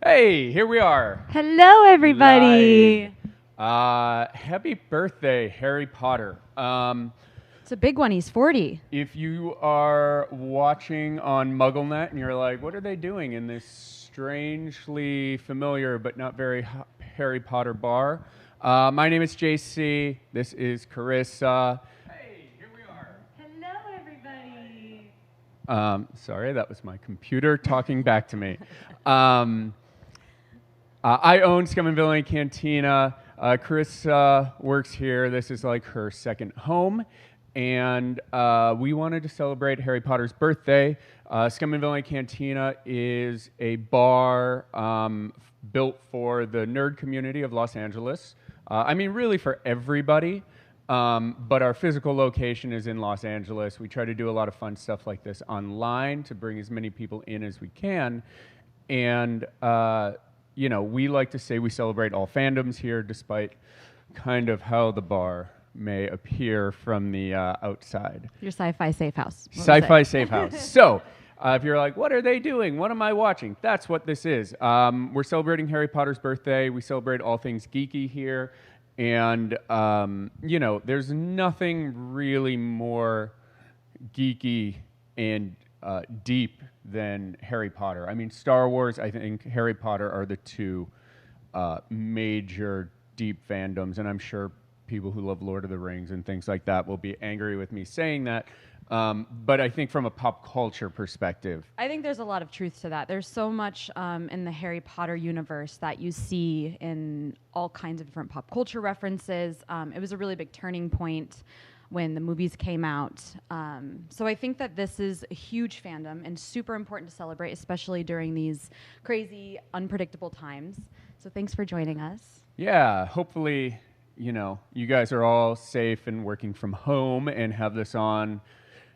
Hey, here we are. Hello, everybody. Happy birthday, Harry Potter. It's a big one. He's 40. If you are watching on MuggleNet and you're like, what are they doing in this strangely familiar but not very Harry Potter bar? My name is JC. This is Carissa. Hey, here we are. Hello, everybody. Sorry, that was my computer talking back to me. I own Scum Villainy and Cantina. Carissa works here. This is like her second home. And we wanted to celebrate Harry Potter's birthday. Scum Villainy and Cantina is a bar built for the nerd community of Los Angeles. Really for everybody. But our physical location is in Los Angeles. We try to do a lot of fun stuff like this online to bring as many people in as we can. And we like to say we celebrate all fandoms here, despite kind of how the bar may appear from the outside. Your sci-fi safe house. Sci-fi safe house. So, if you're like, what are they doing? What am I watching? That's what this is. We're celebrating Harry Potter's birthday. We celebrate all things geeky here. And, there's nothing really more geeky and deep than Harry Potter. I mean, Star Wars, I think Harry Potter are the two major deep fandoms, and I'm sure people who love Lord of the Rings and things like that will be angry with me saying that. But I think from a pop culture perspective, I think there's a lot of truth to that. There's so much in the Harry Potter universe that you see in all kinds of different pop culture references. It was a really big turning point when the movies came out. So I think that this is a huge fandom and super important to celebrate, especially during these crazy, unpredictable times. So thanks for joining us. Yeah, hopefully, you guys are all safe and working from home and have this on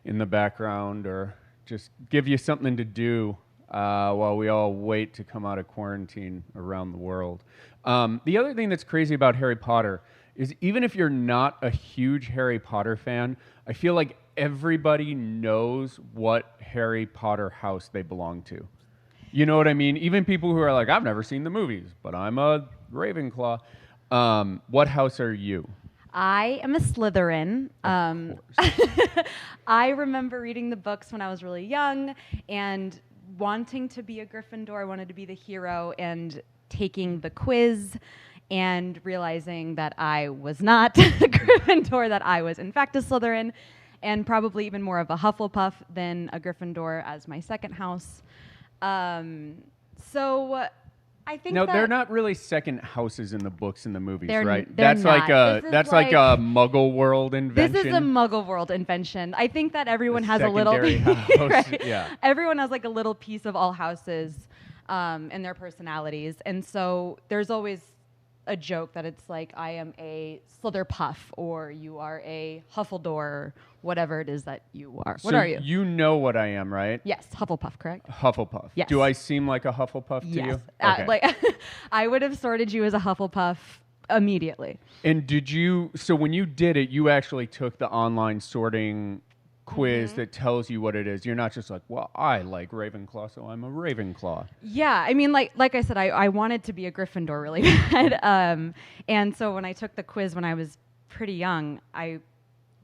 in the background or just give you something to do while we all wait to come out of quarantine around the world. The other thing that's crazy about Harry Potter is even if you're not a huge Harry Potter fan, I feel like everybody knows what Harry Potter house they belong to. You know what I mean? Even people who are like, I've never seen the movies, but I'm a Ravenclaw. What house are you? I am a Slytherin. Of course. I remember reading the books when I was really young and wanting to be a Gryffindor. I wanted to be the hero and taking the quiz and realizing that I was not a Gryffindor, that I was in fact a Slytherin, and probably even more of a Hufflepuff than a Gryffindor as my second house. So I think they're not really second houses in the books and the movies, right? They're that's not. like a Muggle world invention. This is a Muggle world invention. I think that everyone has a little house. right? Yeah. Everyone has like a little piece of all houses and their personalities, and so there's always a joke that it's like I am a Slitherpuff or you are a Huffledore, whatever it is that you are. What are you? You know what I am, right? Yes, Hufflepuff, correct? Hufflepuff. Yes. Do I seem like a Hufflepuff to you? Okay. I would have sorted you as a Hufflepuff immediately. And so when you did it, you actually took the online sorting quiz that tells you what it is. You're not just like, well, I like Ravenclaw, so I'm a Ravenclaw. Yeah, I mean, like I said, I wanted to be a Gryffindor really bad. And so when I took the quiz when I was pretty young, I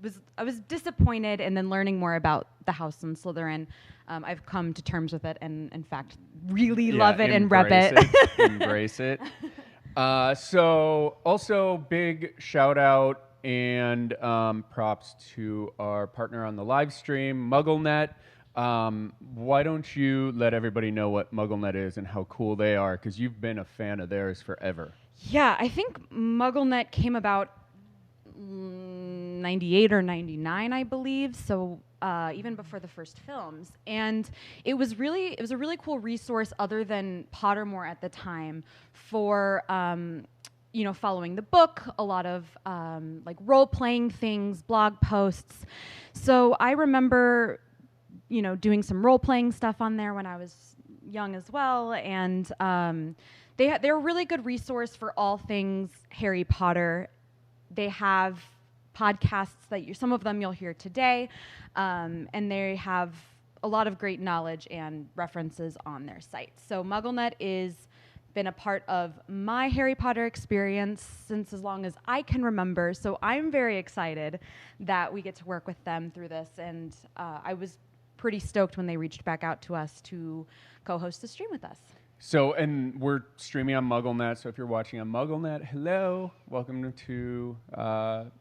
was disappointed, and then learning more about the house in Slytherin, I've come to terms with it and, in fact, really love it and rep it. Embrace it. So also big shout out and props to our partner on the live stream, MuggleNet. Why don't you let everybody know what MuggleNet is and how cool they are, because you've been a fan of theirs forever. Yeah, I think MuggleNet came about 98 or 99, I believe, so even before the first films. And it was a really cool resource other than Pottermore at the time for following the book, a lot of like role-playing things, blog posts. So I remember, doing some role-playing stuff on there when I was young as well. And they're a really good resource for all things Harry Potter. They have podcasts that some of them you'll hear today, and they have a lot of great knowledge and references on their site. So MuggleNet is been a part of my Harry Potter experience since as long as I can remember. So I'm very excited that we get to work with them through this. And I was pretty stoked when they reached back out to us to co-host the stream with us. So, and we're streaming on MuggleNet. So if you're watching on MuggleNet, hello. Welcome to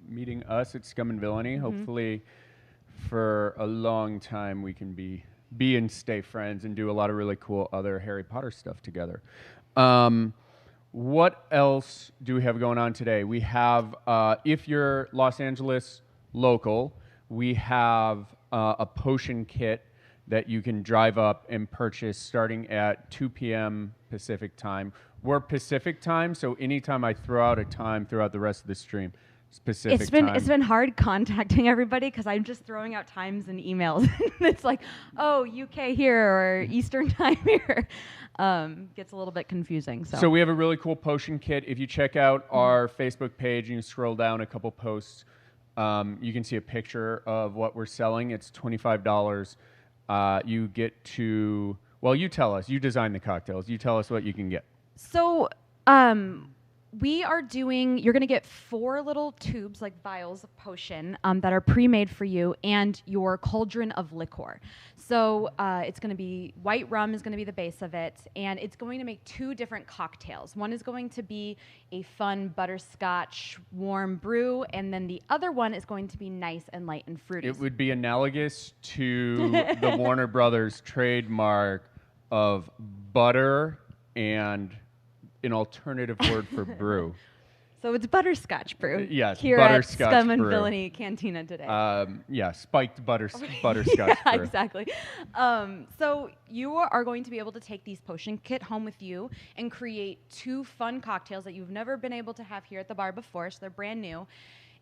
meeting us at Scum and Villainy. Hopefully for a long time we can be and stay friends and do a lot of really cool other Harry Potter stuff together. What else do we have going on today? We have, if you're Los Angeles local, we have a potion kit that you can drive up and purchase starting at 2 p.m. Pacific time. We're Pacific time, so anytime I throw out a time throughout the rest of the stream, Pacific time. It's been hard contacting everybody because I'm just throwing out times in emails. It's like, oh, UK here or Eastern time here. Gets a little bit confusing. So we have a really cool potion kit. If you check out our Facebook page and you scroll down a couple posts, you can see a picture of what we're selling. It's $25. You get to, well, you tell us. You design the cocktails. You tell us what you can get. So we are doing, you're going to get 4 little tubes, like vials of potion that are pre-made for you, and your cauldron of liquor. So it's going to be, white rum is going to be the base of it, and it's going to make 2 different cocktails. One is going to be a fun butterscotch warm brew, and then the other one is going to be nice and light and fruity. It would be analogous to the Warner Brothers trademark of butter and an alternative word for brew. So it's butterscotch brew. Yes, here butterscotch at Scum and brew. Villainy Cantina today. Spiked butterscotch yeah, brew. Exactly. So you are going to be able to take these potion kit home with you and create 2 fun cocktails that you've never been able to have here at the bar before, so they're brand new.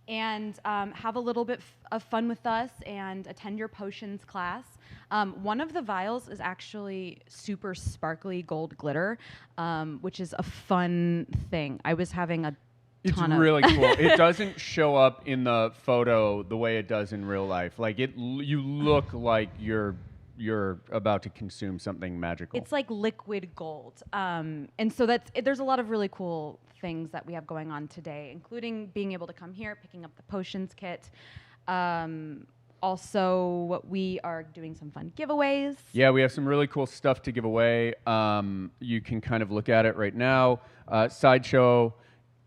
And have a little bit of fun with us and attend your potions class. One of the vials is actually super sparkly gold glitter, which is a fun thing. I was having a It's ton really cool. It doesn't show up in the photo the way it does in real life. Like you look like you're about to consume something magical. It's like liquid gold. And so there's a lot of really cool things that we have going on today, including being able to come here, picking up the potions kit. Also, we are doing some fun giveaways. Yeah, we have some really cool stuff to give away. You can kind of look at it right now. Sideshow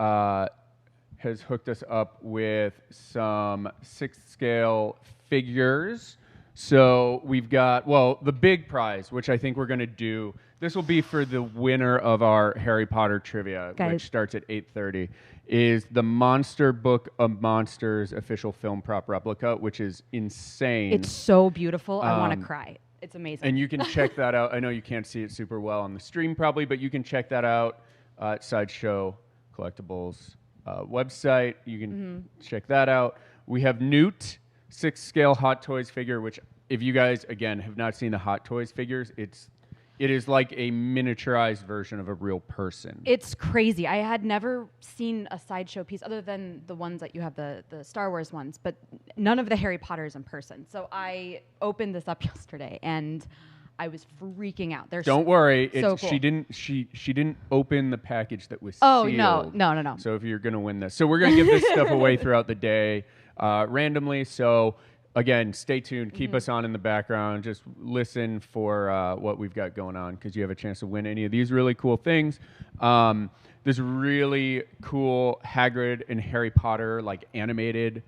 has hooked us up with some 6th scale figures. So we've got, the big prize, which I think we're going to do. This will be for the winner of our Harry Potter trivia, which starts at 8:30, is the Monster Book of Monsters official film prop replica, which is insane. It's so beautiful. I want to cry. It's amazing. And you can check that out. I know you can't see it super well on the stream probably, but you can check that out at Sideshow Collectibles website. You can check that out. We have Newt, 6th scale Hot Toys figure, which if you guys, again, have not seen the Hot Toys figures, it is like a miniaturized version of a real person. It's crazy. I had never seen a Sideshow piece other than the ones that you have, the Star Wars ones, but none of the Harry Potters in person. So I opened this up yesterday and I was freaking out. Don't worry, so cool. She didn't open the package that was sealed. No. So if you're gonna win this, so we're gonna give this stuff away throughout the day, randomly. So again, stay tuned. Keep us on in the background. Just listen for what we've got going on because you have a chance to win any of these really cool things. This really cool Hagrid and Harry Potter like animated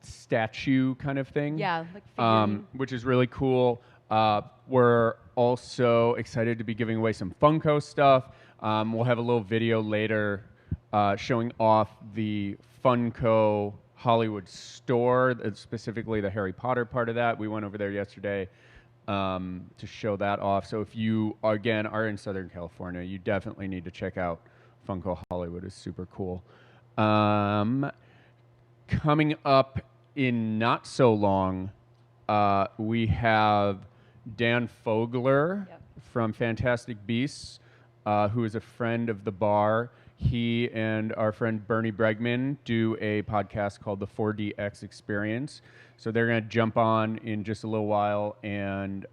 statue kind of thing. Yeah, like which is really cool. We're also excited to be giving away some Funko stuff. We'll have a little video later showing off the Funko Hollywood store, specifically the Harry Potter part of that. We went over there yesterday to show that off. So if you, again, are in Southern California, you definitely need to check out Funko Hollywood. It's super cool. Coming up in not so long, we have Dan Fogler from Fantastic Beasts, who is a friend of the bar. He and our friend Bernie Bregman do a podcast called the 4DX Experience. So they're going to jump on in just a little while and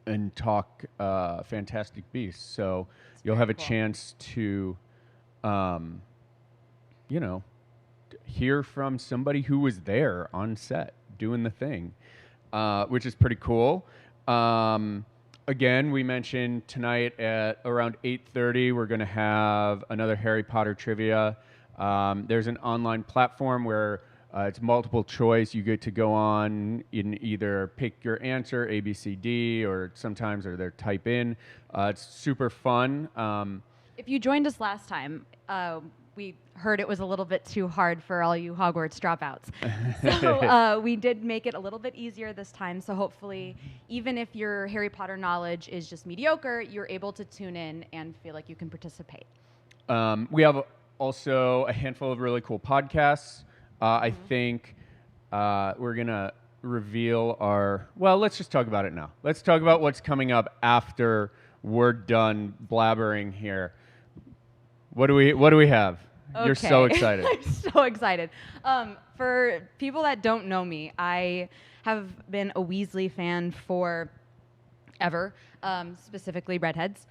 and talk Fantastic Beasts. So It's you'll very have a cool. chance to, you know, hear from somebody who was there on set doing the thing, which is pretty cool. Again, we mentioned tonight at around 8:30, we're going to have another Harry Potter trivia. There's an online platform where it's multiple choice. You get to go on and either pick your answer, A, B, C, D, or sometimes or they type in. It's super fun. If you joined us last time, we heard it was a little bit too hard for all you Hogwarts dropouts. So we did make it a little bit easier this time. So hopefully, even if your Harry Potter knowledge is just mediocre, you're able to tune in and feel like you can participate. We have also a handful of really cool podcasts. I think we're going to reveal our... Well, let's just talk about it now. Let's talk about what's coming up after we're done blabbering here. What do we have? Okay. You're so excited. I'm so excited. For people that don't know me, I have been a Weasley fan for ever, specifically redheads.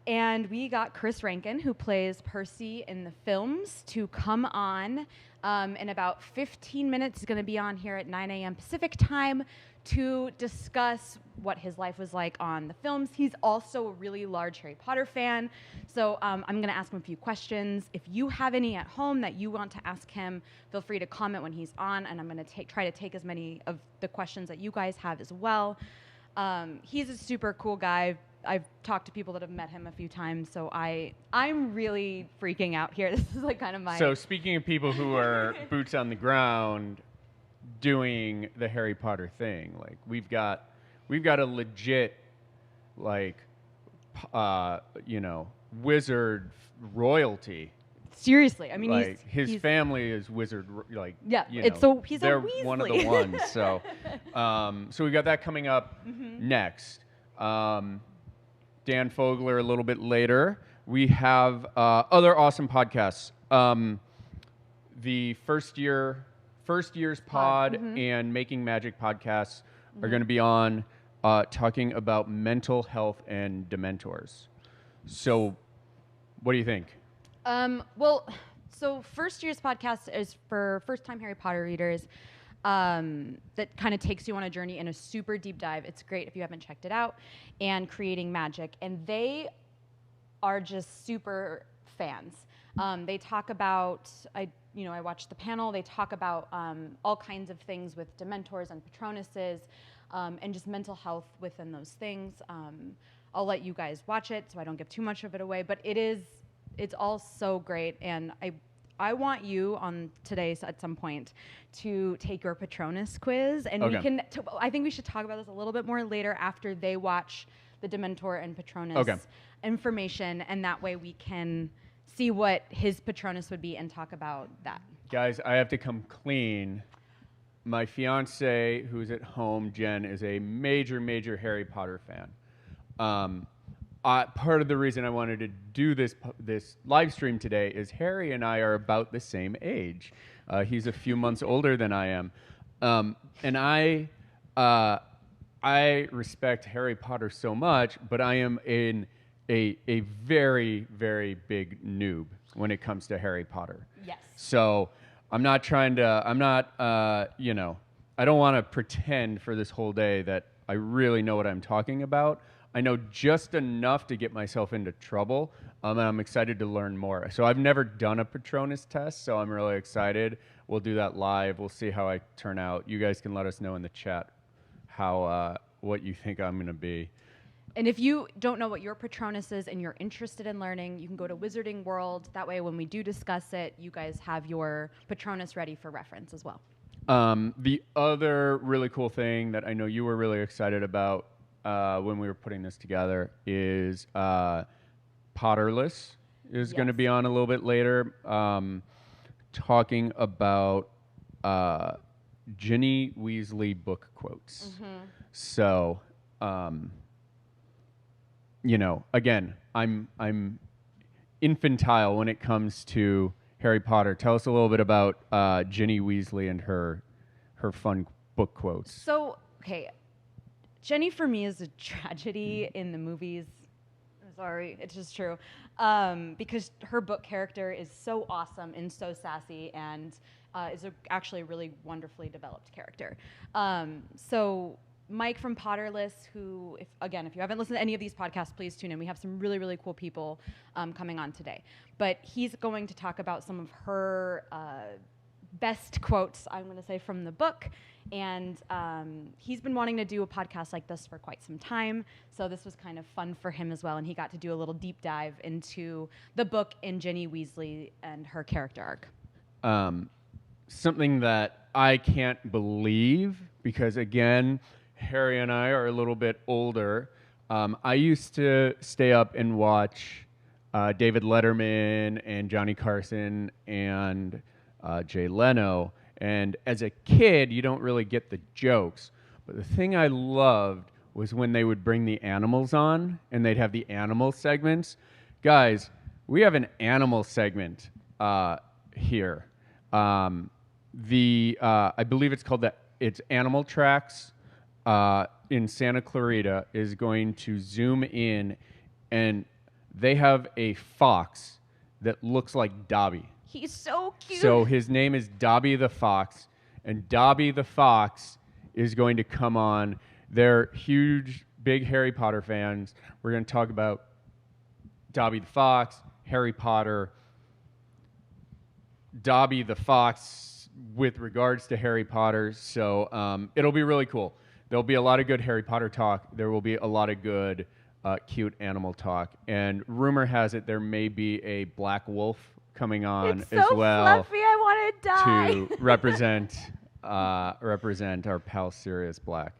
And we got Chris Rankin, who plays Percy in the films, to come on in about 15 minutes. He's going to be on here at 9 a.m. Pacific time to discuss what his life was like on the films. He's also a really large Harry Potter fan, so I'm going to ask him a few questions. If you have any at home that you want to ask him, feel free to comment when he's on, and I'm going to try to take as many of the questions that you guys have as well. He's a super cool guy. I've talked to people that have met him a few times, so I'm really freaking out here. This is like kind of my... So speaking of people who are boots on the ground doing the Harry Potter thing, like we've got a legit like wizard royalty. Seriously, I mean, like he's his family is wizard. Like yeah, he's they're a Weasley. one of the ones. So so we've got that coming up next. Dan Fogler a little bit later. We have other awesome podcasts. The first year's pod and Making Magic podcasts are going to be on talking about mental health and Dementors. So, what do you think? Well, so first year's podcast is for first-time Harry Potter readers. That kind of takes you on a journey in a super deep dive. It's great if you haven't checked it out. And Creating Magic, and they are just super fans. They talk about I watched the panel. They talk about all kinds of things with Dementors and Patronuses, and just mental health within those things. I'll let you guys watch it so I don't give too much of it away. But it's all so great, and I want you on today at some point to take your Patronus quiz, and we can. I think we should talk about this a little bit more later after they watch the Dementor and Patronus information, and that way we can see what his Patronus would be and talk about that. Guys, I have to come clean. My fiance, who's at home, Jen, is a major Harry Potter fan. Part of the reason I wanted to do this live stream today is Harry and I are about the same age. He's a few months older than I am, and I respect Harry Potter so much, but I am a very big noob when it comes to Harry Potter. Yes. So I'm not trying to. I'm not. I don't want to pretend for this whole day that I really know what I'm talking about. I know just enough to get myself into trouble, and I'm excited to learn more. So I've never done a Patronus test, so I'm really excited. We'll do that live. We'll see how I turn out. You guys can let us know in the chat how what you think I'm going to be. And if you don't know what your Patronus is and you're interested in learning, you can go to Wizarding World. That way, when we do discuss it, you guys have your Patronus ready for reference as well. The other really cool thing that I know you were really excited about when we were putting this together is Potterless is going to be on a little bit later, talking about Ginny Weasley book quotes. So, again, I'm infantile when it comes to Harry Potter. Tell us a little bit about Ginny Weasley and her fun book quotes. So, okay. Jenny for me is a tragedy in the movies. I'm sorry, it's just true. Because her book character is so awesome and so sassy and is actually a really wonderfully developed character. So Mike from Potterless, who, if you haven't listened to any of these podcasts, please tune in. We have some really, really cool people coming on today. But he's going to talk about some of her best quotes, I'm going to say, from the book. And he's been wanting to do a podcast like this for quite some time. So this was kind of fun for him as well. And he got to do a little deep dive into the book and Ginny Weasley and her character arc. Something that I can't believe, because again, Harry and I are a little bit older. I used to stay up and watch David Letterman and Johnny Carson and Jay Leno. And as a kid, you don't really get the jokes. But the thing I loved was when they would bring the animals on and they'd have the animal segments. Guys, we have an animal segment here. I believe it's called it's Animal Tracks in Santa Clarita is going to zoom in, and they have a fox that looks like Dobby. He's so cute. So his name is Dobby the Fox, and Dobby the Fox is going to come on. They're huge, big Harry Potter fans. We're going to talk about Dobby the Fox, Harry Potter, Dobby the Fox with regards to Harry Potter. So it'll be really cool. There'll be a lot of good Harry Potter talk. There will be a lot of good cute animal talk. And rumor has it there may be a black wolf coming on it's as so well. Fluffy, I want to die. To represent our pal Sirius Black.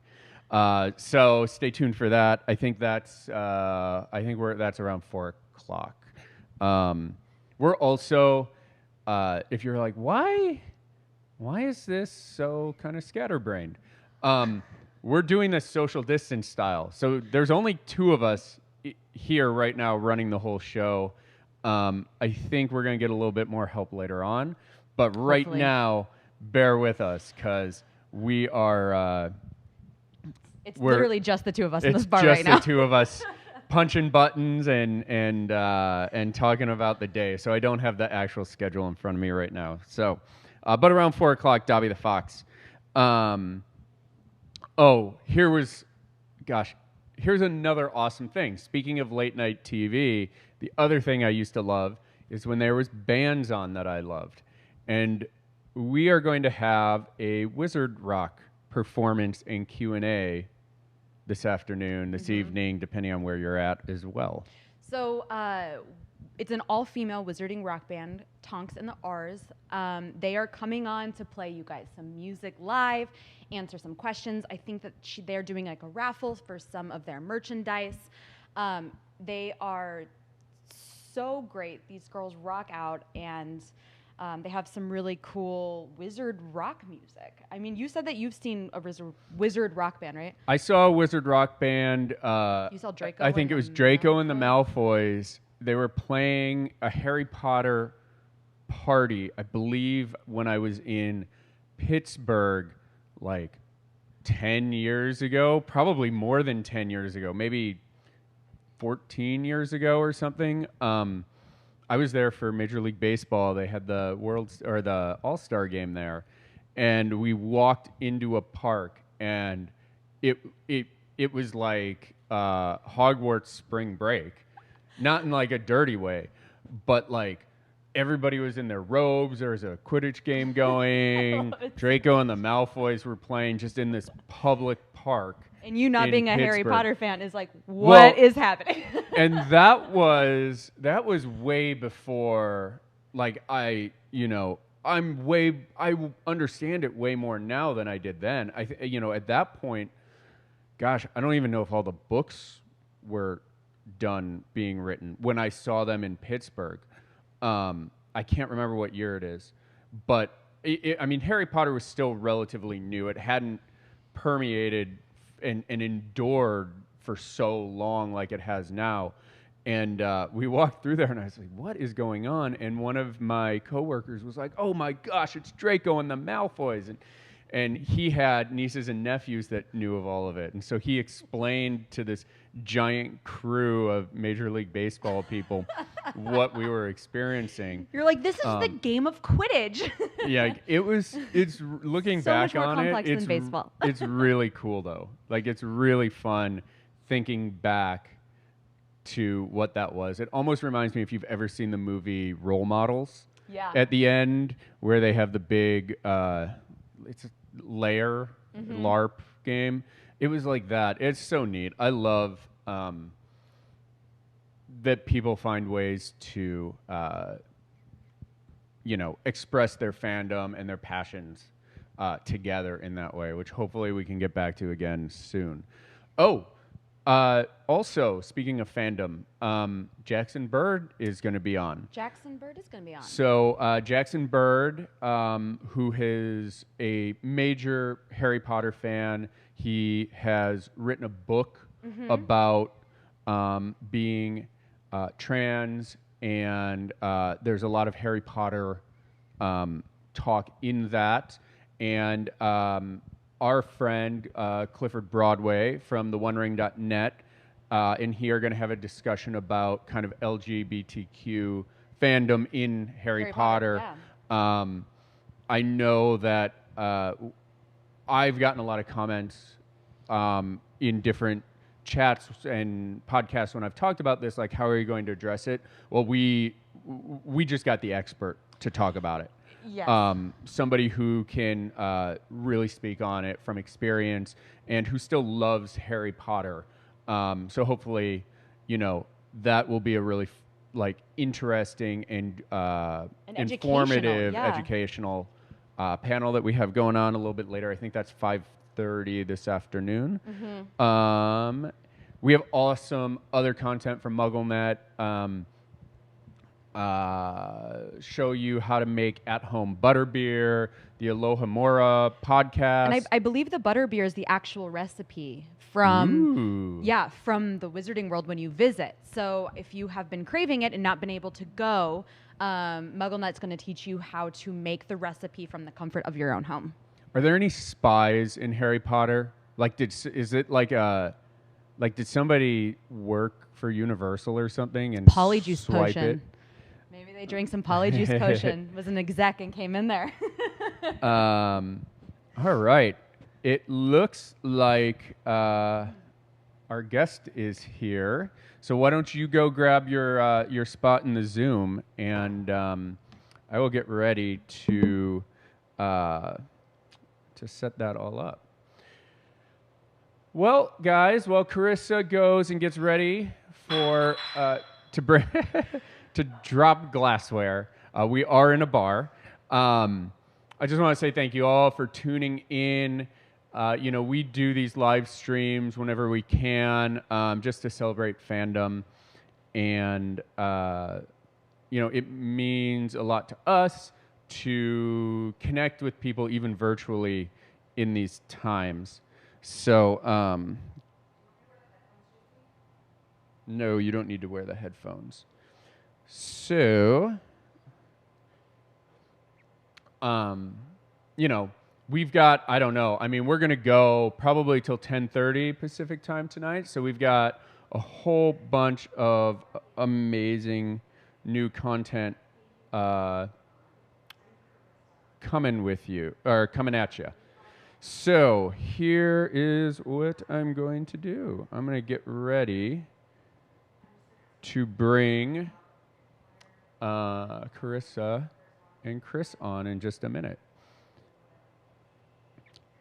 So stay tuned for that. I think that's around 4:00. We're also if you're like, why is this so kind of scatterbrained? We're doing this social distance style. So there's only two of us here right now running the whole show. I think we're going to get a little bit more help later on. But right Hopefully. now, bear with us because we are... it's literally just the two of us in this bar right now. It's just the two of us punching buttons and talking about the day. So I don't have the actual schedule in front of me right now. So, but around 4:00, Dobby the Fox. Here's another awesome thing. Speaking of late night TV, the other thing I used to love is when there was bands on that I loved. And we are going to have a Wizard Rock performance and Q&A this afternoon, this evening, depending on where you're at as well. So it's an all-female wizarding rock band, Tonks and the R's. They are coming on to play you guys some music live, answer some questions. I think that they're doing like a raffle for some of their merchandise. They are so great. These girls rock out, and they have some really cool wizard rock music. I mean, you said that you've seen a wizard rock band, right? I saw a wizard rock band. You saw Draco. I think it was Draco and the Malfoys. They were playing a Harry Potter party, I believe, when I was in Pittsburgh, like 10 years ago, probably more than 10 years ago, maybe 14 years ago or something. I was there for Major League Baseball. They had the the All-Star game there, and we walked into a park, and it was like Hogwarts spring break, not in like a dirty way, but like everybody was in their robes. There was a Quidditch game going. Draco and the Malfoys were playing just in this public park. And you not being a Pittsburgh. Harry Potter fan is like, what is happening? And that was way before, like, I understand it way more now than I did then. At that point, gosh, I don't even know if all the books were done being written when I saw them in Pittsburgh. I can't remember what year it is, but Harry Potter was still relatively new. It hadn't permeated and endured for so long like it has now. And we walked through there, and I was like, what is going on? And one of my coworkers was like, oh, my gosh, it's Draco and the Malfoys. And he had nieces and nephews that knew of all of it. And so he explained to this giant crew of Major League Baseball people what we were experiencing. You're like, this is the game of Quidditch. Yeah, it's looking So back much more on complex it. than baseball. It's really cool though. Like it's really fun thinking back to what that was. It almost reminds me if you've ever seen the movie Role Models. Yeah. At the end where they have the big it's a lair LARP game. It was like that. It's so neat. I love that people find ways to express their fandom and their passions together in that way, which hopefully we can get back to again soon. Also, speaking of fandom, Jackson Bird is going to be on. Jackson Bird is going to be on. So Jackson Bird, who is a major Harry Potter fan, he has written a book about being trans, and there's a lot of Harry Potter talk in that. And our friend Clifford Broadway from theonering.net and he are going to have a discussion about kind of LGBTQ fandom in Harry Potter. Yeah. I know that I've gotten a lot of comments in different chats and podcasts when I've talked about this, like, how are you going to address it? Well, we just got the expert to talk about it. Yes. Somebody who can really speak on it from experience and who still loves Harry Potter. So hopefully, that will be a really interesting and informative, educational panel that we have going on a little bit later. I think that's 5:30 this afternoon. We have awesome other content from MuggleNet. Show you how to make at-home butterbeer, the Aloha Mora podcast. And I believe the butterbeer is the actual recipe from the Wizarding World when you visit. So if you have been craving it and not been able to go, MuggleNet's going to teach you how to make the recipe from the comfort of your own home. Are there any spies in Harry Potter? Did somebody work for Universal or something and Polyjuice swipe potion. it? Maybe they drank some Polyjuice potion, was an exec and came in there. All right. It looks like our guest is here. So why don't you go grab your spot in the Zoom, and I will get ready to set that all up. Well, guys, while Carissa goes and gets ready for to bring to drop glassware, we are in a bar. I just want to say thank you all for tuning in. We do these live streams whenever we can, just to celebrate fandom, and it means a lot to us to connect with people even virtually in these times. So, no, you don't need to wear the headphones. So, we've got, I don't know, we're going to go probably till 10:30 Pacific time tonight. So we've got a whole bunch of amazing new content coming at you. So here is what I'm going to do. I'm going to get ready to bring Carissa and Chris on in just a minute.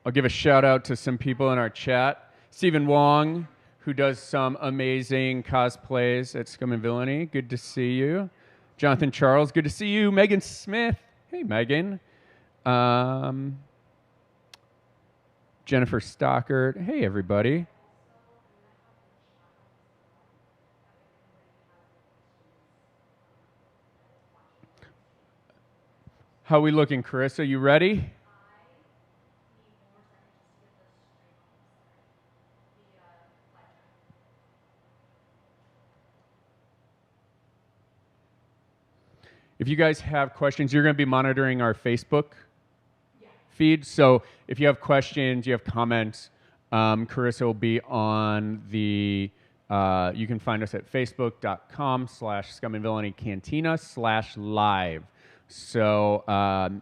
I'll give a shout out to some people in our chat. Stephen Wong, who does some amazing cosplays at Scum Villainy. Good to see you. Jonathan Charles, good to see you. Megan Smith. Hey, Megan. Jennifer Stockert. Hey, everybody. How are we looking, Carissa? You ready? If you guys have questions, you're going to be monitoring our Facebook feed. So if you have questions, you have comments, Carissa will be on the, you can find us at facebook.com/Scum and Villainy Cantina/live. So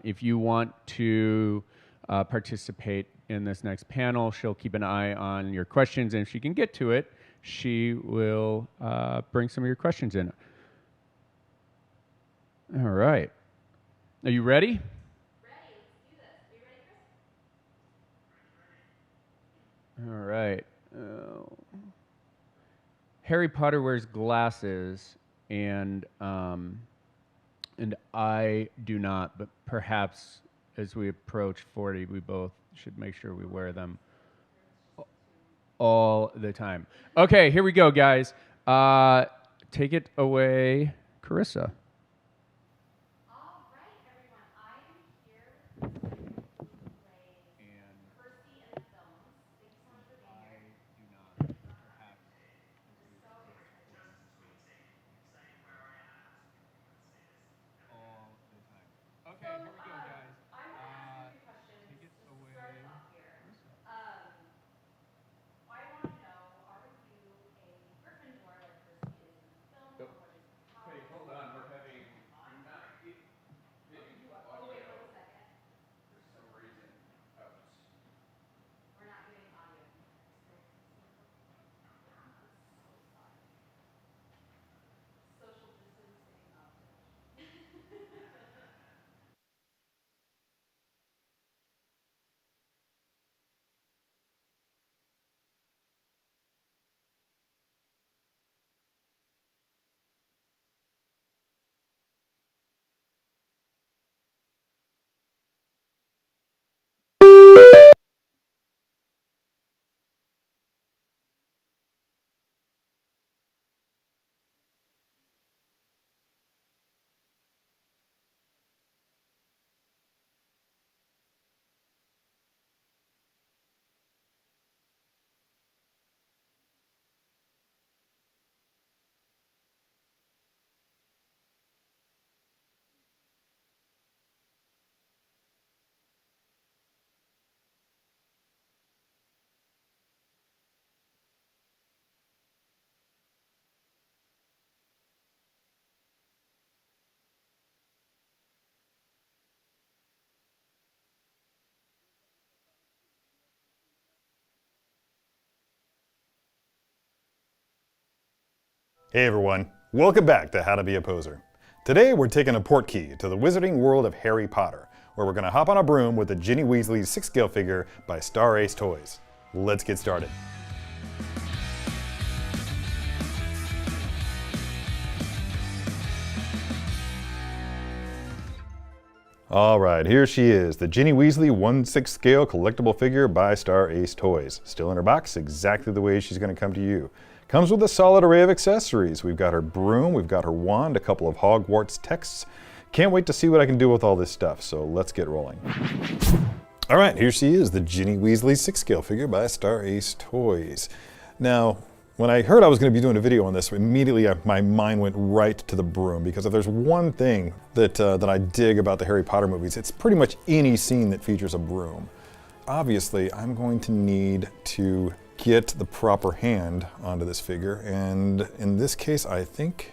if you want to participate in this next panel, she'll keep an eye on your questions, and if she can get to it, she will bring some of your questions in. All right. Are you ready? Ready. Let's do this. Are you ready, Chris? All right. Harry Potter wears glasses, and I do not, but perhaps as we approach 40, we both should make sure we wear them all the time. Okay, here we go, guys. Take it away, Carissa. All right, everyone. I am here who plays Percy in the films. Thank you so much for being here. Do not, perhaps. So excited. All the time. Okay, So, here we go, guys. I want to ask you a few questions Take it just to away, start us off here. Carissa. I want to know, are you a Gryffindor like Percy is in the film? Nope. Or what is the power? Okay, hold on. We're having. Oh, wait, wait a second. For some reason. We're not getting audio. Social distancing outage. Hey everyone, welcome back to How to Be a Poser. Today we're taking a portkey to the wizarding world of Harry Potter, where we're going to hop on a broom with a Ginny Weasley 6-scale figure by Star Ace Toys. Let's get started. Alright, here she is, the Ginny Weasley 1/6 scale collectible figure by Star Ace Toys. Still in her box, exactly the way she's going to come to you. Comes with a solid array of accessories. We've got her broom, we've got her wand, a couple of Hogwarts texts. Can't wait to see what I can do with all this stuff, so let's get rolling. Alright, here she is, the Ginny Weasley 6-scale figure by Star Ace Toys. Now, when I heard I was going to be doing a video on this, immediately my mind went right to the broom, because if there's one thing that I dig about the Harry Potter movies, it's pretty much any scene that features a broom. Obviously, I'm going to need to get the proper hand onto this figure, and in this case I think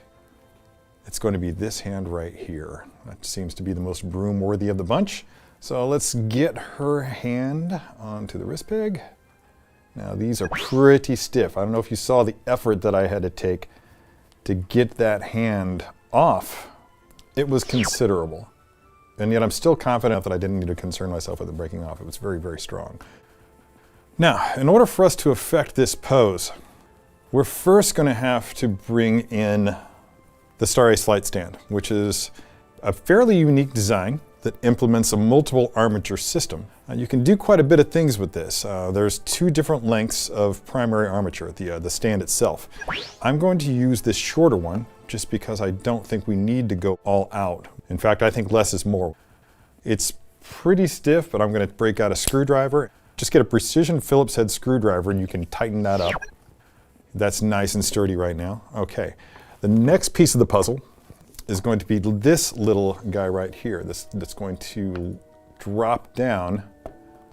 it's going to be this hand right here. That seems to be the most broom worthy of the bunch. So let's get her hand onto the wrist peg. Now these are pretty stiff. I don't know if you saw the effort that I had to take to get that hand off. It was considerable, and yet I'm still confident that I didn't need to concern myself with it breaking off. It was very, very strong. Now, in order for us to effect this pose, we're first going to have to bring in the Star Ace Flight Stand, which is a fairly unique design that implements a multiple armature system. You can do quite a bit of things with this. There's 2 different lengths of primary armature, the stand itself. I'm going to use this shorter one just because I don't think we need to go all out. In fact, I think less is more. It's pretty stiff, but I'm going to break out a screwdriver. Just get a precision Phillips head screwdriver and you can tighten that up. That's nice and sturdy right now. Okay, the next piece of the puzzle is going to be this little guy right here. That's going to drop down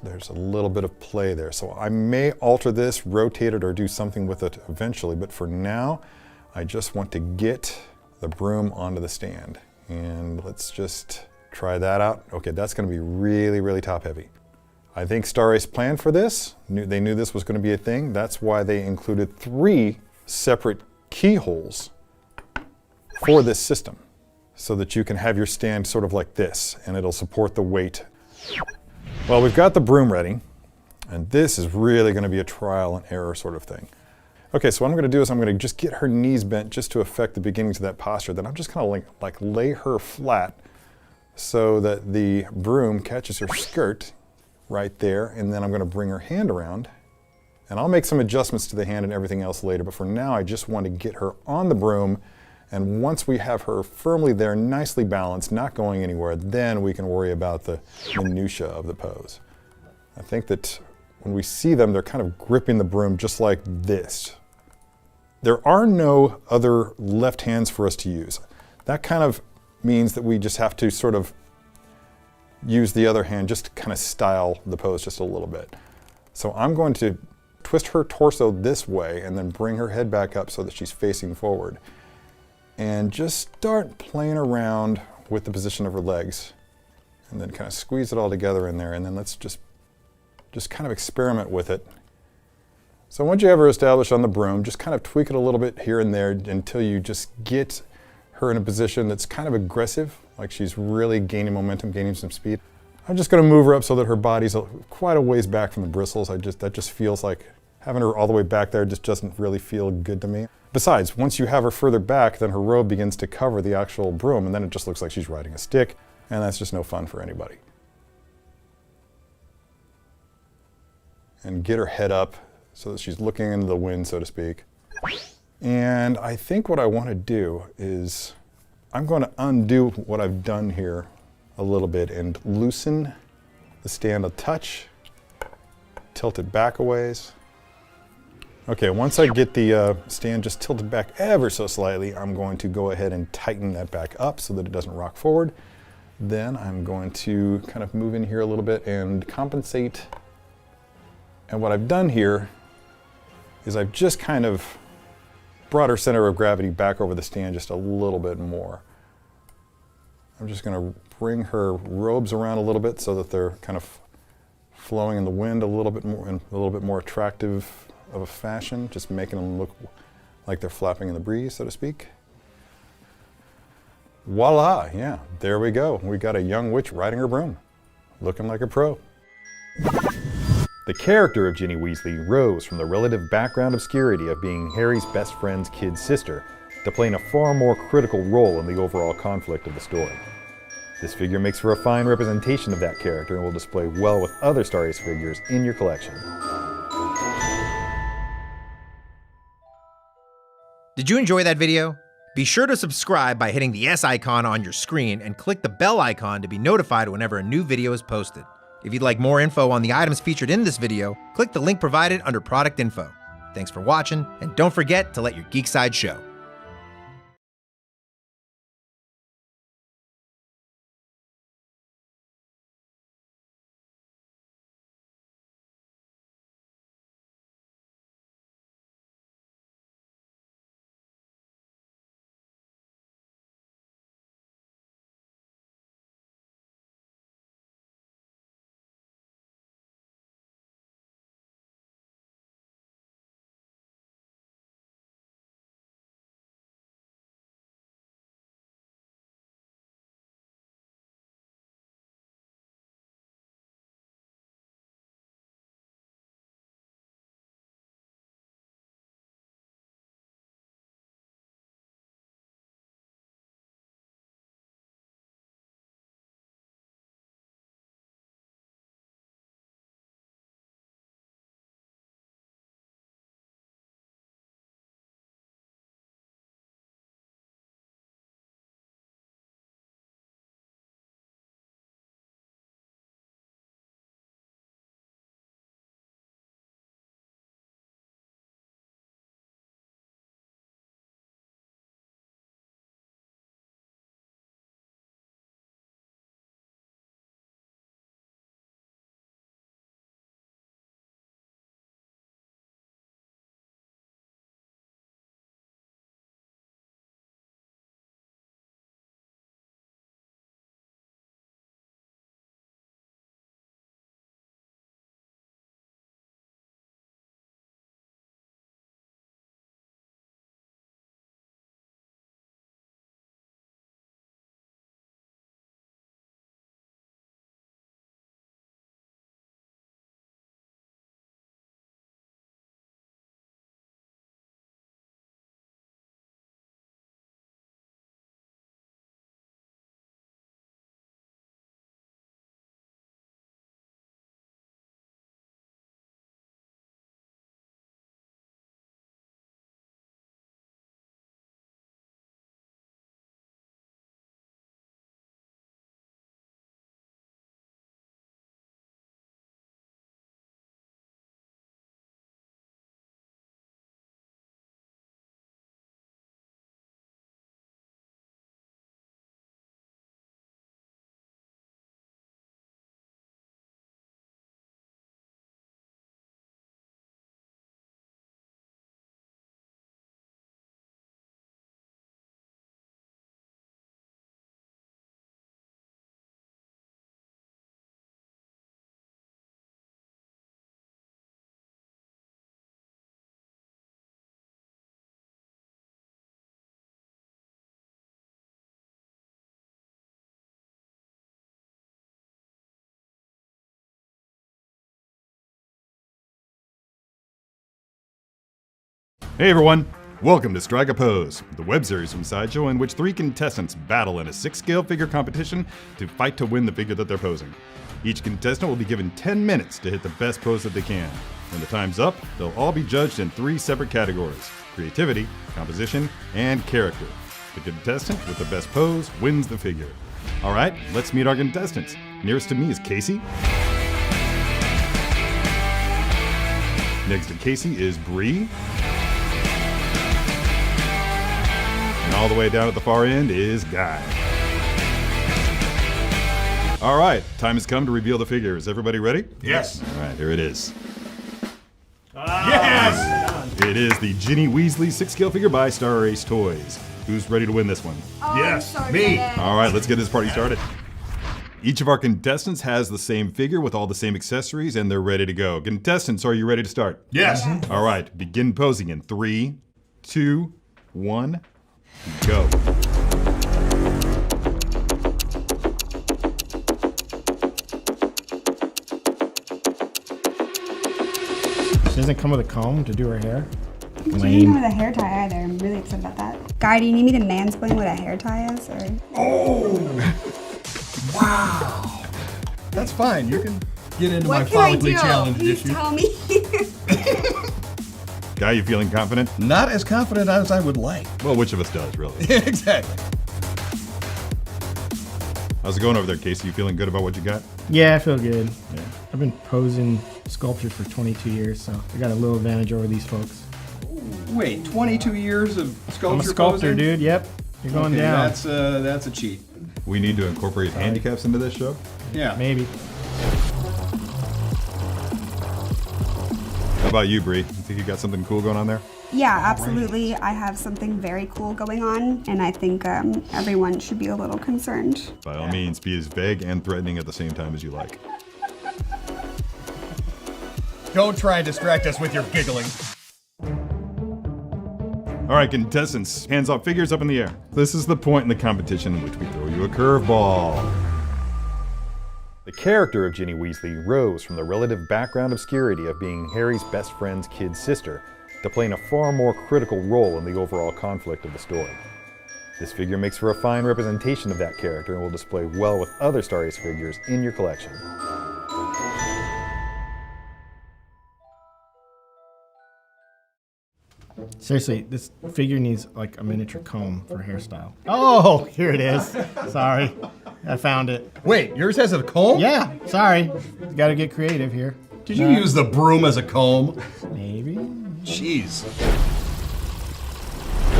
there's a little bit of play there. So I may alter this, rotate it, or do something with it eventually, but for now, I just want to get the broom onto the stand. And let's just try that out. Okay, that's gonna be really, really top heavy. I think Star Ace planned for this. They knew this was gonna be a thing. That's why they included 3 separate keyholes for this system, so that you can have your stand sort of like this, and it'll support the weight. Well, we've got the broom ready, and this is really gonna be a trial and error sort of thing. Okay, so what I'm gonna do is I'm gonna just get her knees bent just to affect the beginnings of that posture. Then I'm just gonna like lay her flat so that the broom catches her skirt right there, and then I'm gonna bring her hand around, and I'll make some adjustments to the hand and everything else later, but for now I just want to get her on the broom, and once we have her firmly there, nicely balanced, not going anywhere, then we can worry about the minutia of the pose. I think that when we see them, they're kind of gripping the broom just like this. There are no other left hands for us to use. That kind of means that we just have to sort of use the other hand just to kind of style the pose just a little bit. So I'm going to twist her torso this way and then bring her head back up so that she's facing forward. And just start playing around with the position of her legs. And then kind of squeeze it all together in there, and then let's just kind of experiment with it. So once you have her established on the broom, just kind of tweak it a little bit here and there until you just get her in a position that's kind of aggressive, like she's really gaining momentum, gaining some speed. I'm just gonna move her up so that her body's quite a ways back from the bristles. That just feels like having her all the way back there just doesn't really feel good to me. Besides, once you have her further back, then her robe begins to cover the actual broom, and then it just looks like she's riding a stick, and that's just no fun for anybody. And get her head up so that she's looking into the wind, so to speak. And I think what I want to do is I'm going to undo what I've done here a little bit and loosen the stand a touch, tilt it back a ways. Okay, once I get the stand just tilted back ever so slightly, I'm going to go ahead and tighten that back up so that it doesn't rock forward. Then I'm going to kind of move in here a little bit and compensate. And what I've done here is I've just kind of brought her center of gravity back over the stand just a little bit more. I'm just going to bring her robes around a little bit so that they're kind of flowing in the wind a little bit more, in a little bit more attractive of a fashion, just making them look like they're flapping in the breeze, so to speak. Voila, yeah, there we go. We got a young witch riding her broom, looking like a pro. The character of Ginny Weasley rose from the relative background obscurity of being Harry's best friend's kid sister to playing a far more critical role in the overall conflict of the story. This figure makes for a fine representation of that character and will display well with other Star Ace figures in your collection. Did you enjoy that video? Be sure to subscribe by hitting the S icon on your screen and click the bell icon to be notified whenever a new video is posted. If you'd like more info on the items featured in this video, click the link provided under product info. Thanks for watching, and don't forget to let your geek side show. Hey everyone, welcome to Strike a Pose, the web series from Sideshow in which 3 contestants battle in a 6-scale figure competition to fight to win the figure that they're posing. Each contestant will be given 10 minutes to hit the best pose that they can. When the time's up, they'll all be judged in 3 separate categories: creativity, composition, and character. The contestant with the best pose wins the figure. All right, let's meet our contestants. Nearest to me is Casey. Next to Casey is Bree. And all the way down at the far end is Guy. All right, time has come to reveal the figure. Is everybody ready? Yes. All right, here it is. Yes! It is the Ginny Weasley 6-scale figure by Star Ace Toys. Who's ready to win this one? Yes, me. All right, let's get this party started. Each of our contestants has the same figure with all the same accessories, and they're ready to go. Contestants, are you ready to start? Yes. All right, begin posing in 3, 2, 1, go. She doesn't come with a comb to do her hair. She didn't come with a hair tie either. I'm really upset about that. Guy, do you need me to mansplain what a hair tie is? Or? Wow. That's fine. You can get into my What can I follically do? challenge Please issue. tell me. Guy, you feeling confident? Not as confident as I would like. Well, which of us does, really? Exactly. How's it going over there, Casey? You feeling good about what you got? Yeah, I feel good. Yeah. I've been posing sculptures for 22 years, so I got a little advantage over these folks. Wait, 22 years of sculpture I'm a sculptor, posing? dude. Yep. You're going Okay, down. that's a cheat. We need to incorporate handicaps into this show? Yeah. Maybe. How about you, Bree? You think you got something cool going on there? Yeah, absolutely. I have something very cool going on, and I think everyone should be a little concerned. By all means, be as vague and threatening at the same time as you like. Don't try and distract us with your giggling. All right, contestants, hands off, figures up in the air. This is the point in the competition in which we throw you a curveball. The character of Ginny Weasley rose from the relative background obscurity of being Harry's best friend's kid sister to playing a far more critical role in the overall conflict of the story. This figure makes for a fine representation of that character and will display well with other Star Ace figures in your collection. Seriously, this figure needs like a miniature comb for hairstyle. Oh, here it is. Sorry. I found it. Wait, yours has a comb? Yeah, sorry. Got to get creative here. Did you use the broom as a comb? Maybe. Jeez.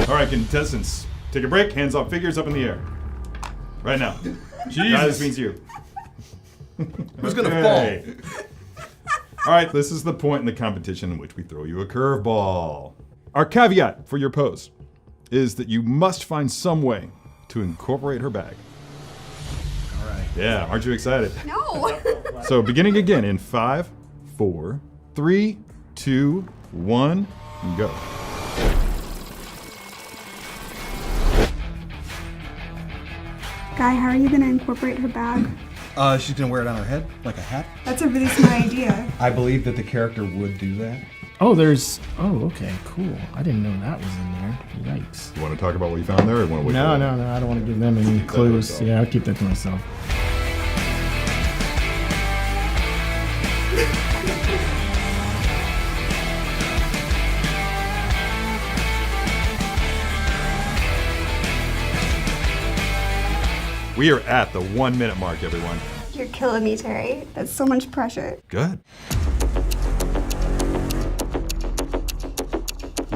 All right, contestants, take a break, hands off, figures up in the air. Right now. Guy, this means you. Who's gonna Okay. All right, this is the point in the competition in which we throw you a curveball. Our caveat for your pose is that you must find some way to incorporate her bag. All right. Yeah, aren't you excited? No. So beginning again in 5, 4, 3, 2, 1, and go. Guy, how are you going to incorporate her bag? She's gonna wear it on her head like a hat. That's a really smart idea. I believe that the character would do that. Oh, there's. Oh, okay, cool. I didn't know that was in there. Yikes. You want to talk about what you found there, or you want to wait? No, for no, no. I don't want to give them any clues. yourself. Yeah, I'll keep that to myself. We are at the 1 minute mark, everyone. You're killing me, Terry. That's so much pressure. Good.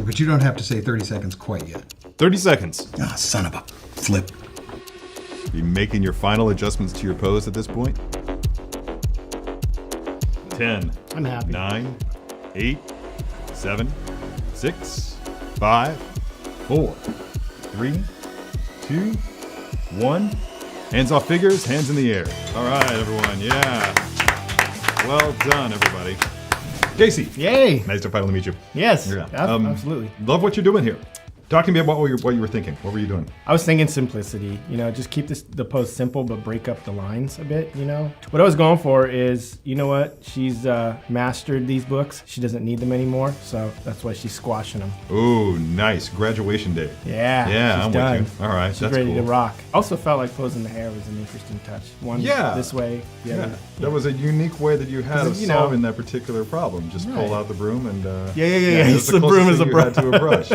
But you don't have to say 30 seconds quite yet. 30 seconds. Ah, son of a flip. Be making your final adjustments to your pose at this point. 10, I'm happy. 9, 8, 7, 6, 5, 4, 3, 2, 1. Hands off figures, hands in the air. All right, everyone. Yeah. Well done, everybody. Casey. Yay! Nice to finally meet you. Yes, Yeah. absolutely. Love what you're doing here. Talk to me about what you were thinking. What were you doing? I was thinking simplicity, just keep the pose simple, but break up the lines a bit, What I was going for is, you know what? She's mastered these books. She doesn't need them anymore, so that's why she's squashing them. Ooh, nice. Graduation day. Yeah, Yeah, she's I'm done. with you. All right, she's that's ready cool. to rock. Also felt like posing the hair was an interesting touch. One this way, the other. That was a unique way that you had of You know- solving that particular problem. Just pull out the broom and... Yeah. It's The broom is a brush. To a brush.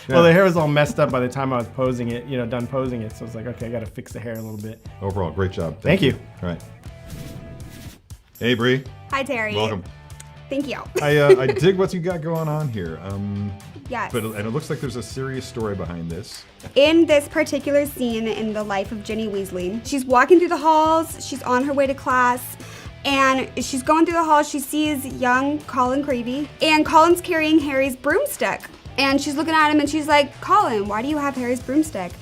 Well, the hair was all messed up by the time I was posing it, done posing it. So I was like, okay, I got to fix the hair a little bit. Overall, great job. Thank you. All right. Hey, Bree. Hi, Terry. Welcome. Thank you. I dig what you got going on here. Yes. And it looks like there's a serious story behind this. In this particular scene in the life of Ginny Weasley, she's walking through the halls, she's on her way to class, and she's going through the halls, she sees young Colin Creevey, and Colin's carrying Harry's broomstick. And she's looking at him and she's like, Colin, why do you have Harry's broomstick?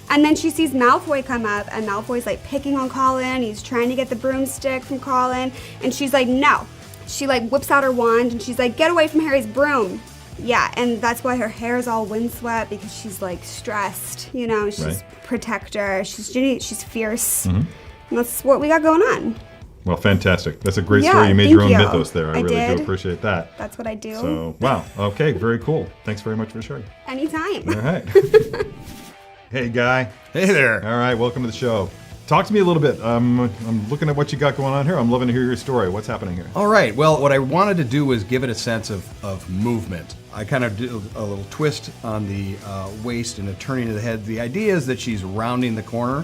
And then she sees Malfoy come up, and Malfoy's like picking on Colin, he's trying to get the broomstick from Colin, and she's like, no. She like whips out her wand and she's like, get away from Harry's broom. Yeah, and that's why her hair is all windswept, because she's like stressed, she's protector, she's Ginny, she's fierce. And that's what we got going on. Well, fantastic. That's a great Yeah, story. You made thank your own you. mythos there. I really did. do appreciate that. That's what I do. So, wow. Okay, very cool. Thanks very much for sharing. Anytime. All right. Hey, Guy. Hey there. All right, welcome to the show. Talk to me a little bit. I'm looking at what you got going on here. I'm loving to hear your story. What's happening here? All right. Well, what I wanted to do was give it a sense of movement. I kind of did a little twist on the waist and a turning of the head. The idea is that she's rounding the corner.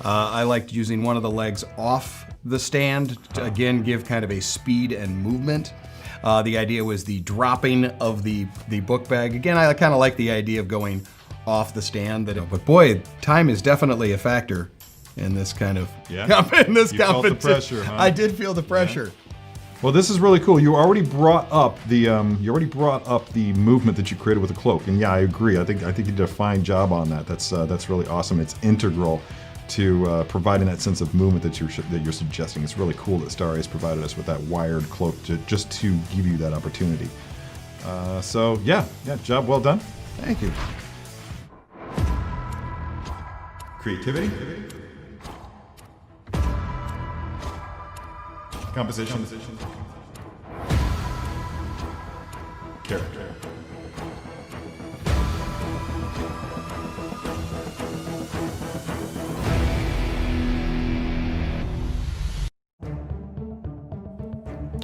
I liked using one of the legs off the stand to, again, give kind of a speed and movement. The idea was the dropping of the book bag. Again, I kind of like the idea of going off the stand. But boy, time is definitely a factor in this kind of in this You felt the competition. pressure, huh? I did feel the pressure. Well, this is really cool. You already brought up the movement that you created with the cloak, and yeah, I agree. I think you did a fine job on that. That's really awesome. It's integral to providing that sense of movement that you're suggesting. It's really cool that Star Ace provided us with that wired cloak just to give you that opportunity. So yeah, job well done. Thank you. Creativity. Composition. Character.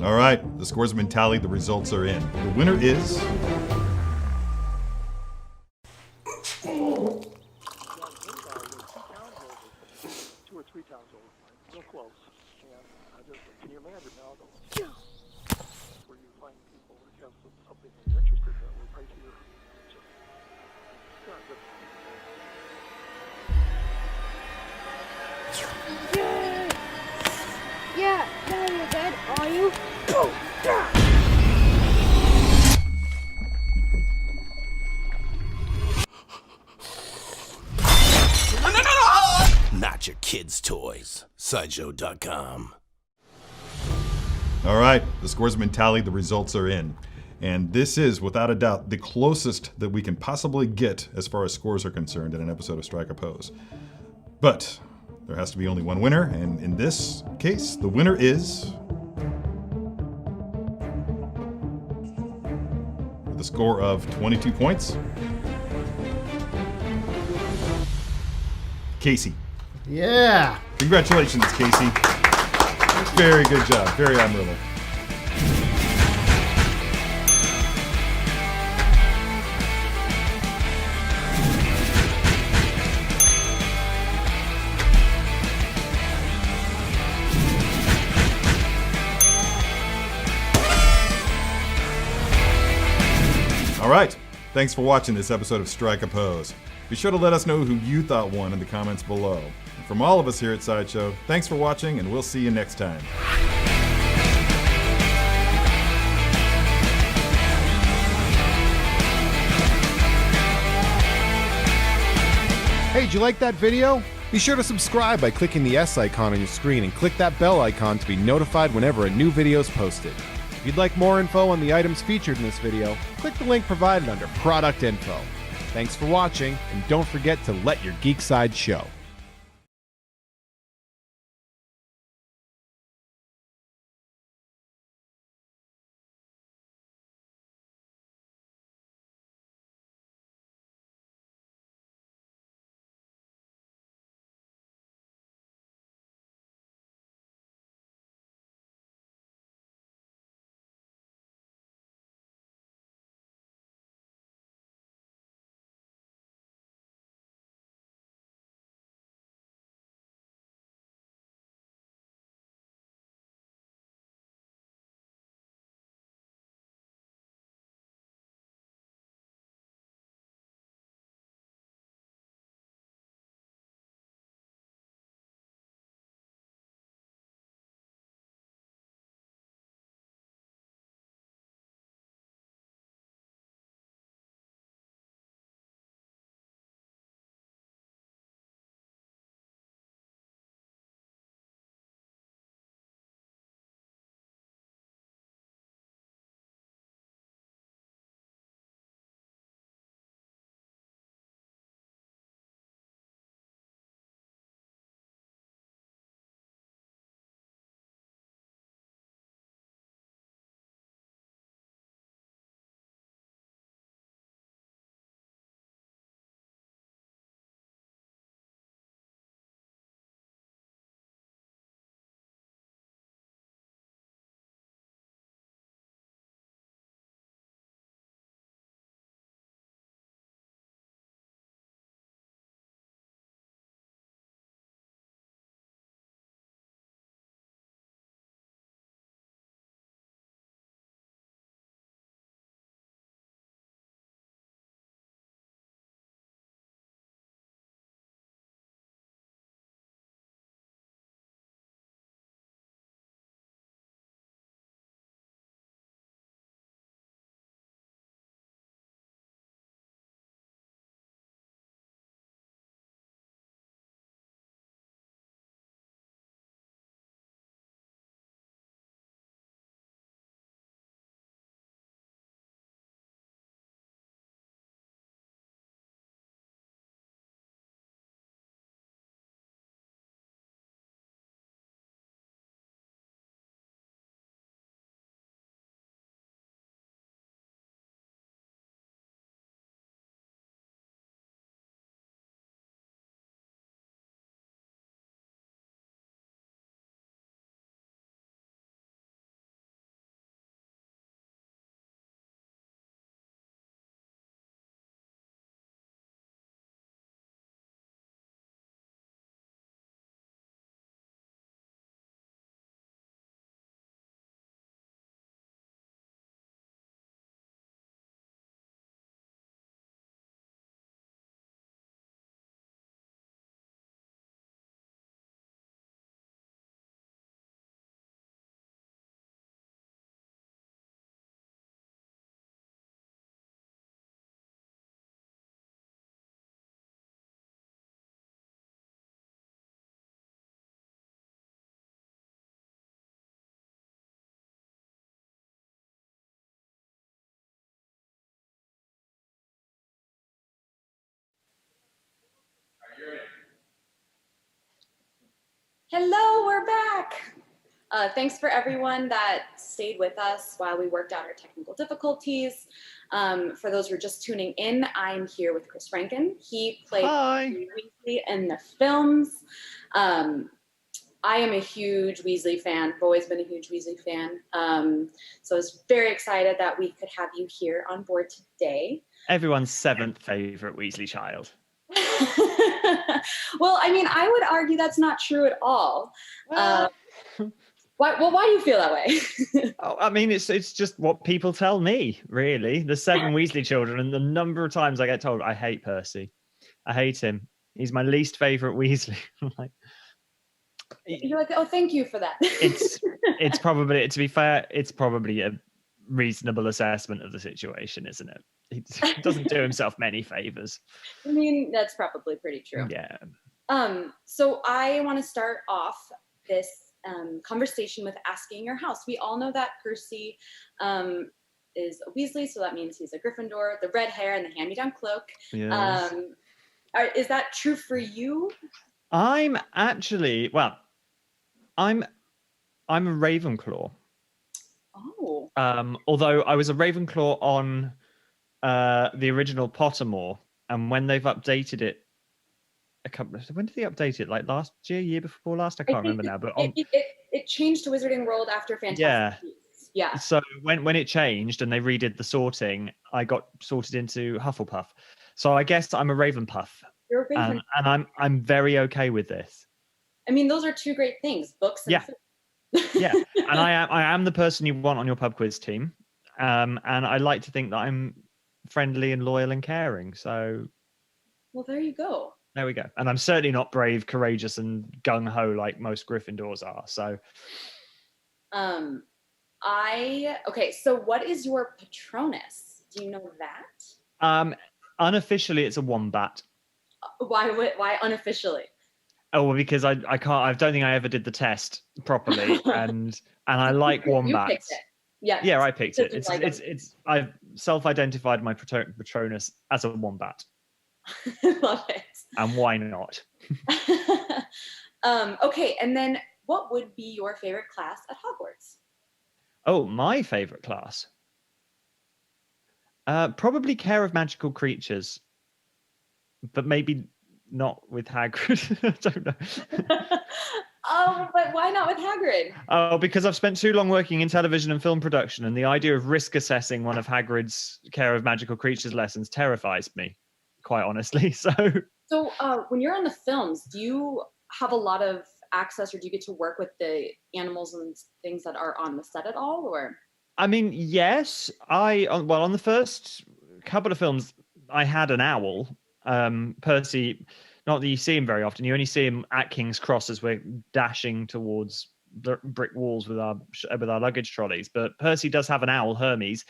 All right, the scores have been tallied, the results are in. The winner is... Yeah, now you're dead, are you? Not your kids' toys. Sideshow.com. All right, the scores have been tallied, the results are in. And this is, without a doubt, the closest that we can possibly get as far as scores are concerned in an episode of Strike a Pose. But there has to be only one winner, and in this case, the winner is... with a score of 22 points, Casey. Yeah. Congratulations, Casey. Very good job. Very admirable. All right. Thanks for watching this episode of Strike a Pose. Be sure to let us know who you thought won in the comments below. And from all of us here at Sideshow, thanks for watching, and we'll see you next time. Hey, did you like that video? Be sure to subscribe by clicking the S icon on your screen and click that bell icon to be notified whenever a new video is posted. If you'd like more info on the items featured in this video, click the link provided under Product Info. Thanks for watching, and don't forget to let your geek side show. Hello, we're back. Thanks for everyone that stayed with us while we worked out our technical difficulties. For those who are just tuning in, I'm here with Chris Rankin. He played Weasley in the films. I am a huge Weasley fan. I've always been a huge Weasley fan. So I was very excited that we could have you here on board today. Everyone's seventh favorite Weasley child. Well, I mean, I would argue that's not true at all. Why do you feel that way? Oh, I mean, it's just what people tell me, really. The seven Weasley children, and the number of times I get told, I hate Percy. I hate him. He's my least favorite Weasley. You're like, oh, thank you for that. It's probably, to be fair, it's probably a reasonable assessment of the situation, isn't it? He doesn't do himself many favors. I mean, that's probably pretty true. Yeah. So I want to start off this conversation with asking your house. We all know that Percy is a Weasley, so that means he's a Gryffindor. The red hair and the hand-me-down cloak. Yes. Is that true for you? I'm actually, well, I'm a Ravenclaw. Oh. Although I was a Ravenclaw on the original Pottermore, and when they've updated it, when did they update it? Like last year before last? I can't remember now. But it changed to Wizarding World after Fantastic Beasts. Yeah. So when it changed and they redid the sorting, I got sorted into Hufflepuff. So I guess I'm a Ravenpuff. You're a Ravenclaw. And I'm very okay with this. I mean, those are two great things, books and food. Yeah, and I am the person you want on your pub quiz team, and I like to think that I'm friendly and loyal and caring. So, well, there you go. There we go. And I'm certainly not brave, courageous, and gung ho like most Gryffindors are. So, okay. So, what is your Patronus? Do you know that? Unofficially, it's a wombat. Why unofficially? Oh, well, because I can't. I don't think I ever did the test properly, and I like wombats. You picked it. Yeah, I picked it. It's I've self-identified my Patronus as a wombat. Love it. And why not? Okay, and then what would be your favorite class at Hogwarts? Oh, my favorite class. Probably Care of Magical Creatures, but maybe not with Hagrid. I don't know. Oh, but why not with Hagrid? Oh, because I've spent too long working in television and film production, and the idea of risk assessing one of Hagrid's Care of Magical Creatures lessons terrifies me, quite honestly. So when you're on the films, do you have a lot of access, or do you get to work with the animals and things that are on the set at all? Or I mean, yes. On the first couple of films, I had an owl. Percy, not that you see him very often. You only see him at King's Cross as we're dashing towards the brick walls with our luggage trolleys. But Percy does have an owl, Hermes,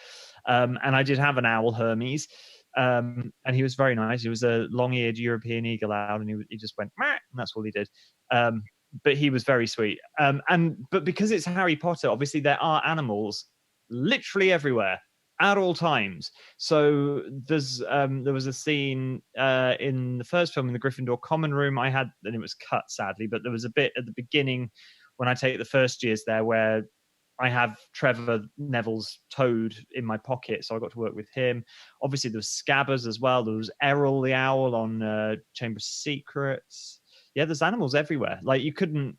and I did have an owl, Hermes, and he was very nice. He was a long-eared European eagle owl, and he just went, meh, and that's all he did. But he was very sweet. But because it's Harry Potter, obviously there are animals literally everywhere at all times. So there was a scene in the first film in the Gryffindor common room I had, and it was cut sadly, but there was a bit at the beginning when I take the first years there where I have Trevor Neville's toad in my pocket, so I got to work with him. Obviously there was Scabbers as well. There was Errol the owl on Chamber of Secrets. Yeah, there's animals everywhere. Like you couldn't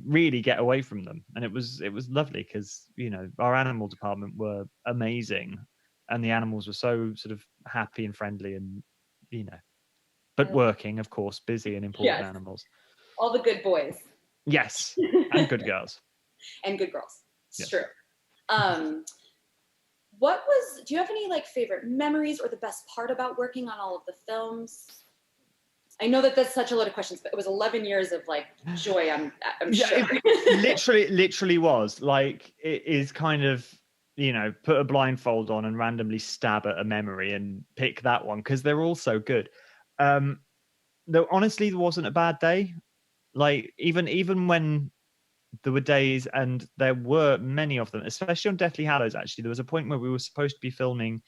really get away from them, and it was lovely because our animal department were amazing, and the animals were so sort of happy and friendly, and but working, of course, busy and important animals. All the good boys. Yes, and good girls. And good girls. It's true. Do you have any favorite memories or the best part about working on all of the films? I know that's such a lot of questions, but it was 11 years of joy. I'm sure. It literally was it is kind of, put a blindfold on and randomly stab at a memory and pick that one because they're all so good. Though honestly, there wasn't a bad day. Even when there were days, and there were many of them, especially on Deathly Hallows. Actually, there was a point where we were supposed to be filming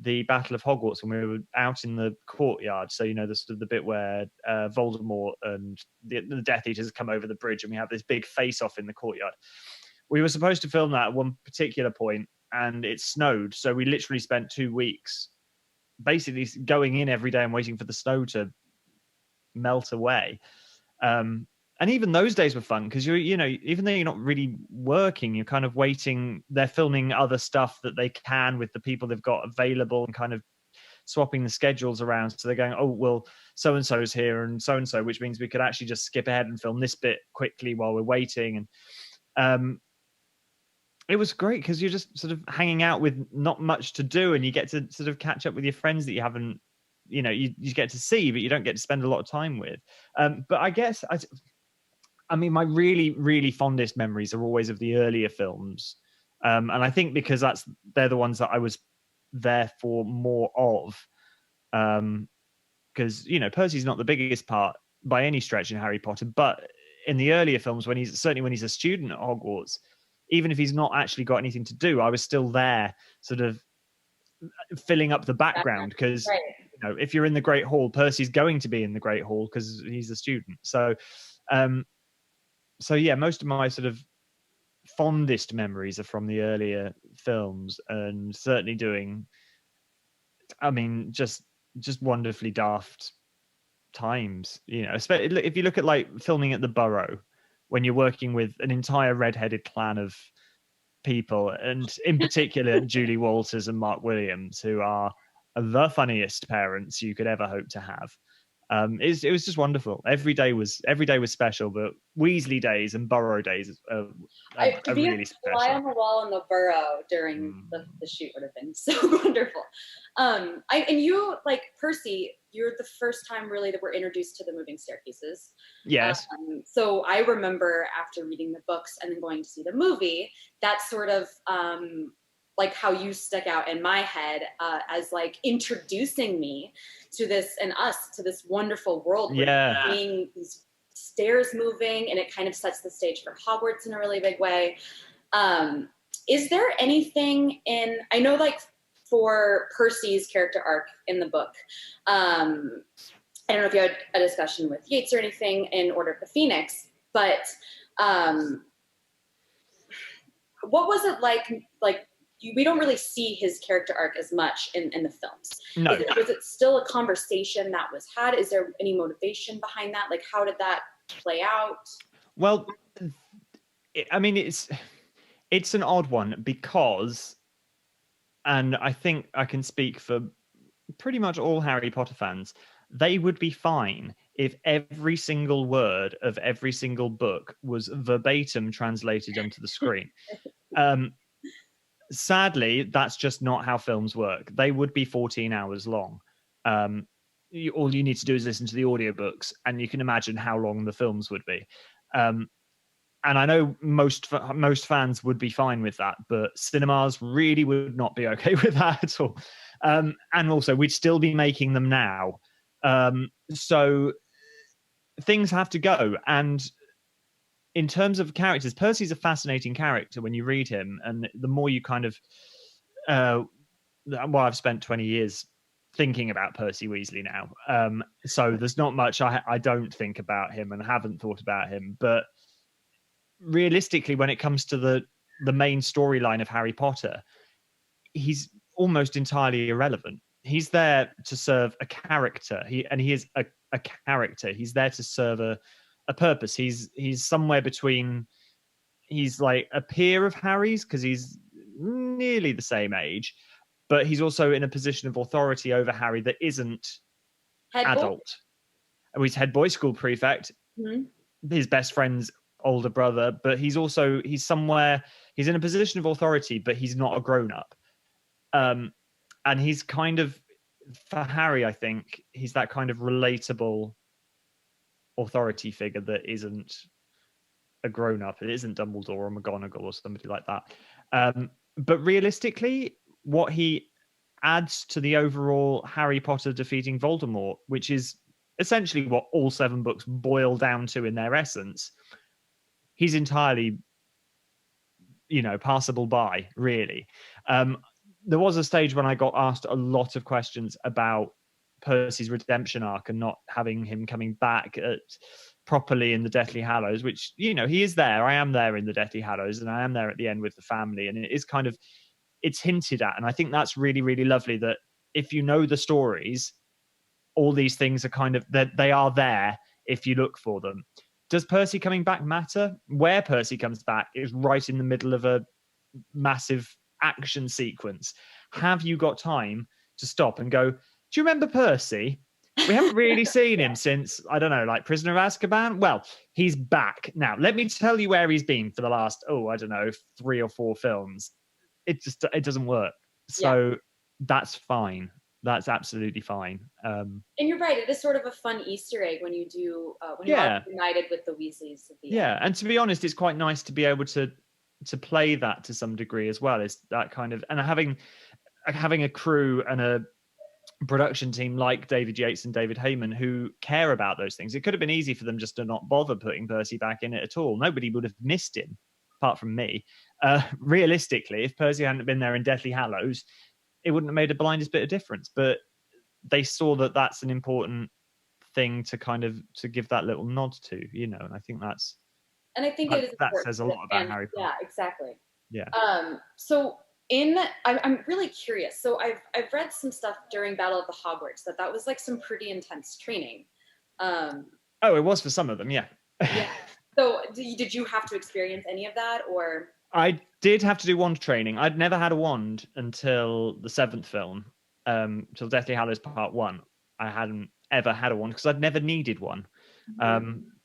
the Battle of Hogwarts when we were out in the courtyard. So, the bit where Voldemort and the Death Eaters come over the bridge and we have this big face-off in the courtyard. We were supposed to film that at one particular point and it snowed. So we literally spent 2 weeks basically going in every day and waiting for the snow to melt away. And even those days were fun because even though you're not really working, you're kind of waiting. They're filming other stuff that they can with the people they've got available and kind of swapping the schedules around. So they're going, oh, well, so-and-so's here and so-and-so, which means we could actually just skip ahead and film this bit quickly while we're waiting. And it was great because you're just sort of hanging out with not much to do, and you get to sort of catch up with your friends that you haven't, you get to see, but you don't get to spend a lot of time with. But I guess I mean, my really, really fondest memories are always of the earlier films. And I think because they're the ones that I was there for more of. Because, Percy's not the biggest part by any stretch in Harry Potter, but in the earlier films, when he's a student at Hogwarts, even if he's not actually got anything to do, I was still there, sort of filling up the background, because if you're in the Great Hall, Percy's going to be in the Great Hall because he's a student. So yeah, most of my sort of fondest memories are from the earlier films, and certainly doing, I mean, just wonderfully daft times, especially if you look at like filming at the Burrow, when you're working with an entire red-headed clan of people, and in particular Julie Walters and Mark Williams, who are the funniest parents you could ever hope to have. It was just wonderful. Every day was special, but Weasley days and Burrow days are really special. Fly on the wall in the Burrow during the shoot would have been so wonderful. And you, like Percy, you're the first time really that we're introduced to the moving staircases. Yes. So I remember after reading the books and then going to see the movie, that's sort of like how you stuck out in my head as like introducing me to this and us to this wonderful world. Yeah. Seeing these stairs moving, and it kind of sets the stage for Hogwarts in a really big way. Is there anything I know like for Percy's character arc in the book, I don't know if you had a discussion with Yates or anything in Order of the Phoenix, but what was it like we don't really see his character arc as much in the films. No. Was it still a conversation that was had? Is there any motivation behind that? Like, how did that play out? Well, I mean, it's an odd one because, and I think I can speak for pretty much all Harry Potter fans, they would be fine if every single word of every single book was verbatim translated onto the screen. Sadly, that's just not how films work. They would be 14 hours long. All you need to do is listen to the audiobooks, and you can imagine how long the films would be. And I know most fans would be fine with that, but cinemas really would not be okay with that at all. And also, we'd still be making them now. So things have to go. And in terms of characters, Percy's a fascinating character when you read him, and the more you kind of, I've spent 20 years thinking about Percy Weasley now, so there's not much I don't think about him and haven't thought about him. But realistically, when it comes to the main storyline of Harry Potter, he's almost entirely irrelevant. He's there to serve a character. He is a character. He's there to serve a purpose. He's somewhere between, he's like a peer of Harry's because he's nearly the same age, but he's also in a position of authority over Harry that isn't adult. And he's head boys school prefect, his best friend's older brother, but he's in a position of authority, but he's not a grown-up. And he's kind of, for Harry, I think he's that kind of relatable authority figure that isn't a grown-up. It isn't Dumbledore or McGonagall or somebody like that. But realistically, what he adds to the overall Harry Potter defeating Voldemort, which is essentially what all 7 books boil down to in their essence, he's entirely, passable by, really. There was a stage when I got asked a lot of questions about Percy's redemption arc and not having him coming back properly in the Deathly Hallows, which, he is there. I am there in the Deathly Hallows, and I am there at the end with the family, and it is kind of, it's hinted at. And I think that's really, really lovely that if you know the stories, all these things are kind of, that they are there if you look for them. Does Percy coming back matter? Where Percy comes back is right in the middle of a massive action sequence. Have you got time to stop and go, do you remember Percy? We haven't really seen him since, I don't know, like Prisoner of Azkaban. Well, he's back. Now, let me tell you where he's been for the last, 3 or 4 films. It doesn't work. So that's fine. That's absolutely fine. And you're right. It is sort of a fun Easter egg when you do, when you are united with the Weasleys at the end. And to be honest, it's quite nice to be able to play that to some degree as well. Is that kind of, and having a crew and a production team like David Yates and David Heyman who care about those things. It could have been easy for them just to not bother putting Percy back in it at all. Nobody would have missed him apart from me. Realistically, if Percy hadn't been there in Deathly Hallows, it wouldn't have made the blindest bit of difference. But they saw that that's an important thing to kind of to give that little nod to, you know, and I think that's and I think it is that says a lot about Harry Potter. Yeah, exactly. Yeah. So I'm really curious. So I've read some stuff during Battle of the Hogwarts that was like some pretty intense training. Oh, it was for some of them, yeah. Yeah. So did you have to experience any of that, or? I did have to do wand training. I'd never had a wand until the 7th film, till Deathly Hallows Part 1. I hadn't ever had a wand because I'd never needed one.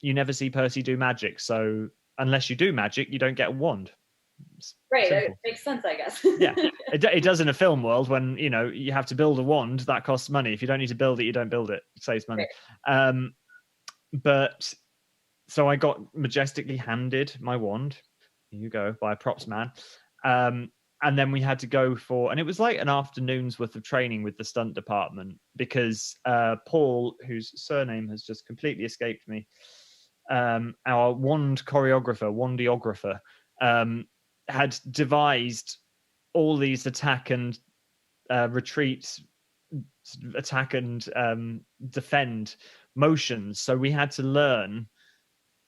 You never see Percy do magic, so unless you do magic, you don't get a wand. Right, it makes sense, I guess. Yeah, it does in a film world when, you know, you have to build a wand, that costs money. If you don't need to build it, you don't build it. It saves money. Right. But so I got majestically handed my wand. Here you go, by a props man. And then we had to go for, and it was like an afternoon's worth of training with the stunt department because Paul, whose surname has just completely escaped me, our wand choreographer, had devised all these attack and retreat, attack and defend motions. So we had to learn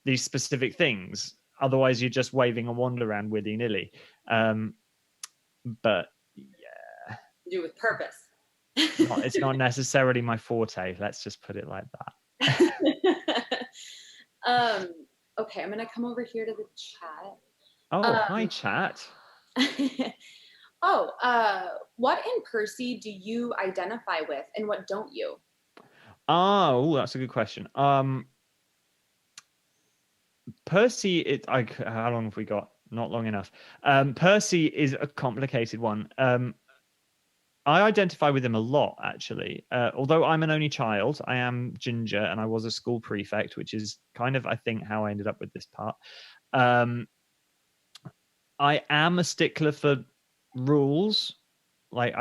these specific things. Otherwise, you're just waving a wand around willy-nilly. But yeah, do with purpose. It's not necessarily my forte. Let's just put it like that. Okay, I'm gonna come over here to the chat. Oh, hi, chat. What in Percy do you identify with, and what don't you? Oh, that's a good question. Percy, how long have we got? Not long enough. Percy is a complicated one. I identify with him a lot, actually. Although I'm an only child, I am ginger, and I was a school prefect, which is kind of, I think, how I ended up with this part. I am a stickler for rules. Like,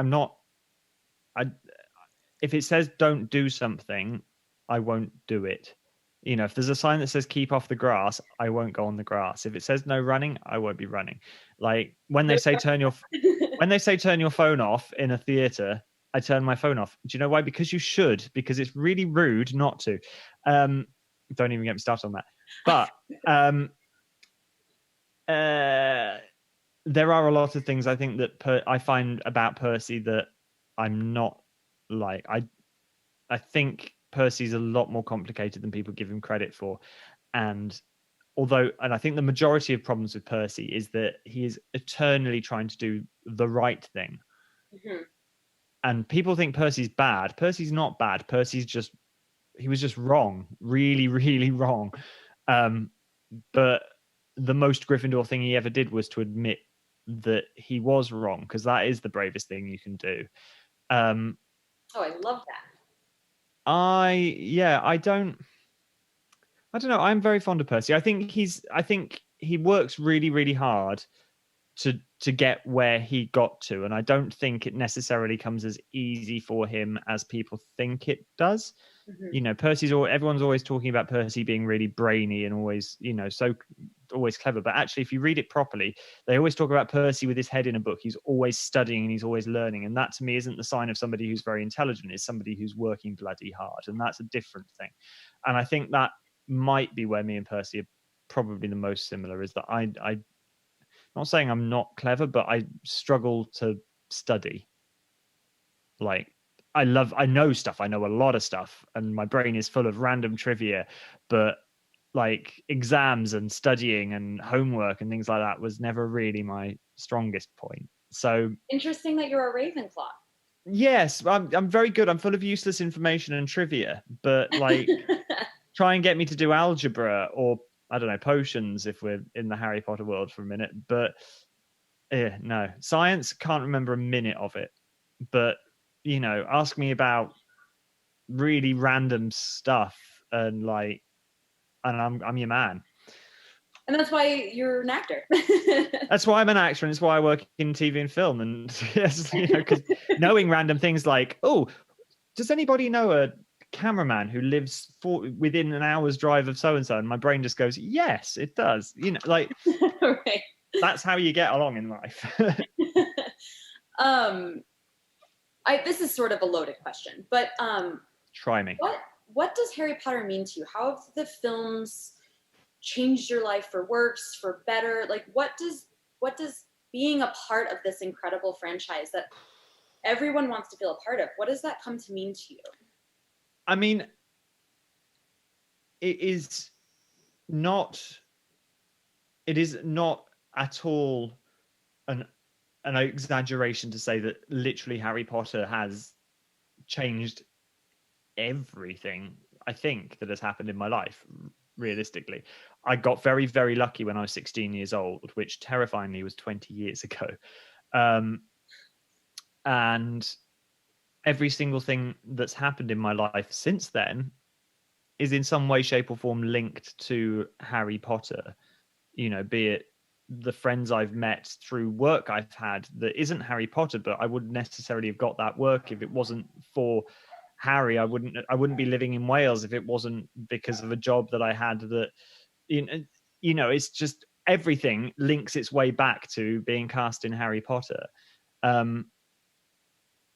if it says don't do something, I won't do it. You know, if there's a sign that says keep off the grass, I won't go on the grass. If it says no running, I won't be running. Like when they say turn your phone off in a theater, I turn my phone off. Do you know why? Because you should, because it's really rude not to. Don't even get me started on that. But there are a lot of things I think that I find about Percy that I'm not like. I think Percy's a lot more complicated than people give him credit for. And I think the majority of problems with Percy is that he is eternally trying to do the right thing. Mm-hmm. And people think Percy's bad. Percy's not bad. He was just wrong. Really, really wrong. But the most Gryffindor thing he ever did was to admit that he was wrong, because that is the bravest thing you can do. I love that. I don't know. I'm very fond of Percy. I think he works really, really hard to get where he got to, and I don't think it necessarily comes as easy for him as people think it does. Mm-hmm. You know, everyone's always talking about Percy being really brainy and always, you know, always clever. But actually, if you read it properly, they always talk about Percy with his head in a book. He's always studying and he's always learning. And that to me isn't the sign of somebody who's very intelligent. It's somebody who's working bloody hard. And that's a different thing. And I think that might be where me and Percy are probably the most similar, is that I'm not saying I'm not clever, but I struggle to study. Like, I know stuff. I know a lot of stuff, and my brain is full of random trivia, but like exams and studying and homework and things like that was never really my strongest point. So interesting that you're a Ravenclaw. Yes, I'm very good. I'm full of useless information and trivia, but like try and get me to do algebra or I don't know, potions if we're in the Harry Potter world for a minute. But no, science, can't remember a minute of it. But you know, ask me about really random stuff and I'm your man. And that's why you're an actor. That's why I'm an actor, and it's why I work in TV and film. And yes, you know, because knowing random things like, oh, does anybody know a cameraman who lives within an hour's drive of so and so? And my brain just goes, yes, it does. You know, like, right. That's how you get along in life. This is sort of a loaded question, but try me. What does Harry Potter mean to you? How have the films changed your life for worse, for better? Like, what does being a part of this incredible franchise that everyone wants to feel a part of, what does that come to mean to you? I mean, it is not at all an exaggeration to say that literally Harry Potter has changed everything, I think, that has happened in my life. Realistically, I got very, very lucky when I was 16 years old, which terrifyingly was 20 years ago. And every single thing that's happened in my life since then is in some way, shape, or form linked to Harry Potter. You know, be it the friends I've met through work I've had that isn't Harry Potter, but I wouldn't necessarily have got that work if it wasn't for Harry. I wouldn't be living in Wales if it wasn't because of a job that I had that, you know, it's just everything links its way back to being cast in Harry Potter.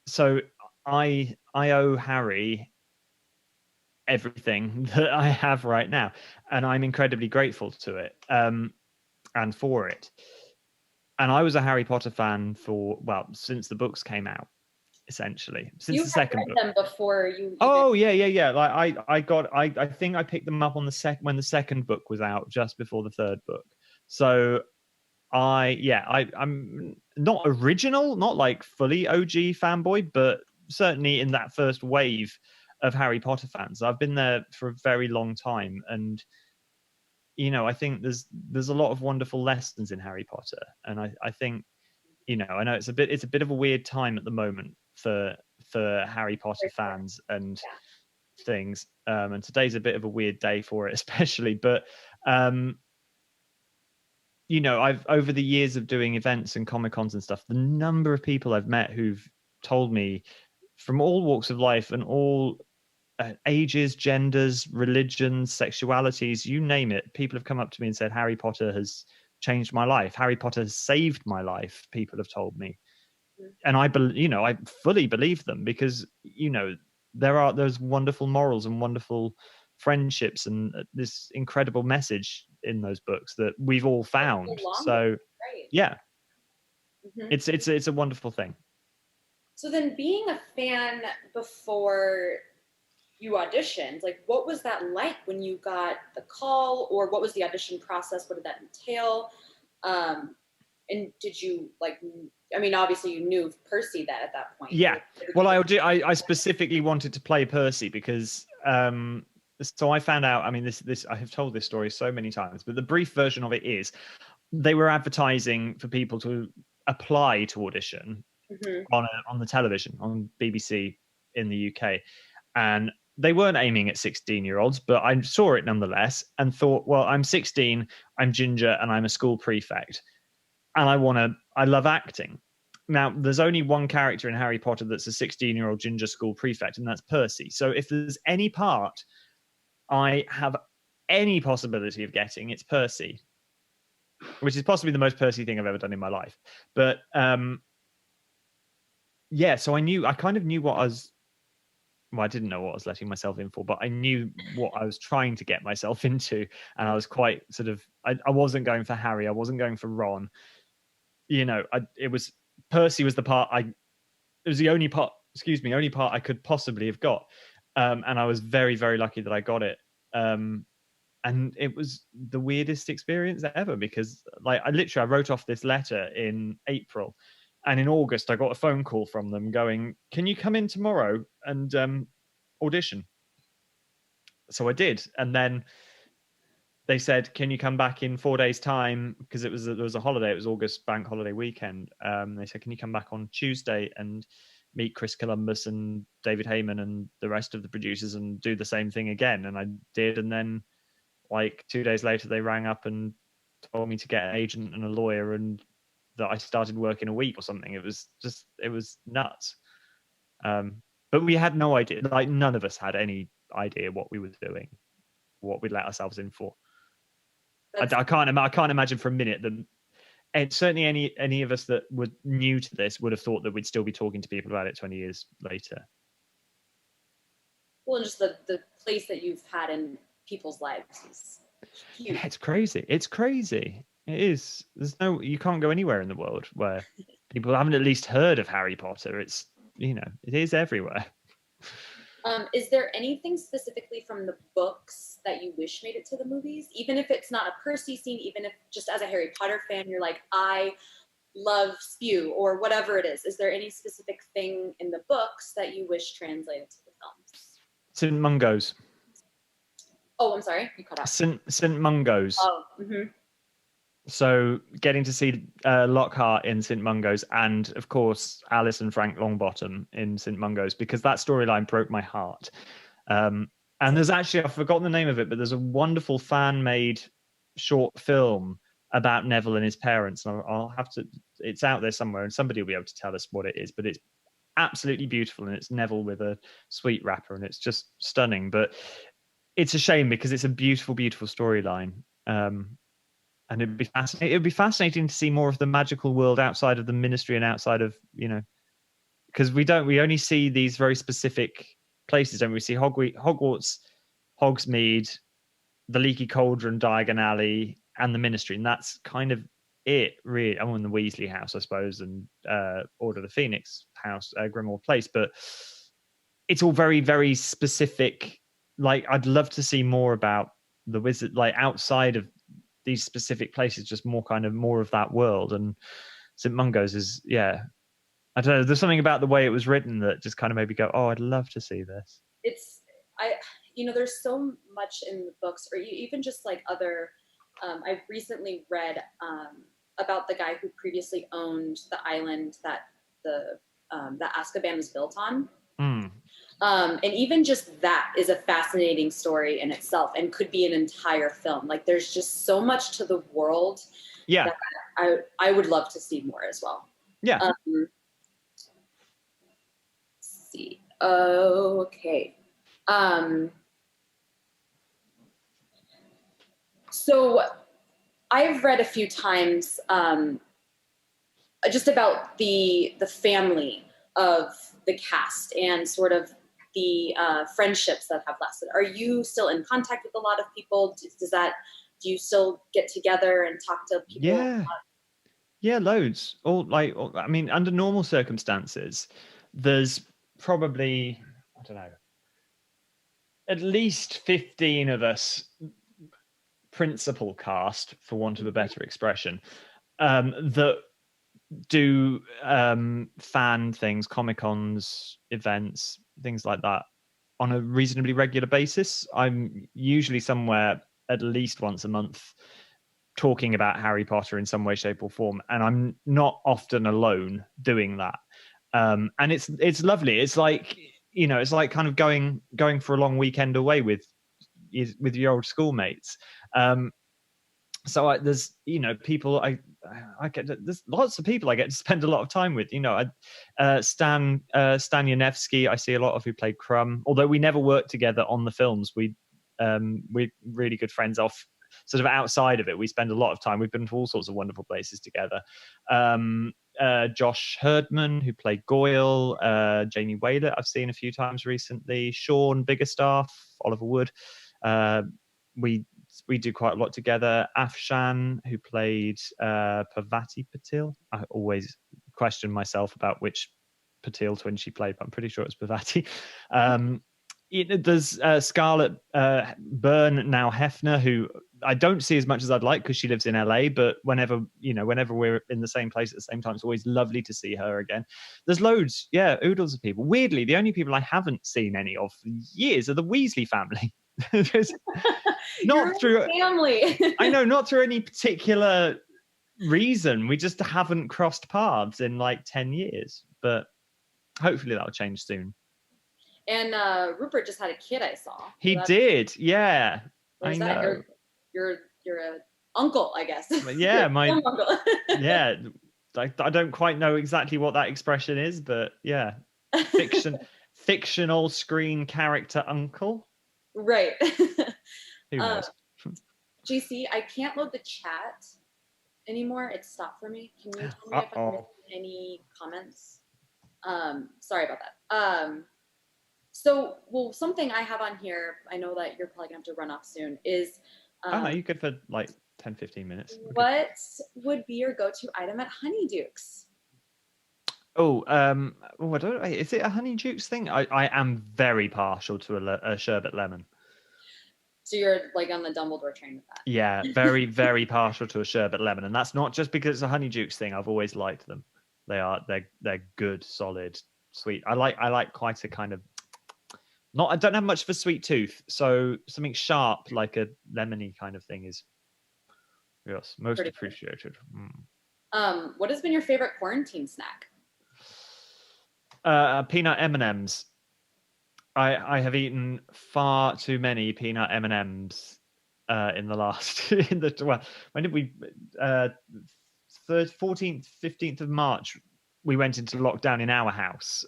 So I owe Harry everything that I have right now, and I'm incredibly grateful to it and for it. And I was a Harry Potter fan since the books came out, essentially, since you the second book. Them before you. Oh yeah. Like I think I picked them up on when the second book was out, just before the third book. So I'm not original, not like fully OG fanboy, but certainly in that first wave of Harry Potter fans. I've been there for a very long time, and you know, I think there's a lot of wonderful lessons in Harry Potter, and I think, you know, I know it's a bit of a weird time at the moment for Harry Potter fans and things, and today's a bit of a weird day for it, especially, but you know, I've over the years of doing events and Comic-Cons and stuff, the number of people I've met who've told me from all walks of life and all ages, genders, religions, sexualities, you name it, people have come up to me and said, Harry Potter has changed my life. Harry Potter has saved my life, people have told me. And I fully believe them, because, you know, there's wonderful morals and wonderful friendships and this incredible message in those books that we've all found. So yeah, it's a wonderful thing. So then, being a fan before you auditioned, like, what was that like when you got the call, or what was the audition process? What did that entail? And did you, like, I mean, obviously you knew Percy at that point. Yeah. Well, I specifically wanted to play Percy because, so I found out, I mean, this I have told this story so many times, but the brief version of it is they were advertising for people to apply to audition on the television, on BBC in the UK. And they weren't aiming at 16-year-olds, but I saw it nonetheless and thought, well, I'm 16, I'm ginger, and I'm a school prefect. And I love acting. Now, there's only one character in Harry Potter that's a 16-year-old ginger school prefect, and that's Percy. So if there's any part I have any possibility of getting, it's Percy, which is possibly the most Percy thing I've ever done in my life. But yeah, so I kind of knew what I was, well, I didn't know what I was letting myself in for, but I knew what I was trying to get myself into. And I was quite sort of, I wasn't going for Harry. I wasn't going for Ron. You know, Percy was the part it was the only part I could possibly have got. And I was very, very lucky that I got it. And it was the weirdest experience ever, because like I wrote off this letter in April, and in August I got a phone call from them going, can you come in tomorrow and audition? So I did. And then they said, can you come back in 4 days time? Because there was a holiday. It was August bank holiday weekend. They said, can you come back on Tuesday and meet Chris Columbus and David Heyman and the rest of the producers and do the same thing again? And I did. And then like 2 days later, they rang up and told me to get an agent and a lawyer, and that I started work in a week or something. It was nuts. But we had no idea. Like, none of us had any idea what we were doing, what we'd let ourselves in for. I can't imagine for a minute that and certainly any of us that were new to this would have thought that we'd still be talking to people about it 20 years later. Well, and just the place that you've had in people's lives is huge. Yeah, it's crazy. It's crazy. It is. You can't go anywhere in the world where people haven't at least heard of Harry Potter. It's, it is everywhere. Is there anything specifically from the books that you wish made it to the movies? Even if it's not a Percy scene, even if just as a Harry Potter fan, you're like, I love spew or whatever it is. Is there any specific thing in the books that you wish translated to the films? St. Mungo's. Oh, I'm sorry. You cut out. St. Mungo's. Oh, mm-hmm. So getting to see Lockhart in St. Mungo's and, of course, Alice and Frank Longbottom in St. Mungo's, because that storyline broke my heart. And there's actually, I've forgotten the name of it, but there's a wonderful fan-made short film about Neville and his parents. And I'll have to, it's out there somewhere and somebody will be able to tell us what it is, but it's absolutely beautiful. And it's Neville with a sweet wrapper and it's just stunning. But it's a shame because it's a beautiful, beautiful storyline. And it'd be fascinating to see more of the magical world outside of the Ministry and outside of, because we only see these very specific places, don't we? We see Hogwarts, Hogsmeade, the Leaky Cauldron, Diagon Alley, and the Ministry, and that's kind of it, really. I mean, the Weasley house, I suppose, and Order of the Phoenix house, Grimmauld Place, but it's all very, very specific. Like, I'd love to see more about the wizard, like outside of these specific places, just more of that world. And St. Mungo's is, I don't know, there's something about the way it was written that just kind of made me go, oh, I'd love to see this. There's so much in the books, or even just like other, I've recently read about the guy who previously owned the island that that Azkaban was built on. And even just that is a fascinating story in itself and could be an entire film. Like, there's just so much to the world that I would love to see more as well. Yeah. Let's see. Okay. So I've read a few times just about the family of the cast and sort of the friendships that have lasted. Are you still in contact with a lot of people? Do you still get together and talk to people? Yeah, loads. I mean, under normal circumstances, there's probably, I don't know, at least 15 of us, principal cast, for want of a better expression, that do fan things, Comic-Cons, events, things like that on a reasonably regular basis. I'm usually somewhere at least once a month talking about Harry Potter in some way, shape, or form, and I'm not often alone doing that. And it's lovely. It's like, it's like kind of going for a long weekend away with your old schoolmates. So there's people I get, there's lots of people I get to spend a lot of time with. Stan Yanevsky, I see a lot of, who played Crumb. Although we never worked together on the films, we're really good friends off sort of outside of it. We spend a lot of time. We've been to all sorts of wonderful places together. Josh Herdman, who played Goyle, Jamie Whalett, I've seen a few times recently. Sean Biggerstaff, Oliver Wood. We do quite a lot together. Afshan, who played Parvati Patil. I always question myself about which Patil twin she played, but I'm pretty sure it's Parvati. There's Scarlett Byrne, now Hefner, who I don't see as much as I'd like because she lives in LA, but whenever we're in the same place at the same time, it's always lovely to see her again. There's loads, oodles of people. Weirdly, the only people I haven't seen any of for years are the Weasley family. Not through family. I know, not through any particular reason. We just haven't crossed paths in like 10 years, but hopefully that'll change soon. And Rupert just had a kid, I saw. He did, yeah. I know. You're a uncle, I guess. Yeah, my uncle. Yeah, I don't quite know exactly what that expression is, but yeah, fictional screen character uncle. Right. Who knows? GC, I can't load the chat anymore. It stopped for me. Can you tell me if I'm missing any comments? Sorry about that. So, well, something I have on here, I know that you're probably gonna have to run off soon, is oh, no, you good for like 10, 15 minutes. What would be your go-to item at Honeydukes? Oh, I don't know. Is it a Honeydukes thing? I am very partial to a sherbet lemon. So you're like on the Dumbledore train with that? Yeah, very, very partial to a sherbet lemon, and that's not just because it's a Honeydukes thing. I've always liked them. They're good, solid, sweet. I like quite a kind of I don't have much of a sweet tooth, so something sharp like a lemony kind of thing is most Pretty appreciated. What has been your favorite quarantine snack? Peanut M&Ms. I have eaten far too many peanut M&Ms in the last when did we 14th 15th of March we went into lockdown in our house,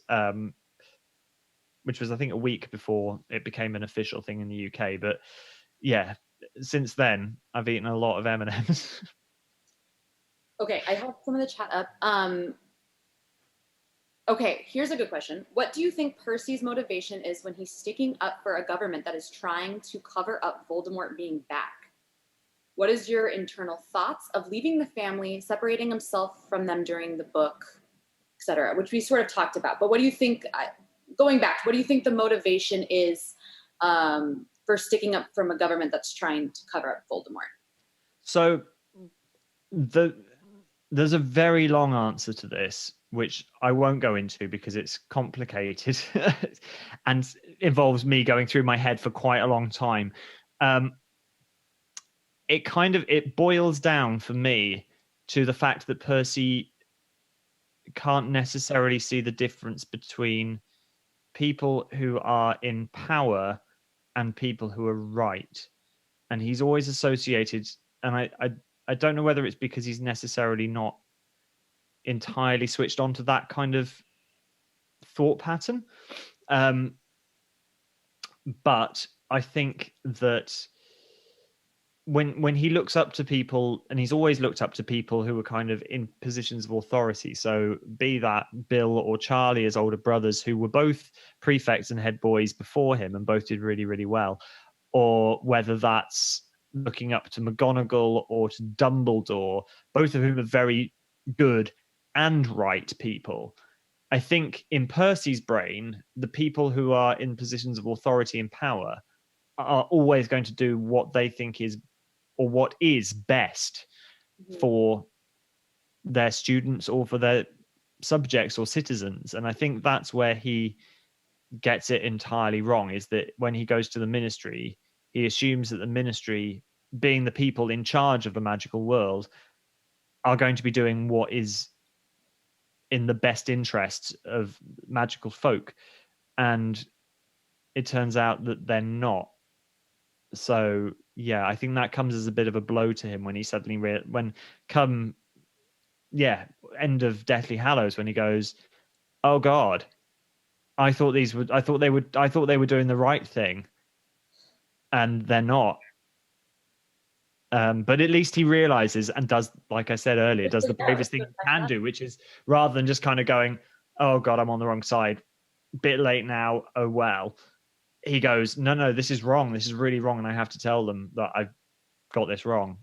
which was I think a week before it became an official thing in the UK. But yeah, since then I've eaten a lot of M&Ms. Okay, I have some of the chat up. Okay, here's a good question. What do you think Percy's motivation is when he's sticking up for a government that is trying to cover up Voldemort being back? What is your internal thoughts of leaving the family, separating himself from them during the book, etc., which we sort of talked about. But what do you think, going back, what do you think the motivation is for sticking up from a government that's trying to cover up Voldemort? So there's a very long answer to this, which I won't go into because it's complicated and involves me going through my head for quite a long time. It boils down for me to the fact that Percy can't necessarily see the difference between people who are in power and people who are right. And he's always associated, and I don't know whether it's because he's necessarily not entirely switched on to that kind of thought pattern. But I think that when he looks up to people, and he's always looked up to people who are kind of in positions of authority, so be that Bill or Charlie as older brothers who were both prefects and head boys before him and both did really, really well, or whether that's looking up to McGonagall or to Dumbledore, both of whom are very good and right people. I think in Percy's brain, the people who are in positions of authority and power are always going to do what they think is, or what is best for their students or for their subjects or citizens. And I think that's where he gets it entirely wrong, is that when he goes to the ministry, he assumes that the ministry, being the people in charge of the magical world, are going to be doing what is in the best interests of magical folk. And it turns out that they're not. So yeah, I think that comes as a bit of a blow to him when he suddenly end of Deathly Hallows, when he goes, "Oh God, I thought they were doing the right thing, and they're not." But at least he realizes and does, like I said earlier, does the bravest thing he can do, which is, rather than just kind of going, "Oh God, I'm on the wrong side, bit late now, oh well," he goes, no, this is wrong. This is really wrong. And I have to tell them that I've got this wrong.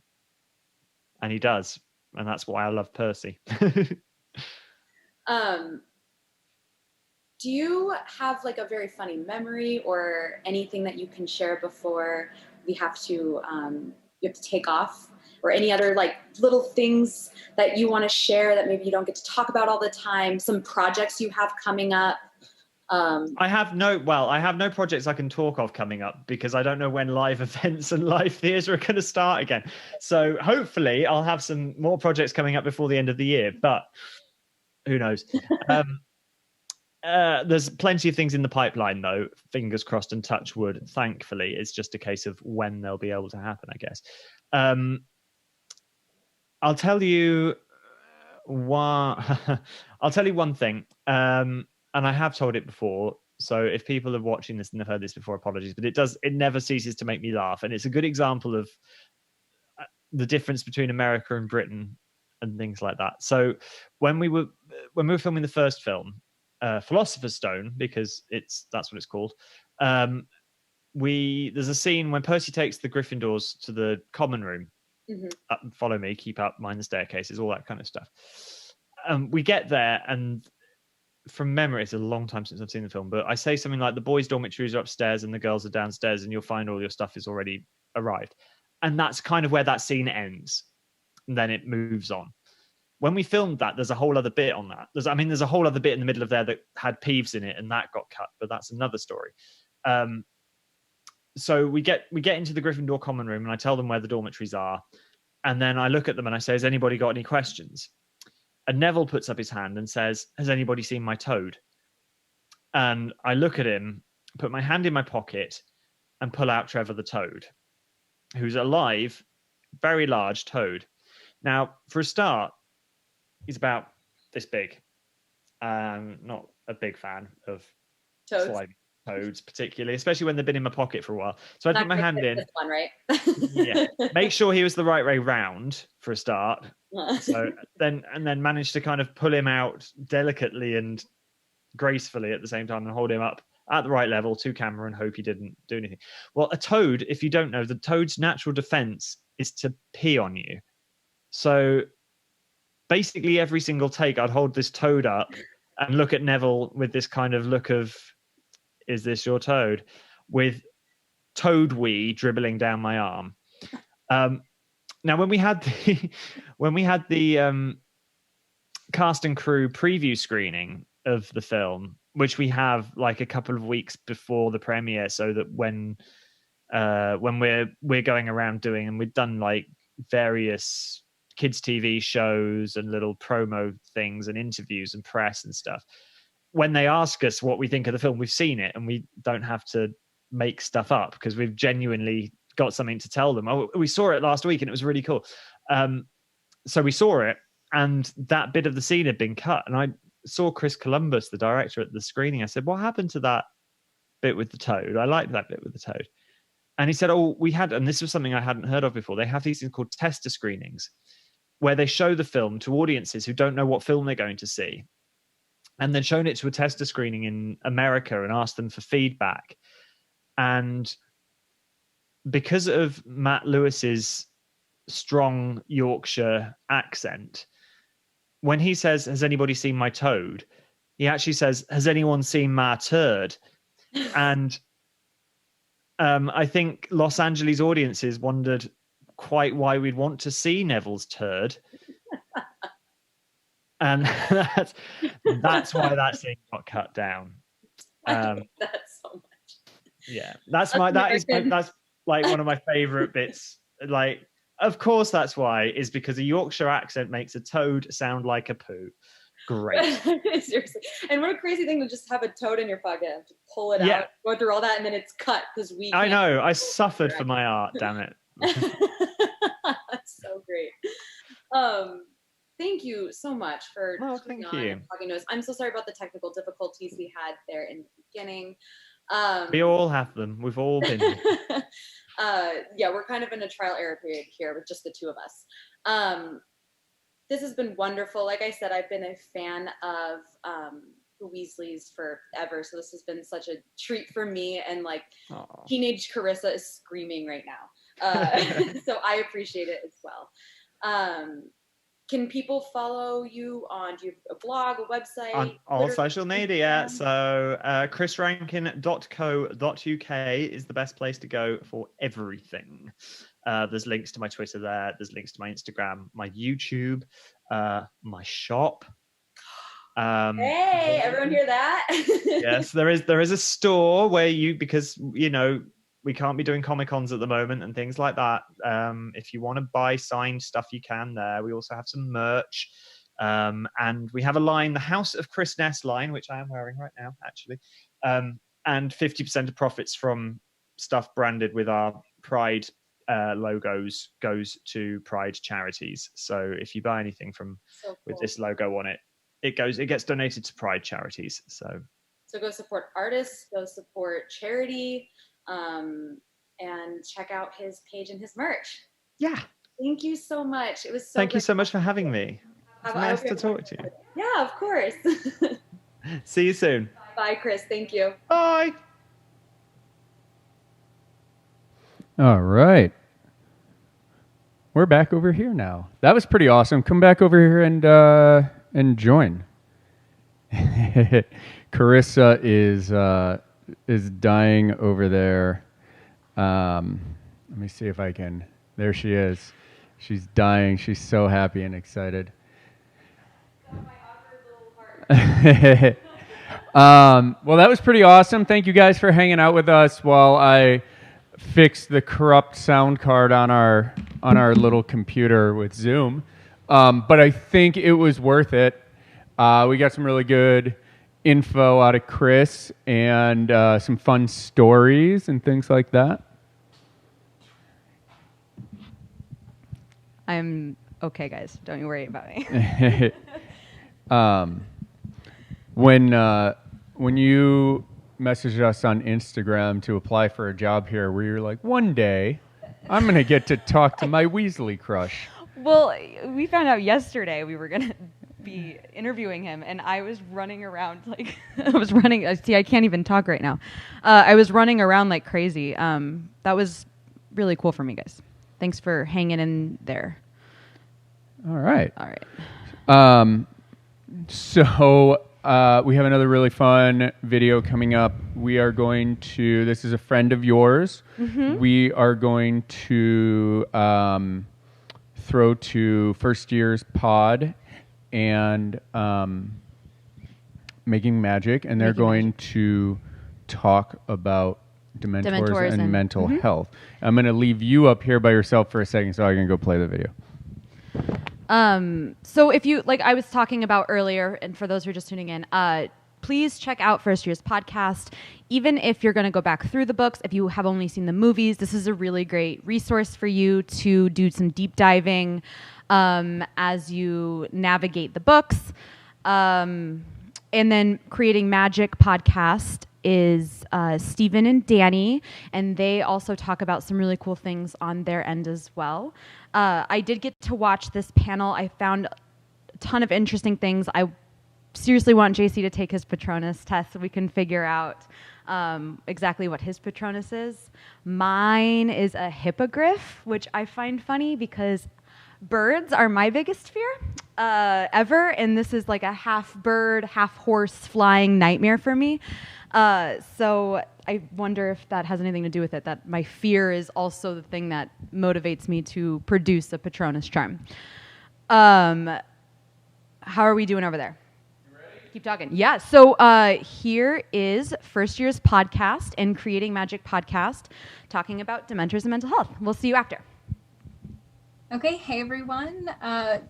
And he does. And that's why I love Percy. Do you have like a very funny memory or anything that you can share before we have to, you have to take off, or any other like little things that you want to share that maybe you don't get to talk about all the time, some projects you have coming up? I have no projects I can talk of coming up, because I don't know when live events and live theatre are going to start again. So hopefully I'll have some more projects coming up before the end of the year, but who knows? There's plenty of things in the pipeline, though. Fingers crossed and touch wood. Thankfully, it's just a case of when they'll be able to happen, I guess. I'll tell you one thing. And I have told it before, so if people are watching this and have heard this before, apologies, but it never ceases to make me laugh. And it's a good example of the difference between America and Britain and things like that. So when we were filming the first film, Philosopher's Stone, because that's what it's called. There's a scene when Percy takes the Gryffindors to the common room. Follow me, keep up, mind the staircases, all that kind of stuff. We get there, and from memory, it's a long time since I've seen the film, but I say something like the boys' dormitories are upstairs and the girls are downstairs, and you'll find all your stuff is already arrived. And that's kind of where that scene ends. And then it moves on. When we filmed that, there's a whole other bit on that. There's a whole other bit in the middle of there that had Peeves in it, and that got cut, but that's another story. So we get into the Gryffindor common room, and I tell them where the dormitories are. And then I look at them and I say, has anybody got any questions? And Neville puts up his hand and says, has anybody seen my toad? And I look at him, put my hand in my pocket, and pull out Trevor the toad, who's a live, very large toad. Now, for a start, he's about this big. Not a big fan of slimy toads, particularly, especially when they've been in my pocket for a while. So I put my hand in. This one, right? Yeah. Make sure he was the right way round for a start. So then managed to kind of pull him out delicately and gracefully at the same time and hold him up at the right level to camera and hope he didn't do anything. Well, a toad, if you don't know, the toad's natural defense is to pee on you. So basically every single take, I'd hold this toad up and look at Neville with this kind of look of, is this your toad? With toad wee dribbling down my arm. Now, when we had the cast and crew preview screening of the film, which we have like a couple of weeks before the premiere, so that when we're going around doing, and we've done like various kids TV shows and little promo things and interviews and press and stuff. When they ask us what we think of the film, we've seen it and we don't have to make stuff up because we've genuinely got something to tell them. Oh, we saw it last week and it was really cool. So we saw it, and that bit of the scene had been cut. And I saw Chris Columbus, the director, at the screening. I said, what happened to that bit with the toad? I liked that bit with the toad. And he said, oh, we had, and this was something I hadn't heard of before, they have these things called tester screenings, where they show the film to audiences who don't know what film they're going to see, and then shown it to a tester screening in America and asked them for feedback. And because of Matt Lewis's strong Yorkshire accent, when he says, has anybody seen my toad? He actually says, has anyone seen my turd? And I think Los Angeles audiences wondered quite why we'd want to see Neville's turd. And that's why that scene got cut down. That's so much. Yeah, that's like one of my favorite bits. Like, of course, that's why, is because a Yorkshire accent makes a toad sound like a poo. Great. Seriously. And what a crazy thing to just have a toad in your pocket, have to pull it out, go through all that, and then it's cut because we I know. I suffered for my art, damn it. That's so great. Thank you so much for thank talking to us. I'm so sorry about the technical difficulties we had there in the beginning. We all have them. We've all been yeah, we're kind of in a trial error period here with just the two of us. This has been wonderful. Like I said, I've been a fan of the Weasleys forever, so this has been such a treat for me, and like teenage Carissa is screaming right now. So I appreciate it as well. Can people follow you on, do you have a blog, a website? On all social media. So chrisrankin.co.uk is the best place to go for everything. There's links to my Twitter there. There's links to my Instagram, my YouTube, my shop. Hey, everyone hear that? Yes, there is a store where because we can't be doing Comic-Cons at the moment and things like that. If you want to buy signed stuff, you can there. We also have some merch. And we have a line, the House of Chris Ness line, which I am wearing right now, actually. And 50% of profits from stuff branded with our Pride logos goes to Pride charities. So if you buy anything with this logo on it, it gets donated to Pride charities. So go support artists, go support charity. And check out his page and his merch. Yeah. Thank you so much. It was so Thank you great. so much for having me. It's nice to talk to you. Yeah, of course. See you soon. Bye, Chris. Thank you. Bye. All right. We're back over here now. That was pretty awesome. Come back over here and join. Carissa is dying over there. Let me see if I can. There she is. She's dying. She's so happy and excited. Well, that was pretty awesome. Thank you guys for hanging out with us while I fixed the corrupt sound card on our little computer with Zoom. But I think it was worth it. We got some really good info out of Chris and some fun stories and things like that. I'm okay, guys. Don't you worry about me. When you messaged us on Instagram to apply for a job here, where you're like, one day I'm going to get to talk to my Weasley crush. Well, we found out yesterday we were going to be interviewing him, and I was running around like see, I can't even talk right now. I was running around like crazy. That was really cool for me, guys. Thanks for hanging in there. All right. So we have another really fun video coming up. We are going to, this is a friend of yours. Mm-hmm. We are going to throw to First Year's Pod and Making Magic, and they're going to talk about Dementors and mental health. I'm going to leave you up here by yourself for a second so I can go play the video. So if you, like I was talking about earlier, and for those who are just tuning in, please check out First Year's Podcast. Even if you're going to go back through the books, if you have only seen the movies, this is a really great resource for you to do some deep diving as you navigate the books. And then Creating Magic Podcast is Stephen and Danny, and they also talk about some really cool things on their end as well. I did get to watch this panel. I found a ton of interesting things. I seriously want JC to take his Patronus test so we can figure out exactly what his Patronus is. Mine is a hippogriff, which I find funny because birds are my biggest fear ever, and this is like a half bird, half horse flying nightmare for me. So I wonder if that has anything to do with it, that my fear is also the thing that motivates me to produce a Patronus charm. How are we doing over there? You ready? Keep talking. Yeah, so here is First Year's Podcast and Creating Magic Podcast talking about Dementors and mental health. We'll see you after. Okay, hey everyone.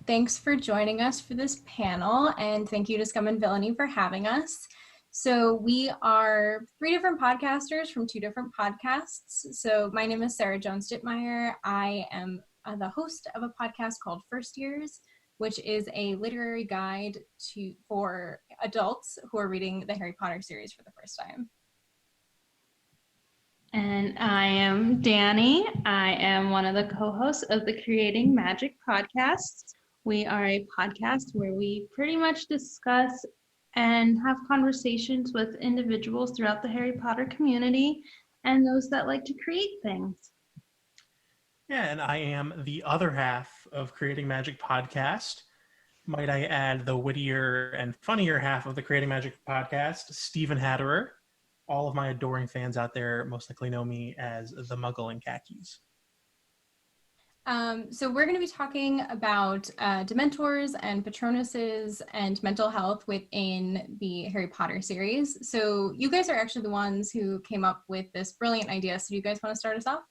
Thanks for joining us for this panel, and thank you to Scum and Villainy for having us. So we are 3 different podcasters from 2 different podcasts. So my name is Sarah Jones-Dittmeyer. I am the host of a podcast called First Years, which is a literary guide for adults who are reading the Harry Potter series for the first time. And I am Danny. I am one of the co-hosts of the Creating Magic podcast. We are a podcast where we pretty much discuss and have conversations with individuals throughout the Harry Potter community and those that like to create things. Yeah, and I am the other half of Creating Magic podcast. Might I add the wittier and funnier half of the Creating Magic podcast, Stephen Hatterer. All of my adoring fans out there most likely know me as the Muggle in Khakis. So we're going to be talking about Dementors and Patronuses and mental health within the Harry Potter series. So you guys are actually the ones who came up with this brilliant idea. So do you guys want to start us off?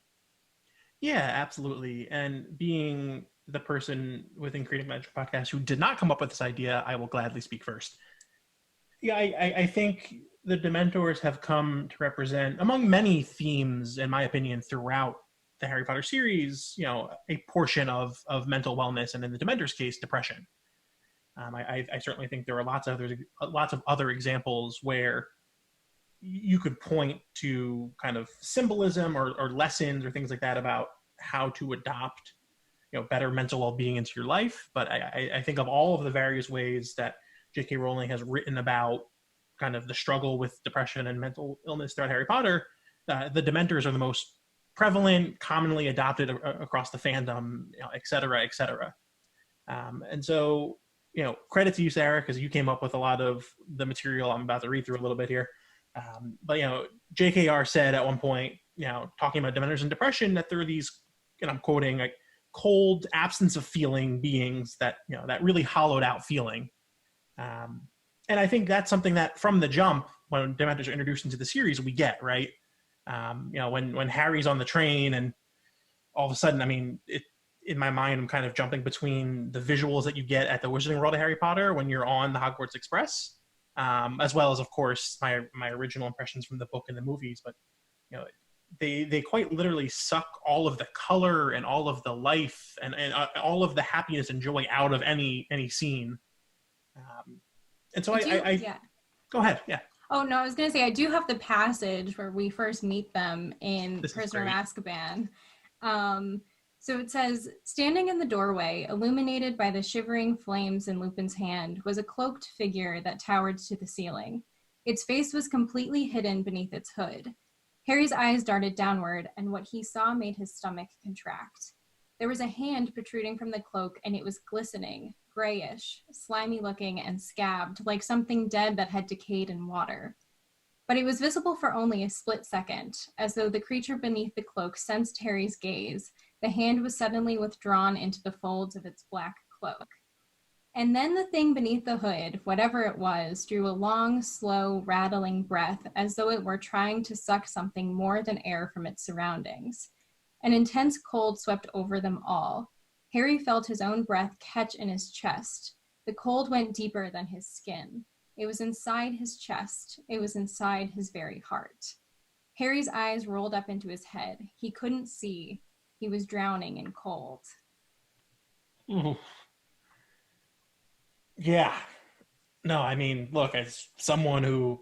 Yeah, absolutely. And being the person within Creating Magic podcast who did not come up with this idea, I will gladly speak first. Yeah, I think the Dementors have come to represent, among many themes, in my opinion, throughout the Harry Potter series, you know, a portion of mental wellness, and in the Dementors' case, depression. I certainly think there are lots of other examples where you could point to kind of symbolism or lessons or things like that about how to adopt better mental well-being into your life. But I think of all of the various ways that J.K. Rowling has written about kind of the struggle with depression and mental illness throughout Harry Potter, the Dementors are the most prevalent, commonly adopted across the fandom, et cetera, et cetera. And so, credit to you, Sarah, because you came up with a lot of the material I'm about to read through a little bit here. But JKR said at one point, talking about Dementors and depression, that there are these, and I'm quoting, like cold, absence of feeling beings that that really hollowed out feeling. And I think that's something that from the jump, when Dementors are introduced into the series, we get, right? When Harry's on the train and all of a sudden, in my mind, I'm kind of jumping between the visuals that you get at the Wizarding World of Harry Potter when you're on the Hogwarts Express, as well as, of course, my original impressions from the book and the movies. But they quite literally suck all of the color and all of the life and all of the happiness and joy out of any scene. And so yeah. Go ahead. Yeah. Oh, no, I was going to say, I do have the passage where we first meet them in This is Prisoner of great. Azkaban. So it says, standing in the doorway, illuminated by the shivering flames in Lupin's hand, was a cloaked figure that towered to the ceiling. Its face was completely hidden beneath its hood. Harry's eyes darted downward, and what he saw made his stomach contract. There was a hand protruding from the cloak, and it was glistening, grayish, slimy-looking, and scabbed, like something dead that had decayed in water. But it was visible for only a split second, as though the creature beneath the cloak sensed Harry's gaze. The hand was suddenly withdrawn into the folds of its black cloak. And then the thing beneath the hood, whatever it was, drew a long, slow, rattling breath, as though it were trying to suck something more than air from its surroundings. An intense cold swept over them all. Harry felt his own breath catch in his chest. The cold went deeper than his skin. It was inside his chest. It was inside his very heart. Harry's eyes rolled up into his head. He couldn't see. He was drowning in cold. Mm. Yeah. No, look, as someone who,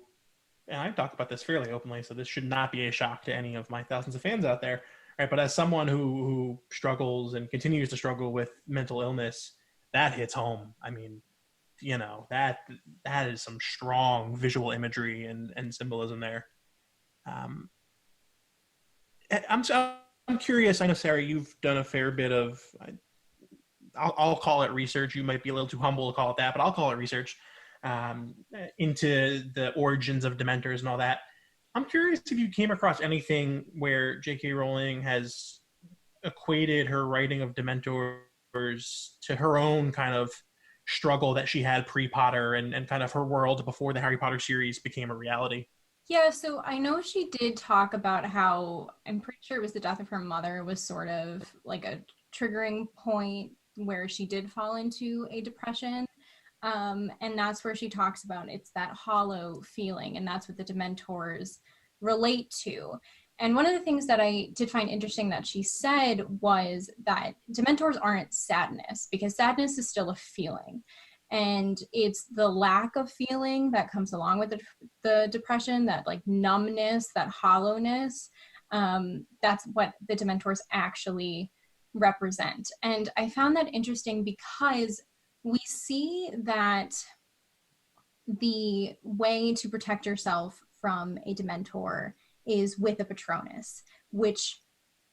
and I've talked about this fairly openly, so this should not be a shock to any of my thousands of fans out there, right? But as someone who struggles and continues to struggle with mental illness, that hits home. That is some strong visual imagery and symbolism there. I'm curious. I know, Sarah, you've done a fair bit of, I'll call it research. You might be a little too humble to call it that, but I'll call it research into the origins of Dementors and all that. I'm curious if you came across anything where J.K. Rowling has equated her writing of Dementors to her own kind of struggle that she had pre-Potter and kind of her world before the Harry Potter series became a reality. Yeah, so I know she did talk about how, I'm pretty sure it was the death of her mother was sort of like a triggering point where she did fall into a depression. And that's where she talks about it's that hollow feeling, and that's what the Dementors relate to. And one of the things that I did find interesting that she said was that Dementors aren't sadness, because sadness is still a feeling. And it's the lack of feeling that comes along with the depression, that like numbness, that hollowness. That's what the Dementors actually represent. And I found that interesting because we see that the way to protect yourself from a Dementor is with a Patronus, which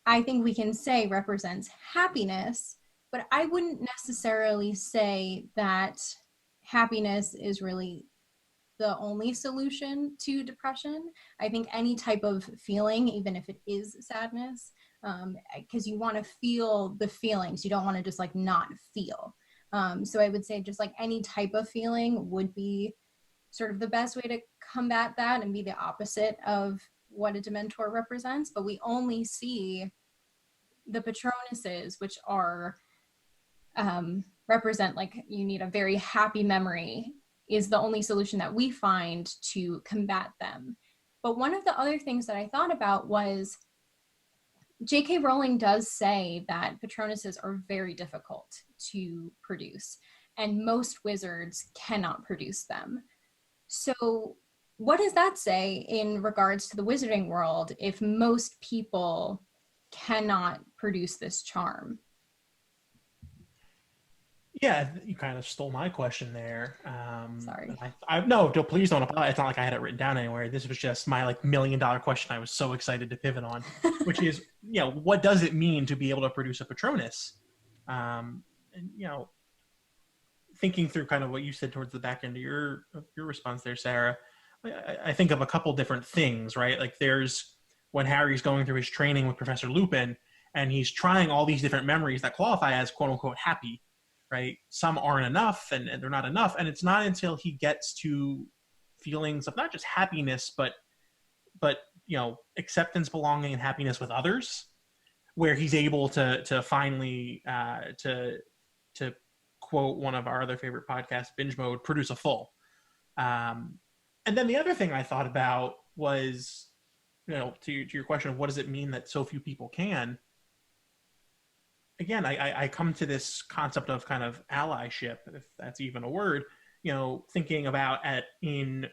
I think we can say represents happiness, but I wouldn't necessarily say that happiness is really the only solution to depression. I think any type of feeling, even if it is sadness, because you want to feel the feelings, you don't want to just like not feel. So I would say just like any type of feeling would be sort of the best way to combat that and be the opposite of what a Dementor represents. But we only see the Patronuses, which are represent like you need a very happy memory, is the only solution that we find to combat them. But one of the other things that I thought about was J.K. Rowling does say that Patronuses are very difficult to produce, and most wizards cannot produce them. So what does that say in regards to the wizarding world if most people cannot produce this charm? Yeah, you kind of stole my question there. Sorry. No, please don't apologize. It's not like I had it written down anywhere. This was just my like $1 million question I was so excited to pivot on, which is, what does it mean to be able to produce a Patronus? And thinking through kind of what you said towards the back end of your response there, Sarah, I think of a couple different things, right? Like there's when Harry's going through his training with Professor Lupin, and he's trying all these different memories that qualify as quote unquote happy, right? Some aren't enough and they're not enough. And it's not until he gets to feelings of not just happiness, but acceptance, belonging, and happiness with others, where he's able to finally to quote one of our other favorite podcasts, Binge Mode, produce a full. And then the other thing I thought about was, to your question of what does it mean that so few people can? Again, I come to this concept of kind of allyship, if that's even a word, thinking about in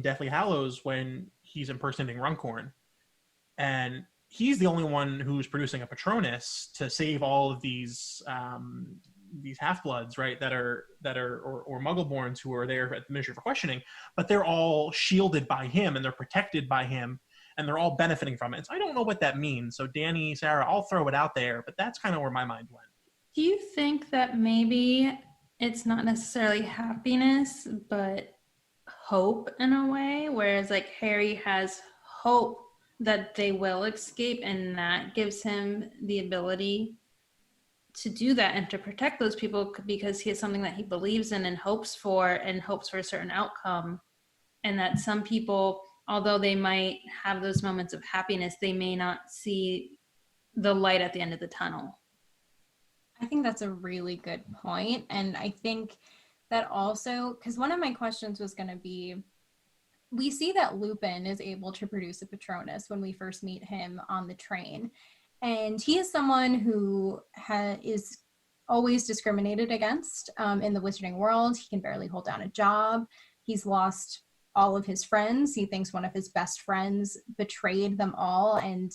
Deathly Hallows when he's impersonating Runcorn. And he's the only one who's producing a Patronus to save all of these half-bloods, right, that are or Muggleborns who are there at the Ministry for Questioning, but they're all shielded by him and they're protected by him and they're all benefiting from it. And so I don't know what that means. So Danny, Sarah, I'll throw it out there, but that's kind of where my mind went. Do you think that maybe it's not necessarily happiness, but hope in a way, whereas like Harry has hope that they will escape, and that gives him the ability to do that and to protect those people because he has something that he believes in and hopes for a certain outcome. And that some people, although they might have those moments of happiness, they may not see the light at the end of the tunnel. I think that's a really good point. And I think that also, because one of my questions was going to be, we see that Lupin is able to produce a Patronus when we first meet him on the train. And he is someone who is always discriminated against in the wizarding world. He can barely hold down a job. He's lost all of his friends. He thinks one of his best friends betrayed them all and,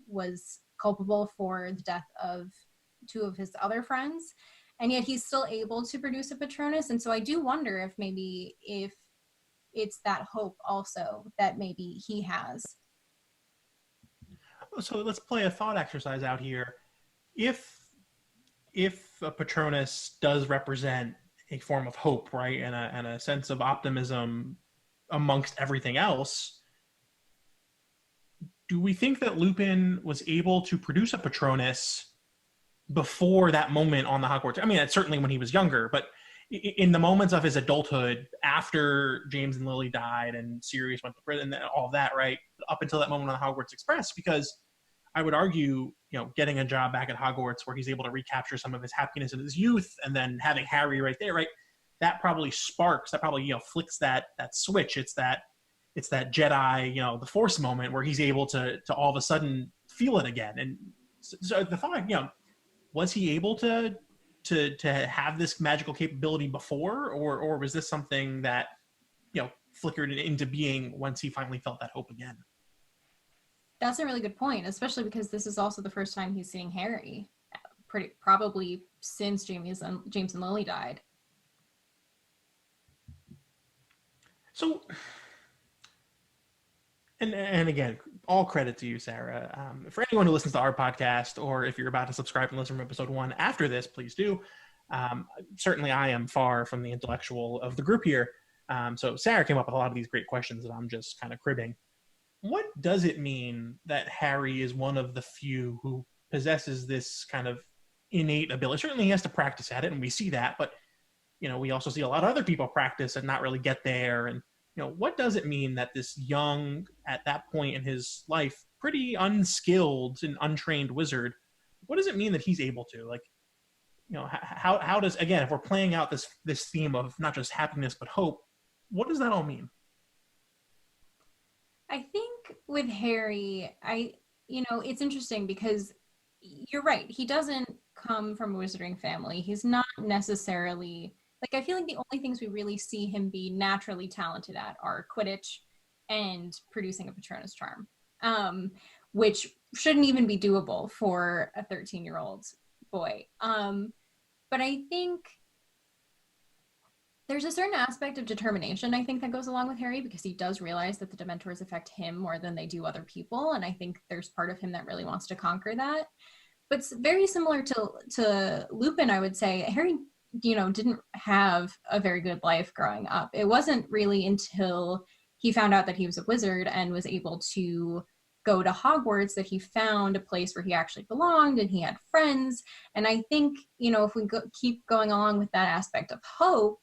was culpable for the death of two of his other friends. And yet he's still able to produce a Patronus. And so I do wonder if it's that hope also that maybe he has. So let's play a thought exercise out here. If a Patronus does represent a form of hope, right, and a sense of optimism amongst everything else, do we think that Lupin was able to produce a Patronus before that moment on the Hogwarts? I mean, that's certainly when he was younger, but in the moments of his adulthood, after James and Lily died and Sirius went to prison and all of that, right, up until that moment on the Hogwarts Express, because I would argue, getting a job back at Hogwarts where he's able to recapture some of his happiness in his youth, and then having Harry right there, right, that probably flicks that switch. It's that Jedi, the Force moment where he's able to all of a sudden feel it again. And so the thought, was he able to have this magical capability before, or was this something that flickered into being once he finally felt that hope again? That's a really good point, especially because this is also the first time he's seeing Harry, probably since James and Lily died. So, and again, all credit to you, Sarah. For anyone who listens to our podcast, or if you're about to subscribe and listen from episode 1 after this, please do. Certainly, I am far from the intellectual of the group here. So Sarah came up with a lot of these great questions that I'm just kind of cribbing. What does it mean that Harry is one of the few who possesses this kind of innate ability? Certainly he has to practice at it, and we see that, but we also see a lot of other people practice and not really get there. And what does it mean that this young, at that point in his life, pretty unskilled and untrained wizard, what does it mean that he's able to? How does, again, if we're playing out this theme of not just happiness but hope, what does that all mean? I think with Harry, it's interesting because you're right. He doesn't come from a wizarding family. He's not necessarily, I feel like the only things we really see him be naturally talented at are Quidditch and producing a Patronus charm, which shouldn't even be doable for a 13-year-old boy. But I think there's a certain aspect of determination, I think, that goes along with Harry, because he does realize that the Dementors affect him more than they do other people. And I think there's part of him that really wants to conquer that. But it's very similar to Lupin, I would say. Harry, didn't have a very good life growing up. It wasn't really until he found out that he was a wizard and was able to go to Hogwarts that he found a place where he actually belonged and he had friends. And I think, if we keep going along with that aspect of hope,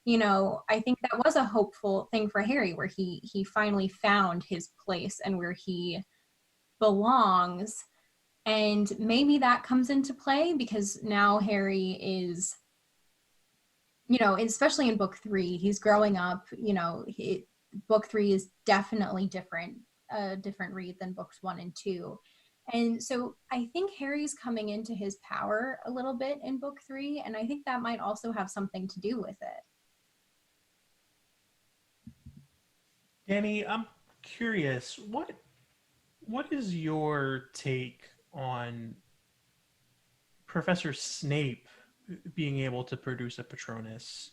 I think that was a hopeful thing for Harry, where he finally found his place and where he belongs. And maybe that comes into play because now Harry is, especially in book 3, he's growing up, book 3 is definitely a different read than books 1 and 2. And so I think Harry's coming into his power a little bit in book 3, and I think that might also have something to do with it. Danny, I'm curious, what is your take on Professor Snape being able to produce a Patronus?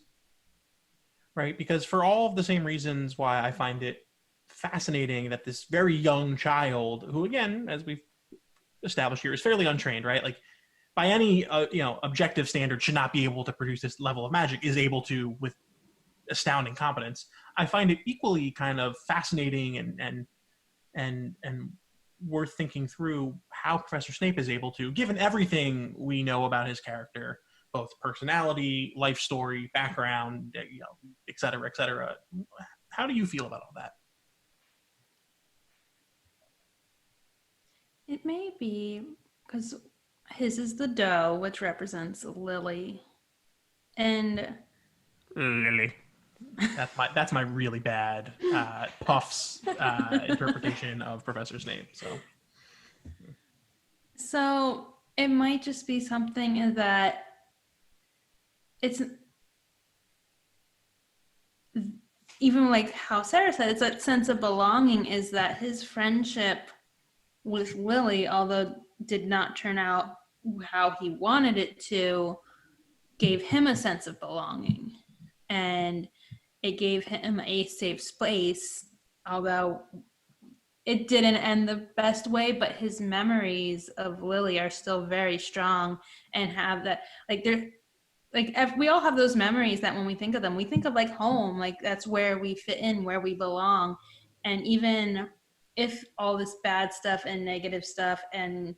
Right? Because for all of the same reasons why I find it fascinating that this very young child, who again, as we've established here, is fairly untrained, right? Like by any objective standard should not be able to produce this level of magic, is able to with astounding competence. I find it equally kind of fascinating and worth thinking through how Professor Snape is able to, given everything we know about his character, both personality, life story, background, et cetera, et cetera. How do you feel about all that? It may be because his is the doe, which represents Lily, and Lily. That's my really bad Puff's interpretation of Professor Snape. So it might just be something that it's even like how Sarah said, it's that sense of belonging, is that his friendship with Lily, although did not turn out how he wanted it to, gave him a sense of belonging. And it gave him a safe space, although it didn't end the best way, but his memories of Lily are still very strong and have that, if we all have those memories that when we think of them, we think of like home, like that's where we fit in, where we belong. And even if all this bad stuff and negative stuff and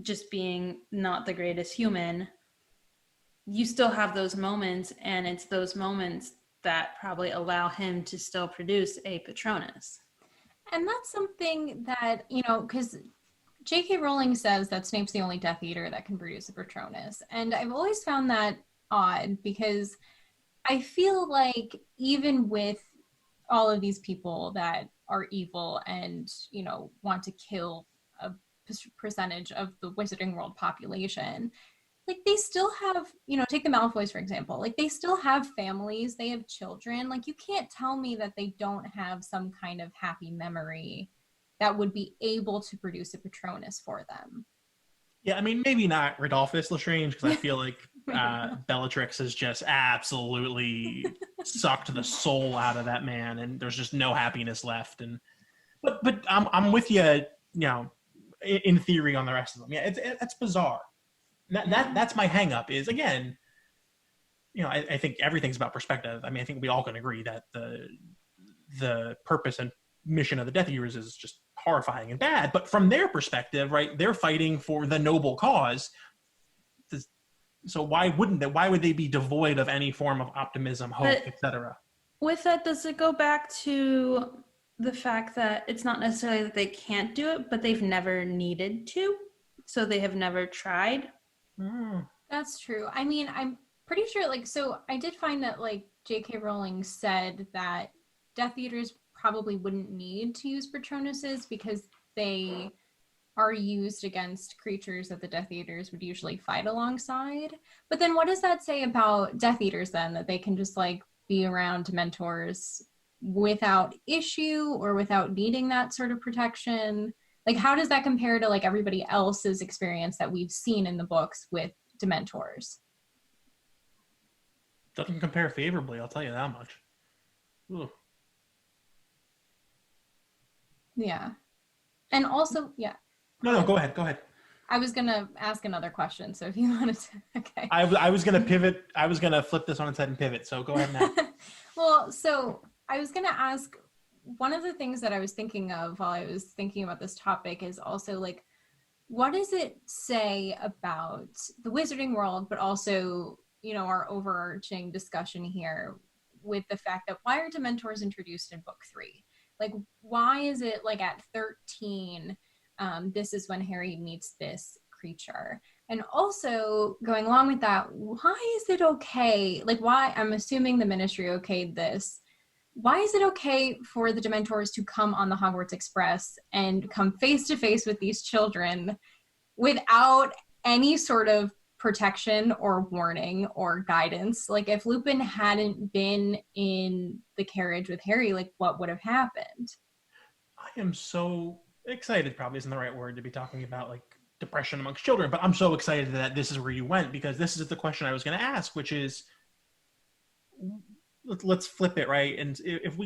just being not the greatest human, you still have those moments, and it's those moments that probably allow him to still produce a Patronus. And that's something that, because J.K. Rowling says that Snape's the only Death Eater that can produce a Patronus. And I've always found that odd, because I feel like even with all of these people that are evil and, want to kill a percentage of the Wizarding World population, like they still have, take the Malfoys, for example, like they still have families, they have children. Like you can't tell me that they don't have some kind of happy memory that would be able to produce a Patronus for them. Yeah, I mean, maybe not Rodolphus Lestrange, because I feel like Bellatrix has just absolutely sucked the soul out of that man, and there's just no happiness left. But I'm with you, in theory on the rest of them. Yeah, it's bizarre. That's my hang up is, again, I think everything's about perspective. I mean, I think we all can agree that the purpose and mission of the Death Eaters is just horrifying and bad. But from their perspective, right, they're fighting for the noble cause. So why would they be devoid of any form of optimism, hope, etc.? With that, does it go back to the fact that it's not necessarily that they can't do it, but they've never needed to, so they have never tried? That's true. I mean, I'm pretty sure, so I did find that, J.K. Rowling said that Death Eaters probably wouldn't need to use Patronuses because they are used against creatures that the Death Eaters would usually fight alongside. But then what does that say about Death Eaters then, that they can just, be around Dementors without issue or without needing that sort of protection? How does that compare to, everybody else's experience that we've seen in the books with Dementors. Doesn't compare favorably, I'll tell you that much. Ooh. Yeah. And also, yeah. No, go ahead. I was going to ask another question, so if you wanted to, okay. I was going to pivot. I was going to flip this on its head and pivot, so go ahead now. Well, so I was going to ask, one of the things that I was thinking of while I was thinking about this topic is also like, what does it say about the wizarding world, but also, you know, our overarching discussion here with the fact that why are Dementors introduced in book 3? Like, why is it like at 13, this is when Harry meets this creature? And also going along with that, why is it okay? Like, why, I'm assuming the Ministry okayed this. Why is it okay for the Dementors to come on the Hogwarts Express and come face to face with these children without any sort of protection or warning or guidance? Like, if Lupin hadn't been in the carriage with Harry, like, what would have happened? I am so excited, probably isn't the right word to be talking about like depression amongst children, but I'm so excited that this is where you went, because this is the question I was going to ask, which is, let's flip it, right? And if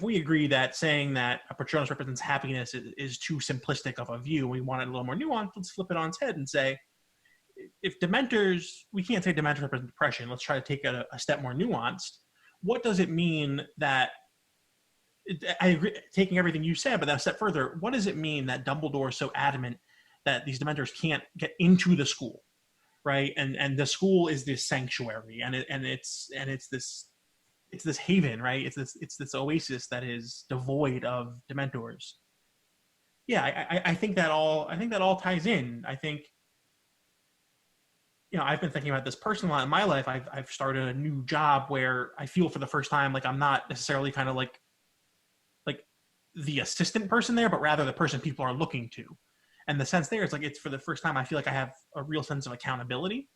we agree that saying that a Patronus represents happiness is too simplistic of a view, we want it a little more nuanced, let's flip it on its head and say, if Dementors, we can't say Dementors represent depression, let's try to take it a step more nuanced. What does it mean that, I agree, taking everything you said, but that step further, what does it mean that Dumbledore is so adamant that these Dementors can't get into the school? Right, and the school is this sanctuary, and it's this haven, right? It's this oasis that is devoid of Dementors. Yeah, I think that all ties in. I think, you know, I've been thinking about this personally a lot in my life. I've started a new job where I feel for the first time like I'm not necessarily kind of like the assistant person there, but rather the person people are looking to. And the sense there is like, it's for the first time I feel like I have a real sense of accountability.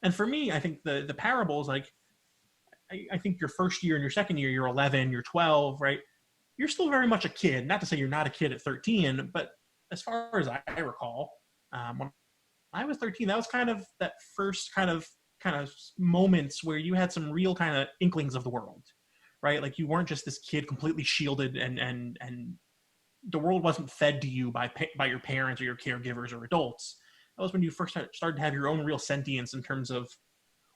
And for me, I think the parables, like, I think your first year and your second year, you're 11, you're 12, right? You're still very much a kid. Not to say you're not a kid at 13, but as far as I recall, when I was 13, that was kind of that first kind of moments where you had some real kind of inklings of the world, right? Like you weren't just this kid completely shielded and the world wasn't fed to you by your parents or your caregivers or adults. That was when you first started to have your own real sentience in terms of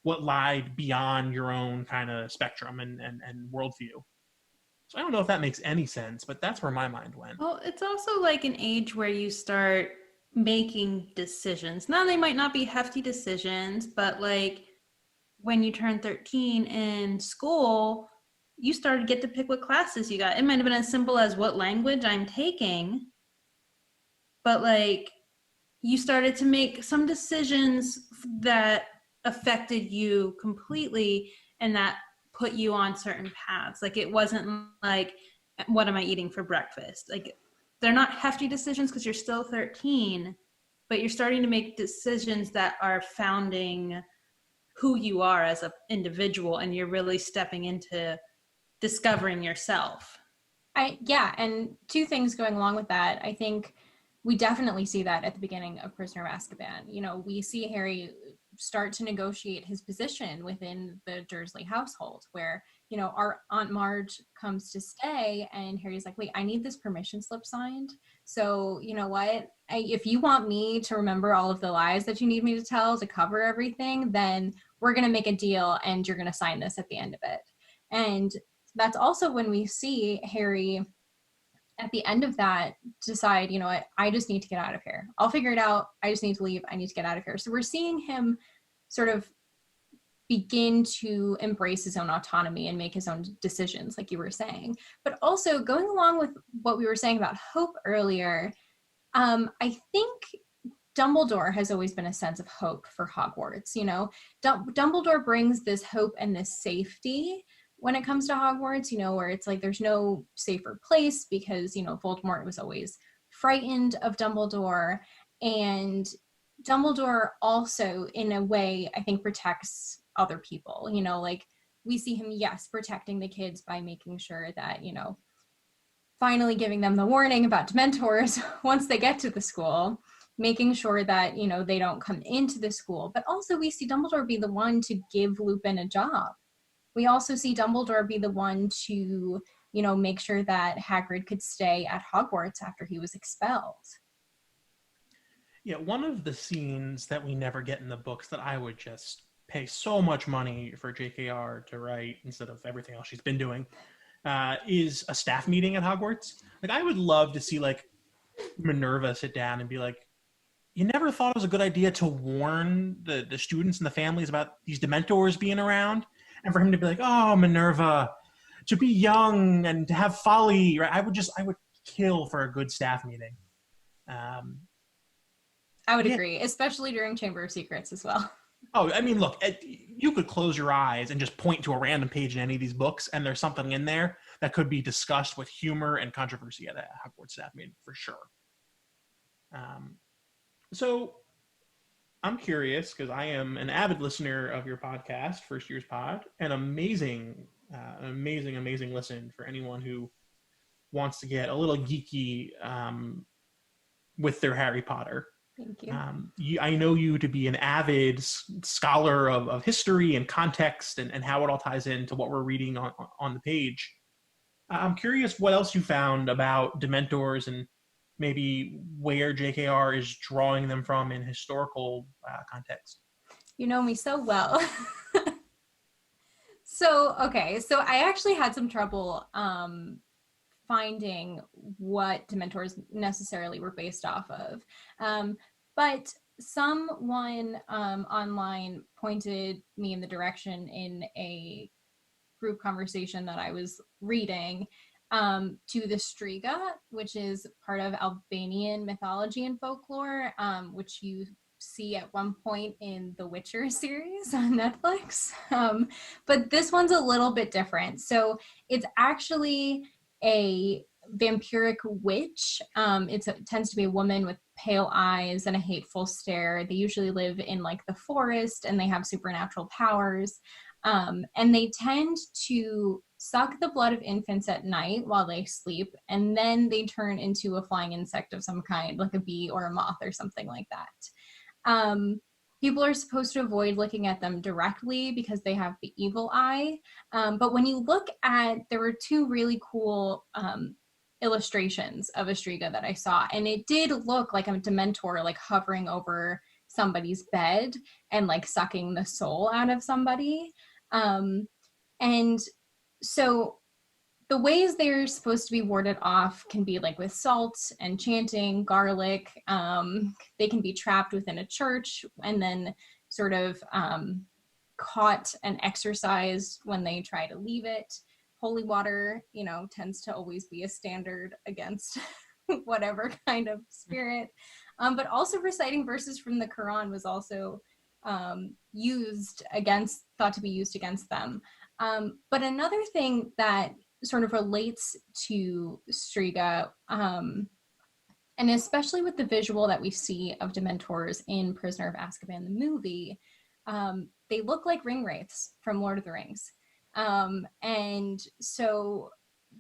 what lied beyond your own kind of spectrum and worldview. So I don't know if that makes any sense, but that's where my mind went. Well, it's also like an age where you start making decisions. Now, they might not be hefty decisions, but like when you turn 13 in school, you started to get to pick what classes you got. It might have been as simple as what language I'm taking, but like you started to make some decisions that affected you completely and that put you on certain paths. Like it wasn't like, what am I eating for breakfast? Like they're not hefty decisions because you're still 13, but you're starting to make decisions that are founding who you are as an individual, and you're really stepping into discovering yourself. Yeah, and two things going along with that. I think we definitely see that at the beginning of Prisoner of Azkaban. You know, we see Harry start to negotiate his position within the Dursley household, where, you know, our Aunt Marge comes to stay and Harry's like, wait, I need this permission slip signed. So, you know what, if you want me to remember all of the lies that you need me to tell to cover everything, then we're going to make a deal and you're going to sign this at the end of it. And that's also when we see Harry at the end of that decide, you know what, I just need to get out of here. I'll figure it out. I just need to leave. I need to get out of here. So we're seeing him sort of begin to embrace his own autonomy and make his own decisions, like you were saying. But also going along with what we were saying about hope earlier, I think Dumbledore has always been a sense of hope for Hogwarts. You know, Dumbledore brings this hope and this safety when it comes to Hogwarts, you know, where it's like there's no safer place because, you know, Voldemort was always frightened of Dumbledore. And Dumbledore also, in a way, I think protects other people. You know, like we see him, yes, protecting the kids by making sure that, you know, finally giving them the warning about Dementors once they get to the school. making sure that, you know, they don't come into the school. But also we see Dumbledore be the one to give Lupin a job. We also see Dumbledore be the one to, you know, make sure that Hagrid could stay at Hogwarts after he was expelled. Yeah, one of the scenes that we never get in the books that I would just pay so much money for JKR to write instead of everything else she's been doing is a staff meeting at Hogwarts. Like, I would love to see, like, Minerva sit down and be like, you never thought it was a good idea to warn the students and the families about these Dementors being around? And for him to be like, oh, Minerva, to be young and to have folly, right? I would kill for a good staff meeting. I would agree, especially during Chamber of Secrets as well. Oh, I mean, look, you could close your eyes and just point to a random page in any of these books, and there's something in there that could be discussed with humor and controversy at a Hogwarts staff meeting, for sure. So I'm curious, because I am an avid listener of your podcast, First Year's Pod, an amazing listen for anyone who wants to get a little geeky with their Harry Potter. Thank you. I know you to be an avid scholar of history and context and how it all ties into what we're reading on the page. I'm curious what else you found about Dementors and maybe where JKR is drawing them from in historical context. You know me so well. So I actually had some trouble finding what Dementors necessarily were based off of. But someone online pointed me in the direction in a group conversation that I was reading to the Striga, which is part of Albanian mythology and folklore, which you see at one point in the Witcher series on Netflix. But this one's a little bit different. So it's actually a vampiric witch. It tends to be a woman with pale eyes and a hateful stare. They usually live in like the forest and they have supernatural powers. And they tend to suck the blood of infants at night while they sleep, and then they turn into a flying insect of some kind, like a bee or a moth or something like that. People are supposed to avoid looking at them directly because they have the evil eye. But when you look at, there were two really cool illustrations of a Striga that I saw, and it did look like a Dementor like hovering over somebody's bed and like sucking the soul out of somebody. And so the ways they're supposed to be warded off can be like with salt and chanting, garlic. They can be trapped within a church and then sort of caught and exorcised when they try to leave it. Holy water, you know, tends to always be a standard against whatever kind of spirit. But also reciting verses from the Quran was also thought to be used against them. But another thing that sort of relates to Striga, and especially with the visual that we see of Dementors in Prisoner of Azkaban, the movie, they look like ring wraiths from Lord of the Rings. And so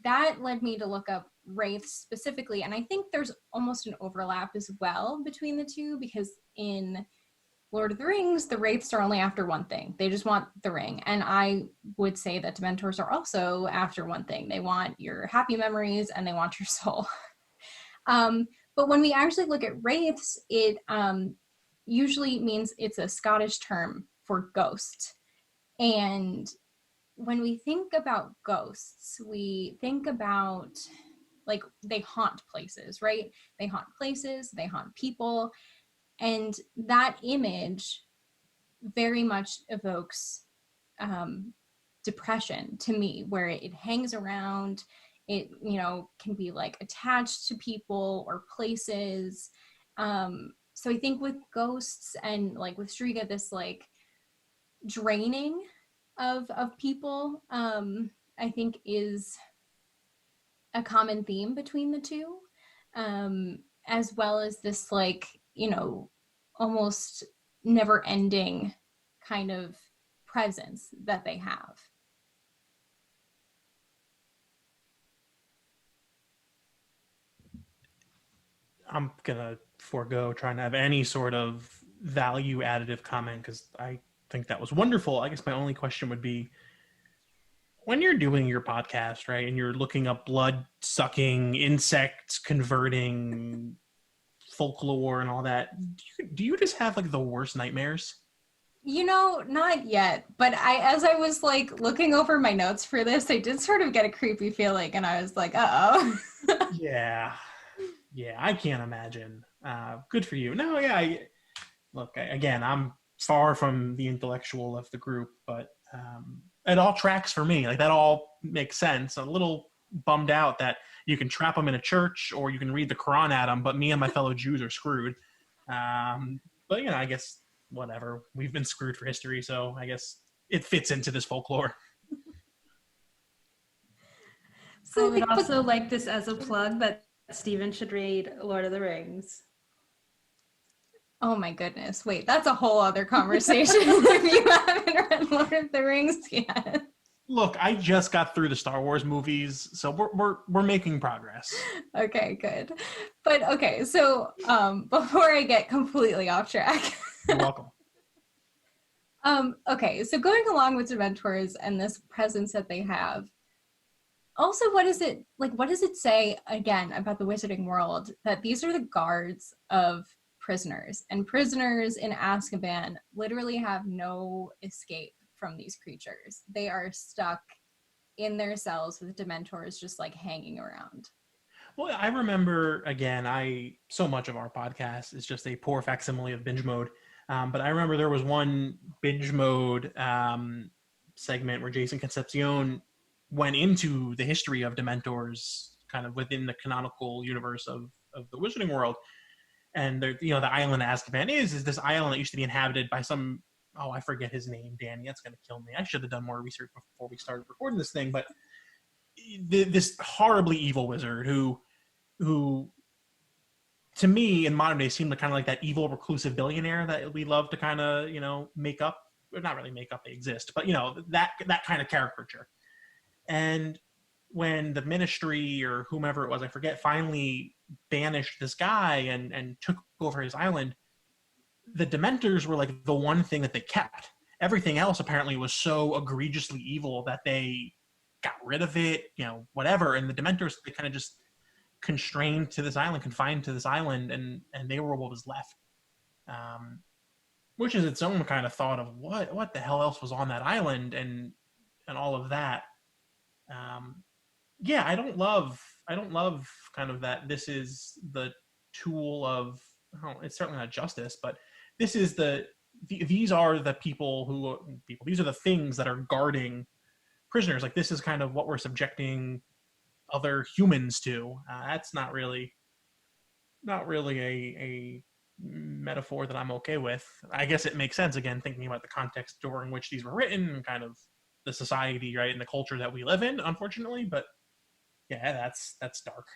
that led me to look up wraiths specifically, and I think there's almost an overlap as well between the two, because in Lord of the Rings, the wraiths are only after one thing. They just want the ring. And I would say that Dementors are also after one thing. They want your happy memories and they want your soul. But when we actually look at wraiths, it usually means it's a Scottish term for ghost. And when we think about ghosts, we think about like they haunt places, right? They haunt places, they haunt people. And that image very much evokes depression to me, where it hangs around, it, you know, can be like attached to people or places. So I think with ghosts and like with Striga, this like draining of people, I think is a common theme between the two, as well as this like, you know, almost never ending kind of presence that they have. I'm gonna forego trying to have any sort of value additive comment because I think that was wonderful. I guess my only question would be, when you're doing your podcast, right, and you're looking up blood sucking, insects converting, folklore and all that, do you just have like the worst nightmares? You know, not yet, but as I was like looking over my notes for this, I did sort of get a creepy feeling, and I was like, uh-oh. Yeah, I can't imagine. Good for you. No, yeah, again, I'm far from the intellectual of the group, but it all tracks for me. Like, that all makes sense. A little bummed out that you can trap them in a church or you can read the Quran at them, but me and my fellow Jews are screwed. But, you know, I guess whatever. We've been screwed for history, so I guess it fits into this folklore. So I would also like this as a plug that Steven should read Lord of the Rings. Oh my goodness. Wait, that's a whole other conversation if you haven't read Lord of the Rings yet. Look, I just got through the Star Wars movies, so we're making progress. Okay, good. But okay, so before I get completely off track. You're welcome. Okay, so going along with Dementors and this presence that they have, also, what does it say again about the wizarding world that these are the guards of prisoners, and prisoners in Azkaban literally have no escape from these creatures. They are stuck in their cells with Dementors just like hanging around. Well, I remember, again, so much of our podcast is just a poor facsimile of binge mode. But I remember there was one binge mode segment where Jason Concepcion went into the history of Dementors kind of within the canonical universe of the Wizarding World. And the island Azkaban is this island that used to be inhabited by some, I forget his name, Danny, that's going to kill me. I should have done more research before we started recording this thing, but this horribly evil wizard who to me in modern day seemed kind of like that evil reclusive billionaire that we love to kind of, make up, or not really make up, they exist, but that kind of caricature. And when the ministry or whomever it was, I forget, finally banished this guy and took over his island, the Dementors were like the one thing that they kept. Everything else apparently was so egregiously evil that they got rid of it, whatever. And the Dementors, they kind of just confined to this island, and they were what was left. Which is its own kind of thought of what the hell else was on that island and all of that. I don't love kind of that this is the tool of, it's certainly not justice, but this is these are the these are the things that are guarding prisoners. Like, this is kind of what we're subjecting other humans to. That's not really a metaphor that I'm okay with. I guess it makes sense, again, thinking about the context during which these were written and kind of the society, right, and the culture that we live in, unfortunately. But yeah, that's dark.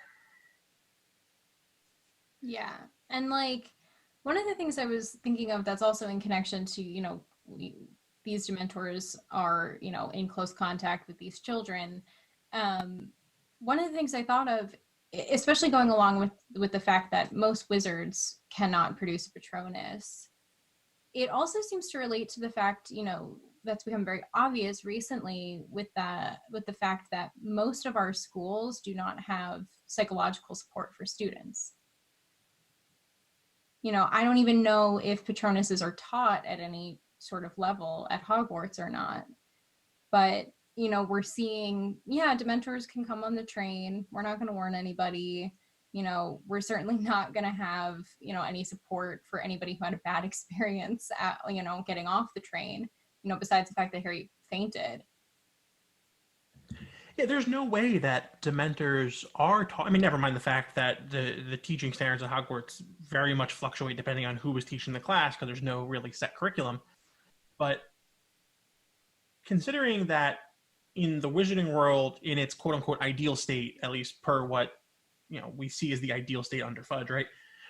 Yeah. And like, one of the things I was thinking of that's also in connection to, these Dementors are, in close contact with these children. One of the things I thought of, especially going along with the fact that most wizards cannot produce a Patronus, it also seems to relate to the fact, that's become very obvious recently with the fact that most of our schools do not have psychological support for students. I don't even know if Patronuses are taught at any sort of level at Hogwarts or not, but we're seeing, Dementors can come on the train. We're not going to warn anybody. We're certainly not going to have, any support for anybody who had a bad experience at, getting off the train, besides the fact that Harry fainted. Yeah, there's no way that Dementors are taught. I mean, never mind the fact that the teaching standards at Hogwarts very much fluctuate depending on who was teaching the class, because there's no really set curriculum. But considering that in the Wizarding world, in its quote-unquote ideal state, at least per what we see as the ideal state under Fudge, right?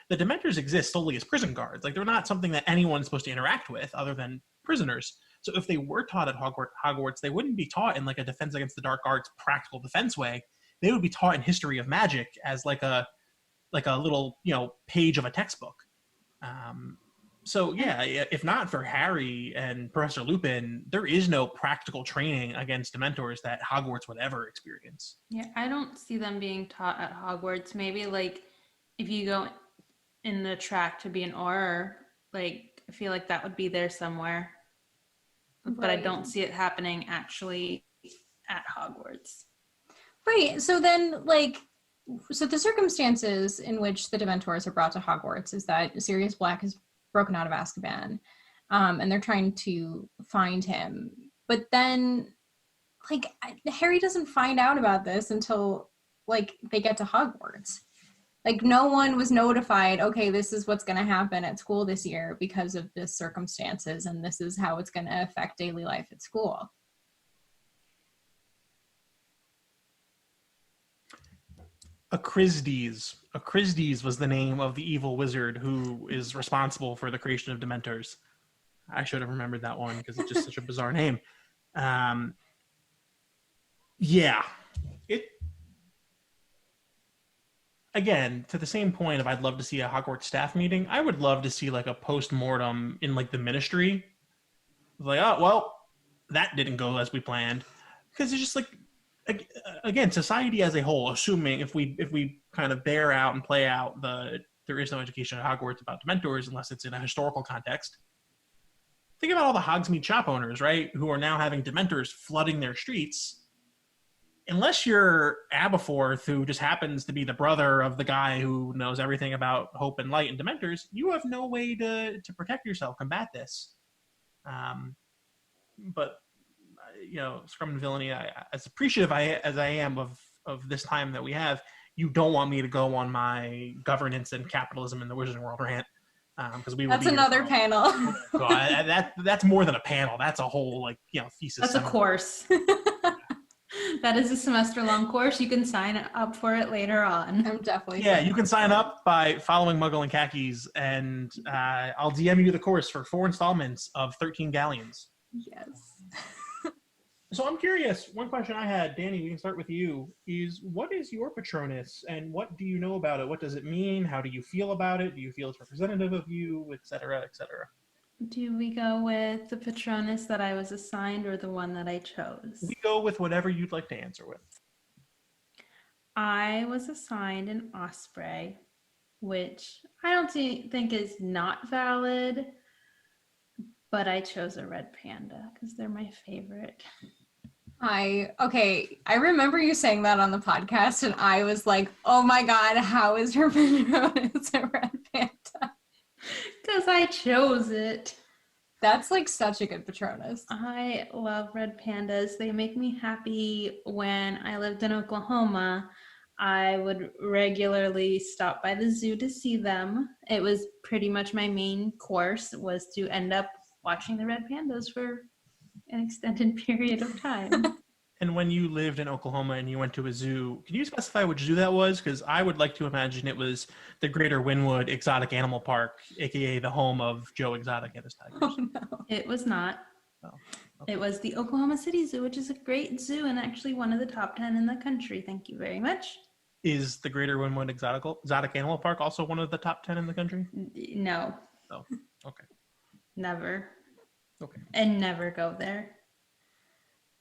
The Dementors exist solely as prison guards. Like, they're not something that anyone's supposed to interact with other than prisoners. So if they were taught at Hogwarts, they wouldn't be taught in like a Defense Against the Dark Arts practical defense way. They would be taught in history of magic as like a like a little, page of a textbook. So yeah, if not for Harry and Professor Lupin, there is no practical training against Dementors that Hogwarts would ever experience. Yeah, I don't see them being taught at Hogwarts. Maybe like if you go in the track to be an Auror, like I feel like that would be there somewhere. But I don't see it happening actually at Hogwarts. Right. So then, so the circumstances in which the Dementors are brought to Hogwarts is that Sirius Black has broken out of Azkaban, and they're trying to find him. But then, Harry doesn't find out about this until, they get to Hogwarts. No one was notified, okay, this is what's going to happen at school this year because of this circumstances, and this is how it's going to affect daily life at school. Acrisdes. Acrisdes was the name of the evil wizard who is responsible for the creation of Dementors. I should have remembered that one because it's just such a bizarre name. Again, to the same point of I'd love to see a Hogwarts staff meeting, I would love to see like a post-mortem in the ministry. Like, oh, well, that didn't go as we planned. Because it's just again, society as a whole, assuming if we kind of bear out and play out there is no education at Hogwarts about Dementors unless it's in a historical context. Think about all the Hogsmeade shop owners, right, who are now having Dementors flooding their streets. Unless you're Aberforth, who just happens to be the brother of the guy who knows everything about Hope and Light and Dementors, you have no way to protect yourself, combat this. But Scrum and Villainy, as appreciative as I am of this time that we have, you don't want me to go on my governance and capitalism in the Wizarding World rant. Because that's another panel. So that's more than a panel. That's a whole thesis. That's a course. That is a semester-long course. You can sign up for it later on. I'm definitely. Yeah, you can sign up by following Muggle and Khakis, and I'll DM you the course for 4 installments of 13 galleons. Yes. So I'm curious, one question I had, Danny, we can start with you, is what is your Patronus and what do you know about it? What does it mean? How do you feel about it? Do you feel it's representative of you, et cetera, et cetera? Do we go with the Patronus that I was assigned or the one that I chose? We go with whatever you'd like to answer with. I was assigned an Osprey, which I don't think is not valid, but I chose a red panda because they're my favorite. I remember you saying that on the podcast, and I was like, oh my god, how is your Patronus a red panda? Because I chose it. That's such a good Patronus. I love red pandas. They make me happy. When I lived in Oklahoma, I would regularly stop by the zoo to see them. It was pretty much my main course was to end up watching the red pandas for an extended period of time. And when you lived in Oklahoma and you went to a zoo, can you specify which zoo that was? Because I would like to imagine it was the Greater Wynwood Exotic Animal Park, aka the home of Joe Exotic and his tigers. Oh, no. It was not. Oh, okay. It was the Oklahoma City Zoo, which is a great zoo and actually one of the top 10 in the country. Thank you very much. Is the Greater Wynwood Exotic Animal Park also one of the top 10 in the country? No. Oh, okay. Never. Okay. And never go there.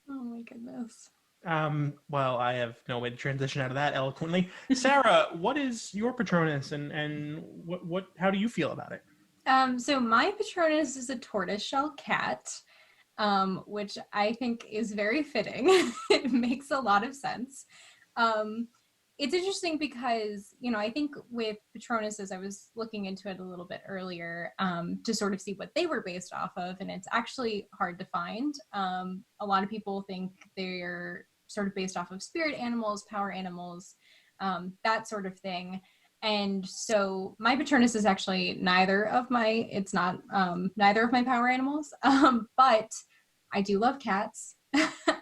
Oh my goodness. Well, I have no way to transition out of that eloquently. Sarah, what is your Patronus and what how do you feel about it? So my Patronus is a tortoiseshell cat, which I think is very fitting. It makes a lot of sense. It's interesting because, I think with Patronuses, I was looking into it a little bit earlier to sort of see what they were based off of, and it's actually hard to find. A lot of people think they're sort of based off of spirit animals, power animals, that sort of thing. And so my Patronus is actually neither of my power animals, but I do love cats.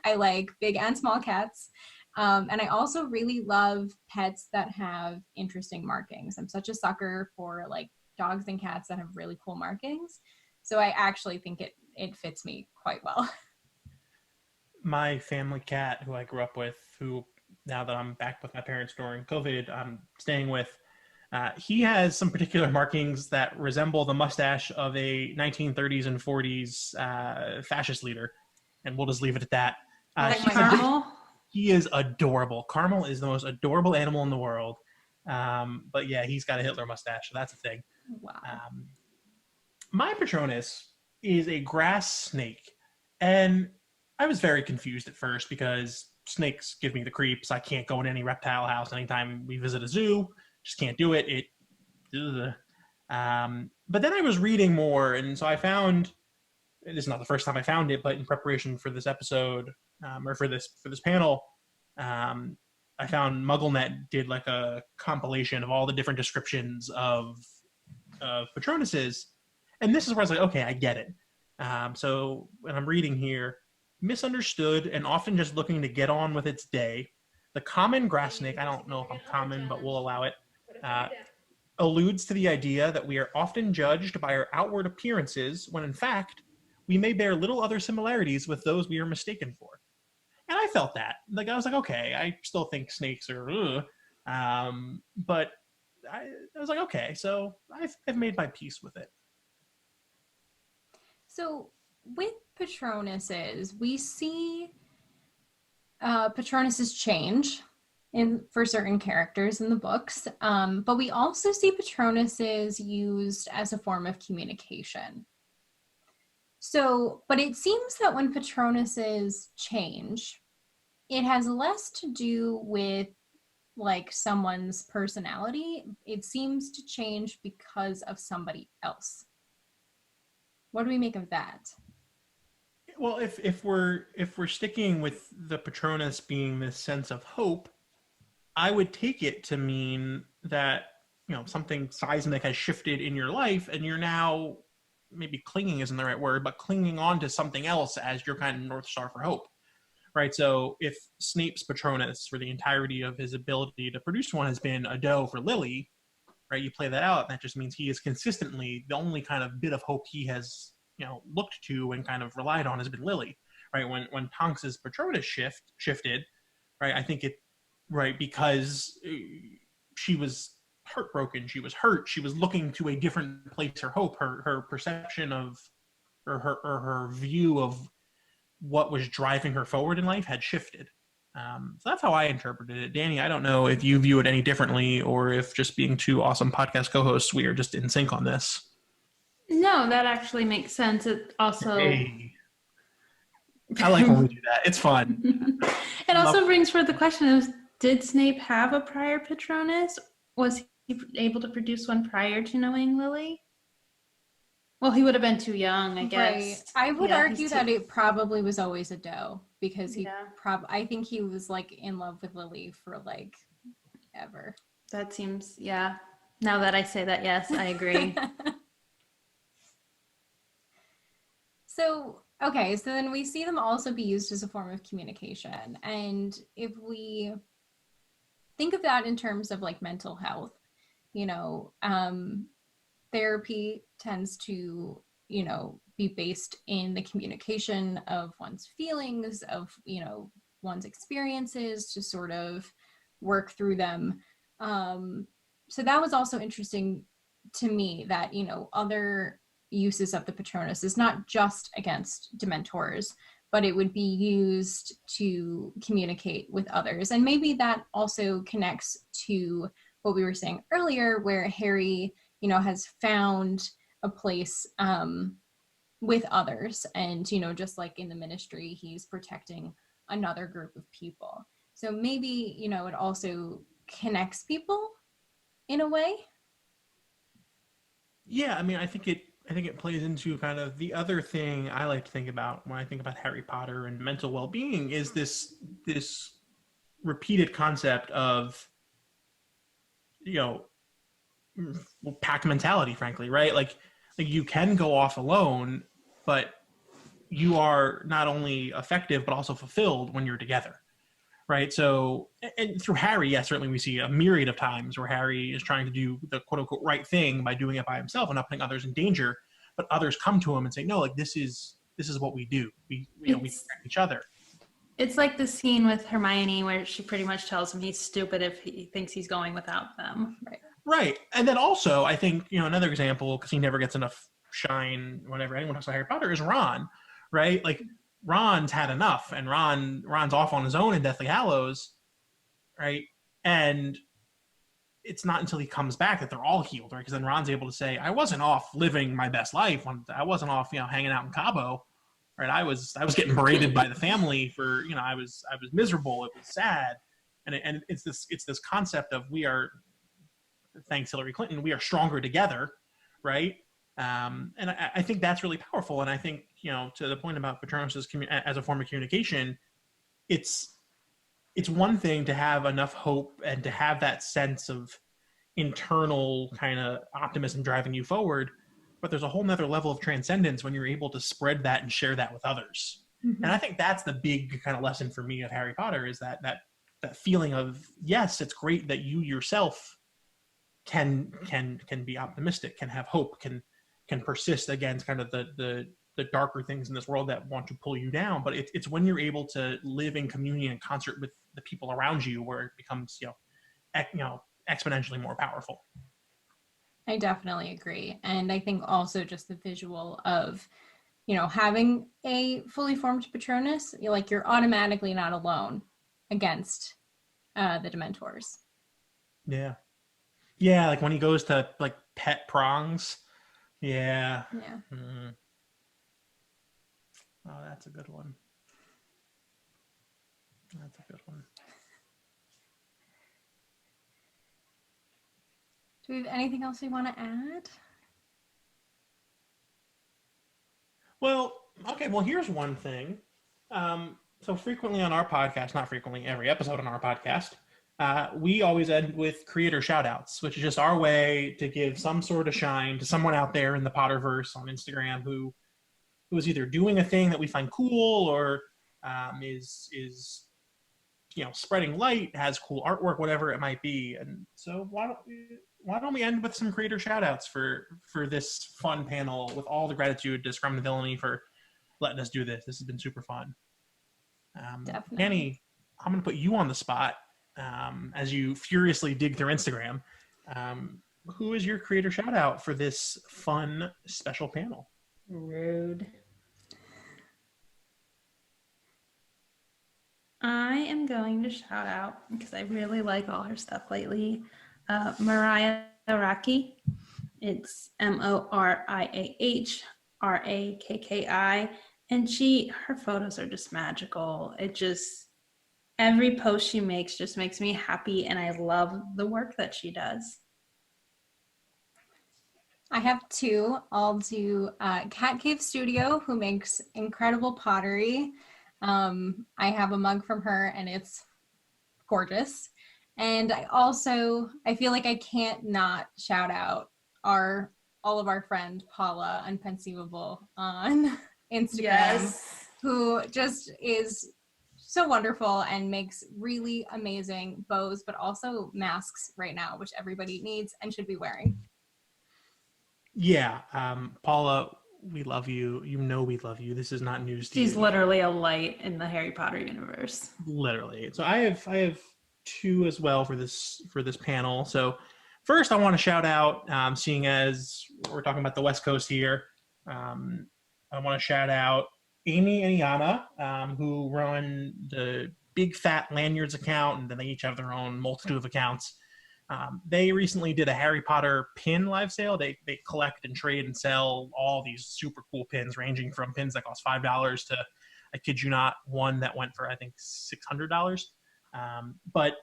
I like big and small cats. And I also really love pets that have interesting markings. I'm such a sucker for dogs and cats that have really cool markings. So I actually think it fits me quite well. My family cat, who I grew up with, who now that I'm back with my parents during COVID, I'm staying with, He has some particular markings that resemble the mustache of a 1930s and 40s fascist leader, and we'll just leave it at that. Caramel? He is adorable. Caramel is the most adorable animal in the world. But yeah, he's got a Hitler mustache, so that's a thing. Wow. My Patronus is a grass snake, and I was very confused at first because snakes give me the creeps. I can't go in any reptile house anytime we visit a zoo. Just can't do it. But then I was reading more, and so I found, this is not the first time I found it, but in preparation for this episode, or for this panel, I found MuggleNet did like a compilation of all the different descriptions of Patronuses, and this is where I was like, okay, I get it. So when I'm reading here, misunderstood and often just looking to get on with its day. The common grass snake, I don't know if I'm common, but we'll allow it, alludes to the idea that we are often judged by our outward appearances when in fact, we may bear little other similarities with those we are mistaken for. And I felt that. Like, I was like, okay, I still think snakes are, but I was like, okay, so I've made my peace with it. So with Patronuses, we see Patronuses change for certain characters in the books, but we also see Patronuses used as a form of communication. So, but it seems that when Patronuses change, it has less to do with like someone's personality. It seems to change because of somebody else. What do we make of that? Well, if we're sticking with the Patronus being this sense of hope, I would take it to mean that, you know, something seismic has shifted in your life and you're now, maybe clinging isn't the right word, but clinging on to something else as your kind of North Star for hope, right? So if Snape's Patronus for the entirety of his ability to produce one has been a doe for Lily, right? You play that out, and that just means he is consistently, the only kind of bit of hope he has, you know, looked to and kind of relied on has been Lily, right? When Tonks's Patronus shifted, right? I think it, right, because she was heartbroken, she was hurt, she was looking to a different place for hope. Her perception of, or her view of what was driving her forward in life had shifted. So that's how I interpreted it. Danny, I don't know if you view it any differently or if just being two awesome podcast co-hosts, we are just in sync on this. No, that actually makes sense. It also... Hey. I like when we do that. It's fun. It also brings forth the question of, did Snape have a prior Patronus? Was he able to produce one prior to knowing Lily? Well, he would have been too young, I guess. Right. I would argue that it probably was always a doe because he I think he was like in love with Lily for like ever. That seems, yeah. Now that I say that, yes, I agree. So, okay, so then we see them also be used as a form of communication. And if we think of that in terms of like mental health, you know, therapy tends to, you know, be based in the communication of one's feelings, of, you know, one's experiences to sort of work through them. So that was also interesting to me that, you know, other uses of the Patronus is not just against Dementors, but it would be used to communicate with others. And maybe that also connects to what we were saying earlier, where Harry, you know, has found a place with others. And, you know, just like in the Ministry, he's protecting another group of people. So maybe, you know, it also connects people in a way. Yeah, I mean, I think it plays into kind of the other thing I like to think about when I think about Harry Potter and mental well-being is this repeated concept of, you know, pack mentality, frankly, right? Like you can go off alone, but you are not only effective but also fulfilled when you're together, right? So, and through Harry, yes, certainly we see a myriad of times where Harry is trying to do the quote-unquote right thing by doing it by himself and not putting others in danger, but others come to him and say, no, like this is what we do. We protect each other. It's like the scene with Hermione where she pretty much tells him he's stupid if he thinks he's going without them. Right. Right. And then also, I think, another example, because he never gets enough shine whenever anyone talks about Harry Potter, is Ron, right? Like, Ron's had enough, and Ron's off on his own in Deathly Hallows, right? And it's not until he comes back that they're all healed, right? Because then Ron's able to say, I wasn't off living my best life. I wasn't off, hanging out in Cabo, right? I was getting berated by the family for, I was miserable. It was sad. And it's this concept of we are, thanks Hillary Clinton, we are stronger together, right? And I think that's really powerful. And I think, to the point about Patronus as a form of communication, it's one thing to have enough hope and to have that sense of internal kind of optimism driving you forward, but there's a whole nother level of transcendence when you're able to spread that and share that with others. Mm-hmm. And I think that's the big kind of lesson for me of Harry Potter, is that feeling of, yes, it's great that you yourself can be optimistic, can have hope, can persist against kind of the darker things in this world that want to pull you down. But it's when you're able to live in communion and concert with the people around you where it becomes, exponentially more powerful. I definitely agree. And I think also just the visual of, having a fully formed Patronus, you're automatically not alone against the Dementors. Yeah. Yeah, like when he goes to pet prongs. Yeah. Yeah. Mm-hmm. Oh, that's a good one. That's a good one. Do we have anything else we want to add? Well, okay. Well, here's one thing. So frequently on our podcast, not frequently, every episode on our podcast, we always end with creator shout-outs, which is just our way to give some sort of shine to someone out there in the Potterverse on Instagram who is either doing a thing that we find cool or is spreading light, has cool artwork, whatever it might be. And so why don't we end with some creator shout-outs for this fun panel, with all the gratitude to Scrum Villainy for letting us do this. This has been super fun. Definitely. Annie, I'm going to put you on the spot as you furiously dig through Instagram. Who is your creator shout-out for this fun special panel? Rude. I am going to shout out, because I really like all her stuff lately, Mariah Rakki. It's MoriahRakki, and her photos are just magical. Every post she makes just makes me happy, and I love the work that she does. I have two. I'll do Cat Cave Studio, who makes incredible pottery. I have a mug from her, and it's gorgeous. And I feel like I can't not shout out all of our friend Paula Unpenceivable on Instagram, who just is so wonderful and makes really amazing bows, but also masks right now, which everybody needs and should be wearing. Yeah, Paula, we love you. We love you. This is not news to you. She's literally a light in the Harry Potter universe. Literally. So I have two as well for this panel. So first, I want to shout out, seeing as we're talking about the West Coast here, I want to shout out Amy and Iana, who run the Big Fat Lanyards account, and then they each have their own multitude of accounts. They recently did a Harry Potter pin live sale. They collect and trade and sell all these super cool pins, ranging from pins that cost $5 to, I kid you not, one that went for, I think, $600. But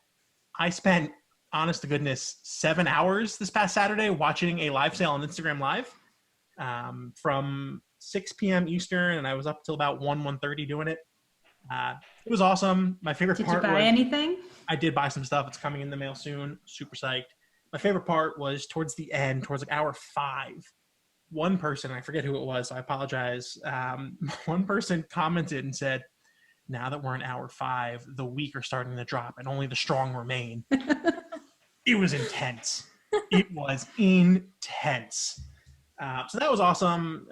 I spent, honest to goodness, 7 hours this past Saturday watching a live sale on Instagram Live from 6 p.m. Eastern, and I was up till about 1:30 doing it. It was awesome. My favorite part was... Did you buy anything? I did buy some stuff. It's coming in the mail soon. Super psyched. My favorite part was towards the end, towards hour 5. One person, I forget who it was, so I apologize. One person commented and said, now that we're in hour 5, the weak are starting to drop and only the strong remain. It was intense. It was intense. So that was awesome.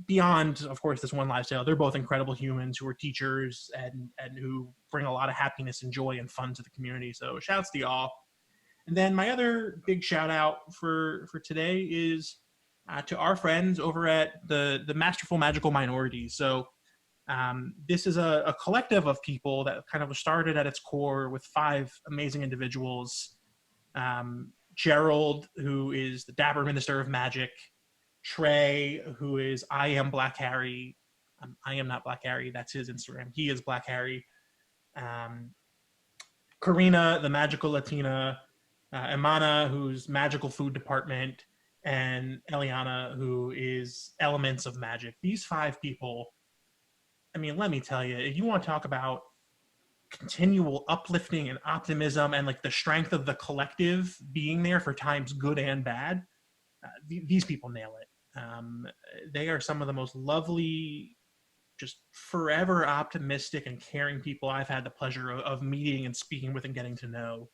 Beyond, of course, this one live sale, they're both incredible humans who are teachers and who bring a lot of happiness and joy and fun to the community. So shouts to y'all. And then my other big shout out for today is to our friends over at the Masterful Magical Minorities. So this is a collective of people that kind of started at its core with 5 amazing individuals. Gerald, who is the Dapper Minister of Magic. Trey, who is I Am Black Harry. I am not Black Harry. That's his Instagram. He is Black Harry. Karina, the Magical Latina. Imana, who's Magical Food Department. And Eliana, who is Elements of Magic. These 5 people, I mean, let me tell you, if you want to talk about continual uplifting and optimism and like the strength of the collective being there for times good and bad, these people nail it. They are some of the most lovely, just forever optimistic and caring people I've had the pleasure of meeting and speaking with and getting to know.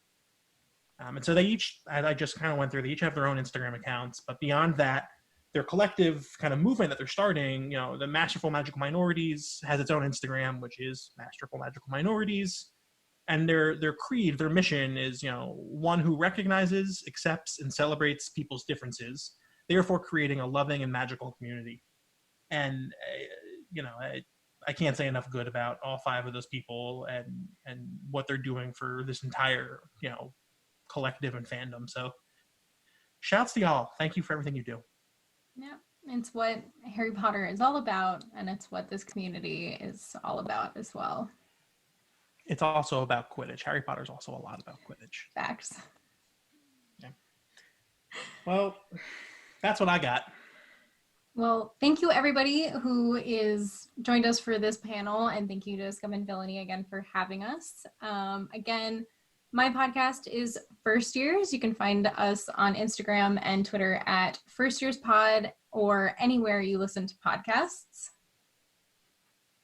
And so they each, as I just kind of went through, they each have their own Instagram accounts, but beyond that, their collective kind of movement that they're starting, you know, the Masterful Magical Minorities has its own Instagram, which is Masterful Magical Minorities. And their creed, their mission is, you know, one who recognizes, accepts, and celebrates people's differences, therefore creating a loving and magical community. And, you know, I can't say enough good about all 5 of those people and what they're doing for this entire, you know, collective and fandom. So shouts to y'all. Thank you for everything you do. Yeah, it's what Harry Potter is all about, and it's what this community is all about as well. It's also about Quidditch. Harry Potter's also a lot about Quidditch. Facts. Yeah. Well, that's what I got. Well, thank you everybody who is joined us for this panel, and thank you to Scum and Villainy again for having us. Again, my podcast is First Years. You can find us on Instagram and Twitter at First Years Pod or anywhere you listen to podcasts.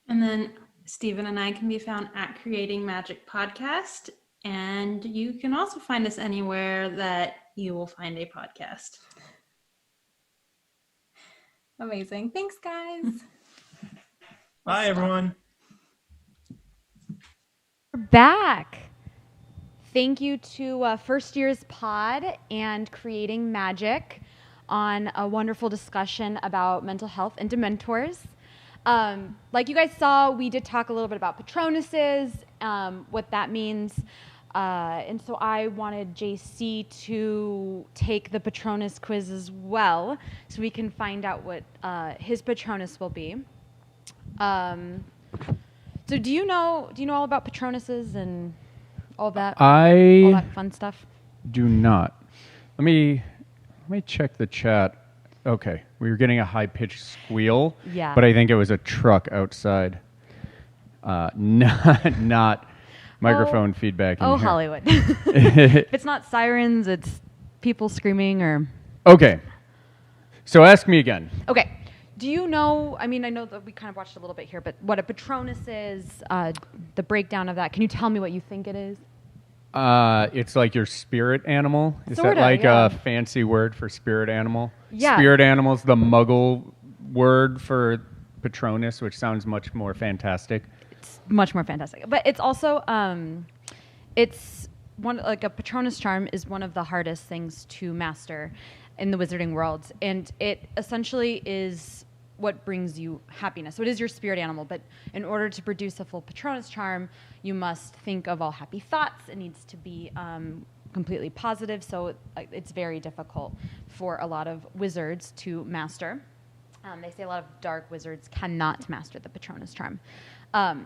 And then Stephen and I can be found at Creating Magic Podcast. And you can also find us anywhere that you will find a podcast. Amazing. Thanks, guys. Bye, everyone. We're back. Thank you to First Years Pod and Creating Magic on a wonderful discussion about mental health and Dementors. Like you guys saw, we did talk a little bit about Patronuses, what that means. And so I wanted JC to take the Patronus quiz as well, so we can find out what his Patronus will be. So do you know all about Patronuses and all that fun stuff? Do not. Let me check the chat. Okay, we were getting a high-pitched squeal. Yeah. But I think it was a truck outside. Not microphone feedback in here. Hollywood. If it's not sirens, it's people screaming or... Okay. So ask me again. Okay. Do you know, I mean, I know that we kind of watched a little bit here, but what a Patronus is, the breakdown of that. Can you tell me what you think it is? It's like your spirit animal. Is Sorta, that like yeah. a fancy word for spirit animal? Yeah. Spirit animal's the Muggle word for Patronus, which sounds much more fantastic. It's much more fantastic. But it's also, it's like a Patronus charm is one of the hardest things to master in the wizarding world. And it essentially is what brings you happiness. So it is your spirit animal, but in order to produce a full Patronus charm, you must think of all happy thoughts. It needs to be completely positive, so it's very difficult for a lot of wizards to master. They say a lot of dark wizards cannot master the Patronus charm.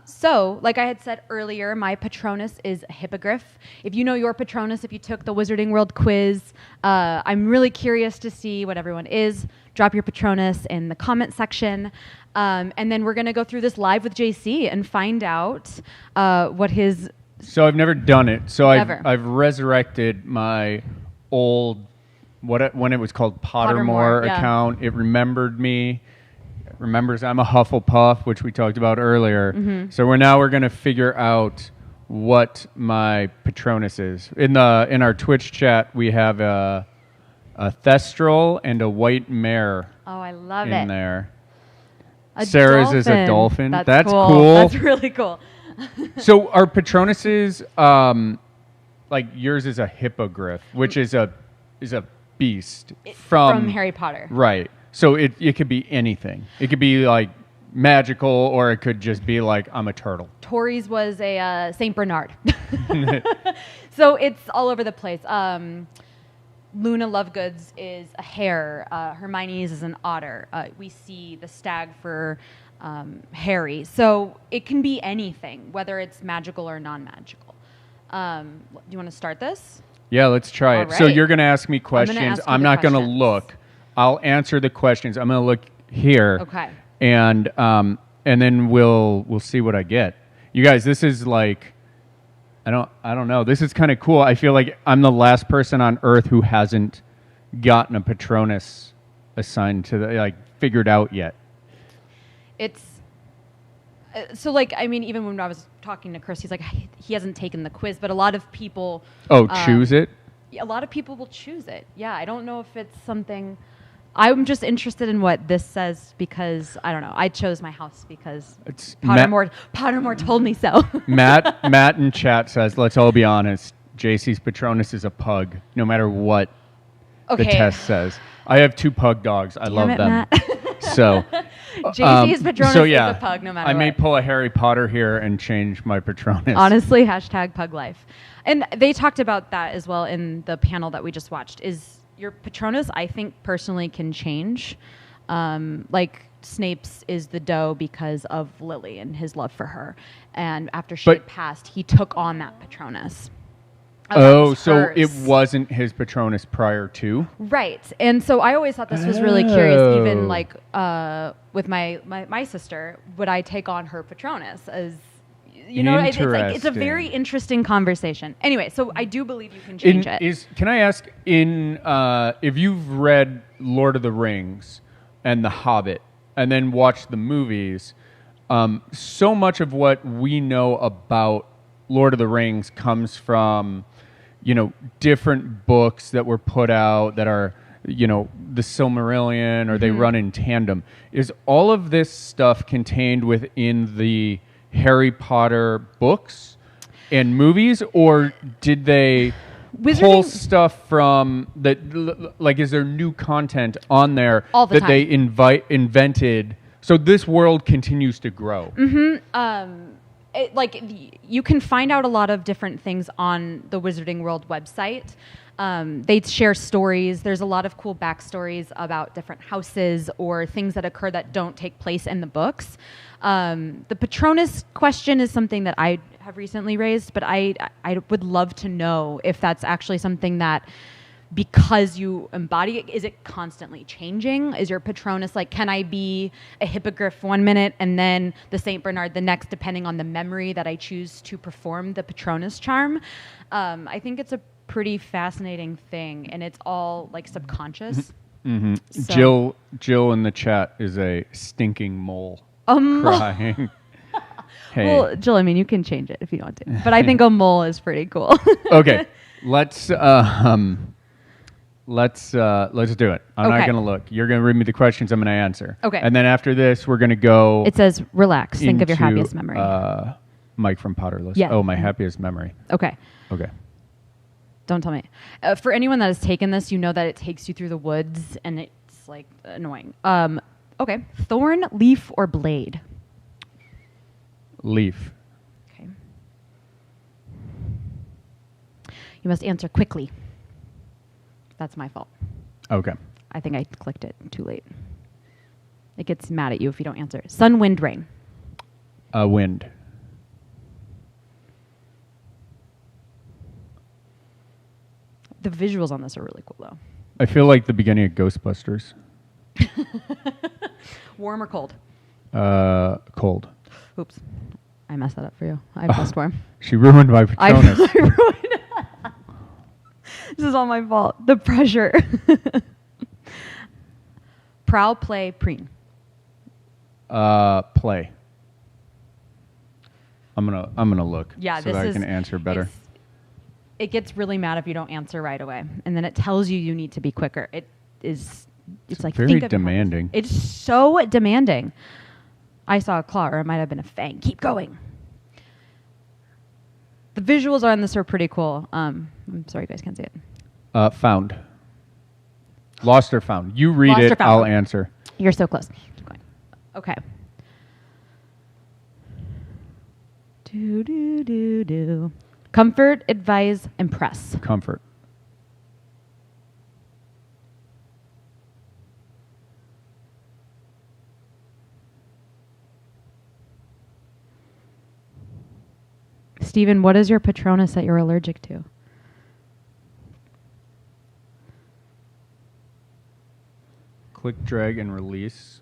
So, like I had said earlier, my Patronus is a hippogriff. If you know your Patronus, if you took the Wizarding World quiz, I'm really curious to see what everyone is. Drop your Patronus in the comment section. And then we're going to go through this live with JC and find out what his... So I've never done it. So Never. I've resurrected my old, when it was called Pottermore yeah. account. It remembered me. It remembers I'm a Hufflepuff, which we talked about earlier. Mhm. So we're going to figure out what my Patronus is. In our Twitch chat, we have a Thestral and a white mare. Oh, I love in it. there. A Sarah's is a dolphin. That's cool. cool. That's really cool. So are Patronuses like yours is a hippogriff, which is a beast from Harry Potter. Right. So it could be anything. It could be like magical, or it could just be like, I'm a turtle. Tori's was a Saint Bernard. So it's all over the place. Luna Lovegood's is a hare. Hermione's is an otter. We see the stag for Harry. So it can be anything, whether it's magical or non-magical. Do you want to start this? Yeah, let's try it. All So right. you're going to ask me questions. I'm not going to look. I'll answer the questions. I'm going to look here. Okay. And then we'll see what I get. You guys, this is like, I don't know. This is kind of cool. I feel like I'm the last person on Earth who hasn't gotten a Patronus assigned to figured out yet. It's so like, I mean, even when I was talking to Chris, he's like, he hasn't taken the quiz, but a lot of people choose it. A lot of people will choose it. Yeah, I don't know if it's something. I'm just interested in what this says because I don't know. I chose my house because Pottermore told me so. Matt in chat says, let's all be honest. JC's Patronus is a pug, no matter what the test says. I have 2 pug dogs. I love them. Matt. So JC's Patronus is a pug, no matter I may what. pull a Harry Potter here and change my Patronus. Honestly, #pug life. And they talked about that as well in the panel that we just watched. Is your Patronus, I think, personally can change. Like Snape's is the doe because of Lily and his love for her. And after she had passed, he took on that Patronus. Oh, so it wasn't his Patronus prior to? Right. And so I always thought this was really curious, even like with my sister, would I take on her Patronus as... You know, it's a very interesting conversation. Anyway, so I do believe you can change it. Can I ask, if you've read Lord of the Rings and The Hobbit and then watched the movies, so much of what we know about Lord of the Rings comes from, different books that were put out that are, the Silmarillion, or they run in tandem. Is all of this stuff contained within the Harry Potter books and movies, or did they pull stuff from that? Like, is there new content on there all the that time. They invented? So this world continues to grow. Mm-hmm. You can find out a lot of different things on the Wizarding World website. They share stories. There's a lot of cool backstories about different houses or things that occur that don't take place in the books. The Patronus question is something that I have recently raised, but I would love to know if that's actually something that, because you embody it, is it constantly changing? Is your Patronus like, can I be a hippogriff 1 minute and then the Saint Bernard the next, depending on the memory that I choose to perform the Patronus charm? I think it's a pretty fascinating thing, and it's all like subconscious. Mm-hmm. So. Jill in the chat is a stinking mole. Crying. Hey. Well, Jill, I mean, you can change it if you want to, but I think a mole is pretty cool. Okay, let's do it. I'm not going to look. You're going to read me the questions. I'm going to answer. Okay. And then after this, we're going to go. It says, relax. Think of your happiest memory. Mike from Potterless. Yeah. Oh, my happiest memory. Okay. Okay. Don't tell me. For anyone that has taken this, you know that it takes you through the woods, and it's like annoying. Okay. Thorn, leaf, or blade? Leaf. Okay. You must answer quickly. That's my fault. Okay. I think I clicked it too late. It gets mad at you if you don't answer. Sun, wind, rain. Wind. The visuals on this are really cool, though. I feel like the beginning of Ghostbusters. Warm or cold? Cold. Oops. I messed that up for you. I pressed warm. She ruined my Patronus. I ruined it. This is all my fault. The pressure. Prowl, play, preen. Play. I'm gonna look. Yeah, so that I can answer better. It gets really mad if you don't answer right away, and then it tells you need to be quicker. It's like very demanding. It's so demanding. I saw a claw, or it might have been a fang. Keep going. The visuals on this are pretty cool. I'm sorry you guys can't see it. Found. Lost or found? You read Lost or it, found. I'll answer. You're so close. Keep going. Okay. Do. Comfort, advise, impress. Comfort. Steven, what is your Patronus that you're allergic to? Click, drag, and release.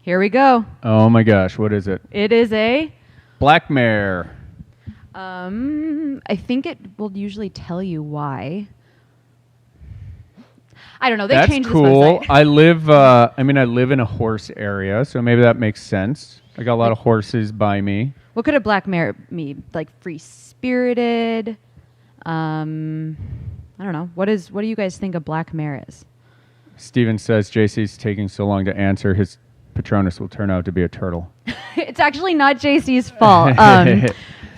Here we go. Oh my gosh, what is it? It is a Black Mare. I think it will usually tell you why. I don't know. They That's changed cool. this website. I live in a horse area, so maybe that makes sense. I got a lot of horses by me. What could a black mare mean? Like free spirited? I don't know. What do you guys think a black mare is? Steven says JC's taking so long to answer. His Patronus will turn out to be a turtle. It's actually not JC's fault.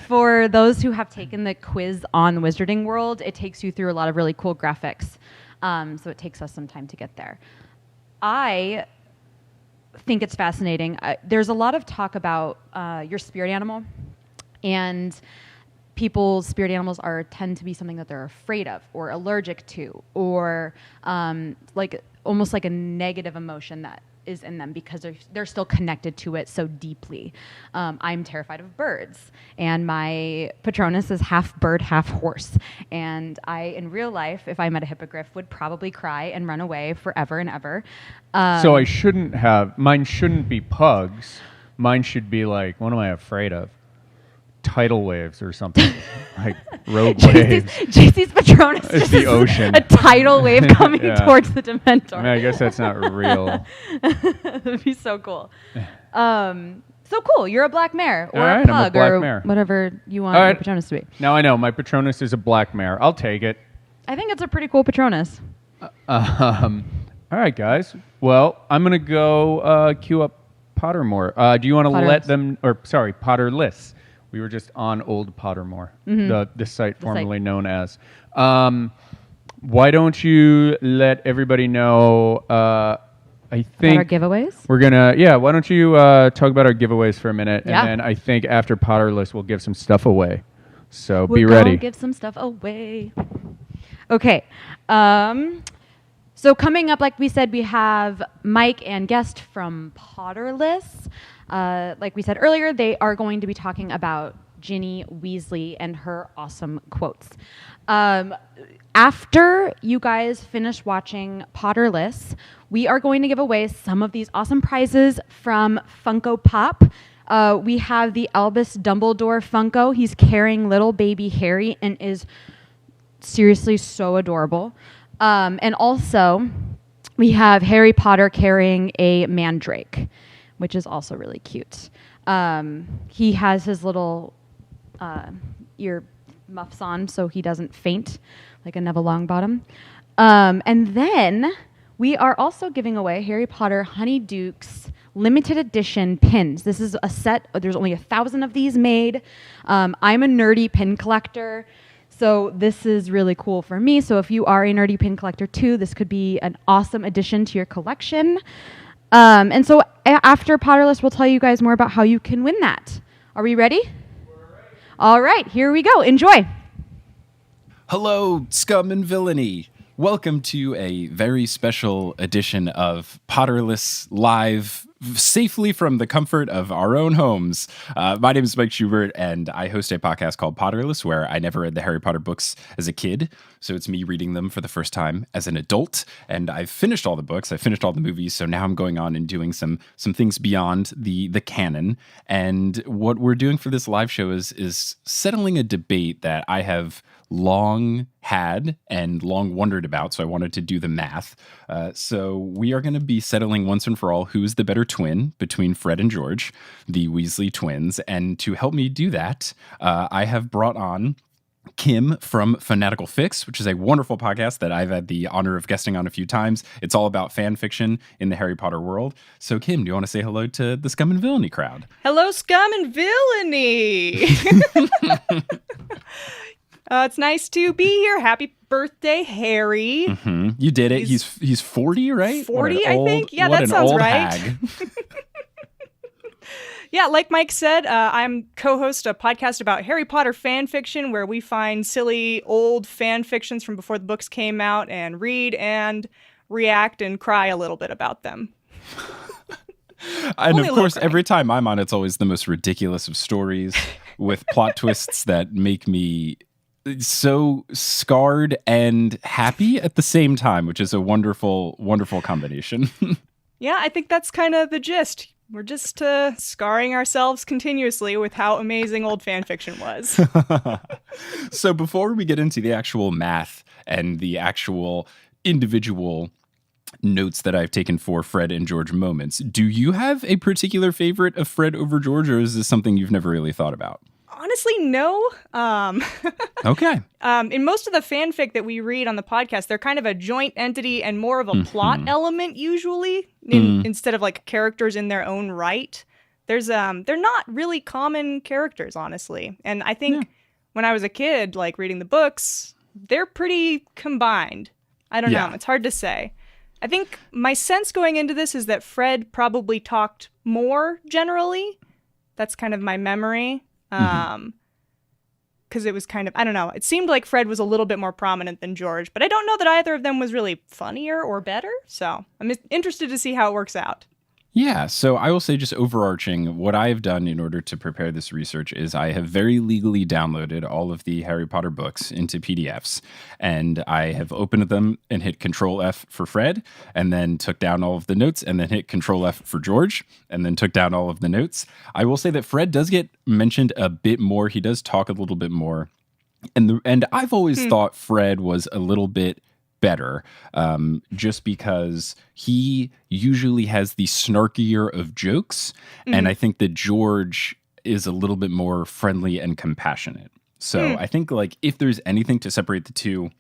For those who have taken the quiz on Wizarding World, it takes you through a lot of really cool graphics. So it takes us some time to get there. I think it's fascinating. There's a lot of talk about your spirit animal, and people's spirit animals tend to be something that they're afraid of or allergic to, or like almost like a negative emotion that is in them because they're still connected to it so deeply. I'm terrified of birds, and my Patronus is half bird, half horse. And I, in real life, if I met a hippogriff, would probably cry and run away forever and ever. So mine shouldn't be pugs. Mine should be like, what am I afraid of? Tidal waves or something. Like rogue waves. JC's Patronus It's the ocean. A tidal wave coming towards the Dementor. I mean, I guess that's not real. That'd be so cool. So cool. You're a black mare or All right, a I'm a pug black or mare. whatever you want All your right. Patronus to be. Now I know my Patronus is a black mare. I'll take it. I think it's a pretty cool Patronus. All right, guys. Well, I'm gonna go queue up Pottermore. Do you want to let them? Or sorry, Potterless. We were just on Old Pottermore, the site formerly known as. Why don't you let everybody know? I think about our giveaways. We're gonna. Yeah. Why don't you talk about our giveaways for a minute, Yeah. and then I think after Potterless we'll give some stuff away. So We're be gonna ready. give some stuff away. Okay. So coming up, like we said, we have Mike and guest from Potterless. Like we said earlier, they are going to be talking about Ginny Weasley and her awesome quotes. After you guys finish watching Potterless, we are going to give away some of these awesome prizes from Funko Pop. We have the Albus Dumbledore Funko. He's carrying little baby Harry and is seriously so adorable. And also, we have Harry Potter carrying a mandrake, which is also really cute. He has his little ear muffs on so he doesn't faint like a Neville Longbottom. And then we are also giving away Harry Potter Honeydukes limited edition pins. This is a set. There's only 1,000 of these made. I'm a nerdy pin collector, so this is really cool for me. So if you are a nerdy pin collector too, this could be an awesome addition to your collection. And so after Potterless, we'll tell you guys more about how you can win that. Are we ready? All right, here we go. Enjoy. Hello, Scum and Villainy. Welcome to a very special edition of Potterless Live, safely from the comfort of our own homes. My name is Mike Schubert, and I host a podcast called Potterless, where I never read the Harry Potter books as a kid, so it's me reading them for the first time as an adult, and I've finished all the books, I've finished all the movies, so now I'm going on and doing some things beyond the canon, and what we're doing for this live show is settling a debate that I have long had and long wondered about, so I wanted to do the math. So we are going to be settling once and for all who's the better twin between Fred and George, the Weasley twins. And to help me do that, I have brought on Kim from Fanatical Fix, which is a wonderful podcast that I've had the honor of guesting on a few times. It's all about fan fiction in the Harry Potter world. So, Kim, do you want to say hello to the Scum and Villainy crowd? Hello, Scum and Villainy. It's nice to be here. Happy birthday, Harry. Mm-hmm. You did it. He's 40, right? 40, I think. Yeah, that sounds right. Yeah, like Mike said, I'm co-host a podcast about Harry Potter fan fiction where we find silly old fan fictions from before the books came out and read and react and cry a little bit about them. And Only of course, crying. every time I'm on, it's always the most ridiculous of stories with plot twists that make me so scarred and happy at the same time, which is a wonderful, wonderful combination. Yeah, I think that's kind of the gist. We're just scarring ourselves continuously with how amazing old fan fiction was. So before we get into the actual math and the actual individual notes that I've taken for Fred and George moments, do you have a particular favorite of Fred over George, or is this something you've never really thought about? Honestly, no. Okay. In most of the fanfic that we read on the podcast, they're kind of a joint entity and more of a plot element usually, instead of like characters in their own right. They're not really common characters, honestly. And I think when I was a kid, like reading the books, they're pretty combined. I don't know. It's hard to say. I think my sense going into this is that Fred probably talked more generally. That's kind of my memory. Because it was kind of, I don't know, it seemed like Fred was a little bit more prominent than George, but I don't know that either of them was really funnier or better, so I'm interested to see how it works out. Yeah, so I will say just overarching, what I have done in order to prepare this research is I have very legally downloaded all of the Harry Potter books into PDFs, and I have opened them and hit Control F for Fred, and then took down all of the notes, and then hit Control F for George, and then took down all of the notes. I will say that Fred does get mentioned a bit more. He does talk a little bit more, and I've always thought Fred was a little bit better, just because he usually has the snarkier of jokes, and I think that George is a little bit more friendly and compassionate. So I think like if there's anything to separate the two,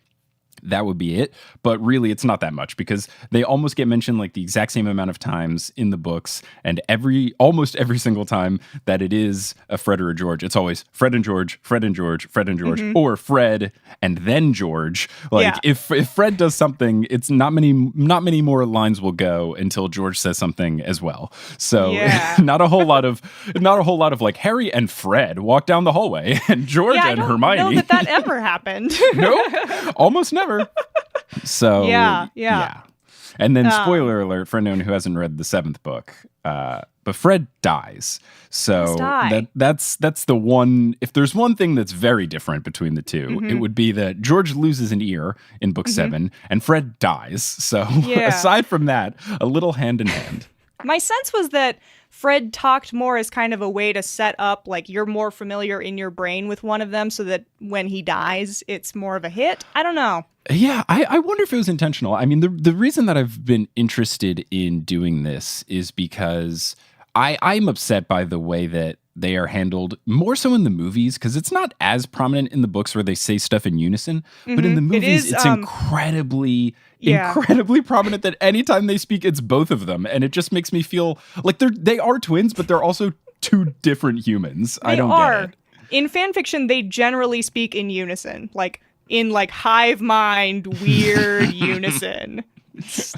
that would be it. But really, it's not that much because they almost get mentioned like the exact same amount of times in the books, and almost every single time that it is a Fred or a George, it's always Fred and George, Fred and George, Fred and George, or Fred and then George. Like if Fred does something, it's not many more lines will go until George says something as well. So not a whole lot of like Harry and Fred walk down the hallway and George and Hermione. I don't know that ever happened. Nope, almost never. So yeah. And then spoiler alert for anyone who hasn't read the 7th book, but Fred dies. So that's the one. If there's one thing that's very different between the two, it would be that George loses an ear in book 7 and Fred dies. So aside from that, a little hand in hand. My sense was that Fred talked more as kind of a way to set up, like, you're more familiar in your brain with one of them so that when he dies, it's more of a hit. I don't know. Yeah, I wonder if it was intentional. I mean, the reason that I've been interested in doing this is because I'm upset by the way that they are handled more so in the movies, because it's not as prominent in the books where they say stuff in unison, but in the movies it's incredibly prominent that anytime they speak, it's both of them, and it just makes me feel like they are twins, but they're also two different humans. I don't get it. In fan fiction, they generally speak in unison, like in like hive mind, weird unison. It's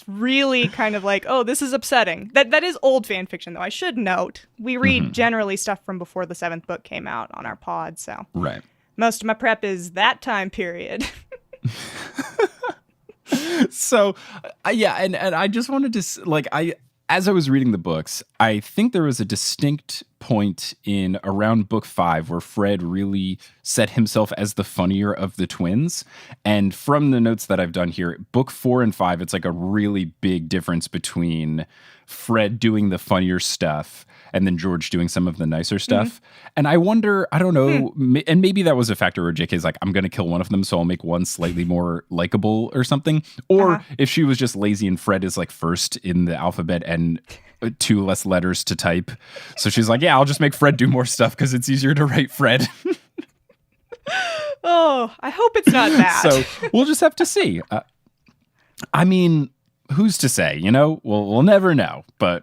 really kind of like, oh, this is upsetting. That is old fan fiction, though. I should note, we read generally stuff from before the 7th book came out on our pod, so right. Most of my prep is that time period. So, and I just wanted to, as I was reading the books, I think there was a distinct point in around book 5 where Fred really set himself as the funnier of the twins. And from the notes that I've done here, book 4 and 5, it's like a really big difference between Fred doing the funnier stuff and then George doing some of the nicer stuff. And I wonder, I don't know, and maybe that was a factor where JK's like, I'm going to kill one of them, so I'll make one slightly more likable or something. Or if she was just lazy and Fred is like first in the alphabet and 2 less letters to type. So she's like, yeah, I'll just make Fred do more stuff because it's easier to write Fred. Oh, I hope it's not that. So we'll just have to see. I mean, who's to say? You know, we'll never know. But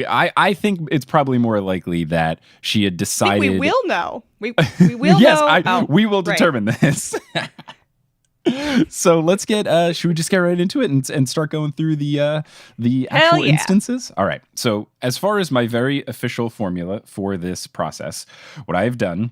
I think it's probably more likely that she had decided. I think we will know. We will yes, know. We will determine this. So let's get. Should we just get right into it and start going through the actual instances? All right. So as far as my very official formula for this process, what I have done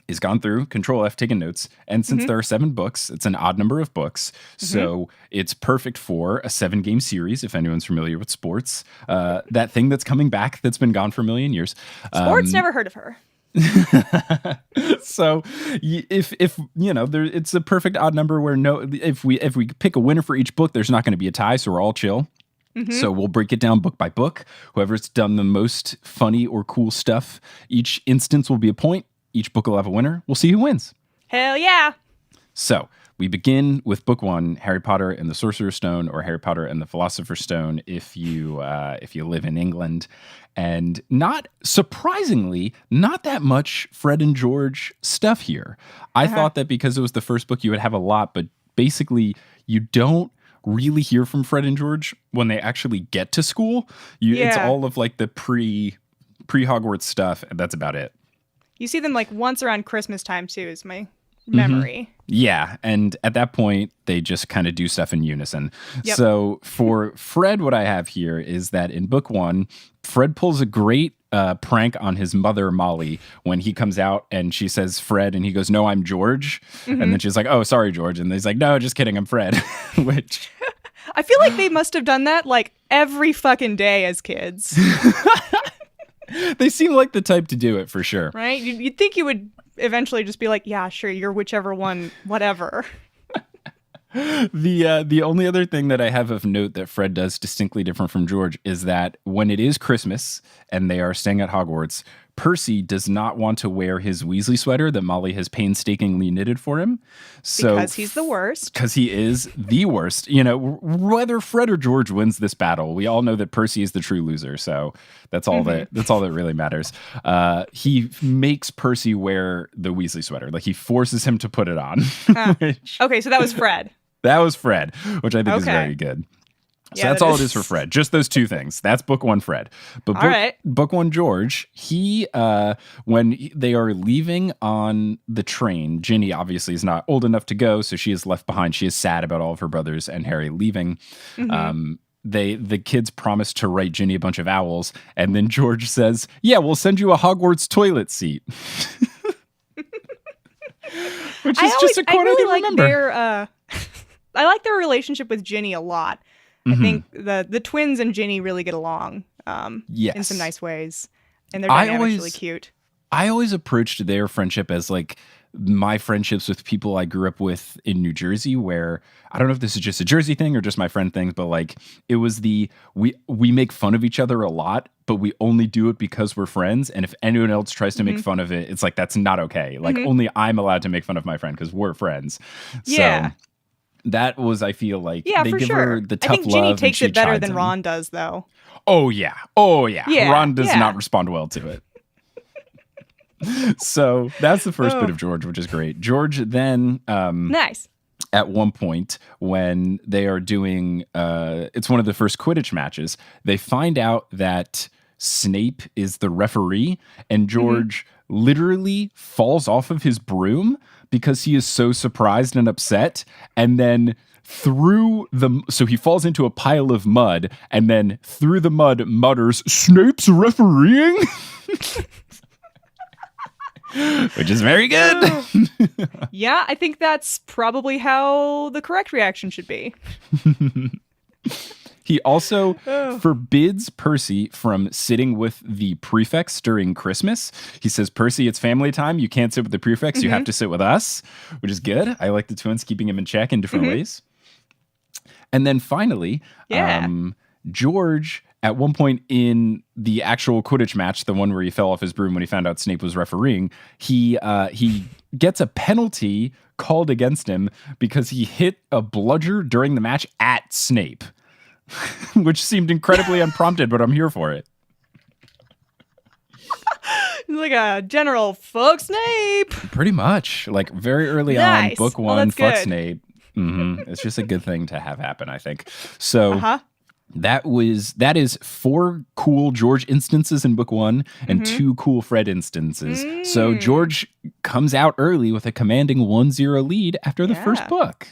is gone through, Control F, taken notes, and since there are 7 books, it's an odd number of books, so it's perfect for a 7-game series. If anyone's familiar with sports, that thing that's coming back that's been gone for a million years. Sports, never heard of her. So if you know, it's a perfect odd number where if we pick a winner for each book, there's not going to be a tie, so we're all chill. So we'll break it down book by book. Whoever's done the most funny or cool stuff, each instance will be a point. Each book will have a winner. We'll see who wins. Hell yeah. So we begin with book 1, Harry Potter and the Sorcerer's Stone, or Harry Potter and the Philosopher's Stone if you live in England. And not surprisingly, not that much Fred and George stuff here. I thought that because it was the first book, you would have a lot, but basically you don't really hear from Fred and George when they actually get to school. It's all of like the pre-Hogwarts stuff, and that's about it. You see them like once around Christmas time too, is my memory. Yeah, and at that point, they just kind of do stuff in unison. Yep. So for Fred, what I have here is that in book 1, Fred pulls a great prank on his mother, Molly, when he comes out and she says Fred, and he goes, "No, I'm George." And then she's like, "Oh, sorry, George." And he's like, "No, just kidding, I'm Fred." Which... I feel like they must have done that like every fucking day as kids. They seem like the type to do it for sure. Right? You'd think you would eventually just be like, yeah, sure, you're whichever one, whatever. The only other thing that I have of note that Fred does distinctly different from George is that when it is Christmas and they are staying at Hogwarts, Percy does not want to wear his Weasley sweater that Molly has painstakingly knitted for him. So, because he's the worst. Because he is the worst. You know, whether Fred or George wins this battle, we all know that Percy is the true loser. So that's all that's all that really matters. He makes Percy wear the Weasley sweater. Like he forces him to put it on. Okay, so that was Fred. That was Fred, which I think is very good. So that's all it is for Fred. Just those 2 things. That's book 1, Fred. But book 1, George, he, when they are leaving on the train, Ginny obviously is not old enough to go, so she is left behind. She is sad about all of her brothers and Harry leaving. The kids promise to write Ginny a bunch of owls, and then George says, "Yeah, we'll send you a Hogwarts toilet seat." Which is just a quote I really like remember. I like their relationship with Ginny a lot. I think the twins and Ginny really get along in some nice ways. And their dynamic's really cute. I always approached their friendship as like my friendships with people I grew up with in New Jersey, where I don't know if this is just a Jersey thing or just my friend thing, but like it was we make fun of each other a lot, but we only do it because we're friends. And if anyone else tries to make fun of it, it's like, that's not okay. Like only I'm allowed to make fun of my friend because we're friends. Yeah. So that was, I feel like, they give her the tough love. I think Ginny love takes it better than him. Ron does, though. Oh yeah. Ron does not respond well to it. So that's the first bit of George, which is great. George then nice. At one point when they are doing it's one of the first Quidditch matches, they find out that Snape is the referee, and George literally falls off of his broom because he is so surprised and upset, and then so he falls into a pile of mud, and then through the mud mutters, "Snape's refereeing?" Which is very good. Yeah, I think that's probably how the correct reaction should be. He also forbids Percy from sitting with the prefects during Christmas. He says, "Percy, it's family time. You can't sit with the prefects. You have to sit with us," which is good. I like the twins keeping him in check in different ways. And then finally, George, at one point in the actual Quidditch match, the one where he fell off his broom when he found out Snape was refereeing, he gets a penalty called against him because he hit a bludger during the match at Snape. Which seemed incredibly unprompted, but I'm here for it. He's like a general fuck Snape. Pretty much. Like very early Nice. on, book Well, 1, that's fuck good. Snape. It's just a good thing to have happen, I think. So Uh-huh. that is 4 cool George instances in book 1 and 2 cool Fred instances. So George comes out early with a commanding 1-0 lead after the first book.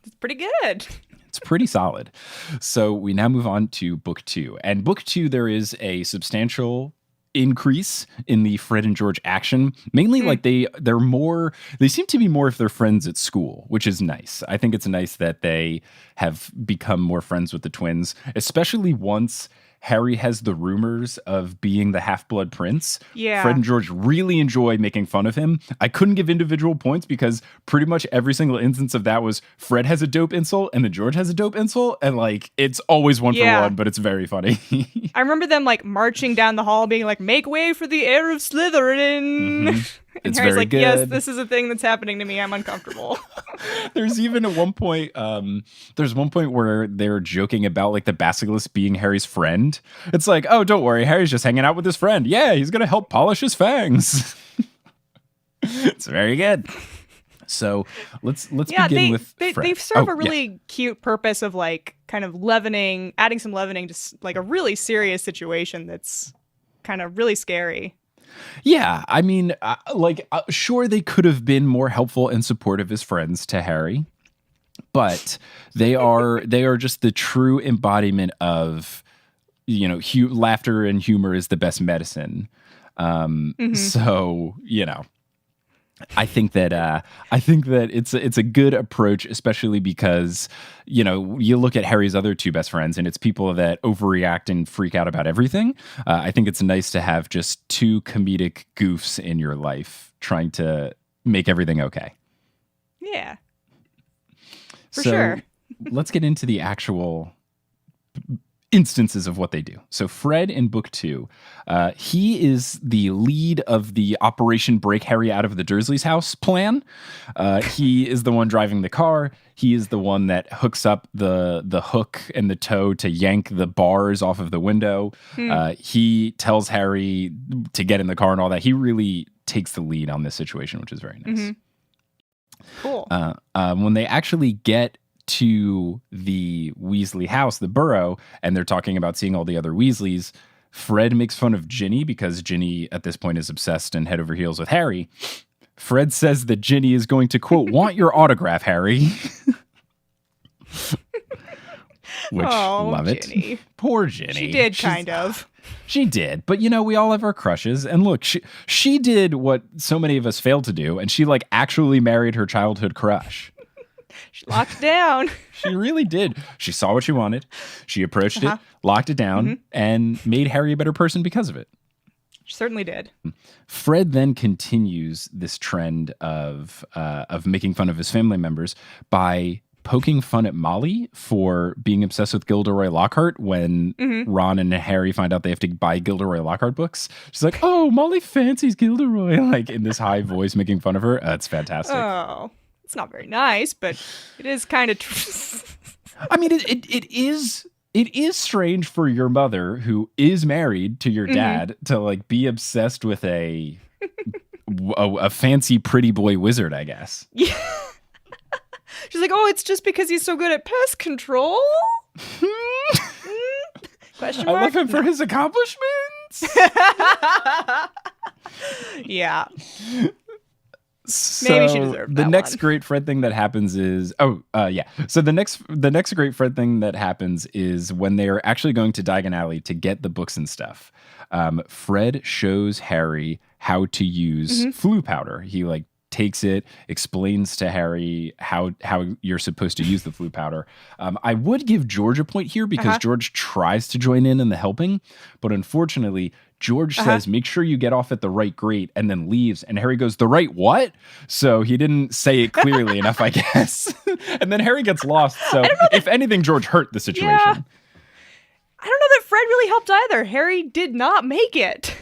It's pretty good. It's pretty solid. So we now move on to book 2. And book 2, there is a substantial increase in the Fred and George action. Mainly like they seem to be more if they're friends at school, which is nice. I think it's nice that they have become more friends with the twins, especially once Harry has the rumors of being the Half-Blood Prince. Yeah. Fred and George really enjoy making fun of him. I couldn't give individual points because pretty much every single instance of that was Fred has a dope insult and then George has a dope insult. And like, it's always one for one, but it's very funny. I remember them like marching down the hall being like, make way for the heir of Slytherin. And It's Harry's very like, yes, good. this is a thing that's happening to me. I'm uncomfortable. There's even at one point, where they're joking about like the basilisk being Harry's friend. It's like, oh, don't worry, Harry's just hanging out with his friend. Yeah, he's gonna help polish his fangs. It's very good. So let's begin with Fred. They serve a really cute purpose of like kind of adding some leavening to like a really serious situation that's kind of really scary. Yeah, I mean, sure, they could have been more helpful and supportive as friends to Harry, but they are just the true embodiment of, laughter and humor is the best medicine. So, I think that it's a good approach, especially because you look at Harry's other 2 best friends, and it's people that overreact and freak out about everything. I think it's nice to have just 2 comedic goofs in your life trying to make everything okay. Yeah, for So sure. Let's get into the actual instances of what they do. So Fred in book 2, he is the lead of the Operation Break Harry Out of the Dursleys' House plan. He is the one driving the car. He is the one that hooks up the hook and the toe to yank the bars off of the window. He tells Harry to get in the car and all that. He really takes the lead on this situation, which is very nice. Cool. When they actually get to the Weasley house, the burrow, and they're talking about seeing all the other Weasleys, Fred makes fun of Ginny because Ginny at this point is obsessed and head over heels with Harry. Fred says that Ginny is going to, quote, want your autograph, Harry. Which, love Ginny. it. Poor Ginny. She did kind of. She did, but we all have our crushes. And look, she did what so many of us failed to do, and she like actually married her childhood crush. She locked it down. She really did. She saw what she wanted. She approached it, locked it down, and made Harry a better person because of it. She certainly did. Fred then continues this trend of making fun of his family members by poking fun at Molly for being obsessed with Gilderoy Lockhart when Ron and Harry find out they have to buy Gilderoy Lockhart books. She's like, oh, Molly fancies Gilderoy, like in this high voice making fun of her. It's fantastic. Oh, it's not very nice, but it is kind of true. I mean, it is strange for your mother, who is married to your dad, to like be obsessed with a fancy pretty boy wizard, I guess. Yeah. She's like, oh, it's just because he's so good at pest control? Question mark? I love him for his accomplishments. Yeah. So Maybe she deserved the that next one. great Fred thing that happens is So the next great Fred thing that happens is when they are actually going to Diagon Alley to get the books and stuff. Fred shows Harry how to use flu powder. He like takes it, explains to Harry how you're supposed to use the flu powder. I would give George a point here because George tries to join in the helping, but unfortunately George says, make sure you get off at the right grate, and then leaves. And Harry goes, the right what? So he didn't say it clearly enough, I guess. And then Harry gets lost. So if anything, George hurt the situation. Yeah. I don't know that Fred really helped either. Harry did not make it.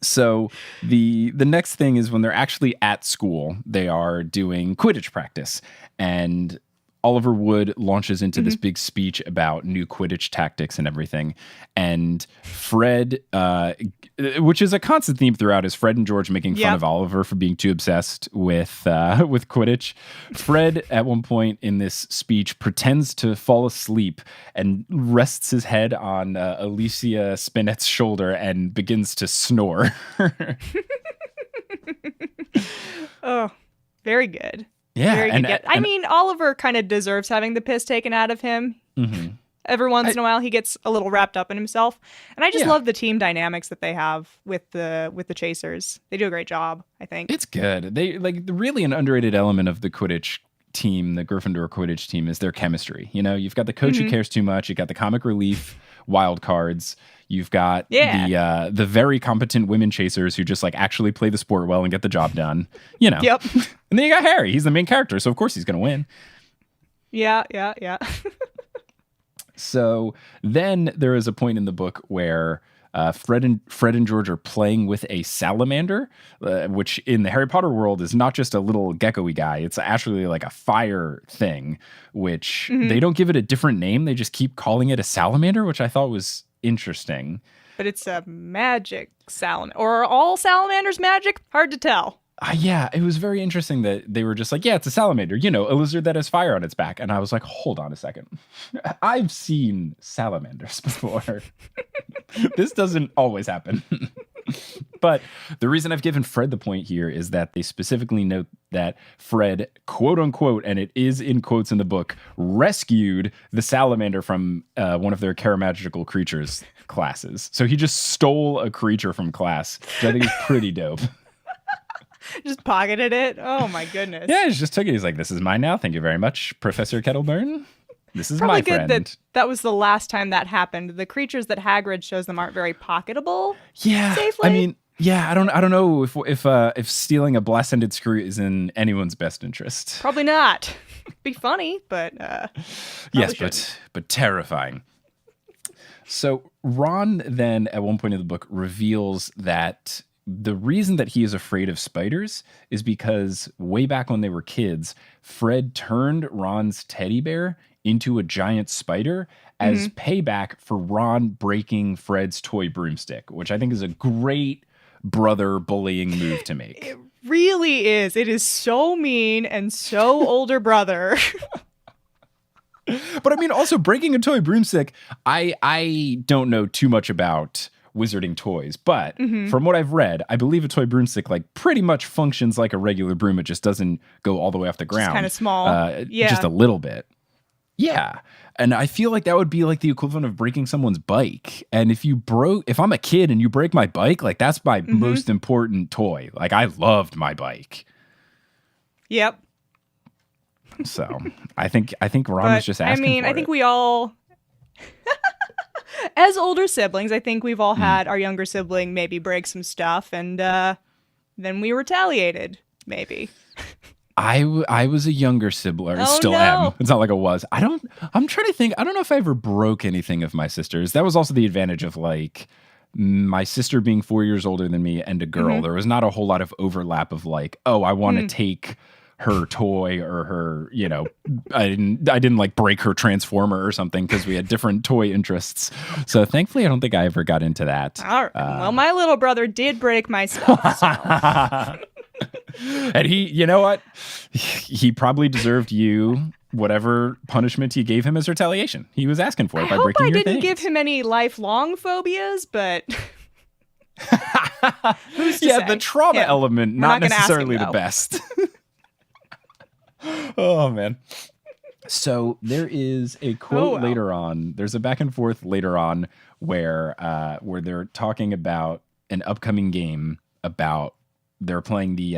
So the next thing is when they're actually at school, they are doing Quidditch practice. And Oliver Wood launches into this big speech about new Quidditch tactics and everything. And Fred, which is a constant theme throughout, is Fred and George making fun of Oliver for being too obsessed with Quidditch. Fred, at one point in this speech, pretends to fall asleep and rests his head on Alicia Spinet's shoulder and begins to snore. Oh, very good. Yeah. Very good. I mean, Oliver kind of deserves having the piss taken out of him. Every once in a while, he gets a little wrapped up in himself. And I just love the team dynamics that they have with the Chasers. They do a great job, I think. It's good. They really an underrated element of the Quidditch team, the Gryffindor Quidditch team, is their chemistry. You know, you've got the coach who cares too much. You've got the comic relief wild cards. You've got the very competent women chasers who just like actually play the sport well and get the job done. You know. Yep. And then you got Harry. He's the main character, so of course he's going to win. Yeah. So then there is a point in the book where Fred and George are playing with a salamander, which in the Harry Potter world is not just a little gecko-y guy. It's actually like a fire thing, which they don't give it a different name. They just keep calling it a salamander, which I thought was interesting. But it's a magic salamander. Or are all salamanders magic? Hard to tell. Yeah, it was very interesting that they were just like, yeah, it's a salamander, you know, a lizard that has fire on its back. And I was like, hold on a second. I've seen salamanders before. This doesn't always happen. But the reason I've given Fred the point here is that they specifically note that Fred, quote unquote, and it is in quotes in the book, rescued the salamander from one of their Caramagical creatures classes. So he just stole a creature from class, which I think is pretty dope. Just pocketed it. Oh my goodness. Yeah, he just took it. He's like, this is mine now. Thank you very much, Professor Kettleburn. This is Probably my friend. good that was the last time that happened. The creatures that Hagrid shows them aren't very pocketable. Yeah. Safely. I mean, yeah, I don't know if stealing a blast-ended screw is in anyone's best interest. Probably not. Be funny, but yes, but terrifying. So Ron then at one point in the book reveals that the reason that he is afraid of spiders is because way back when they were kids, Fred turned Ron's teddy bear into a giant spider as payback for Ron breaking Fred's toy broomstick, which I think is a great brother bullying move to make. It really is. It is so mean and so older brother. But I mean, also breaking a toy broomstick, I don't know too much about wizarding toys, but from what I've read, I believe a toy broomstick like pretty much functions like a regular broom. It just doesn't go all the way off the ground. Just kind of small. Just a little bit. Yeah. And I feel like that would be like the equivalent of breaking someone's bike. And if I'm a kid and you break my bike, like that's my most important toy. Like I loved my bike. Yep. So I think Ron was just asking for I think we all, as older siblings, I think we've all had our younger sibling maybe break some stuff, and then we retaliated, maybe. I was a younger sibling, or still am. It's not like I was. I'm trying to think. I don't know if I ever broke anything of my sister's. That was also the advantage of like my sister being 4 years older than me and a girl. There was not a whole lot of overlap of like, oh, I want to take her toy or her, you know, I didn't like break her transformer or something because we had different toy interests. So thankfully, I don't think I ever got into that. All right. Well, my little brother did break my stuff. So. And he, you know what? He probably deserved whatever punishment you gave him as retaliation. He was asking for it by breaking your things. I didn't give him any lifelong phobias, but who's to say? The trauma element, not necessarily the best. Oh, man. So there is a quote later on. There's a back and forth later on where they're talking about an upcoming game about they're playing the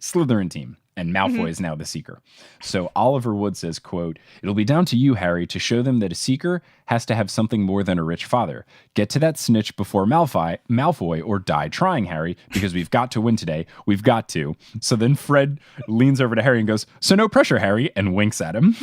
Slytherin team, and Malfoy is now the Seeker. So Oliver Wood says, quote, "It'll be down to you, Harry, to show them that a Seeker has to have something more than a rich father. Get to that snitch before Malfoy or die trying, Harry, because we've got to win today. We've got to." So then Fred leans over to Harry and goes, "So no pressure, Harry," and winks at him.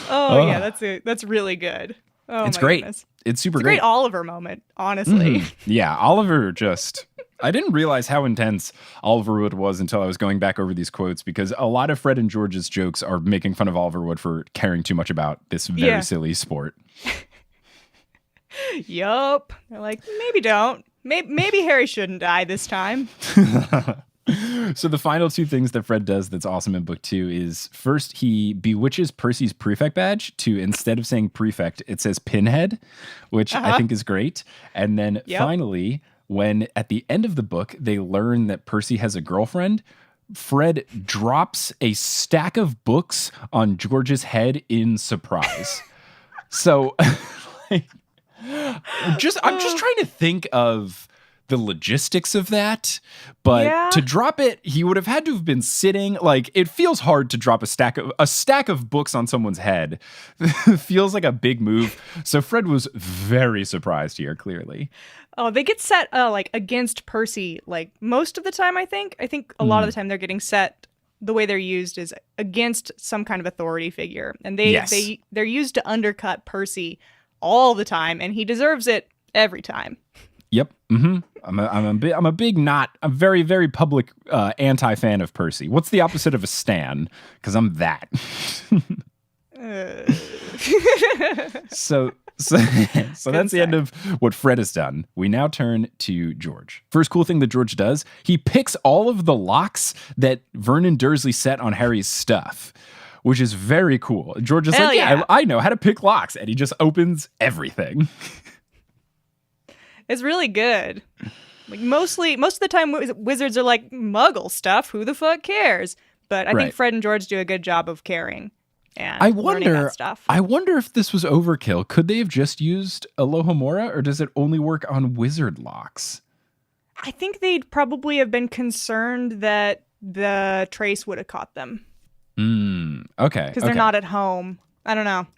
Yeah, that's really good. Oh, it's my great. Goodness. It's super it's a great. great Oliver moment, honestly. Yeah, Oliver just I didn't realize how intense Oliver Wood was until I was going back over these quotes, because a lot of Fred and George's jokes are making fun of Oliver Wood for caring too much about this very silly sport. Yup. They're like, maybe don't. Maybe Harry shouldn't die this time. So the final two things that Fred does that's awesome in book 2 is, first, he bewitches Percy's prefect badge to, instead of saying prefect, it says pinhead, which I think is great. And then finally, when at the end of the book, they learn that Percy has a girlfriend, Fred drops a stack of books on George's head in surprise. So I'm just trying to think of the logistics of that, but to drop it, he would have had to have been sitting. Like, it feels hard to drop a stack of books on someone's head. Feels like a big move. So Fred was very surprised here, clearly. Oh, they get set like against Percy like most of the time, I think. I think a lot of the time they're getting set, the way they're used is against some kind of authority figure. And they're used to undercut Percy all the time, and he deserves it every time. Yep. Mm-hmm. I'm a very, very public anti-fan of Percy. What's the opposite of a stan? Because I'm that. So that's the end of what Fred has done. We now turn to George. First cool thing that George does, he picks all of the locks that Vernon Dursley set on Harry's stuff, which is very cool. George is like, I know how to pick locks. And he just opens everything. It's really good. Like most of the time, wizards are like, muggle stuff, who the fuck cares? But I think Fred and George do a good job of caring and learning that stuff. I wonder if this was overkill. Could they have just used Alohomora, or does it only work on wizard locks? I think they'd probably have been concerned that the trace would have caught them. Okay. Because they're not at home. I don't know.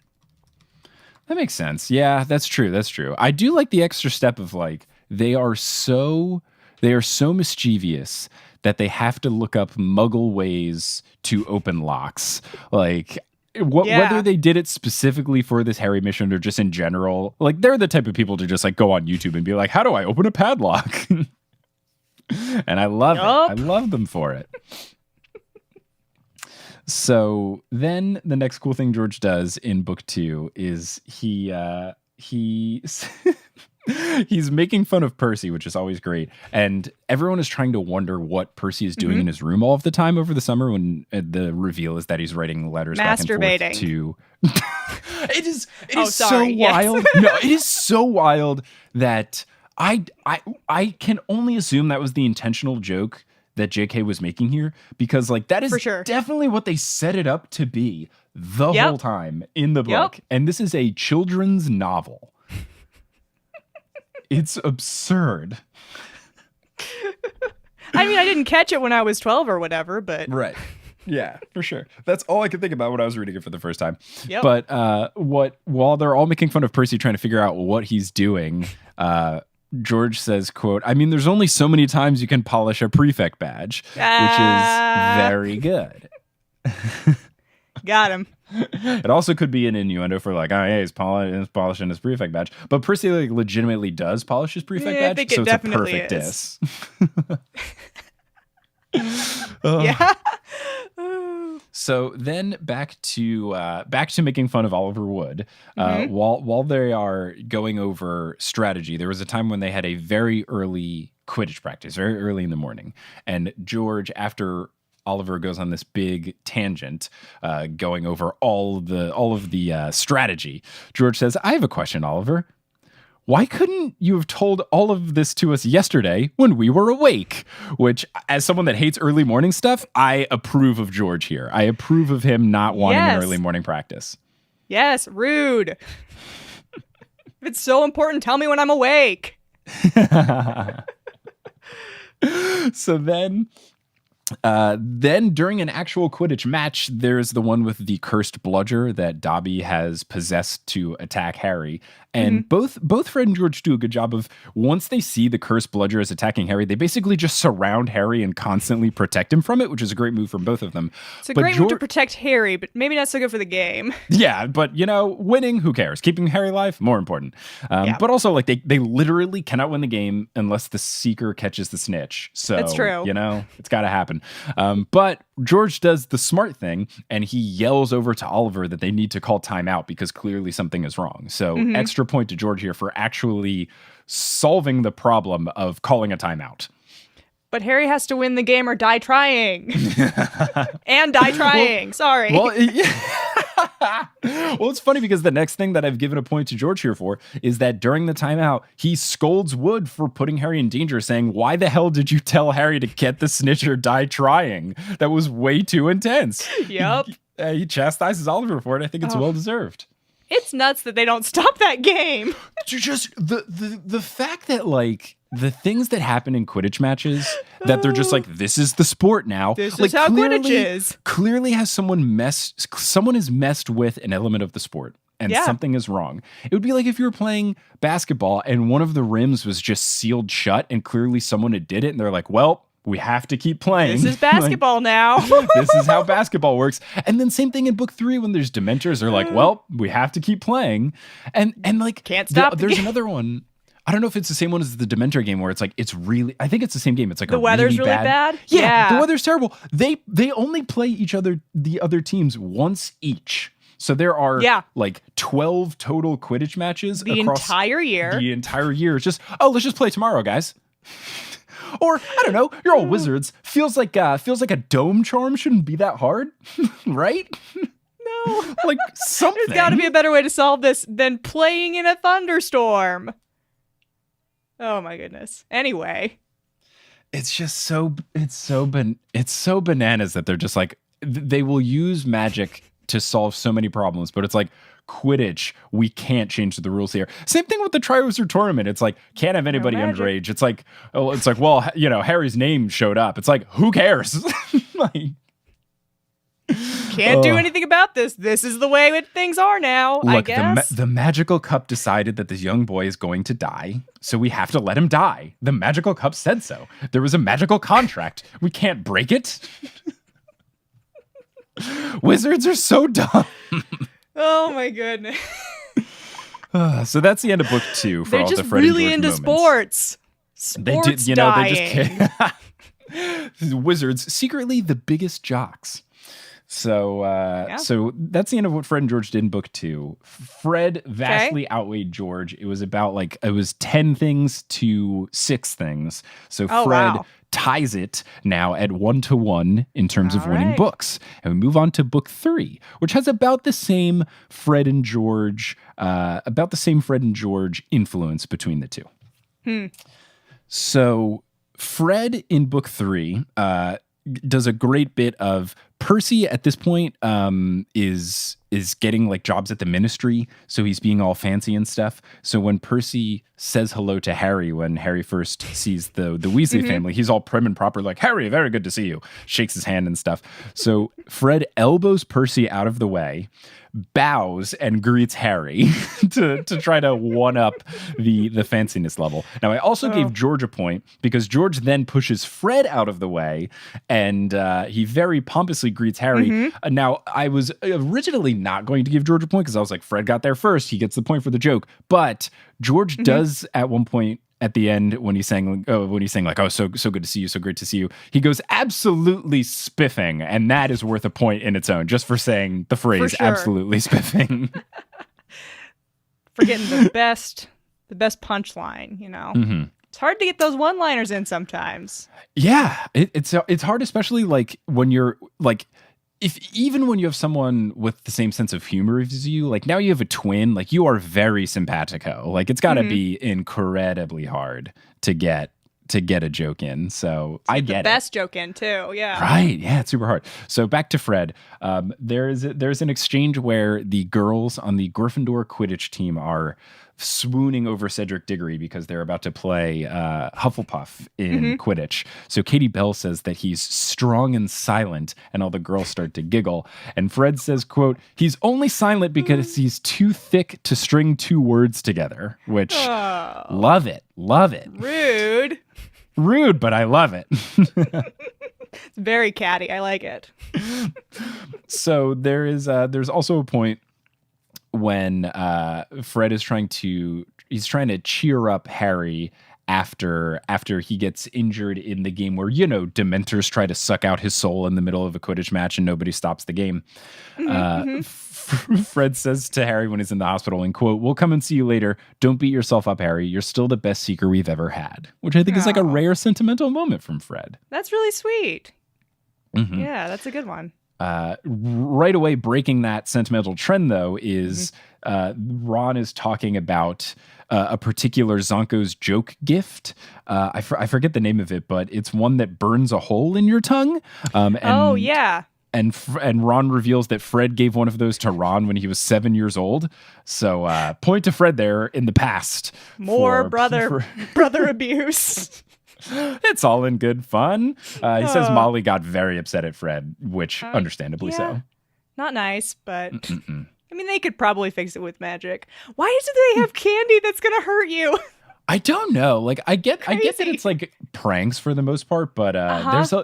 That makes sense. Yeah, that's true. I do like the extra step of like, they are so mischievous that they have to look up muggle ways to open locks. Like, whether they did it specifically for this Harry mission or just in general, like, they're the type of people to just like go on YouTube and be like, how do I open a padlock? And I love it. I love them for it. So then the next cool thing George does in book 2 is he's making fun of Percy, which is always great. And everyone is trying to wonder what Percy is doing in his room all of the time over the summer, when the reveal is that he's writing letters back and forth to... It is so wild. No, it is so wild that I can only assume that was the intentional joke that JK was making here, because like that is definitely what they set it up to be the whole time in the book. And this is a children's novel. It's absurd. I mean, I didn't catch it when I was 12 or whatever, but right. Yeah, for sure. That's all I could think about when I was reading it for the first time. But while they're all making fun of Percy trying to figure out what he's doing, George says, quote, I mean, there's only so many times you can polish a prefect badge, which is very good. Got him. It also could be an innuendo for like, oh, yeah, he's polishing his prefect badge. But Percy like legitimately does polish his prefect badge, I think so it it's a definitely perfect is. diss. Yeah. So then back to making fun of Oliver Wood. While they are going over strategy, there was a time when they had a very early Quidditch practice, very early in the morning, and George, after Oliver goes on this big tangent, going over all of the strategy, George says, "I have a question, Oliver. Why couldn't you have told all of this to us yesterday when we were awake?" Which, as someone that hates early morning stuff, I approve of George here. I approve of him not wanting an early morning practice. Yes, rude. If it's so important, tell me when I'm awake. So then during an actual Quidditch match, there's the one with the cursed bludger that Dobby has possessed to attack Harry. And both Fred and George do a good job of, once they see the cursed bludger is attacking Harry, they basically just surround Harry and constantly protect him from it, which is a great move from both of them. It's a great move to protect Harry, but maybe not so good for the game. Yeah, but winning, who cares? Keeping Harry alive, more important. But also, like, they literally cannot win the game unless the seeker catches the snitch. So that's true. It's got to happen. But George does the smart thing, and he yells over to Oliver that they need to call timeout because clearly something is wrong. So extra point to George here for actually solving the problem of calling a timeout. But Harry has to win the game or die trying. And die trying. Sorry. Well, well, it's funny because the next thing that I've given a point to George here for is that during the timeout, he scolds Wood for putting Harry in danger, saying, "Why the hell did you tell Harry to get the snitch or die trying? That was way too intense." Yep. He chastises Oliver for it. I think it's well deserved. It's nuts that they don't stop that game. Just the fact that, like, the things that happen in Quidditch matches, that they're just like, this is the sport now. This like, is how Quidditch is. Clearly has someone has messed with an element of the sport and something is wrong. It would be like if you were playing basketball and one of the rims was just sealed shut and clearly someone had did it and they're like, well, we have to keep playing. This is basketball now. This is how basketball works. And then same thing in book 3 when there's Dementors. They're like, well, we have to keep playing. And like, can't stop. There's another one. I don't know if it's the same one as the Dementor game where it's like, I think it's the same game. It's like the weather's really bad. Yeah, the weather's terrible. They only play the other teams once each. So there are like 12 total Quidditch matches across entire year. The entire year. It's just, let's just play tomorrow, guys. Or, I don't know, you're all wizards. Feels like a dome charm shouldn't be that hard, right? No. Like, something. There's got to be a better way to solve this than playing in a thunderstorm. Oh, my goodness. Anyway. It's just so bananas that they're just like, they will use magic to solve so many problems, but it's like, Quidditch, we can't change the rules here. Same thing with the Triwizard Tournament. It's like, can't have anybody underage. It's like, well, Harry's name showed up. It's like, who cares? Like, can't do anything about this. This is the way things are now, I guess. The Magical Cup decided that this young boy is going to die, so we have to let him die. The Magical Cup said so. There was a magical contract. We can't break it. Wizards are so dumb. Oh my goodness. So that's the end of book 2 for They're all just the Fred and really George into moments. sports. They did, Dying. They just Wizards, secretly the biggest jocks. So so that's the end of what Fred and George did in book 2. Fred vastly outweighed George. It was about 10 things to 6 things. So Fred ties it now at 1-1 in terms of winning books. And we move on to book 3, which has about the same Fred and George influence between the two. So Fred in book 3 does a great bit of Percy at this point is getting jobs at the ministry, so he's being all fancy and stuff. So when Percy says hello to Harry when Harry first sees the Weasley family, he's all prim and proper, like, Harry, very good to see you. Shakes his hand and stuff. So Fred elbows Percy out of the way, bows and greets Harry to try to one up the fanciness level. Now, I also gave George a point because George then pushes Fred out of the way and he very pompously greets Harry. Now, I was originally not going to give George a point because I was like, Fred got there first. He gets the point for the joke. But George does at one point at the end when he's saying so good to see you, so great to see you, he goes absolutely spiffing, and that is worth a point in its own just for saying the phrase absolutely spiffing. For getting the best punchline, It's hard to get those one-liners in sometimes. Yeah, it's hard, especially when you're even when you have someone with the same sense of humor as you, now you have a twin, you are very simpatico. It's got to be incredibly hard to get a joke in. So I get the best joke in too. Yeah. Right. Yeah. It's super hard. So back to Fred. There's an exchange where the girls on the Gryffindor Quidditch team are swooning over Cedric Diggory because they're about to play Hufflepuff in Quidditch. So Katie Bell says that he's strong and silent, and all the girls start to giggle. And Fred says, quote, he's only silent because he's too thick to string two words together, which love it. Rude, but I love it. It's very catty. I like it. So there's also a point when Fred is trying to cheer up Harry after he gets injured in the game where, Dementors try to suck out his soul in the middle of a Quidditch match and nobody stops the game. Fred says to Harry when he's in the hospital, and quote, we'll come and see you later. Don't beat yourself up, Harry. You're still the best seeker we've ever had, which I think is like a rare sentimental moment from Fred. That's really sweet. Yeah, that's a good one. Right away, breaking that sentimental trend, though, is Ron is talking about a particular Zonko's joke gift. I forget the name of it, but it's one that burns a hole in your tongue. Oh, yeah. And Ron reveals that Fred gave one of those to Ron when he was 7 years old. So point to Fred there in the past. More brother abuse. It's all in good fun. He says Molly got very upset at Fred, which understandably so. Not nice, but I mean, they could probably fix it with magic. Why do they have candy that's going to hurt you? I don't know. Like, I get that it's like pranks for the most part, but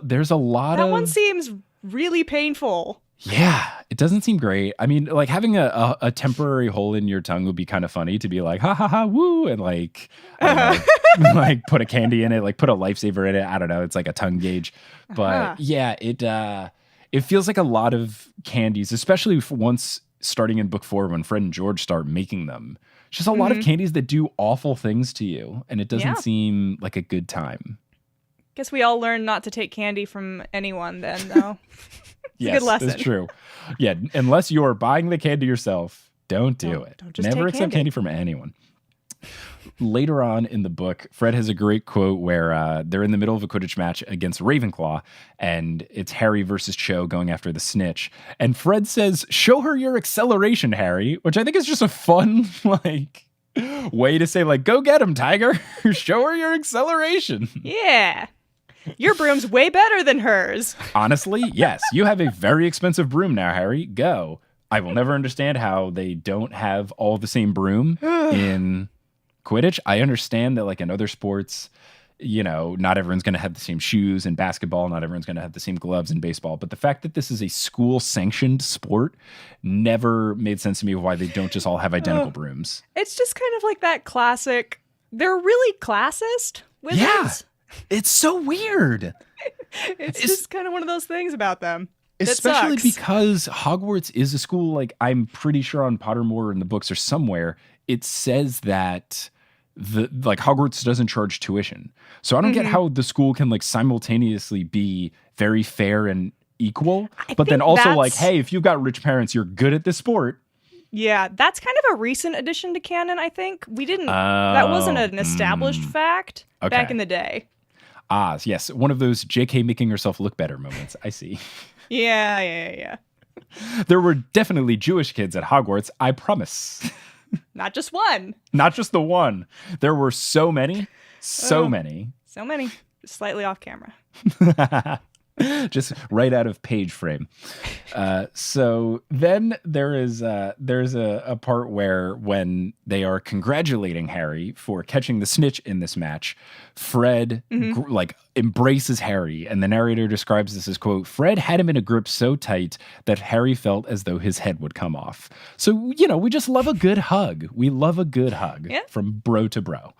there's a lot of... That one seems really painful. Yeah, it doesn't seem great. I mean, like having a temporary hole in your tongue would be kind of funny to be like, ha ha ha, woo, and like, like put a candy in it, like put a lifesaver in it. I don't know. It's like a tongue gauge, but yeah, it feels like a lot of candies, especially once starting in book 4 when Fred and George start making them. It's just a lot of candies that do awful things to you, and it doesn't seem like a good time. Guess we all learned not to take candy from anyone then, though. Yes, a good lesson. That's true. Yeah, unless you're buying the candy yourself, don't do it. Don't just Never take accept candy from anyone. Later on in the book, Fred has a great quote where they're in the middle of a Quidditch match against Ravenclaw, and it's Harry versus Cho going after the snitch. And Fred says, show her your acceleration, Harry, which I think is just a fun, like, way to say, like, go get him, Tiger. Show her your acceleration. Yeah. Your broom's way better than hers. Honestly, yes. You have a very expensive broom now, Harry. Go. I will never understand how they don't have all the same broom in Quidditch. I understand that, like, in other sports, not everyone's going to have the same shoes. In basketball, not everyone's going to have the same gloves in baseball. But the fact that this is a school-sanctioned sport never made sense to me of why they don't just all have identical brooms. It's just kind of like that classic, they're really classist wizards. Yeah. It's so weird. It's just kind of one of those things about them. Especially because Hogwarts is a school, like, I'm pretty sure on Pottermore in the books or somewhere, it says that Hogwarts doesn't charge tuition. So I don't get how the school can, like, simultaneously be very fair and equal, but then also like, hey, if you've got rich parents, you're good at this sport. Yeah, that's kind of a recent addition to canon, I think. We didn't, that wasn't an established fact back in the day. Ah, yes. One of those JK making herself look better moments. I see. Yeah. There were definitely Jewish kids at Hogwarts, I promise. Not just one. Not just the one. There were so many. So many. Just slightly off camera. Just right out of page frame. So then there's a part where when they are congratulating Harry for catching the snitch in this match, Fred embraces Harry, and the narrator describes this as, quote, Fred had him in a grip so tight that Harry felt as though his head would come off. So, we just love a good hug. We love a good hug from bro to bro.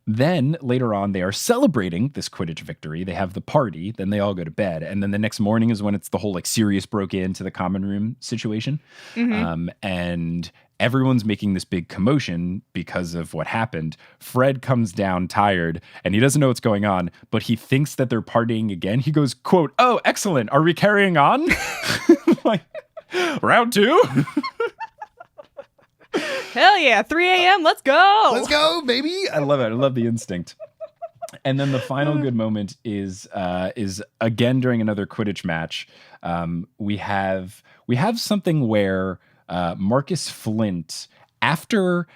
Then later on, they are celebrating this Quidditch victory. They have the party, then they all go to bed. And then the next morning is when it's the whole, like, Sirius broke into the common room situation. And everyone's making this big commotion because of what happened. Fred comes down tired and he doesn't know what's going on, but he thinks that they're partying again. He goes, quote, oh, excellent. Are we carrying on? Like, round 2? Hell yeah, 3 a.m., let's go. Let's go, baby. I love it. I love the instinct. And then the final good moment is again during another Quidditch match. We have something where Marcus Flint, after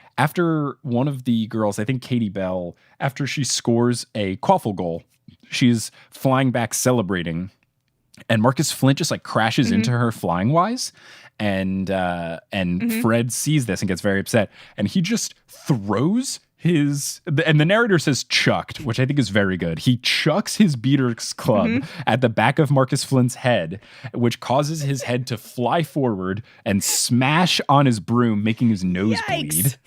one of the girls, I think Katie Bell, after she scores a quaffle goal, she's flying back celebrating, and Marcus Flint just like crashes into her flying wise, and Fred sees this and gets very upset, and he just throws and the narrator says chucked, which I think is very good. He chucks his beaters club at the back of Marcus Flint's head, which causes his head to fly forward and smash on his broom, making his nose bleed.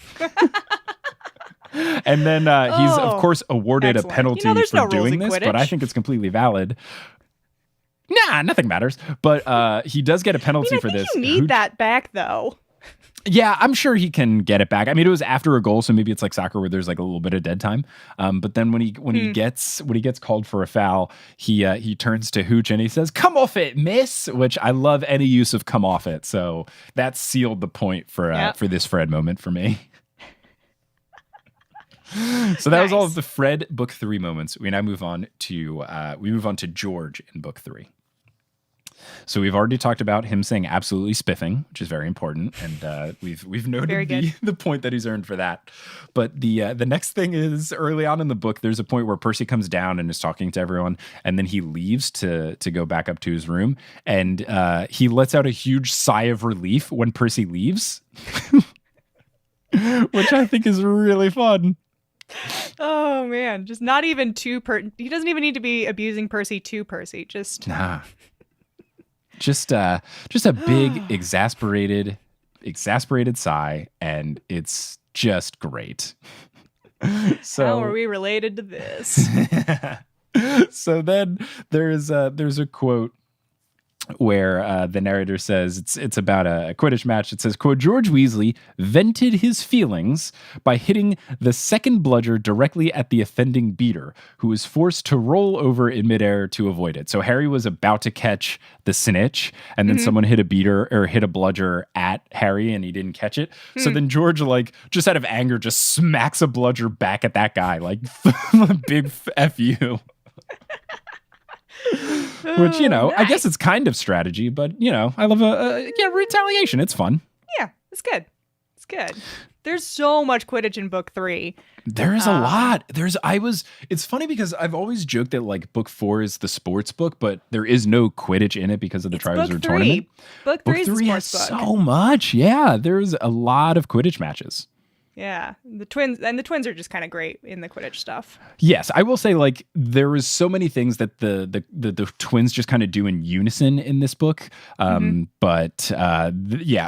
And then he's, of course, awarded a penalty for doing this, but I think it's completely valid. Nah, nothing matters. But he does get a penalty for this. You need that back, though. Yeah, I'm sure he can get it back. I mean, it was after a goal, so maybe it's like soccer where there's like a little bit of dead time. But then when he gets called for a foul, he turns to Hooch and he says, "Come off it, miss," which I love any use of "come off it." So that sealed the point for this Fred moment for me. So that was all of the Fred book 3 moments. We now move on to George in book 3. So we've already talked about him saying absolutely spiffing, which is very important, and we've noted the point that he's earned for that. But the next thing is early on in the book, there's a point where Percy comes down and is talking to everyone, and then he leaves to go back up to his room, and he lets out a huge sigh of relief when Percy leaves, which I think is really fun. Oh man, just not even he doesn't even need to be abusing Percy to Percy. Just Just a big exasperated sigh, and it's just great. So how are we related to this? So then there's a quote where the narrator says it's about a Quidditch match. It says, quote, "George Weasley vented his feelings by hitting the second bludger directly at the offending beater, who was forced to roll over in midair to avoid it." So Harry was about to catch the snitch, and then someone hit a bludger at Harry, and he didn't catch it. So then George, like, just out of anger, just smacks a bludger back at that guy, like, big F you. Which, nice. I guess it's kind of strategy, but, I love retaliation. It's fun. Yeah, it's good. It's good. There's so much Quidditch in book 3. There is a lot. It's funny because I've always joked that like book 4 is the sports book, but there is no Quidditch in it because of the Triwizard Tournament. Book 3 is the has sports book. So much. Yeah, there's a lot of Quidditch matches. Yeah, the twins are just kind of great in the Quidditch stuff. Yes, I will say, like, there was so many things that the twins just kind of do in unison in this book. But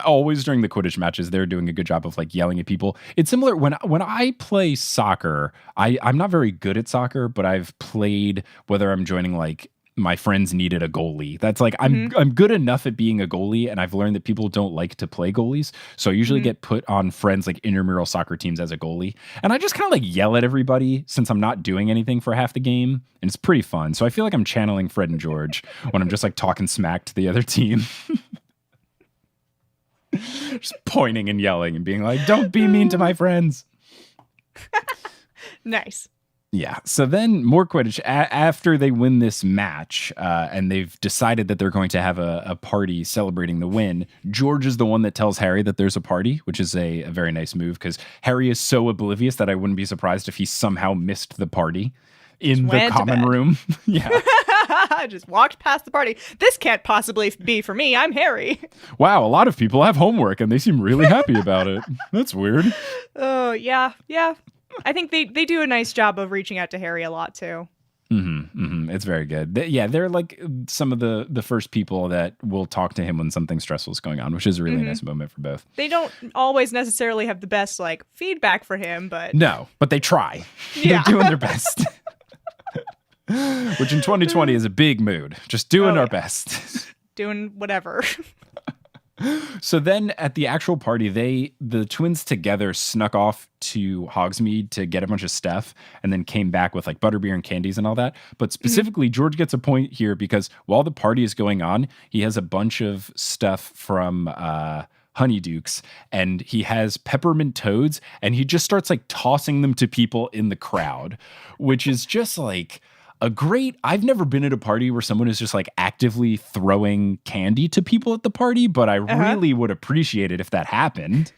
always during the Quidditch matches, they're doing a good job of like yelling at people. It's similar when I play soccer. I'm not very good at soccer, but I've played, whether I'm joining like my friends needed a goalie. That's like, I'm good enough at being a goalie, and I've learned that people don't like to play goalies. So I usually get put on friends like intramural soccer teams as a goalie. And I just kind of like yell at everybody since I'm not doing anything for half the game. And it's pretty fun. So I feel like I'm channeling Fred and George when I'm just like talking smack to the other team. Just pointing and yelling and being like, "Don't be mean to my friends." Nice. Yeah. So then more Quidditch. After they win this match and they've decided that they're going to have a party celebrating the win, George is the one that tells Harry that there's a party, which is a very nice move because Harry is so oblivious that I wouldn't be surprised if he somehow missed the party in the common room. Yeah. I just walked past the party. This can't possibly be for me. I'm Harry. Wow. A lot of people have homework and they seem really happy about it. That's weird. Oh, yeah. Yeah. I think they do a nice job of reaching out to Harry a lot, too. It's very good. They're like some of the first people that will talk to him when something stressful is going on, which is a really nice moment for both. They don't always necessarily have the best like feedback for him, but... No, but they try. Yeah. They're doing their best. Which in 2020 is a big mood. Just doing our best. Doing whatever. So then at the actual party, the twins together snuck off to Hogsmeade to get a bunch of stuff and then came back with like butterbeer and candies and all that. But specifically, George gets a point here because while the party is going on, he has a bunch of stuff from Honeydukes and he has peppermint toads and he just starts like tossing them to people in the crowd, which is just like I've never been at a party where someone is just like actively throwing candy to people at the party, but I really would appreciate it if that happened.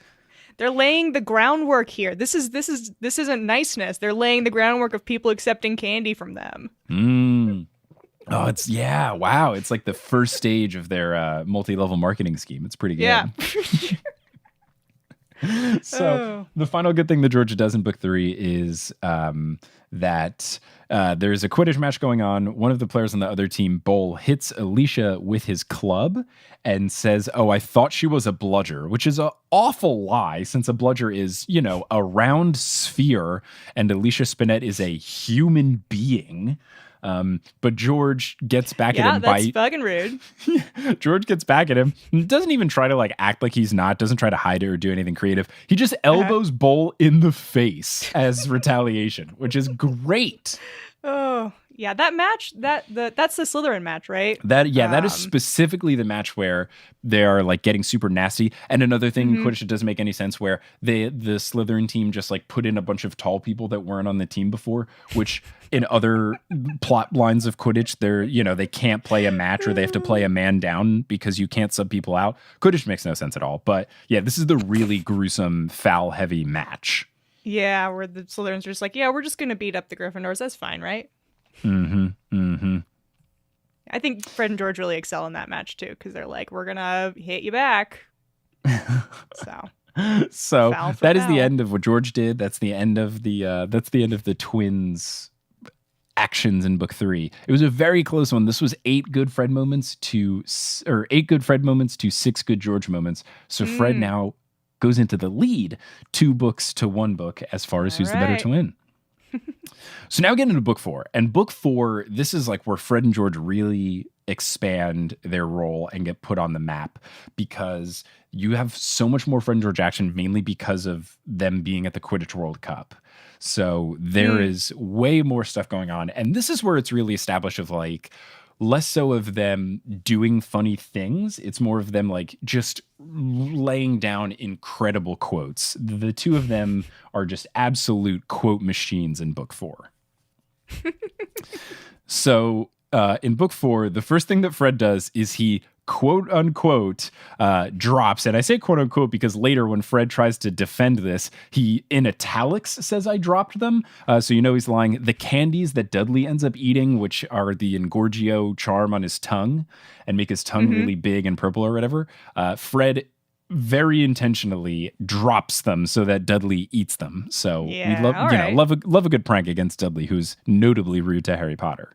They're laying the groundwork here. This isn't niceness. They're laying the groundwork of people accepting candy from them. Oh, wow. It's like the first stage of their multi-level marketing scheme. It's pretty good. Yeah. So the final good thing that Georgia does in book 3 is that there's a Quidditch match going on. One of the players on the other team, Bowl, hits Alicia with his club and says, "Oh, I thought she was a bludger," which is an awful lie, since a bludger is, a round sphere and Alicia Spinette is a human being. But George gets back at him. Yeah, that's fucking rude. George gets back at him. Doesn't even try to act like he's not. Doesn't try to hide it or do anything creative. He just elbows Bowl in the face as retaliation, which is great. Oh, yeah, that match, that's the Slytherin match, right? That is specifically the match where they are getting super nasty. And another thing, Quidditch, it doesn't make any sense, where the Slytherin team just put in a bunch of tall people that weren't on the team before, which in other plot lines of Quidditch, they can't play a match or they have to play a man down because you can't sub people out. Quidditch makes no sense at all. But yeah, this is the really gruesome, foul heavy match. Yeah, where the Slytherins are just we're just going to beat up the Gryffindors. That's fine, right? I think Fred and George really excel in that match too, because they're we're gonna hit you back. So that is the end of what George did. That's the end of the twins' actions in book 3. It was a very close one. This was 8 good Fred moments to 6 good George moments. So Fred now goes into the lead, 2 books to 1 book as far as who's the better twin. So now get into book 4. And book 4, this is where Fred and George really expand their role and get put on the map, because you have so much more Fred and George action, mainly because of them being at the Quidditch World Cup. So there is way more stuff going on. And this is where it's really established of less so of them doing funny things. It's more of them just laying down incredible quotes. The 2 of them are just absolute quote machines in book 4. So in book 4, the first thing that Fred does is he quote unquote drops, and I say quote unquote because later when Fred tries to defend this, he in italics says I dropped them, so he's lying. The candies that Dudley ends up eating, which are the Engorgio charm on his tongue and make his tongue really big and purple or whatever, Fred very intentionally drops them so that Dudley eats them. So we love a good prank against Dudley, who's notably rude to Harry Potter.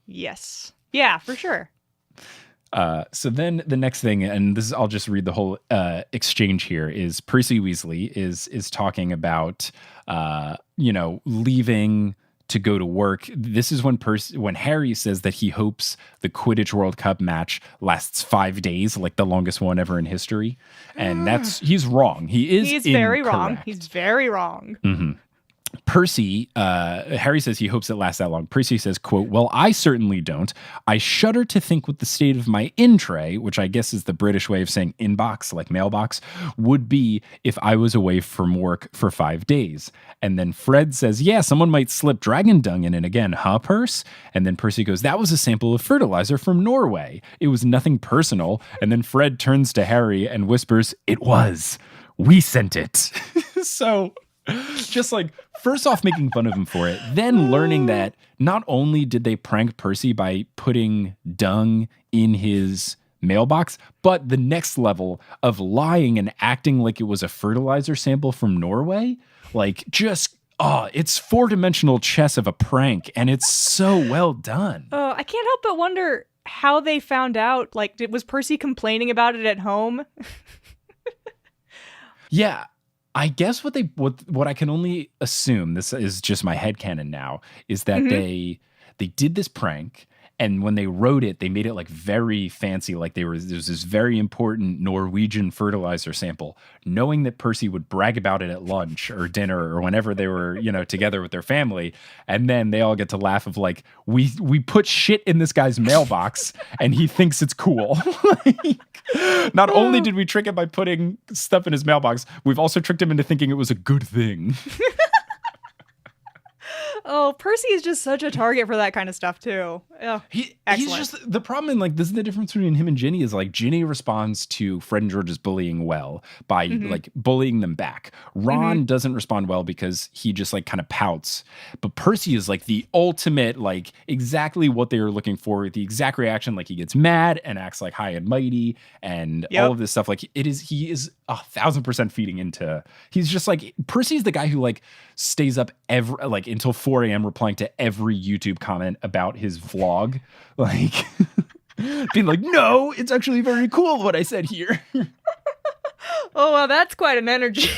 Yes. Yeah, for sure. So then the next thing, and this is, I'll just read the whole exchange here, is Percy Weasley is talking about, leaving to go to work. This is when Harry says that he hopes the Quidditch World Cup match lasts 5 days, the longest one ever in history. And he's wrong. He's very wrong. He's very wrong. Mm-hmm. Percy, Harry says he hopes it lasts that long. Percy says, quote, "Well, I certainly don't. I shudder to think what the state of my in-tray," which I guess is the British way of saying inbox, like mailbox, "would be if I was away from work for 5 days." And then Fred says, "Yeah, someone might slip dragon dung in it again, huh, Perce?" And then Percy goes, "That was a sample of fertilizer from Norway. It was nothing personal." And then Fred turns to Harry and whispers, "It was. We sent it." So just first off making fun of him for it, then learning that not only did they prank Percy by putting dung in his mailbox, but the next level of lying and acting like it was a fertilizer sample from Norway. It's 4-dimensional chess of a prank, and it's so well done. I can't help but wonder how they found out. Was Percy complaining about it at home? Yeah. I guess what I can only assume, this is just my headcanon now, is that they did this prank, and when they wrote it, they made it very fancy, there was this very important Norwegian fertilizer sample, knowing that Percy would brag about it at lunch or dinner or whenever they were, together with their family, and then they all get to laugh of we put shit in this guy's mailbox and he thinks it's cool. Not only did we trick him by putting stuff in his mailbox, we've also tricked him into thinking it was a good thing. Oh, Percy is just such a target for that kind of stuff too. Oh, He's excellent. just the problem, and like this is the difference between him and Ginny is like Ginny responds to Fred and George's bullying well by like bullying them back. Ron doesn't respond well because he just like kind of pouts. But Percy is like the ultimate, like exactly what they were looking for, the exact reaction. Like he gets mad and acts like high and mighty and all of this stuff. Like he is 1,000% feeding into. He's just like Percy's the guy who like stays up until 4 a.m. replying to every YouTube comment about his vlog, like being like, no, it's actually very cool what I said here. Oh, well, that's quite an energy.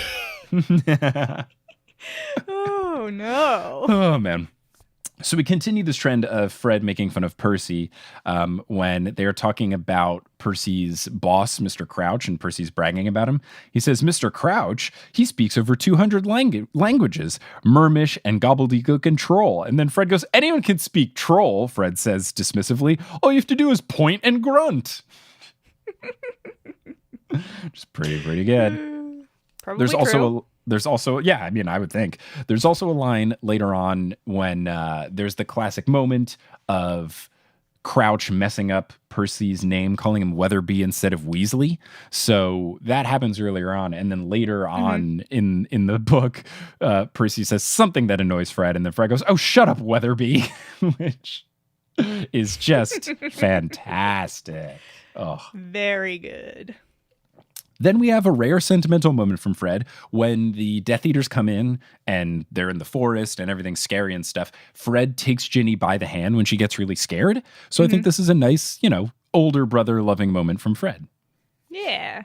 Oh no. Oh man. So we continue this trend of Fred making fun of Percy when they're talking about Percy's boss, Mr. Crouch, and Percy's bragging about him. He says, Mr. Crouch, he speaks over 200 languages, Mermish and Gobbledygook and Troll. And then Fred goes, anyone can speak Troll, Fred says dismissively. All you have to do is point and grunt. Just pretty good. Probably There's also, yeah, I mean, I would think. There's also a line later on when there's the classic moment of Crouch messing up Percy's name, calling him Weatherby instead of Weasley. So that happens earlier on. And then later on in the book, Percy says something that annoys Fred. And then Fred goes, oh, shut up, Weatherby, which is just fantastic. Oh, very good. Then we have a rare sentimental moment from Fred when the Death Eaters come in and they're in the forest and everything's scary and stuff. Fred takes Ginny by the hand when she gets really scared. So I think this is a nice, older brother loving moment from Fred. Yeah.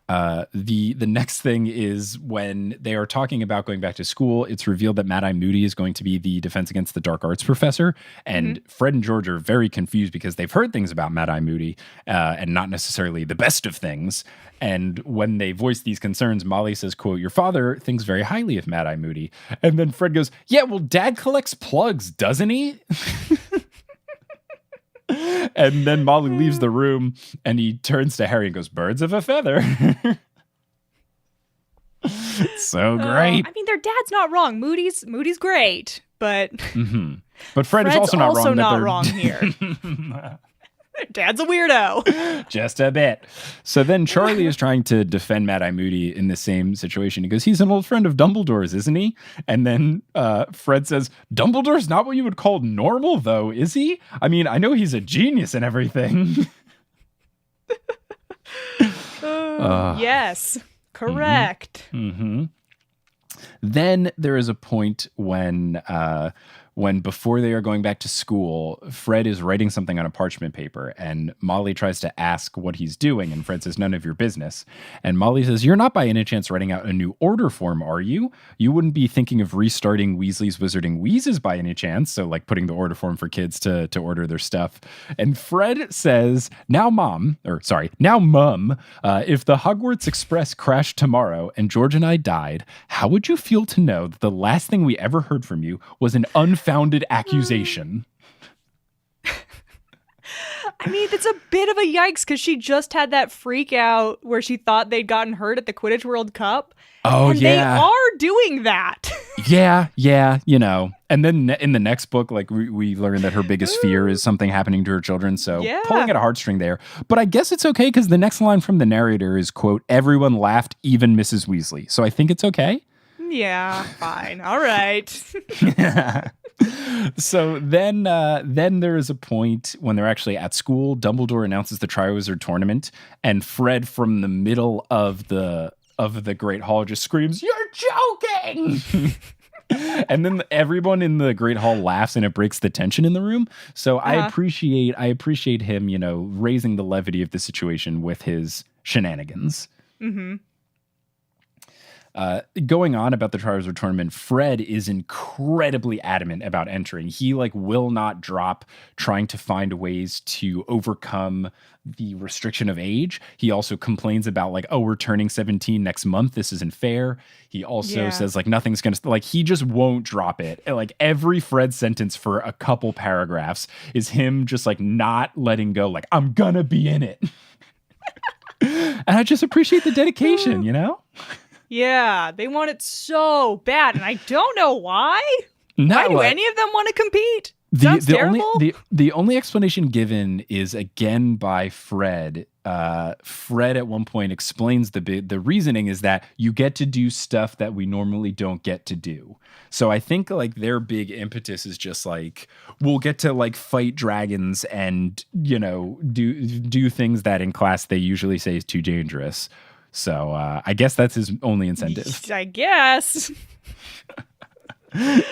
The next thing is when they are talking about going back to school, it's revealed that Mad-Eye Moody is going to be the Defense Against the Dark Arts professor. And Fred and George are very confused because they've heard things about Mad-Eye Moody and not necessarily the best of things. And when they voice these concerns, Molly says, quote, your father thinks very highly of Mad-Eye Moody. And then Fred goes, yeah, well, Dad collects plugs, doesn't he? And then Molly leaves the room and he turns to Harry and goes, birds of a feather. So great. I mean, their dad's not wrong. Moody's great, but but Fred Fred's is also not wrong here. Dad's a weirdo. Just a bit. So then Charlie is trying to defend Mad-Eye Moody in the same situation. He goes, he's an old friend of Dumbledore's, isn't he? And then Fred says, Dumbledore's not what you would call normal, though, is he? I mean, I know he's a genius and everything. Yes, correct. Then there is a point when before they are going back to school, Fred is writing something on a parchment paper and Molly tries to ask what he's doing. And Fred says, none of your business. And Molly says, you're not by any chance writing out a new order form, are you? You wouldn't be thinking of restarting Weasley's Wizarding Wheezes by any chance. So like putting the order form for kids to order their stuff. And Fred says, now Mum, if the Hogwarts Express crashed tomorrow and George and I died, how would you feel to know that the last thing we ever heard from you was an unfounded accusation? I mean, it's a bit of a yikes because she just had that freak out where she thought they'd gotten hurt at the Quidditch World Cup. Oh, and yeah. They are doing that. Yeah, And then in the next book, like we learn that her biggest fear is something happening to her children. So pulling at a heartstring there. But I guess it's okay because the next line from the narrator is, quote, everyone laughed, even Mrs. Weasley. So I think it's okay. Yeah, fine. All right. So then there is a point when they're actually at school. Dumbledore announces the Triwizard Tournament, and Fred from the middle of the Great Hall just screams, "You're joking!" And then everyone in the Great Hall laughs, and it breaks the tension in the room. So I appreciate him, raising the levity of the situation with his shenanigans. Going on about the Triwizard Tournament, Fred is incredibly adamant about entering. He will not drop trying to find ways to overcome the restriction of age. He also complains about we're turning 17 next month. This isn't fair. He also says nothing's going to he just won't drop it. Every Fred sentence for a couple paragraphs is him just not letting go. I'm gonna be in it. And I just appreciate the dedication, Yeah, they want it so bad, and I don't know why. Why do any of them want to compete? Sounds terrible. The only explanation given is again by Fred. Fred at one point explains the reasoning is that you get to do stuff that we normally don't get to do. So I think like their big impetus is just like we'll get to like fight dragons and do things that in class they usually say is too dangerous. So I guess that's his only incentive. I guess.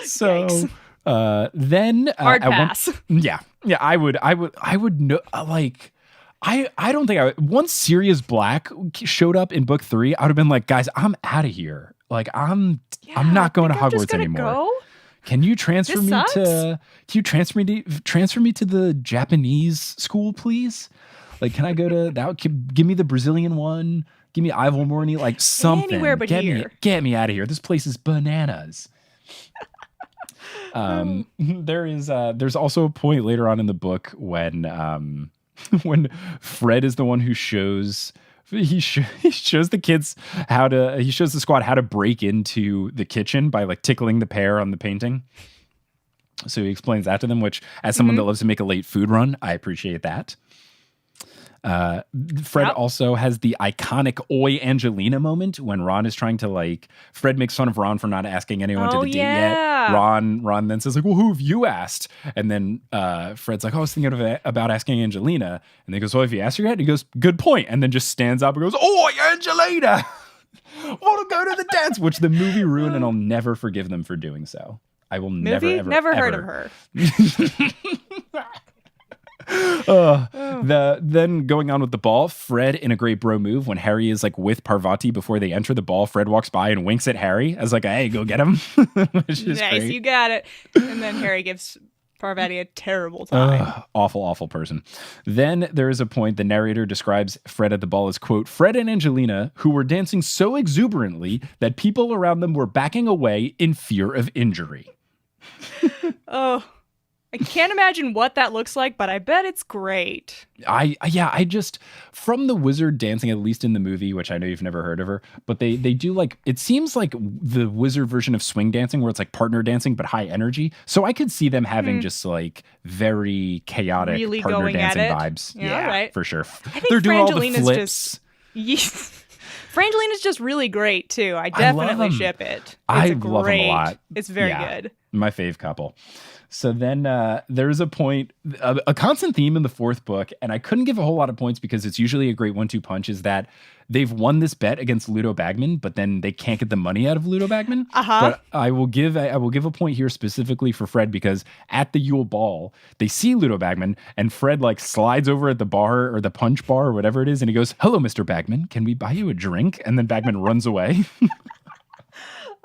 So then hard pass. I would know like. I don't think once Sirius Black showed up in book 3, I would have been like, guys, I'm out of here. Like I'm not going to Hogwarts anymore. Go? Can you transfer me to the Japanese school, please? Like, can I go to that? Give me the Brazilian one. Give me Ivalmorny, like something. Anywhere but here. Get me out of here. This place is bananas. There's also a point later on in the book when Fred is the one who shows the squad how to break into the kitchen by like tickling the pear on the painting. So he explains that to them, which as someone that loves to make a late food run, I appreciate that. Fred also has the iconic "Oi, Angelina" moment when Ron is trying to like. Fred makes fun of Ron for not asking anyone to the date yet. Ron then says like, "Well, who have you asked?" And then Fred's like, "Oh, I was thinking about asking Angelina." And he goes, "Well, have you asked her yet?" And he goes, "Good point." And then just stands up and goes, "Oi, Angelina! Want to go to the dance?" Which the movie ruined, and I'll never forgive them for doing so. I will never heard of her. Then going on with the ball, Fred in a great bro move when Harry is like with Parvati before they enter the ball. Fred walks by and winks at Harry as like, "Hey, go get him." Which is nice, great. you got it. And then Harry gives Parvati a terrible time. Awful person. Then there is a point the narrator describes Fred at the ball as, quote, "Fred and Angelina, who were dancing so exuberantly that people around them were backing away in fear of injury." Oh, I can't imagine what that looks like, but I bet it's great. I just, from the wizard dancing, at least in the movie, which I know you've never heard of her, but they do like, it seems like the wizard version of swing dancing where it's like partner dancing, but high energy. So I could see them having just like very chaotic really partner going dancing at it. vibes. Yeah, right. For sure. I think They're doing all the flips. Frangelina's just really great too. I definitely ship it. I love them a lot. It's very good. My fave couple. So then there's a point, a constant theme in the 4th book, and I couldn't give a whole lot of points because it's usually a great 1-2 punch, is that they've won this bet against Ludo Bagman, but then they can't get the money out of Ludo Bagman. But I will give a point here specifically for Fred, because at the Yule Ball, they see Ludo Bagman, and Fred like slides over at the bar or the punch bar or whatever it is, and he goes, "Hello, Mr. Bagman, can we buy you a drink?" And then Bagman runs away.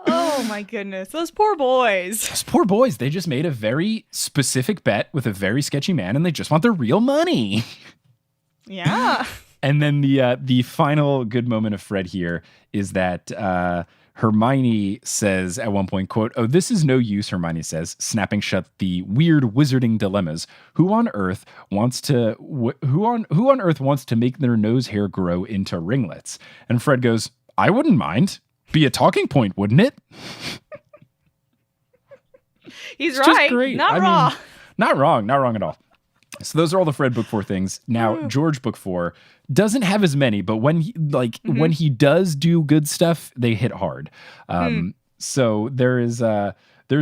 Oh my goodness, those poor boys. They just made a very specific bet with a very sketchy man, and they just want their real money. Yeah. And then the final good moment of Fred here is that Hermione says at one point, quote, "Oh, this is no use," Hermione says, snapping shut the weird wizarding dilemmas. Who on earth wants to make their nose hair grow into ringlets? And Fred goes, "I wouldn't mind. Be a talking point, wouldn't it?" He's it's right. Great. Not wrong. Mean, not wrong at all. So those are all the Fred book 4 things. Now, George book 4 doesn't have as many, but when he does do good stuff, they hit hard. So there's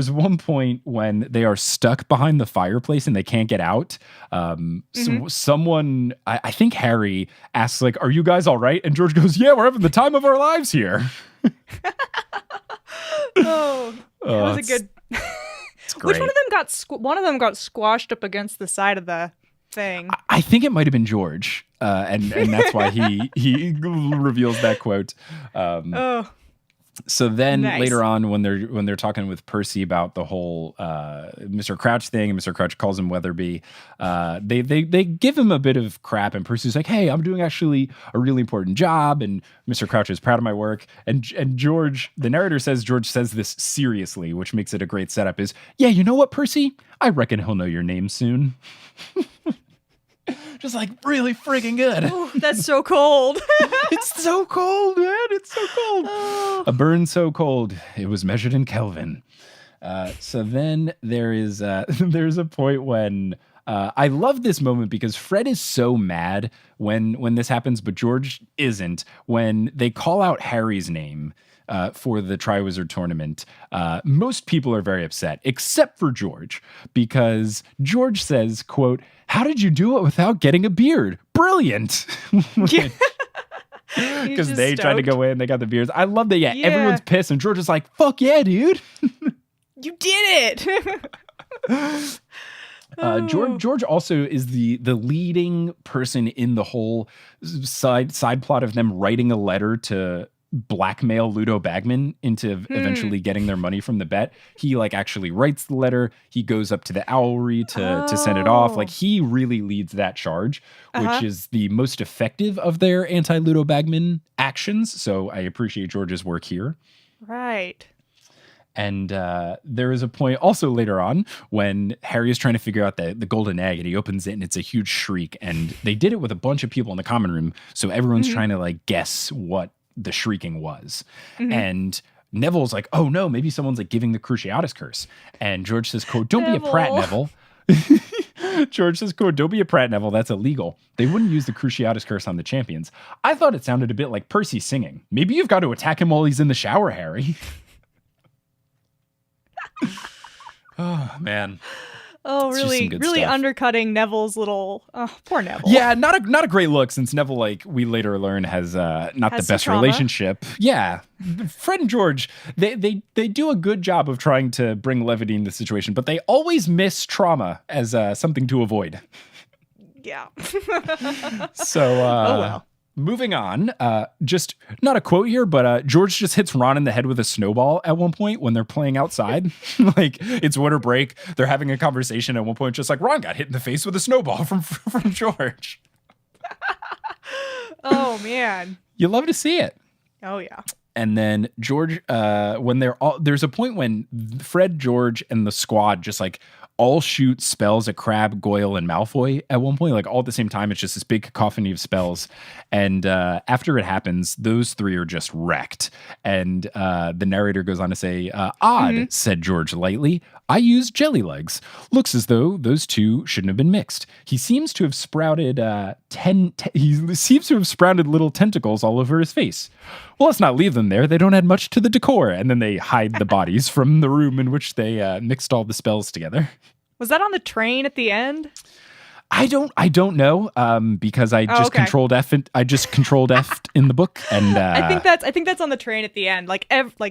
one point when they are stuck behind the fireplace and they can't get out. So someone, I think Harry asks like, "Are you guys all right?" And George goes, "Yeah, we're having the time of our lives here." That was a good. Which one of them got squashed up against the side of the thing? I think it might have been George, and that's why he reveals that quote. So then later on, when they're talking with Percy about the whole Mr. Crouch thing, and Mr. Crouch calls him Weatherby, they give him a bit of crap, and Percy's like, "Hey, I'm doing actually a really important job," and Mr. Crouch is proud of my work. And George, the narrator says George says this seriously, which makes it a great setup. Is, "Yeah, you know what, Percy? I reckon he'll know your name soon." Just like really freaking good. Ooh, that's so cold. It's so cold, man. It's so cold. A burn so cold, it was measured in Kelvin. So then there's a point when I love this moment because Fred is so mad when this happens, but George isn't. When they call out Harry's name for the Triwizard Tournament, most people are very upset, except for George, because George says, quote, "How did you do it without getting a beard? Brilliant." Because they tried to go in, they got the beards. I love that. Yeah, everyone's pissed, and George is like, "Fuck yeah, dude." You did it. George also is the leading person in the whole side plot of them writing a letter to blackmail Ludo Bagman into eventually getting their money from the bet. He like actually writes the letter. He goes up to the owlry to send it off. Like he really leads that charge, which is the most effective of their anti-Ludo Bagman actions. So I appreciate George's work here. Right. And there is a point also later on when Harry is trying to figure out the golden egg, and he opens it and it's a huge shriek. And they did it with a bunch of people in the common room. So everyone's trying to like guess what the shrieking was. And Neville's like, "Oh no, maybe someone's like giving the Cruciatus curse." And George says, quote, "Don't be a prat, Neville." George says, quote, "Don't be a prat, Neville. That's illegal. They wouldn't use the Cruciatus curse on the champions." I thought it sounded a bit like Percy singing. Maybe you've got to attack him while he's in the shower, Harry. Oh man. Oh, really stuff. Undercutting Neville's little poor Neville. Yeah, not a great look, since Neville, like we later learn, has not the best relationship. Yeah. Fred and George, they do a good job of trying to bring levity in the situation, but they always miss trauma as something to avoid. Yeah. So oh well. Moving on, just not a quote here, but George just hits Ron in the head with a snowball at one point when they're playing outside. Like it's winter break, they're having a conversation at one point, just like Ron got hit in the face with a snowball from George. Oh man, you love to see it. Oh yeah. And then George, when there's a point when Fred, George, and the squad just like all shoot spells at Crabbe, Goyle, and Malfoy at one point, like all at the same time. It's just this big cacophony of spells. And after it happens, those three are just wrecked. And the narrator goes on to say, "Odd," said George lightly. "I used jelly legs. Looks as though those two shouldn't have been mixed. He seems to have sprouted little tentacles all over his face. Well, let's not leave them there. They don't add much to the decor." And then they hide the bodies from the room in which they mixed all the spells together. Was that on the train at the end? I don't know, because I just controlled F. I just controlled F in the book, and I think that's on the train at the end. Like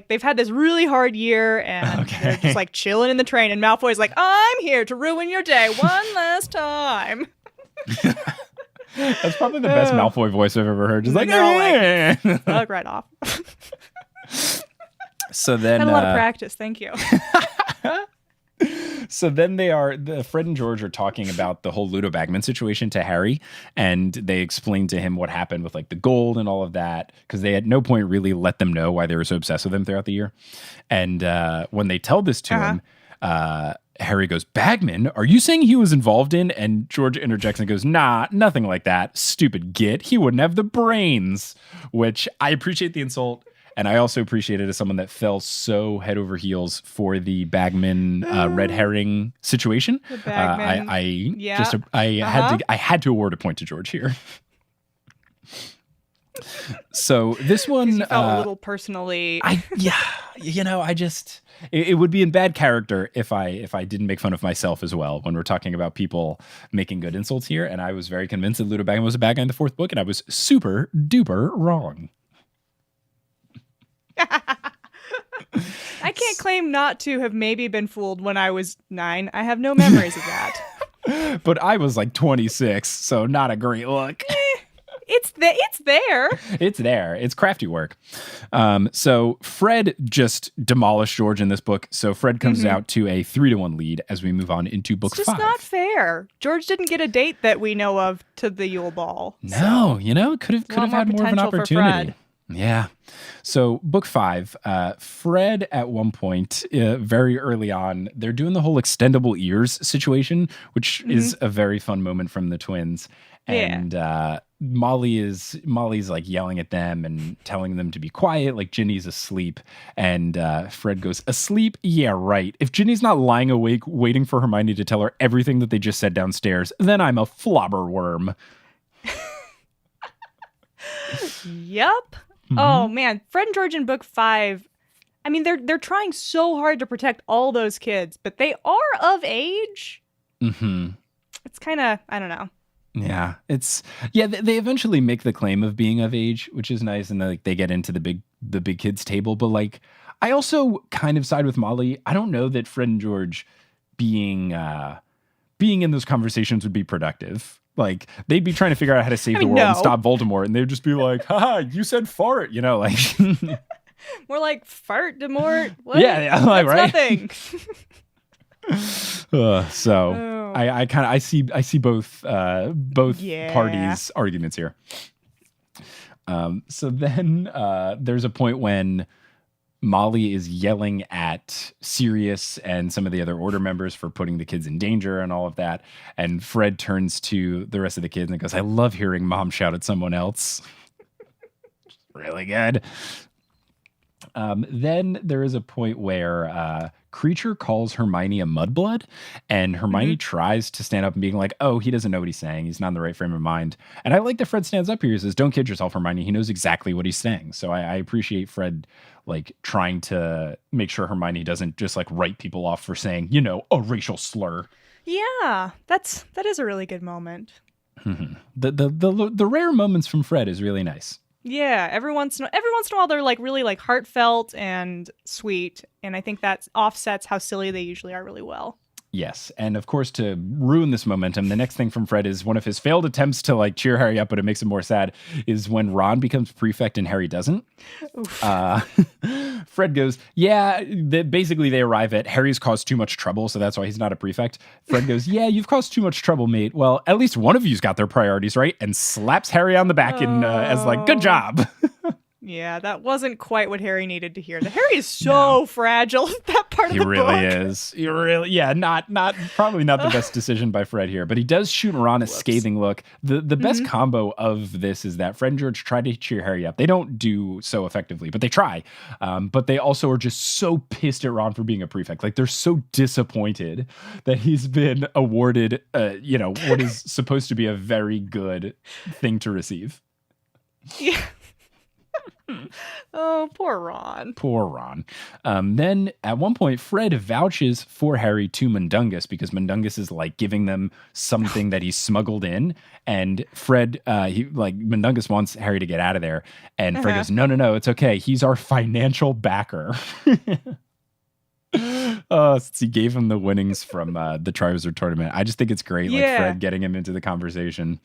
they've had this really hard year, and they're just like chilling in the train. And Malfoy's like, "I'm here to ruin your day one last time." That's probably the best Malfoy voice I've ever heard. Just like, like right off. So then, had a lot of practice. Thank you. So then Fred and George are talking about the whole Ludo Bagman situation to Harry, and they explain to him what happened with like the gold and all of that, because they at no point really let them know why they were so obsessed with him throughout the year. And when they tell this to him, Harry goes, "Bagman, are you saying he was involved in?" And George interjects and goes, "Nah, nothing like that. Stupid git. He wouldn't have the brains." Which I appreciate the insult. And I also appreciate it as someone that fell so head over heels for the Bagman red herring situation. The Bagman. I had to award a point to George here. So this one, you felt a little personally. It would be in bad character if I didn't make fun of myself as well when we're talking about people making good insults here. And I was very convinced that Ludo Bagman was a bad guy in the fourth book, and I was super duper wrong. I can't claim not to have maybe been fooled when I was 9. I have no memories of that. But I was like 26, so not a great look. It's there. It's there. It's crafty work. So Fred just demolished George in this book. So Fred comes out to a 3-1 lead as we move on into book 5. It's just not fair. George didn't get a date that we know of to the Yule Ball. No, it could have had more of an opportunity. Yeah. So book 5, Fred at one point, very early on, they're doing the whole extendable ears situation, which is a very fun moment from the twins. And Molly's like yelling at them and telling them to be quiet, like Ginny's asleep. And Fred goes, asleep? Yeah, right. If Ginny's not lying awake waiting for Hermione to tell her everything that they just said downstairs, then I'm a flobber worm. Yep. Oh man, Fred and George in book 5. I mean, they're trying so hard to protect all those kids, but they are of age. Mm-hmm. It's kind of, I don't know. Yeah, they eventually make the claim of being of age, which is nice, and they get into the big kids table. But like, I also kind of side with Molly. I don't know that Fred and George being in those conversations would be productive. Like, they'd be trying to figure out how to save the world and stop Voldemort, and they'd just be like, haha, you said fart, like. More like fart, Demort. What? Yeah, like, right? Nothing. I see both parties' arguments here. So then there's a point when Molly is yelling at Sirius and some of the other Order members for putting the kids in danger and all of that. And Fred turns to the rest of the kids and goes, I love hearing Mom shout at someone else. Really good. Then there is a point where Creature calls Hermione a mudblood, and Hermione tries to stand up and being like, oh, he doesn't know what he's saying. He's not in the right frame of mind. And I like that Fred stands up here. He says, don't kid yourself, Hermione. He knows exactly what he's saying. So I appreciate Fred like trying to make sure Hermione doesn't just like write people off for saying, a racial slur. Yeah, that is a really good moment. The rare moments from Fred is really nice. Yeah, every once in a while they're like really like heartfelt and sweet, and I think that offsets how silly they usually are really well. Yes, and of course, to ruin this momentum, the next thing from Fred is one of his failed attempts to like cheer Harry up, but it makes him more sad, is when Ron becomes prefect and Harry doesn't. Fred goes, yeah, basically they arrive at Harry's caused too much trouble, so that's why he's not a prefect. Fred goes, yeah, you've caused too much trouble, mate. Well, at least one of you's got their priorities right, and slaps Harry on the back and as like, good job. Yeah, that wasn't quite what Harry needed to hear. Harry is so fragile. That part of the book. He really is. Probably not the best decision by Fred here, but he does shoot Ron a scathing look. The best combo of this is that Fred and George try to cheer Harry up. They don't do so effectively, but they try. But they also are just so pissed at Ron for being a prefect. Like, they're so disappointed that he's been awarded, what is supposed to be a very good thing to receive. Yeah. Oh, poor Ron. Poor Ron. Then at one point, Fred vouches for Harry to Mundungus because Mundungus is like giving them something that he smuggled in. And Fred, Mundungus wants Harry to get out of there. And Fred goes, no, it's okay. He's our financial backer. Since he gave him the winnings from the Triwizard Tournament. I just think it's great. Like Fred getting him into the conversation.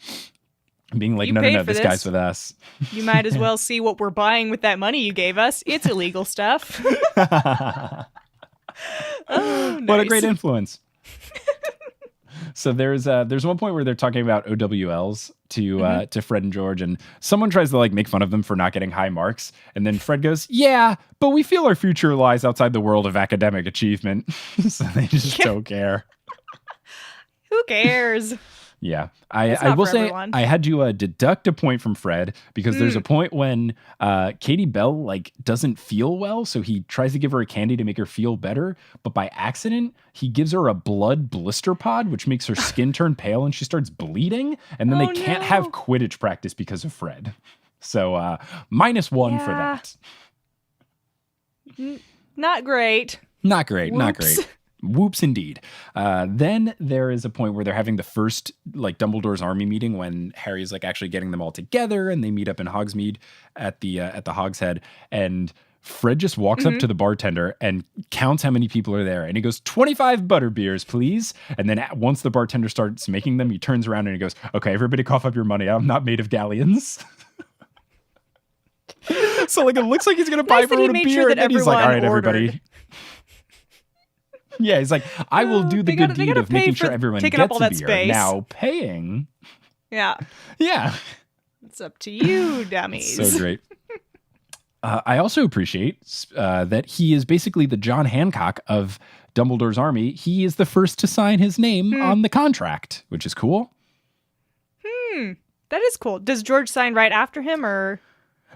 Being like, no, this guy's with us. You might as well see what we're buying with that money you gave us. It's illegal stuff. What a great influence. So there's one point where they're talking about OWLs to Fred and George, and someone tries to like make fun of them for not getting high marks, and then Fred goes, yeah, but we feel our future lies outside the world of academic achievement. So they just don't care. Who cares? Yeah, I will say I had to deduct a point from Fred because there's a point when Katie Bell like doesn't feel well, so he tries to give her a candy to make her feel better, but by accident he gives her a blood blister pod, which makes her skin turn pale and she starts bleeding, and then they can't have Quidditch practice because of Fred. So -1 for that. Not great. Not great. Whoops, indeed. Then there is a point where they're having the first like Dumbledore's army meeting when Harry's like actually getting them all together, and they meet up in Hogsmeade at the Hogshead, and Fred just walks up to the bartender and counts how many people are there, and he goes, 25 butterbeers, please. And then once the bartender starts making them, he turns around and he goes, okay, everybody cough up your money. I'm not made of galleons. So like it looks like he's gonna buy everyone a beer, and then he's like, all right, everybody. Yeah, he's like, I will do the good deed of making sure everyone gets a beer. Space. Now paying. Yeah. Yeah. It's up to you, dummies. So great. I also appreciate that he is basically the John Hancock of Dumbledore's army. He is the first to sign his name on the contract, which is cool. That is cool. Does George sign right after him, or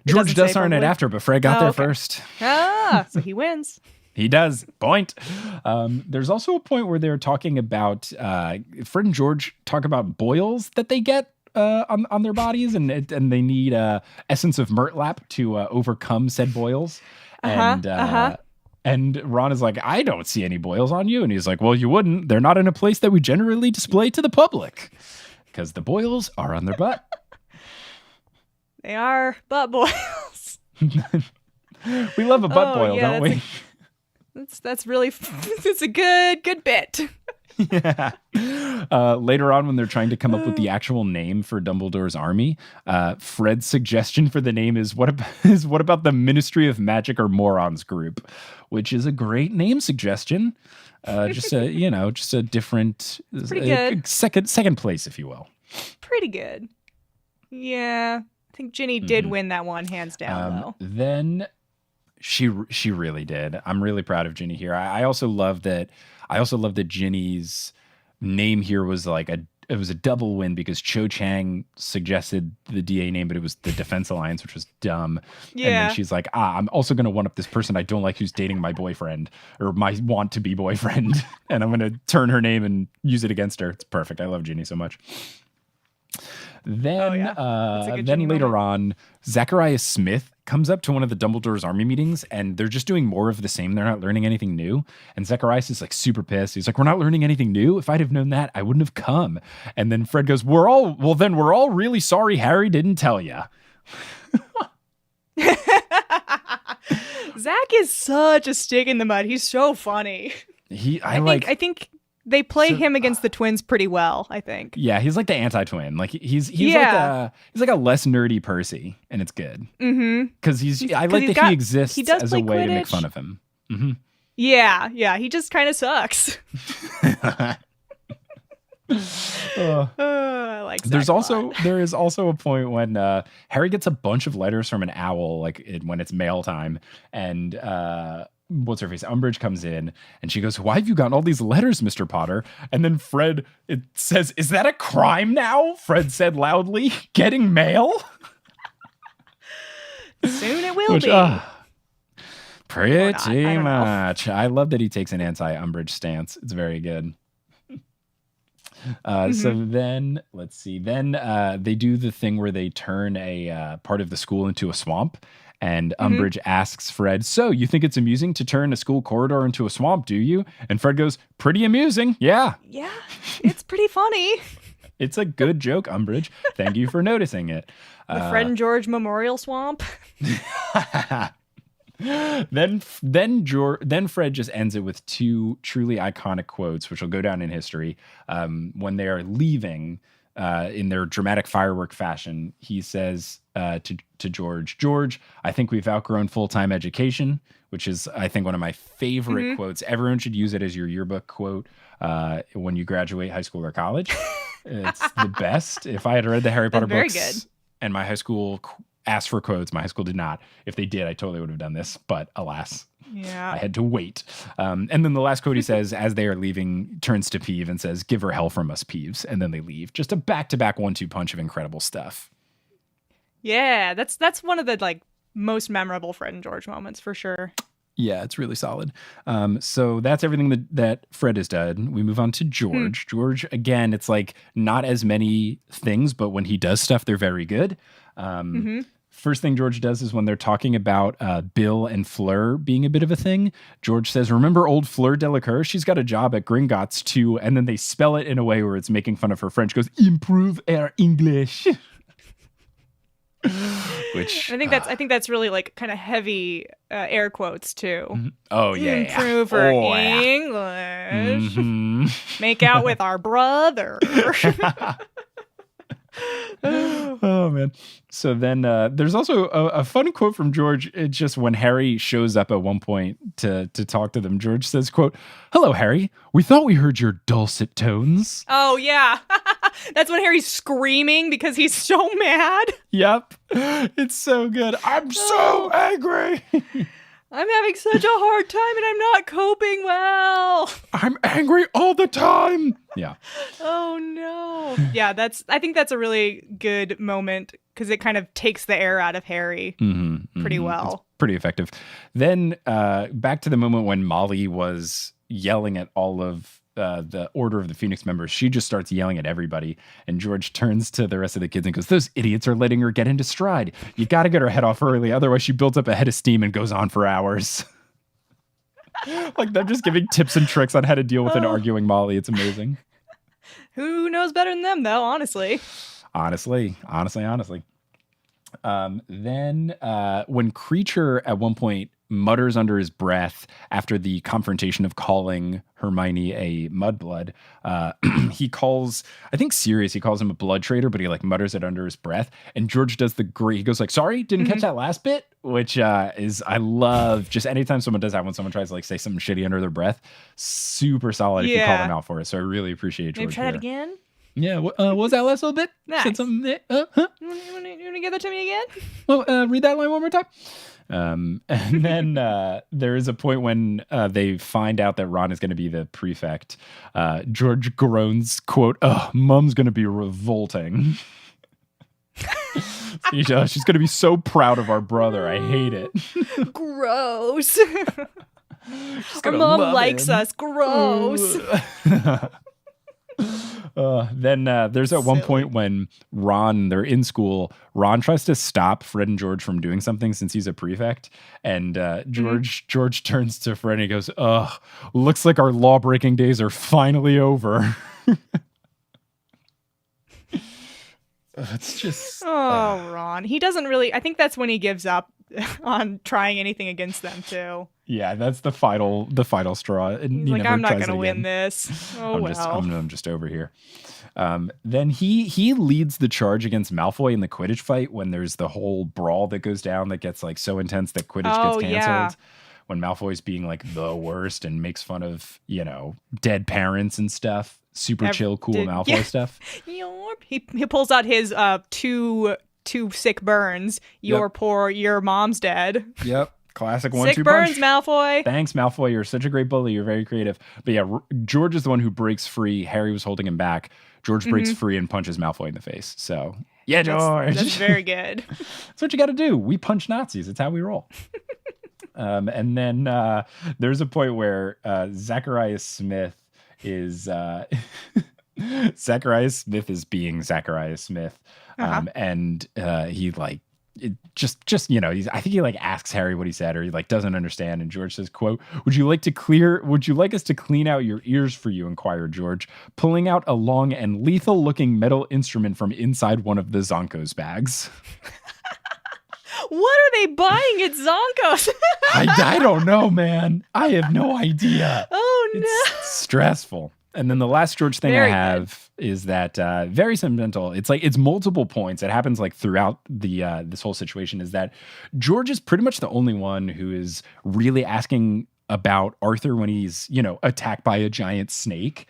George does sign it after, but Fred got there first. So he wins. He does. Point. There's also a point where they're talking about Fred and George talk about boils that they get on their bodies, and they need essence of Murtlap to overcome said boils. And Ron is like, I don't see any boils on you. And he's like, well, you wouldn't. They're not in a place that we generally display to the public because the boils are on their butt. They are butt boils. We love a butt boil, don't we? That's really it's a good bit. Yeah. Later on, when they're trying to come up with the actual name for Dumbledore's army, Fred's suggestion for the name is what about the Ministry of Magic or Morons group, which is a great name suggestion. Just a different second place, if you will. Pretty good. Yeah, I think Ginny did win that one hands down, though. Then she really did. I'm really proud of Ginny here. I also love that Ginny's name here was it was a double win because Cho Chang suggested the DA name, but it was the Defense Alliance, which was dumb. Yeah. And then she's like, I'm also going to one up this person I don't like who's dating my boyfriend or my want to be boyfriend. And I'm going to turn her name and use it against her. It's perfect. I love Ginny so much. Then, later on, Zacharias Smith comes up to one of the Dumbledore's army meetings, and they're just doing more of the same. They're not learning anything new. And Zacharias is like super pissed. He's like, we're not learning anything new. If I'd have known that, I wouldn't have come. And then Fred goes, we're all really sorry Harry didn't tell you. Zach is such a stick in the mud. He's so funny. I think they play him against the twins pretty well, I think. Yeah, he's like the anti-twin. Like he's like a less nerdy Percy, and it's good. Because I like that he exists as a way to make fun of him. Mm-hmm. Yeah, he just kind of sucks. I like Zach there is also a point when Harry gets a bunch of letters from an owl, when it's mail time, and what's her face? Umbridge comes in and she goes, why have you gotten all these letters, Mr. Potter? And then Fred, it says, is that a crime now? Fred said loudly, getting mail? Soon it will be. Pretty much. I love that he takes an anti-Umbridge stance. It's very good. So then, let's see. Then they do the thing where they turn a part of the school into a swamp. And Umbridge asks Fred, so you think it's amusing to turn a school corridor into a swamp, do you? And Fred goes, pretty amusing. Yeah. Yeah, it's pretty funny. It's a good joke, Umbridge. Thank you for noticing it. The Fred and George Memorial Swamp. Then Fred just ends it with two truly iconic quotes, which will go down in history. When they are leaving, in their dramatic firework fashion, he says to George, I think we've outgrown full-time education, which is, I think, one of my favorite quotes. Everyone should use it as your yearbook quote when you graduate high school or college. It's the best. If I had read the Harry Potter books and my high school asked for quotes, my high school did not. If they did, I totally would have done this, but alas. Yeah. I had to wait. And then the last quote he says, as they are leaving, turns to Peeve and says, give her hell from us, Peeves. And then they leave. Just a back-to-back 1-2 punch of incredible stuff. Yeah, that's one of the most memorable Fred and George moments for sure. Yeah, it's really solid. So that's everything that Fred has done. We move on to George. George, again, it's not as many things, but when he does stuff, they're very good. First thing George does is when they're talking about Bill and Fleur being a bit of a thing, George says, remember old Fleur Delacour? She's got a job at Gringotts too. And then they spell it in a way where it's making fun of her French. Goes, improve our English. Which I think that's really kind of heavy air quotes too. Oh yeah. Improve our English. Make out with our brother. Oh man. So then there's also a fun quote from George. It's just when Harry shows up at one point to talk to them, George says, quote, hello Harry, we thought we heard your dulcet tones. Oh yeah. That's when Harry's screaming because he's so mad. Yep. It's so good. I'm so angry. I'm having such a hard time and I'm not coping well. I'm angry all the time. Yeah. Oh no. Yeah, I think that's a really good moment because it kind of takes the air out of Harry pretty well. It's pretty effective. Then back to the moment when Molly was yelling at all of the Order of the Phoenix members. She just starts yelling at everybody. And George turns to the rest of the kids and goes, those idiots are letting her get into stride. You got to get her head off early. Otherwise, she builds up a head of steam and goes on for hours. Like them just giving tips and tricks on how to deal with an arguing Molly. It's amazing. Who knows better than them, though, honestly. Honestly. Then when Creature at one point mutters under his breath after the confrontation of calling Hermione a mudblood, he calls, I think Sirius, he calls him a blood traitor, but he like mutters it under his breath. And George does the great, he goes like, sorry, didn't catch that last bit, which is, I love just anytime someone does that when someone tries to like say something shitty under their breath, super solid if you call them out for it. So I really appreciate George. Maybe try that again. Yeah, what was that last little bit? Nice. Said something. You want to give that to me again? Well, read that line one more time. And then there is a point when they find out that Ron is going to be the prefect. George groans, quote, "Oh, Mom's going to be revolting." She's going to be so proud of our brother. I hate it. Gross. Our mom likes us. Gross. Then there's at one point when they're in school, Ron tries to stop Fred and George from doing something since he's a prefect. And George turns to Fred and he goes, "Ugh, looks like our law-breaking days are finally over." It's just... Ron. He doesn't really... I think that's when he gives up on trying anything against them, too. Yeah, that's the final straw. And he's like, I'm not going to win this. I'm just over here. Then he leads the charge against Malfoy in the Quidditch fight when there's the whole brawl that goes down that gets like so intense that Quidditch gets canceled. Yeah. When Malfoy's being like the worst and makes fun of, dead parents and stuff. Super chill, cool Malfoy stuff. He pulls out his two sick burns. Your mom's dead. Yep. Classic 1-2 sick burns, Malfoy. Thanks, Malfoy. You're such a great bully. You're very creative. But yeah, George is the one who breaks free. Harry was holding him back. George breaks free and punches Malfoy in the face. So yeah, George. That's very good. That's what you got to do. We punch Nazis. It's how we roll. And then there's a point where Zacharias Smith is Zacharias Smith is being Zacharias Smith, and he like just I think he like asks Harry what he said, or he like doesn't understand, and George says, quote, would you like us to clean out your ears for you?" inquired George, pulling out a long and lethal looking metal instrument from inside one of the Zonko's bags. What are they buying at Zonko's? I don't know, man. I have no idea. Oh no. It's stressful. And then the last George thing I have is that very sentimental. It's multiple points. It happens like throughout the this whole situation, is that George is pretty much the only one who is really asking about Arthur when he's, attacked by a giant snake.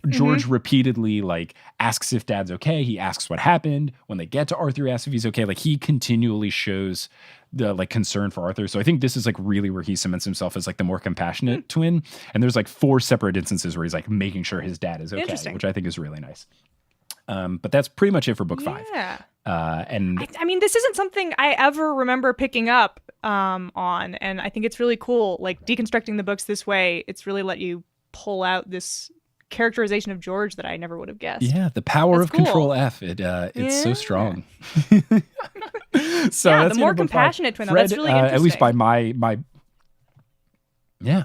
George repeatedly like asks if Dad's okay. He asks what happened. When they get to Arthur, he asks if he's okay. Like he continually shows the like concern for Arthur. So I think this is like really where he cements himself as like the more compassionate twin. And there's like 4 separate instances where he's like making sure his dad is okay, which I think is really nice. But that's pretty much it for book 5. And I mean, this isn't something I ever remember picking up on, and I think it's really cool. Like deconstructing the books this way, it's really let you pull out this characterization of George that I never would have guessed. Yeah, the power of Control F. It's so strong. So yeah, that's the more compassionate twin. That's really interesting. At least by my yeah.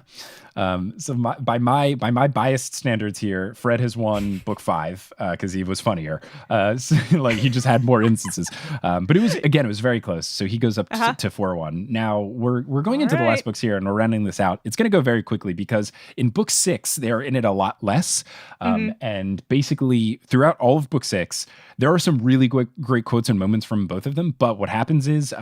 So by my biased standards here, Fred has won book 5 because he was funnier. So, like he just had more instances. But it was very close. So he goes up to 4-1. Now we're going into the last books here, and we're rounding this out. It's going to go very quickly because in book 6 they're in it a lot less. And basically throughout all of book 6, there are some really great quotes and moments from both of them. But what happens is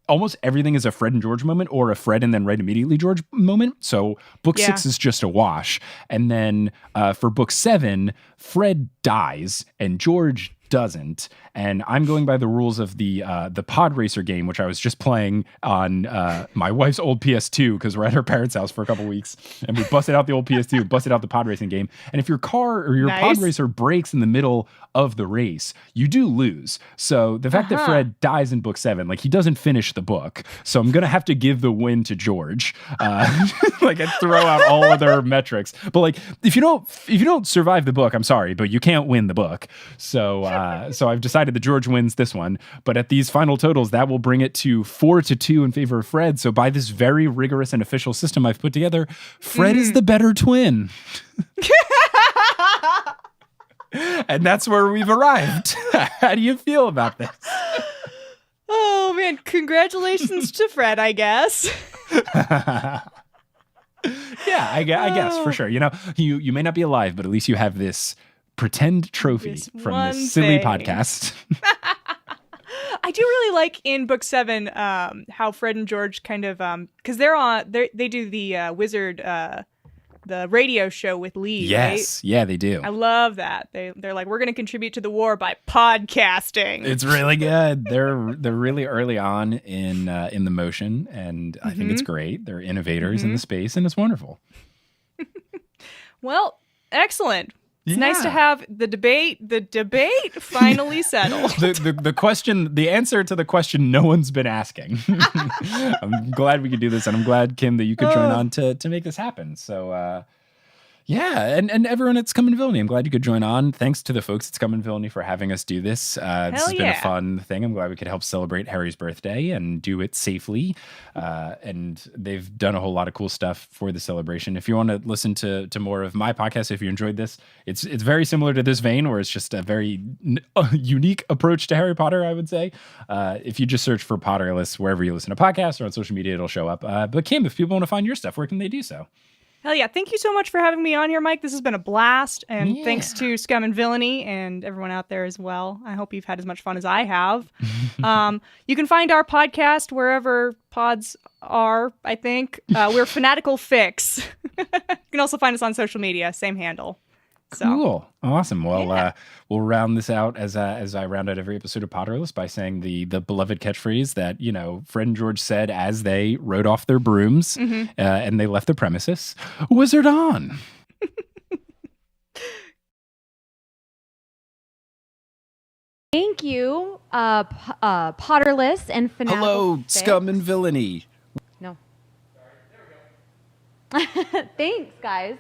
almost everything is a Fred and George moment or a Fred and then right immediately George moment. So book 6 is just a wash. And then for book 7, Fred dies and George doesn't. And I'm going by the rules of the Pod Racer game, which I was just playing on my wife's old PS2 because we're at her parents' house for a couple weeks, and we busted out the old PS2, busted out the pod racing game. And if your car or your pod racer breaks in the middle of the race, you do lose. So the fact that Fred dies in book 7, like he doesn't finish the book. So I'm gonna have to give the win to George, like and throw out all other metrics. But like if you don't survive the book, I'm sorry, but you can't win the book. So I've decided that George wins this one, but at these final totals, that will bring it to 4-2 in favor of Fred. So by this very rigorous and official system I've put together, Fred is the better twin. And that's where we've arrived. How do you feel about this? Oh man, congratulations to Fred, I guess. Yeah, I guess for sure. You know, you may not be alive, but at least you have this pretend trophy from this silly podcast. I do really like in book 7 how Fred and George kind of because they do the wizard the radio show with Lee. Yes, right? Yeah, they do. I love that. They're like, we're going to contribute to the war by podcasting. It's really good. They're really early on in the motion, and I think it's great. They're innovators in the space, and it's wonderful. Well, excellent. It's nice to have the debate finally settled. The answer to the question no one's been asking. I'm glad we could do this, and I'm glad, Kim, that you could join on to make this happen. So, and everyone at Scum Villainy, I'm glad you could join on. Thanks to the folks at Scum Villainy for having us do this. This has been a fun thing. I'm glad we could help celebrate Harry's birthday and do it safely. And they've done a whole lot of cool stuff for the celebration. If you want to listen to more of my podcast, if you enjoyed this, it's very similar to this vein, where it's just a very unique approach to Harry Potter, I would say. If you just search for Potterless wherever you listen to podcasts or on social media, it'll show up. But Kim, if people want to find your stuff, where can they do so? Hell yeah. Thank you so much for having me on here, Mike. This has been a blast. And thanks to Scum and Villainy and everyone out there as well. I hope you've had as much fun as I have. You can find our podcast wherever pods are, I think. We're Fanatical Fix. You can also find us on social media, same handle. So. Cool. Awesome. Well, we'll round this out as I round out every episode of Potterless by saying the beloved catchphrase that, Fred and George said as they rode off their brooms and they left the premises. Wizard on. Thank you, Potterless and Fanatical Hello, Fix. Scum and Villainy. No. Thanks, guys.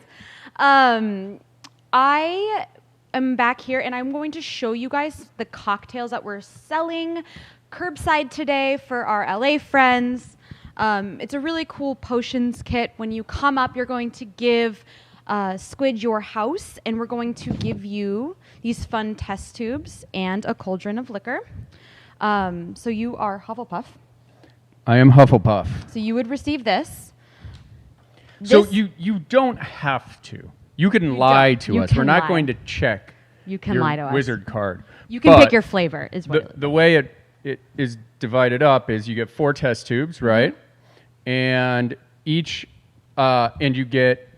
I am back here, and I'm going to show you guys the cocktails that we're selling curbside today for our LA friends. It's a really cool potions kit. When you come up, you're going to give Squid your house, and we're going to give you these fun test tubes and a cauldron of liquor. So you are Hufflepuff. I am Hufflepuff. So you would receive this. So you don't have to. You can lie to us. We're not going to check your wizard card. You can pick your flavor. The way it is divided up is you get 4 test tubes, right? And each and you get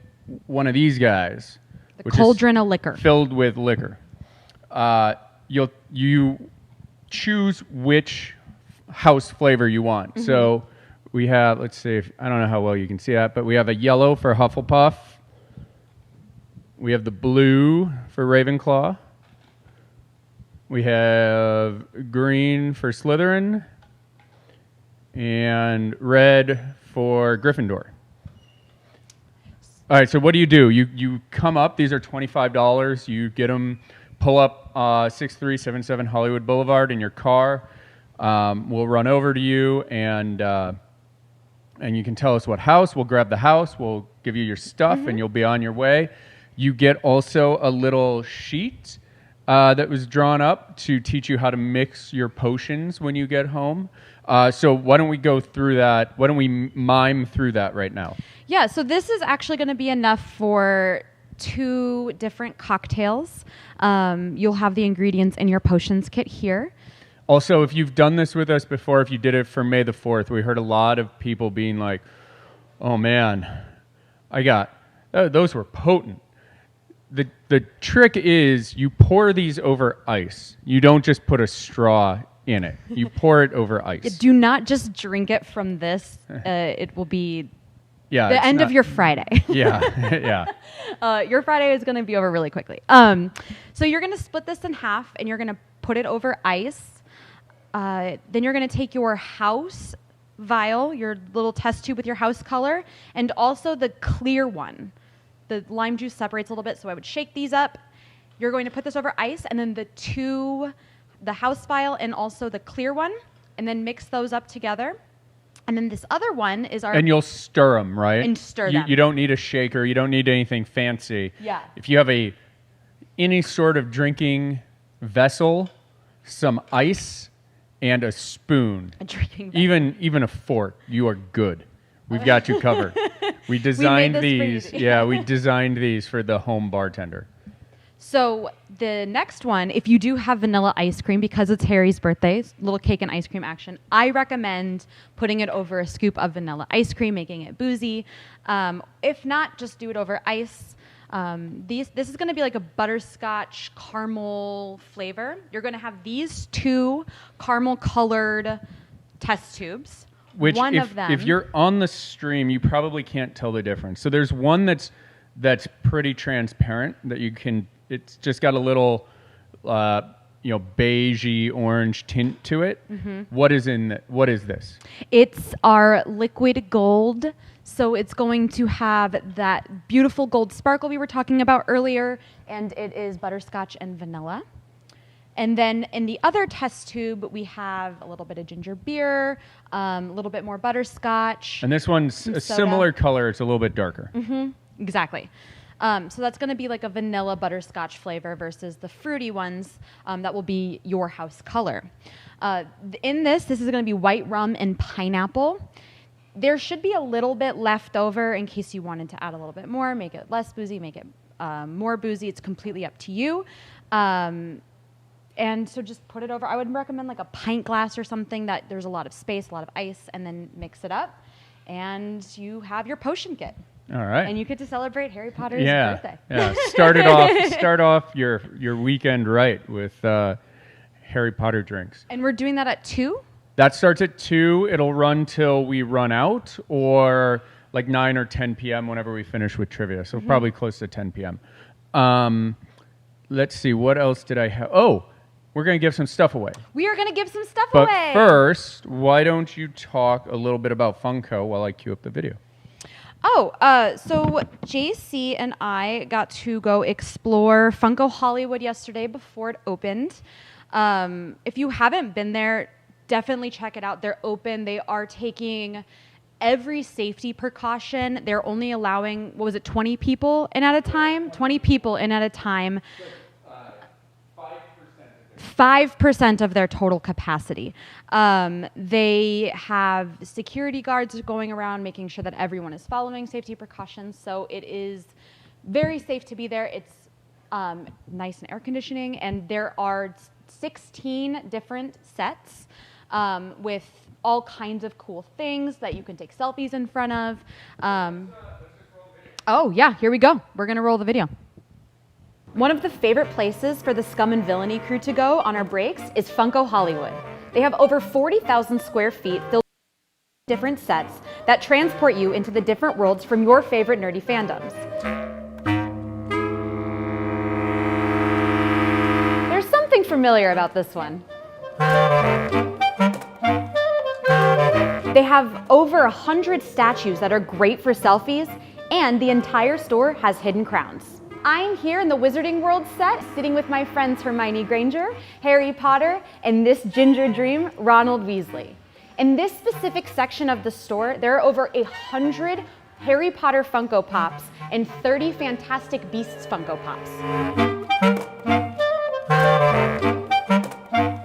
one of these guys, the cauldron of liquor, filled with liquor. You choose which house flavor you want. So we have, let's see, I don't know how well you can see that, but we have a yellow for Hufflepuff. We have the blue for Ravenclaw. We have green for Slytherin. And red for Gryffindor. All right, so what do? You come up. These are $25. You get them, pull up 6377 Hollywood Boulevard in your car. We'll run over to you, and you can tell us what house. We'll grab the house. We'll give you your stuff, and you'll be on your way. You get also a little sheet that was drawn up to teach you how to mix your potions when you get home. So why don't we go through that? Why don't we mime through that right now? Yeah, so this is actually going to be enough for 2 different cocktails. You'll have the ingredients in your potions kit here. Also, if you've done this with us before, if you did it for May the 4th, we heard a lot of people being like, oh man, those were potent. The trick is you pour these over ice. You don't just put a straw in it. You pour it over ice. Do not just drink it from this. It will be the end of your Friday. Yeah. Your Friday is going to be over really quickly. So you're going to split this in half, and you're going to put it over ice. Then you're going to take your house vial, your little test tube with your house color, and also the clear one. The lime juice separates a little bit, so I would shake these up. You're going to put this over ice, and then the house vial and also the clear one, and then mix those up together. And then this other one is our... And you'll stir them, right? And stir them. You don't need a shaker. You don't need anything fancy. Yeah. If you have any sort of drinking vessel, some ice, and a spoon, even a fork, you are good. We've got you covered. We designed these. Yeah, we designed these for the home bartender. So the next one, if you do have vanilla ice cream, because it's Harry's birthday, little cake and ice cream action, I recommend putting it over a scoop of vanilla ice cream, making it boozy. If not, just do it over ice. This is going to be like a butterscotch caramel flavor. You're going to have these 2 caramel-colored test tubes. Which, one of them, if you're on the stream, you probably can't tell the difference. So there's one that's pretty transparent that you can. It's just got a little, beigey orange tint to it. Mm-hmm. What is this? It's our liquid gold. So it's going to have that beautiful gold sparkle we were talking about earlier, and it is butterscotch and vanilla. And then in the other test tube, we have a little bit of ginger beer, a little bit more butterscotch. And this one's a similar color. It's a little bit darker. Mm-hmm. Exactly. So that's going to be like a vanilla butterscotch flavor versus the fruity ones that will be your house color. In this is going to be white rum and pineapple. There should be a little bit left over in case you wanted to add a little bit more, make it less boozy, make it more boozy. It's completely up to you. And so just put it over. I would recommend like a pint glass or something that there's a lot of space, a lot of ice, and then mix it up. And you have your potion kit. All right. And you get to celebrate Harry Potter's birthday. Yeah. Start off your weekend right with Harry Potter drinks. And we're doing that at 2? That starts at 2. It'll run till we run out, or like 9 or 10 p.m. whenever we finish with trivia. So probably close to 10 p.m. Let's see. What else did I have? Oh, we're going to give some stuff away. We are going to give some stuff away. But first, why don't you talk a little bit about Funko while I cue up the video? So JC and I got to go explore Funko Hollywood yesterday before it opened. If you haven't been there, definitely check it out. They're open. They are taking every safety precaution. They're only allowing, 20 people in at a time? 20 people in at a time. 5% of their total capacity. They have security guards going around making sure that everyone is following safety precautions. So it is very safe to be there. It's nice and air conditioning. And there are 16 different sets with all kinds of cool things that you can take selfies in front of. Oh, yeah, here we go. We're going to roll the video. One of the favorite places for the Scum and Villainy crew to go on our breaks is Funko Hollywood. They have over 40,000 square feet filled with different sets that transport you into the different worlds from your favorite nerdy fandoms. There's something familiar about this one. They have over 100 statues that are great for selfies, and the entire store has hidden crowns. I'm here in the Wizarding World set, sitting with my friends Hermione Granger, Harry Potter, and this ginger dream, Ronald Weasley. In this specific section of the store, there are over 100 Harry Potter Funko Pops and 30 Fantastic Beasts Funko Pops.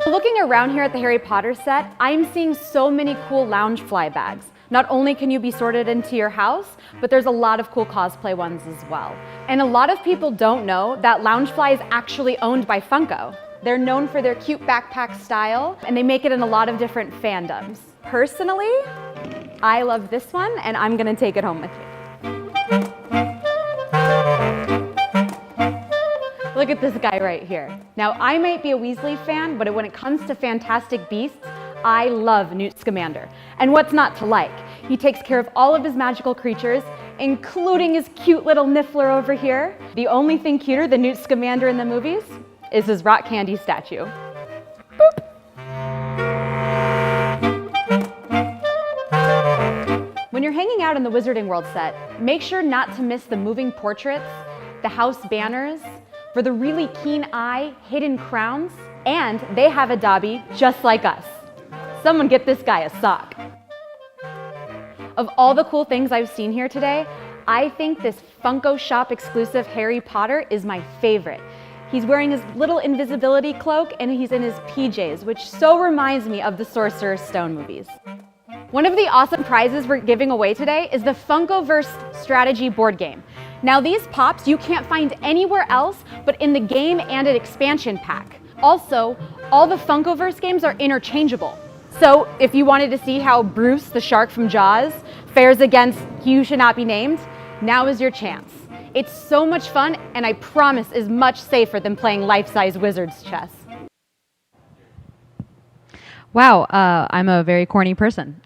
Looking around here at the Harry Potter set, I'm seeing so many cool Loungefly bags. Not only can you be sorted into your house, but there's a lot of cool cosplay ones as well. And a lot of people don't know that Loungefly is actually owned by Funko. They're known for their cute backpack style, and they make it in a lot of different fandoms. Personally, I love this one, and I'm gonna take it home with me. Look at this guy right here. Now, I might be a Weasley fan, but when it comes to Fantastic Beasts, I love Newt Scamander. And what's not to like? He takes care of all of his magical creatures, including his cute little Niffler over here. The only thing cuter than Newt Scamander in the movies is his rock candy statue. Boop. When you're hanging out in the Wizarding World set, make sure not to miss the moving portraits, the house banners, for the really keen eye, hidden crowns, and they have a Dobby just like us. Someone get this guy a sock. Of all the cool things I've seen here today, I think this Funko Shop exclusive Harry Potter is my favorite. He's wearing his little invisibility cloak and he's in his PJs, which so reminds me of the Sorcerer's Stone movies. One of the awesome prizes we're giving away today is the Funkoverse strategy board game. Now these pops you can't find anywhere else but in the game and an expansion pack. Also, all the Funkoverse games are interchangeable. So if you wanted to see how Bruce, the shark from Jaws, fares against He Who Should Not Be Named, now is your chance. It's so much fun, and I promise is much safer than playing life-size wizard's chess. Wow, I'm a very corny person.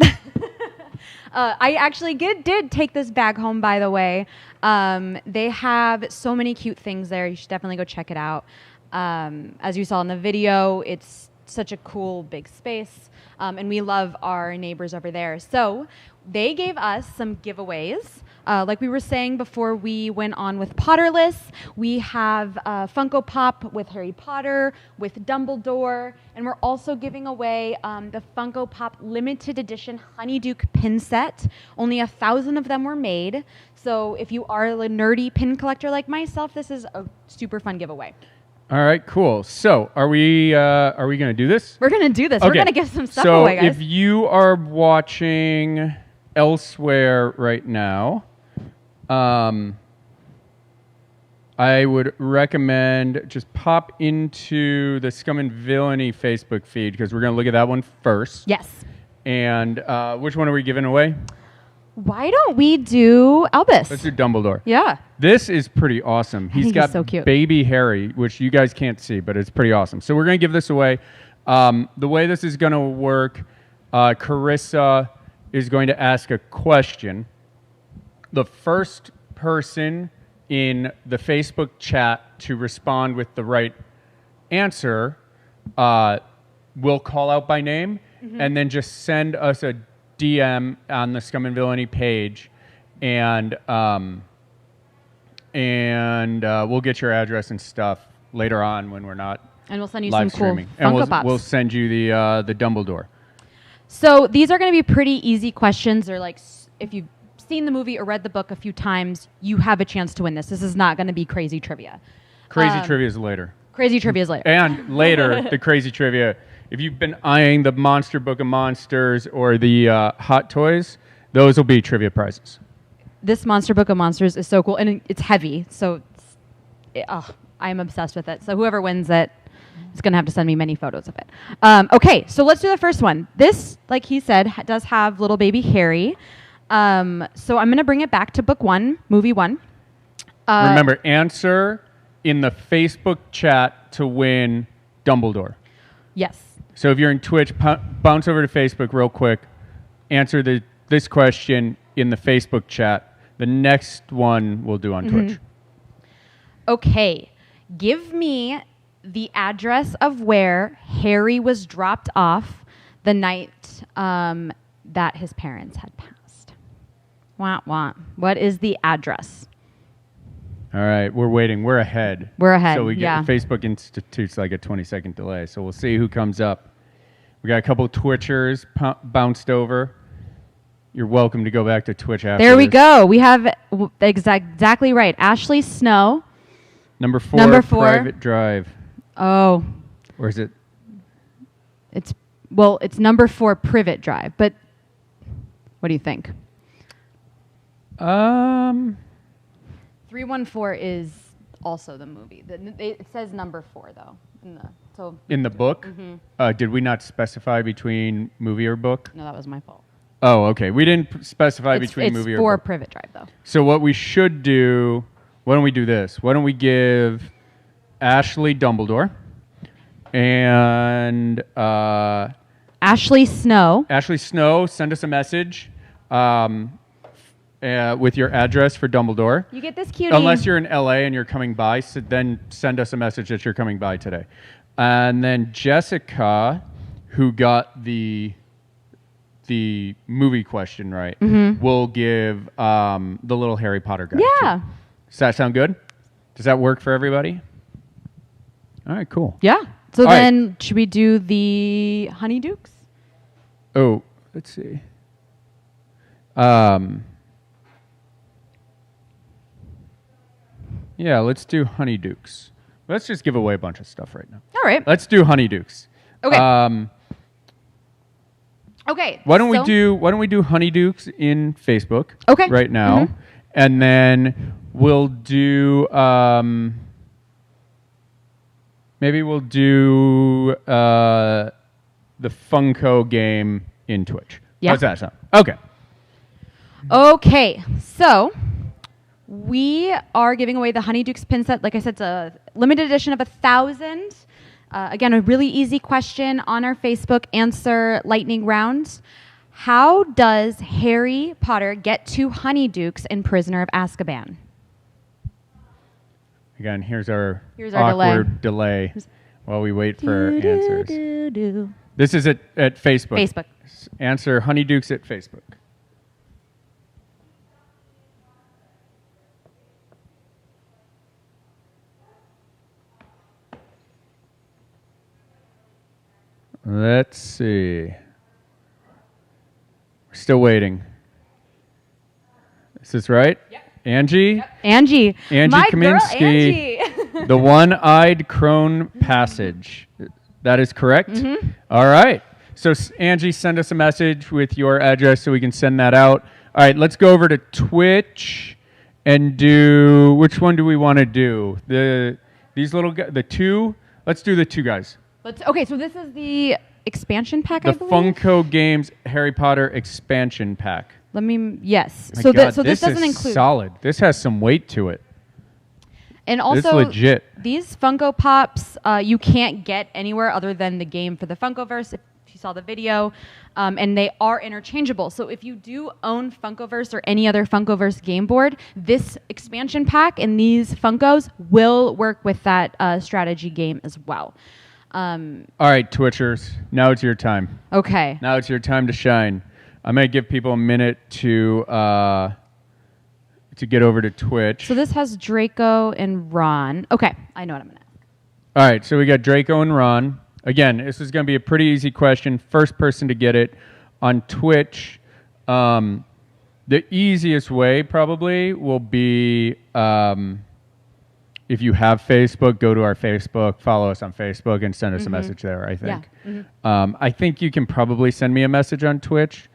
I actually did take this bag home, by the way. They have so many cute things there. You should definitely go check it out. As you saw in the video, it's such a cool big space, and we love our neighbors over there. So they gave us some giveaways. Like we were saying before we went on with Potterless, we have Funko Pop with Harry Potter, with Dumbledore, and we're also giving away the Funko Pop limited edition Honeyduke pin set. Only 1,000 of them were made. So if you are a nerdy pin collector like myself, this is a super fun giveaway. All right, cool. So are we going to do this? We're going to do this. Okay. We're going to give some stuff away, guys. So if you are watching elsewhere right now, I would recommend just pop into the Scum and Villainy Facebook feed because we're going to look at that one first. Yes. And which one are we giving away? Why don't we do Albus? Let's do Dumbledore. Yeah. This is pretty awesome. He's got so cute. baby Harry, which you guys can't see, but it's pretty awesome. So we're going to give this away. The way this is going to work, Carissa is going to ask a question. The first person in the Facebook chat to respond with the right answer will call out by name and then just send us a DM on the Scum and Villainy page, and we'll get your address and stuff later on when we're not and we'll send you live some cool streaming. And Funko Pops. we'll send you the Dumbledore. So these are going to be pretty easy questions. They're like, if you've seen the movie or read the book a few times, you have a chance to win this. This is not going to be crazy trivia. Crazy trivia is later. Crazy trivia is later. And later, the crazy trivia. If you've been eyeing the Monster Book of Monsters or the Hot Toys, those will be trivia prizes. This Monster Book of Monsters is so cool, and it's heavy, so I'm obsessed with it. So whoever wins it is going to have to send me many photos of it. Okay, so let's do the first one. This, like he said, does have little baby Harry. So I'm going to bring it back to book one, movie one. Remember, answer in the Facebook chat to win Dumbledore. Yes. So if you're in Twitch, bounce over to Facebook real quick. Answer this question in the Facebook chat. The next one we'll do on Twitch. Okay. Give me the address of where Harry was dropped off the night that his parents had passed. Wah, wah. What is the address? All right, we're waiting. We're ahead. We're ahead, So we yeah. get Facebook institutes like a 20-second delay. So we'll see who comes up. We got a couple Twitchers bounced over. You're welcome to go back to Twitch after There we this. go. We have exactly right. Ashley Snow. Number four, Private Drive. Oh. Or is it? It's number 4, Privet Drive. But what do you think? 314 is also the movie. It says number 4, though. In the book? Mhm. Did we not specify between movie or book? No, that was my fault. Oh, okay. We didn't specify It's between movie or for book. Privet Drive, though. So what we should do, why don't we do this? Why don't we give Ashley Dumbledore and Ashley Snow. Ashley Snow, send us a message with your address for Dumbledore. You get this cutie. Unless you're in LA and you're coming by, so then send us a message that you're coming by today. And then Jessica, who got the movie question right, will give the little Harry Potter guy. Yeah. Does that sound good? Does that work for everybody? All right, cool. Yeah. So All right. then, should we do the Honeydukes? Oh, let's see. Yeah, let's do Honeydukes. Let's just give away a bunch of stuff right now. All right. Let's do Honeydukes. Okay. Okay. Why don't we do Honeydukes in Facebook? Okay. Right now, and then we'll do maybe we'll do the Funko game in Twitch. Yeah. How's that sound? Okay. Okay. So we are giving away the Honeydukes pin set. Like I said, it's a limited edition of 1,000. Again, a really easy question on our Facebook answer lightning round. How does Harry Potter get to Honeydukes in Prisoner of Azkaban? Again, here's our delay. awkward delay while we wait for answers. This is at Facebook. Facebook. Answer Honeydukes at Facebook. Let's see. We're still waiting. Is this right? Yep. Angie? Yep. Angie. My girl, Kaminsky. Angie. The one-eyed crone passage. That is correct? All right. So Angie, send us a message with your address so we can send that out. All right, let's go over to Twitch and do, which one do we want to do? These little guys, the two? Let's do the two guys. Okay, so this is the expansion pack, The I believe? Funko Games Harry Potter expansion pack. Yes. My So, God, so this doesn't is include. solid. This has some weight to it. And This is also, legit. these Funko Pops you can't get anywhere other than the game for the Funkoverse, if you saw the video, and they are interchangeable. So if you do own Funkoverse or any other Funkoverse game board, this expansion pack and these Funkos will work with that strategy game as well. All right, Twitchers, now it's your time. Okay. Now it's your time to shine. I'm going to give people a minute to get over to Twitch. So this has Draco and Ron. Okay, I know what I'm going to ask. All right, so we got Draco and Ron. Again, this is going to be a pretty easy question. First person to get it on Twitch. The easiest way probably will be if you have Facebook, go to our Facebook, follow us on Facebook, and send us a message there, I think. Yeah. I think you can probably send me a message on Twitch,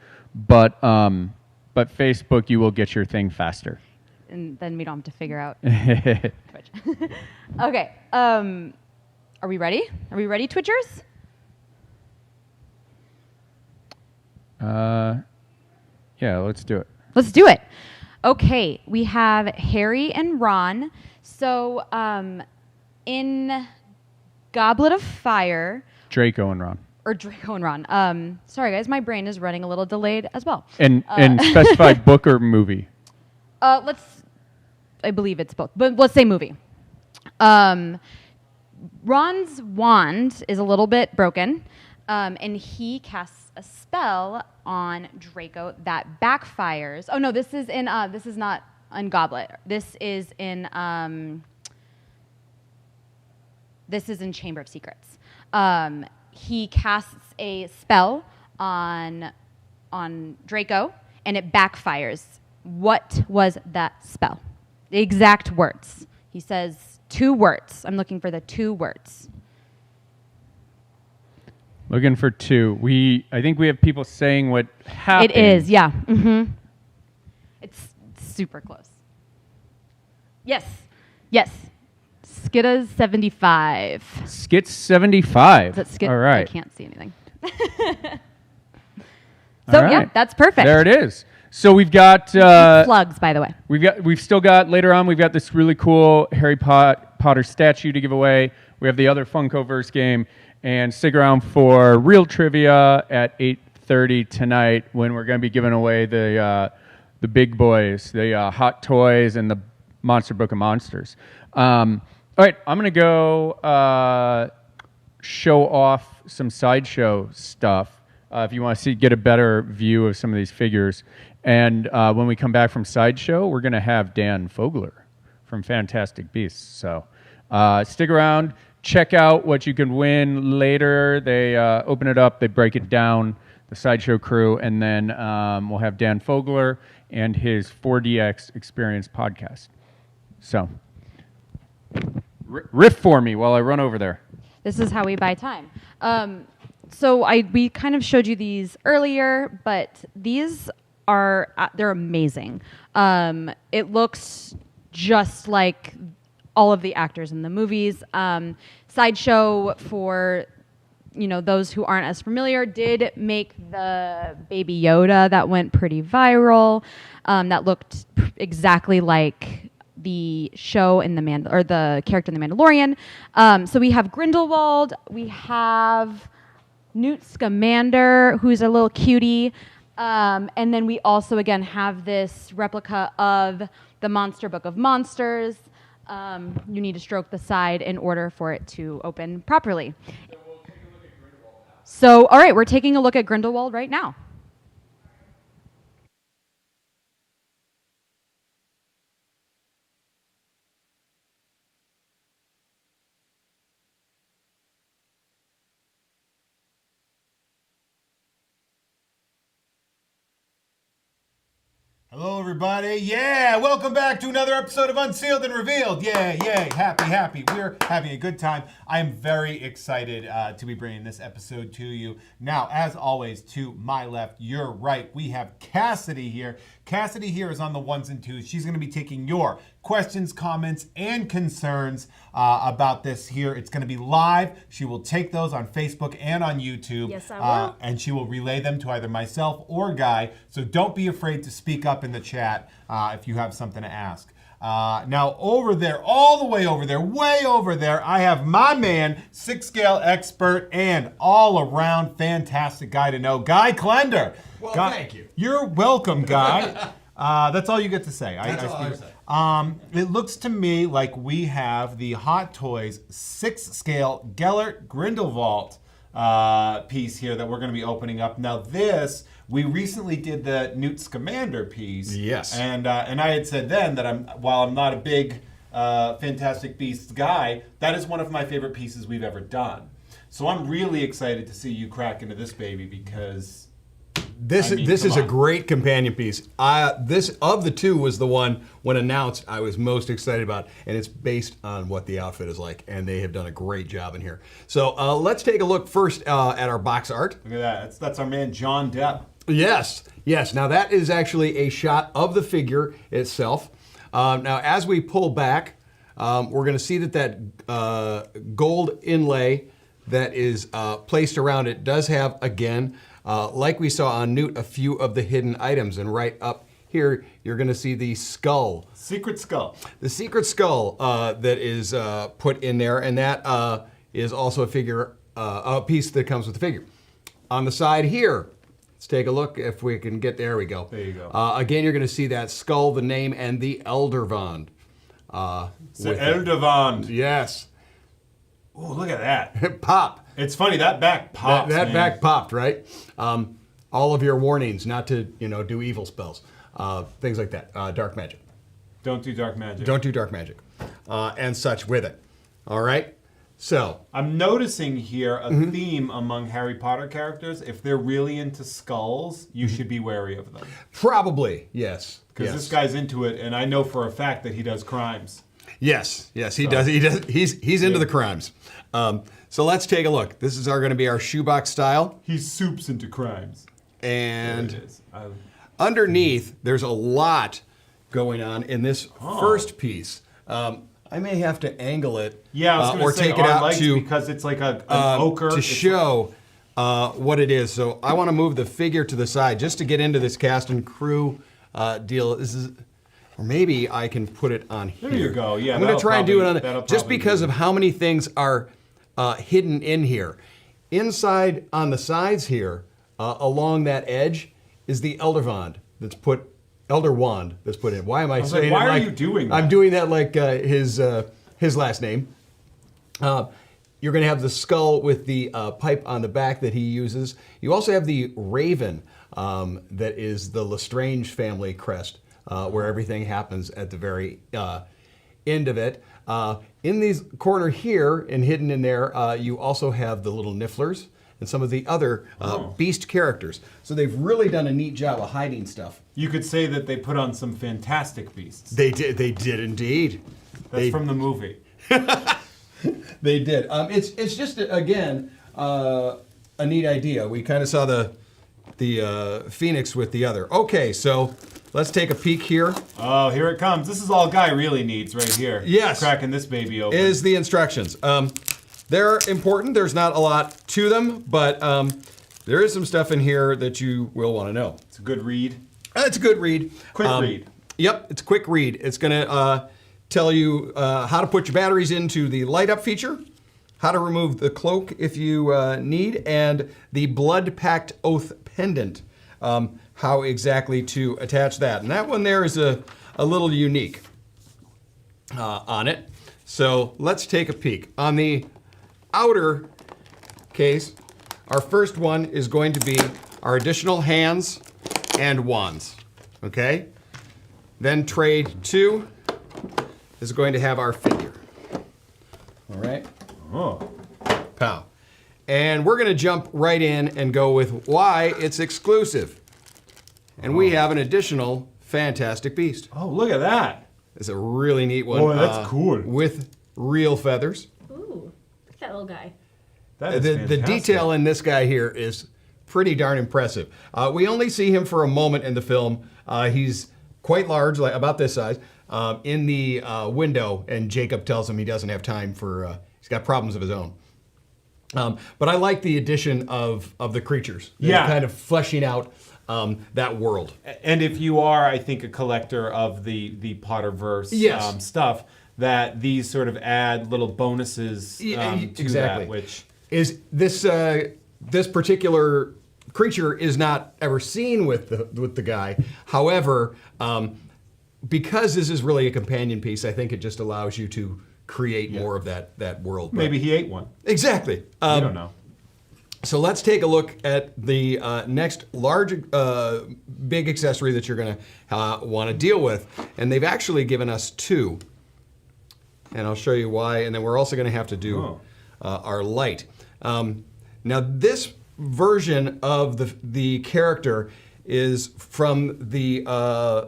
but Facebook, you will get your thing faster. And then we don't have to figure out Twitch. Okay. Are we ready? Are we ready, Twitchers? Yeah, let's do it. Let's do it. Okay, we have Harry and Ron. So, in Goblet of Fire, Draco and Ron. or Draco and Ron. Sorry, guys, my brain is running a little delayed as well. And specify book or movie. I believe it's both, but let's say movie. Ron's wand is a little bit broken, and he casts a spell on Draco that backfires. Oh no, this is not in Goblet. This is in Chamber of Secrets. He casts a spell on Draco, and it backfires. What was that spell? The exact words. He says 2 words. I'm looking for the 2 words. Looking for 2. I think we have people saying what happened. It is, yeah. Mm-hmm. It's super close. Yes. Skitta's 75. Skit's 75. Is that Skit? All right. I can't see anything. So All right. yeah, that's perfect. There it is. So we've got plugs, by the way. We've still got later on. We've got this really cool Harry Potter statue to give away. We have the other Funkoverse game, and stick around for real trivia at 8:30 tonight when we're going to be giving away the big boys, the Hot Toys, and the Monster Book of Monsters. All right, I'm going to go show off some sideshow stuff if you want to get a better view of some of these figures. And when we come back from sideshow, we're going to have Dan Fogler from Fantastic Beasts. So stick around. Check out what you can win later. They open it up. They break it down, the sideshow crew. And then we'll have Dan Fogler and his 4DX Experience podcast. So riff for me while I run over there. This is how we buy time. So we kind of showed you these earlier, but these they're amazing. It looks just like all of the actors in the movies. Sideshow, for those who aren't as familiar, did make the Baby Yoda that went pretty viral. That looked exactly like the show in the character in The Mandalorian. So we have Grindelwald. We have Newt Scamander, who's a little cutie. And then we also, again, have this replica of the Monster Book of Monsters. You need to stroke the side in order for it to open properly. So, all right, we're taking a look at Grindelwald right now. Hello, everybody. Yeah, welcome back to another episode of Unsealed and Revealed. Yay, happy. We're having a good time. I am very excited to be bringing this episode to you. Now, as always, to my left, your right, we have Cassidy here. Cassidy here is on the ones and twos. She's going to be taking your questions, comments, and concerns about this here. It's going to be live. She will take those on Facebook and on YouTube. Yes, I will. And she will relay them to either myself or Guy. So don't be afraid to speak up in the chat if you have something to ask. Now, over there, all the way over there, way over there, I have my man, 6-scale expert and all-around fantastic guy to know, Guy Klender. Well, Guy, thank you. You're welcome, Guy. That's all you get to say. That's all I say. It looks to me like we have the Hot Toys 6-scale Gellert Grindelwald piece here that we're going to be opening up. Now this, we recently did the Newt Scamander piece. Yes. And I had said then that while I'm not a big Fantastic Beasts guy, that is one of my favorite pieces we've ever done. So I'm really excited to see you crack into this baby because... This is a great companion piece. This of the two was the one when announced I was most excited about, and it's based on what the outfit is like, and they have done a great job in here. So let's take a look first at our box art. Look at that. That's our man John Depp. Yes. Now that is actually a shot of the figure itself. Now as we pull back, we're going to see that gold inlay that is placed around it does have, again, like we saw on Newt, a few of the hidden items. And right up here, you're going to see the skull. Secret skull. The secret skull that is put in there. And that is also a piece that comes with the figure. On the side here, let's take a look if we can get there. We go. There you go. Again, you're going to see that skull, the name, and the Elderwand. The Elderwand. Yes. Oh, look at that. Pop. It's funny, that back pops, That back popped, right? All of your warnings not to, do evil spells. Things like that. Dark magic. Don't do dark magic. Don't do dark magic. And such with it. All right? So. I'm noticing here a theme among Harry Potter characters. If they're really into skulls, you should be wary of them. Probably, yes. Because this guy's into it, and I know for a fact that he does crimes. Yes, he does. He's into the crimes. So let's take a look. This is going to be our shoebox style. He soups into crimes. And underneath, there's a lot going on in this first piece. I may have to angle it. Yeah, I was gonna or say take it out lights to because it's like an ochre. to show what it is. So I want to move the figure to the side just to get into this cast and crew deal. This is, or maybe I can put it on here. There you go. Yeah, I'm going to try and do it on that'll just probably because of how many things are hidden in here. Inside on the sides here, along that edge, is the Elder Wand that's put. Elder Wand that's put in. Why am I saying like, why it like, are you doing that? I'm doing that like his last name. You're going to have the skull with the pipe on the back that he uses. You also have the raven that is the Lestrange family crest, where everything happens at the very end of it. In this corner here and hidden in there, you also have the little Nifflers and some of the other beast characters. So they've really done a neat job of hiding stuff. You could say that they put on some fantastic beasts. They did indeed. That's from the movie. They did. It's just again a neat idea. We kind of saw the Phoenix with the other. Okay, so let's take a peek here. Oh, here it comes. This is all Guy really needs right here. Yes. Cracking this baby open. Is the instructions. They're important. There's not a lot to them, but there is some stuff in here that you will want to know. It's a good read. It's a good read. Quick read. Yep, it's a quick read. It's going to tell you how to put your batteries into the light up feature, how to remove the cloak if you need, and the blood pact oath pendant, how exactly to attach that. And that one there is a little unique on it. So let's take a peek. On the outer case, our first one is going to be our additional hands and wands, okay? Then tray 2 is going to have our figure. All right? Oh. Pow. And we're gonna jump right in and go with why it's exclusive. And we have an additional fantastic beast. Oh, look at that. It's a really neat one. Boy, that's cool. With real feathers. Ooh, look at that little guy. That is the fantastic. detail in this guy here is pretty darn impressive. We only see him for a moment in the film. He's quite large, like about this size, in the window, and Jacob tells him he doesn't have time for, he's got problems of his own. But I like the addition of the creatures. Yeah. Kind of fleshing out that world. And if you are, I think, a collector of the Potterverse Yes. stuff, that these sort of add little bonuses to exactly. that, which is this this particular creature is not ever seen with the guy. However, because this is really a companion piece, I think it just allows you to create more of that world. maybe he ate one. Exactly. I don't know. So let's take a look at the next large, big accessory that you're going to want to deal with. And they've actually given us 2. And I'll show you why. And then we're also going to have to do our light. Now this version of the character is from the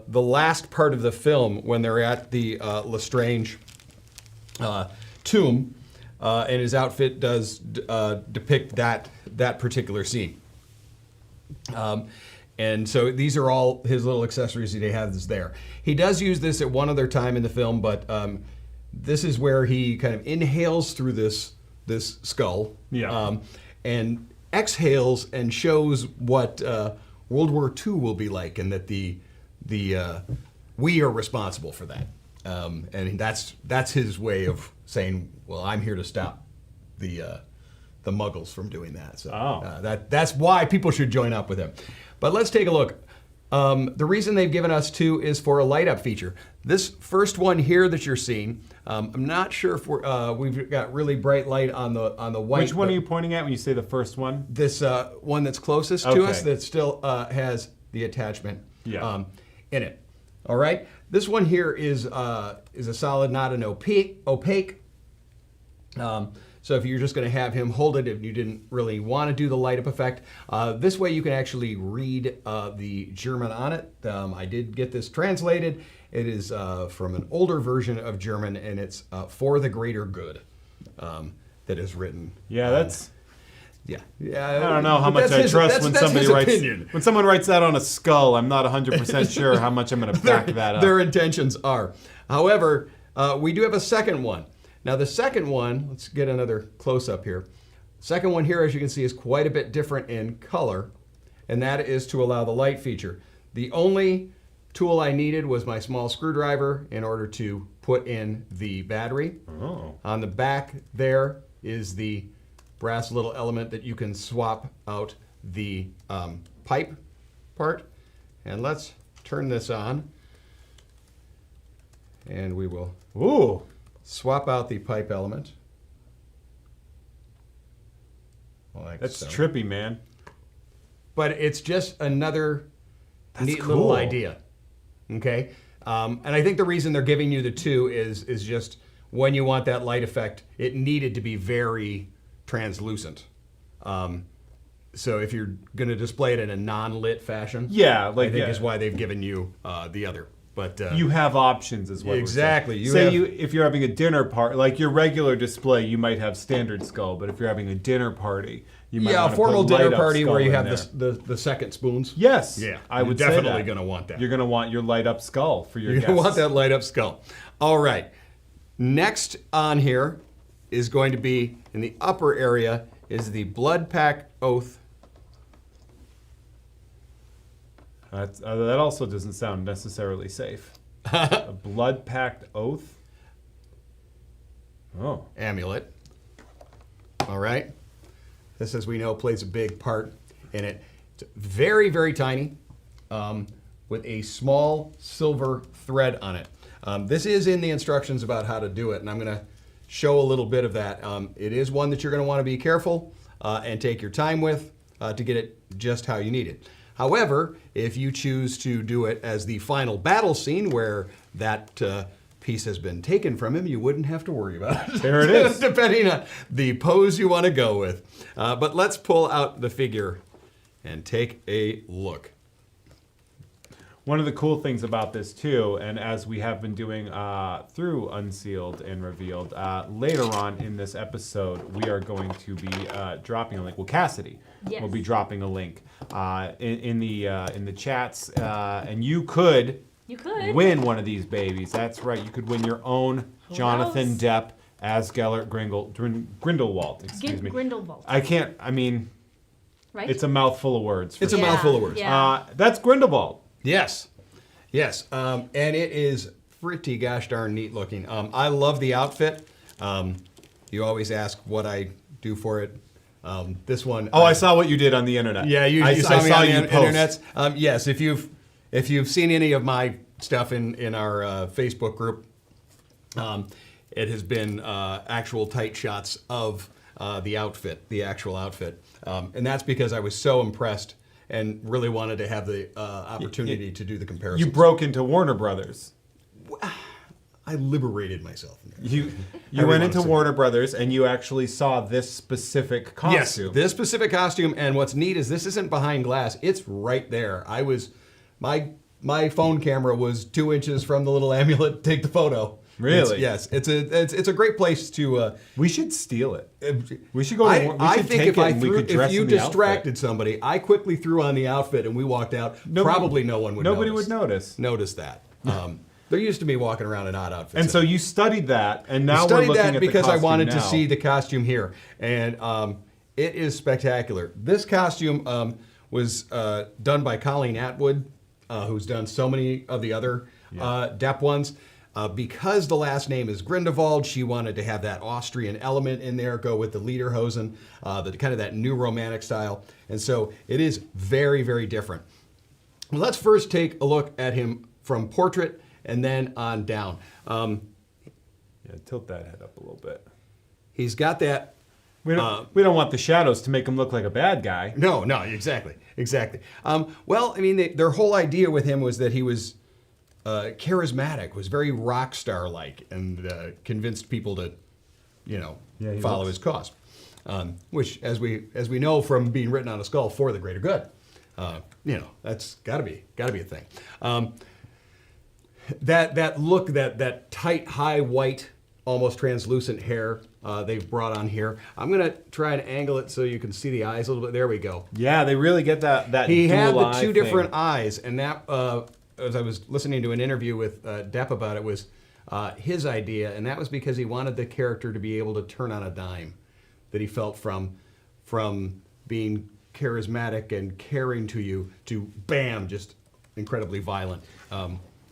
last part of the film when they're at the Lestrange tomb. And his outfit does depict that particular scene. And so these are all his little accessories that he has there. He does use this at one other time in the film, but this is where he kind of inhales through this skull, and exhales and shows what World War II will be like, and that we are responsible for that. And that's his way of saying, well, I'm here to stop the Muggles from doing that. So that's why people should join up with him. But let's take a look. The reason they've given us 2 is for a light up feature. This first one here that you're seeing, I'm not sure if we've got really bright light on the white. Which one are you pointing at when you say the first one? This one that's closest to us that still has the attachment in it. All right. This one here is a solid, not an opaque. So if you're just going to have him hold it, if you didn't really want to do the light up effect, this way you can actually read the German on it. I did get this translated. It is from an older version of German, and it's for the greater good that is written. Yeah, that's. Yeah. I don't know how much I trust when somebody writes. When someone writes that on a skull, I'm not 100% sure how much I'm going to back that up. Their intentions are. However, we do have a second one. Now the second one, let's get another close-up here. Second one here, as you can see, is quite a bit different in color, and that is to allow the light feature. The only tool I needed was my small screwdriver in order to put in the battery. Oh. On the back there is the brass little element that you can swap out the pipe part. And let's turn this on. And we will swap out the pipe element. Like That's so. trippy, man. But it's just another neat cool. little idea. Okay? And I think the reason they're giving you the two is just when you want that light effect, it needed to be very translucent. So if you're going to display it in a non-lit fashion, Yeah, I think is why they've given you the other. But you have options as well. Exactly. If you're having a dinner party, like your regular display, you might have standard skull. But if you're having a dinner party, you might a want to formal put dinner light up party where skull you in have there. the second spoons. Yes. Yeah, I would you're say definitely that. going to want that. You're going to want your light up skull for your You're guests. going to want that light up skull. All right. Next on here is going to be in the upper area is the Blood Pact Oath. That also doesn't sound necessarily safe. A Blood Pact Oath? Oh. Amulet. All right. This, as we know, plays a big part in it. It's very, very tiny with a small silver thread on it. This is in the instructions about how to do it, and I'm going to show a little bit of that. It is one that you're going to want to be careful and take your time with to get it just how you need it. However, if you choose to do it as the final battle scene where that piece has been taken from him, you wouldn't have to worry about it. There it is. Depending on the pose you want to go with. But let's pull out the figure and take a look. One of the cool things about this too, and as we have been doing through Unsealed and Revealed, later on in this episode, we are going to be dropping a link. Well, Cassidy will be dropping a link in the chats, and you could win one of these babies. That's right, you could win your own Jonathan Depp as Gellert Grindelwald. Excuse me. Grindelwald. I can't. I mean, Right? It's a mouthful of words. It's a mouthful of words. Yeah. That's Grindelwald. Yes. Yes. And it is pretty gosh darn neat looking. I love the outfit. You always ask what I do for it. This one. Oh, I saw what you did on the internet. Yeah, you I saw me saw on you the post. internet. Yes, if you've seen any of my stuff in our Facebook group, it has been actual tight shots of the outfit, the actual outfit. And that's because I was so impressed and really wanted to have the opportunity to do the comparison. You broke into Warner Brothers. I liberated myself. You went into Warner Brothers and you actually saw this specific costume. Yes, this specific costume. And what's neat is this isn't behind glass. It's right there. My phone camera was 2 inches from the little amulet to take the photo. Really? Yes. It's a great place to. We should steal it. We should go. I think if you distracted somebody, I quickly threw on the outfit and we walked out. Probably no one would. Nobody would notice. Notice that. They're used to me walking around in odd outfits. And so you studied that, and now I studied we're looking that at because the I costume wanted now. to see the costume here, and it is spectacular. This costume was done by Colleen Atwood, who's done so many of the other Depp ones. Because the last name is Grindelwald, she wanted to have that Austrian element in there, go with the lederhosen, the kind of that new romantic style. And so it is very, very different. Let's first take a look at him from portrait and then on down. Tilt that head up a little bit. He's got that. We don't want the shadows to make him look like a bad guy. No, exactly. Well, I mean, their whole idea with him was that he was charismatic, was very rock star like, and convinced people to, follow his cause. Which, as we know from being written on a skull, for the greater good. That's got to be a thing. That look, that tight, high white, almost translucent hair they've brought on here. I'm gonna try and angle it so you can see the eyes a little bit. There we go. Yeah, they really get that. He dual had the eye two thing. different eyes, and that as I was listening to an interview with Depp about it, was his idea, and that was because he wanted the character to be able to turn on a dime, that he felt from being charismatic and caring to you to bam, just incredibly violent.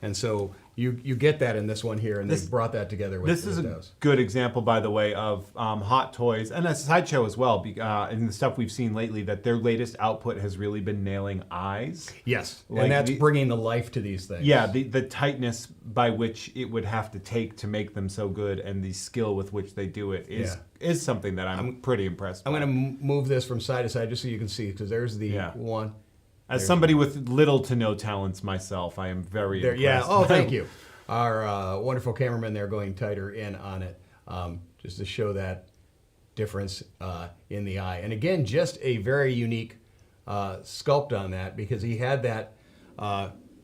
And so you get that in this one here, and they brought that together with This is a good example, by the way, of Hot Toys, and a Sideshow as well, in the stuff we've seen lately, that their latest output has really been nailing eyes. Yes, and that's bringing the life to these things. Yeah, the tightness by which it would have to take to make them so good, and the skill with which they do it is something that I'm pretty impressed by. I'm going to move this from side to side just so you can see, because there's the one. As somebody with little to no talents myself, I am very impressed. Yeah, oh, thank you. Our wonderful cameraman there going tighter in on it, just to show that difference in the eye. And again, just a very unique sculpt on that, because he had that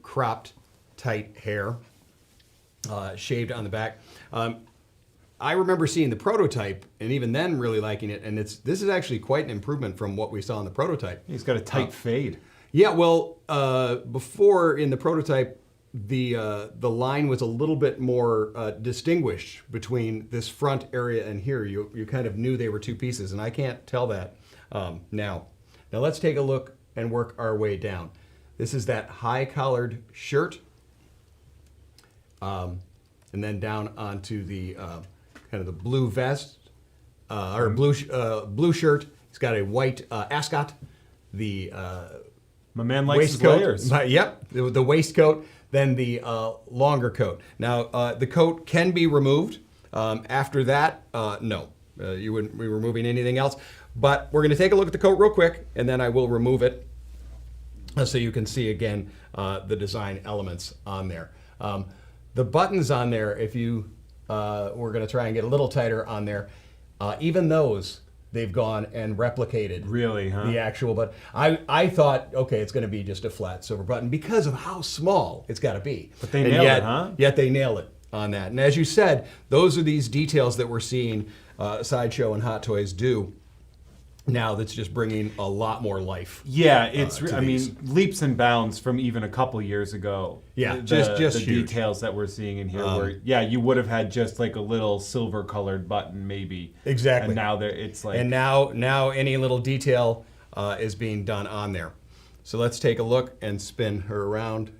cropped, tight hair, shaved on the back. I remember seeing the prototype, and even then really liking it, and this is actually quite an improvement from what we saw in the prototype. He's got a tight fade. Yeah, well, before in the prototype, the line was a little bit more distinguished between this front area and here. You kind of knew they were two pieces, and I can't tell that now. Now let's take a look and work our way down. This is that high-collared shirt, and then down onto the kind of the blue vest, or blue shirt. He's got a white ascot. My man likes his layers. Yep, the waistcoat, then the longer coat. Now, the coat can be removed. After that, no, you wouldn't be removing anything else. But we're going to take a look at the coat real quick, and then I will remove it so you can see again the design elements on there. The buttons on there, if you we're going to try and get a little tighter on there, even those, they've gone and replicated the actual button. I thought, okay, it's going to be just a flat silver button because of how small it's got to be. But they nailed it, huh? Yet they nail it on that. And as you said, those are these details that we're seeing Sideshow and Hot Toys do now, that's just bringing a lot more life. Yeah, I mean, leaps and bounds from even a couple years ago. Yeah, just the huge details that we're seeing in here, where you would have had just like a little silver-colored button, maybe. Exactly. And now it's like. And now any little detail is being done on there. So let's take a look and spin her around.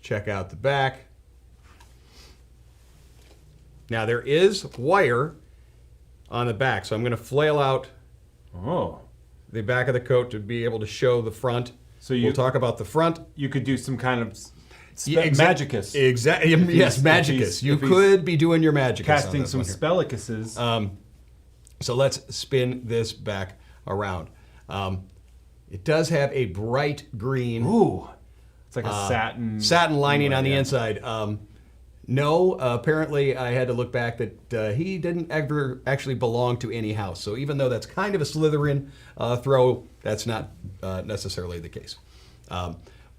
Check out the back. Now there is wire on the back, so I'm going to flail out the back of the coat to be able to show the front. So we'll talk about the front. You could do some kind of magicus. Exactly. Yes, magicus. You could be doing your magicus. Casting some spellicuses. So let's spin this back around. It does have a bright green. Ooh. It's like a satin lining on the inside. No, apparently I had to look back that he didn't ever actually belong to any house. So even though that's kind of a Slytherin throw, that's not necessarily the case.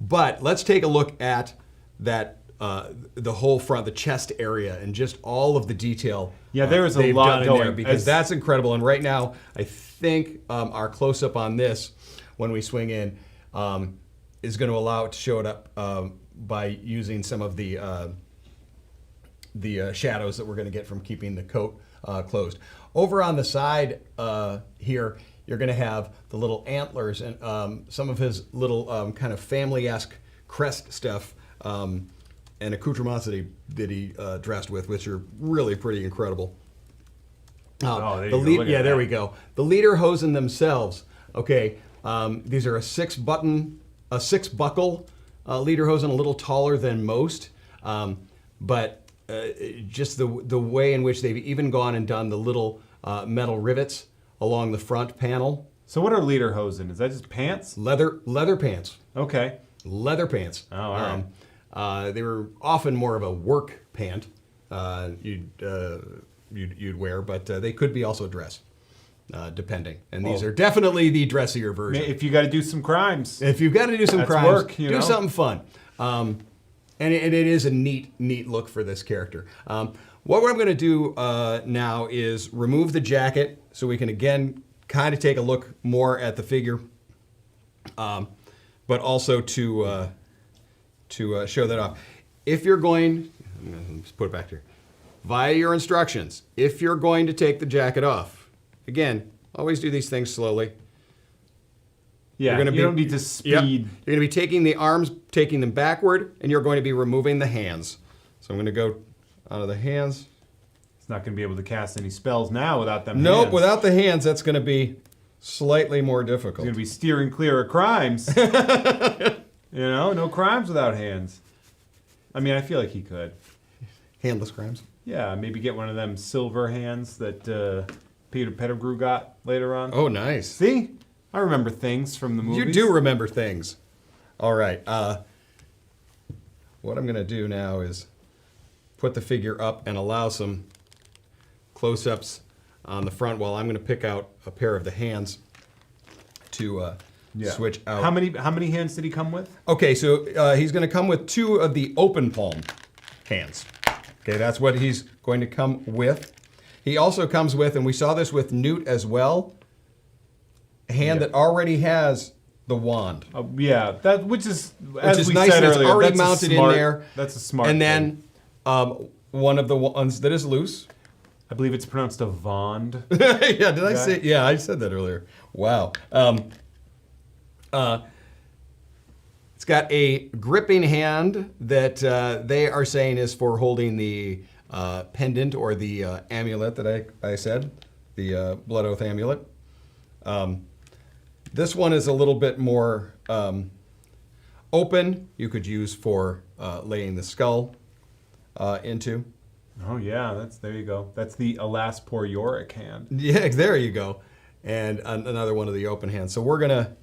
But let's take a look at that, the whole front, the chest area, and just all of the detail. Yeah, there is a lot going there, because that's incredible. And right now, I think our close-up on this, when we swing in, is going to allow it to show it up by using some of the shadows that we're going to get from keeping the coat closed. Over on the side here, you're going to have the little antlers and some of his little kind of family-esque crest stuff and accoutrements that he dressed with, which are really pretty incredible. There we go. The lederhosen themselves. Okay, these are a six buckle lederhosen, a little taller than most, but just the way in which they've even gone and done the little metal rivets along the front panel. So what are lederhosen? Is that just pants? Leather pants. Okay. Leather pants. Oh, all right. They were often more of a work pant you'd wear, but they could be also dress, depending. And these are definitely the dressier version. If you got to do some crimes. If you've got to do some crimes, work, do something fun. And it is a neat look for this character. What I'm going to do now is remove the jacket so we can again kind of take a look more at the figure, but also to show that off. If you're going, Let's put it back here. Via your instructions, if you're going to take the jacket off, again, always do these things slowly. Yeah, you don't need to speed. Yep. You're going to be taking the arms, taking them backward, and you're going to be removing the hands. So I'm going to go out of the hands. It's not going to be able to cast any spells now without them Nope, hands. without the hands, that's going to be slightly more difficult. He's going to be steering clear of crimes. No crimes without hands. I mean, I feel like he could. Handless crimes? Yeah, maybe get one of them silver hands that Peter Pettigrew got later on. Oh, nice. See? I remember things from the movies. You do remember things. All right. What I'm going to do now is put the figure up and allow some close-ups on the front while I'm going to pick out a pair of the hands to switch out. How many hands did he come with? Okay, so he's going to come with 2 of the open palm hands. Okay, that's what he's going to come with. He also comes with, and we saw this with Newt as well, a hand that already has the wand. Which is as we nice said that it's earlier, already that's mounted smart, in there. That's a smart And thing. then one of the ones that is loose. I believe it's pronounced a Vond. Yeah, did I say? Yeah, I said that earlier. Wow. It's got a gripping hand that they are saying is for holding the pendant or the amulet that I said, the Blood Oath amulet. This one is a little bit more open. You could use for laying the skull into. Oh yeah, there you go. That's the Alas Poor Yorick hand. Yeah, there you go. And another one of the open hands. So we're gonna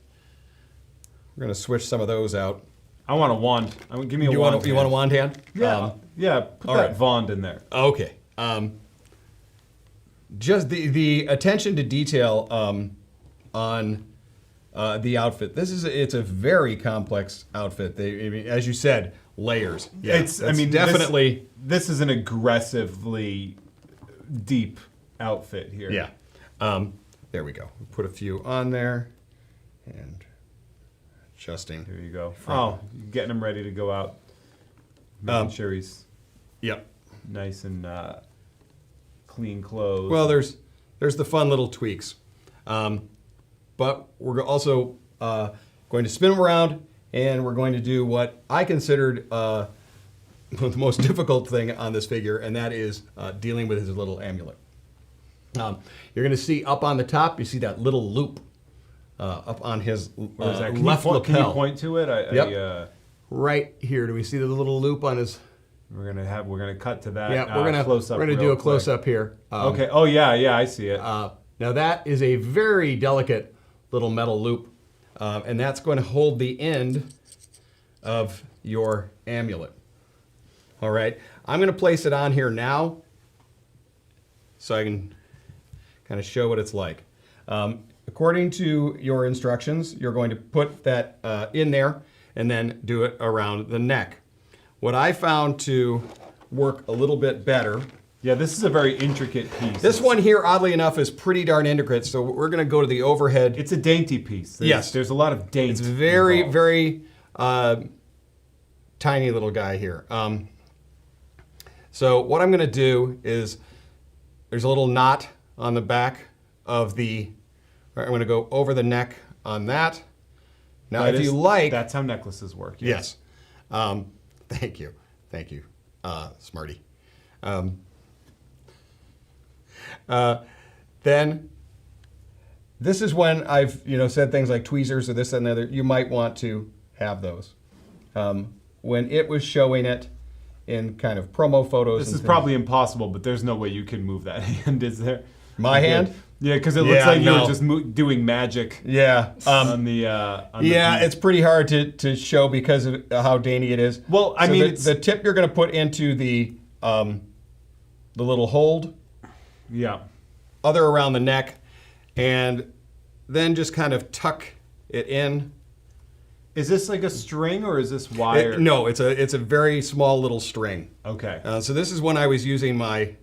switch some of those out. I want a wand. Give me a wand. You want a wand hand? Yeah. Put all that right. Vond in there. Okay. Just the attention to detail on the outfit. It's a very complex outfit. As you said, layers. Yeah, definitely. This is an aggressively deep outfit here. Yeah. There we go. We put a few on there, and adjusting. There you go. Getting him ready to go out. Making sure he's nice and clean clothes. Well, there's the fun little tweaks, but we're also going to spin him around, and we're going to do what I considered the most difficult thing on this figure, and that is dealing with his little amulet. You're going to see up on the top, you see that little loop up on his left lapel. Can you point to it? Yep. Right here. Do we see the little loop on his? We're gonna cut to that. Yeah, we're gonna do a close up here. Okay. Oh yeah, I see it. Now that is a very delicate little metal loop, and that's going to hold the end of your amulet. All right. I'm going to place it on here now, so I can kind of show what it's like. According to your instructions, you're going to put that in there and then do it around the neck. What I found to work a little bit better. Yeah, this is a very intricate piece. This one here, oddly enough, is pretty darn intricate, so we're going to go to the overhead. It's a dainty piece. Yes. There's a lot of dainty. It's very, very tiny little guy here. So what I'm going to do is, there's a little knot on the back of the, I'm going to go over the neck on that. Now, if you like... That's how necklaces work. Yes. Thank you. Thank you, Smarty. Then, this is when I've said things like tweezers or this and the other. You might want to have those. When it was showing it in kind of promo photos. This is probably impossible, but there's no way you can move that hand, is there? My hand? Yeah, because it looks like you were just doing magic. Yeah. On the it's pretty hard to show because of how dainty it is. Well, I mean, the tip you're going to put into the little hold. Yeah. Other around the neck, and then just kind of tuck it in. Is this like a string or is this wire? No, it's a very small little string. Okay. So this is when I was using my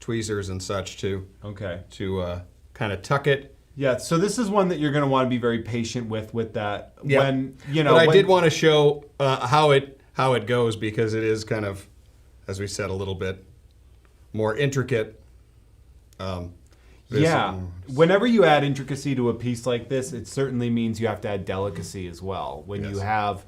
tweezers and such to kind of tuck it. Yeah, so this is one that you're going to want to be very patient with that. Yeah. But I did want to show how it goes, because it is kind of as we said, a little bit more intricate. Whenever you add intricacy to a piece like this, it certainly means you have to add delicacy as well. When you have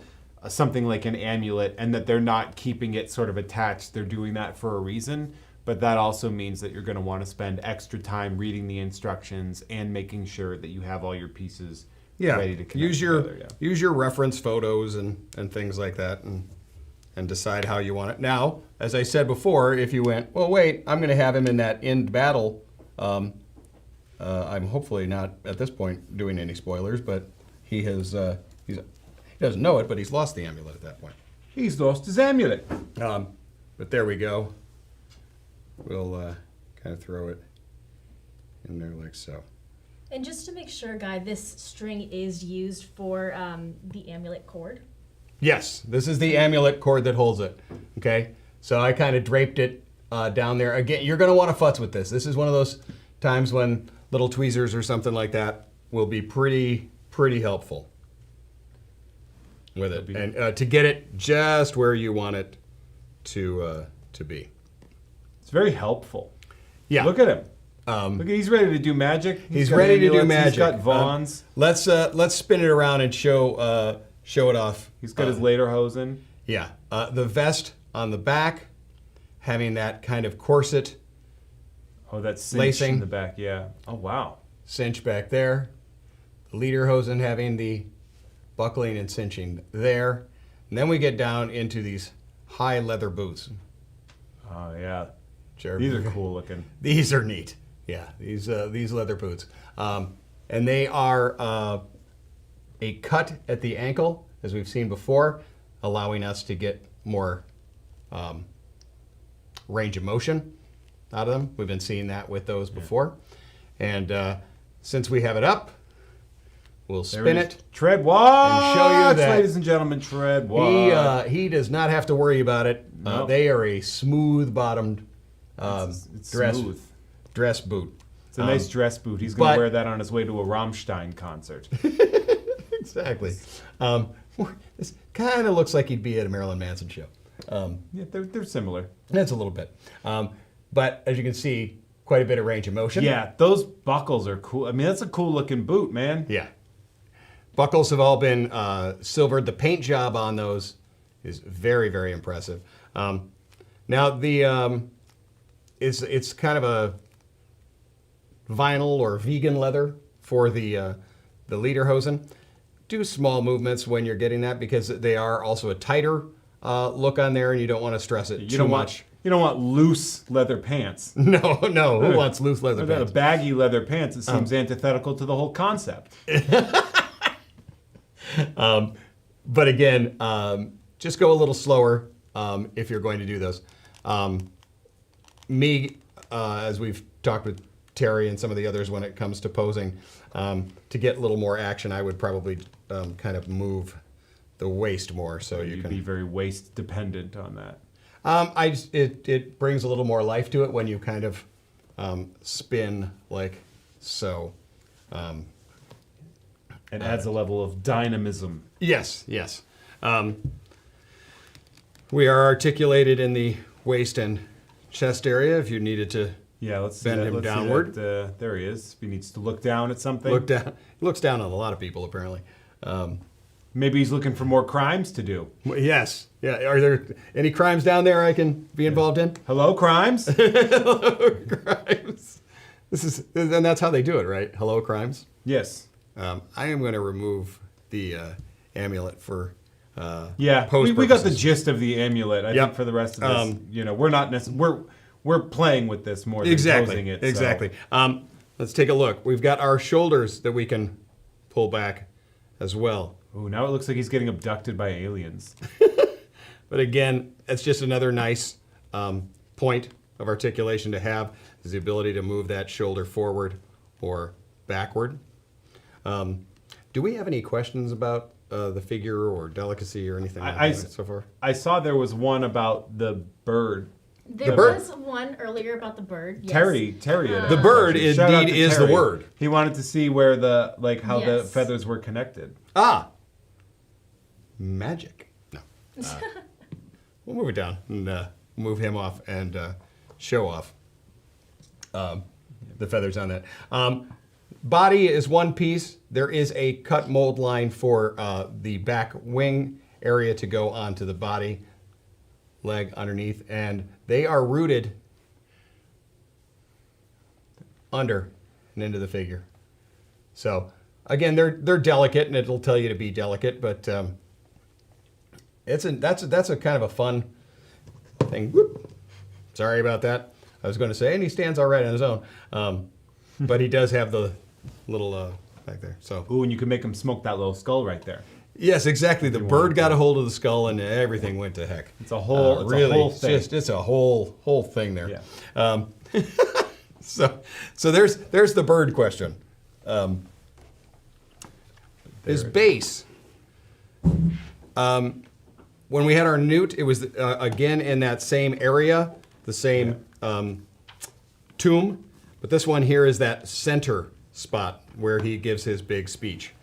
something like an amulet and that they're not keeping it sort of attached, they're doing that for a reason. But that also means that you're going to want to spend extra time reading the instructions and making sure that you have all your pieces ready to connect together. Use your reference photos and things like that and decide how you want it. Now, as I said before, if you went, well, wait, I'm going to have him in that end battle. I'm hopefully not at this point doing any spoilers, but he doesn't know it, but he's lost the amulet at that point. He's lost his amulet. But there we go. We'll kind of throw it in there like so. And just to make sure, Guy, this string is used for the amulet cord. Yes, this is the amulet cord that holds it. Okay, so I kind of draped it down there. Again, you're going to want to futz with this. This is one of those times when little tweezers or something like that will be pretty helpful with it, and to get it just where you want it to be. It's very helpful. Yeah. Look at him. Look, he's ready to do magic. He's ready to do magic. He's got Vaughn's. Let's spin it around and show it off. He's got his lederhosen. Yeah. The vest on the back, having that kind of corset. Oh, that cinch lacing in the back. Yeah. Oh, wow. Cinch back there. The lederhosen having the buckling and cinching there. And then we get down into these high leather boots. Oh, yeah. Sure. These are cool looking. These are neat. Yeah, these leather boots. And they are a cut at the ankle, as we've seen before, allowing us to get more range of motion out of them. We've been seeing that with those before. And since we have it up, we'll spin it. Tread watch, and show you that, ladies and gentlemen, tread watch. He does not have to worry about it. Nope. They are a smooth-bottomed it's smooth. dress boot. It's a nice dress boot. He's going to wear that on his way to a Rammstein concert. Exactly. This kind of looks like he'd be at a Marilyn Manson show. Yeah, they're similar. That's a little bit. But as you can see, quite a bit of range of motion. Yeah, those buckles are cool. I mean, that's a cool looking boot, man. Yeah. Buckles have all been silvered. The paint job on those is very, very impressive. Now the it's kind of a vinyl or vegan leather for the lederhosen. Do small movements when you're getting that because they are also a tighter look on there, and you don't want to stress it too much. You don't want loose leather pants. No. Who wants loose leather pants? A baggy leather pants. It seems antithetical to the whole concept. But again, just go a little slower if you're going to do those. As we've talked with Terry and some of the others when it comes to posing, to get a little more action, I would probably kind of move the waist more so you can be very waist dependent on that. It brings a little more life to it when you kind of spin like so. It adds a level of dynamism. Yes. We are articulated in the waist and chest area if you needed to bend him downward. There he is. If he needs to look down at something. Look down. He looks down on a lot of people, apparently. Maybe he's looking for more crimes to do. Yes. Yeah. Are there any crimes down there I can be involved in? Hello, crimes? Hello, crimes. And that's how they do it, right? Hello, crimes? Yes. I am going to remove the amulet for post we got the gist of the amulet. I think for the rest of this, we're not we're playing with this more than posing it. Exactly. Let's take a look. We've got our shoulders that we can pull back as well. Ooh, now it looks like he's getting abducted by aliens. But again, it's just another nice point of articulation to have, is the ability to move that shoulder forward or backward. Do we have any questions about the figure or delicacy or anything like that so far? I saw there was one about the bird. There was one earlier about the bird. Yes. Terry. The bird indeed is the word. He wanted to see where how the feathers were connected. Magic. No. We'll move it down and move him off and show off the feathers on that. Body is one piece. There is a cut mold line for the back wing area to go onto the body, leg underneath, and they are rooted under and into the figure. So again, they're delicate, and it'll tell you to be delicate, but that's a kind of a fun thing. Whoop. Sorry about that. I was going to say, and he stands all right on his own, but he does have the little back there. So ooh, and you can make him smoke that little skull right there. Yes, exactly. The bird got a hold of the skull, and everything went to heck. It's a whole, really, a whole thing. It's a whole thing there. Yeah. So there's the bird question. His base. When we had our newt, it was again in that same area, the same tomb, but this one here is that center spot where he gives his big speech.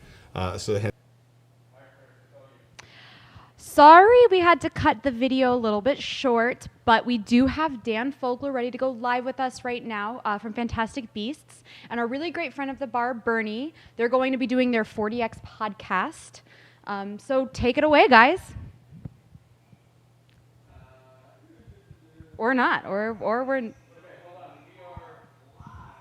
Sorry we had to cut the video a little bit short, but we do have Dan Fogler ready to go live with us right now from Fantastic Beasts, and our really great friend of the bar, Bernie. They're going to be doing their 40X podcast. So take it away, guys. Or not, or we're...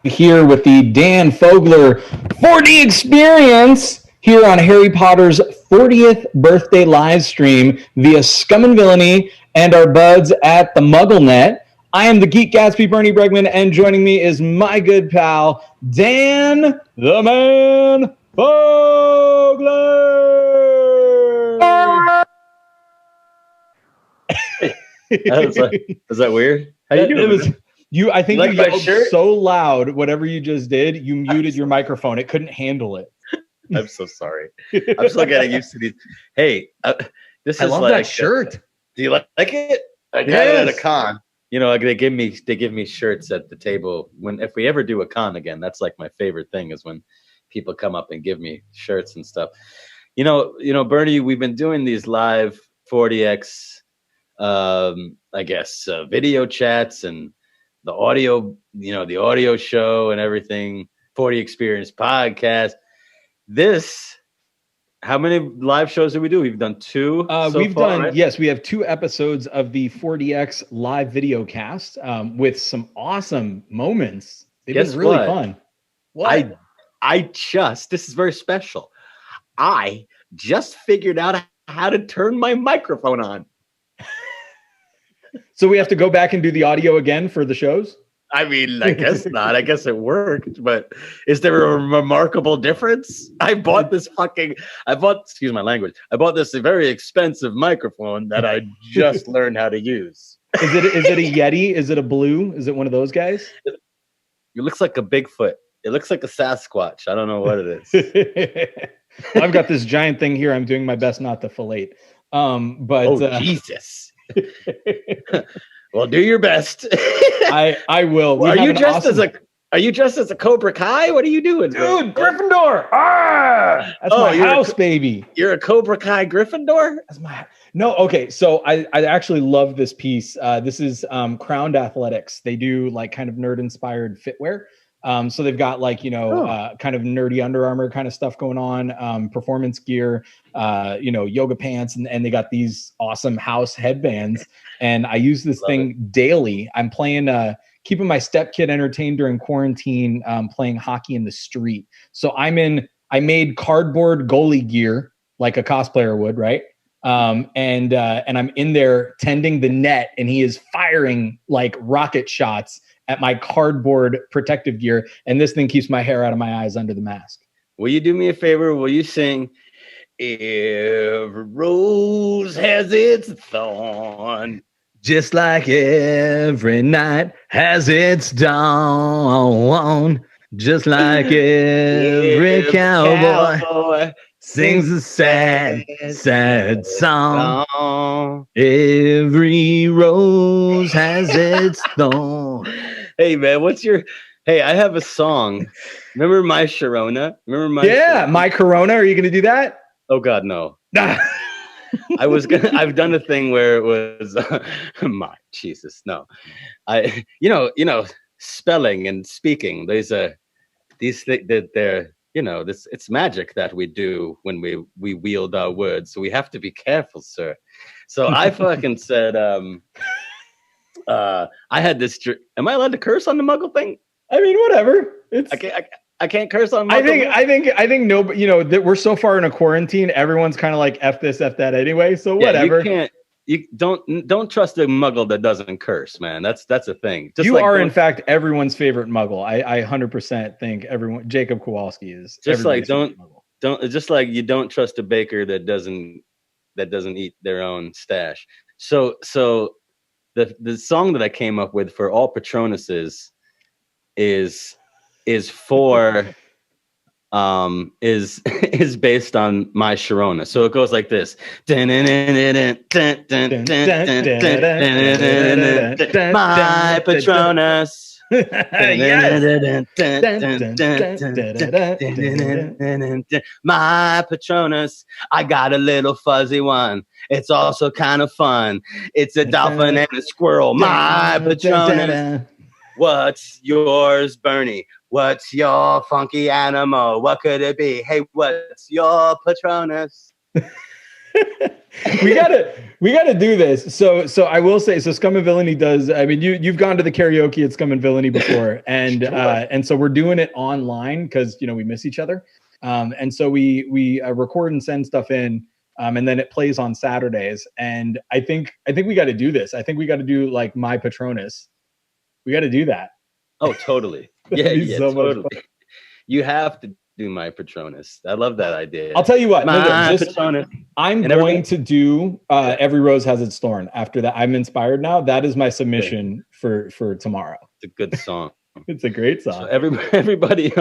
Here with the Dan Fogler 4D experience here on Harry Potter's 40th birthday live stream via Scum and Villainy and our buds at the MuggleNet. I am the Geek Gatsby, Bernie Bregman, and joining me is my good pal, Dan the Man Fogler. Was that weird? How you doing? I think you you like yelled so loud, whatever you just did, you muted your microphone. It couldn't handle it. I'm so sorry. I'm still getting used to these. Hey, this is I love like, that shirt. Do you like it? I got it at a con. You know, they give me shirts at the table if we ever do a con again. That's like my favorite thing is when people come up and give me shirts and stuff. You know, Bernie, we've been doing these live 40X, I guess, video chats and the audio, the audio show and everything, 40 Experience podcast. How many live shows did we do? We've done 2. Yes, we have 2 episodes of the 40X live video cast with some awesome moments. They've been really fun. What? This is very special. I just figured out how to turn my microphone on. So we have to go back and do the audio again for the shows? I mean, I guess not. I guess it worked, but is there a remarkable difference? Excuse my language. I bought this very expensive microphone that I just learned how to use. Is it a Yeti? Is it a Blue? Is it one of those guys? It looks like a Bigfoot. It looks like a Sasquatch. I don't know what it is. I've got this giant thing here. I'm doing my best not to fillet. Jesus. Well, do your best. I will. Are you dressed as a Cobra Kai? What are you doing, dude? Gryffindor. That's my house, baby. You're a Cobra Kai Gryffindor. That's my no. Okay, so I actually love this piece. This is Crowned Athletics. They do like kind of nerd inspired fitwear. So they've got like, kind of nerdy Under Armour kind of stuff going on, performance gear, yoga pants, and they got these awesome house headbands. And I use this thing daily. I'm playing, keeping my stepkid entertained during quarantine, playing hockey in the street. So I made cardboard goalie gear like a cosplayer would, right? And I'm in there tending the net, and he is firing like rocket shots at my cardboard protective gear, and this thing keeps my hair out of my eyes under the mask. Will you do me a favor? Will you sing "Every Rose Has Its Thorn"? Just like every night has its dawn, just like every cowboy sings a sad, sad song. Every rose has its thorn. Hey, man, I have a song. Remember My Sharona? My Corona? Are you going to do that? Oh, God, no. I've done a thing where it was my Jesus, no. Spelling and speaking. These that they're this it's magic that we do when we wield our words. So we have to be careful, sir. So I fucking said I had this am I allowed to curse on the Muggle thing? I mean, whatever. I can't curse on Muggle. I think no, that we're so far in a quarantine, everyone's kind of like F this, F that anyway. So whatever. You don't trust a Muggle that doesn't curse, man. That's a thing. You are in fact everyone's favorite Muggle. I 100% think everyone. Jacob Kowalski is just like don't just like you don't trust a baker that doesn't eat their own stash. So the song that I came up with for all Patronuses is for is based on my Sharona. So it goes like this. My Patronus. My Patronus. I got a little fuzzy one. It's also kind of fun. It's a dolphin and a squirrel. My Patronus. What's yours, Bernie? What's your funky animal? What could it be? Hey, what's your Patronus? we gotta do this. So I will say, so Scum and Villainy does. I mean, you've gone to the karaoke at Scum and Villainy before, and sure. And so we're doing it online because we miss each other, and so we record and send stuff in, and then it plays on Saturdays. And I think we got to do this. I think we got to do like my Patronus. We got to do that. Oh, totally. Yeah, so totally. You have to do my Patronus. I love that idea. I'll tell you what. Patronus. I'm going to do Every Rose Has Its Thorn. After that, I'm inspired now. That is my submission for tomorrow. It's a good song. It's a great song. So everybody,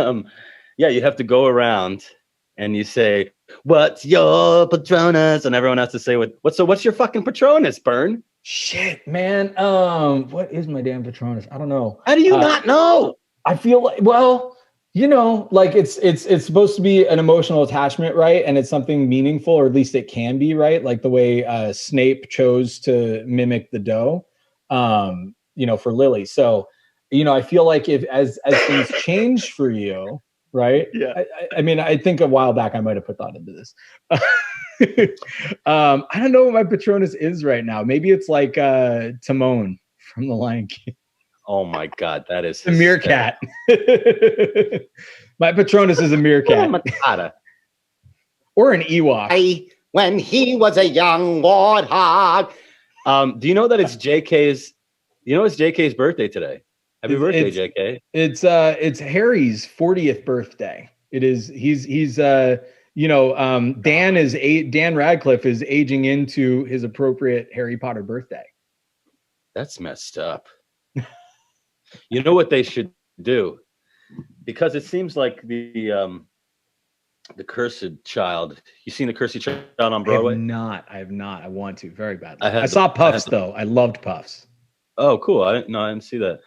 you have to go around and you say, "What's your Patronus?" And everyone has to say, "What's your fucking Patronus, Bern?" Shit, man. What is my damn Patronus? I don't know. How do you not know? I feel like, well, like it's supposed to be an emotional attachment, right? And it's something meaningful, or at least it can be, right? Like the way Snape chose to mimic the doe, for Lily. So, I feel like as things change for you, right? Yeah. I mean, I think a while back I might have put thought into this. I don't know what my Patronus is right now. Maybe it's like Timon from The Lion King. Oh my God, that is a meerkat. My Patronus is a meerkat. Or an Ewok. When he was a young warthog. Do you know that it's JK's? It's JK's birthday today. Happy birthday, JK! It's Harry's 40th birthday. It is. He's Dan Radcliffe is aging into his appropriate Harry Potter birthday. That's messed up. You know what they should do? Because it seems like the Cursed Child. You seen the Cursed Child on Broadway? I have not. I want to very badly. I saw Puffs though. I loved Puffs. Oh, cool. I didn't see that.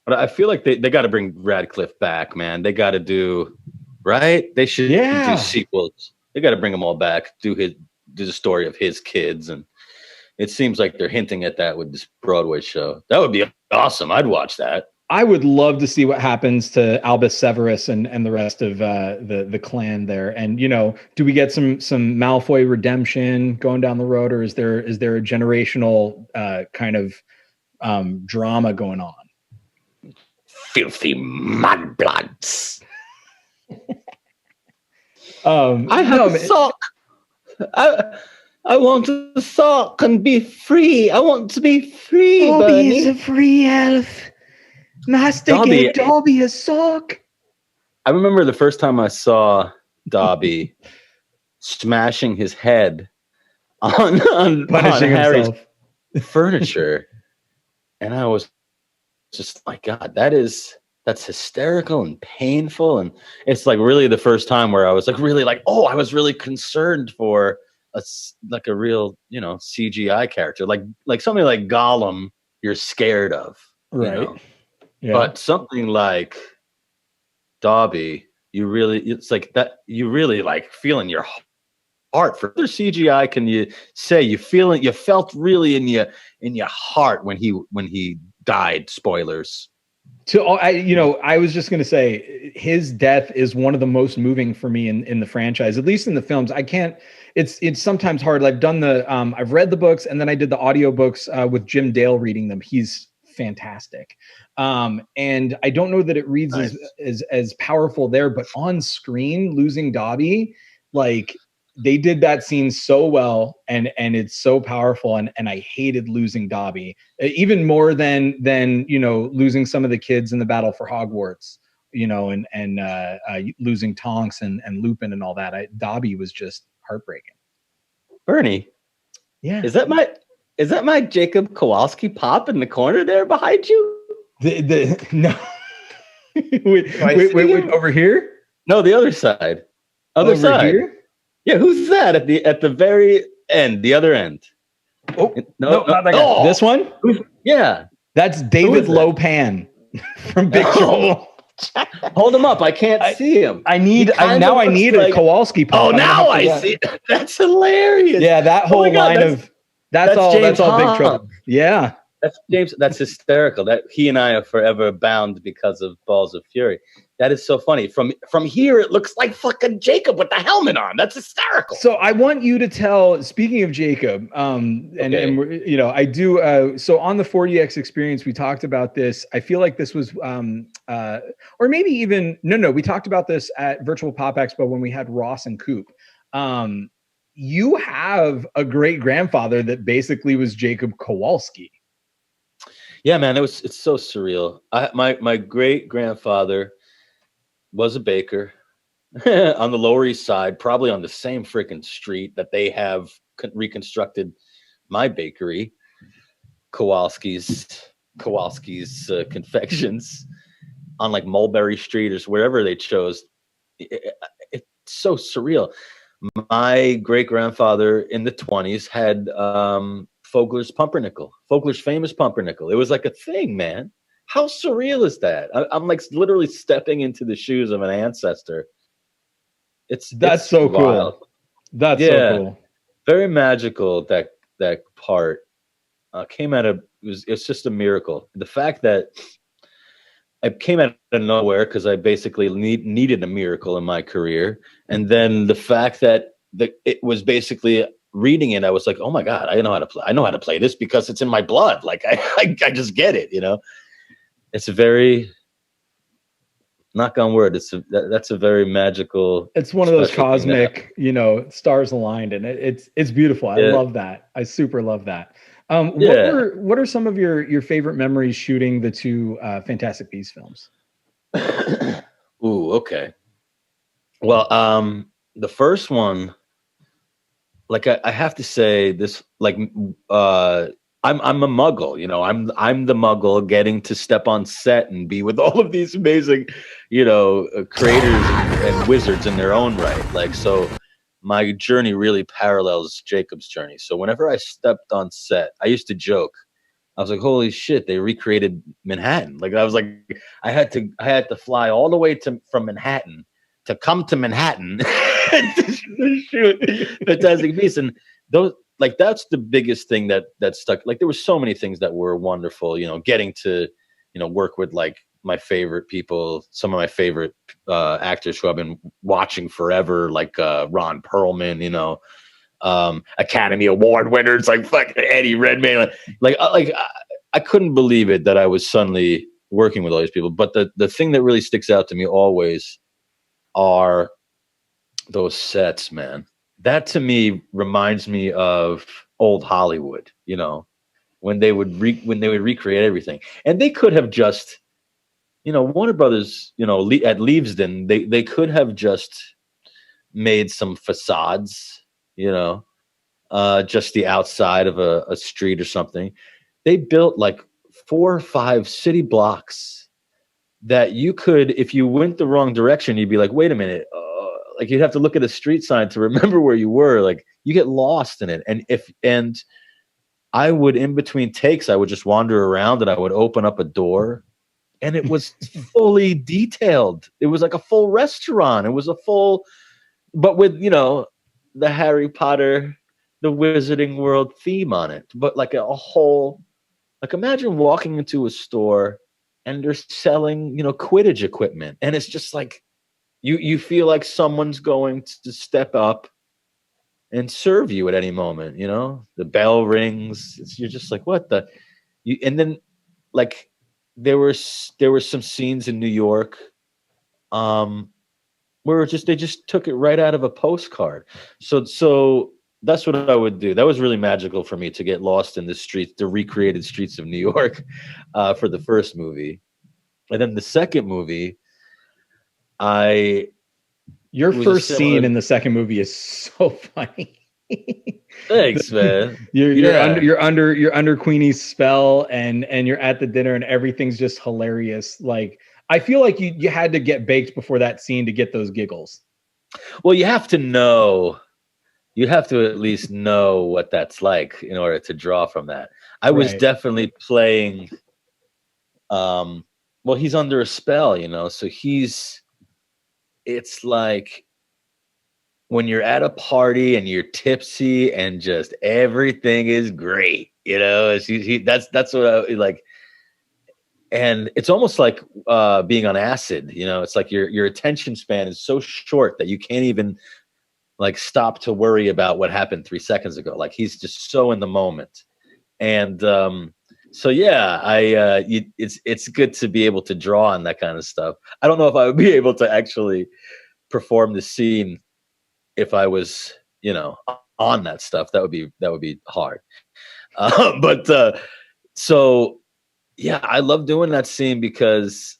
But I feel like they got to bring Radcliffe back, man. They got to do right. They should do sequels. They got to bring them all back. Do the story of his kids, and it seems like they're hinting at that with this Broadway show. That would be awesome. I'd watch that. I would love to see what happens to Albus Severus and the rest of the clan there. And do we get some Malfoy redemption going down the road, or is there a generational kind of drama going on? Filthy mudbloods. I have a sock. I want a sock and be free. I want to be free. Dobby is a free elf. Master gave Dobby a sock. I remember the first time I saw Dobby smashing his head on Harry's furniture, and I was just like, God, that's hysterical and painful. And it's like really the first time where I was like really like, oh, I was really concerned for a real, CGI character, like something like Gollum you're scared of. Right. Yeah. But something like Dobby, it's like that, you really like feel in your art. For other CGI, can you say you felt really in your heart when he died? Spoilers. I was just going to say his death is one of the most moving for me in the franchise, at least in the films. I can't. It's sometimes hard. I've done I've read the books, and then I did the audiobooks with Jim Dale reading them. He's fantastic. And I don't know that it reads as powerful there, but on screen, losing Dobby, like they did that scene so well, and it's so powerful, and I hated losing Dobby even more than losing some of the kids in the battle for Hogwarts, and losing Tonks and Lupin and all that. Dobby was just heartbreaking. Bernie, yeah, is that my Jacob Kowalski pop in the corner there behind you? No. wait, over here? No, the other side. Other over side. Here? Yeah, who's that at the very end? The other end. Oh no, not that guy. Oh. This one? Yeah, that's David Lopan from Big Trouble. Hold him up. I can't see him. I need a Kowalski pop. Oh, now I see. That's hilarious. Yeah, that whole line of that's all Big Trouble. Yeah. That's James. That's hysterical. That he and I are forever bound because of Balls of Fury. That is so funny. From here, it looks like fucking Jacob with the helmet on. That's hysterical. So I want you to tell. Speaking of Jacob, and I do. So on the 4DX experience, we talked about this. I feel like this was, or maybe even no. We talked about this at Virtual Pop Expo when we had Ross and Coop. You have a great grandfather that basically was Jacob Kowalski. Yeah, man, it's so surreal. My great grandfather was a baker on the Lower East Side, probably on the same freaking street that they have reconstructed my bakery, Kowalski's Confections, on like Mulberry Street or wherever they chose. It's so surreal. My great grandfather in the 1920s had Fogler's pumpernickel, Fogler's famous pumpernickel. It was like a thing, man. How surreal is that? I'm like literally stepping into the shoes of an ancestor. That's so wild. Cool. That's so cool. Very magical. That part came out of it's just a miracle. The fact that I came out of nowhere because I basically needed a miracle in my career, and then the fact that it was basically reading it, I was like, oh my God, I know how to play this because it's in my blood. Like I just get it, It's a very, knock on wood, that's a very magical. It's one of those cosmic, stars aligned, and it's beautiful. I love that. I super love that. What are some of your favorite memories shooting the two Fantastic Beasts films? Ooh, okay. Well, the first one, like I have to say this, like I'm a muggle, I'm the muggle getting to step on set and be with all of these amazing, creators and wizards in their own right. Like, so my journey really parallels Jacob's journey. So whenever I stepped on set, I used to joke. I was like, holy shit, they recreated Manhattan. Like I was like, I had to fly all the way from Manhattan to come to Manhattan to shoot Fantastic Beasts. And those, like, that's the biggest thing that stuck. Like, there were so many things that were wonderful, getting to, work with like my favorite people, some of my favorite actors who I've been watching forever, like Ron Perlman, Academy Award winners like fucking Eddie Redmayne. Like I couldn't believe it that I was suddenly working with all these people. But the thing that really sticks out to me always are those sets, man. That to me reminds me of old Hollywood, when they would recreate everything. And they could have just, Warner Brothers, at Leavesden, they could have just made some facades, just the outside of a street or something. They built like 4 or 5 city blocks that you could, if you went the wrong direction, you'd be like, wait a minute. Like you'd have to look at a street sign to remember where you were. Like you get lost in it. And I would, in between takes, I would just wander around and I would open up a door and it was fully detailed. It was like a full restaurant. It was a full, but with, the Harry Potter, the Wizarding World theme on it, but like a whole, like imagine walking into a store and they're selling, Quidditch equipment, and it's just like you feel like someone's going to step up and serve you at any moment. The bell rings. You're just like, what the? And then like there were some scenes in New York, where they just took it right out of a postcard. So that's what I would do. That was really magical for me to get lost in the streets, the recreated streets of New York, for the first movie. And then the second movie, Your first scene in the second movie is so funny. Thanks, man. You're under Queenie's spell, and you're at the dinner, and everything's just hilarious. Like, I feel like you had to get baked before that scene to get those giggles. Well, you have to know. You have to at least know what that's like in order to draw from that. I was definitely playing. Well, he's under a spell, so it's like when you're at a party and you're tipsy and just everything is great, that's what I like. And it's almost like being on acid, it's like your attention span is so short that you can't even like stop to worry about what happened 3 seconds ago. Like he's just so in the moment. And so yeah, it's good to be able to draw on that kind of stuff. I don't know if I would be able to actually perform the scene if I was, on that stuff. That would be hard. So yeah, I love doing that scene because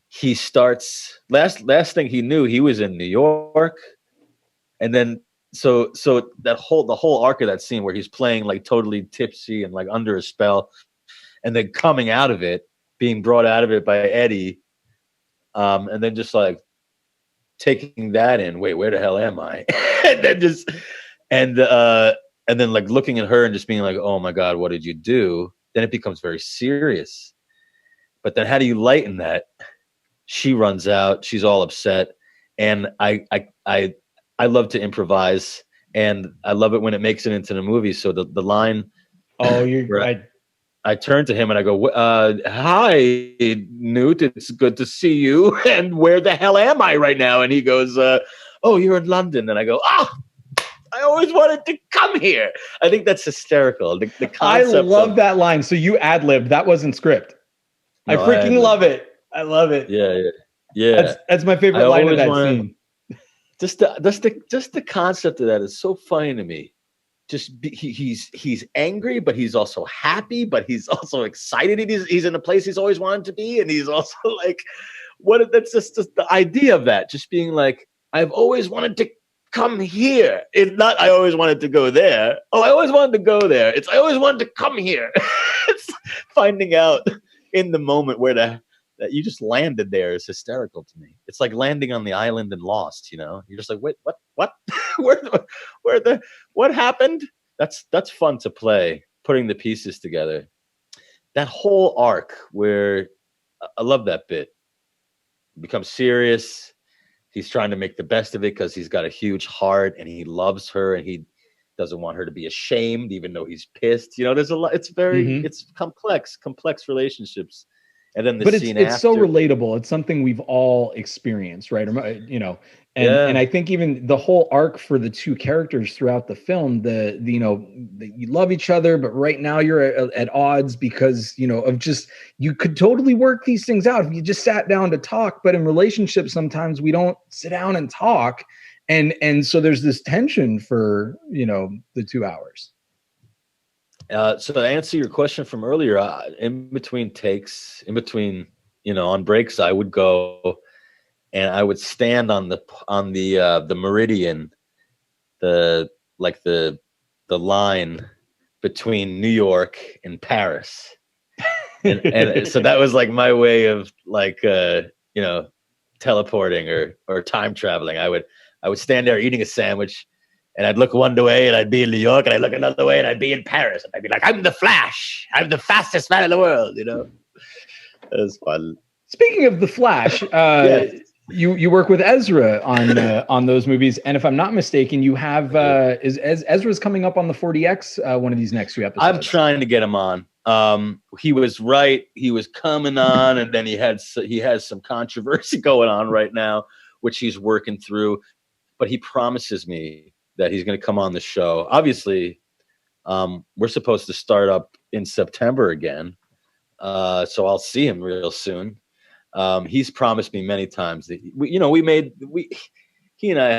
he starts last thing he knew, he was in New York. And then so the whole arc of that scene where he's playing like totally tipsy and like under a spell, and then coming out of it, being brought out of it by Eddie, and then just like taking that in. Wait, where the hell am I? and then like looking at her and just being like, oh my God, what did you do? Then it becomes very serious. But then how do you lighten that? She runs out. She's all upset, and I love to improvise, and I love it when it makes it into the movie. So the line, I turn to him and I go, hi, Newt, it's good to see you. And where the hell am I right now? And he goes, oh, you're in London. And I go, I always wanted to come here. I think that's hysterical. The I love that line. So you ad-libbed. That wasn't script. No, I freaking love it. I love it. Yeah. That's my favorite line of that scene. Just the concept of that is so funny to me. He's angry, but he's also happy, but he's also excited. He's in a place he's always wanted to be, and he's also like, that's just the idea of that. Just being like, I've always wanted to come here. It's not I always wanted to go there. Oh, I always wanted to go there. It's I always wanted to come here. It's finding out in the moment where that you just landed there is hysterical to me. It's like landing on the island and Lost, You're just like, wait, what? What happened? That's fun to play, putting the pieces together. That whole arc where I love that bit. It becomes serious. He's trying to make the best of it because he's got a huge heart and he loves her and he doesn't want her to be ashamed, even though he's pissed. There's a lot. It's very, it's complex relationships. And then it's so relatable. It's something we've all experienced, right? And I think even the whole arc for the two characters throughout the film, you love each other, but right now you're at odds because, of just, you could totally work these things out if you just sat down to talk. But in relationships, sometimes we don't sit down and talk. And so there's this tension for, the 2 hours. So to answer your question from earlier, in between takes, on breaks, I would go and I would stand on the meridian, the line between New York and Paris, and so that was like my way of teleporting or time traveling. I would stand there eating a sandwich. And I'd look one way and I'd be in New York, and I'd look another way and I'd be in Paris. And I'd be like, I'm the Flash. I'm the fastest man in the world, It was fun. Speaking of the Flash, You work with Ezra on those movies, and if I'm not mistaken, you have is Ezra's coming up on the 40X one of these next few episodes. I'm trying to get him on. He was right. He was coming on, and then he has some controversy going on right now, which he's working through. But he promises me that he's going to come on the show. Obviously, we're supposed to start up in September again, so I'll see him real soon. He's promised me many times that he and I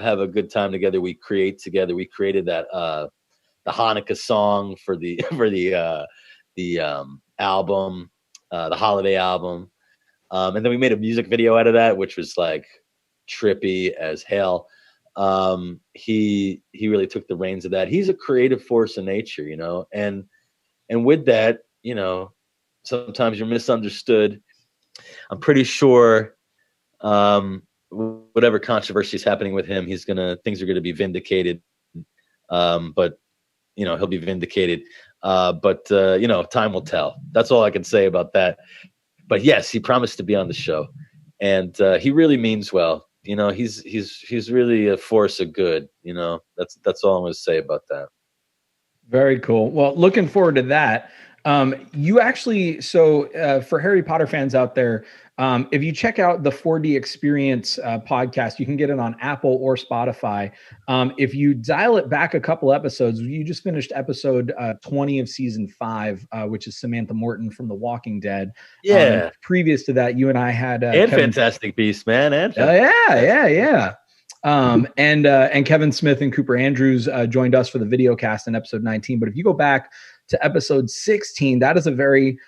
have a good time together. We create together. We created that the Hanukkah song for the album, the holiday album, and then we made a music video out of that, which was like trippy as hell. He really took the reins of that. He's a creative force in nature, and with that, sometimes you're misunderstood. I'm pretty sure whatever controversy is happening with him, things are gonna be vindicated. But he'll be vindicated. But time will tell. That's all I can say about that. But yes, he promised to be on the show, and he really means well. He's really a force of good. That's all I'm going to say about that. Very cool. Well, looking forward to that. You actually, for Harry Potter fans out there, if you check out the 4D Experience podcast, you can get it on Apple or Spotify. If you dial it back a couple episodes, you just finished episode 20 of season 5, which is Samantha Morton from The Walking Dead. Yeah. Previous to that, you and I had and Fantastic Beasts, man. And yeah. And Kevin Smith and Cooper Andrews joined us for the video cast in episode 19. But if you go back to episode 16, that is a very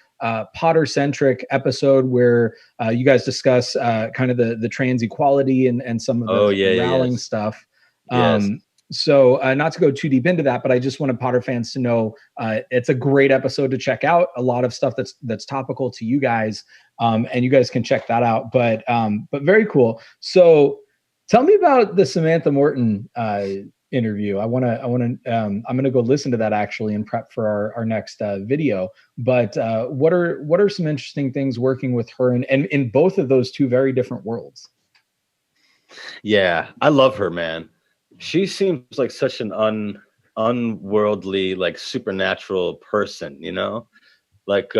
Potter-centric episode where you guys discuss kind of the trans equality and some of the Rowling stuff. Yes. So not to go too deep into that, but I just wanted Potter fans to know it's a great episode to check out. A lot of stuff that's topical to you guys, and you guys can check that out. But very cool. So tell me about the Samantha Morton interview. I'm going to go listen to that actually and prep for our next video. But what are some interesting things working with her and in both of those two very different worlds? Yeah, I love her, man. She seems like such an unworldly, like supernatural person, like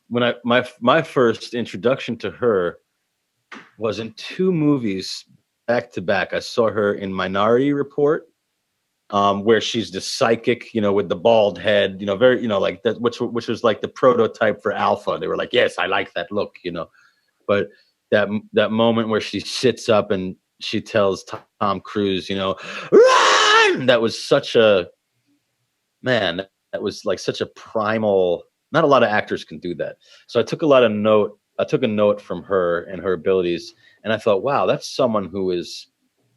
when my first introduction to her was in 2 movies back to back. I saw her in Minority Report, where she's the psychic, with the bald head, very, like that, which was like the prototype for Alpha. They were like, yes, I like that look, but that moment where she sits up and she tells Tom Cruise, run! That was such a, man, that was like such a primal, not a lot of actors can do that. So I took a note from her and her abilities, and I thought, wow, that's someone who is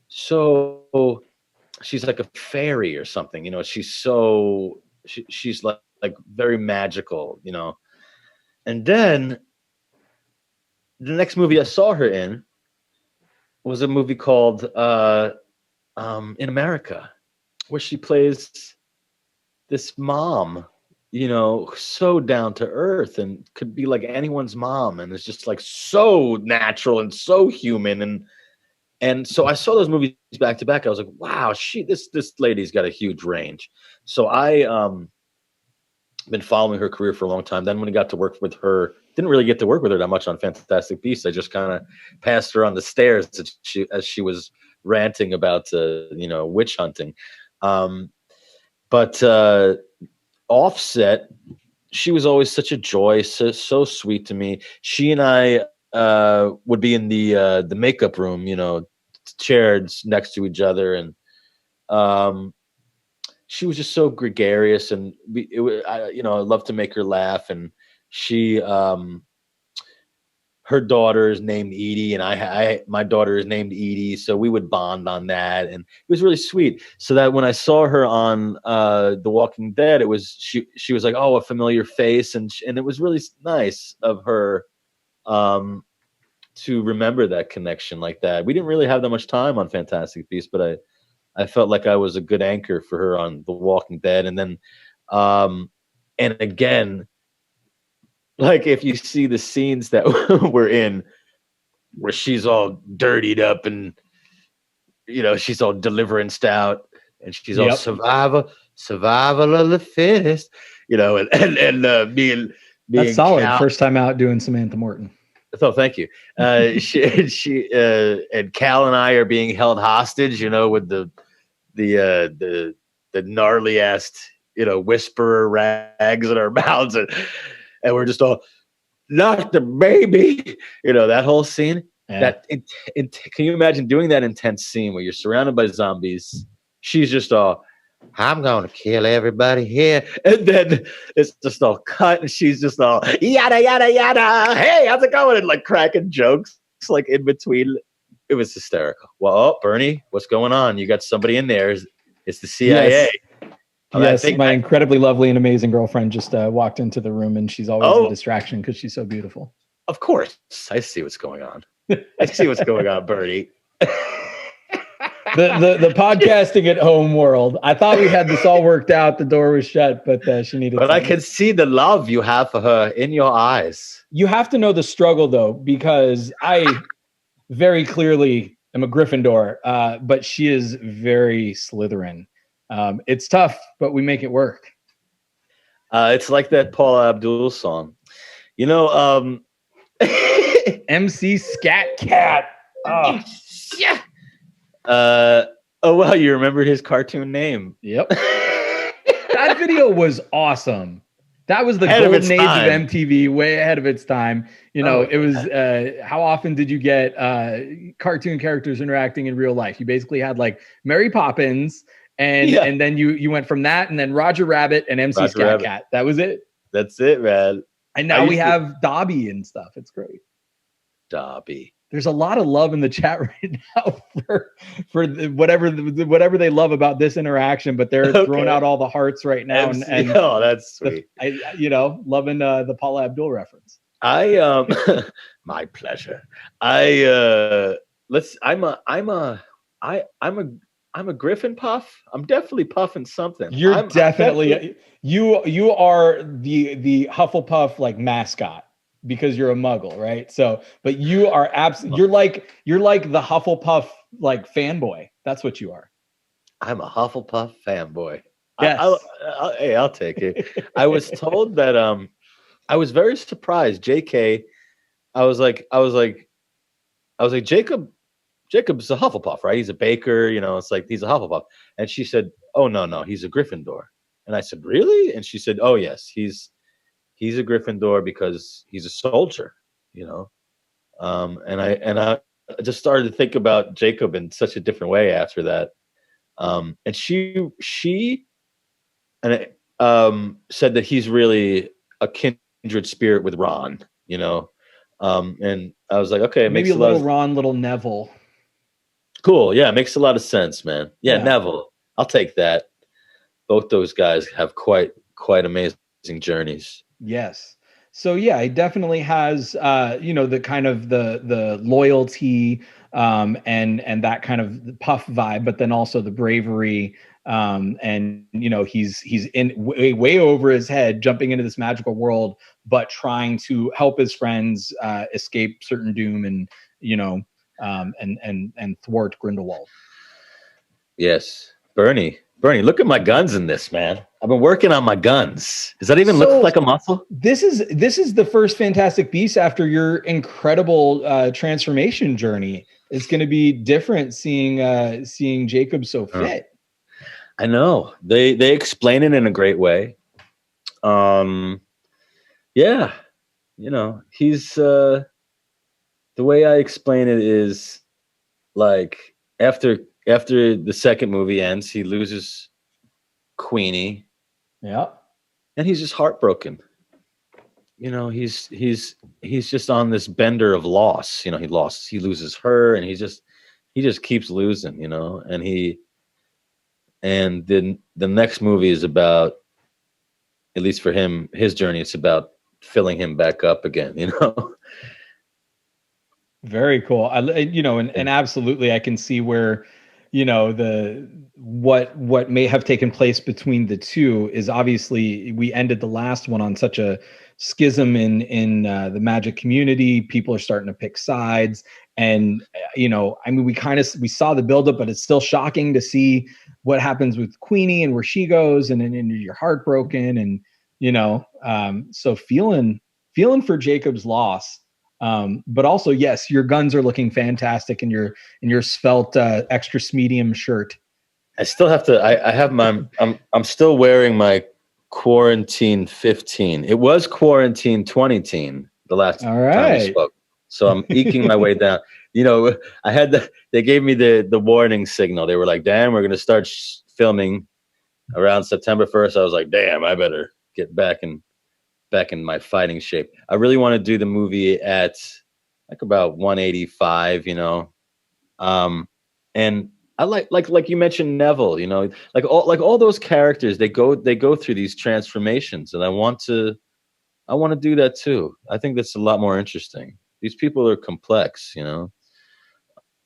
she's like a fairy or something, she's like very magical, And then the next movie I saw her in was a movie called In America, where she plays this mom, so down to earth and could be like anyone's mom, and it's just like so natural and so human. And so I saw those movies back to back. I was like, wow, this lady's got a huge range. So I been following her career for a long time. Then when I got to work with her, didn't really get to work with her that much on Fantastic Beasts. I just kind of passed her on the stairs as she was ranting about witch hunting. But Offset, she was always such a joy, so sweet to me. She and I would be in the makeup room, chairs next to each other, and she was just so gregarious, and I love to make her laugh. And she, her daughter is named Edie, and my daughter is named Edie, so we would bond on that, and it was really sweet. So that when I saw her on The Walking Dead, it was she was like, oh, a familiar face, and it was really nice of her to remember that connection like that. We didn't really have that much time on Fantastic Beasts, but I felt like I was a good anchor for her on The Walking Dead. And then, and again, like if you see the scenes that we're in, where she's all dirtied up and she's all deliverance out and she's all survival of the fittest, and being That's solid. Cal. First time out doing Samantha Morton. So thank you. She and Cal and I are being held hostage, with the gnarly ass, whisperer rags in our mouths, and we're just all, not the baby, that whole scene. Yeah. Can you imagine doing that intense scene where you're surrounded by zombies? She's just all, I'm going to kill everybody here. And then it's just all cut and she's just all, yada, yada, yada. Hey, how's it going? And like cracking jokes like in between. It was hysterical. Well, Bernie, what's going on? You got somebody in there. It's the CIA. Yes, my incredibly lovely and amazing girlfriend just walked into the room, and she's always a distraction because she's so beautiful. Of course. I see what's going on. I see what's going on, Bernie. The podcasting at home world. I thought we had this all worked out. The door was shut, but she needed. But I can see the love you have for her in your eyes. You have to know the struggle, though, because I very clearly am a Gryffindor, but she is very Slytherin. It's tough, but we make it work. It's like that Paula Abdul song, MC Scat Cat. Oh. Yeah. Oh wow, you remembered his cartoon name. Yep. That video was awesome. That was the golden age of MTV, way ahead of its time. It was how often did you get cartoon characters interacting in real life? You basically had like Mary Poppins and then you went from that, and then Roger Rabbit and MC Scat Cat. That was it. That's it, man. And now we have Dobby and stuff. It's great. Dobby. There's a lot of love in the chat right now for whatever they love about this interaction, but they're throwing out all the hearts right now. And that's sweet. Loving the Paula Abdul reference. My pleasure. I'm a Griffin puff. I'm definitely puffing something. You are the Hufflepuff like mascot. Because you're a Muggle, right? So, but you are you're like the Hufflepuff like fanboy. That's what you are. I'm a Hufflepuff fanboy. Yes. I'll take it. I was told that I was very surprised. JK, I was like Jacob's a Hufflepuff, right? He's a baker, it's like he's a Hufflepuff. And she said, "Oh no, he's a Gryffindor." And I said, "Really?" And she said, "Oh yes, he's a Gryffindor because he's a soldier, And I just started to think about Jacob in such a different way after that. And she said that he's really a kindred spirit with Ron, And I was like, okay, maybe a little Ron, little Neville. Cool, yeah, it makes a lot of sense, man. Yeah, Neville, I'll take that. Both those guys have quite amazing journeys. Yes. So yeah, it definitely has the kind of the loyalty and that kind of puff vibe, but then also the bravery and he's in way over his head, jumping into this magical world, but trying to help his friends escape certain doom and and thwart Grindelwald. Yes, Bernie, look at my guns in this, man. I've been working on my guns. Does that even look like a muscle? This is the first Fantastic Beast after your incredible transformation journey. It's going to be different seeing Jacob so fit. I know. They explain it in a great way. He's the way I explain it is like after the second movie ends, he loses Queenie. Yeah. And he's just heartbroken. He's just on this bender of loss. He loses her, and he just keeps losing, and then the next movie is about, at least for him, his journey, it's about filling him back up again, Very cool. And absolutely I can see where you know, what may have taken place between the two is obviously we ended the last one on such a schism in the magic community. People are starting to pick sides, and you know, I mean, we saw the buildup, but it's still shocking to see what happens with Queenie and where she goes, and you're heartbroken, and you know, so feeling for Jacob's loss. But also, yes, your guns are looking fantastic in your svelte extra medium shirt. I still have to. I have my. I'm still wearing my quarantine 15. It was quarantine 20 the last time we spoke. So I'm eking my way down. You know, I had they gave me the warning signal. They were like, "Damn, we're gonna start filming around September 1st." I was like, "Damn, I better get back in my fighting shape." I really want to do the movie at like about 185, you know. And I like you mentioned Neville, you know, like all those characters, they go through these transformations, and I want to do that too. I think that's a lot more interesting. These people are complex, you know.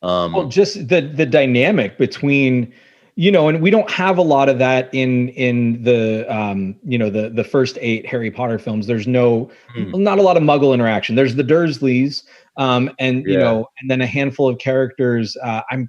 Well, just the dynamic between, you know, and we don't have a lot of that in the you know, the first 8 Harry Potter films. There's not a lot of Muggle interaction. There's the Dursleys, and you know, and then a handful of characters. I'm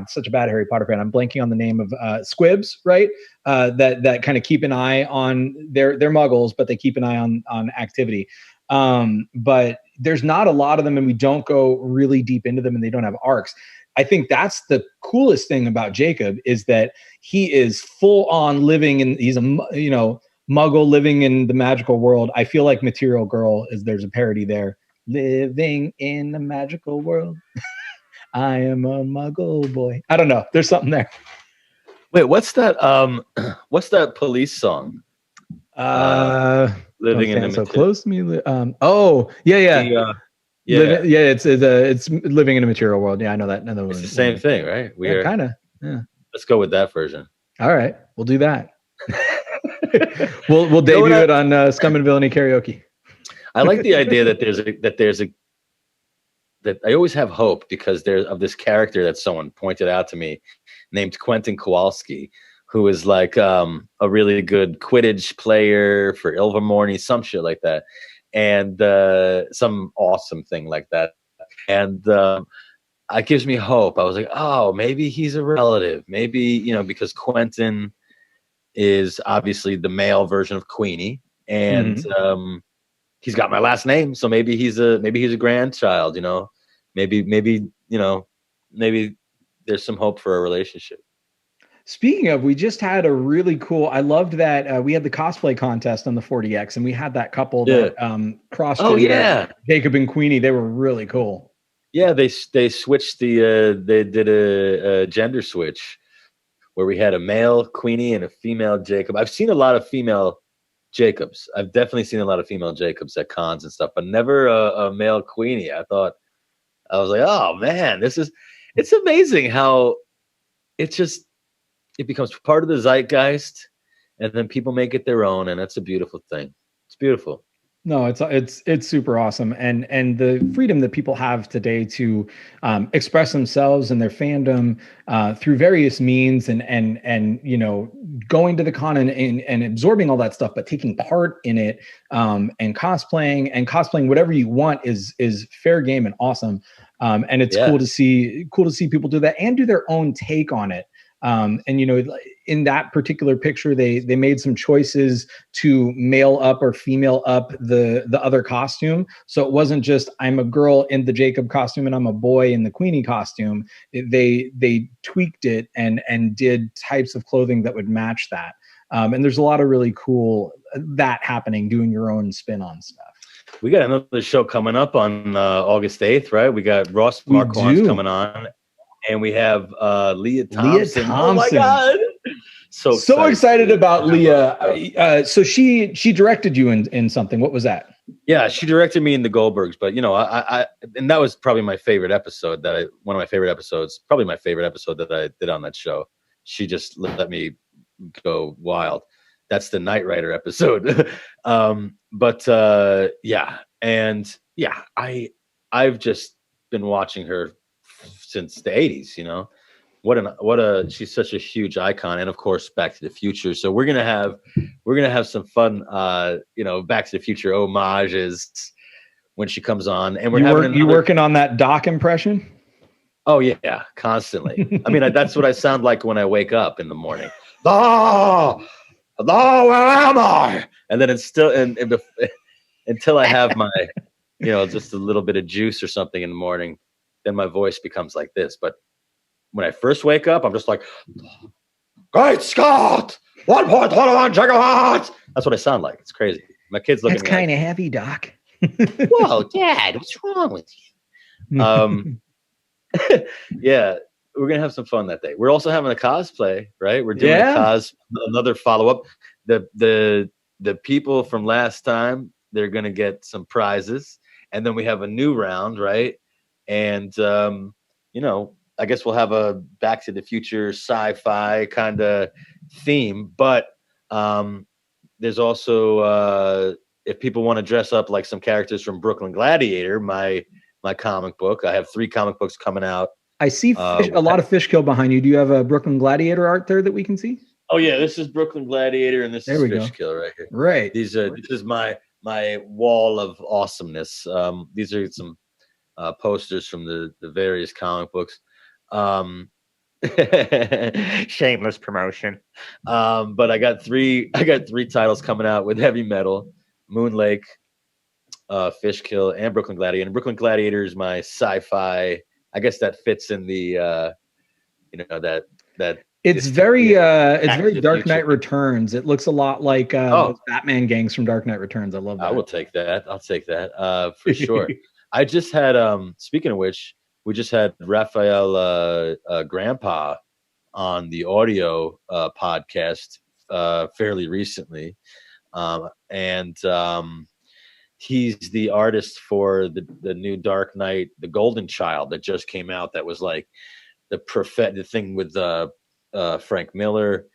such a bad Harry Potter fan. I'm blanking on the name of Squibs, right? That kind of keep an eye on they're Muggles, but they keep an eye on activity. But there's not a lot of them, and we don't go really deep into them, and they don't have arcs. I think that's the coolest thing about Jacob, is that he is full on living in, he's a, you know, Muggle living in the magical world. I feel like Material Girl there's a parody there. Living in the magical world. I am a Muggle boy. I don't know. There's something there. Wait, what's that? What's that Police song? Living in the so close to me. Oh yeah. It's living in a material world. Yeah, I know that. It's the same thing, right? Yeah, kind of. Yeah. Let's go with that version. All right, we'll do that. we'll debut it on Scum and Villainy karaoke. I like the idea that I always have hope because there's of this character that someone pointed out to me named Quentin Kowalski, who is like a really good Quidditch player for Ilvermorny, some shit like that. And some awesome thing like that. And it gives me hope. I was like, oh, maybe he's a relative. Maybe, you know, because Quentin is obviously the male version of Queenie. And he's got my last name. So maybe he's a grandchild, you know. Maybe, you know, maybe there's some hope for a relationship. Speaking of, we just had a really cool, I loved that we had the cosplay contest on the 40X, and we had that couple that crossed Jacob and Queenie. They were really cool. Yeah, they switched they did a gender switch where we had a male Queenie and a female Jacob. I've seen a lot of female Jacobs. I've definitely seen a lot of female Jacobs at cons and stuff, but never a male Queenie. I was like, oh man, it's amazing how it becomes part of the zeitgeist, and then people make it their own, and that's a beautiful thing. It's beautiful. No, it's super awesome, and the freedom that people have today to express themselves and their fandom through various means, and you know, going to the con and absorbing all that stuff, but taking part in it, and cosplaying whatever you want is fair game and awesome, and it's cool to see people do that and do their own take on it. And you know, in that particular picture, they made some choices to male up or female up the other costume. So it wasn't just I'm a girl in the Jacob costume and I'm a boy in the Queenie costume. They tweaked it and did types of clothing that would match that. And there's a lot of really cool that happening, doing your own spin on stuff. We got another show coming up on August 8th, right? We got Ross Marquardt coming on. And we have Leah Thompson. Oh my God. So excited about Leah. So she directed you in something. What was that? Yeah, she directed me in the Goldbergs, but you know, I and that was probably my favorite episode one of my favorite episodes, probably my favorite episode that I did on that show. She just let me go wild. That's the Knight Rider episode. I've just been watching her since the 80s, you know, she's such a huge icon, and of course Back to the Future. So we're gonna have some fun Back to the Future homages when she comes on. And you working on that Doc impression? Oh yeah, constantly. I mean, that's what I sound like when I wake up in the morning. Where am I? And then it's still until I have my just a little bit of juice or something in the morning, then my voice becomes like this. But when I first wake up, I'm just like, Great Scott! 1.21 gigawatts! That's what I sound like. It's crazy. My kids look at me. That's kind of heavy, Doc. Whoa, Dad, what's wrong with you? Yeah, we're gonna have some fun that day. We're also having a cosplay, right? We're doing another follow-up. The people from last time, they're gonna get some prizes, and then we have a new round, right? And I guess we'll have a Back to the Future sci-fi kind of theme, but there's also if people want to dress up like some characters from Brooklyn Gladiator, my comic book. I have 3 comic books coming out. I see a lot of Fishkill behind you. Do you have a Brooklyn Gladiator art there that we can see? Oh yeah, this is Brooklyn Gladiator, and this is Fishkill right here. Right. This is my wall of awesomeness. These are some posters from the various comic books. Shameless promotion. But I got 3 titles coming out with heavy metal, Moon Lake, Fishkill, and Brooklyn Gladiator. And Brooklyn Gladiator is my sci-fi. I guess that fits in the that it's very Dark Knight Returns. It looks a lot like those Batman gangs from Dark Knight Returns. I love that. I will take that. I'll take that for sure. I just had speaking of which, we just had Raphael Grandpa on the audio podcast fairly recently. And he's the artist for the new Dark Knight, The Golden Child, that just came out. That was like the thing with Frank Miller,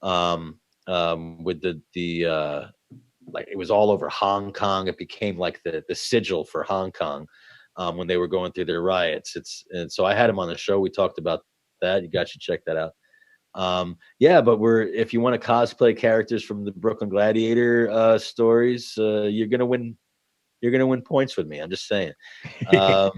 with the like it was all over Hong Kong. It became like the sigil for Hong Kong when they were going through their riots. And so I had him on the show. We talked about that. You guys should check that out. But if you want to cosplay characters from the Brooklyn Gladiator stories, you're gonna win points with me. I'm just saying. I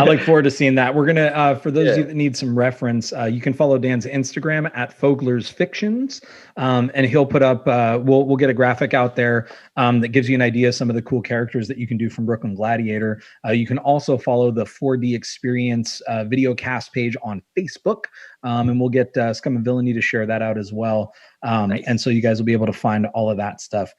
look forward to seeing that. We're gonna for those of you that need some reference, you can follow Dan's Instagram at Fogler's Fictions, and he'll put up. We'll get a graphic out there that gives you an idea of some of the cool characters that you can do from Brooklyn Gladiator. You can also follow the 4D Experience video cast page on Facebook, and we'll get Scum and Villainy to share that out as well. Nice. And so you guys will be able to find all of that stuff.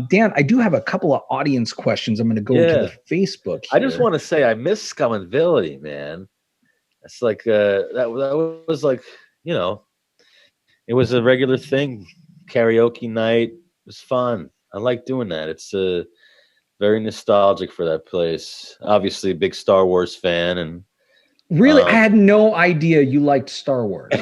Dan, I do have a couple of audience questions. I'm going to go to the Facebook here. I just want to say I miss Scum and Villainy, man. It's like that was like, it was a regular thing. Karaoke night. It was fun. I like doing that. It's very nostalgic for that place. Obviously a big Star Wars fan. And really, I had no idea you liked Star Wars.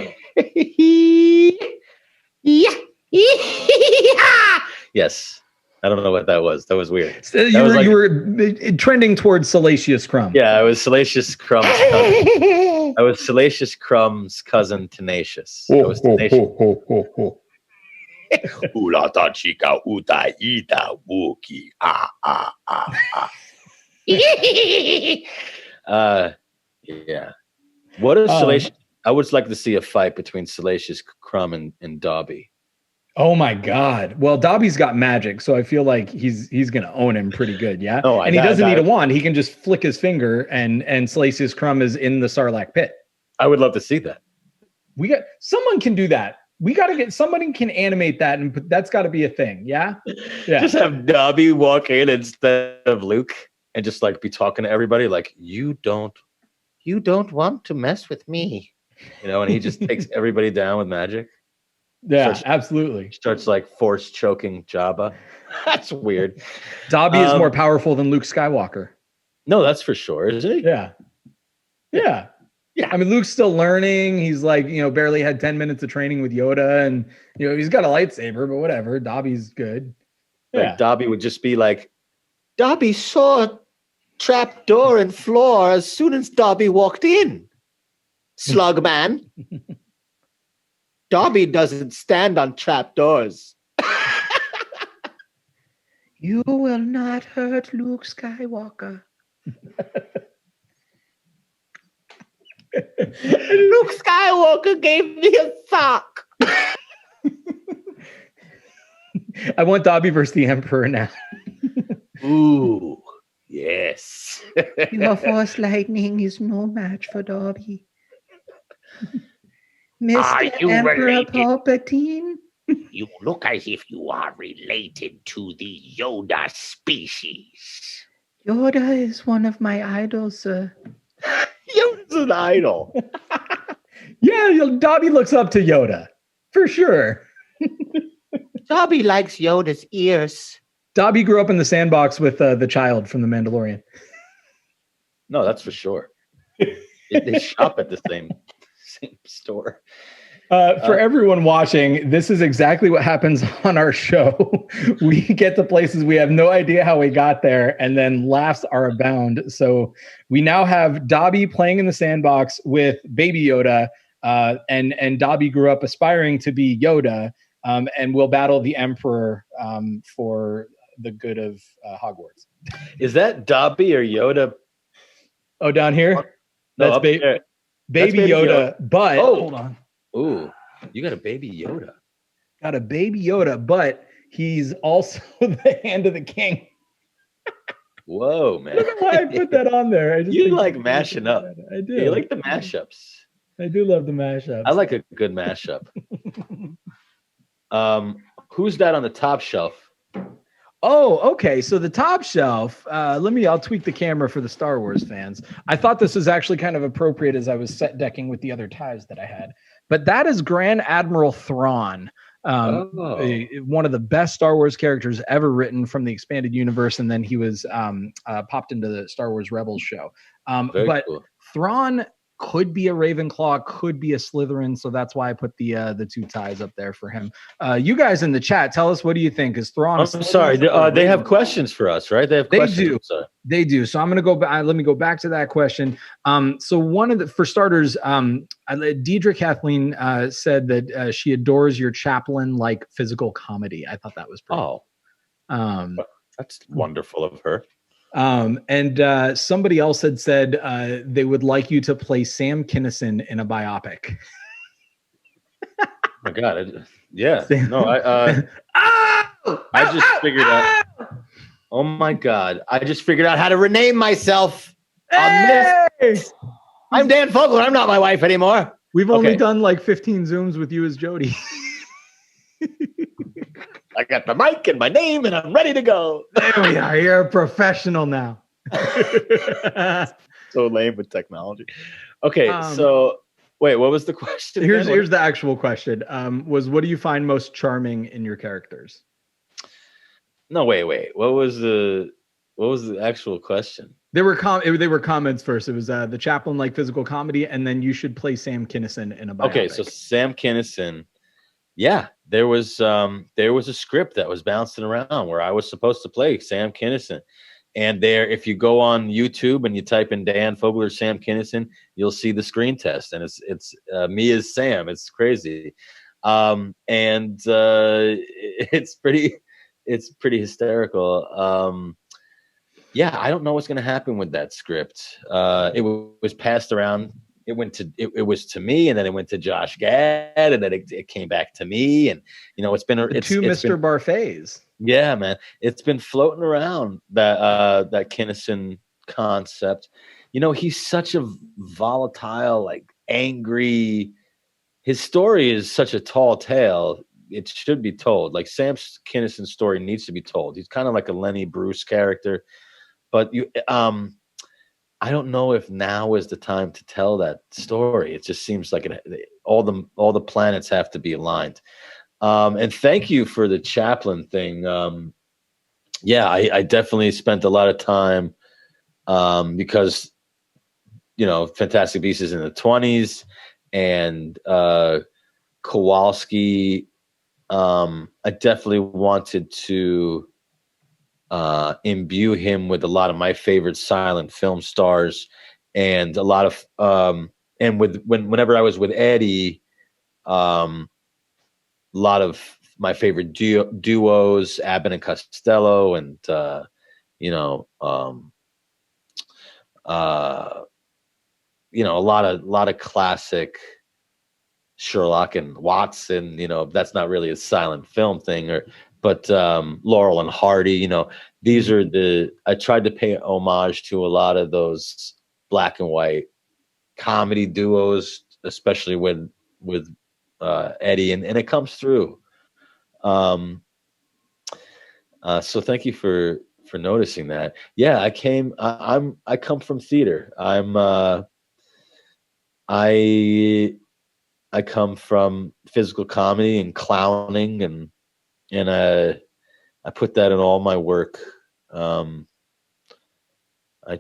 Yes. I don't know what that was. That was weird. So you were trending towards Salacious Crumb. Yeah, I was Salacious Crumb's cousin. I was Salacious Crumb's cousin, Tenacious. I was Tenacious. Ulata chica uta ita wookie. Yeah. What is Salacious? I would like to see a fight between Salacious Crumb and Dobby. Oh my God! Well, Dobby's got magic, so I feel like he's gonna own him pretty good. Yeah, and he doesn't need a wand; he can just flick his finger, and Salacious Crumb is in the Sarlacc pit. I would love to see that. Someone can do that. We got to get somebody can animate that, and that's got to be a thing. Yeah. Just have Dobby walk in instead of Luke, and just like be talking to everybody like, you don't want to mess with me, and he just takes everybody down with magic. Yeah, absolutely. Starts like force choking Jabba. That's weird. Dobby is more powerful than Luke Skywalker. No, that's for sure, isn't he? Yeah. I mean, Luke's still learning. He's like, barely had 10 minutes of training with Yoda, and he's got a lightsaber, but whatever. Dobby's good. Like Dobby would just be like, Dobby saw a trap door and floor as soon as Dobby walked in. Slugman. Dobby doesn't stand on trapdoors. You will not hurt Luke Skywalker. Luke Skywalker gave me a sock. I want Dobby versus the Emperor now. Ooh, yes. Your force lightning is no match for Dobby. Mr. Emperor related? Palpatine? You look as if you are related to the Yoda species. Yoda is one of my idols, sir. Yoda's an idol. Yeah, Dobby looks up to Yoda. For sure. Dobby likes Yoda's ears. Dobby grew up in the sandbox with the child from The Mandalorian. No, that's for sure. They shop at the same store. For everyone watching, this is exactly what happens on our show. We get to places we have no idea how we got there, and then laughs are abound. So we now have Dobby playing in the sandbox with Baby Yoda, and Dobby grew up aspiring to be Yoda, and will battle the Emperor for the good of Hogwarts. Is that Dobby or Yoda? Oh, down here? No, That's up there. Baby That's Yoda, but hold on. Ooh, you got a Baby Yoda. Got a Baby Yoda, but he's also the hand of the king. Whoa, man. I don't know why I put that on there. I just You think like it's mashing up. I do. You like the mashups. I do love the mashups. I like a good mashup. Who's that on the top shelf? Oh, okay. So the top shelf, I'll tweak the camera for the Star Wars fans. I thought this was actually kind of appropriate as I was set decking with the other ties that I had. But that is Grand Admiral Thrawn, one of the best Star Wars characters ever written from the expanded universe. And then he was popped into the Star Wars Rebels show. But cool. Thrawn could be a Ravenclaw, could be a Slytherin, so that's why I put the two ties up there for him. You guys in the chat, tell us, what do you think? Is Thrawn? I'm sorry, they have questions for us, right? They have questions. They do. I'm sorry. They do. So I'm going to go back. Let me go back to that question. So for starters, Deidre Kathleen said that she adores your chaplain-like physical comedy. I thought that was pretty cool. That's wonderful of her. And somebody else had said they would like you to play Sam Kinison in a biopic. Oh my God. I just figured out. Oh my God. I just figured out how to rename myself on this. I'm Dan Fogler. I'm not my wife anymore. We've only done like 15 Zooms with you as Jody. I got the mic and my name and I'm ready to go. There we are. You're a professional now. So lame with technology. Okay, so wait, what was the question? Here's the actual question. Was what do you find most charming in your characters? No, wait. What was the actual question? They were comments first. It was the chaplain-like physical comedy, and then you should play Sam Kinison in a biopic. Okay, so Sam Kinison. Yeah, there was a script that was bouncing around where I was supposed to play Sam Kinison. And if you go on YouTube and you type in Dan Fogler, Sam Kinison, you'll see the screen test, and it's me as Sam. It's crazy, and it's pretty hysterical. Yeah, I don't know what's going to happen with that script. It was passed around. It was to me, and then it went to Josh Gad, and then it came back to me, and it's been Mr. Barfays. Yeah, man, it's been floating around that Kinison concept. He's such a volatile, like angry. His story is such a tall tale. It should be told. Like Sam Kinison's story needs to be told. He's kind of like a Lenny Bruce character, but I don't know if now is the time to tell that story. It just seems like all the planets have to be aligned. And thank you for the chaplain thing. I definitely spent a lot of time because Fantastic Beasts is in the 20s, and Kowalski. I definitely wanted to imbue him with a lot of my favorite silent film stars, and a lot of whenever I was with Eddie, a lot of my favorite duos, Abbott and Costello, and a lot of classic Sherlock and Watson. That's not really a silent film thing, but Laurel and Hardy. These are I tried to pay homage to a lot of those black and white comedy duos, especially with Eddie, and it comes through. So thank you for noticing that. Yeah, I come from theater. I come from physical comedy and clowning, and I put that in all my work. I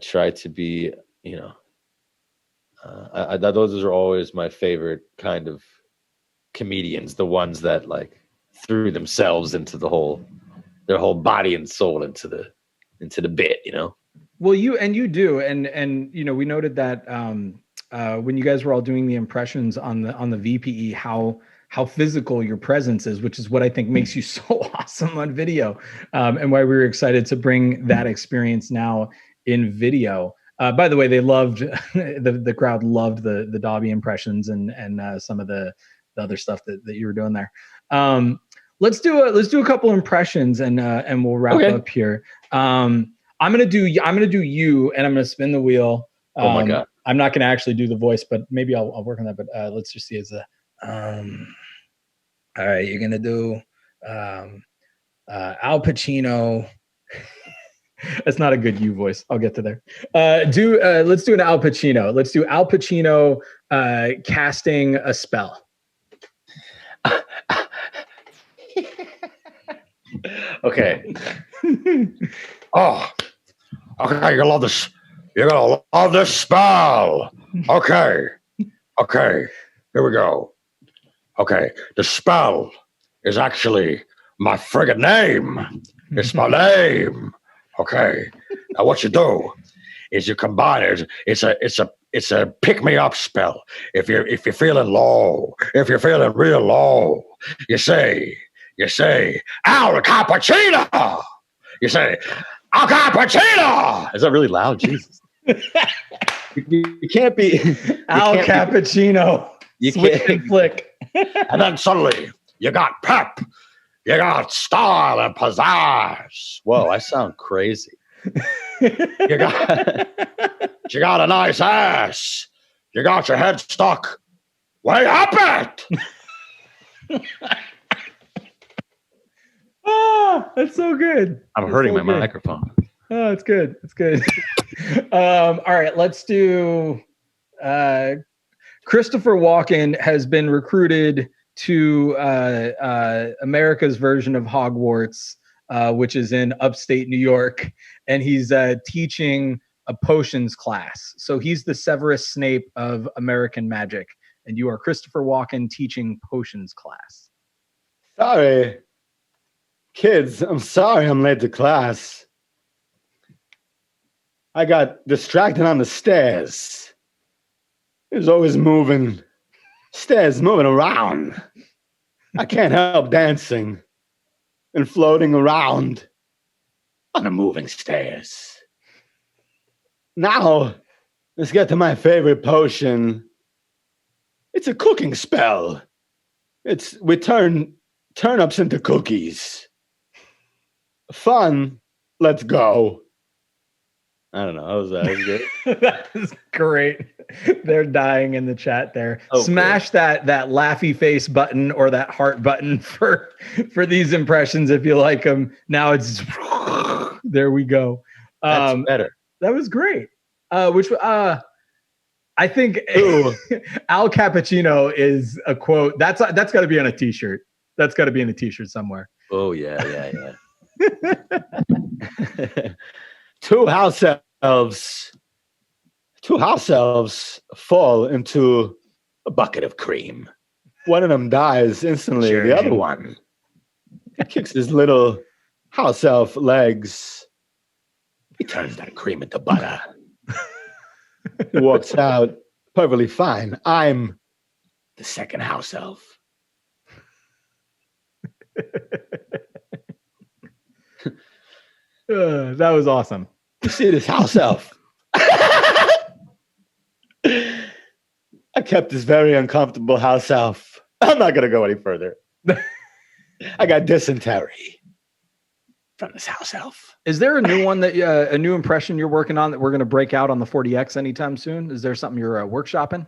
try to be, those are always my favorite kind of comedians, the ones that like threw themselves into their whole body and soul into the bit. Well, you do, and we noted that when you guys were all doing the impressions on the VPE, how physical your presence is, which is what I think makes you so awesome on video, and why we were excited to bring that experience now in video. By the way, they loved the crowd loved the Dobby impressions and some of the other stuff that you were doing there. Let's do a couple impressions and we'll wrap up here. I'm gonna do you, and I'm gonna spin the wheel. Oh my God! I'm not gonna actually do the voice, but maybe I'll work on that. But let's just see as a. All right, you're gonna do Al Pacino. That's not a good you voice. I'll get to there. Let's do an Al Pacino. Let's do Al Pacino casting a spell. Okay. Oh, okay. You're gonna love this spell. Okay. Here we go. Okay. The spell is actually my friggin' name. It's my name. Okay. Now what you do is you combine it. It's a pick me up spell. If you're feeling low, if you're feeling real low, you say Al Cappuccino. You say Al Cappuccino. Is that really loud? Jesus. You can't be Al Cappuccino. You Switch can't and flick. And then suddenly you got pep. You got style and pizzazz. Whoa, I sound crazy. You got a nice ass. You got your head stuck way up it. Oh, that's so good. I'm hurting my microphone. Oh, it's good. It's good. All right, let's do. Christopher Walken has been recruited to America's version of Hogwarts, which is in upstate New York, and he's teaching a potions class. So he's the Severus Snape of American magic, and you are Christopher Walken teaching potions class. Sorry. Kids, I'm sorry I'm late to class. I got distracted on the stairs. It was always moving. Stairs moving around. I can't help dancing and floating around on the moving stairs. Now, let's get to my favorite potion. It's a cooking spell. We turn turnips into cookies. Fun. Let's go. I don't know. How was that? That was good. That is great. They're dying in the chat there. Oh, Smash that laughy face button or that heart button for these impressions if you like them. Now it's there we go. That's better. That was great. I think Al Cappuccino is a quote. That's got to be on a t-shirt. That's got to be in a t-shirt somewhere. Oh yeah. Two house elves fall into a bucket of cream. One of them dies instantly. Sure. The other one kicks his little house elf legs. He turns that cream into butter. He walks out, perfectly fine. I'm the second house elf. That was awesome. You see this house elf? I kept this very uncomfortable house elf. I'm not going to go any further. I got dysentery from this house elf. Is there a new one that a new impression you're working on that we're going to break out on the 40X anytime soon? Is there something you're workshopping?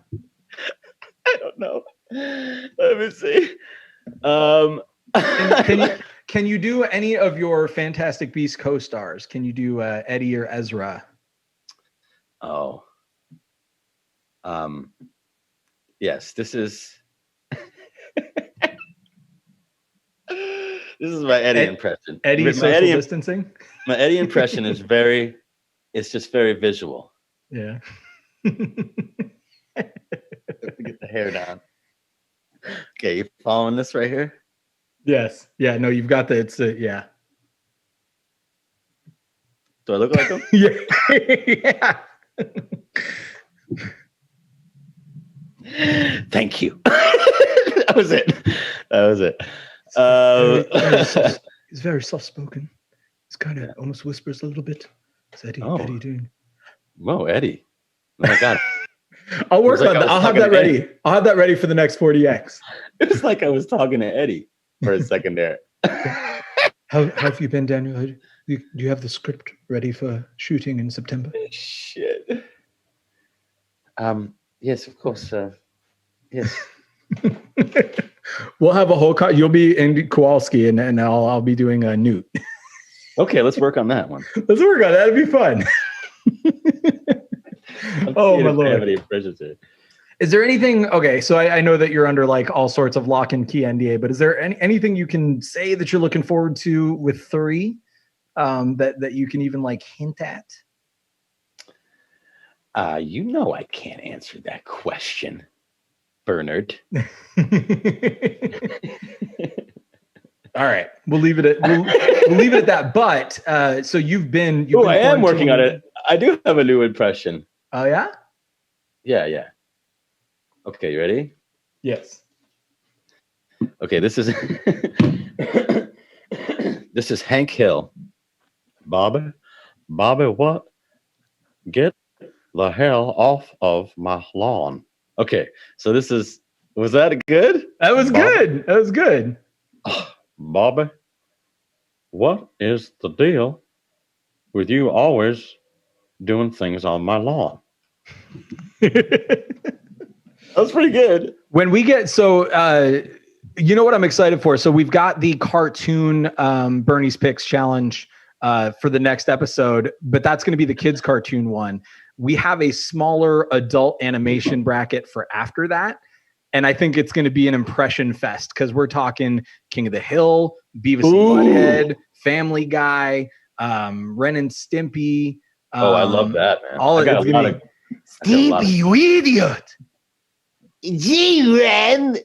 I don't know. Let me see. Can you do any of your Fantastic Beasts co-stars? Can you do Eddie or Ezra? Oh. Yes, this is this is my Eddie impression. Eddie My social distancing? My Eddie impression is it's just very visual. Yeah. Get the hair down. Okay, you following this right here? Yes. Yeah, no, you've got yeah. Do I look like him? Yeah. Thank you. That was it. He's very soft spoken. He's kind of almost whispers a little bit. It's Eddie. Oh. Eddie doing? Whoa, Eddie. Oh my God. I'll work on like that. I'll have that ready. I'll have that ready for the next 40X. It's like I was talking to Eddie for a second there. How have you been, Daniel? Do you have the script ready for shooting in September? Shit. Yes, of course. Yes. We'll have a whole you'll be in Kowalski and I'll be doing a Newt. Okay, let's work on that one. Let's work on that. That'd be fun. Oh my Lord. Is there anything, okay, so I know that you're under like all sorts of lock and key NDA, but is there anything you can say that you're looking forward to with 3 that you can even like hint at? You know I can't answer that question, Bernard. All right, we'll leave it at that. But so you've been I am working on it. I do have a new impression. Oh yeah? Yeah. Okay, you ready? Yes. Okay, this is this is Hank Hill. Bobby, what? Get the hell off of my lawn. Okay, so was that good? That was good. That was good. Bobby, what is the deal with you always doing things on my lawn? That's pretty good. When we get you know what I'm excited for? So we've got the cartoon Bernie's Picks challenge for the next episode, but that's going to be the kids cartoon one. We have a smaller adult animation bracket for after that. And I think it's going to be an impression fest because we're talking King of the Hill, Beavis and Butthead, Family Guy, Ren and Stimpy. I love that, man. Stimpy, you idiot! Gee, Ren,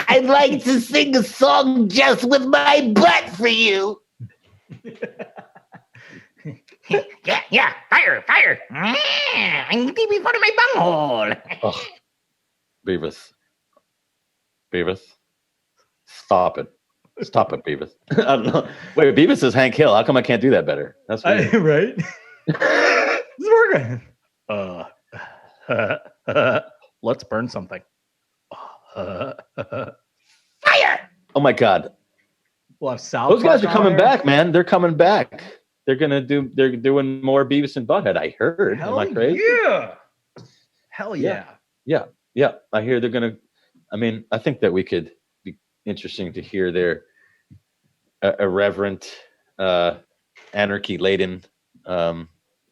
I'd like to sing a song just with my butt for you. Yeah, fire. I'm deep in front of my bunghole. Oh, Beavis. Stop it, Beavis. I don't know. Wait, Beavis is Hank Hill. How come I can't do that better? That's weird. Right. It's working. Let's burn something. Fire! Oh my God. We'll have South. Those guys are Park coming on there. back, man. They're coming back. They're doing more Beavis and Butthead. I heard. Hell Am I crazy? yeah. Hell yeah. Yeah. I hear they're gonna. I mean, I think that we could be interesting to hear their irreverent, anarchy-laden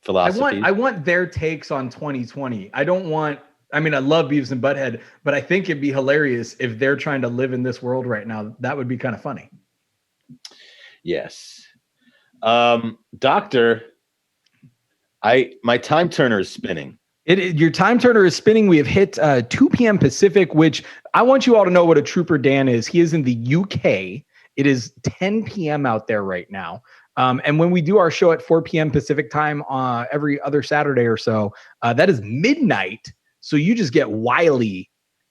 philosophy. I want their takes on 2020. I love Beavis and Butthead, but I think it'd be hilarious if they're trying to live in this world right now. That would be kind of funny. Yes. Doctor, my time turner is spinning. Your time turner is spinning. We have hit 2 p.m. Pacific, which I want you all to know what a Trooper Dan is. He is in the UK. It is 10 p.m. out there right now. And when we do our show at 4 p.m. Pacific time every other Saturday or so, that is midnight. So you just get wily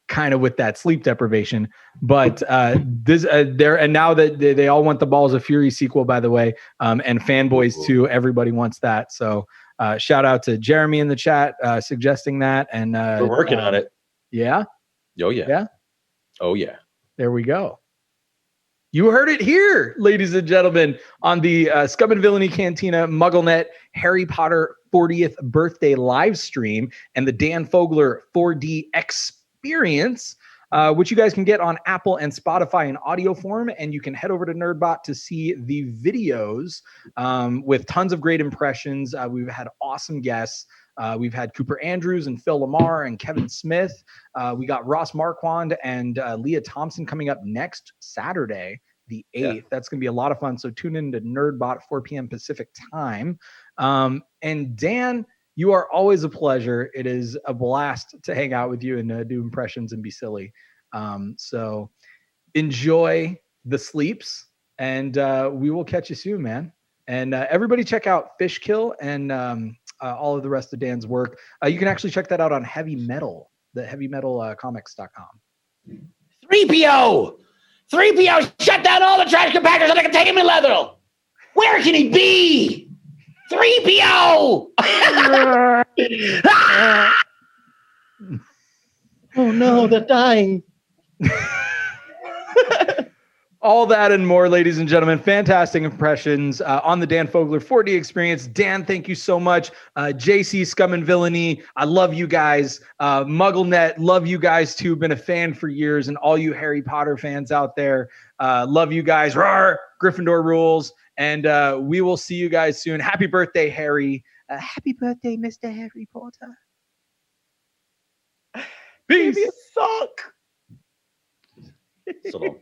kind of with that sleep deprivation. But and now that they all want the Balls of Fury sequel, by the way, and fanboys too. Everybody wants that. So shout out to Jeremy in the chat suggesting that. And we're working on it. Yeah. Oh yeah. Yeah. Oh yeah. There we go. You heard it here, ladies and gentlemen, on the Scum and Villainy Cantina MuggleNet Harry Potter 40th birthday live stream and the Dan Fogler 4D experience, which you guys can get on Apple and Spotify in audio form. And you can head over to NerdBot to see the videos with tons of great impressions. We've had awesome guests. We've had Cooper Andrews and Phil Lamar and Kevin Smith. We got Ross Marquand and Leah Thompson coming up next Saturday, the 8th. Yeah. That's going to be a lot of fun. So tune in to NerdBot, 4 p.m. Pacific time. And Dan, you are always a pleasure. It is a blast to hang out with you and do impressions and be silly. So enjoy the sleeps, and we will catch you soon, man. And everybody check out Fishkill and all of the rest of Dan's work. You can actually check that out on Heavy Metal, the heavymetalcomics.com. 3PO! 3PO, shut down all the trash compactors on the containment level! Where can he be? 3PO! Oh no, they're dying. All that and more, ladies and gentlemen. Fantastic impressions on the Dan Fogler 4D experience. Dan, thank you so much. JC, Scum and Villainy, I love you guys. MuggleNet, love you guys too. Been a fan for years. And all you Harry Potter fans out there, love you guys. Rawr, Gryffindor rules. And we will see you guys soon. Happy birthday, Harry. Happy birthday, Mr. Harry Potter. Peace. Baby, suck. So long.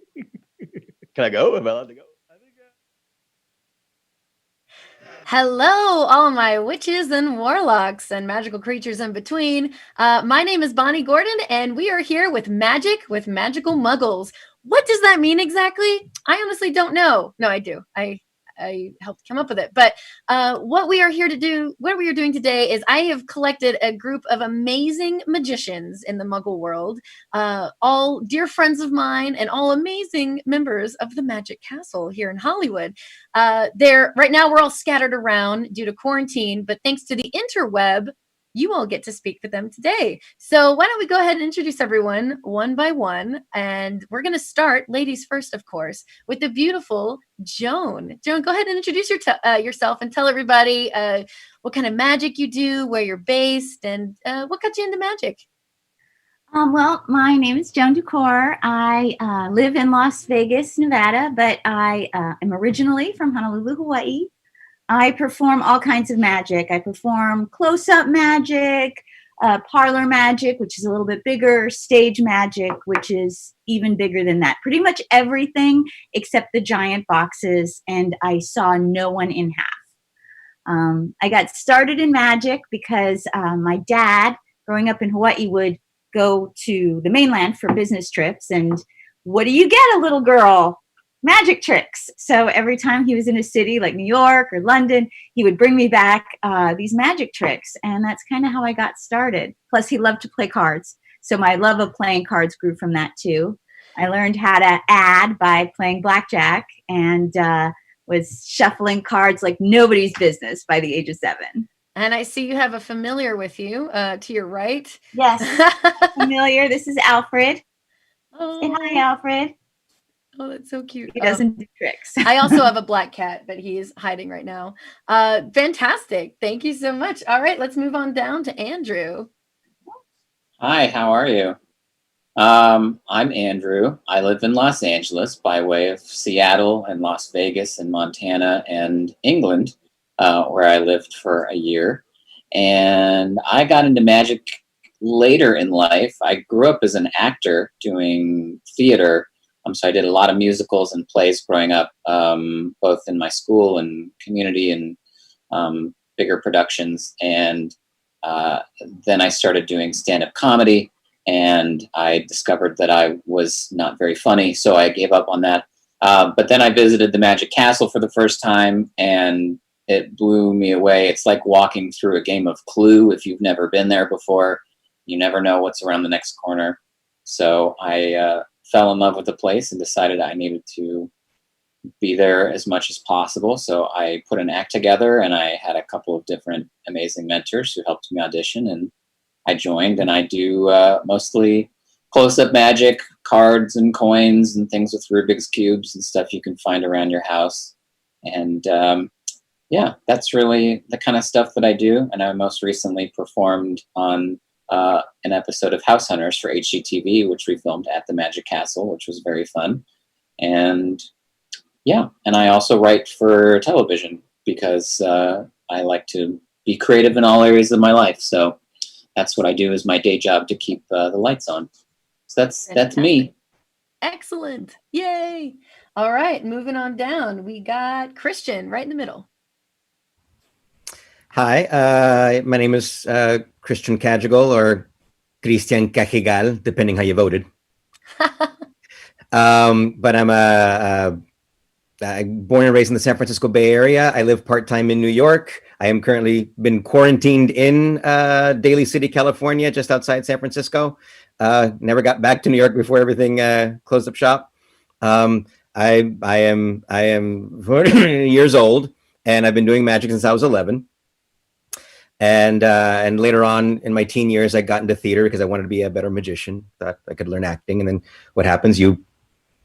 Can I go? Am I allowed to go? Hello, all my witches and warlocks and magical creatures in between. My name is Bonnie Gordon, and we are here with Magic with Magical Muggles. What does that mean exactly? I honestly don't know. No, I do. I helped come up with it. But what we are doing today is I have collected a group of amazing magicians in the Muggle world, all dear friends of mine and all amazing members of the Magic Castle here in Hollywood. Right now we're all scattered around due to quarantine, but thanks to the interweb, you all get to speak with them today. So why don't we go ahead and introduce everyone one by one. And we're going to start, ladies first, of course, with the beautiful Joan. Joan, go ahead and introduce yourself and tell everybody what kind of magic you do, where you're based, and what got you into magic. Well, my name is Joan Ducor. I live in Las Vegas, Nevada, but I am originally from Honolulu, Hawaii. I perform all kinds of magic. I perform close-up magic, parlor magic, which is a little bit bigger, stage magic, which is even bigger than that. Pretty much everything except the giant boxes, and I saw no one in half. I got started in magic because my dad, growing up in Hawaii, would go to the mainland for business trips, and what do you get, a little girl? Magic tricks. So every time he was in a city like New York or London, he would bring me back these magic tricks. And that's kind of how I got started. Plus, he loved to play cards. So my love of playing cards grew from that too. I learned how to add by playing blackjack and was shuffling cards like nobody's business by the age of 7. And I see you have a familiar with you to your right. Yes, familiar. This is Alfred. Oh. Say hi, Alfred. Oh, that's so cute. He doesn't do tricks. I also have a black cat, but he is hiding right now. Fantastic. Thank you so much. All right, let's move on down to Andrew. Hi, how are you? I'm Andrew. I live in Los Angeles by way of Seattle and Las Vegas and Montana and England, where I lived for a year. And I got into magic later in life. I grew up as an actor doing theater. So I did a lot of musicals and plays growing up, both in my school and community and bigger productions. And then I started doing stand-up comedy, and I discovered that I was not very funny, so I gave up on that. But then I visited the Magic Castle for the first time, and it blew me away. It's like walking through a game of Clue if you've never been there before. you never know what's around the next corner. So I fell in love with the place and decided I needed to be there as much as possible. So I put an act together, and I had a couple of different amazing mentors who helped me audition, and I joined. And I do mostly close-up magic, cards and coins and things with Rubik's cubes and stuff you can find around your house. And yeah, that's really the kind of stuff that I do. And I most recently performed on an episode of House Hunters for HGTV, which we filmed at the Magic Castle, which was very fun. And yeah, and I also write for television because I like to be creative in all areas of my life. So that's what I do as my day job to keep the lights on. So that's me. Excellent. Yay. All right, moving on down. We got Christian right in the middle. Hi, my name is Christian Cajigal, or Christian Cajigal, depending how you voted. But I'm born and raised in the San Francisco Bay Area. I live part-time in New York. I am currently been quarantined in Daly City, California, just outside San Francisco. Never got back to New York before everything closed up shop. I am 40 years old, and I've been doing magic since I was 11. And later on in my teen years, I got into theater because I wanted to be a better magician. Thought I could learn acting. And then what happens? You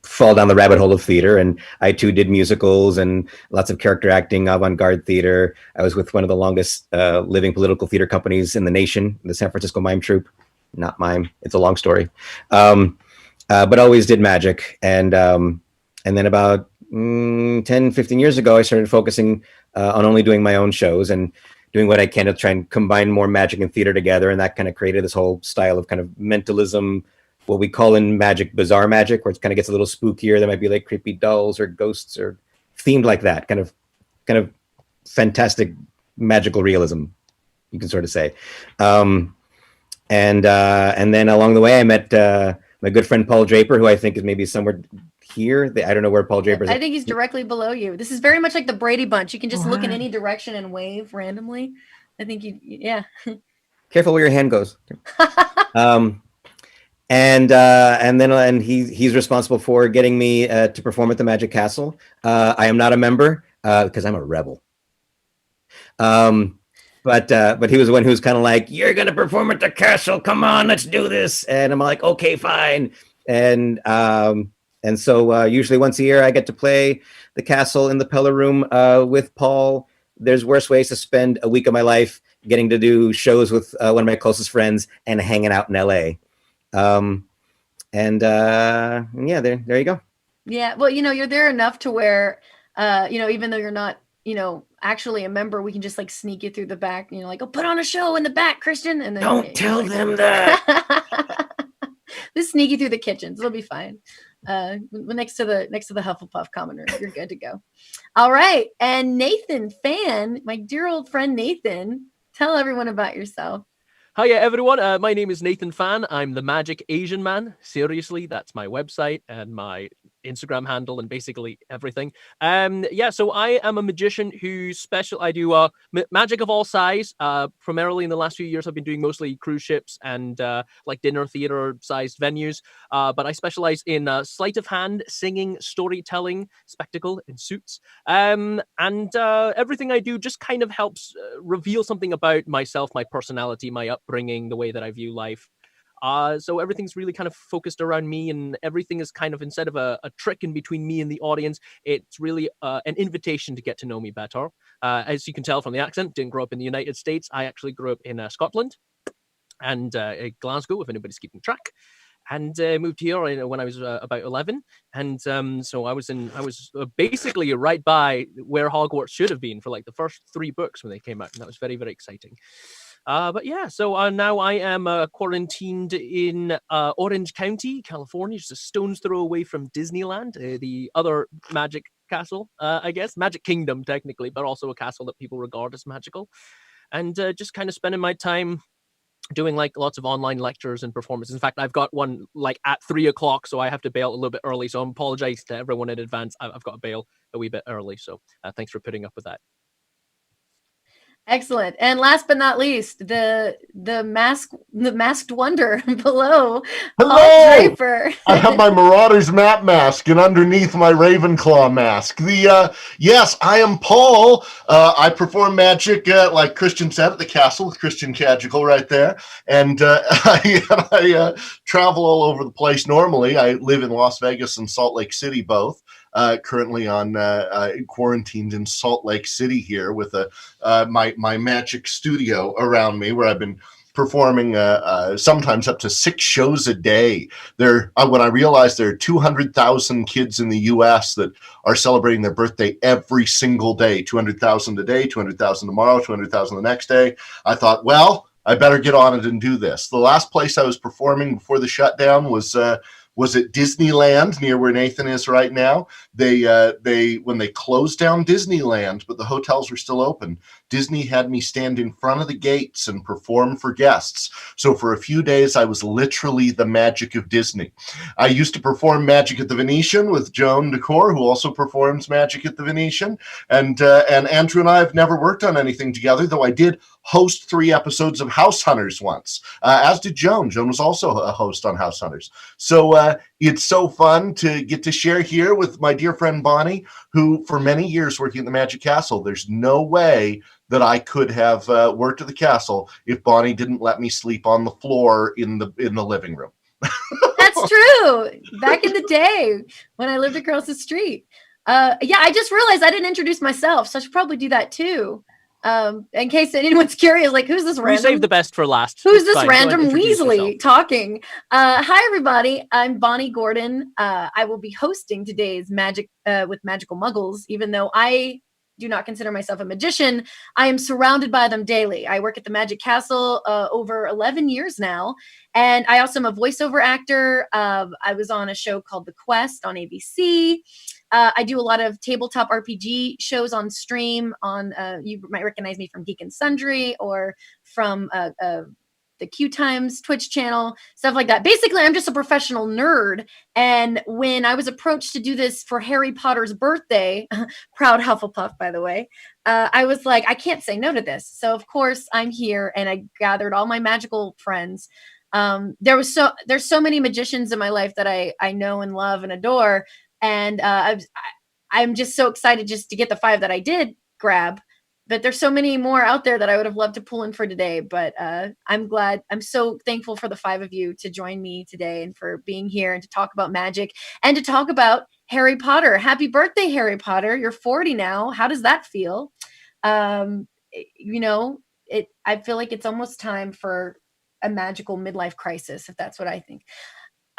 fall down the rabbit hole of theater. And I too did musicals and lots of character acting, avant-garde theater. I was with one of the longest living political theater companies in the nation, the San Francisco Mime Troupe. Not mime. It's a long story. But always did magic. And then about 10, 15 years ago, I started focusing on only doing my own shows and doing what I can to try and combine more magic and theater together. And that kind of created this whole style of kind of mentalism, what we call in magic, bizarre magic, where it kind of gets a little spookier. There might be like creepy dolls or ghosts or themed like that, kind of fantastic magical realism, you can sort of say. And then along the way, I met my good friend Paul Draper, who I think is maybe somewhere here. I don't know where Paul Draper is. I think he's directly below you. This is very much like the Brady Bunch. You can just look in any direction and wave randomly. I think yeah. Careful where your hand goes. And he's responsible for getting me to perform at the Magic Castle. I am not a member because I'm a rebel. But he was the one who was kind of like, "You're gonna perform at the castle. Come on, let's do this." And I'm like, "Okay, fine." And so usually once a year, I get to play the castle in the Peller Room with Paul. There's worse ways to spend a week of my life getting to do shows with one of my closest friends and hanging out in LA. Yeah, there you go. Yeah, well, you're there enough to where, even though you're not, actually a member, we can just like sneak you through the back. Like, "Oh, put on a show in the back, Christian." And then don't tell them that. Just sneak you through the kitchens. It'll be fine. Next to the Hufflepuff common room, you're good to go. All right, and Nathan Fan, my dear old friend Nathan, tell everyone about yourself. Hiya everyone, my name is Nathan Fan. I'm the Magic Asian Man. Seriously, that's my website and my Instagram handle and basically everything. So I am a magician who I do magic of all size. Primarily in the last few years, I've been doing mostly cruise ships and like dinner theater sized venues. But I specialize in sleight of hand, singing, storytelling, spectacle, and suits. Everything I do just kind of helps reveal something about myself, my personality, my upbringing, the way that I view life. So everything's really kind of focused around me, and everything is kind of, instead of a trick in between me and the audience, it's really an invitation to get to know me better. As you can tell from the accent, didn't grow up in the United States. I actually grew up in Scotland and Glasgow, if anybody's keeping track. And moved here when I was about 11, and so I was basically right by where Hogwarts should have been for like the first 3 books when they came out, and that was very, very exciting. So now I am quarantined in Orange County, California, just a stone's throw away from Disneyland, the other magic castle, I guess, Magic Kingdom technically, but also a castle that people regard as magical, and just kind of spending my time doing like lots of online lectures and performances. In fact, I've got one like at 3:00, so I have to bail a little bit early. So I apologize to everyone in advance. I've got to bail a wee bit early. So thanks for putting up with that. Excellent. And last but not least, the masked wonder below. Paul Hello! Draper. I have my Marauders map mask, and underneath my Ravenclaw mask. Yes, I am Paul. I perform magic, like Christian said, at the castle with Christian Cagical right there. And I travel all over the place normally. I live in Las Vegas and Salt Lake City both. Currently on quarantined in Salt Lake City here with my magic studio around me, where I've been performing sometimes up to 6 shows a day. When I realized there are 200,000 kids in the U.S. that are celebrating their birthday every single day, 200,000 today, 200,000 tomorrow, 200,000 the next day, I thought, well, I better get on it and do this. The last place I was performing before the shutdown was at Disneyland, near where Nathan is right now. When they closed down Disneyland, but the hotels were still open, Disney had me stand in front of the gates and perform for guests. So for a few days, I was literally the magic of Disney. I used to perform magic at the Venetian with Joan Decor, who also performs magic at the Venetian. And Andrew and I have never worked on anything together, though I did host 3 episodes of House Hunters once, as did Joan. Joan was also a host on House Hunters. So it's so fun to get to share here with my dear friend Bonnie, who for many years working at the Magic Castle. There's no way that I could have worked at the castle if Bonnie didn't let me sleep on the floor in the living room. That's true. Back in the day when I lived across the street. Yeah, I just realized I didn't introduce myself, so I should probably do that too. In case anyone's curious, like, who's this random? We saved the best for last. Who's It's this fine. Go random ahead, introduce Weasley yourself. talking? Hi, everybody. I'm Bonnie Gordon. I will be hosting today's Magic with Magical Muggles, even though I do not consider myself a magician. I am surrounded by them daily. I work at the Magic Castle over 11 years now. And I also am a voiceover actor. I was on a show called The Quest on ABC. I do a lot of tabletop RPG shows on stream. You might recognize me from Geek and Sundry or from the Q Times Twitch channel, stuff like that. Basically, I'm just a professional nerd. And when I was approached to do this for Harry Potter's birthday, proud Hufflepuff, by the way, I was like, I can't say no to this. So of course I'm here, and I gathered all my magical friends. There's so many magicians in my life that I know and love and adore. And I'm just so excited just to get the 5 that I did grab. But there's so many more out there that I would have loved to pull in for today. But I'm so thankful for the 5 of you to join me today and for being here and to talk about magic and to talk about Harry Potter. Happy birthday, Harry Potter. You're 40 now. How does that feel? I feel like it's almost time for a magical midlife crisis, if that's what I think.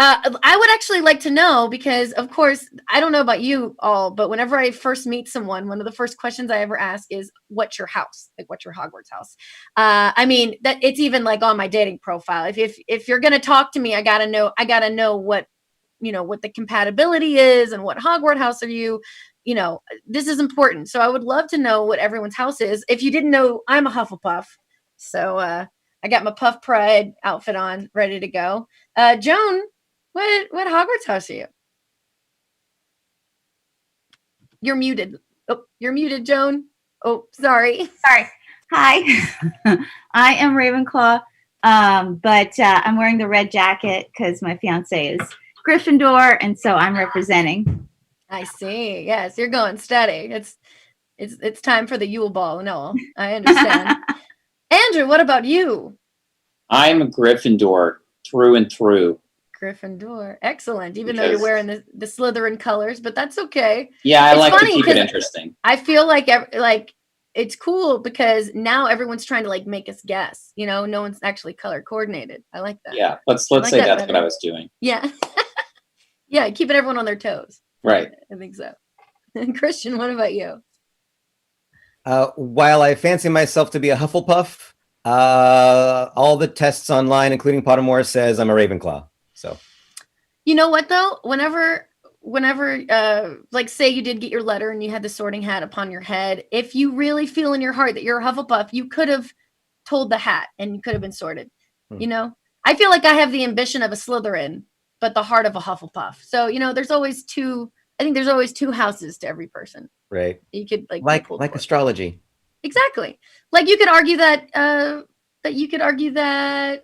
I would actually like to know, because of course, I don't know about you all, but whenever I first meet someone, one of the first questions I ever ask is, what's your house? Like, what's your Hogwarts house? I mean, that it's even like on my dating profile. If you're going to talk to me, I gotta know what the compatibility is and what Hogwarts house are you. This is important. So I would love to know what everyone's house is. If you didn't know, I'm a Hufflepuff. So I got my Puff Pride outfit on, ready to go. Joan, what Hogwarts house are you? You're muted. Oh, you're muted, Joan. Oh, sorry. Sorry. Hi. I am Ravenclaw, but I'm wearing the red jacket because my fiance is Gryffindor, and so I'm representing. I see. Yes, you're going steady. It's time for the Yule Ball. No, I understand. Andrew, what about you? I'm a Gryffindor through and through. Gryffindor. Excellent. Even though you're wearing the Slytherin colors, but that's okay. Yeah, I like to keep it interesting. I feel like it's cool because now everyone's trying to make us guess. No one's actually color coordinated. I like that. Yeah, let's say that's what I was doing. Yeah. Yeah, keeping everyone on their toes. Right. I think so. Christian, what about you? While I fancy myself to be a Hufflepuff, all the tests online, including Pottermore, says I'm a Ravenclaw. So, you know what though? Whenever say you did get your letter and you had the sorting hat upon your head, if you really feel in your heart that you're a Hufflepuff, you could have told the hat and you could have been sorted. I feel like I have the ambition of a Slytherin, but the heart of a Hufflepuff. So, there's always two houses to every person. Right. You could like astrology. Exactly. Like you could argue that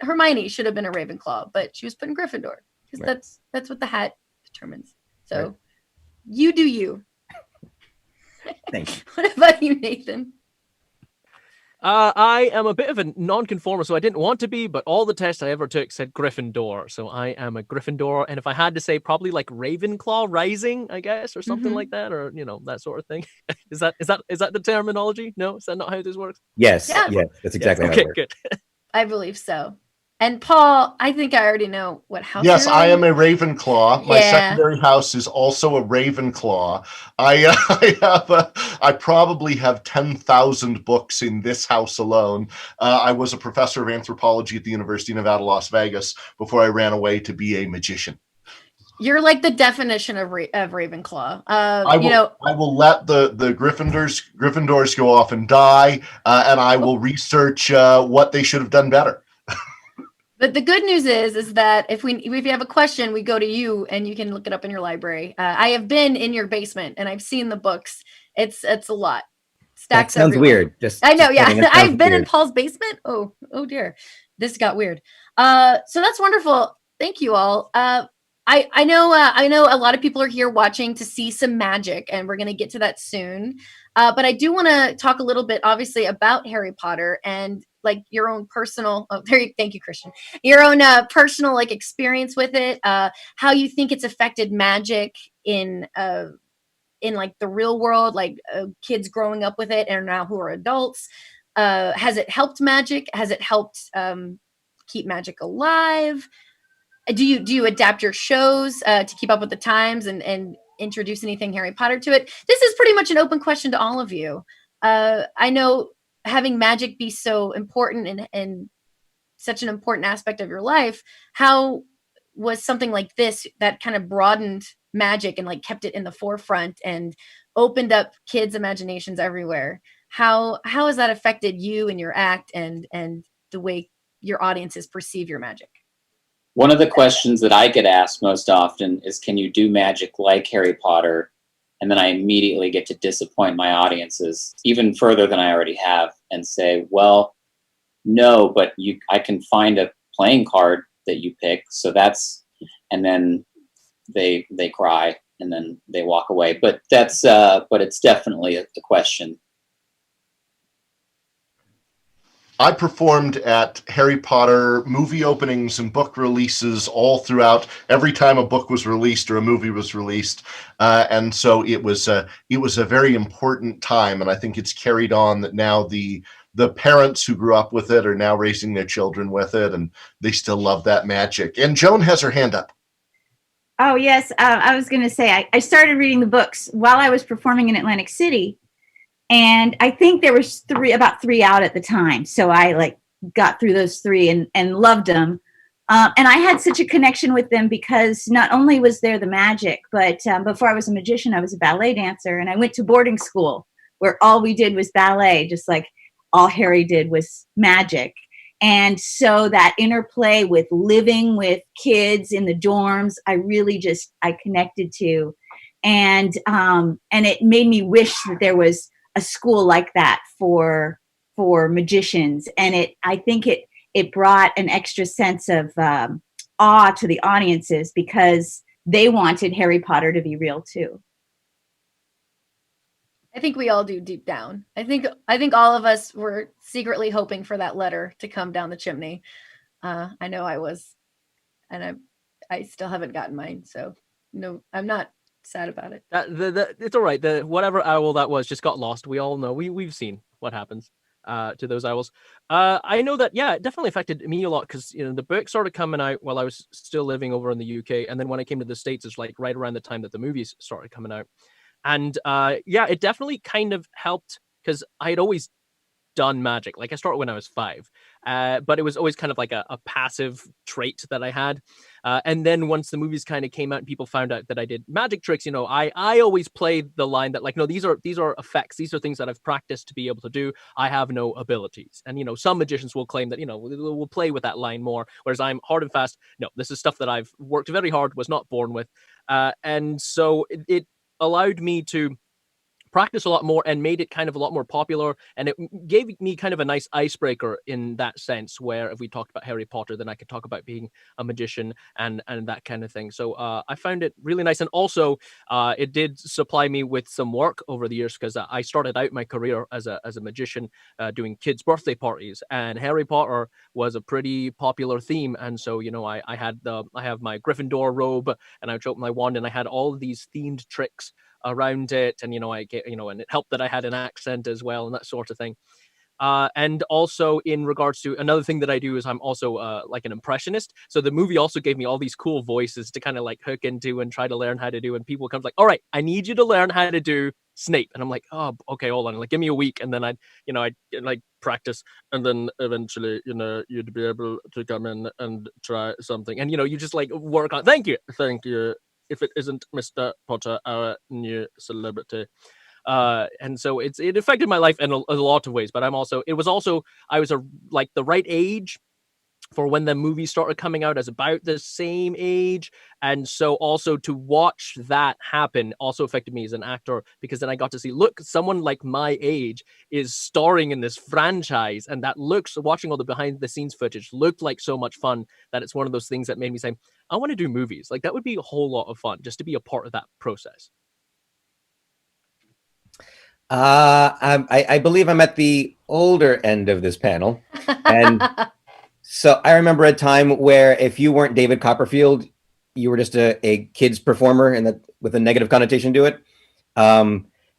Hermione should have been a Ravenclaw, but she was put in Gryffindor because that's what the hat determines. So you do you. Thank you. What about you, Nathan? I am a bit of a non-conformer, so I didn't want to be, but all the tests I ever took said Gryffindor, so I am a Gryffindor. And if I had to say, probably like Ravenclaw Rising, I guess, or something like that, or that sort of thing. Is that the terminology? No, is that not how this works? Yes, Yeah. yes, that's exactly how Okay, it works. good. I believe so. And Paul, I think I already know what house. Yes, you're I in. am a Ravenclaw. My Yeah. secondary house is also a Ravenclaw. I probably have 10,000 books in this house alone. I was a professor of anthropology at the University of Nevada, Las Vegas, before I ran away to be a magician. You're like the definition of Ravenclaw. I will let the Gryffindors go off and die, and I will research what they should have done better. But the good news is that if you have a question, we go to you and you can look it up in your library. I have been in your basement and I've seen the books. It's a lot. Stacks That sounds everywhere. weird. I know, just saying, yeah. that sounds I've been in weird. Paul's basement. Oh dear. This got weird. So that's wonderful. Thank you all. I know a lot of people are here watching to see some magic, and we're going to get to that soon. But I do want to talk a little bit, obviously, about Harry Potter and like your own personal. Thank you, Christian. Your own personal like experience with it. How you think it's affected magic in like the real world, like kids growing up with it and now who are adults. Has it helped magic? Has it helped keep magic alive? Do you adapt your shows to keep up with the times and introduce anything Harry Potter to it? This is pretty much an open question to all of you. I know having magic be so important and such an important aspect of your life, how was something like this that kind of broadened magic and like kept it in the forefront and opened up kids' imaginations everywhere? How has that affected you and your act and the way your audiences perceive your magic? One of the questions that I get asked most often is, can you do magic like Harry Potter? And then I immediately get to disappoint my audiences even further than I already have and say, well, no, but I can find a playing card that you pick. So and then they cry and then they walk away. But but it's definitely a question. I performed at Harry Potter movie openings and book releases all throughout, every time a book was released or a movie was released. And so it was a very important time. And I think it's carried on that now the parents who grew up with it are now raising their children with it, and they still love that magic. And Joan has her hand up. Oh, yes. I was going to say, I started reading the books while I was performing in Atlantic City. And I think there was about three out at the time. So I like got through those three and loved them. And I had such a connection with them because not only was there the magic, but before I was a magician, I was a ballet dancer. And I went to boarding school where all we did was ballet, just like all Harry did was magic. And so that interplay with living with kids in the dorms, I connected to. And it made me wish that there was a school like that for magicians. And I think it brought an extra sense of awe to the audiences because they wanted Harry Potter to be real too. I think we all do deep down. I think all of us were secretly hoping for that letter to come down the chimney. I know I was, and I still haven't gotten mine. So no, I'm not sad about it. It's all right. Whatever owl that was just got lost. We all know. We've seen what happens to those owls. I know that it definitely affected me a lot because the book started coming out while I was still living over in the UK, and then when I came to the States, it's like right around the time that the movies started coming out, and it definitely kind of helped because I had always done magic. Like I started when I was 5, but it was always kind of like a passive trait that I had. And then once the movies kind of came out and people found out that I did magic tricks, I always played the line that like, no, these are effects. These are things that I've practiced to be able to do. I have no abilities. And, some magicians will claim that, we'll play with that line more. Whereas I'm hard and fast. No, this is stuff that I've worked very hard, was not born with. And so it allowed me to practice a lot more and made it kind of a lot more popular. And it gave me kind of a nice icebreaker in that sense, where if we talked about Harry Potter, then I could talk about being a magician and that kind of thing. So I found it really nice. And also it did supply me with some work over the years, because I started out my career as a magician doing kids' birthday parties, and Harry Potter was a pretty popular theme. And so, you know, I have my Gryffindor robe, and I would open my wand, and I had all of these themed tricks around it, and and it helped that I had an accent as well and that sort of thing. And also in regards to another thing that I do is I'm also like an impressionist. So the movie also gave me all these cool voices to kind of like hook into and try to learn how to do. And people come like, all right, I need you to learn how to do Snape. And I'm like, oh, okay, hold on. Like, give me a week. And then I'd like practice. And then eventually, you'd be able to come in and try something. And, you just like work on, thank you. If it isn't Mr. Potter, our new celebrity. And so it affected my life in a lot of ways, but I was like the right age for when the movie started coming out, as about the same age. And so also to watch that happen also affected me as an actor, because then I got to see, look, someone like my age is starring in this franchise, and watching all the behind the scenes footage looked like so much fun that it's one of those things that made me say, I want to do movies. Like, that would be a whole lot of fun just to be a part of that process. I believe I'm at the older end of this panel. And so I remember a time where if you weren't David Copperfield, you were just a kid's performer, and that with a negative connotation to it.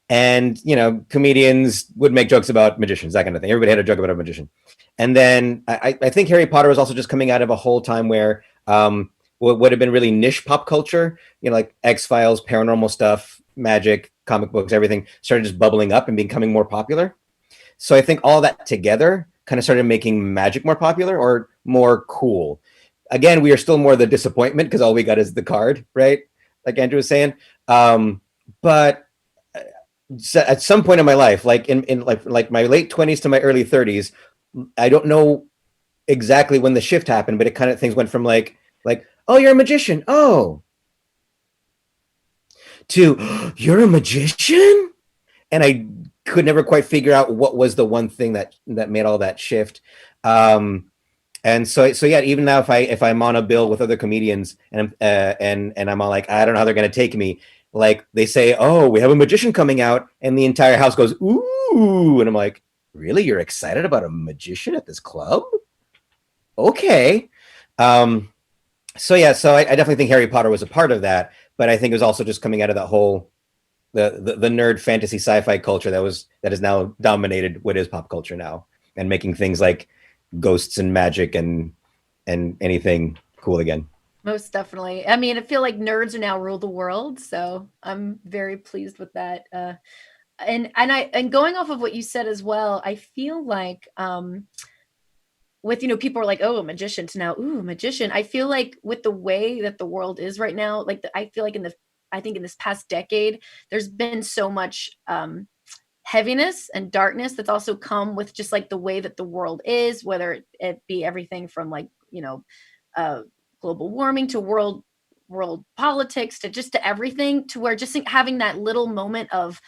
And, comedians would make jokes about magicians, that kind of thing. Everybody had a joke about a magician. And then I think Harry Potter was also just coming out of a whole time where what would have been really niche pop culture, like X-Files, paranormal stuff, magic, comic books, everything started just bubbling up and becoming more popular. So I think all that together kind of started making magic more popular or more cool. Again, we are still more the disappointment because all we got is the card, right? Like Andrew was saying. But at some point in my life, like in like my late 20s to my early 30s, I don't know exactly when the shift happened, but it kind of things went from like, oh, you're a magician. Oh, to you're a magician? And I could never quite figure out what was the one thing that made all that shift. And so yeah, even now if I'm on a bill with other comedians and I'm all like, I don't know how they're gonna take me. Like they say, oh, we have a magician coming out, and the entire house goes, ooh, and I'm like, really? You're excited about a magician at this club? Okay. So I definitely think Harry Potter was a part of that, but I think it was also just coming out of that whole the nerd fantasy sci-fi culture that is now dominated what is pop culture now, and making things like ghosts and magic and anything cool again. Most definitely. I mean, I feel like nerds are now rule the world, so I'm very pleased with that. And going off of what you said as well, I feel like with people are like, oh, a magician, to now, ooh, magician. I feel like with the way that the world is right now, like I feel like in this past decade, there's been so much heaviness and darkness that's also come with just like the way that the world is, whether it be everything from like global warming to world politics to everything, to where just having that little moment of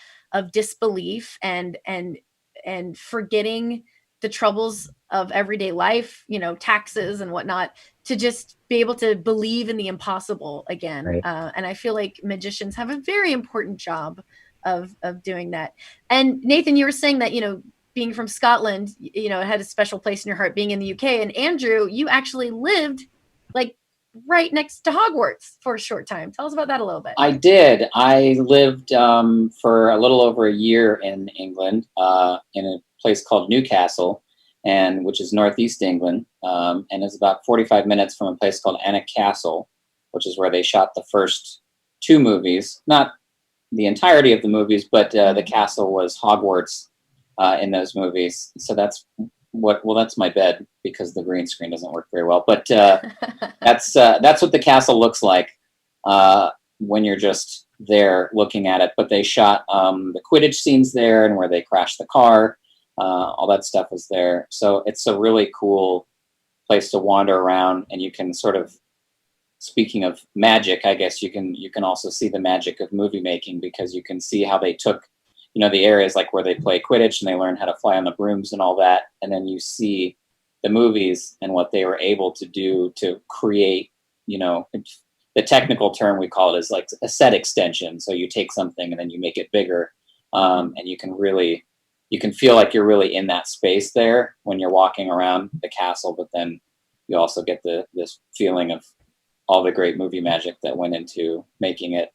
disbelief and forgetting the troubles of everyday life, taxes and whatnot, to just be able to believe in the impossible again. Right. And I feel like magicians have a very important job of doing that. And Nathan, you were saying that, being from Scotland, it had a special place in your heart being in the UK. And Andrew, you actually lived like right next to Hogwarts for a short time. Tell us about that a little bit. I did. I lived for a little over a year in England, in a place called Newcastle, which is northeast England, and it's about 45 minutes from a place called Anna Castle, which is where they shot the first two movies. Not the entirety of the movies, but the castle was Hogwarts in those movies. So that's my bed, because the green screen doesn't work very well. But that's what the castle looks like when you're just there looking at it. But they shot the Quidditch scenes there, and where they crashed the car. All that stuff was there. So it's a really cool place to wander around, and you can sort of, speaking of magic, I guess you can also see the magic of movie making, because you can see how they took, the areas like where they play Quidditch and they learn how to fly on the brooms and all that. And then you see the movies and what they were able to do to create, the technical term we call it is like a set extension. So you take something and then you make it bigger. And you can feel like you're really in that space there when you're walking around the castle, but then you also get this feeling of all the great movie magic that went into making it.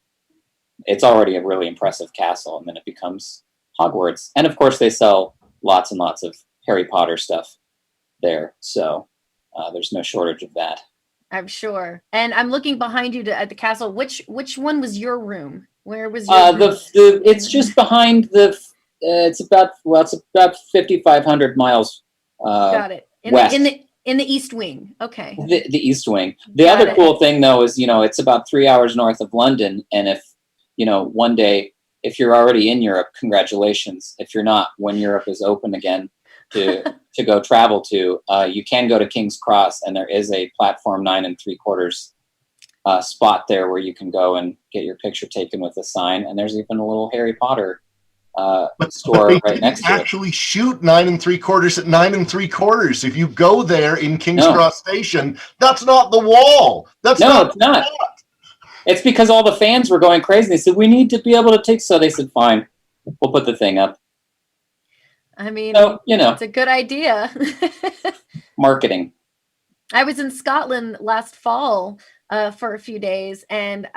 It's already a really impressive castle, and then it becomes Hogwarts. And of course, they sell lots and lots of Harry Potter stuff there, so there's no shortage of that. I'm sure. And I'm looking behind you at the castle. Which one was your room? Where was your room? It's just behind the. It's about 5,500 miles. Got it. West. In the East Wing. Okay. The East Wing. The other cool thing, though, is it's about 3 hours north of London, and if one day, if you're already in Europe, congratulations. If you're not, when Europe is open again to go travel to, you can go to King's Cross, and there is a platform 9 3/4 spot there where you can go and get your picture taken with a sign. And there's even a little Harry Potter store right next to it. Actually shoot 9 3/4 at 9 3/4. If you go there in King's Cross Station, that's not the wall. It's not. It's because all the fans were going crazy. They said, we need to be able to take, so they said, fine, we'll put the thing up. I mean, it's a good idea. Marketing. I was in Scotland last fall for a few days and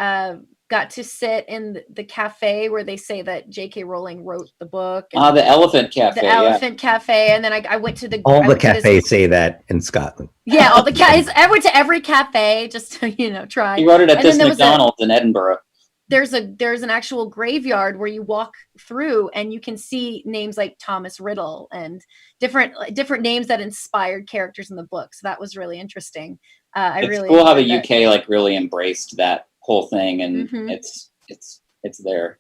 got to sit in the cafe where they say that J.K. Rowling wrote the book. The Elephant Cafe. The Elephant Cafe. And then I went to all the cafes say that in Scotland. Yeah, all the cafes. I went to every cafe just to, try. He wrote it at this McDonald's in Edinburgh. There's an actual graveyard where you walk through and you can see names like Thomas Riddle and different names that inspired characters in the book. So that was really interesting. It's cool how the UK really embraced that whole thing, and it's there.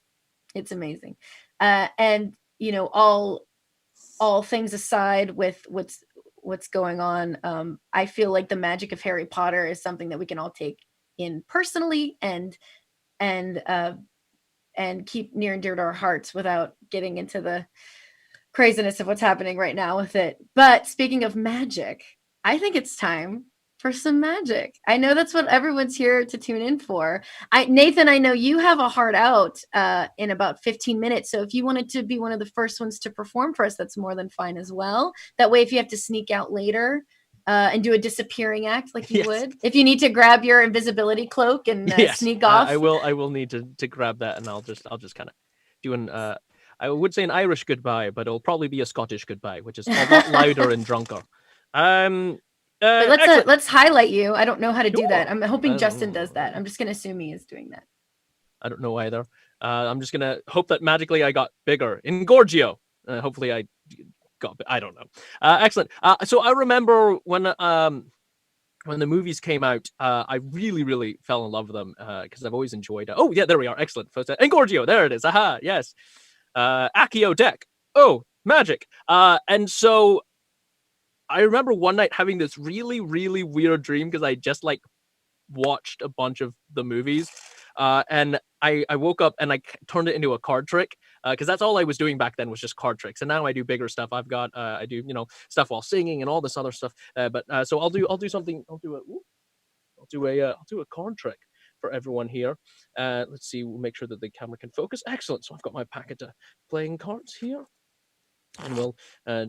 It's amazing. And all things aside with what's going on, I feel like the magic of Harry Potter is something that we can all take in personally and keep near and dear to our hearts without getting into the craziness of what's happening right now with it. But speaking of magic, I think it's time for some magic. I know that's what everyone's here to tune in for. Nathan, I know you have a hard out in about 15 minutes. So if you wanted to be one of the first ones to perform for us, that's more than fine as well. That way, if you have to sneak out later and do a disappearing act like you would, if you need to grab your invisibility cloak and sneak off. I will need to grab that, and I'll just kind of do an I would say an Irish goodbye, but it'll probably be a Scottish goodbye, which is a lot louder and drunker. But let's highlight you. I don't know how to do that. I'm hoping Justin does that. I'm just going to assume he is doing that. I don't know either. I'm just going to hope that magically I got bigger. Ingorgio. Hopefully I got, I don't know. Excellent. So I remember when the movies came out, I really, really fell in love with them because I've always enjoyed it. Oh, yeah, there we are. Excellent. Ingorgio. There it is. Aha. Yes. Accio deck. Oh, magic. And so I remember one night having this really, really weird dream because I just watched a bunch of the movies, and I woke up and I turned it into a card trick because that's all I was doing back then was just card tricks, and now I do bigger stuff. I've got I do stuff while singing and all this other stuff. So I'll do something. I'll do a card trick for everyone here. Let's see. We'll make sure that the camera can focus. Excellent. So I've got my packet of playing cards here. And we'll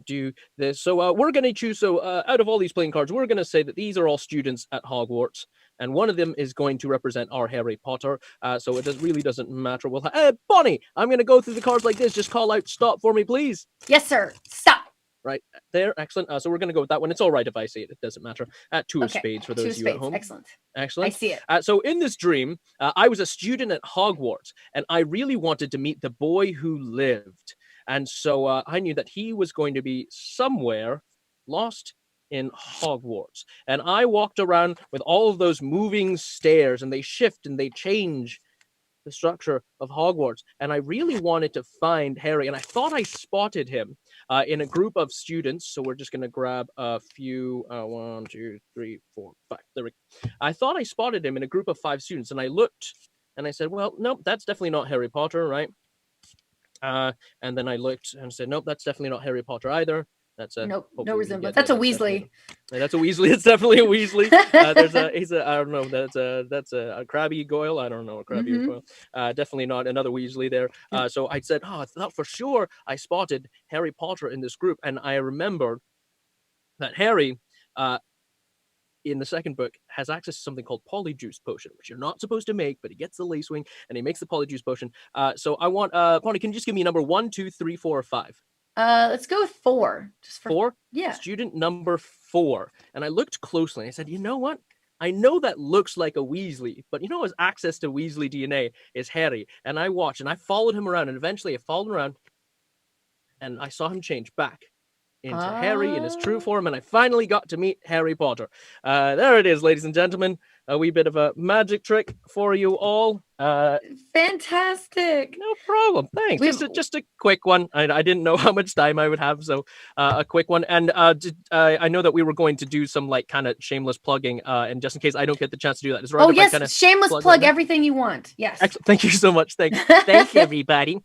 do this. So we're going to choose. So out of all these playing cards, we're going to say that these are all students at Hogwarts, and one of them is going to represent our Harry Potter. So it really doesn't matter. We'll Bonnie, I'm going to go through the cards like this. Just call out stop for me, please. Yes, sir. Stop. Right there. Excellent. So we're going to go with that one. It's all right if I say it. It doesn't matter. Two of spades for those of you at home. Excellent. Excellent. I see it. So in this dream, I was a student at Hogwarts, and I really wanted to meet the boy who lived. And so I knew that he was going to be somewhere lost in Hogwarts. And I walked around with all of those moving stairs, and they shift and they change the structure of Hogwarts. And I really wanted to find Harry. And I thought I spotted him in a group of students. So we're just going to grab a few. 1, 2, 3, 4, 5. There we go. I thought I spotted him in a group of 5 students. And I looked and I said, well, no, that's definitely not Harry Potter, right? And then I looked and said, nope, that's definitely not Harry Potter either. That's a Nope, no hopefully we resemblance. get That's a that. Weasley. That's a Weasley. It's definitely a Weasley. He's a I don't know. That's a Crabby Goyle. I don't know, a Crabby or Goyle. Definitely not another Weasley there. So I said, I thought for sure I spotted Harry Potter in this group, and I remembered that Harry, in the second book, has access to something called Polyjuice potion, which you're not supposed to make, but he gets the Lacewing and he makes the Polyjuice potion. So I want, Bonnie, can you just give me number 1, 2, 3, 4, or 5? Let's go with 4. Just for 4? Yeah. Student number 4. And I looked closely and I said, you know what? I know that looks like a Weasley, but you know his access to Weasley DNA is Harry. And I watched and I followed him around, and eventually I followed him around and I saw him change back into Harry in his true form, and I finally got to meet Harry Potter. There it is, ladies and gentlemen. A wee bit of a magic trick for you all. Fantastic. No problem. Thanks. Just a quick one. I didn't know how much time I would have, so a quick one. And I know that we were going to do some like kind of shameless plugging, and just in case I don't get the chance to do that, is it right Oh if I yes, kinda shameless plug everything you want. Yes. Excellent. Thank you so much. Thank everybody.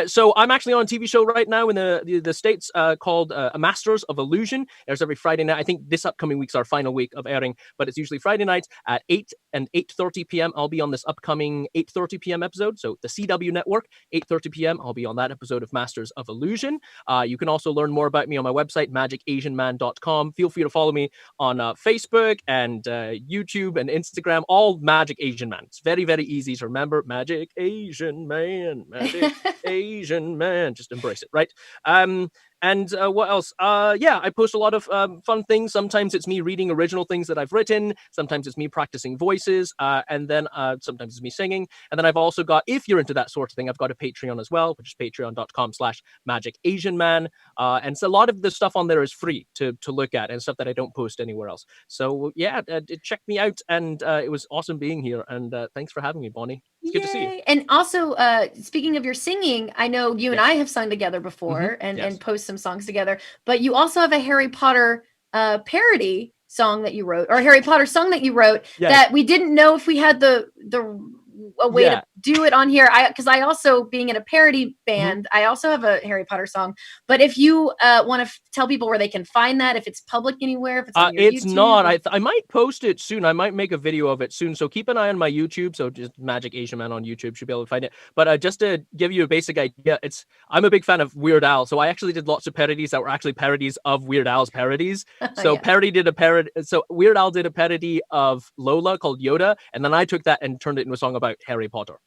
So I'm actually on a TV show right now in the States called Masters of Illusion. There's every Friday night. I think this upcoming week's our final week of airing, but it's usually Friday nights at 8 and 8:30 p.m. I'll be on this upcoming 8:30 p.m. episode. So the CW network, 8:30 p.m. I'll be on that episode of Masters of Illusion. You can also learn more about me on my website, magicasianman.com. Feel free to follow me on Facebook and YouTube and Instagram, all Magic Asian Man. It's very, very easy to remember. Magic Asian Man, Magic Asian Man. Just embrace it, right? And what else? I post a lot of fun things. Sometimes it's me reading original things that I've written. Sometimes it's me practicing voices. And then sometimes it's me singing. And then I've also got, if you're into that sort of thing, I've got a Patreon as well, which is patreon.com/magicasianman. And so a lot of the stuff on there is free to look at and stuff that I don't post anywhere else. So yeah, check me out. And it was awesome being here. And thanks for having me, Bonnie. It's good to see you. And also, speaking of your singing, I know you and I have sung together before and post some songs together, but you also have a Harry Potter parody song that you wrote, or a Harry Potter song that you wrote that we didn't know if we had a way to do it on here. Because I also, being in a parody band, I also have a Harry Potter song. But if you want to tell people where they can find that, if it's public anywhere, if it's on your it's YouTube, not. I might post it soon. I might make a video of it soon. So keep an eye on my YouTube. So just Magic Asian Man on YouTube, should be able to find it. But just to give you a basic idea, I'm a big fan of Weird Al. So I actually did lots of parodies that were actually parodies of Weird Al's parodies. So So Weird Al did a parody of Lola called Yoda, and then I took that and turned it into a song about Harry Potter.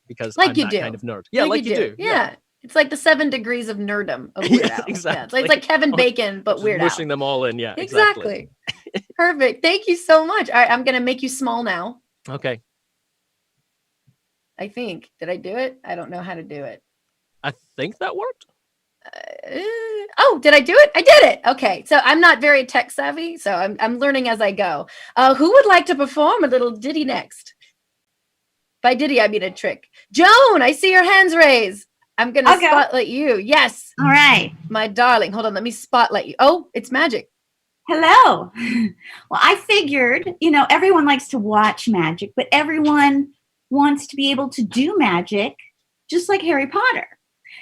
Because like I'm you that do. kind of nerd. Yeah, like you do. Yeah. It's like the 7 degrees of nerdom of Weird Al. Exactly. Yeah, it's like Kevin Bacon, but Weird Al. Mushing them all in. Yeah, exactly. Perfect. Thank you so much. All right, I'm going to make you small now. Okay. I think. Did I do it? I don't know how to do it. I think that worked. Oh, did I do it? I did it. Okay. So I'm not very tech savvy, so I'm learning as I go. Who would like to perform a little ditty next? By ditty, I mean a trick. Joan, I see your hands raised. I'm going to spotlight you. Yes. All right. My darling. Hold on. Let me spotlight you. Oh, it's magic. Hello. Well, I figured, everyone likes to watch magic, but everyone wants to be able to do magic just like Harry Potter.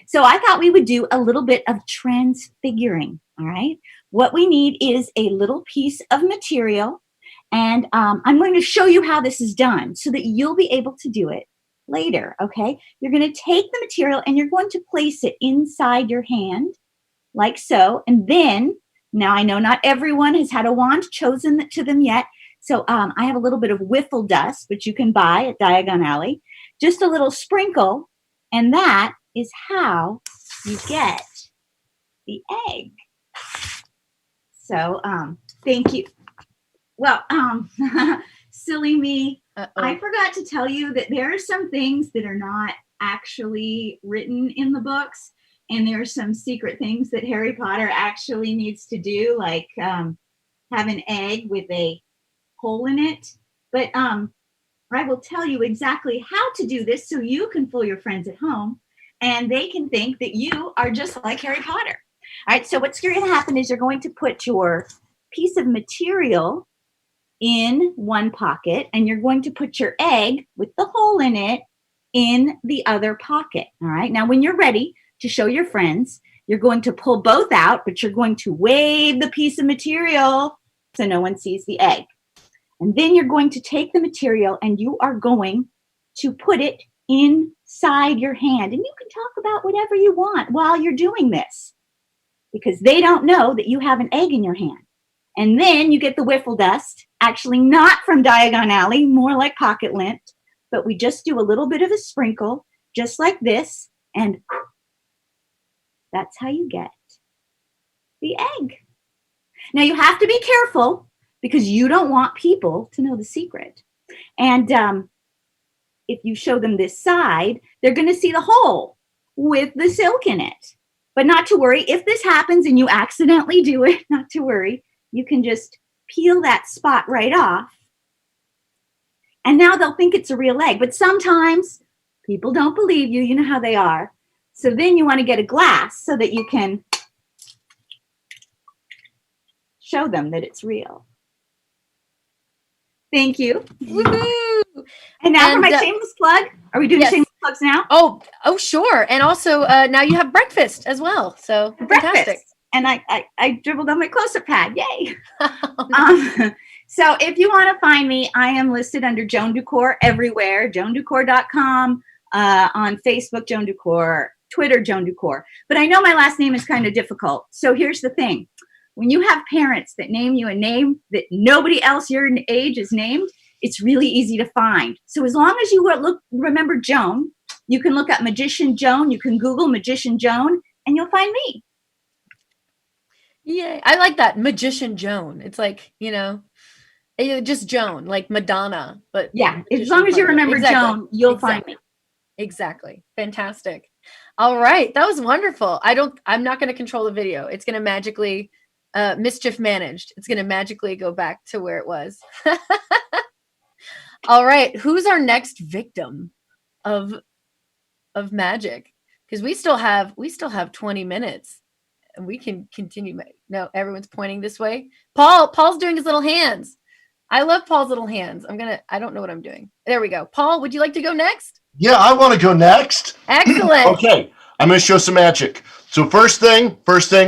So I thought we would do a little bit of transfiguring. All right. What we need is a little piece of material. And I'm going to show you how this is done so that you'll be able to do it later, okay? You're going to take the material and you're going to place it inside your hand, like so. And then, now I know not everyone has had a wand chosen to them yet, so I have a little bit of wiffle dust, which you can buy at Diagon Alley. Just a little sprinkle, and that is how you get the egg. So, thank you. Well, silly me. I forgot to tell you that there are some things that are not actually written in the books, and there are some secret things that Harry Potter actually needs to do, like have an egg with a hole in it. But I will tell you exactly how to do this so you can fool your friends at home, and they can think that you are just like Harry Potter. All right, so what's going to happen is you're going to put your piece of material in one pocket, and you're going to put your egg with the hole in it in the other pocket. All right. Now, when you're ready to show your friends, you're going to pull both out, but you're going to wave the piece of material so no one sees the egg. And then you're going to take the material and you are going to put it inside your hand. And you can talk about whatever you want while you're doing this, because they don't know that you have an egg in your hand. And then you get the wiffle dust, actually not from Diagon Alley, more like pocket lint, but we just do a little bit of a sprinkle, just like this, and that's how you get the egg. Now you have to be careful because you don't want people to know the secret. And if you show them this side, they're going to see the hole with the silk in it. But not to worry, if this happens and you accidentally do it, not to worry, you can just peel that spot right off. And now they'll think it's a real egg. But sometimes people don't believe you. You know how they are. So then you want to get a glass so that you can show them that it's real. Thank you. Woohoo! And now for my shameless plug. Are we doing shameless plugs now? Oh, sure. And also now you have breakfast as well. So fantastic. And I dribbled on my close-up pad. Yay. So if you want to find me, I am listed under Joan Ducour everywhere. JoanDucour.com, on Facebook, Joan Ducour, Twitter, Joan Ducour. But I know my last name is kind of difficult. So here's the thing. When you have parents that name you a name that nobody else your age is named, it's really easy to find. So as long as you remember Joan, you can look up Magician Joan, you can Google Magician Joan, and you'll find me. Yeah, I like that. Magician Joan. It's like, just Joan, like Madonna. But yeah, as long as you remember Joan, you'll find me. Exactly. Fantastic. All right. That was wonderful. I'm not going to control the video. It's going to magically mischief managed. It's going to magically go back to where it was. All right. Who's our next victim of magic? Because we still have 20 minutes and we can continue. No, everyone's pointing this way. Paul's doing his little hands. I love Paul's little hands. I don't know what I'm doing. There we go. Paul, would you like to go next? Yeah, I want to go next. Excellent. Okay, I'm going to show some magic. So first thing,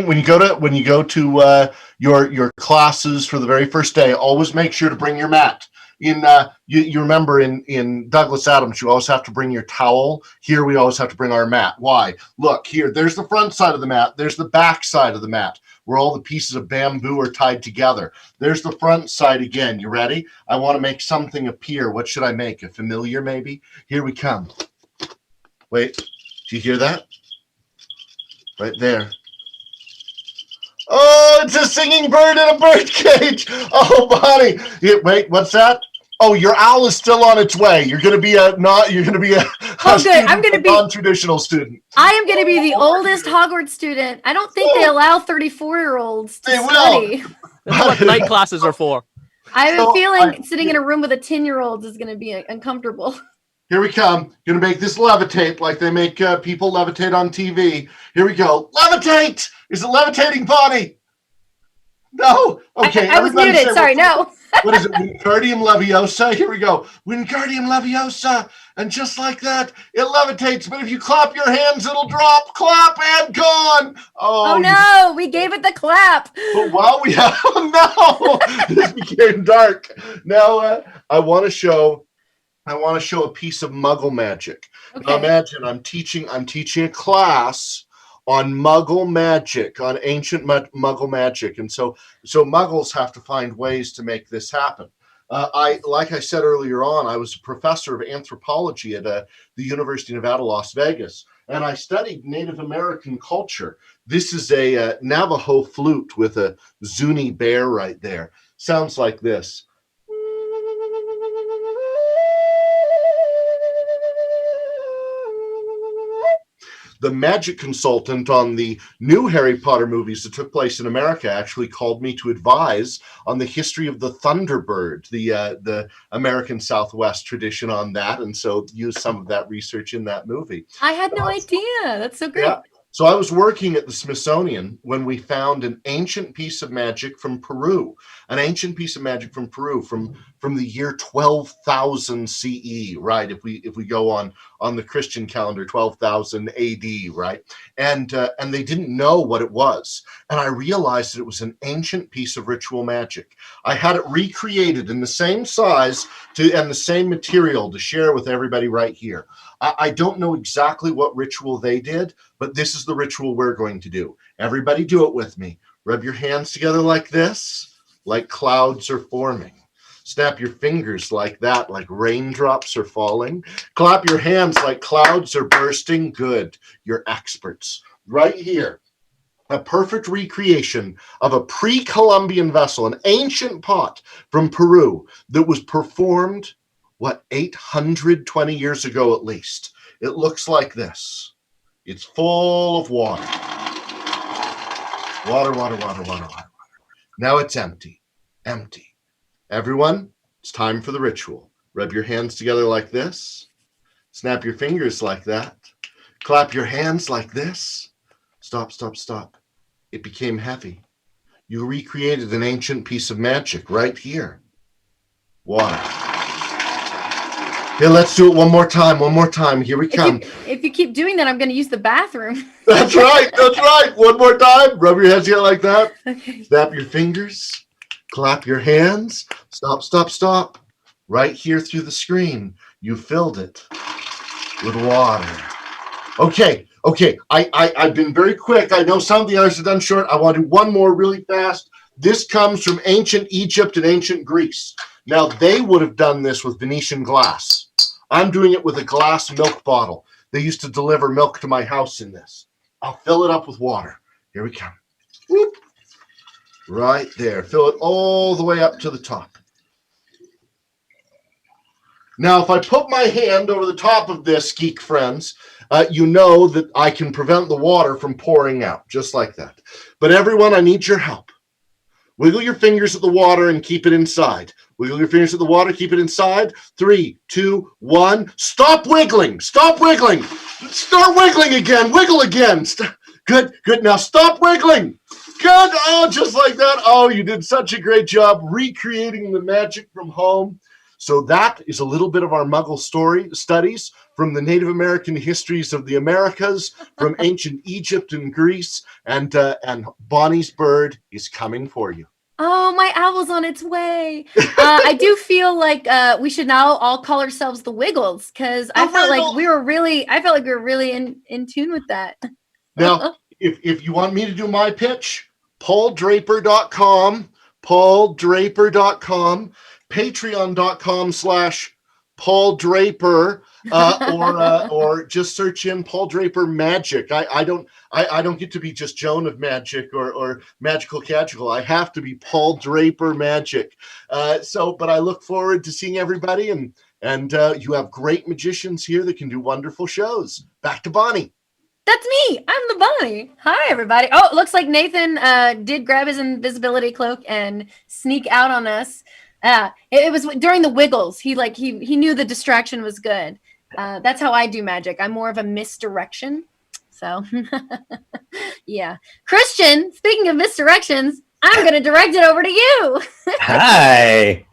when you go to your classes for the very first day, always make sure to bring your mat. You remember in Douglas Adams, you always have to bring your towel. Here we always have to bring our mat. Why? Look here. There's the front side of the mat. There's the back side of the mat, where all the pieces of bamboo are tied together. There's the front side again. You ready? I want to make something appear. What should I make? A familiar, maybe? Here we come. Wait. Do you hear that? Right there. Oh, it's a singing bird in a bird cage. Oh, Bonnie. Wait, what's that? Oh, your owl is still on its way. You're going to be a non-traditional student. I am going to be the oldest Hogwarts student. I don't think they allow 34-year-olds to study. That's what night classes are for. I have a feeling sitting in a room with a 10-year-old is going to be uncomfortable. Here we come. Going to make this levitate like they make people levitate on TV. Here we go. Levitate! Is it levitating, Bonnie? No? Okay. I was muted. Sorry, no. What is it? Wingardium Leviosa? Here we go. Wingardium Leviosa. And just like that, it levitates. But if you clap your hands, it'll drop. Clap and gone. Oh no. We gave it the clap. But while we have... Oh, no. This became dark. Now, I want to show a piece of Muggle magic. Okay. Now imagine I'm teaching a class on Muggle magic, on ancient Muggle magic, and so Muggles have to find ways to make this happen. Like I said earlier on, I was a professor of anthropology at the University of Nevada, Las Vegas, and I studied Native American culture. This is a Navajo flute with a Zuni bear right there. Sounds like this. The magic consultant on the new Harry Potter movies that took place in America actually called me to advise on the history of the Thunderbird, the American Southwest tradition on that, and so used some of that research in that movie. I had no idea. That's so great. Yeah. So I was working at the Smithsonian when we found an ancient piece of magic from Peru, from the year 12,000 CE, right? If we go on the Christian calendar, 12,000 AD, right? And they didn't know what it was, and I realized that it was an ancient piece of ritual magic. I had it recreated in the same size and the same material to share with everybody right here. I don't know exactly what ritual they did, but this is the ritual we're going to do. Everybody do it with me. Rub your hands together like this, like clouds are forming. Snap your fingers like that, like raindrops are falling. Clap your hands like clouds are bursting. Good. You're experts. Right here, a perfect recreation of a pre-Columbian vessel, an ancient pot from Peru that was performed 820 years ago at least. It looks like this. It's full of water. Water. Now it's empty. Everyone, it's time for the ritual. Rub your hands together like this. Snap your fingers like that. Clap your hands like this. Stop. It became heavy. You recreated an ancient piece of magic right here. Water. Here, let's do it one more time. Here we come. If you keep doing that, I'm going to use the bathroom. That's right. One more time. Rub your hands together like that. Okay. Snap your fingers. Clap your hands. Stop. Right here through the screen. You filled it with water. Okay. I've been very quick. I know some of the others are done short. I want to do one more really fast. This comes from ancient Egypt and ancient Greece. Now, they would have done this with Venetian glass. I'm doing it with a glass milk bottle. They used to deliver milk to my house in this. I'll fill it up with water. Here we come. Whoop. Right there. Fill it all the way up to the top. Now, if I put my hand over the top of this, geek friends, you know that I can prevent the water from pouring out, just like that. But everyone, I need your help. Wiggle your fingers at the water and keep it inside. Wiggle your fingers at the water, keep it inside. 3, 2, 1. Stop wiggling. Start wiggling again. Wiggle again. Good. Now stop wiggling. Good. Oh, just like that. Oh, you did such a great job recreating the magic from home. So that is a little bit of our Muggle story studies from the Native American histories of the Americas, from ancient Egypt and Greece, and Bonnie's bird is coming for you. Oh, my owl's on its way. I do feel like we should now all call ourselves the Wiggles, because I felt like we were really in tune with that. Now, if you want me to do my pitch, pauldraper.com, patreon.com/Paul Draper, or just search in Paul Draper Magic. I don't get to be just Joan of Magic or Magical Casual. I have to be Paul Draper Magic. But I look forward to seeing everybody, and you have great magicians here that can do wonderful shows. Back to Bonnie. That's me. I'm the Bonnie. Hi, everybody. Oh, it looks like Nathan did grab his invisibility cloak and sneak out on us. It was during the Wiggles. He knew the distraction was good. That's how I do magic. I'm more of a misdirection. So, yeah. Christian, speaking of misdirections, I'm going to direct it over to you. Hi.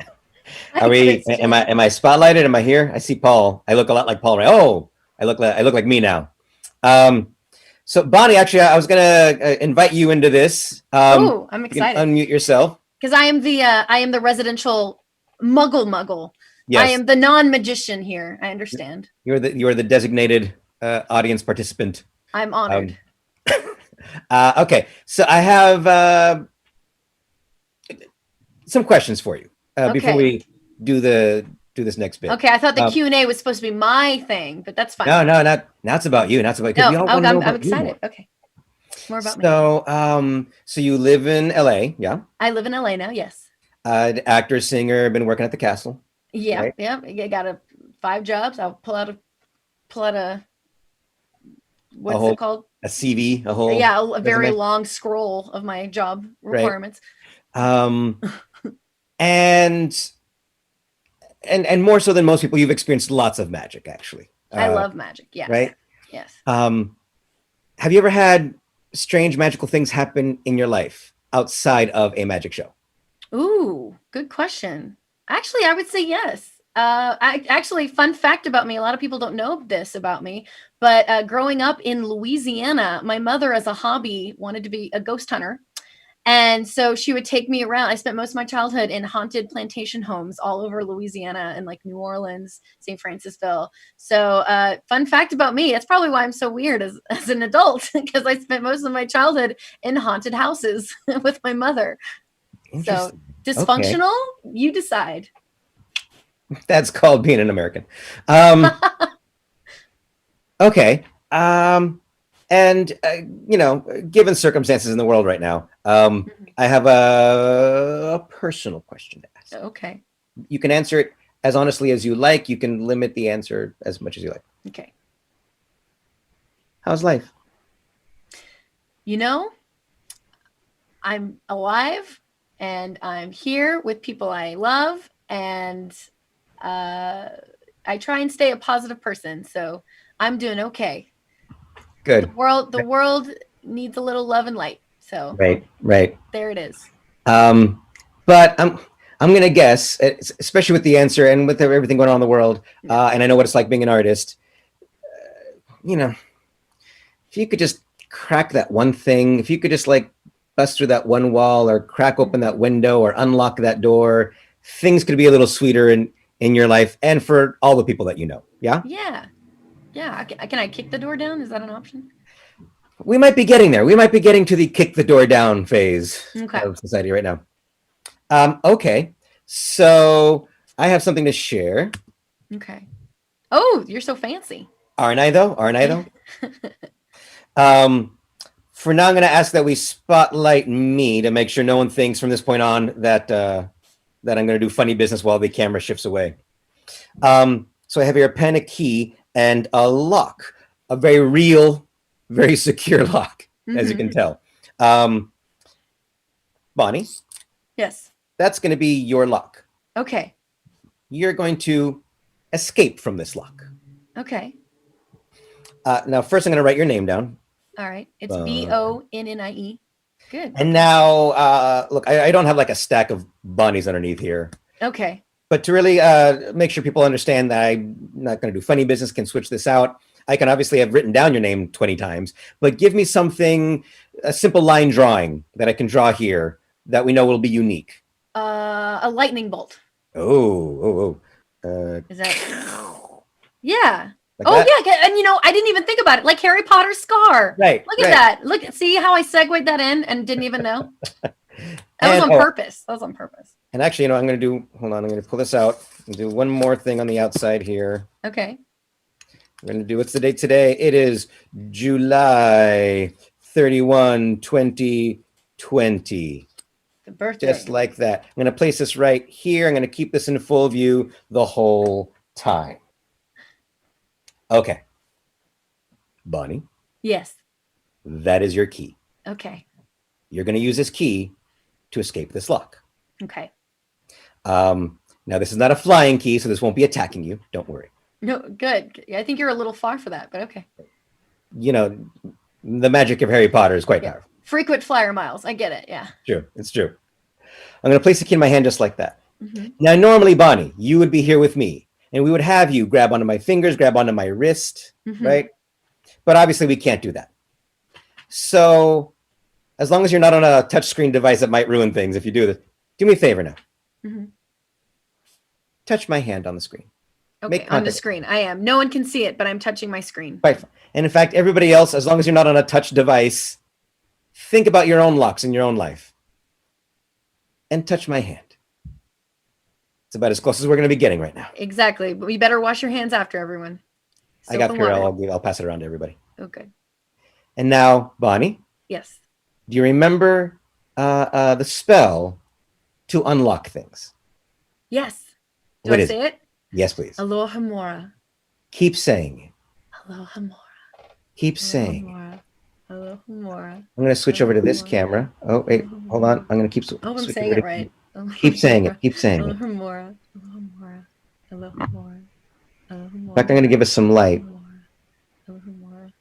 Are we? Am I spotlighted? Am I here? I see Paul. I look a lot like Paul. Right? Oh, I look like me now. So Bonnie, actually, I was gonna invite you into this. Oh, I'm excited. Unmute yourself. Because I am the residential muggle. Yes. I am the non-magician here. I understand. You are the designated audience participant. I'm honored. Okay, so I have some questions for you before we do this next bit. Okay, I thought the Q&A was supposed to be my thing, but that's fine. No, now it's about you. Now it's about you. No, I'm excited. Okay, more about me. So you live in LA, yeah? I live in LA now. Yes. Actor, singer, been working at the castle. Yeah, right? yeah. I got 5 jobs. I'll pull out a what's it called? A CV, a whole a very resume? long scroll of my job requirements. Right. And more so than most people, you've experienced lots of magic, actually. I love magic. Yeah. Right. Yes. have you ever had strange magical things happen in your life outside of a magic show? Ooh, good question. Actually, I would say yes. Actually, fun fact about me, a lot of people don't know this about me, but growing up in Louisiana, my mother as a hobby wanted to be a ghost hunter. And so she would take me around. I spent most of my childhood in haunted plantation homes all over Louisiana and like New Orleans, St. Francisville. So fun fact about me, that's probably why I'm so weird as an adult, because I spent most of my childhood in haunted houses with my mother. So dysfunctional, you decide. That's called being an American. Okay. And, given circumstances in the world right now, I have a personal question to ask. Okay. You can answer it as honestly as you like. You can limit the answer as much as you like. Okay. How's life? I'm alive and I'm here with people I love, and I try and stay a positive person. So I'm doing okay. Good. The world needs a little love and light. So right. There it is. But I'm gonna guess, especially with the answer and with everything going on in the world, and I know what it's like being an artist. If you could just crack that one thing, if you could just like bust through that one wall or crack open that window or unlock that door, things could be a little sweeter in your life and for all the people that you know. Yeah. Yeah. Can I kick the door down? Is that an option? We might be getting there. We might be getting to the kick the door down phase Okay. of society right now. Okay. So I have something to share. Okay. Oh, you're so fancy. Aren't I though? For now, I'm going to ask that we spotlight me to make sure no one thinks from this point on that I'm going to do funny business while the camera shifts away. So I have here a pen, a key, and a lock, a very real, very secure lock, as you can tell. Bonnie? Yes. That's going to be your lock. Okay. You're going to escape from this lock. Okay. Now, first I'm going to write your name down. All right. It's Bonnie. Good. And now, look, I don't have like a stack of Bonnies underneath here. Okay. But to really make sure people understand that I'm not going to do funny business, can switch this out. I can obviously have written down your name 20 times, but give me something, a simple line drawing that I can draw here that we know will be unique. A lightning bolt. Oh. Is that? Yeah. Like that? Yeah. And I didn't even think about it. Like Harry Potter's scar. Right. Look at that. See how I segued that in and didn't even know? That was on purpose. That was on purpose. And actually, I'm going to do, hold on, I'm going to pull this out and do one more thing on the outside here. Okay. We're going to do, what's the date today? It is July 31, 2020. The birthday. Just like that. I'm going to place this right here. I'm going to keep this in full view the whole time. Okay. Bonnie. Yes. That is your key. Okay. You're going to use this key to escape this lock. Okay. Now, this is not a flying key, so this won't be attacking you. Don't worry. No, good. I think you're a little far for that, but okay. The magic of Harry Potter is quite powerful. Frequent flyer miles. I get it. Yeah. True. It's true. I'm going to place the key in my hand just like that. Now, normally, Bonnie, you would be here with me, and we would have you grab onto my fingers, grab onto my wrist, right? But obviously, we can't do that. So, as long as you're not on a touchscreen device that might ruin things, if you do this, do me a favor now. Touch my hand on the screen. Okay, on the screen. I am. No one can see it, but I'm touching my screen. Right. And in fact, everybody else, as long as you're not on a touch device, think about your own locks in your own life. And touch my hand. It's about as close as we're going to be getting right now. Exactly. But we better wash your hands after, everyone. I got Purell. I'll pass it around to everybody. Okay. And now, Bonnie. Yes. Do you remember the spell to unlock things? Yes. Do What I is say it? Yes, please. Aloha Mora. Keep saying it. Aloha Mora. Keep saying it. Aloha Mora. I'm going to switch over to this camera. Oh, wait. Hold on. I'm going to keep I'm switching saying over it to- right. Keep saying it. Keep saying it. Aloha Mora. Aloha Mora. Aloha Mora. Aloha In Mora. fact, I'm going to give us some light. Aloha Mora.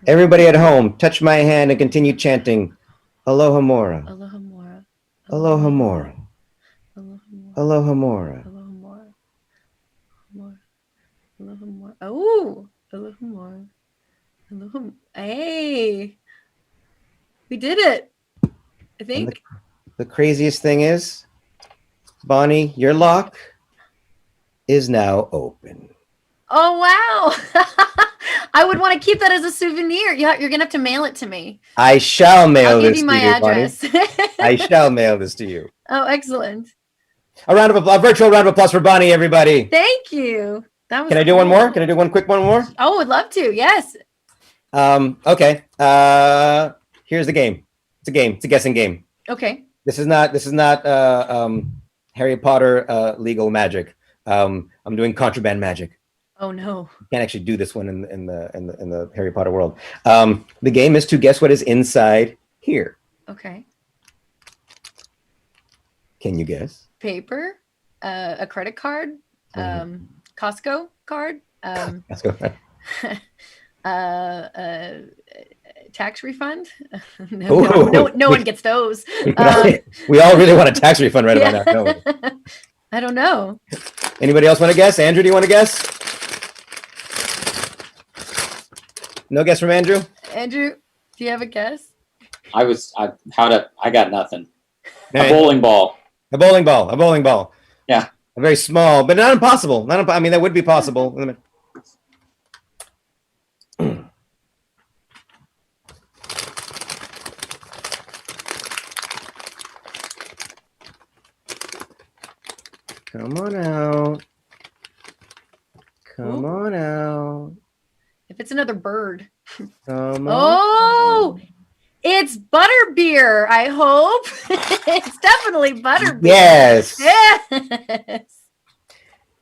Everybody at home, touch my hand and continue chanting, Aloha Mora. Aloha Mora. Aloha Mora. Aloha Mora. Aloha Mora. Oh, Aloha Mora. Aloha. Hey, we did it. I think. The craziest thing is, Bonnie, your lock is now open. Oh wow! I would want to keep that as a souvenir. Yeah, you're gonna have to mail it to me. I shall mail I'll give this you to my you, address. Bonnie. I shall mail this to you. Oh, excellent! A virtual round of applause for Bonnie, everybody. Thank you. That was. Can I do one more? Can I do one more? Oh, would love to. Yes. Okay. Here's the game. It's a game. It's a guessing game. Okay. This is not Harry Potter legal magic. I'm doing contraband magic. Oh no. You can't actually do this one in the Harry Potter world. The game is to guess what is inside here. Okay. Can you guess? Paper, a credit card, Costco card, Let's go. tax refund. No one gets those. We all really want a tax refund right about now. Don't we? I don't know. Anybody else want to guess? Andrew, do you want to guess? No guess from Andrew? Andrew, do you have a guess? I got nothing. A bowling ball. A bowling ball. A bowling ball. Yeah. A very small, but not impossible. I mean, that would be possible. Come on out. Come on out. If it's another bird. Come on. Oh, it's butterbeer, I hope. It's definitely butterbeer. Yes. Yes.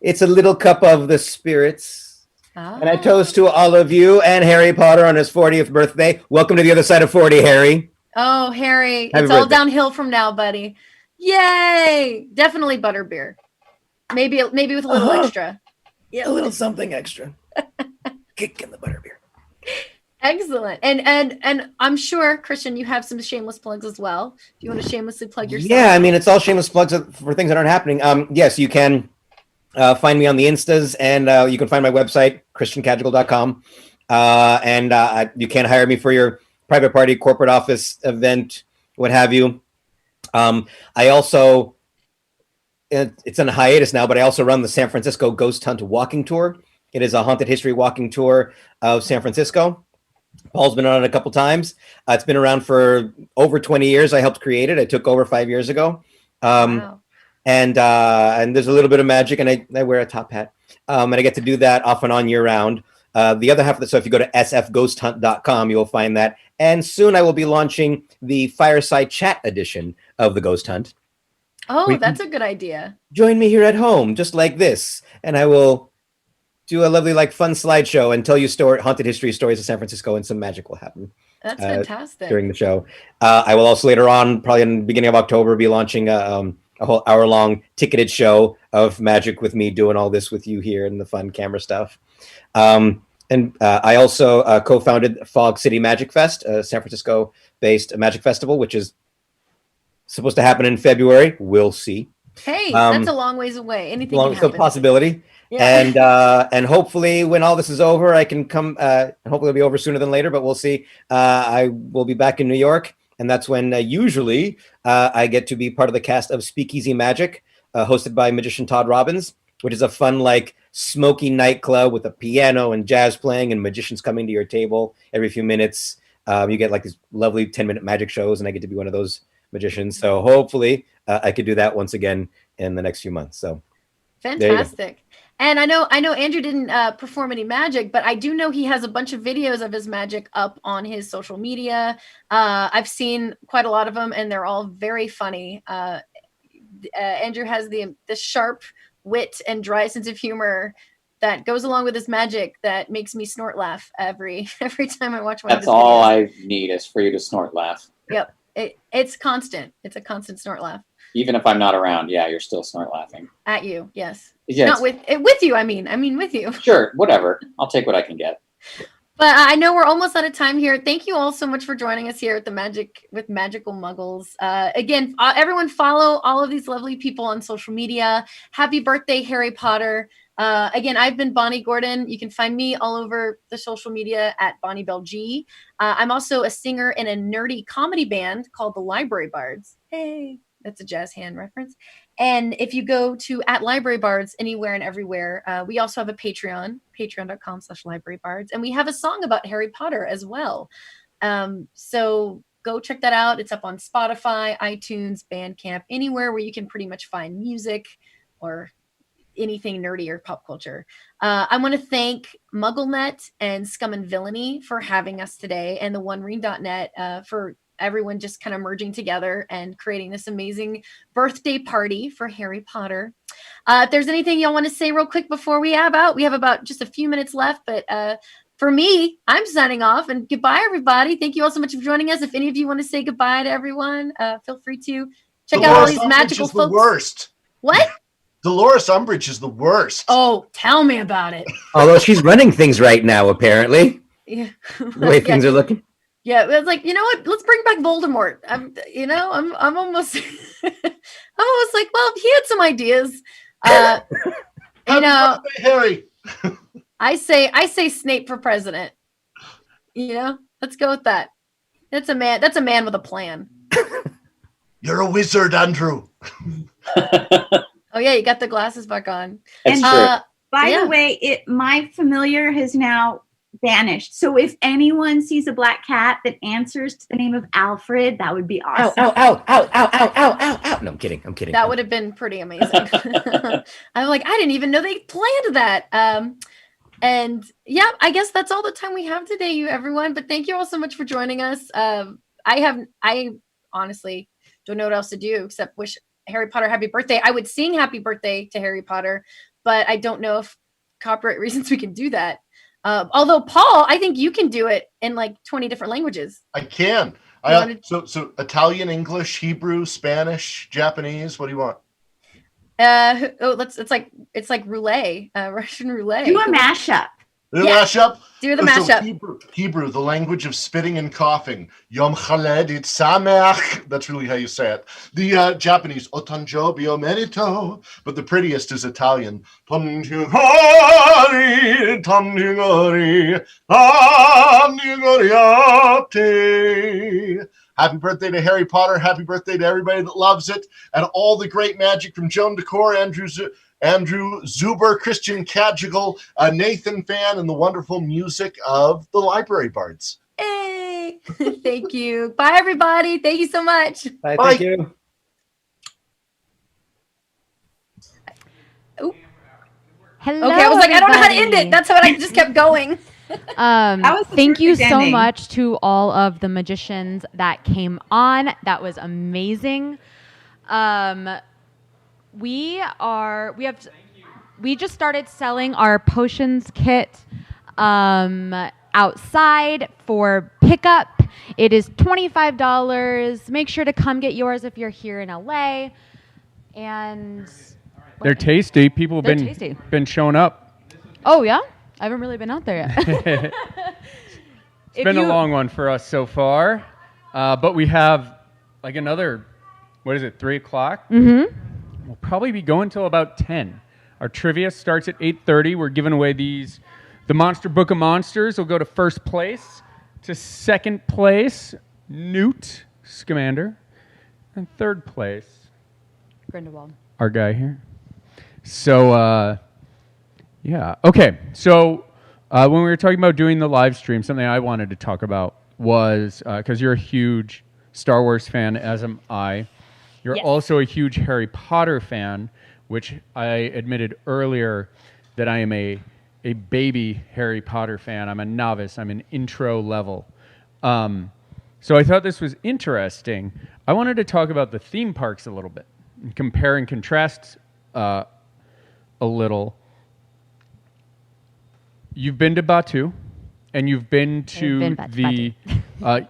It's a little cup of the spirits. Ah. And I toast to all of you and Harry Potter on his 40th birthday. Welcome to the other side of 40, Harry. Oh, Harry, Happy it's all birthday. downhill from now, buddy. Yay! Definitely butterbeer. Maybe with a little extra. Yeah, a little something extra. Kick in the butterbeer. Excellent. And I'm sure, Christian, you have some shameless plugs as well. Do you want to shamelessly plug yourself? Yeah, I mean, it's all shameless plugs for things that aren't happening. Yes, you can find me on the Instas, and you can find my website, christiancadrigal.com. And you can hire me for your private party, corporate office, event, what have you. I also, it's on hiatus now, but I also run the San Francisco Ghost Hunt Walking Tour. It is a haunted history walking tour of San Francisco. Paul's been on it a couple times. It's been around for over 20 years. I helped create it. I took over 5 years ago. Wow. And there's a little bit of magic, and I wear a top hat. And I get to do that off and on year round. The other half of it, so if you go to sfghosthunt.com, you'll find that. And soon I will be launching the Fireside Chat edition of the Ghost Hunt. Oh, that's a good idea. Join me here at home, just like this. And I will do a lovely, fun slideshow and tell you haunted history stories of San Francisco, and some magic will happen. That's fantastic. During the show. I will also later on, probably in the beginning of October, be launching a whole hour-long ticketed show of magic with me doing all this with you here and the fun camera stuff. And I also co-founded Fog City Magic Fest, a San Francisco-based magic festival, which is supposed to happen in February. We'll see. Hey, that's a long ways away. Anything can It's a happen. possibility. Yeah. And hopefully when all this is over, I can come, hopefully it'll be over sooner than later, but we'll see. I will be back in New York, and that's when usually I get to be part of the cast of Speakeasy Magic, hosted by magician Todd Robbins, which is a fun, smoky nightclub with a piano and jazz playing and magicians coming to your table every few minutes. You get these lovely 10-minute magic shows, and I get to be one of those magicians. So hopefully I could do that once again in the next few months. So Fantastic. And I know Andrew didn't perform any magic, but I do know he has a bunch of videos of his magic up on his social media. I've seen quite a lot of them, and they're all very funny. Andrew has the sharp wit and dry sense of humor that goes along with his magic that makes me snort laugh every time I watch one of his That's all videos. I need is for you to snort laugh. Yep. It's constant. It's a constant snort laugh. Even if I'm not around, yeah, you're still snort laughing. At you, yes. Yeah, Not with you. I mean with you. Sure, whatever. I'll take what I can get. But I know we're almost out of time here. Thank you all so much for joining us here at the Magical Muggles. Again, everyone follow all of these lovely people on social media. Happy birthday, Harry Potter. Again, I've been Bonnie Gordon. You can find me all over the social media at Bonnie Bell G. I'm also a singer in a nerdy comedy band called the Library Bards. Hey, that's a jazz hand reference. And if you go to @LibraryBards anywhere and everywhere, we also have a Patreon, patreon.com/librarybards. And we have a song about Harry Potter as well. So go check that out. It's up on Spotify, iTunes, Bandcamp, anywhere where you can pretty much find music or anything nerdy or pop culture. I want to thank MuggleNet and Scum and Villainy for having us today, and the OneRing.net for everyone just kind of merging together and creating this amazing birthday party for Harry Potter. If there's anything y'all want to say real quick before we have about just a few minutes left, but for me, I'm signing off, and goodbye, everybody. Thank you all so much for joining us. If any of you want to say goodbye to everyone, feel free to check out all these magical folks. The worst. What? Dolores Umbridge is the worst. Oh, tell me about it. Although she's running things right now, apparently. Yeah. The way things are looking. Yeah, it's like, you know what? Let's bring back Voldemort. I'm almost, I'm almost like, well, he had some ideas. Harry. I say Snape for president. Let's go with that. That's a man with a plan. You're a wizard, Andrew. Oh yeah, you got the glasses back on. And by the way, my familiar has now vanished. So if anyone sees a black cat that answers to the name of Alfred, that would be awesome. Ow. No, I'm kidding. That would have been pretty amazing. I'm like, I didn't even know they planned that. And yeah, I guess that's all the time we have today, everyone. But thank you all so much for joining us. I honestly don't know what else to do except wish Harry Potter happy birthday. I would sing happy birthday to Harry Potter, but I don't know if copyright reasons we can do that. Although Paul, I think you can do it in like 20 different languages. I can. So Italian, English, Hebrew, Spanish, Japanese. What do you want? It's like roulette, Russian roulette. Do a mashup. Do the mashup? Do the mashup. Hebrew, the language of spitting and coughing. Yom Chaled it Sameach. That's really how you say it. The Japanese, Otanjo Biomerito. But the prettiest is Italian. Tantingari, Happy birthday to Harry Potter. Happy birthday to everybody that loves it. And all the great magic from Joan Decor, Andrew Zuber, Christian Cadgigal, Nathan Fan, and the wonderful music of the Library Bards. Hey, thank you. Bye, everybody. Thank you so much. Bye. Thank you. Ooh. Hello. Okay, I was like, I don't know how to end it. That's how I just kept going. Thank you so much to all of the magicians that came on. That was amazing. We just started selling our potions kit outside for pickup. It is $25. Make sure to come get yours if you're here in LA. And they're tasty. People have been showing up. Oh yeah? I haven't really been out there yet. It's been a long one for us so far. But we have like another, 3 o'clock? Mm-hmm. We'll probably be going till about 10. Our trivia starts at 8:30. We're giving away the Monster Book of Monsters. Will go to first place. To second place, Newt Scamander. And third place, Grindelwald. Our guy here. So, yeah. Okay. So, when we were talking about doing the live stream, something I wanted to talk about was, because you're a huge Star Wars fan, as am I. You're also a huge Harry Potter fan, which I admitted earlier that I am a baby Harry Potter fan. I'm a novice. I'm an intro level. So I thought this was interesting. I wanted to talk about the theme parks a little bit, and compare and contrast a little. You've been to Batu, and you've been to the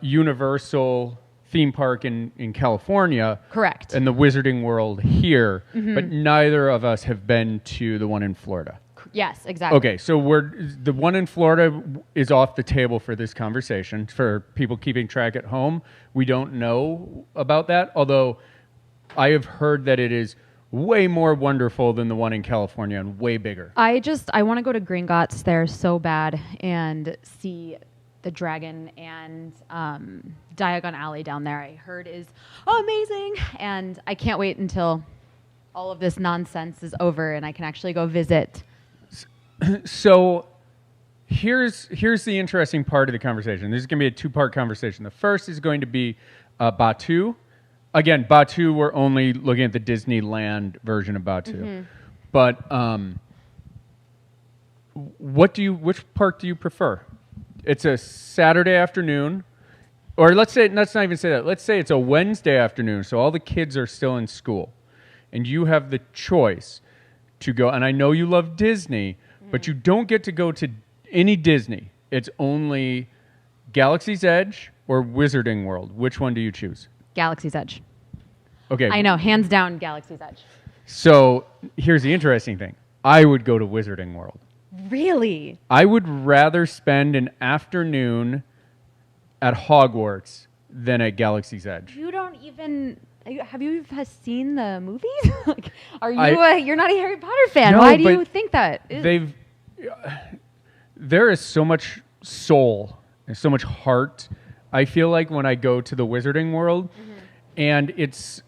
Universal theme park in California. Correct. And the Wizarding World here, Mhm. but neither of us have been to the one in Florida. Yes, exactly. Okay, so the one in Florida is off the table for this conversation. For people keeping track at home, we don't know about that, although I have heard that it is way more wonderful than the one in California and way bigger. I want to go to Gringotts there so bad and see the dragon and Diagon Alley down there. I heard is amazing, and I can't wait until all of this nonsense is over and I can actually go visit. So here's the interesting part of the conversation. This is going to be a two-part conversation. The first is going to be Batuu. Again, Batuu, we're only looking at the Disneyland version of Batuu. Mhm. But which park do you prefer? It's a Saturday afternoon, or let's not even say that. Let's say it's a Wednesday afternoon, so all the kids are still in school, and you have the choice to go. And I know you love Disney, but you don't get to go to any Disney. It's only Galaxy's Edge or Wizarding World. Which one do you choose? Galaxy's Edge. Okay. I know, hands down, Galaxy's Edge. So here's the interesting thing. I would go to Wizarding World. Really? I would rather spend an afternoon at Hogwarts than at Galaxy's Edge. You don't even... Have you seen the movies? Like, are you? You're not a Harry Potter fan. No, Why do but you think that? Ew. There is so much soul and so much heart. I feel like when I go to the Wizarding World, and it's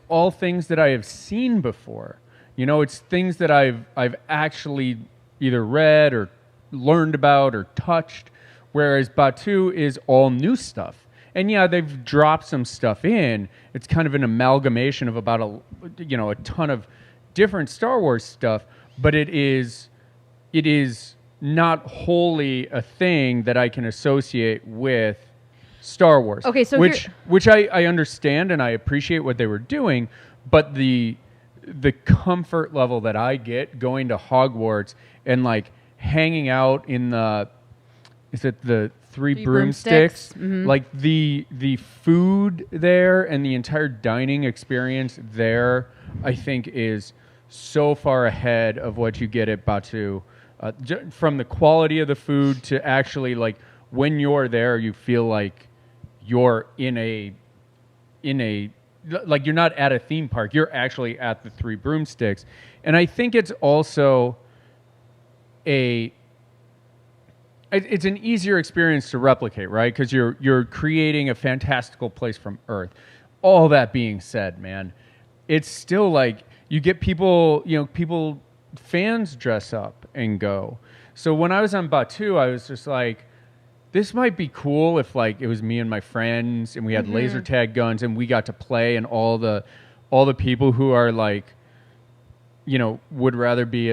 all things that I have seen before. You know, it's things that I've actually either read or learned about or touched. Whereas Batuu is all new stuff. And yeah, they've dropped some stuff in. It's kind of an amalgamation of about a ton of different Star Wars stuff, but it is not wholly a thing that I can associate with Star Wars. Okay, so which I understand and I appreciate what they were doing, but the comfort level that I get going to Hogwarts and like hanging out in the Three broomsticks. Mhm. Like the food there and the entire dining experience there, I think is so far ahead of what you get at Batuu. From the quality of the food to actually like when you're there, you feel like you're in a like you're not at a theme park. You're actually at the Three Broomsticks, and I think it's also it's an easier experience to replicate, right? Because you're creating a fantastical place from Earth. All that being said, man, it's still like you get people, fans dress up and go. So when I was on Batuu, I was just like, this might be cool if like it was me and my friends and we had laser tag guns and we got to play, and all the people who are like, would rather be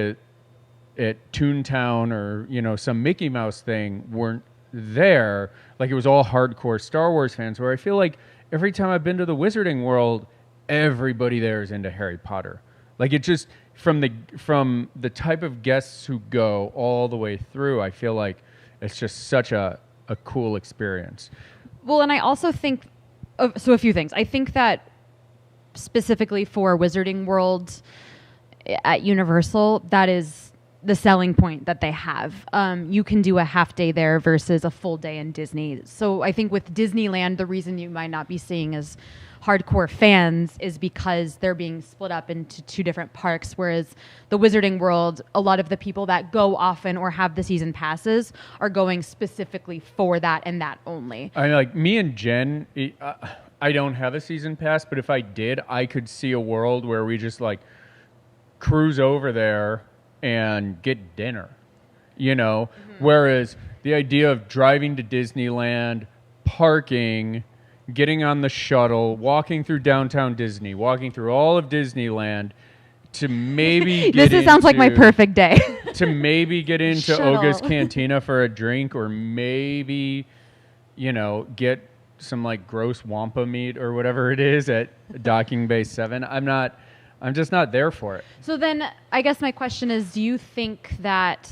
at Toontown or some Mickey Mouse thing weren't there. Like it was all hardcore Star Wars fans, where I feel like every time I've been to the Wizarding World, everybody there is into Harry Potter. Like it just from the type of guests who go all the way through, I feel like it's just such a cool experience. Well, and I also think a few things. I think that specifically for Wizarding World at Universal, that is the selling point that they have. You can do a half day there versus a full day in Disney. So I think with Disneyland, the reason you might not be seeing as hardcore fans is because they're being split up into two different parks, whereas the Wizarding World, a lot of the people that go often or have the season passes are going specifically for that and that only. I mean, like me and Jen, I don't have a season pass, but if I did, I could see a world where we just like cruise over there and get dinner, whereas the idea of driving to Disneyland, parking, getting on the shuttle, walking through downtown Disney, walking through all of Disneyland to maybe sounds like my perfect day. To maybe get into Shuttle. Oga's Cantina for a drink, or maybe, get some like gross wampa meat or whatever it is at Docking Bay 7. I'm just not there for it. So then I guess my question is, do you think that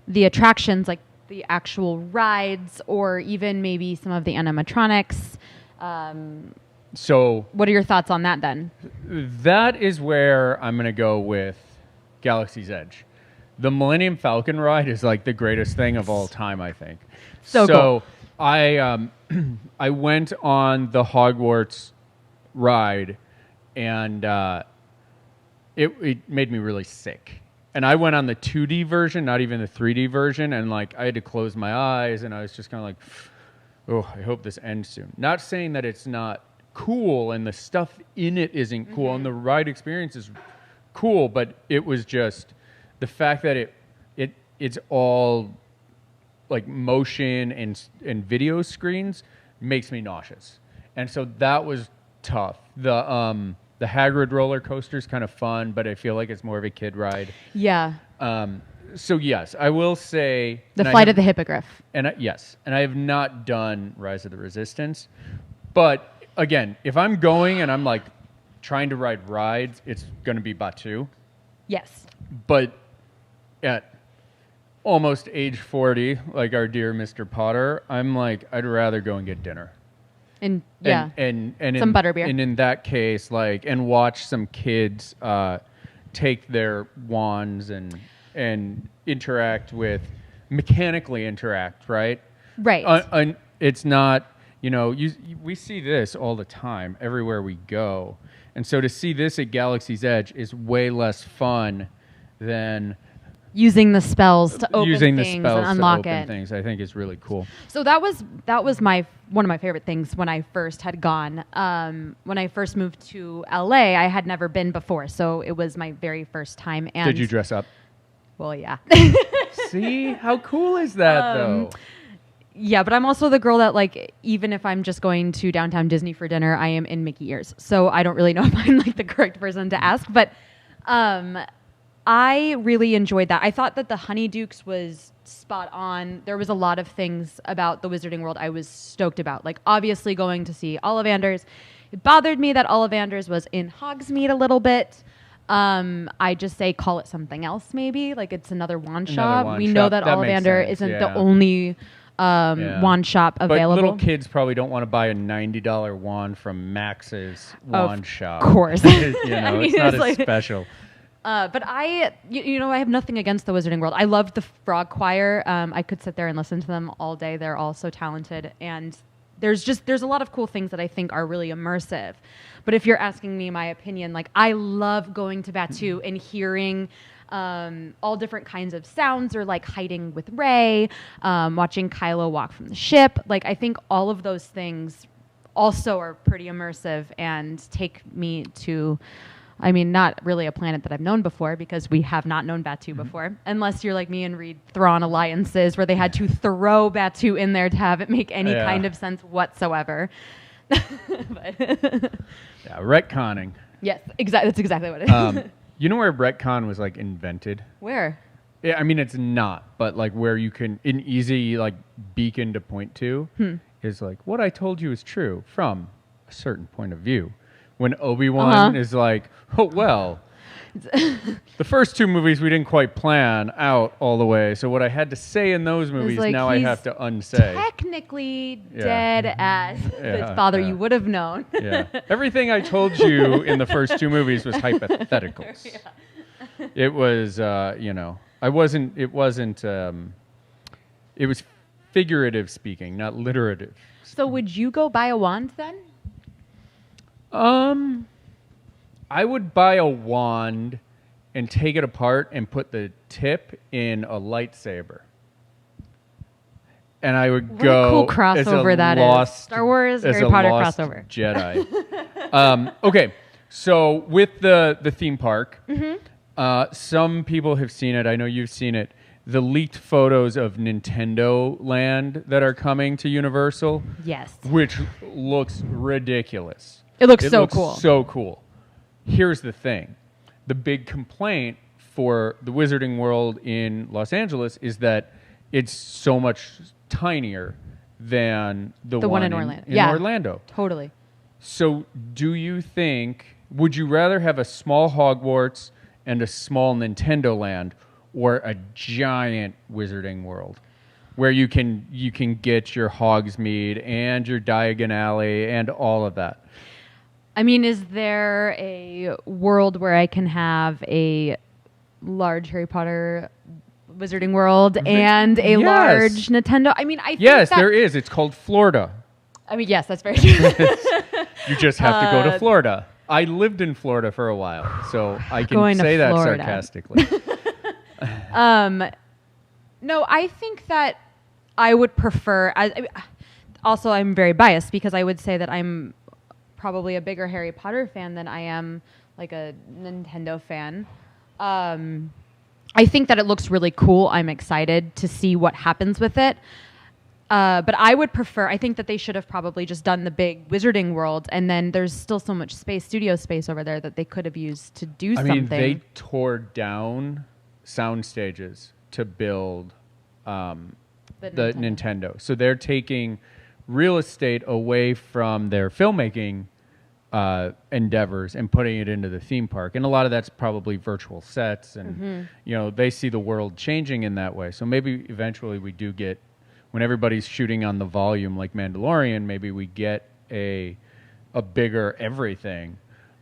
the attractions, like the actual rides or even maybe some of the animatronics, So what are your thoughts on that then? that is where I'm going to go with Galaxy's Edge. The Millennium Falcon ride is like the greatest thing of all time, I think. So cool. I went on the Hogwarts ride, and it made me really sick. And I went on the 2D version, not even the 3D version, and like I had to close my eyes, and I was just kind of like, oh, I hope this ends soon. Not saying that it's not cool and the stuff in it isn't cool and the ride experience is cool, but it was just the fact that it's all like motion and video screens makes me nauseous. And so that was tough. The Hagrid roller coaster is kind of fun, but I feel like it's more of a kid ride. Yeah. So yes, I will say The Flight of the Hippogriff. And yes, and I have not done Rise of the Resistance, but again, if I'm going and I'm like trying to ride rides, it's going to be Batuu. Yes. But at almost age 40, like our dear Mr. Potter, I'm like, I'd rather go and get dinner. And and some butterbeer. And in that case, like, and watch some kids take their wands and mechanically interact, right? Right. It's not, we see this all the time everywhere we go. And so to see this at Galaxy's Edge is way less fun than using the spells to open things and unlock things. I think is really cool. So that was one of my favorite things when I first had gone. When I first moved to LA, I had never been before, so it was my very first time. And did you dress up? Well, yeah. See, how cool is that though? Yeah, but I'm also the girl that, like, even if I'm just going to downtown Disney for dinner, I am in Mickey ears. So I don't really know if I'm like the correct person to ask, but I really enjoyed that. I thought that the Honeydukes was spot on. There was a lot of things about the Wizarding World I was stoked about. Like, obviously going to see Ollivanders. It bothered me that Ollivanders was in Hogsmeade a little bit. I just say call it something else maybe. Like, it's another wand shop. We know that Ollivander isn't the only wand shop available. But little kids probably don't want to buy a $90 wand from Max's wand shop. Of course. It's not as special. But I have nothing against the Wizarding World. I loved the Frog Choir. I could sit there and listen to them all day. They're all so talented. And there's a lot of cool things that I think are really immersive. But if you're asking me my opinion, like, I love going to Batuu and hearing all different kinds of sounds, or like hiding with Rey, watching Kylo walk from the ship. Like, I think all of those things also are pretty immersive and take me to, I mean, not really a planet that I've known before, because we have not known Batuu before, unless you're like me and read Thrawn Alliances, where they had to throw Batuu in there to have it make any kind of sense whatsoever. Retconning. Yes, exactly. That's exactly what it is. You know where retcon was like invented? Where? Yeah, I mean, it's not, but like where you can, an easy like beacon to point to is like, what I told you is true from a certain point of view. When Obi-Wan is like, oh, well, the first two movies we didn't quite plan out all the way. So what I had to say in those movies, like, now I have to unsay. Technically dead as his father, you would have known. Everything I told you in the first two movies was hypotheticals. It was, it was figurative speaking, not literative. So would you go buy a wand then? I would buy a wand and take it apart and put the tip in a lightsaber. And I would go. What a cool crossover that is. Star Wars, Harry Potter crossover. Jedi. Okay, so with the theme park, some people have seen it. I know you've seen it. The leaked photos of Nintendo Land that are coming to Universal. Yes. Which looks ridiculous. It looks so cool. So cool. Here's the thing. The big complaint for the Wizarding World in Los Angeles is that it's so much tinier than the one in Orlando. Orlando. Totally. So would you rather have a small Hogwarts and a small Nintendo Land, or a giant Wizarding World? where you can get your Hogsmeade and your Diagon Alley and all of that. I mean, is there a world where I can have a large Harry Potter Wizarding World and a large Nintendo? I mean, I think yes, that, there is. It's called Florida. I mean, yes, that's very true. You just have to go to Florida. I lived in Florida for a while, so I can say that sarcastically. No, I think that I would prefer. Also, I'm very biased because I would say that I'm probably a bigger Harry Potter fan than I am like a Nintendo fan. I think that it looks really cool. I'm excited to see what happens with it. But I would prefer, I think that they should have probably just done the big Wizarding World, and then there's still so much studio space over there that they could have used to do something. I mean, they tore down sound stages to build the Nintendo. So they're taking real estate away from their filmmaking endeavors and putting it into the theme park. And a lot of that's probably virtual sets, and they see the world changing in that way. So maybe eventually we do get, when everybody's shooting on the volume like Mandalorian, maybe we get a bigger everything.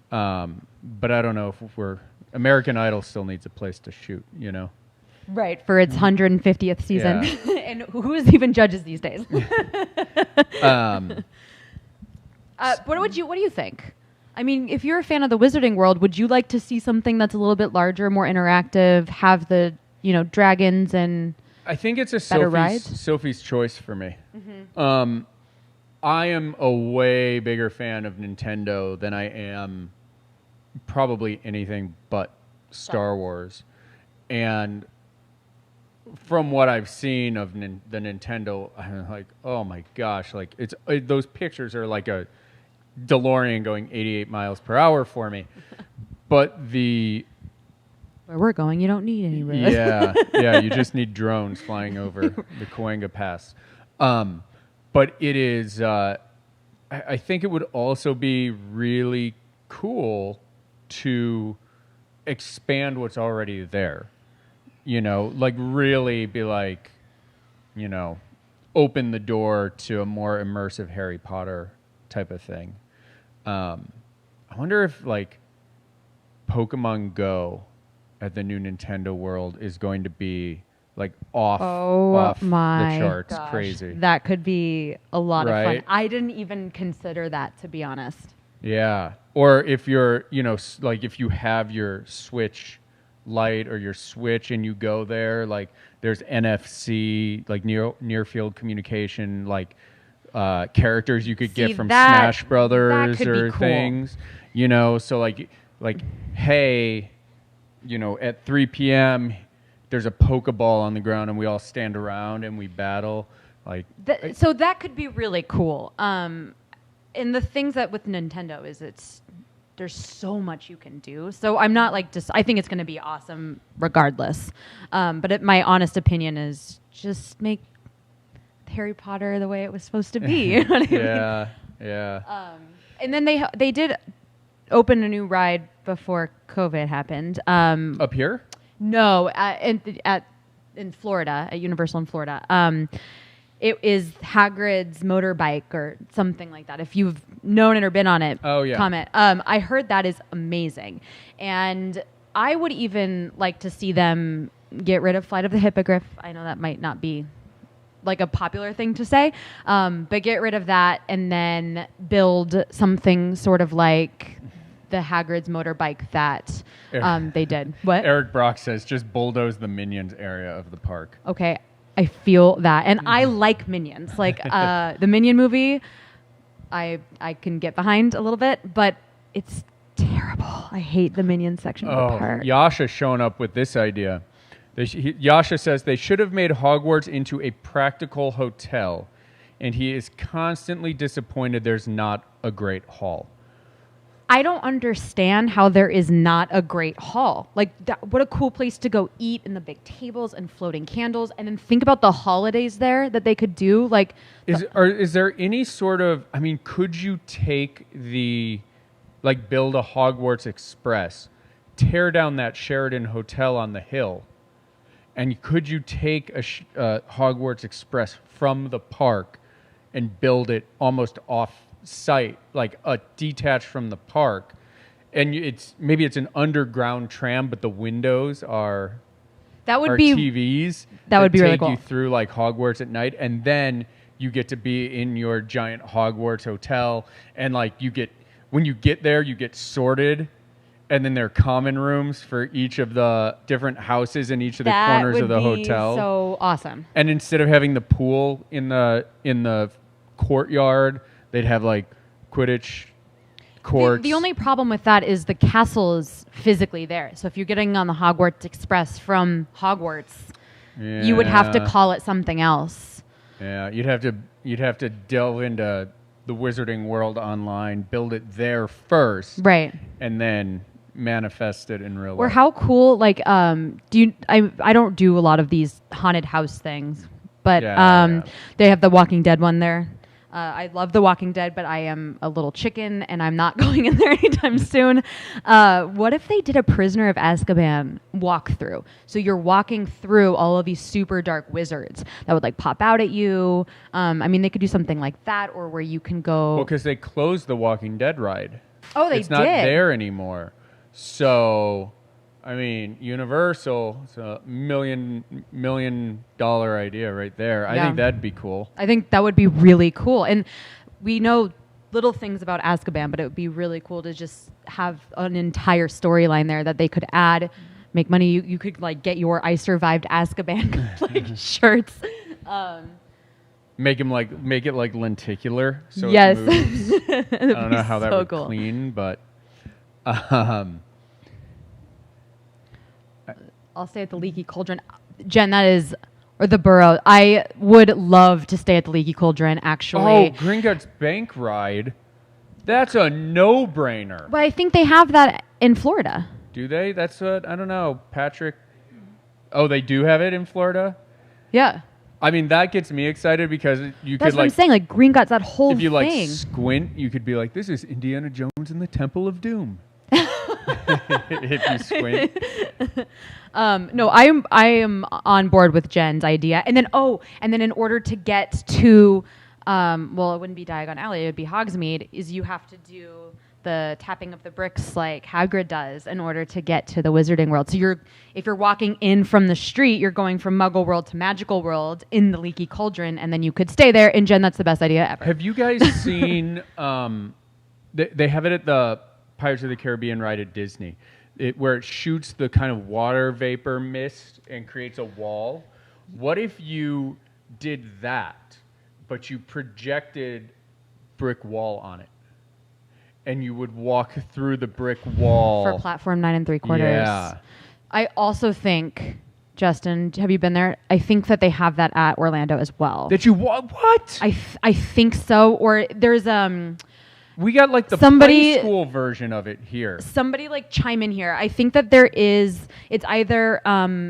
But I don't know if American Idol still needs a place to shoot, Right, for its 150th season. Yeah. And who even judges these days? What do you think? I mean, if you're a fan of the Wizarding World, would you like to see something that's a little bit larger, more interactive, have the, dragons and I think it's a Sophie's choice for me. I am a way bigger fan of Nintendo than I am probably anything but Star Wars. And from what I've seen of the Nintendo, I'm like, oh my gosh, like those pictures are like a DeLorean going 88 miles per hour for me. But where we're going, you don't need any roads. Yeah, you just need drones flying over the Coenga Pass. But it is, I think it would also be really cool to expand what's already there. Like really be like, open the door to a more immersive Harry Potter type of thing. I wonder if like Pokemon Go at the new Nintendo World is going to be like off the charts, gosh. crazy. That could be a lot of Right? fun. I didn't even consider that, to be honest. Yeah. Or if you're, like if you have your Switch Lite or your Switch and you go there, like there's NFC, like near field communication, like characters you could get from Smash Brothers or cool. things, so like, hey, at 3 p.m. there's a Pokeball on the ground and we all stand around and we battle. Like, so that could be really cool. And the things that with Nintendo is there's so much you can do. So I'm not like I think it's going to be awesome regardless. But my honest opinion is just make Harry Potter the way it was supposed to be. You know what I mean? Yeah. And then they did open a new ride before COVID happened. Up here? No, in Florida, at Universal in Florida. It is Hagrid's motorbike or something like that. If you've known it or been on it, comment. I heard that is amazing. And I would even like to see them get rid of Flight of the Hippogriff. I know that might not be like a popular thing to say, but get rid of that and then build something sort of like the Hagrid's motorbike that they did. What? Eric Brock says, just bulldoze the Minions area of the park. Okay, I feel that. And I like Minions. Like the Minion movie, I can get behind a little bit, but it's terrible. I hate the Minion section of the park. Yasha's showing up with this idea. Yasha says they should have made Hogwarts into a practical hotel, and he is constantly disappointed there's not a great hall. I don't understand how there is not a great hall. Like, what a cool place to go eat, and the big tables and floating candles, and then think about the holidays there that they could do. Like, is there any sort of? I mean, could you take build a Hogwarts Express, tear down that Sheraton Hotel on the hill, And could you take a Hogwarts Express from the park and build it almost off-site, like detached from the park? And maybe it's an underground tram, but the windows are TVs. That would be really take cool. you through like Hogwarts at night, and then you get to be in your giant Hogwarts hotel, and like when you get there, you get sorted. And then there are common rooms for each of the different houses in each of the corners of the hotel. So awesome. And instead of having the pool in the courtyard, they'd have like Quidditch courts. The only problem with that is the castle is physically there. So if you're getting on the Hogwarts Express from Hogwarts, you would have to call it something else. Yeah, you'd have to delve into the Wizarding World online, build it there first, right, and then manifest it in real life. Or how cool, like, I don't do a lot of these haunted house things, but they have the Walking Dead one there. I love The Walking Dead, but I am a little chicken, and I'm not going in there anytime soon. What if they did a Prisoner of Azkaban walkthrough? So you're walking through all of these super dark wizards that would like pop out at you. I mean, they could do something like that, or where you can go. Well, because they closed the Walking Dead ride. Oh, they did. It's not there anymore. So, I mean, Universal, it's a $1 million idea right there. I think that'd be cool. I think that would be really cool. And we know little things about Azkaban, but it would be really cool to just have an entire storyline there that they could add, make money. You could like get your I Survived Azkaban like shirts. Make it like lenticular, so yes. it moves. I don't know how that would cool. clean, but I'll stay at the Leaky Cauldron. Jen, that is, or the Burrow. I would love to stay at the Leaky Cauldron, actually. Oh, Gringotts Bank Ride. That's a no-brainer. But I think they have that in Florida. Do they? That's what, I don't know, Patrick. Oh, they do have it in Florida? Yeah. I mean, that gets me excited because you That's could what I'm saying, like Gringotts, that whole thing. If you like squint, you could be like, this is Indiana Jones and the Temple of Doom. If you squint. No, I am on board with Jen's idea. And then in order to get to, well, it wouldn't be Diagon Alley, it would be Hogsmeade, is you have to do the tapping of the bricks like Hagrid does in order to get to the Wizarding World. So if you're walking in from the street, you're going from Muggle World to Magical World in the Leaky Cauldron, and then you could stay there. And Jen, that's the best idea ever. Have you guys seen, they have it at the Pirates of the Caribbean ride at Disney, where it shoots the kind of water vapor mist and creates a wall. What if you did that, but you projected brick wall on it? And you would walk through the brick wall. For platform 9 3/4. Yeah. I also think, Justin, have you been there? I think that they have that at Orlando as well. That you what? I think so. Or there's we got like the play school version of it here. Somebody like chime in here. I think that there is. It's either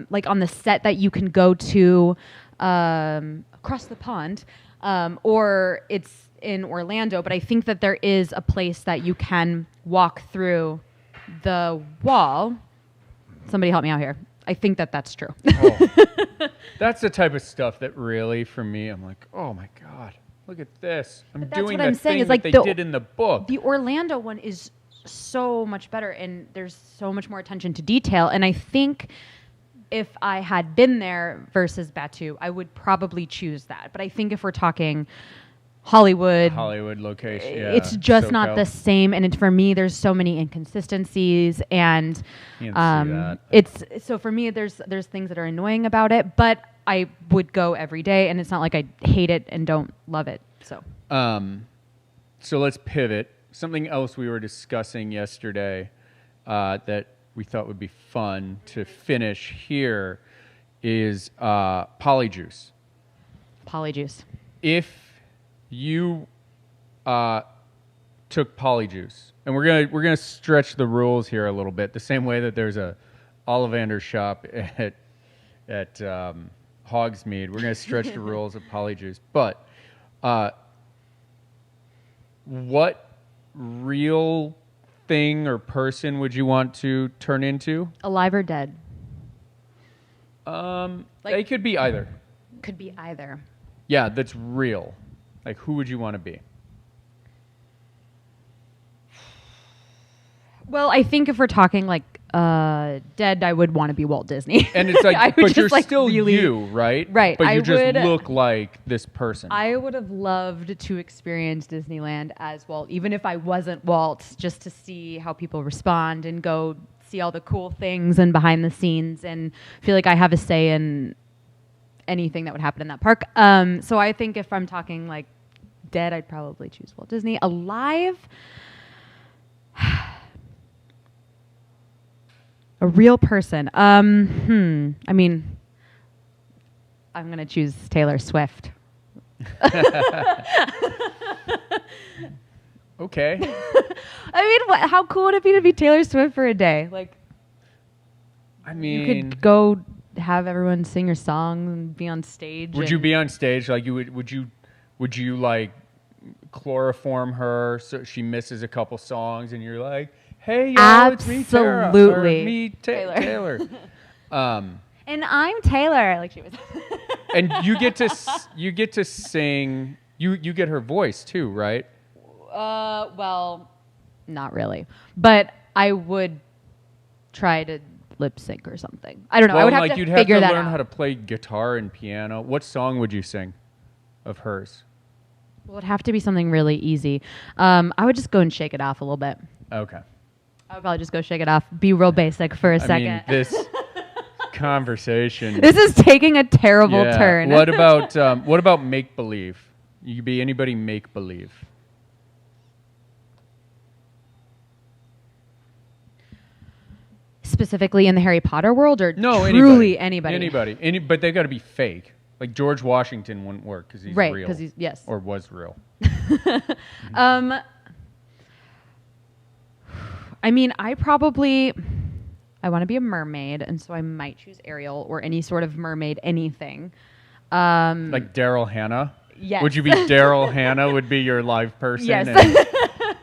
like on the set that you can go to across the pond, or it's in Orlando. But I think that there is a place that you can walk through the wall. Somebody help me out here. I think that that's true. Oh. That's the type of stuff that really, for me, I'm like, oh my God. Look at this. I'm doing the thing that they did in the book. The Orlando one is so much better, and there's so much more attention to detail. And I think if I had been there versus Batu, I would probably choose that. But I think if we're talking Hollywood location, yeah, it's just SoCal. not the same. And for me, there's so many inconsistencies, and Can't see that. it's so for me, there's things that are annoying about it, but I would go every day, and it's not like I hate it and don't love it. So let's pivot. Something else we were discussing yesterday that we thought would be fun to finish here is Polyjuice. Polyjuice. If you took Polyjuice, and we're gonna stretch the rules here a little bit, the same way that there's a Ollivander shop at Hogsmeade. We're going to stretch the rules of Polyjuice. But what real thing or person would you want to turn into? Alive or dead? It could be either. Could be either. Yeah, that's real. Like, who would you want to be? Well, I think if we're talking like dead, I would want to be Walt Disney. And it's like, I would but just, you're like, still really- you, right? Right. But I you just would- look like this person. I would have loved to experience Disneyland as Walt, even if I wasn't Walt, just to see how people respond and go see all the cool things and behind the scenes and feel like I have a say in anything that would happen in that park. So I think if I'm talking like dead, I'd probably choose Walt Disney. Alive, a real person. I mean, I'm gonna choose Taylor Swift. Okay. I mean, how cool would it be to be Taylor Swift for a day? Like, I mean, you could go have everyone sing your song and be on stage. Would you be on stage? Like, would you like chloroform her so she misses a couple songs and you're like, hey, yo, it's me, Tara, or Absolutely. me, Taylor. And I'm Taylor, like she was. And you get to sing. You get her voice too, right? Well, not really, but I would try to lip sync or something. I don't know. Well, I would have like to you'd figure have to that learn out. how to play guitar and piano. What song would you sing of hers? Well, it'd have to be something really easy. I would just go and shake it off a little bit. Okay. I would probably just go shake it off. Be real basic for a I second. mean, this conversation. This is taking a terrible turn. What about make believe? You could be anybody make believe. Specifically in the Harry Potter world, or No, truly anybody? But they got to be fake. Like George Washington wouldn't work because he's Right, real. 'cause he's- yes. Or was real. I mean, I want to be a mermaid, and so I might choose Ariel or any sort of mermaid, anything. Like Daryl Hannah. Yes. Would you be Daryl Hannah? Would be your live person. Yes. And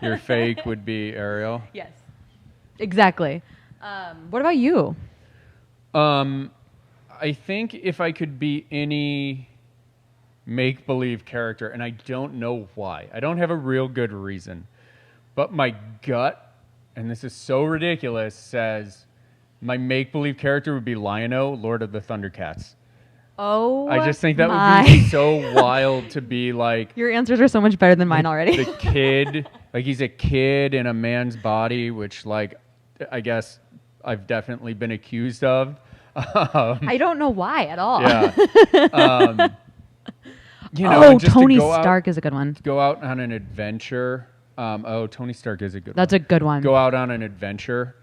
your fake would be Ariel. Yes. Exactly. What about you? I think if I could be any make-believe character, and I don't know why. I don't have a real good reason. But my gut, and this is so ridiculous, says my make-believe character would be Lion-O, Lord of the Thundercats. Oh, I just think that my. would be so wild to be like... Your answers are so much better than mine already. The kid, like he's a kid in a man's body, which like, I guess I've definitely been accused of. I don't know why at all. Yeah. Just to Tony go out- Stark is a good one. to go out on an adventure. Tony Stark is a good one. That's a good one. Go out on an adventure.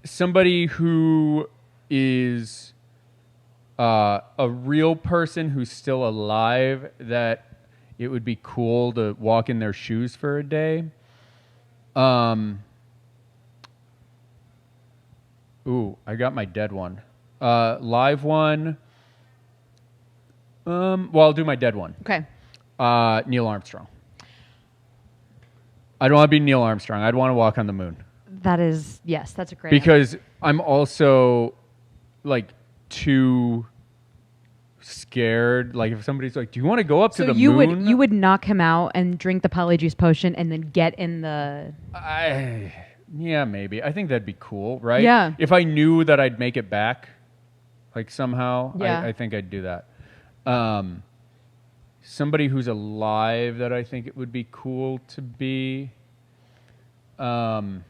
Somebody who is a real person who's still alive, that it would be cool to walk in their shoes for a day. Ooh, I got my dead one. Live one. Well, I'll do my dead one. Okay. Neil Armstrong. I don't want to be Neil Armstrong. I'd want to walk on the moon. That is, yes, that's a great Because I'm also like too scared. Like if somebody's like, "Do you want to go up to the moon?" you would knock him out and drink the Polyjuice potion and then get in the... Yeah, maybe. I think that'd be cool, right? Yeah. If I knew that I'd make it back, like somehow, Yeah. I think I'd do that. Somebody who's alive that I think it would be cool to be. I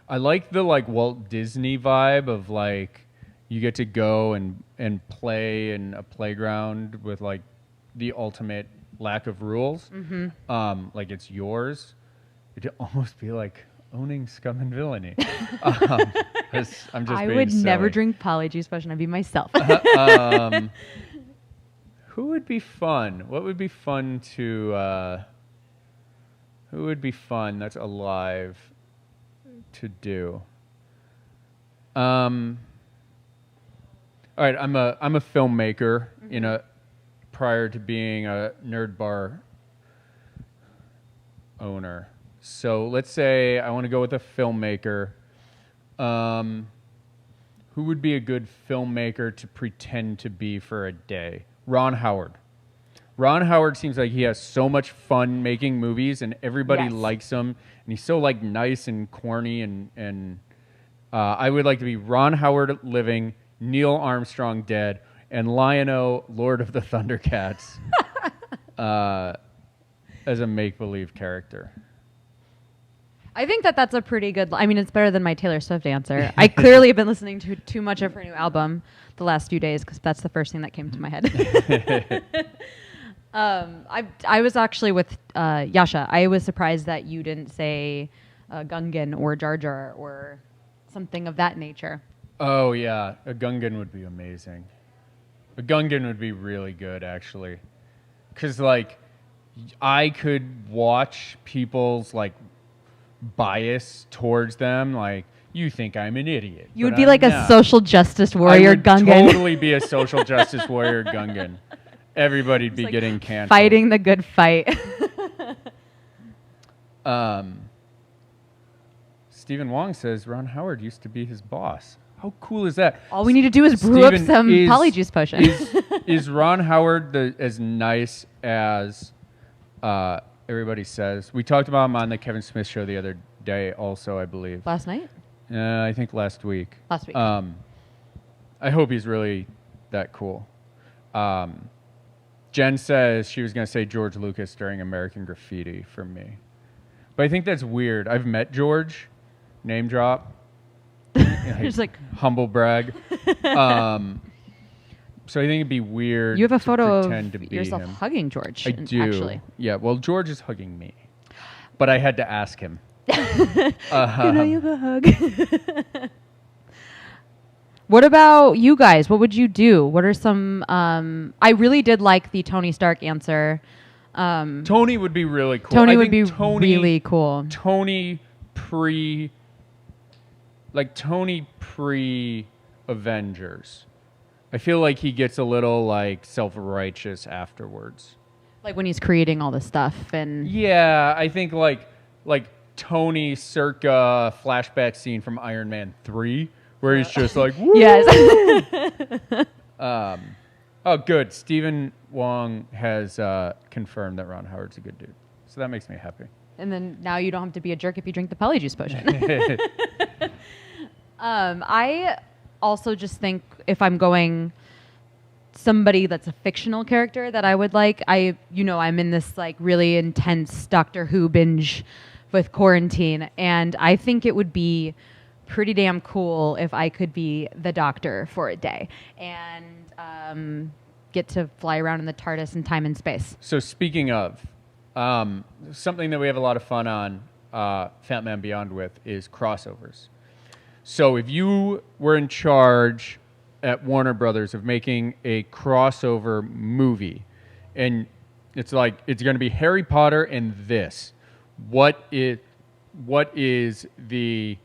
like the like Walt Disney vibe of like you get to go and play in a playground with like the ultimate lack of rules. Mhm. Like it's yours. It'd almost be like owning Scum and Villainy. I'm just I being would never silly. drink Polyjuice potion. I'd be myself. Who would be fun? What would be fun to... who would be fun that's alive to do? All right, I'm a filmmaker prior to being a nerd bar owner. So let's say I want to go with a filmmaker. Who would be a good filmmaker to pretend to be for a day? Ron Howard. Ron Howard seems like he has so much fun making movies, and everybody likes him. And he's so like nice and corny, and I would like to be Ron Howard living, Neil Armstrong dead, and Lion-O, Lord of the Thundercats, as a make-believe character. I think that that's a pretty good. I mean, it's better than my Taylor Swift answer. I clearly have been listening to too much of her new album the last few days because that's the first thing that came to my head. I was actually with Yasha. I was surprised that you didn't say Gungan or Jar Jar or something of that nature. Oh yeah, a Gungan would be amazing. A Gungan would be really good, actually, because like I could watch people's like bias towards them, like you think I'm an idiot. You would be like a social justice warrior Gungan. I would totally be a social justice warrior Gungan. Everybody'd be getting canceled. Fighting the good fight. Stephen Wong says Ron Howard used to be his boss. How cool is that? All we need to do is brew up some Polyjuice potion. Is Ron Howard as nice as everybody says? We talked about him on the Kevin Smith show the other day also, I believe. Last night? I think last week. Last week. I hope he's really that cool. Jen says she was going to say George Lucas during American Graffiti for me. But I think that's weird. I've met George. Name drop. Just like humble brag. So I think it'd be weird. You have a photo of yourself hugging George. I do. Actually. Yeah. Well, George is hugging me, but I had to ask him. Can I have a hug? What about you guys? What would you do? What are some? I really did like the Tony Stark answer. Tony would be really cool. Tony would be really cool. Tony pre Avengers. I feel like he gets a little like self-righteous afterwards. Like when he's creating all this stuff and yeah, I think like Tony circa flashback scene from Iron Man 3 where he's just like woo! Yes. Oh good. Stephen Wong has confirmed that Ron Howard's a good dude. So that makes me happy. And then now you don't have to be a jerk if you drink the Polyjuice potion. I also just think if I'm going somebody that's a fictional character that I would like, I'm in this like really intense Doctor Who binge with quarantine, and I think it would be pretty damn cool if I could be the Doctor for a day and get to fly around in the TARDIS in time and space. So speaking of something that we have a lot of fun on Fat Man Beyond with is crossovers. So if you were in charge at Warner Brothers of making a crossover movie, and it's like it's going to be Harry Potter and this, what is the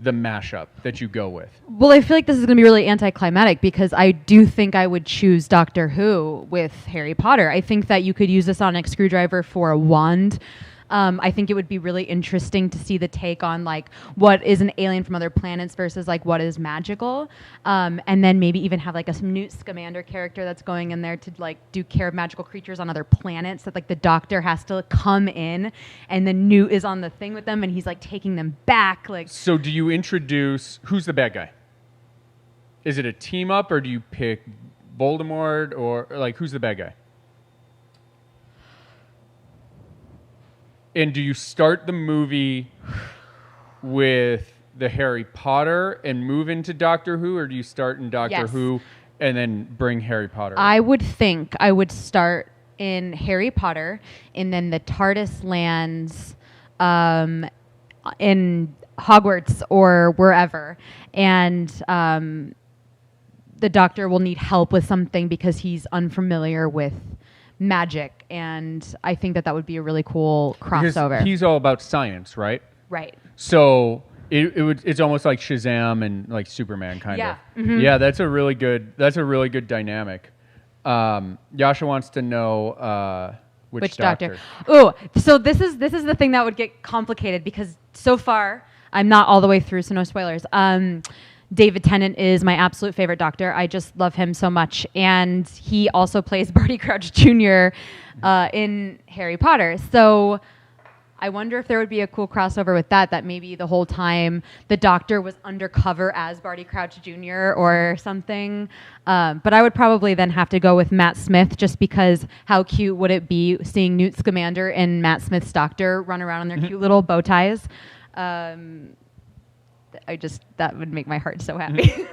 mashup that you go with? Well, I feel like this is going to be really anticlimactic because I do think I would choose Doctor Who with Harry Potter. I think that you could use a sonic screwdriver for a wand. I think it would be really interesting to see the take on like what is an alien from other planets versus like what is magical, and then maybe even have like a Newt Scamander character that's going in there to like do care of magical creatures on other planets that like the Doctor has to come in, and then Newt is on the thing with them and he's like taking them back. Like, so do you introduce who's the bad guy? Is it a team up or do you pick Voldemort or like who's the bad guy? And do you start the movie with the Harry Potter and move into Doctor Who, or do you start in Doctor Who and then bring Harry Potter? I would think I would start in Harry Potter, and then the TARDIS lands in Hogwarts or wherever, and the Doctor will need help with something because he's unfamiliar with magic, and I think that would be a really cool crossover. Because he's all about science, right? Right. So it's almost like Shazam and like Superman kind of. Mm-hmm. Yeah, that's a really good dynamic. Yasha wants to know which doctor. Oh, so this is the thing that would get complicated because so far I'm not all the way through, so no spoilers. David Tennant is my absolute favorite Doctor. I just love him so much. And he also plays Barty Crouch Jr. In Harry Potter. So I wonder if there would be a cool crossover with that maybe the whole time the Doctor was undercover as Barty Crouch Jr. or something. But I would probably then have to go with Matt Smith, just because how cute would it be seeing Newt Scamander and Matt Smith's Doctor run around in their cute little bow ties. That would make my heart so happy.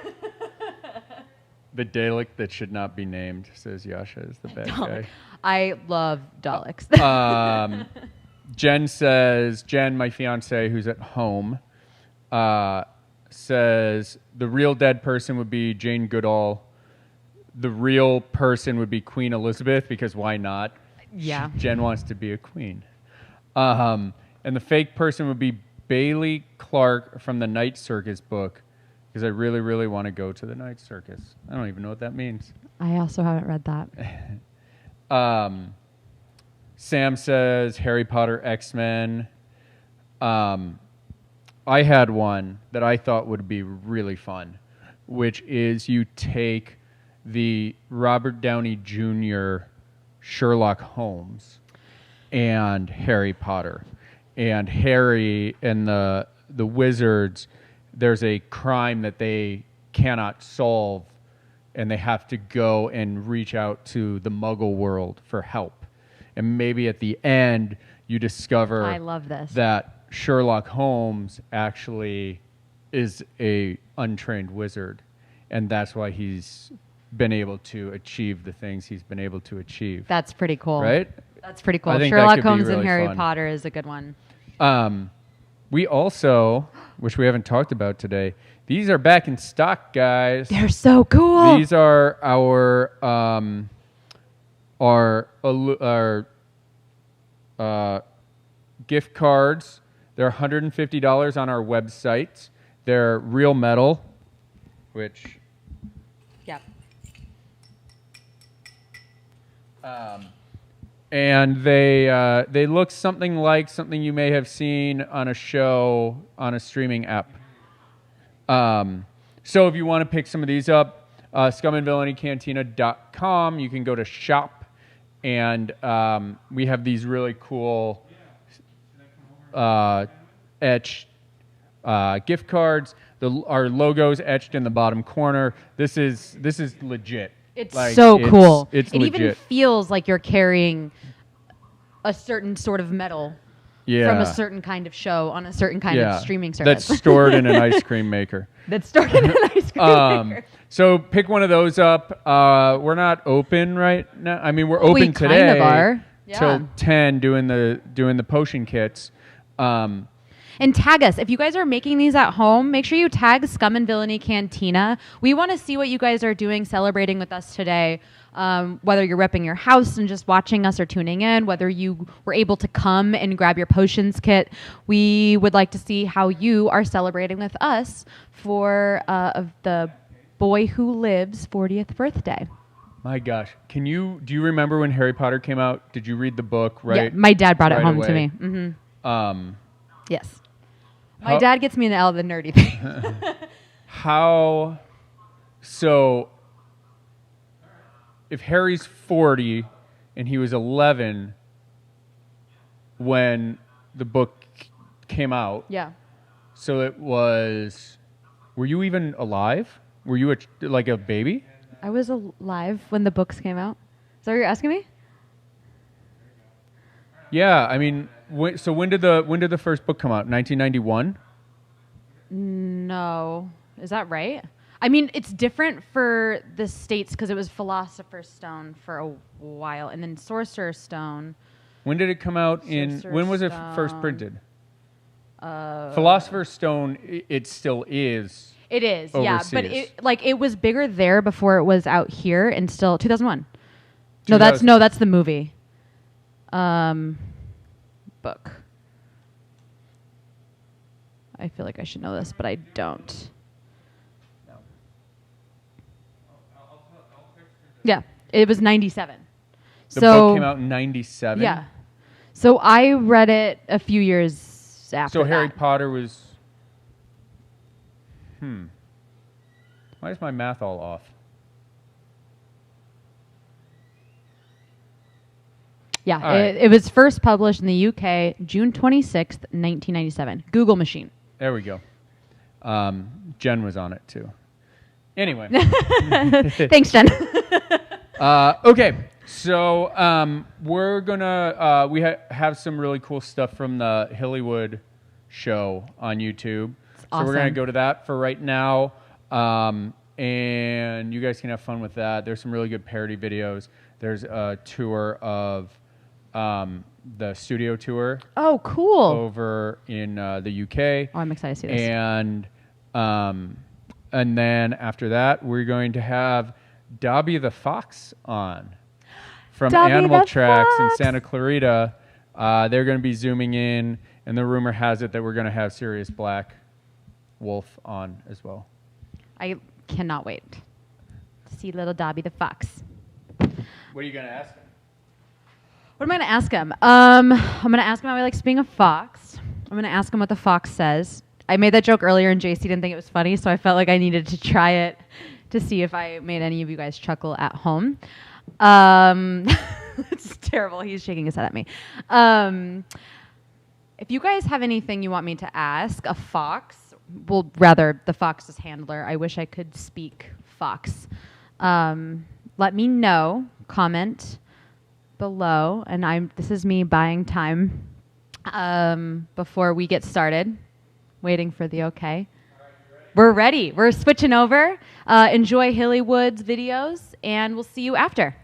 The Dalek that should not be named, says Yasha, is the bad guy. I love Daleks. Jen, my fiance, who's at home, says the real dead person would be Jane Goodall. The real person would be Queen Elizabeth, because why not? Yeah. Jen wants to be a queen. And the fake person would be Bailey Clark from the Night Circus book, because I really, really want to go to the Night Circus. I don't even know what that means. I also haven't read that. Sam says Harry Potter, X-Men. I had one that I thought would be really fun, which is you take the Robert Downey Jr. Sherlock Holmes and Harry Potter. And Harry and the wizards, there's a crime that they cannot solve, and they have to go and reach out to the Muggle world for help. And maybe at the end, you discover I love this. that Sherlock Holmes actually is a untrained wizard, and that's why he's been able to achieve the things he's been able to achieve. That's pretty cool. Right? That's pretty cool. I think that Sherlock could be Holmes really and Harry fun. Potter is a good one. We also, which we haven't talked about today, these are back in stock, guys. They're so cool. These are our gift cards. They're $150 on our website. They're real metal, which yeah. And they look something like something you may have seen on a show on a streaming app. So if you want to pick some of these up, scumandvillainy.cantina.com, you can go to shop, and we have these really cool etched gift cards. Our logo's etched in the bottom corner. This is legit. It's Like, so cool. It's it legit. even feels like you're carrying a certain sort of metal from a certain kind of show on a certain kind of streaming service. That's stored in an ice cream maker. That's stored in an ice cream maker. So pick one of those up. We're not open right now. I mean, we're open today kind of are. till 10 doing the potion kits. And tag us. If you guys are making these at home, make sure you tag Scum and Villainy Cantina. We want to see what you guys are doing, celebrating with us today. Whether you're repping your house and just watching us or tuning in, whether you were able to come and grab your potions kit, we would like to see how you are celebrating with us for the boy who lives 40th birthday. My gosh. Do you remember when Harry Potter came out? Did you read the book right? Yeah, my dad brought it right home away? to me. Mm-hmm. Yes. My How- dad gets me into all the nerdy things. So if Harry's 40 and he was 11 when the book came out. Yeah. So it was, were you even alive? Were you like a baby? I was alive when the books came out. Is that what you're asking me? Yeah, I mean, so when did the first book come out? 1991? No. Is that right? I mean, it's different for the States because it was Philosopher's Stone for a while, and then Sorcerer's Stone. When did it come out when was it first printed? Philosopher's Stone, it still is. It is, overseas. yeah. But it was bigger there before it was out here, and still 2001. No, 2000. that's the movie. Book. I feel like I should know this, but I don't. Yeah, it was 97. The book came out in 97? Yeah. So I read it a few years after So Harry that. Potter was Why is my math all off? Yeah, All right. it was first published in the UK June 26th, 1997. Google machine. There we go. Jen was on it too. Anyway. Thanks, Jen. Okay, so we're gonna we have some really cool stuff from the Hillywood show on YouTube. So we're gonna awesome. go to that for right now, and you guys can have fun with that. There's some really good parody videos. There's a tour of the studio tour. Oh, cool. Over in the UK. Oh, I'm excited to see this. And then after that, we're going to have Dobby the Fox on from Dobby Animal the Tracks Fox. in Santa Clarita. They're going to be zooming in, and the rumor has it that we're going to have Sirius Black Wolf on as well. I cannot wait to see little Dobby the Fox. What are you going to ask him? What am I going to ask him? I'm going to ask him how he likes being a fox. I'm going to ask him what the fox says. I made that joke earlier, and JC didn't think it was funny, so I felt like I needed to try it to see if I made any of you guys chuckle at home. It's terrible. He's shaking his head at me. If you guys have anything you want me to ask a fox, well, rather the fox's handler, I wish I could speak fox. Let me know. Comment below, and this is me buying time before we get started. Waiting for the okay. We're ready. We're switching over. Enjoy Hillywood's videos, and we'll see you after.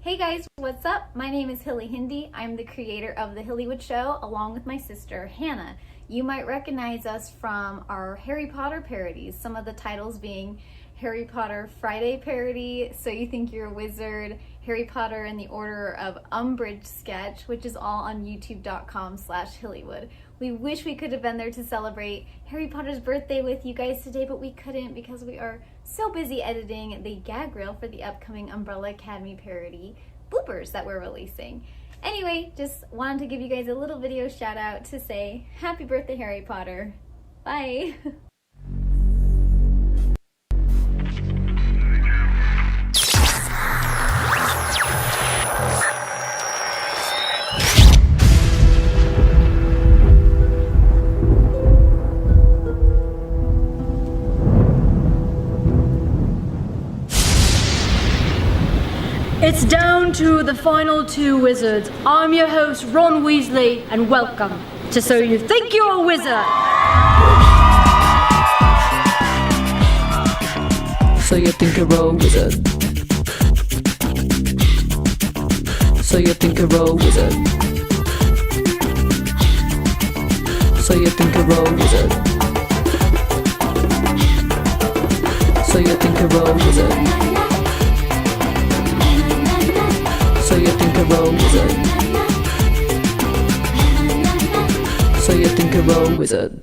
Hey guys, what's up? My name is Hilly Hindi. I'm the creator of The Hillywood Show, along with my sister, Hannah. You might recognize us from our Harry Potter parodies, some of the titles being Harry Potter Friday parody, So You Think You're a Wizard, Harry Potter and the Order of Umbridge sketch, which is all on youtube.com/Hillywood. We wish we could have been there to celebrate Harry Potter's birthday with you guys today, but we couldn't because we are so busy editing the gag reel for the upcoming Umbrella Academy parody bloopers that we're releasing. Anyway, just wanted to give you guys a little video shout out to say happy birthday, Harry Potter. Bye. It's down to the final two wizards. I'm your host, Ron Weasley, and welcome to So You Think You're a Wizard. So you think you're a wizard. So you think you're a wizard. So you think you're a wizard. So you think you're a wizard. So you think you're a wizard. So you think you're a wizard.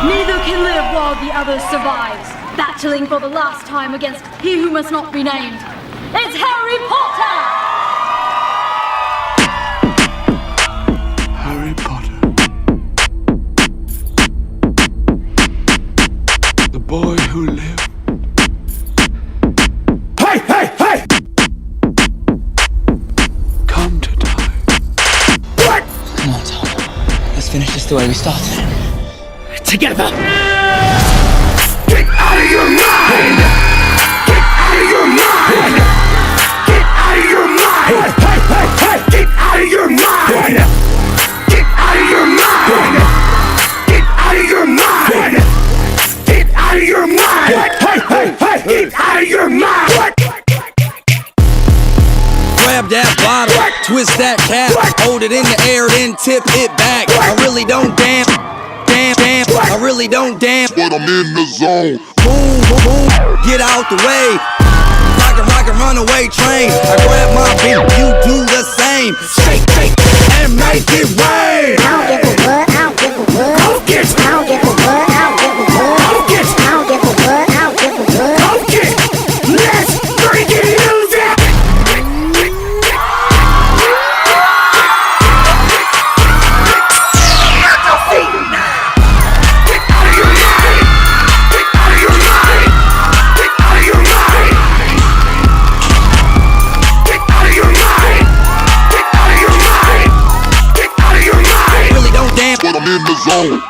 Neither can live while the other survives, battling for the last time against he who must not be named. It's Harry Potter! Harry Potter. The boy who lived. Hey, hey, hey! Come to die. What? Come on, Tom. Let's finish this the way we started. Together! Get out of your mind! Get out of your mind! Get out of your mind! Hey, hey, hey! Get out of your mind! Get out of your mind! Get out of your mind! Get out of your mind! Hey, hey, hey! Get out of your mind! Grab that bottle, twist that cap, hold it in the air, then tip it back. I really don't damn, I really don't damn, but I'm in the zone. Boom, boom, boom, get out the way. Rock a runaway train. I grab my beat, you do the same. Shake, shake, and make it rain. I don't give a what, I don't give a what. Focus. I don't give a what, I don't give a what. Focus. I don't give a what, I don't give a what. Focus. Let's freaking use it. zone.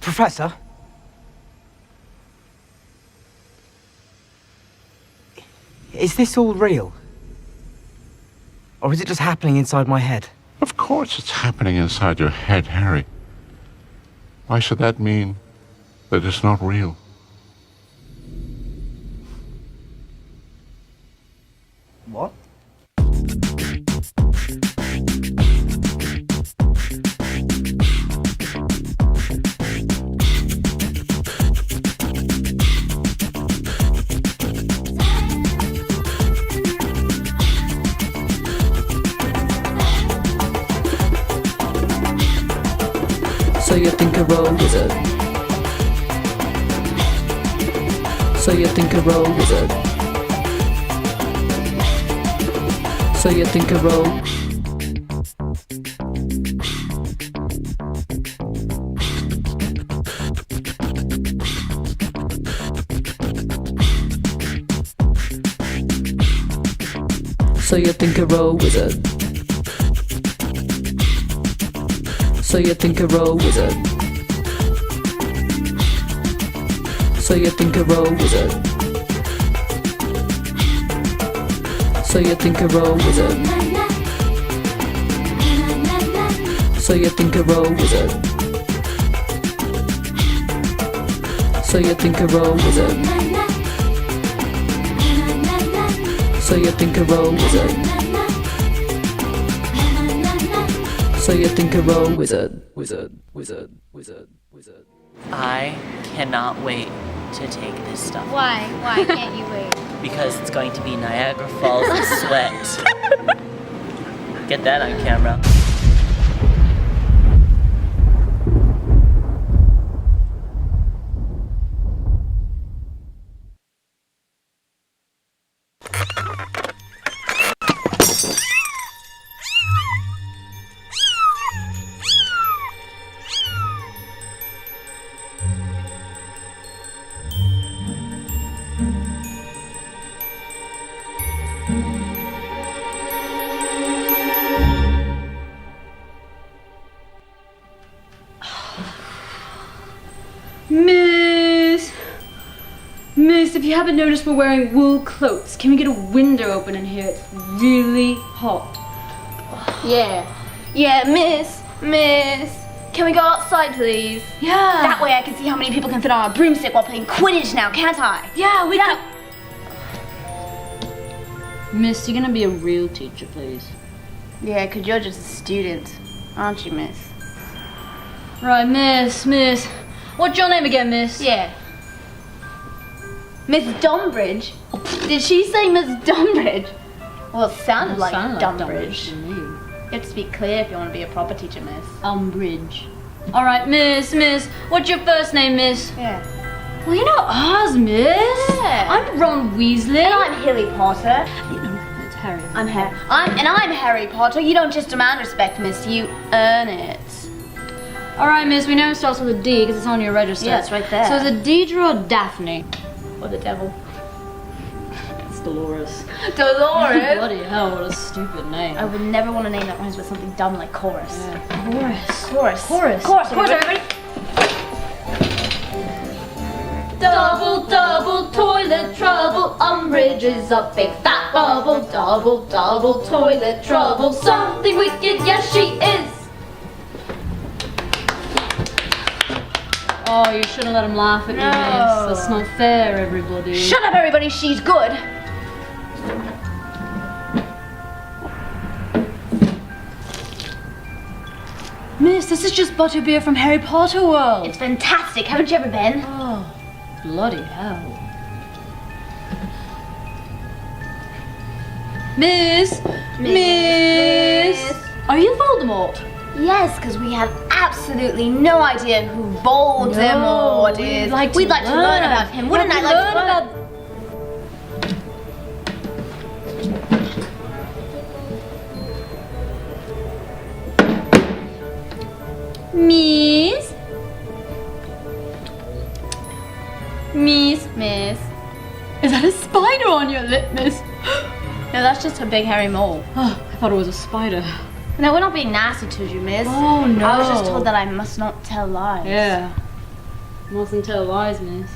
Professor? Is this all real? Or is it just happening inside my head? Of course it's happening inside your head, Harry. Why should that mean that it's not real? What? So you think a rogue wizard. So you think a rogue wizard. So you think a rogue. So you think a rogue wizard. So you think a rogue wizard. So you think a rogue wizard. So you think a rogue wizard. So you think a rogue wizard. So you think a rogue wizard. So you think a rogue wizard. So you think a rogue wizard. I cannot wait to take this stuff. Why? Why can't you wait? Because it's going to be Niagara Falls of sweat. Get that on camera. Miss, if you haven't noticed, we're wearing wool cloaks. Can we get a window open in here? It's really hot. Yeah, miss. Can we go outside, please? Yeah. That way I can see how many people can fit on a broomstick while playing Quidditch now, can't I? Yeah, we can. Miss, you're gonna be a real teacher, please. Yeah, 'cause you're just a student, aren't you, miss? Right, miss. What's your name again, miss? Yeah. Miss Dumbridge? Did she say Miss Dumbridge? Well, it sounded like Dumbridge. to me. You have to speak clear if you want to be a proper teacher, miss. Umbridge. All right, miss. What's your first name, miss? Yeah. Well, you know ours, miss. Yeah. I'm Ron Weasley. And I'm Hilly Potter. It's Harry. I'm Harry Potter. You don't just demand respect, miss. You earn it. All right, miss. We know it starts with a D because it's on your register. Yeah, it's right there. So is it Deidre or Daphne? Or the devil. It's Dolores. Dolores? Bloody hell, what a stupid name. I would never want a name that rhymes with something dumb like chorus. Chorus, everybody. Double toilet trouble. Umbridge is a big fat bubble. Double toilet trouble. Something wicked, yes she is. Oh, you shouldn't let him laugh at you, miss. That's not fair, everybody. Shut up, everybody. She's good. Miss, this is just butterbeer from Harry Potter World. It's fantastic. Haven't you ever been? Oh, bloody hell. Miss. Are you Voldemort? Yes, because we have absolutely no idea who Voldemort is. We'd like to learn about him. Wouldn't I like to learn about... Miss? Miss. Is that a spider on your lip, miss? No, that's just a big hairy mole. Oh, I thought it was a spider. No, we're not being nasty to you, miss. Oh, no. I was just told that I must not tell lies. Yeah. Mustn't tell lies, miss.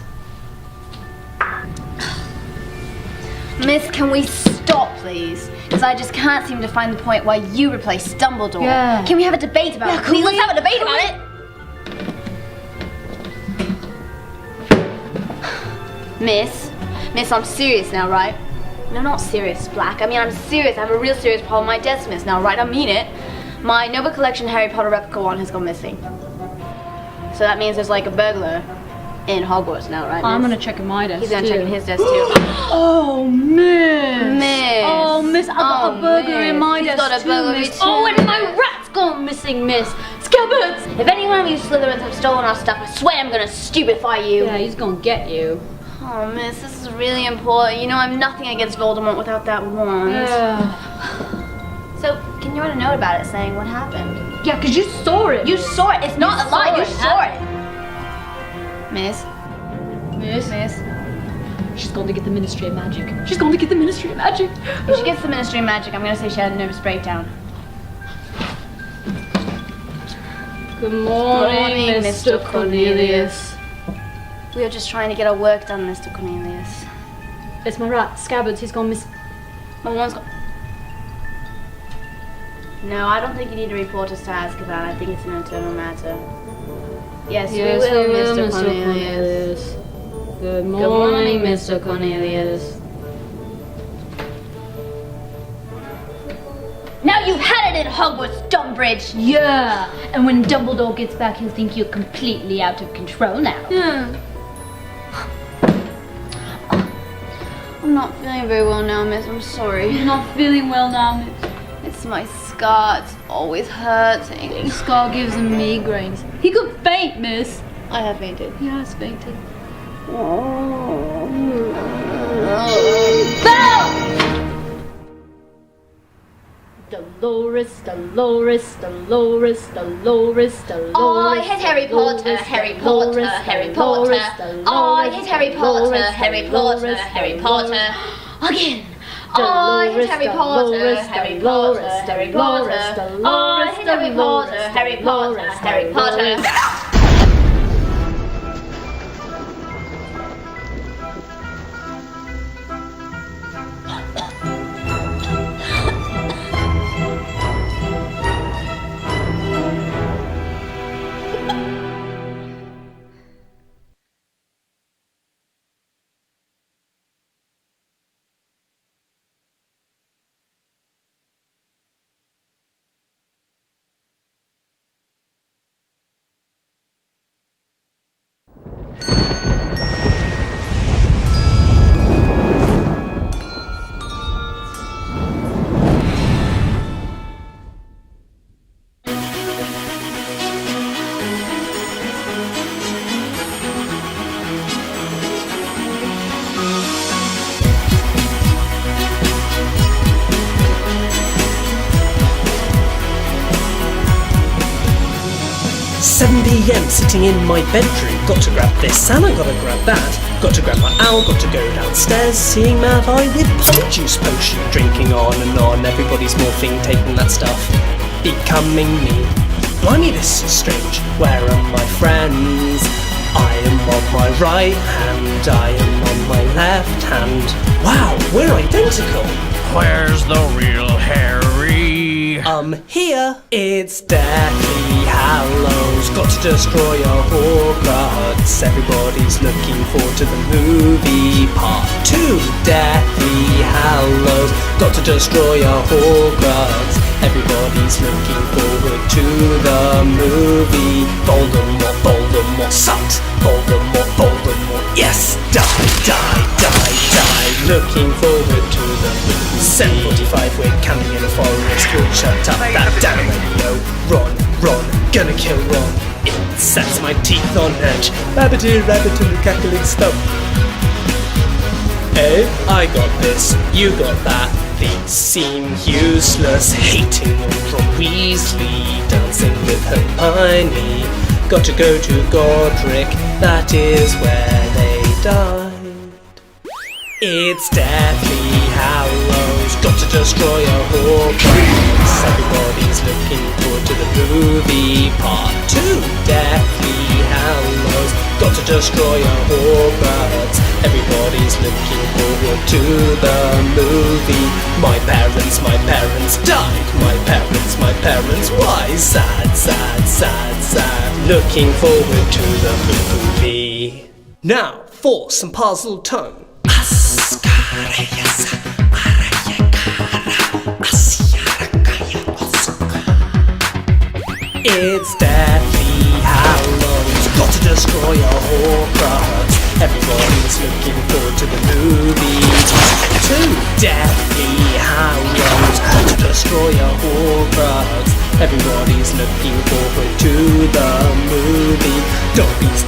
Miss, can we stop, please? Because I just can't seem to find the point why you replaced Dumbledore. Yeah. Can we have a debate about it? Please, let's have a debate about it. Miss, I'm serious now, right? No, not serious, Black. I mean, I'm serious. I have a real serious problem. My desk miss now, right? I mean it. My Nova Collection Harry Potter replica wand has gone missing. So that means there's like a burglar in Hogwarts now, right, Miss? I'm gonna check in my desk. He's gonna check in his desk too. Oh, miss. Miss. Oh, miss, I got a burglar in my He's desk got a too, burglar miss. too. Oh, and my rat's gone missing, miss. Scabbards! If any one of you Slytherins have stolen our stuff, I swear I'm gonna stupefy you. Yeah, he's gonna get you. Oh, miss, this is really important. You know, I'm nothing against Voldemort without that wand. Yeah. So, can you write a note about it saying what happened? Yeah, because you saw it. You saw it. It's not a lie. You saw it. Miss. She's going to get the Ministry of Magic. If she gets the Ministry of Magic, I'm gonna say she had a nervous breakdown. Good morning, Mr. Cornelius. We are just trying to get our work done, Mr. Cornelius. It's my rat, Scabbards. He's gone miss. My wand's gone. No, I don't think you need to report us to Azkaban. I think it's an internal matter. Yes, we will, Mr. Cornelius. Good morning, Mr. Cornelius. Now you've had it at Hogwarts, Dumbridge! Yeah, and when Dumbledore gets back, he'll think you're completely out of control now. Yeah. I'm not feeling very well now, miss. I'm sorry. You're not feeling well now, miss. It's my scar. It's always hurting. The scar gives him migraines. He could faint, miss. I have fainted. He has fainted. Dolores. Oh, I hate Harry Potter, Harry Potter. Oh, I hate Harry Potter, Harry Potter. Again. Oh, I hate Harry Potter, Harry Potter. Oh, I hate Harry Potter, Harry Potter. PM sitting in my bedroom. Got to grab this and I gotta grab that. Got to grab my owl, got to go downstairs. Seeing Mad Eye with Polyjuice potion. Drinking on and on, everybody's morphing, taking that stuff. Becoming me. Blimey, this is strange. Where are my friends? I am on my right hand, I am on my left hand. Wow, we're identical. Where's the real Harry? Here. It's Deathly Hallows. Got to destroy a Horcrux. Everybody's looking forward to the movie part 2. Deathly Hallows. Got to destroy a Horcrux. Everybody's looking forward to the movie. Voldemort, Voldemort sucks. Voldemort, yes! Die. Looking forward to the movie. 7:45, we're camping in the forest. We'll shut up that damn radio. Ron, gonna kill Ron. It sets my teeth on edge. Rabbit in the cackling stump. Eh? I got this, you got that. These seem useless. Hating on Weasley. Dancing with Hermione. Got to go to Godric. That is where they died. It's Deathly Hallows, got to destroy a Horcrux. Everybody's looking forward to the movie part 2. Deathly Hallows, got to destroy a Horcrux. Everybody's looking forward to the movie. My parents died. My parents, why? Sad, sad, sad, sad. Looking forward to the movie. Now for some puzzle tone. It's Deathly Hallows, got to destroy a Horcrux. Everybody's looking forward to the movie. 2. Deathly Hallows, got to destroy a Horcrux. Everybody's looking forward to the movie. Dobby's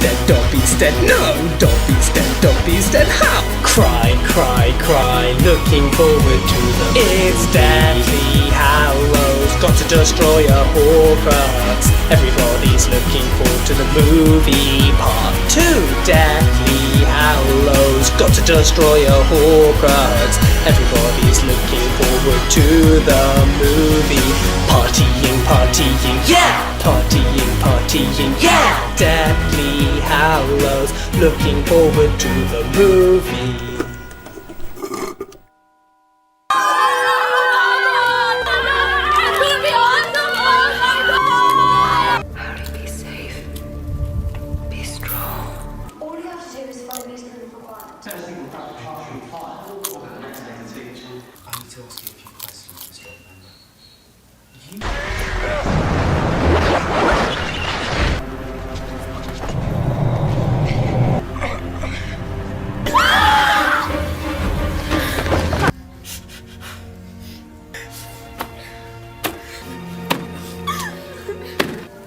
dead, no! Dobby's dead, how? Cry, cry, cry, looking forward to the movie. It's Deathly Hallows, got to destroy a Horcrux. Everybody's looking forward to the movie. Part 2. Deathly Hallows, got to destroy a Horcrux. Everybody's looking forward to the movie. Partying, partying, yeah! Partying, partying, yeah! Deathly Hallows, looking forward to the movie.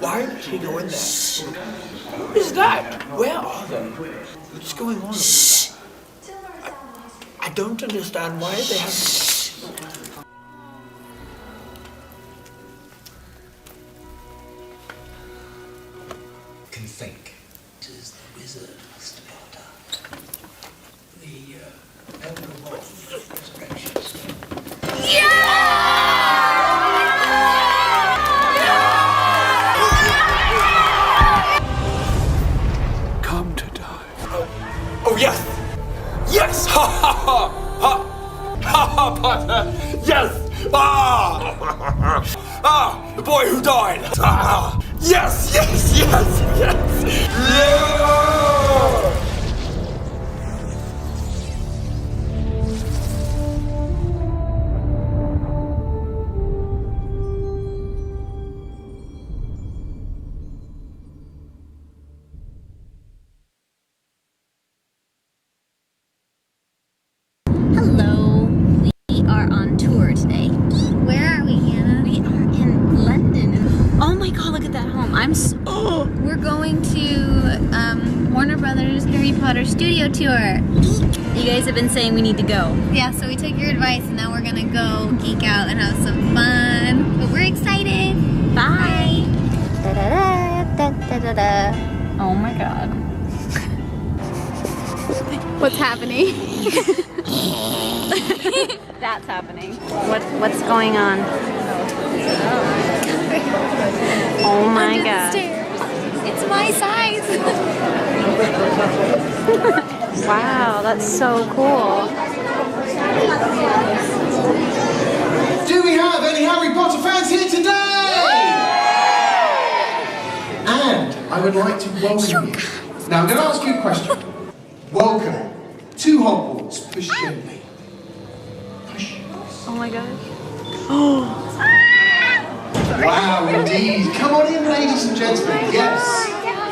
Why did she go in there? What is that? Where are they? What's going on? Shh. I don't understand why they have. Can think. This is the wizard, Mr. Potter. The Elder of Resurrection. Yeah! Come to die. Oh yes! Yes! Ha ha ha! Ha! Ha ha, Potter! Yes! Ah! Ah! The boy who died! Ah! Yes! Yes! Yes! Yes! Yeah! Hello, we are on tour today. Where are we, Hannah? We are in London. Oh my god, look at that home. We're going to Warner Brothers Harry Potter studio tour. You guys have been saying we need to go. Yeah, so we took your advice and now we're gonna go geek out and have some fun. But we're excited. Bye. Oh my god. What's happening? That's happening. What's going on? Oh my god. It's my size. Wow, that's so cool. Do we have any Harry Potter fans here today? And I would like to welcome you. Now I'm going to ask you a question. Welcome to Hogwarts. Push gently. Push. Oh my god. Wow, indeed. Come on in, ladies and gentlemen. Yes.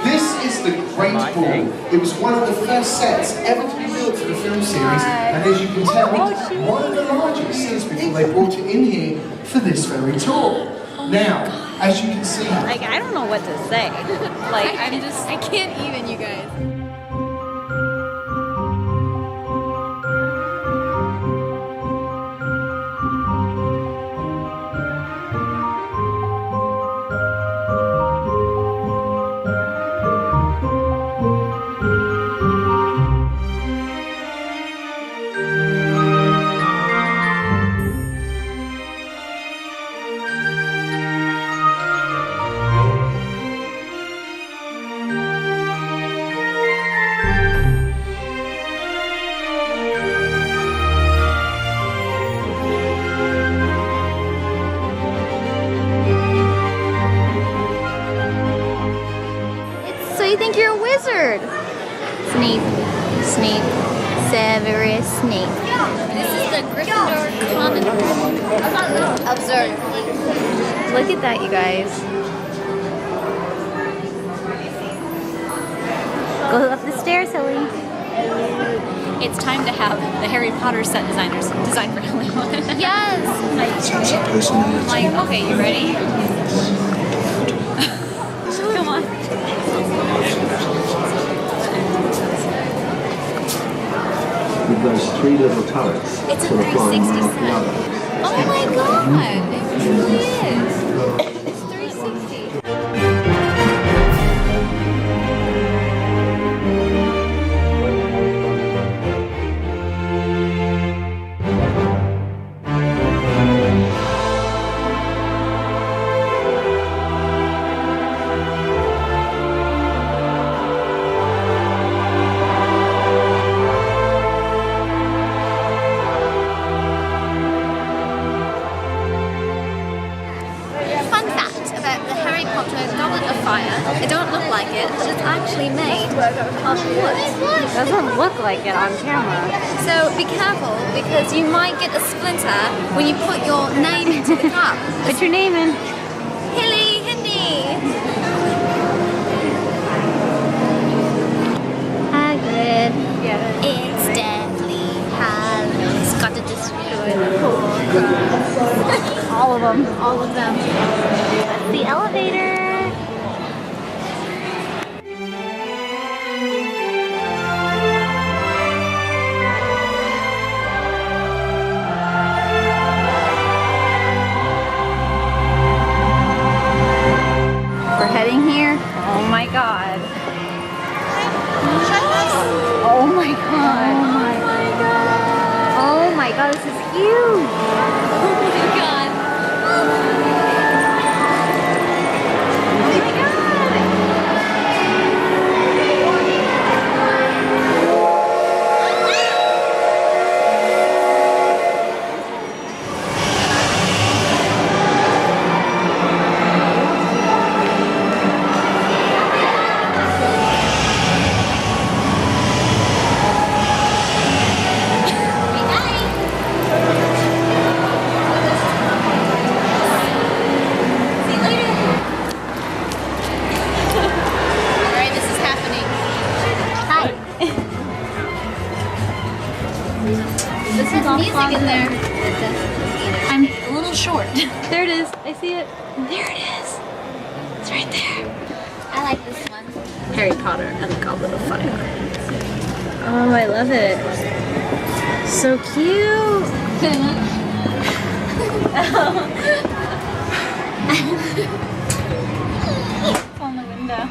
This is the Great Ball. It was one of the first sets ever to be built for the film series, and as you can tell, one of the largest since before they brought it in here for this very tour. Now, as you can see, Like, I don't know what to say. Like, I can't even, you guys. Snape. Snape. Severus Snape. This is the Gryffindor common room. Observe. Look at that, you guys. Go up the stairs, Hilly. It's time to have the Harry Potter set designers design for Hollywood. Yes! Like, okay, you ready? Come on. With those 3 little turrets. It's a sort of flying 360 one off the set. other. Oh my god! It really is. It's 360. Fun fact about the Harry Potter Goblet of Fire. It don't look like it, but it's actually made of wood. Doesn't look like it on camera. So be careful because you might get a splinter when you put your name into the cup. Put your name in. Hilly Hindi. Hagrid. Yeah. It's deadly. Harry's got to destroy the whole class. All of them. All of them. That's the elevator. We're heading here. Oh my god. Oh my god. Oh my god. Oh my god, this is huge. Oh my god. Oh my god. Alright, this is happening. Hi. This is all music in there. I'm a little short. There it is. I see it. There it is. It's right there. I like this one. Harry Potter and the Goblet of Fire. Oh, I love it. So cute. It's on the window.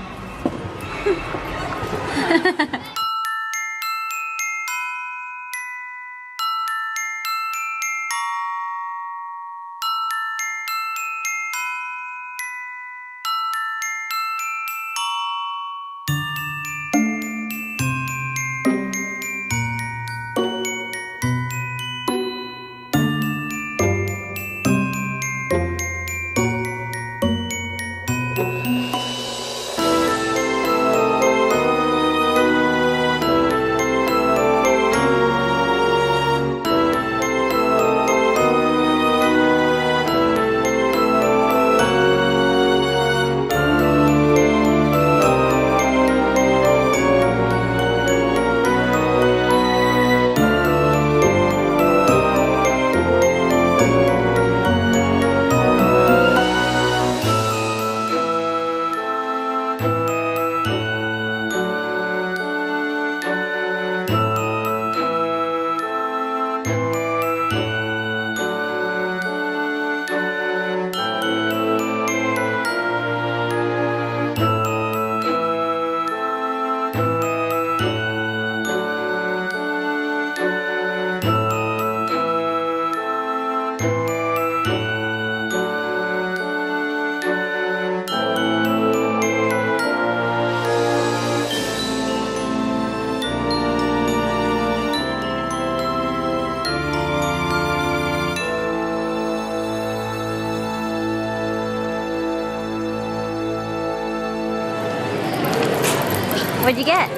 What'd you get?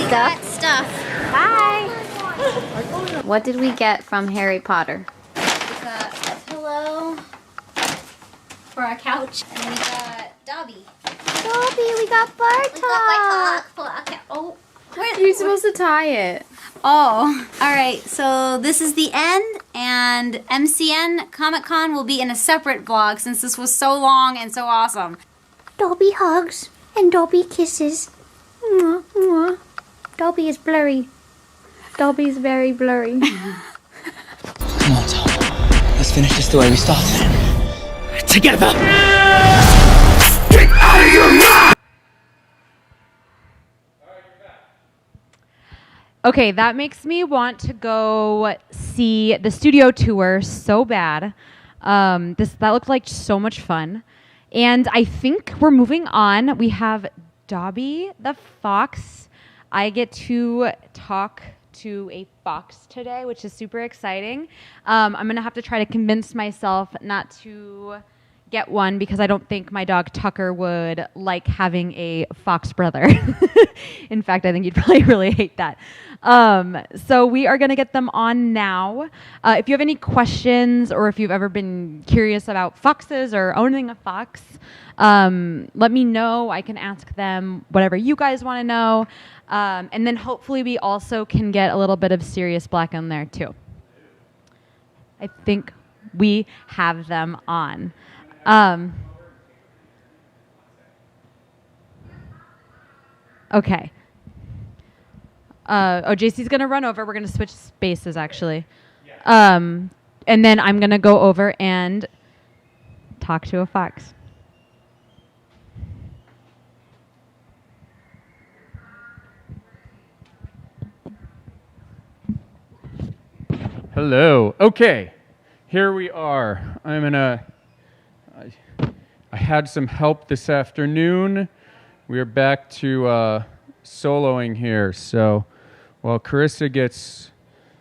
stuff. Bye. What did we get from Harry Potter? We got a pillow for our couch, and we got Dobby. Dobby, we got Bartok. We got for our couch. Oh, You're supposed to tie it. Oh, all right. So this is the end, and MCN Comic Con will be in a separate vlog since this was so long and so awesome. Dobby hugs and Dobby kisses. Mwah, mwah. Dobby is blurry. Dobby's very blurry. Come on, Tom. Let's finish this the way we started. Together! Get out of your mind! Okay, that makes me want to go see the studio tour so bad. That looked like so much fun. And I think we're moving on. We have Dobby the Fox. I get to talk to a fox today, which is super exciting. I'm going to have to try to convince myself not to get one because I don't think my dog Tucker would like having a fox brother. In fact, I think he'd probably really hate that. So we are going to get them on now. If you have any questions or if you've ever been curious about foxes or owning a fox, let me know. I can ask them whatever you guys want to know. And then hopefully we also can get a little bit of Sirius Black in there too. I think we have them on. Okay. JC's going to run over. We're going to switch spaces, actually. And then I'm going to go over and talk to a fox. Hello. Okay, here we are. I had some help this afternoon. We are back to soloing here. So while Carissa gets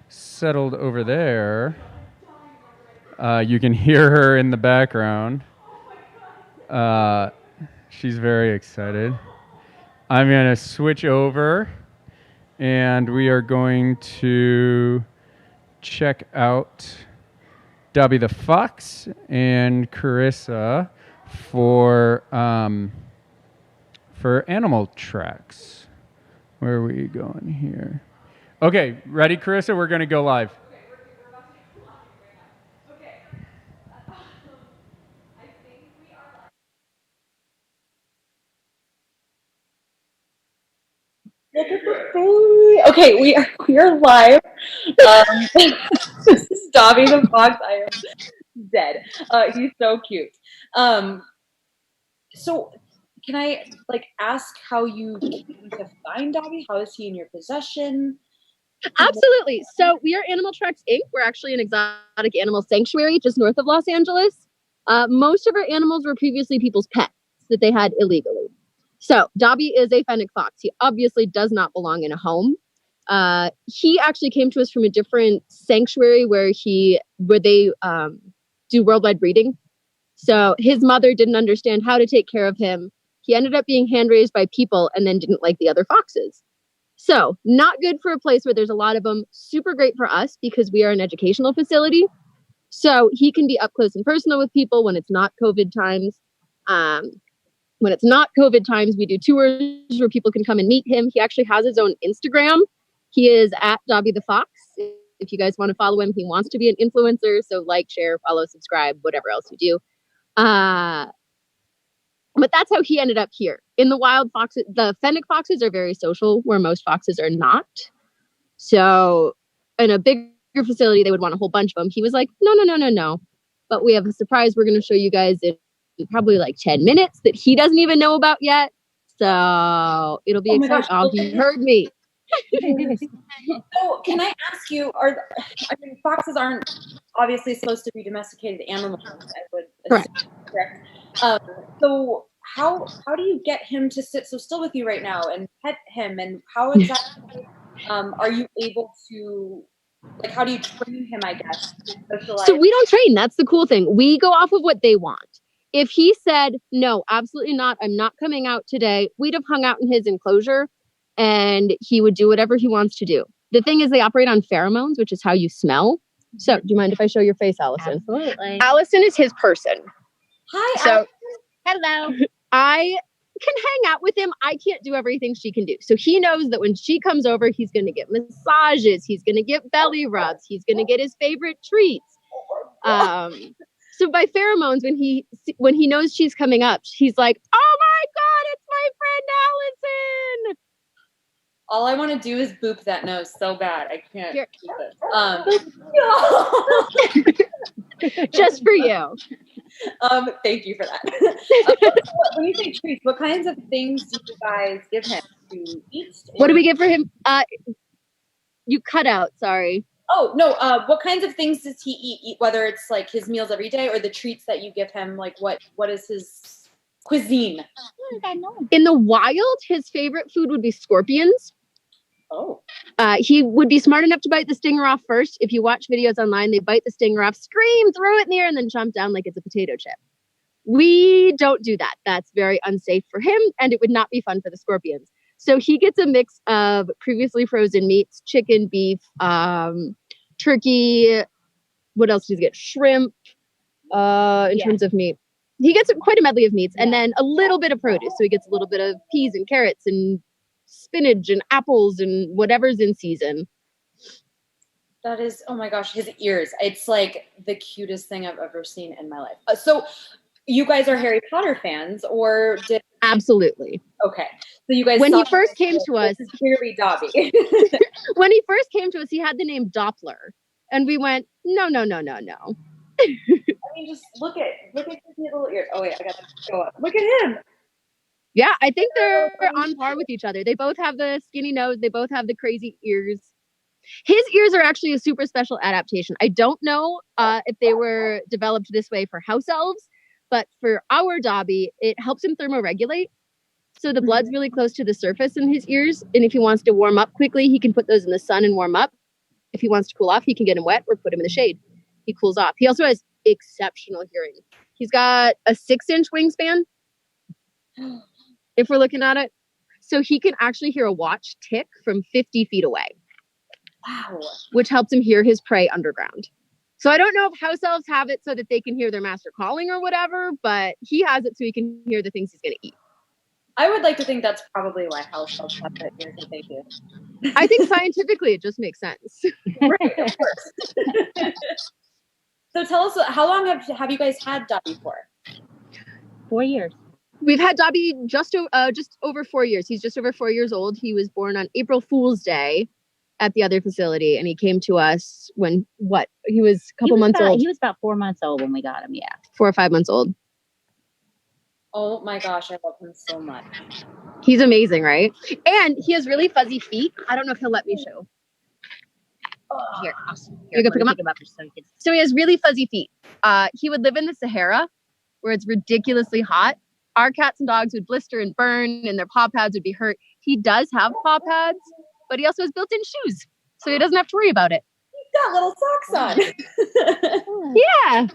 settled over there, you can hear her in the background. She's very excited. I'm going to switch over, and we are going to check out Dobby the Fox and Carissa for animal tracks. Where are we going here? Okay, ready, Carissa? We're going to go live. Look at the baby. Okay, we are live. This is Dobby the Fox. I am dead. He's so cute. So can I ask how you came to find Dobby? How is he in your possession? Absolutely. So we are Animal Tracks Inc. We're actually an exotic animal sanctuary just north of Los Angeles. Most of our animals were previously people's pets that they had illegally. So Dobby is a fennec fox. He obviously does not belong in a home. He actually came to us from a different sanctuary where they do worldwide breeding. So his mother didn't understand how to take care of him. He ended up being hand raised by people and then didn't like the other foxes. So not good for a place where there's a lot of them. Super great for us because we are an educational facility. So he can be up close and personal with people when it's not COVID times. When it's not COVID times, we do tours where people can come and meet him. He actually has his own Instagram. He is at Dobby the Fox. If you guys want to follow him, he wants to be an influencer. So like, share, follow, subscribe, whatever else you do. But that's how he ended up here. In the wild foxes, the fennec foxes are very social, where most foxes are not. So in a bigger facility, they would want a whole bunch of them. He was like, no. But we have a surprise we're going to show you guys in probably 10 minutes that he doesn't even know about yet. So it'll be exciting. Oh, he heard me. So can I ask you, foxes aren't obviously supposed to be domesticated animals, I would assume, correct? So how do you get him to sit so still with you right now and pet him? And how exactly are you able to, how do you train him, I guess? So we don't train. That's the cool thing. We go off of what they want. If he said, no, absolutely not, I'm not coming out today, we'd have hung out in his enclosure and he would do whatever he wants to do. The thing is, they operate on pheromones, which is how you smell. So, do you mind if I show your face, Allison? Absolutely. Allison is his person. Hi, So, hello. I can hang out with him. I can't do everything she can do. So he knows that when she comes over, he's going to get massages. He's going to get belly rubs. He's going to get his favorite treats. So by pheromones, when he knows she's coming up, he's like, "Oh my God, it's my friend Allison!" All I want to do is boop that nose so bad. I can't keep it. Just for you. Thank you for that. When you say treats, what kinds of things do you guys give him to eat? What do we give for him? You cut out, sorry. Oh, no. What kinds of things does he eat? Whether it's like his meals every day or the treats that you give him, like what is his cuisine? In the wild, his favorite food would be scorpions. Oh. He would be smart enough to bite the stinger off first. If you watch videos online, they bite the stinger off, scream, throw it in the air, and then chomp down like it's a potato chip. We don't do that. That's very unsafe for him, and it would not be fun for the scorpions. So he gets a mix of previously frozen meats, chicken, beef, turkey. What else does he get? Shrimp, in terms of meat. He gets quite a medley of meats, and then a little bit of produce. So he gets a little bit of peas and carrots and spinach and apples and whatever's in season. That is, oh my gosh, his ears. It's like the cutest thing I've ever seen in my life. So you guys are Harry Potter fans, or did... Absolutely. Okay. So you guys when he first came to us, this is clearly Dobby. When he first came to us, he had the name Doppler. And we went, no. I mean, just look at his little ears. Oh wait, I gotta go up. Look at him. Yeah, I think they're on par with each other. They both have the skinny nose. They both have the crazy ears. His ears are actually a super special adaptation. I don't know if they were developed this way for house elves, but for our Dobby, it helps him thermoregulate. So the blood's really close to the surface in his ears. And if he wants to warm up quickly, he can put those in the sun and warm up. If he wants to cool off, he can get him wet or put him in the shade. He cools off. He also has exceptional hearing. He's got a 6-inch wingspan. If we're looking at it. So he can actually hear a watch tick from 50 feet away. Wow. Which helps him hear his prey underground. So I don't know if house elves have it so that they can hear their master calling or whatever, but he has it so he can hear the things he's going to eat. I would like to think that's probably why house elves have the ears that they do. I think scientifically it just makes sense. Right, of course. So tell us, how long have you guys had Dobby for? 4 years. We've had Dobby just over 4 years. He's just over 4 years old. He was born on April Fool's Day at the other facility, and he came to us when he was a couple months old. He was about 4 months old when we got him. Yeah, 4 or 5 months old. Oh my gosh, I love him so much. He's amazing, right? And he has really fuzzy feet. I don't know if he'll let me show. Here, awesome. You can pick him up. So he has really fuzzy feet. He would live in the Sahara, where it's ridiculously hot. Our cats and dogs would blister and burn, and their paw pads would be hurt. He does have paw pads, but he also has built-in shoes, so he doesn't have to worry about it. He's got little socks on. Yeah,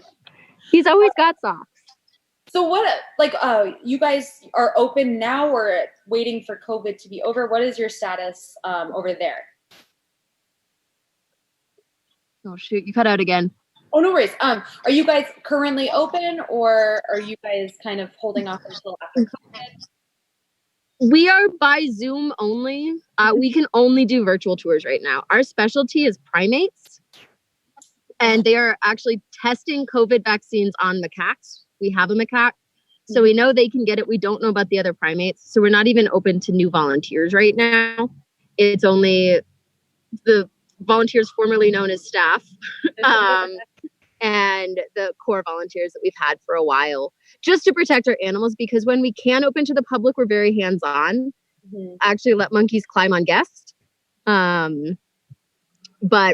he's always got socks. So you guys are open now or waiting for COVID to be over? What is your status over there? Oh shoot, you cut out again. Oh, no worries. Are you guys currently open, or are you guys kind of holding off until after COVID? We are by Zoom only. We can only do virtual tours right now. Our specialty is primates, and they are actually testing COVID vaccines on macaques. We have a macaque, so we know they can get it. We don't know about the other primates, so we're not even open to new volunteers right now. It's only the volunteers formerly known as staff. And the core volunteers that we've had for a while, just to protect our animals, because when we can open to the public, we're very hands-on. Actually let monkeys climb on guests. But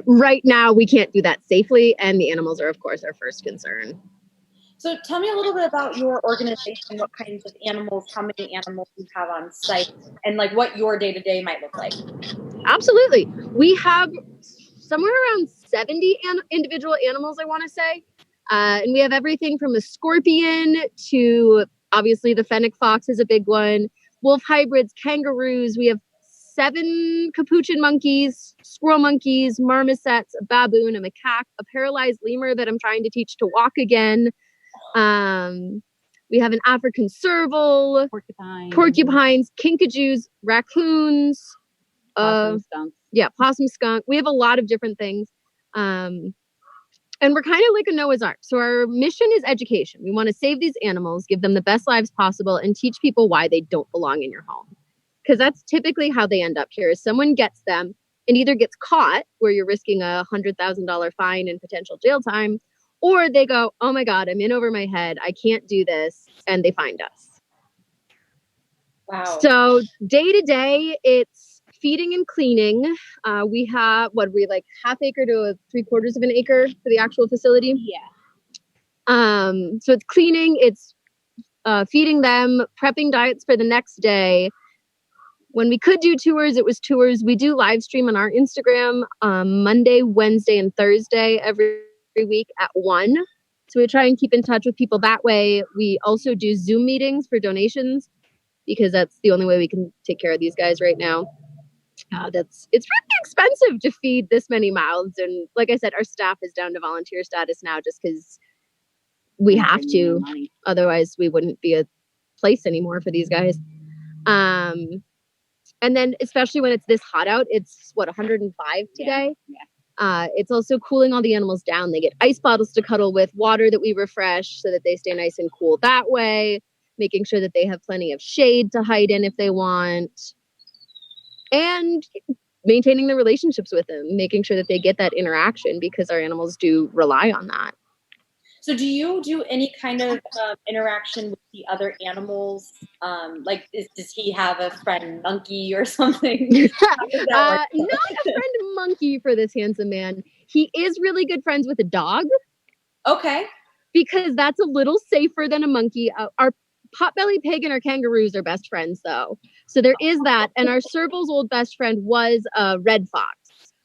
right now we can't do that safely, and the animals are, of course, our first concern. So tell me a little bit about your organization, what kinds of animals, how many animals you have on site, and like what your day-to-day might look like. Absolutely. We have somewhere around 70 individual animals, I want to say. And we have everything from a scorpion to, obviously, the fennec fox is a big one, wolf hybrids, kangaroos. We have 7 capuchin monkeys, squirrel monkeys, marmosets, a baboon, a macaque, a paralyzed lemur that I'm trying to teach to walk again. We have an African serval, porcupines, kinkajous, raccoons, Possum, skunks. Yeah, possum, skunk. We have a lot of different things. And we're kind of like a Noah's Ark. So our mission is education. We want to save these animals, give them the best lives possible, and teach people why they don't belong in your home. Because that's typically how they end up here. Is someone gets them and either gets caught, where you're risking a $100,000 fine and potential jail time, or they go, oh my God, I'm in over my head. I can't do this. And they find us. Wow. So day to day, it's feeding and cleaning. We have, like half acre to 3/4 of an acre for the actual facility? Yeah. So it's cleaning, it's feeding them, prepping diets for the next day. When we could do tours, it was tours. We do live stream on our Instagram Monday, Wednesday, and Thursday every week at 1. So we try and keep in touch with people that way. We also do Zoom meetings for donations because that's the only way we can take care of these guys right now. It's really expensive to feed this many mouths. And like I said, our staff is down to volunteer status now just because we have to. Otherwise, we wouldn't be a place anymore for these guys. And then especially when it's this hot out, it's 105 today. Yeah. It's also cooling all the animals down. They get ice bottles to cuddle with, water that we refresh so that they stay nice and cool that way, making sure that they have plenty of shade to hide in if they want, and maintaining the relationships with them, making sure that they get that interaction because our animals do rely on that. So do you do any kind of interaction with the other animals? Does he have a friend monkey or something? Not a friend monkey for this handsome man. He is really good friends with a dog. Okay. Because that's a little safer than a monkey. Our potbelly pig and our kangaroos are best friends, though. So there is that. And our serval's old best friend was a red fox.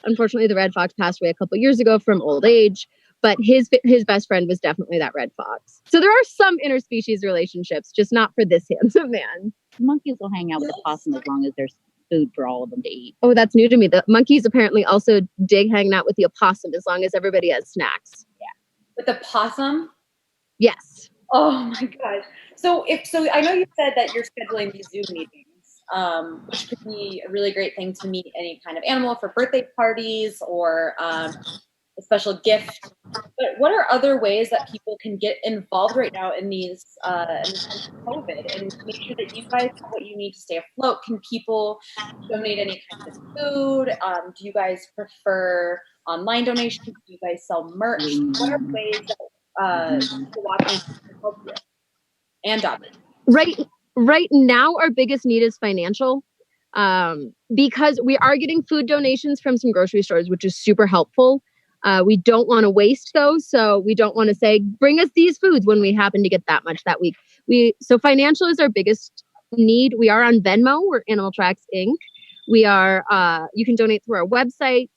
Unfortunately, the red fox passed away a couple years ago from old age. But his best friend was definitely that red fox. So there are some interspecies relationships, just not for this handsome man. Monkeys will hang out with the possum as long as there's food for all of them to eat. Oh, that's new to me. The monkeys apparently also dig hanging out with the opossum as long as everybody has snacks. Yeah. With the possum? Yes. Oh my gosh. So I know you said that you're scheduling these Zoom meetings, which could be a really great thing to meet any kind of animal for birthday parties or a special gift. But what are other ways that people can get involved right now in these COVID and make sure that you guys have what you need to stay afloat? Can people donate any kind of food? Do you guys prefer online donations? Do you guys sell merch? What are ways that people watching can help you? And Dobby. Right now, our biggest need is financial. Because we are getting food donations from some grocery stores, which is super helpful. We don't want to waste those, so we don't want to say, bring us these foods when we happen to get that much that week. So financial is our biggest need. We are on Venmo. We're Animal Tracks Inc. We are, you can donate through our website,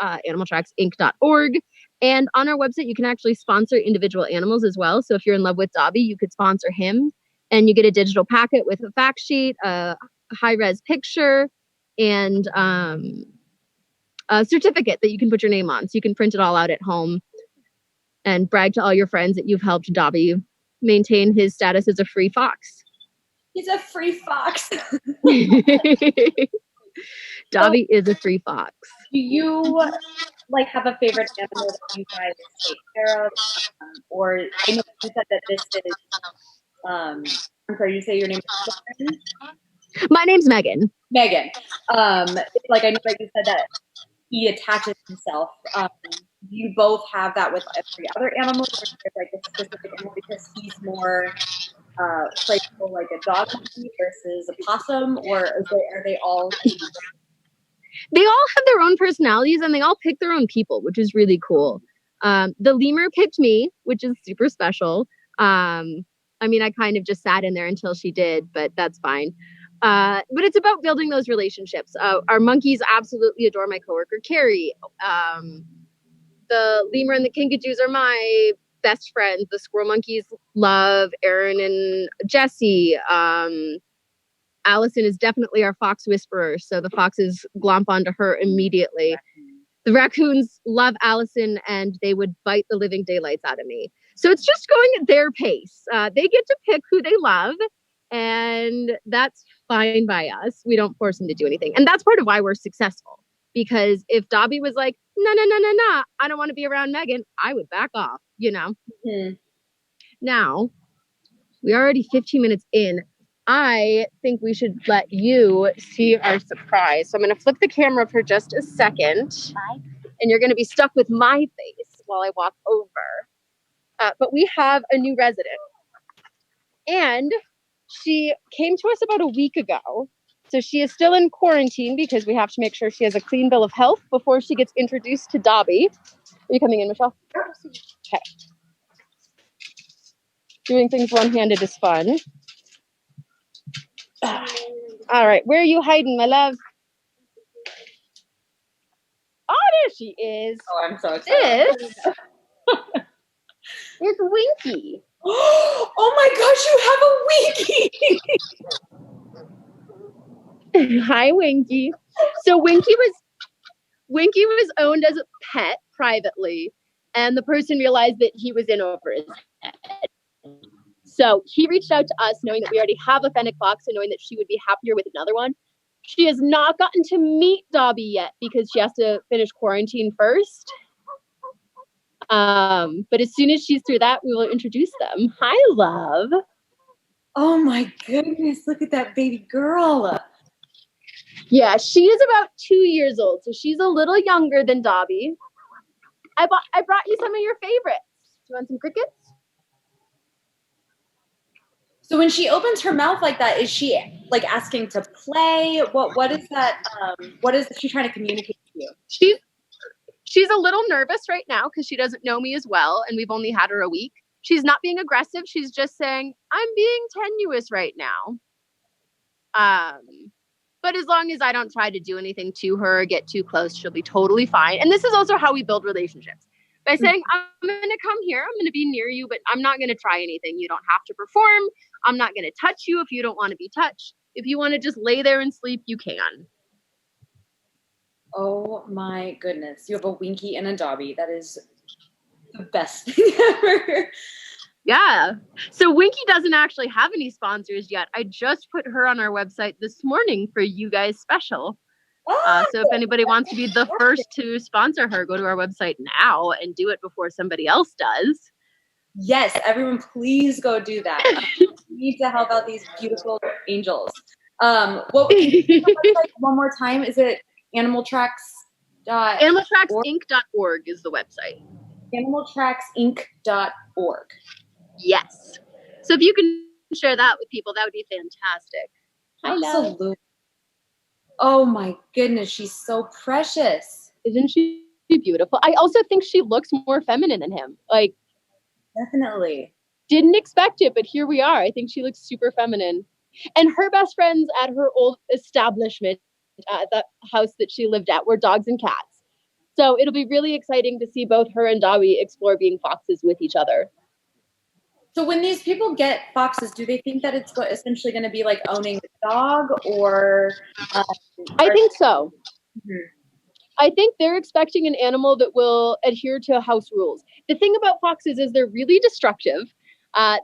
animaltracksinc.org. And on our website, you can actually sponsor individual animals as well. So if you're in love with Dobby, you could sponsor him. And you get a digital packet with a fact sheet, a high-res picture, and a certificate that you can put your name on. So you can print it all out at home and brag to all your friends that you've helped Dobby maintain his status as a free fox. He's a free fox. Dobby is a free fox. Do you have a favorite animal that you guys take care of? Or I know you said that this is I'm sorry, you say your name is Megan? My name's Megan. Megan. I know that you said that he attaches himself. Do you both have that with every other animal, or is there a specific animal because he's more playful, like a dog monkey versus a possum, or are they all? They all have their own personalities, and they all pick their own people, which is really cool. The lemur picked me, which is super special. I kind of just sat in there until she did, but that's fine. But it's about building those relationships. Our monkeys absolutely adore my coworker, Carrie. The lemur and the kinkajous are my best friends. The squirrel monkeys love Aaron and Jesse. Allison is definitely our fox whisperer, so the foxes glomp onto her immediately. The raccoons love Allison, and they would bite the living daylights out of me. So it's just going at their pace. They get to pick who they love, and that's fine by us. We don't force them to do anything. And that's part of why we're successful. Because if Dobby was like, no, I don't want to be around Megan, I would back off, you know? Mm-hmm. Now, we're already 15 minutes in. I think we should let you see our surprise. So I'm going to flip the camera for just a second. And you're going to be stuck with my face while I walk over. But we have a new resident. And she came to us about a week ago. So she is still in quarantine because we have to make sure she has a clean bill of health before she gets introduced to Dobby. Are you coming in, Michelle? Okay. Doing things one-handed is fun. All right, where are you hiding, my love? Oh, there she is. Oh, I'm so excited. This is Winky. Oh my gosh, you have a Winky! Hi, Winky. So Winky was owned as a pet privately, and the person realized that he was in over his head. So he reached out to us knowing that we already have a fennec fox and knowing that she would be happier with another one. She has not gotten to meet Dobby yet because she has to finish quarantine first. But as soon as she's through that, we will introduce them. Hi, love. Oh my goodness, look at that baby girl. Yeah, she is about 2 years old, so she's a little younger than Dobby. I brought you some of your favorites. Do you want some crickets? So when she opens her mouth like that, is she like asking to play? What is that? What is she trying to communicate to you? She's a little nervous right now because she doesn't know me as well, and we've only had her a week. She's not being aggressive. She's just saying, I'm being tenuous right now. But as long as I don't try to do anything to her or get too close, she'll be totally fine. And this is also how we build relationships. By saying, I'm going to come here, I'm going to be near you, but I'm not going to try anything. You don't have to perform. I'm not going to touch you if you don't want to be touched. If you want to just lay there and sleep, you can. Oh my goodness. You have a Winky and a Dobby. That is the best thing ever. Yeah. So Winky doesn't actually have any sponsors yet. I just put her on our website this morning for you guys special. So if anybody wants to be the first to sponsor her, go to our website now and do it before somebody else does. Yes, everyone, please go do that. We need to help out these beautiful angels. One more time? Is it Animaltracksinc.org is the website. Animaltracksinc.org. Yes. So if you can share that with people, that would be fantastic. Absolutely. Oh my goodness, she's so precious. Isn't she beautiful? I also think she looks more feminine than him. Like, definitely. Didn't expect it, but here we are. I think she looks super feminine. And her best friends at her old establishment, the house that she lived at, were dogs and cats. So it'll be really exciting to see both her and Dobby explore being foxes with each other. So when these people get foxes, do they think that it's essentially going to be like owning the dog, or? I think so. Mm-hmm. I think they're expecting an animal that will adhere to house rules. The thing about foxes is they're really destructive.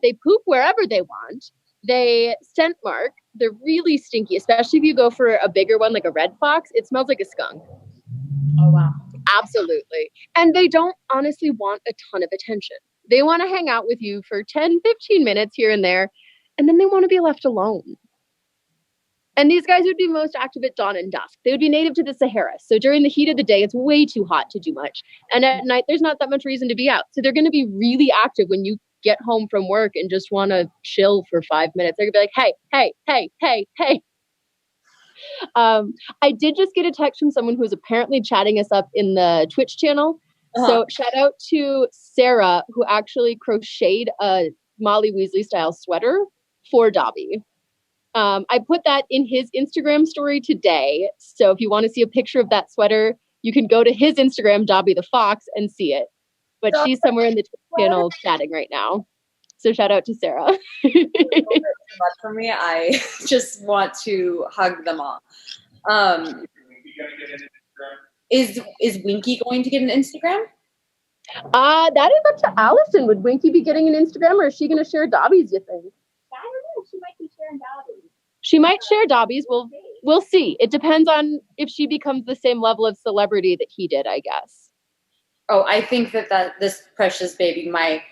They poop wherever they want. They scent mark. They're really stinky, especially if you go for a bigger one like a red fox. It smells like a skunk. Oh, wow. Absolutely. And they don't honestly want a ton of attention. They want to hang out with you for 10, 15 minutes here and there, and then they want to be left alone. And these guys would be most active at dawn and dusk. They would be native to the Sahara. So during the heat of the day, it's way too hot to do much. And at night, there's not that much reason to be out. So they're going to be really active when you get home from work and just want to chill for 5 minutes. They're going to be like, hey. I did just get a text from someone who was apparently chatting us up in the Twitch channel. So shout out to Sarah, who actually crocheted a Molly Weasley style sweater for Dobby. I put that in his Instagram story today. So if you want to see a picture of that sweater, you can go to his Instagram, Dobby the Fox, and see it. But she's somewhere in the Twitch channel chatting right now. So shout out to Sarah. Much for me. I just want to hug them all. Is Winky going to get an Instagram? That is up to Allison. Would Winky be getting an Instagram, or is she going to share Dobby's, you think? I don't know. She might be sharing Dobby. She might share Dobby's. We'll see. It depends on if she becomes the same level of celebrity that he did, I guess. Oh, I think that this precious baby might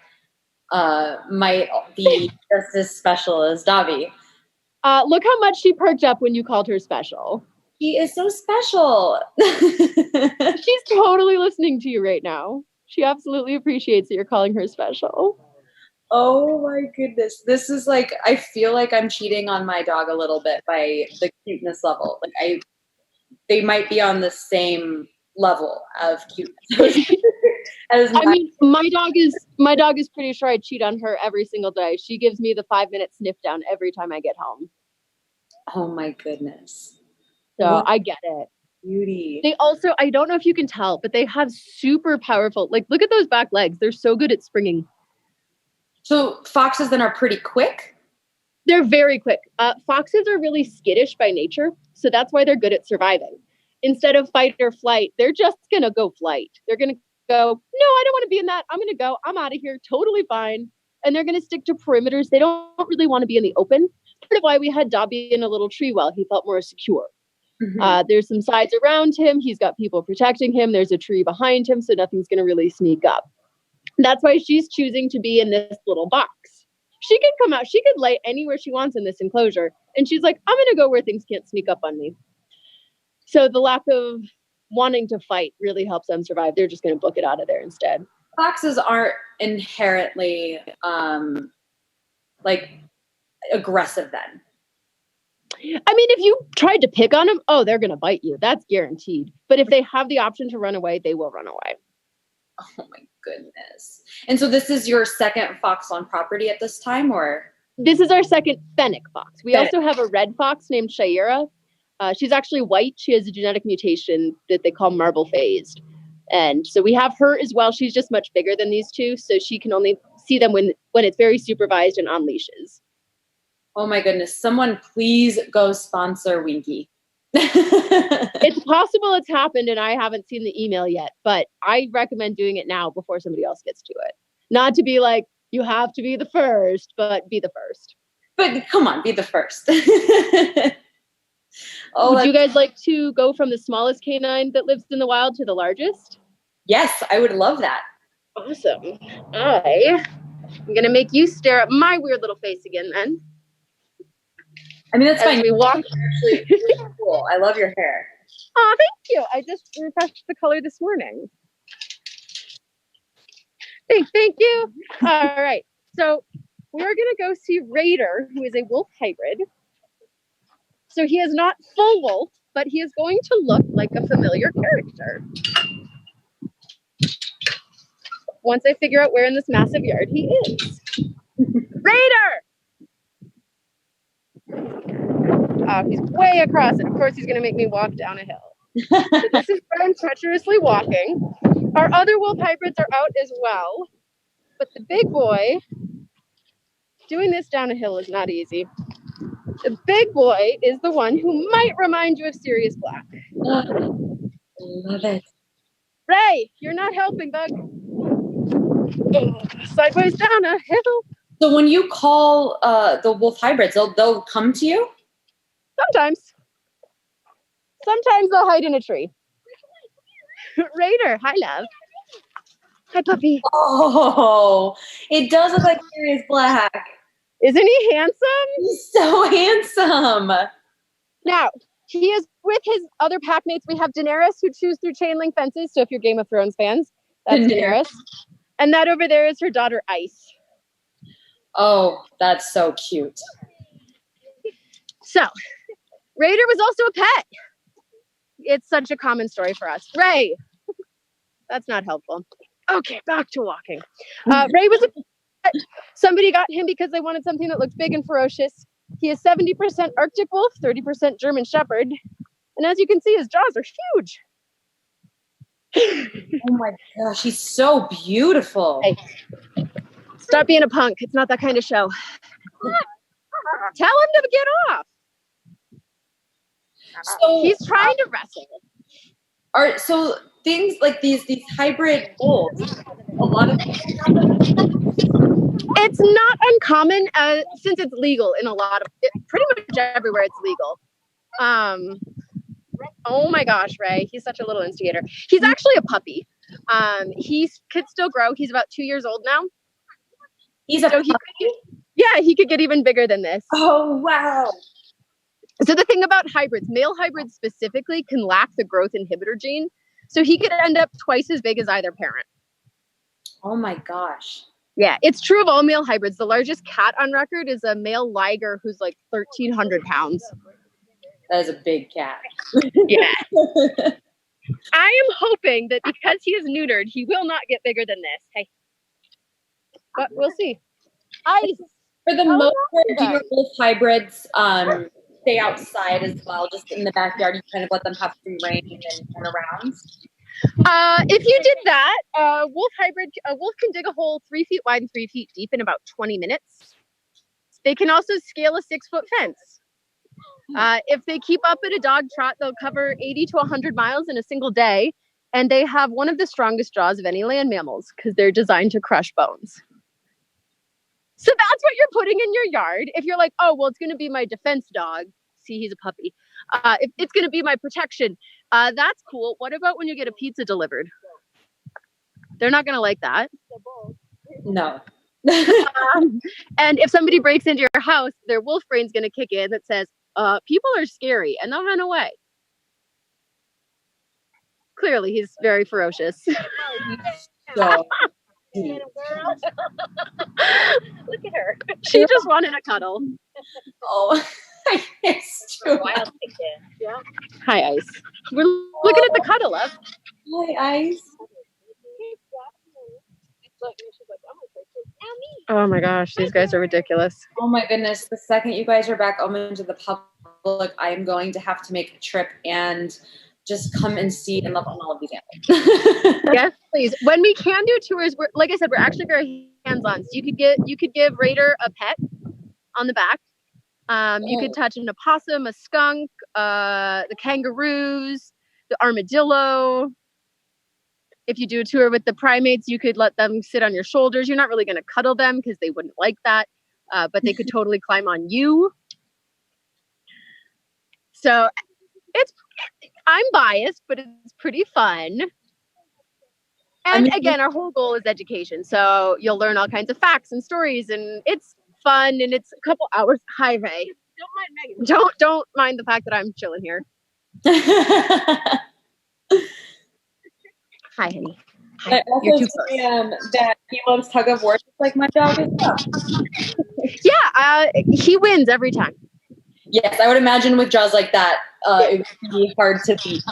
be just as special as Dobby. Look how much she perked up when you called her special. She is so special. She's totally listening to you right now. She absolutely appreciates that you're calling her special. Oh my goodness. This is like, I feel like I'm cheating on my dog a little bit by the cuteness level. Like they might be on the same level of cuteness. My dog is pretty sure I cheat on her every single day. She gives me the 5-minute sniff down every time I get home. Oh my goodness. So What I get it. beauty. They also, I don't know if you can tell, but they have super powerful, like, look at those back legs. They're so good at springing. So foxes then are pretty quick? They're very quick. Foxes are really skittish by nature, so that's why they're good at surviving. Instead of fight or flight, they're just going to go flight. They're going to go, no, I don't want to be in that. I'm going to go. I'm out of here. Totally fine. And they're going to stick to perimeters. They don't really want to be in the open. Part of why we had Dobby in a little tree well. He felt more secure. Mm-hmm. There's some sides around him. He's got people protecting him. There's a tree behind him, so nothing's going to really sneak up. That's why she's choosing to be in this little box. She could come out. She could lay anywhere she wants in this enclosure. And she's like, I'm going to go where things can't sneak up on me. So the lack of wanting to fight really helps them survive. They're just going to book it out of there instead. Foxes aren't inherently like aggressive then. I mean, if you tried to pick on them, oh, they're going to bite you. That's guaranteed. But if they have the option to run away, they will run away. Oh my goodness. And so this is your second fox on property at this time, or? This is our second fennec fox. We Fennec. also have a red fox named Shaira. She's actually white. She has a genetic mutation that they call marble phased. And so we have her as well. She's just much bigger than these two. So she can only see them when it's very supervised and on leashes. Oh my goodness. Someone please go sponsor Winky. It's possible it's happened and I haven't seen the email yet, but I recommend doing it now before somebody else gets to it. Not to be like, you have to be the first, but be the first. But come on, be the first. Would you guys like to go from the smallest canine that lives in the wild to the largest? Yes, I would love that. Awesome. I'm going to make you stare at my weird little face again then. I mean, that's fine. We walk. Actually, really cool. I love your hair. Oh, thank you. I just refreshed the color this morning. Thank you. All right. So we're going to go see Raider, who is a wolf hybrid. So he is not full wolf, but he is going to look like a familiar character. Once I figure out where in this massive yard he is. Raider! Oh, he's way across it. Of course, he's going to make me walk down a hill. So this is where I'm treacherously walking. Our other wolf hybrids are out as well. But the big boy, doing this down a hill is not easy. The big boy is the one who might remind you of Sirius Black. Love it. Ray, you're not helping, bug. Sideways down a hill. So when you call the wolf hybrids, they'll come to you? Sometimes. Sometimes they'll hide in a tree. Raider, hi, love. Hi, puppy. Oh, it does look like Sirius Black. Isn't he handsome? He's so handsome. Now, he is with his other pack mates. We have Daenerys, who chews through chain link fences. So if you're Game of Thrones fans, that's Daenerys. And that over there is her daughter, Ice. Oh, that's so cute. So, Raider was also a pet. It's such a common story for us. Ray. That's not helpful. Okay, back to walking. Ray was a pet. Somebody got him because they wanted something that looked big and ferocious. He is 70% Arctic wolf, 30% German Shepherd. And as you can see, his jaws are huge. Oh my gosh, he's so beautiful. Hey. Stop being a punk. It's not that kind of show. Tell him to get off. So he's trying to wrestle. So things like these hybrid wolves, a lot of it's not uncommon since it's legal in a lot of pretty much everywhere it's legal. Oh my gosh, Ray, he's such a little instigator. He's actually a puppy. He could still grow. He's about 2 years old now. He's a puppy? He could get even bigger than this. Oh wow. So the thing about hybrids, male hybrids specifically can lack the growth inhibitor gene. So he could end up twice as big as either parent. Oh my gosh. Yeah, it's true of all male hybrids. The largest cat on record is a male liger who's like 1,300 pounds. That is a big cat. Yeah. I am hoping that because he is neutered, he will not get bigger than this. Hey. But we'll see. For the most part, do your wolf hybrids stay outside as well, just in the backyard? You kind of let them have free reign and run around? If you did that, a wolf can dig a hole 3 feet wide and 3 feet deep in about 20 minutes. They can also scale a 6-foot fence. If they keep up at a dog trot, they'll cover 80 to 100 miles in a single day. And they have one of the strongest jaws of any land mammals because they're designed to crush bones. So that's what you're putting in your yard. If you're like, oh, well, it's going to be my defense dog. See, he's a puppy. If it's going to be my protection. That's cool. What about when you get a pizza delivered? They're not going to like that. No. And if somebody breaks into your house, their wolf brain's going to kick in that says, people are scary, and they'll run away. Clearly, he's very ferocious. So. Look at her. She just wanted a cuddle. Oh, it's true. Yeah. Hi, Ice. We're looking at the cuddle up. Hi, Ice. Oh my gosh, these guys are ridiculous. Oh my goodness. The second you guys are back open to the public, I am going to have to make a trip and just come and see and love on all of these animals. Yes, please. When we can do tours, like I said, we're actually very hands-on. So you could give Raider a pet on the back. You could touch an opossum, a skunk, the kangaroos, the armadillo. If you do a tour with the primates, you could let them sit on your shoulders. You're not really going to cuddle them because they wouldn't like that, but they could totally climb on you. So I'm biased, but it's pretty fun. And again, our whole goal is education. So you'll learn all kinds of facts and stories, and it's fun, and it's a couple hours. Hi, Ray. Don't mind Megan. Don't mind the fact that I'm chilling here. Hi, honey. Hi. I also see that he loves tug of war, just like my dog as well. Yeah, he wins every time. Yes, I would imagine with jaws like that, it would be hard to beat.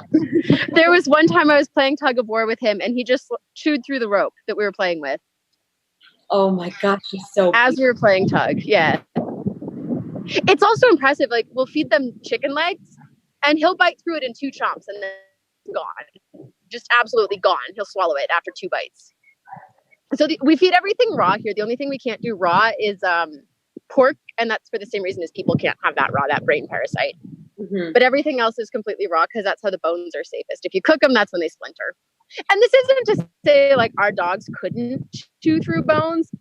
There was one time I was playing tug of war with him, and he just chewed through the rope that we were playing with. Oh my gosh, he's so as we were playing tug, yeah. It's also impressive. Like, we'll feed them chicken legs, and he'll bite through it in 2 chomps, and then it's gone. Just absolutely gone. He'll swallow it after 2 bites. So we feed everything raw here. The only thing we can't do raw is pork, and that's for the same reason as people can't have that raw, that brain parasite. Mm-hmm. But everything else is completely raw because that's how the bones are safest. If you cook them, that's when they splinter. And this isn't to say like our dogs couldn't chew through bones.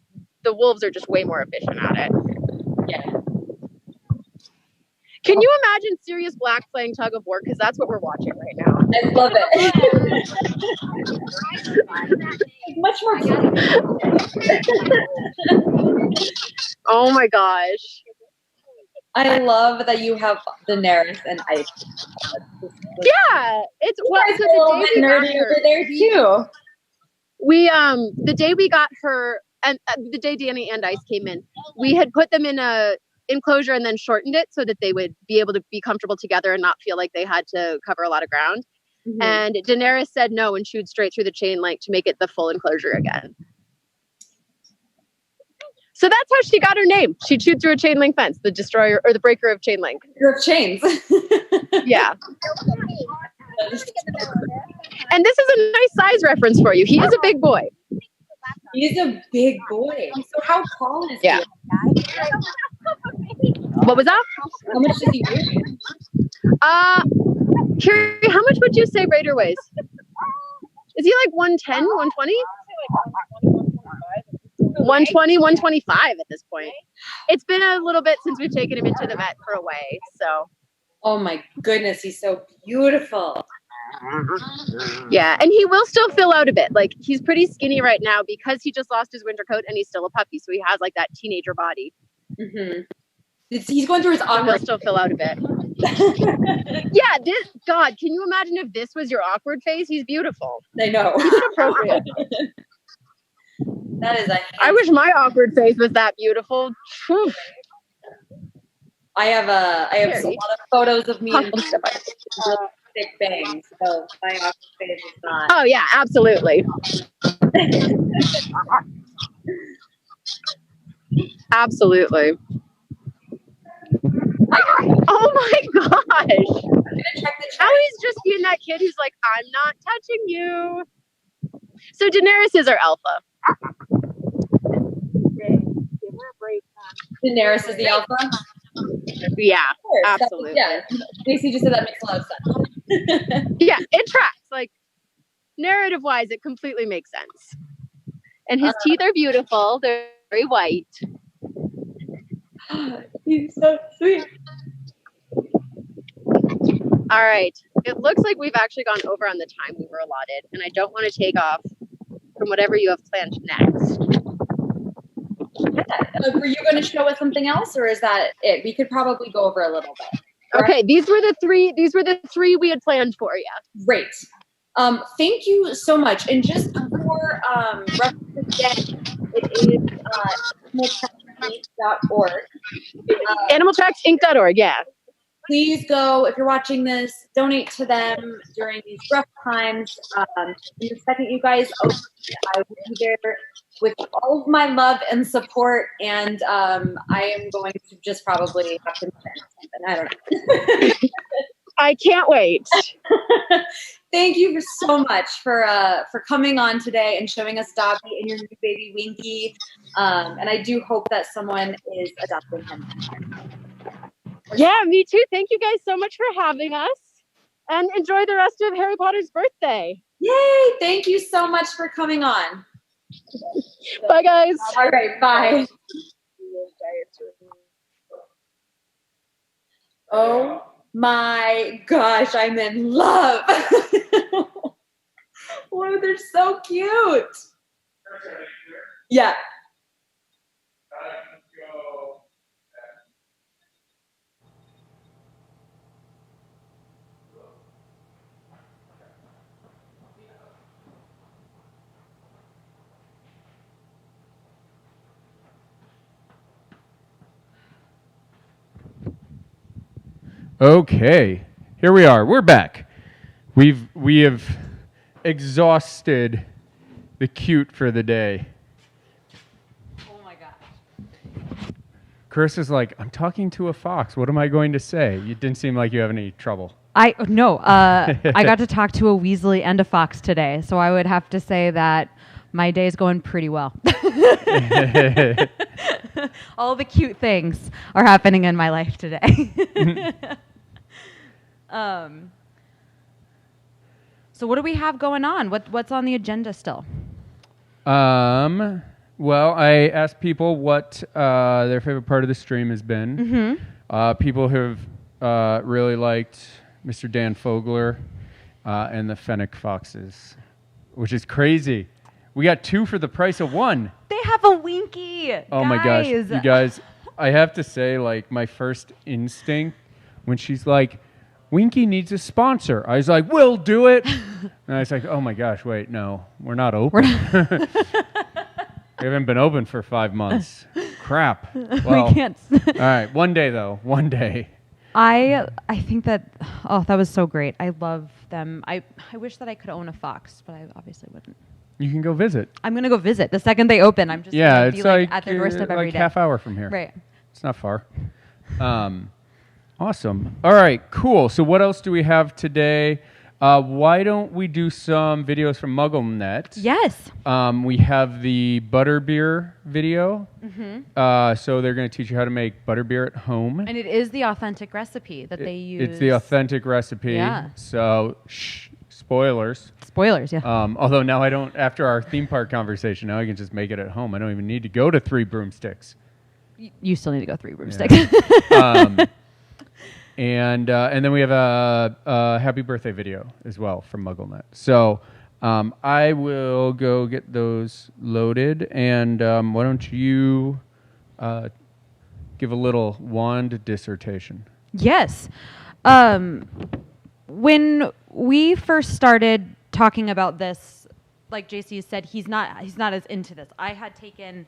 The wolves are just way more efficient at it. Yeah. Can you imagine Sirius Black playing tug of war? Because that's what we're watching right now. I love it. Much more fun. Oh my gosh. I love that you have Daenerys and Ice. Yeah, it's well, so the day we got her, over there too. We the day we got her, and the day Danny and Ice came in, we had put them in a enclosure and then shortened it so that they would be able to be comfortable together and not feel like they had to cover a lot of ground. Mm-hmm. And Daenerys said no and chewed straight through the chain link to make it the full enclosure again. So that's how she got her name. She chewed through a chain link fence, the destroyer or the breaker of chain link. Breaker of chains. Yeah. And this is a nice size reference for you. He is a big boy. He's a big boy. So how tall is he? What was that? How much does he weigh? Carrie, how much would you say Raider weighs? Is he like 110, 120? 120, 125 at this point. It's been a little bit since we've taken him into the vet for a weigh, so. Oh my goodness, he's so beautiful. Yeah, and he will still fill out a bit. Like, he's pretty skinny right now because he just lost his winter coat and he's still a puppy, so he has like that teenager body. Mm-hmm. He's going through his awkward. He'll still fill out a bit. Yeah, God, can you imagine if this was your awkward phase? He's beautiful. I know. He's appropriate. That is I wish my awkward phase was that beautiful. Whew. I have a lot of photos of me and thick bangs, so my awkward phase is not. Oh yeah, absolutely. Absolutely. Oh my gosh! Now he's just being that kid who's like, I'm not touching you. So Daenerys is our alpha. Daenerys is the alpha? Yeah, Sure, absolutely. Yeah, Stacey just said that makes a lot of sense. Yeah, it tracks. Like, narrative-wise, it completely makes sense. And his teeth are beautiful. They're very white. He's so sweet. All right. It looks like we've actually gone over on the time we were allotted, and I don't want to take off from whatever you have planned next. Were you going to show us something else, or is that it? We could probably go over a little bit. Okay, these were the three we had planned for you. Great. Thank you so much. And just for reference again, it is animaltracksinc.org. Animaltracksinc.org, yeah. Please go, if you're watching this, donate to them during these rough times. And the second you guys open, I will be there with all of my love and support. And I am going to just probably have to something. I don't know. I can't wait. Thank you so much for coming on today and showing us Dobby and your new baby Winky. And I do hope that someone is adopting him. Yeah, me too. Thank you guys so much for having us. And enjoy the rest of Harry Potter's birthday. Yay! Thank you so much for coming on. Bye, guys. All right, bye. Oh my gosh, I'm in love. Oh, they're so cute. Yeah. Okay, here we are. We're back. We have exhausted the cute for the day. Oh my gosh. Chris is like, I'm talking to a fox. What am I going to say? You didn't seem like you have any trouble. I got to talk to a Weasley and a fox today, so I would have to say that my day is going pretty well. All the cute things are happening in my life today. So what do we have going on? What's on the agenda still? Well, I asked people what their favorite part of the stream has been. Mm-hmm. People have really liked Mr. Dan Fogler and the Fennec Foxes, which is crazy. We got 2 for the price of 1. They have a Winky. Oh my gosh, you guys! I have to say, like, my first instinct when she's like, Winky needs a sponsor. I was like, we'll do it. And I was like, oh my gosh, wait, no, we're not open. We haven't been open for 5 months. Crap. Well, we can't. All right, one day though, one day. I think that, that was so great. I love them. I wish that I could own a fox, but I obviously wouldn't. You can go visit. I'm going to go visit. The second they open, I'm just going to be like at their doorstep every day. Half hour from here. Right. It's not far. Awesome. All right, cool. So what else do we have today? Why don't we do some videos from MuggleNet? Yes. We have the butterbeer video. So they're going to teach you how to make butterbeer at home. And it is the authentic recipe that they use. It's the authentic recipe. Yeah. So, spoilers. Spoilers, yeah. Although now I don't, after our theme park conversation, now I can just make it at home. I don't even need to go to 3 broomsticks. You still need to go 3 broomsticks. Yeah. And then we have a happy birthday video as well from MuggleNet. So I will go get those loaded. And why don't you give a little wand dissertation? Yes. When we first started talking about this, like JC said, he's not as into this. I had taken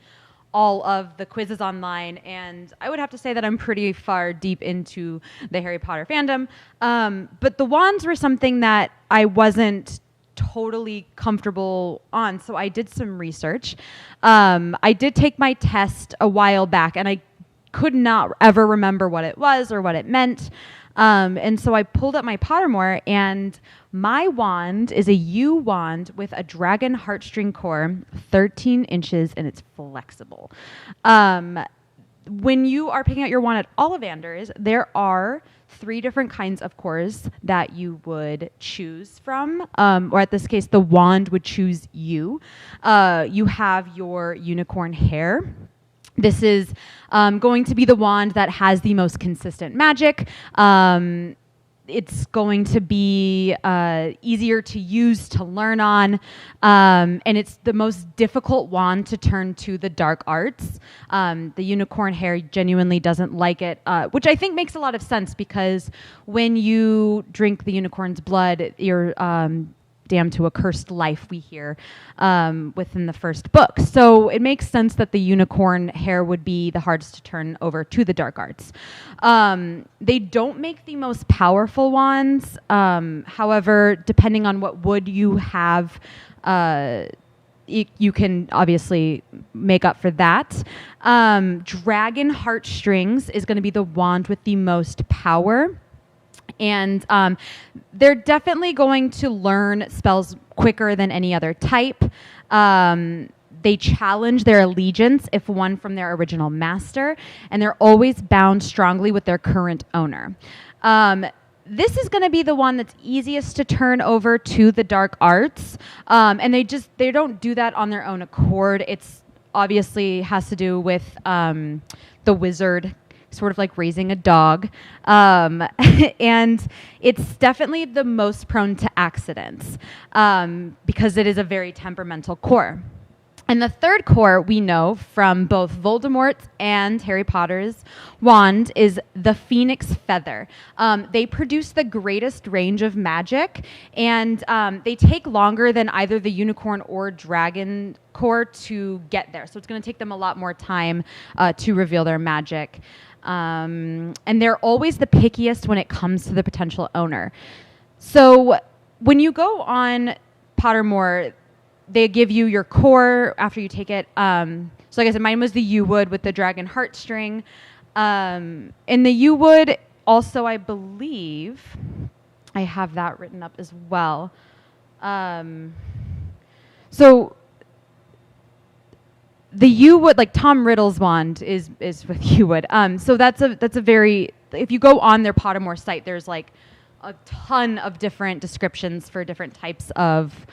all of the quizzes online, and I would have to say that I'm pretty far deep into the Harry Potter fandom. But the wands were something that I wasn't totally comfortable on, so I did some research. I did take my test a while back, and I could not ever remember what it was or what it meant. And so I pulled up my Pottermore, and my wand is a U wand with a dragon heartstring core, 13 inches, and it's flexible. When you are picking out your wand at Ollivanders, there are 3 different kinds of cores that you would choose from, or at this case, the wand would choose you. You have your unicorn hair. This is going to be the wand that has the most consistent magic. It's going to be easier to use, to learn on, and it's the most difficult wand to turn to the dark arts. The unicorn hair genuinely doesn't like it, which I think makes a lot of sense because when you drink the unicorn's blood, you're damned to a cursed life, we hear within the first book. So it makes sense that the unicorn hair would be the hardest to turn over to the dark arts. They don't make the most powerful wands. However, depending on what wood you have, you can obviously make up for that. Dragon heartstrings is going to be the wand with the most power. And they're definitely going to learn spells quicker than any other type. They challenge their allegiance if won from their original master, and they're always bound strongly with their current owner. This is going to be the one that's easiest to turn over to the dark arts, and they don't do that on their own accord. It's obviously has to do with the wizard sort of like raising a dog. And it's definitely the most prone to accidents because it is a very temperamental core. And the third core we know from both Voldemort's and Harry Potter's wand is the Phoenix Feather. They produce the greatest range of magic, and they take longer than either the unicorn or dragon core to get there. So it's going to take them a lot more time to reveal their magic. And they're always the pickiest when it comes to the potential owner. So when you go on Pottermore, they give you your core after you take it. So like I said, mine was the U-Wood with the dragon heartstring. And the U-Wood also, I believe, I have that written up as well. So the U-Wood, like Tom Riddle's wand is with U-Wood. So that's a very, if you go on their Pottermore site, there's like a ton of different descriptions for different types of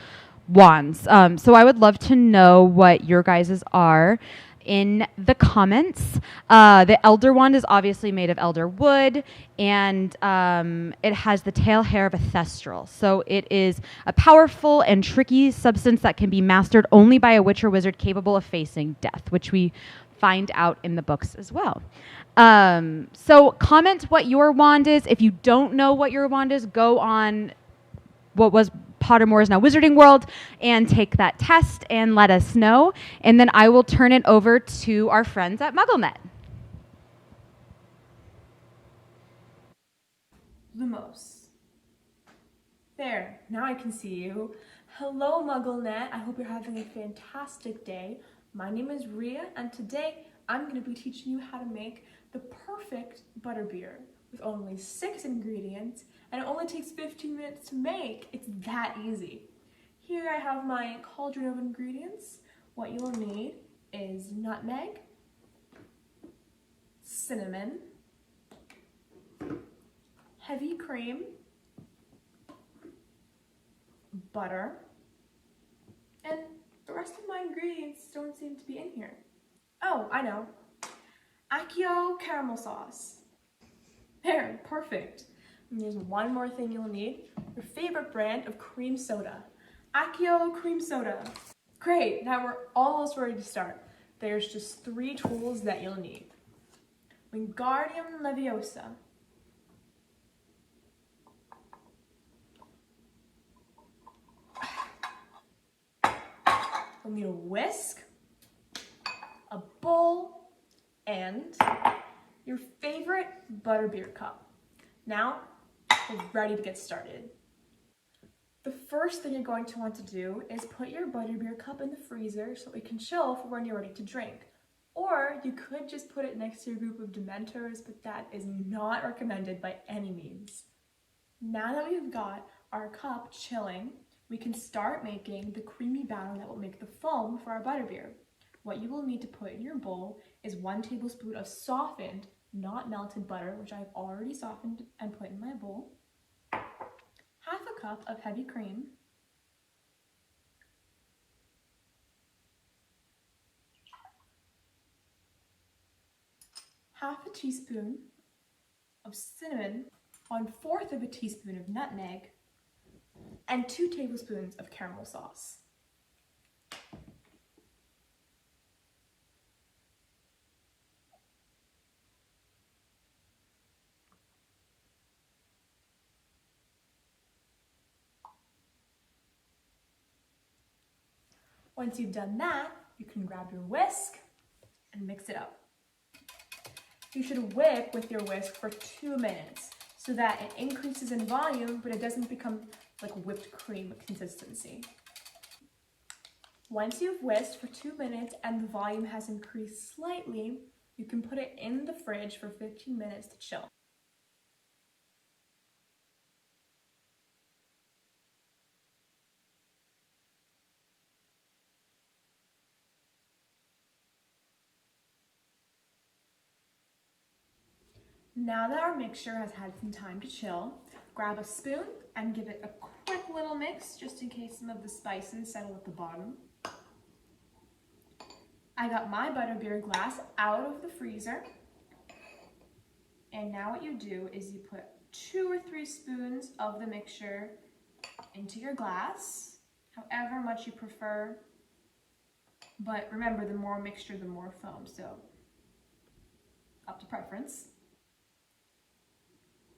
wands. So I would love to know what your guys's are in the comments. The Elder Wand is obviously made of elder wood, and it has the tail hair of a thestral. So it is a powerful and tricky substance that can be mastered only by a witch or wizard capable of facing death, which we find out in the books as well. So comment what your wand is. If you don't know what your wand is, go on what was Pottermore is now Wizarding World and take that test and let us know. And then I will turn it over to our friends at MuggleNet. Lumos. There, now I can see you. Hello, MuggleNet. I hope you're having a fantastic day. My name is Rhea, and today I'm going to be teaching you how to make the perfect butterbeer with only 6 ingredients and it only takes 15 minutes to make. It's that easy. Here I have my cauldron of ingredients. What you'll need is nutmeg, cinnamon, heavy cream, butter, and the rest of my ingredients don't seem to be in here. Oh, I know. Accio caramel sauce. There, perfect. And there's one more thing you'll need. Your favorite brand of cream soda. Accio cream soda. Great, now we're almost ready to start. There's just 3 tools that you'll need. Wingardium Leviosa. You'll need a whisk, a bowl, and your favorite butterbeer cup. Now, we're ready to get started. The first thing you're going to want to do is put your butterbeer cup in the freezer so it can chill for when you're ready to drink. Or you could just put it next to your group of Dementors, but that is not recommended by any means. Now that we've got our cup chilling, we can start making the creamy batter that will make the foam for our butterbeer. What you will need to put in your bowl is 1 tablespoon of softened, not melted butter, which I've already softened and put in my bowl, half a cup of heavy cream, half a teaspoon of cinnamon, 1/4 of a teaspoon of nutmeg, and 2 tablespoons of caramel sauce. Once you've done that, you can grab your whisk and mix it up. You should whip with your whisk for 2 minutes so that it increases in volume, but it doesn't become like whipped cream consistency. Once you've whisked for 2 minutes and the volume has increased slightly, you can put it in the fridge for 15 minutes to chill. Now that our mixture has had some time to chill, grab a spoon and give it a quick little mix just in case some of the spices settle at the bottom. I got my butterbeer glass out of the freezer. And now what you do is you put 2 or 3 spoons of the mixture into your glass, however much you prefer. But remember, the more mixture, the more foam, so up to preference.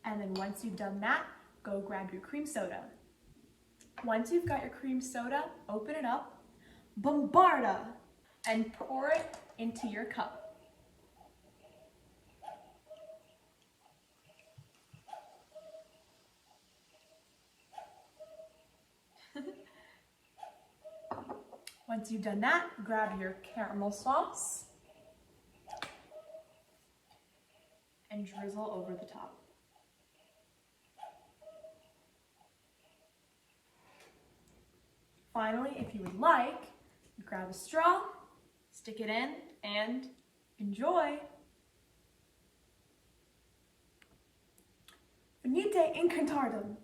And then once you've done that, go grab your cream soda. Once you've got your cream soda, open it up, bombarda, and pour it into your cup. Once you've done that, grab your caramel sauce and drizzle over the top. Finally, if you would like, grab a straw, stick it in, and enjoy. Venite incantardum.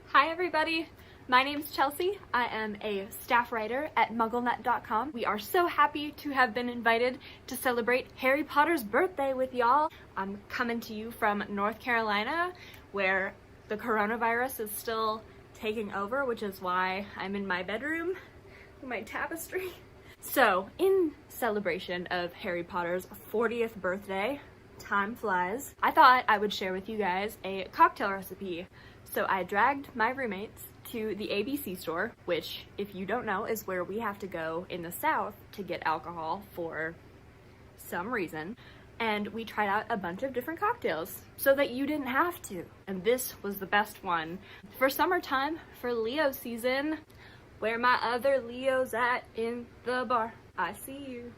Hi everybody, my name's Chelsea. I am a staff writer at mugglenet.com. We are so happy to have been invited to celebrate Harry Potter's birthday with y'all. I'm coming to you from North Carolina, where the coronavirus is still taking over, which is why I'm in my bedroom with my tapestry. So, in celebration of Harry Potter's 40th birthday, time flies, I thought I would share with you guys a cocktail recipe. So I dragged my roommates to the ABC store, which, if you don't know, is where we have to go in the South to get alcohol for some reason. And we tried out a bunch of different cocktails so that you didn't have to. And this was the best one. For summertime, for Leo season, where my other Leo's at in the bar, I see you.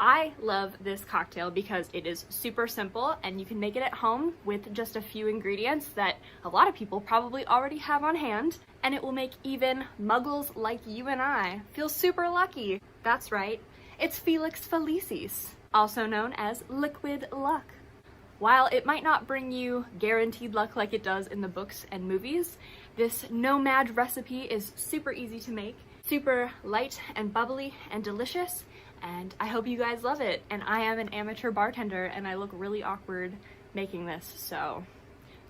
I love this cocktail because it is super simple and you can make it at home with just a few ingredients that a lot of people probably already have on hand, and it will make even muggles like you and I feel super lucky. That's right, it's Felix Felicis, also known as liquid luck. While it might not bring you guaranteed luck like it does in the books and movies, this nomad recipe is super easy to make, super light and bubbly and delicious, and I hope you guys love it. And I am an amateur bartender and I look really awkward making this, so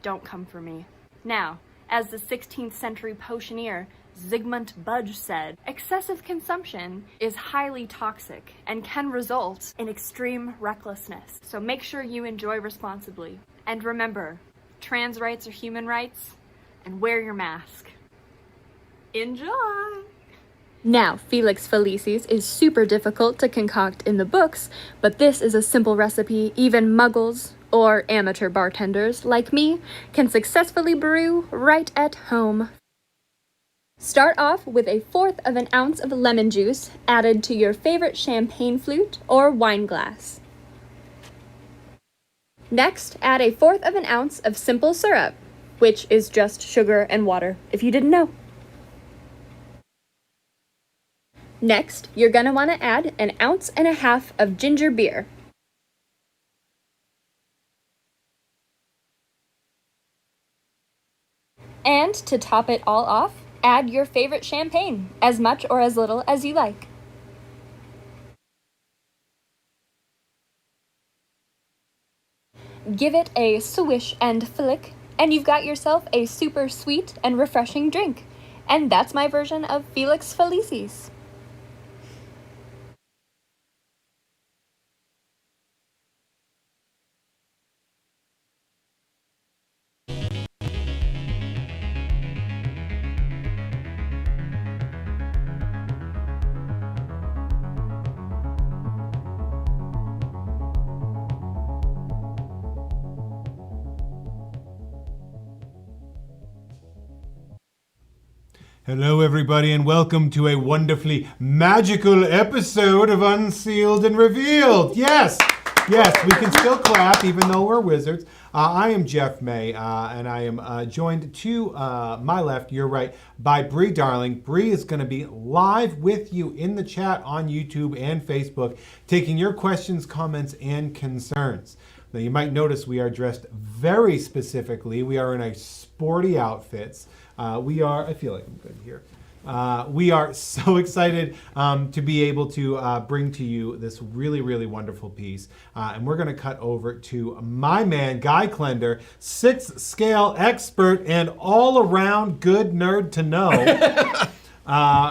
don't come for me. Now, as the 16th century potioneer Zygmunt Budge said, excessive consumption is highly toxic and can result in extreme recklessness. So make sure you enjoy responsibly. And remember, trans rights are human rights, and wear your mask. Enjoy! Now, Felix Felicis is super difficult to concoct in the books, but this is a simple recipe even muggles or amateur bartenders like me can successfully brew right at home. Start off with 1/4 ounce of lemon juice added to your favorite champagne flute or wine glass. Next, add 1/4 ounce of simple syrup, which is just sugar and water, if you didn't know. Next, you're going to want to add 1.5 ounces of ginger beer. And to top it all off, add your favorite champagne, as much or as little as you like. Give it a swish and flick, and you've got yourself a super sweet and refreshing drink. And that's my version of Felix Felicis. Hello, everybody, and welcome to a wonderfully magical episode of Unsealed and Revealed. Yes, we can still clap even though we're wizards. I am Jeff May, and I am joined to my left, your right, by Bree Darling. Bree is going to be live with you in the chat on YouTube and Facebook, taking your questions, comments, and concerns. Now, you might notice we are dressed very specifically. We are in a sporty outfits. I feel like I'm good here. We are so excited to be able to bring to you this really, really wonderful piece. And we're going to cut over to my man, Guy Klender, 6th scale expert and all-around good nerd to know.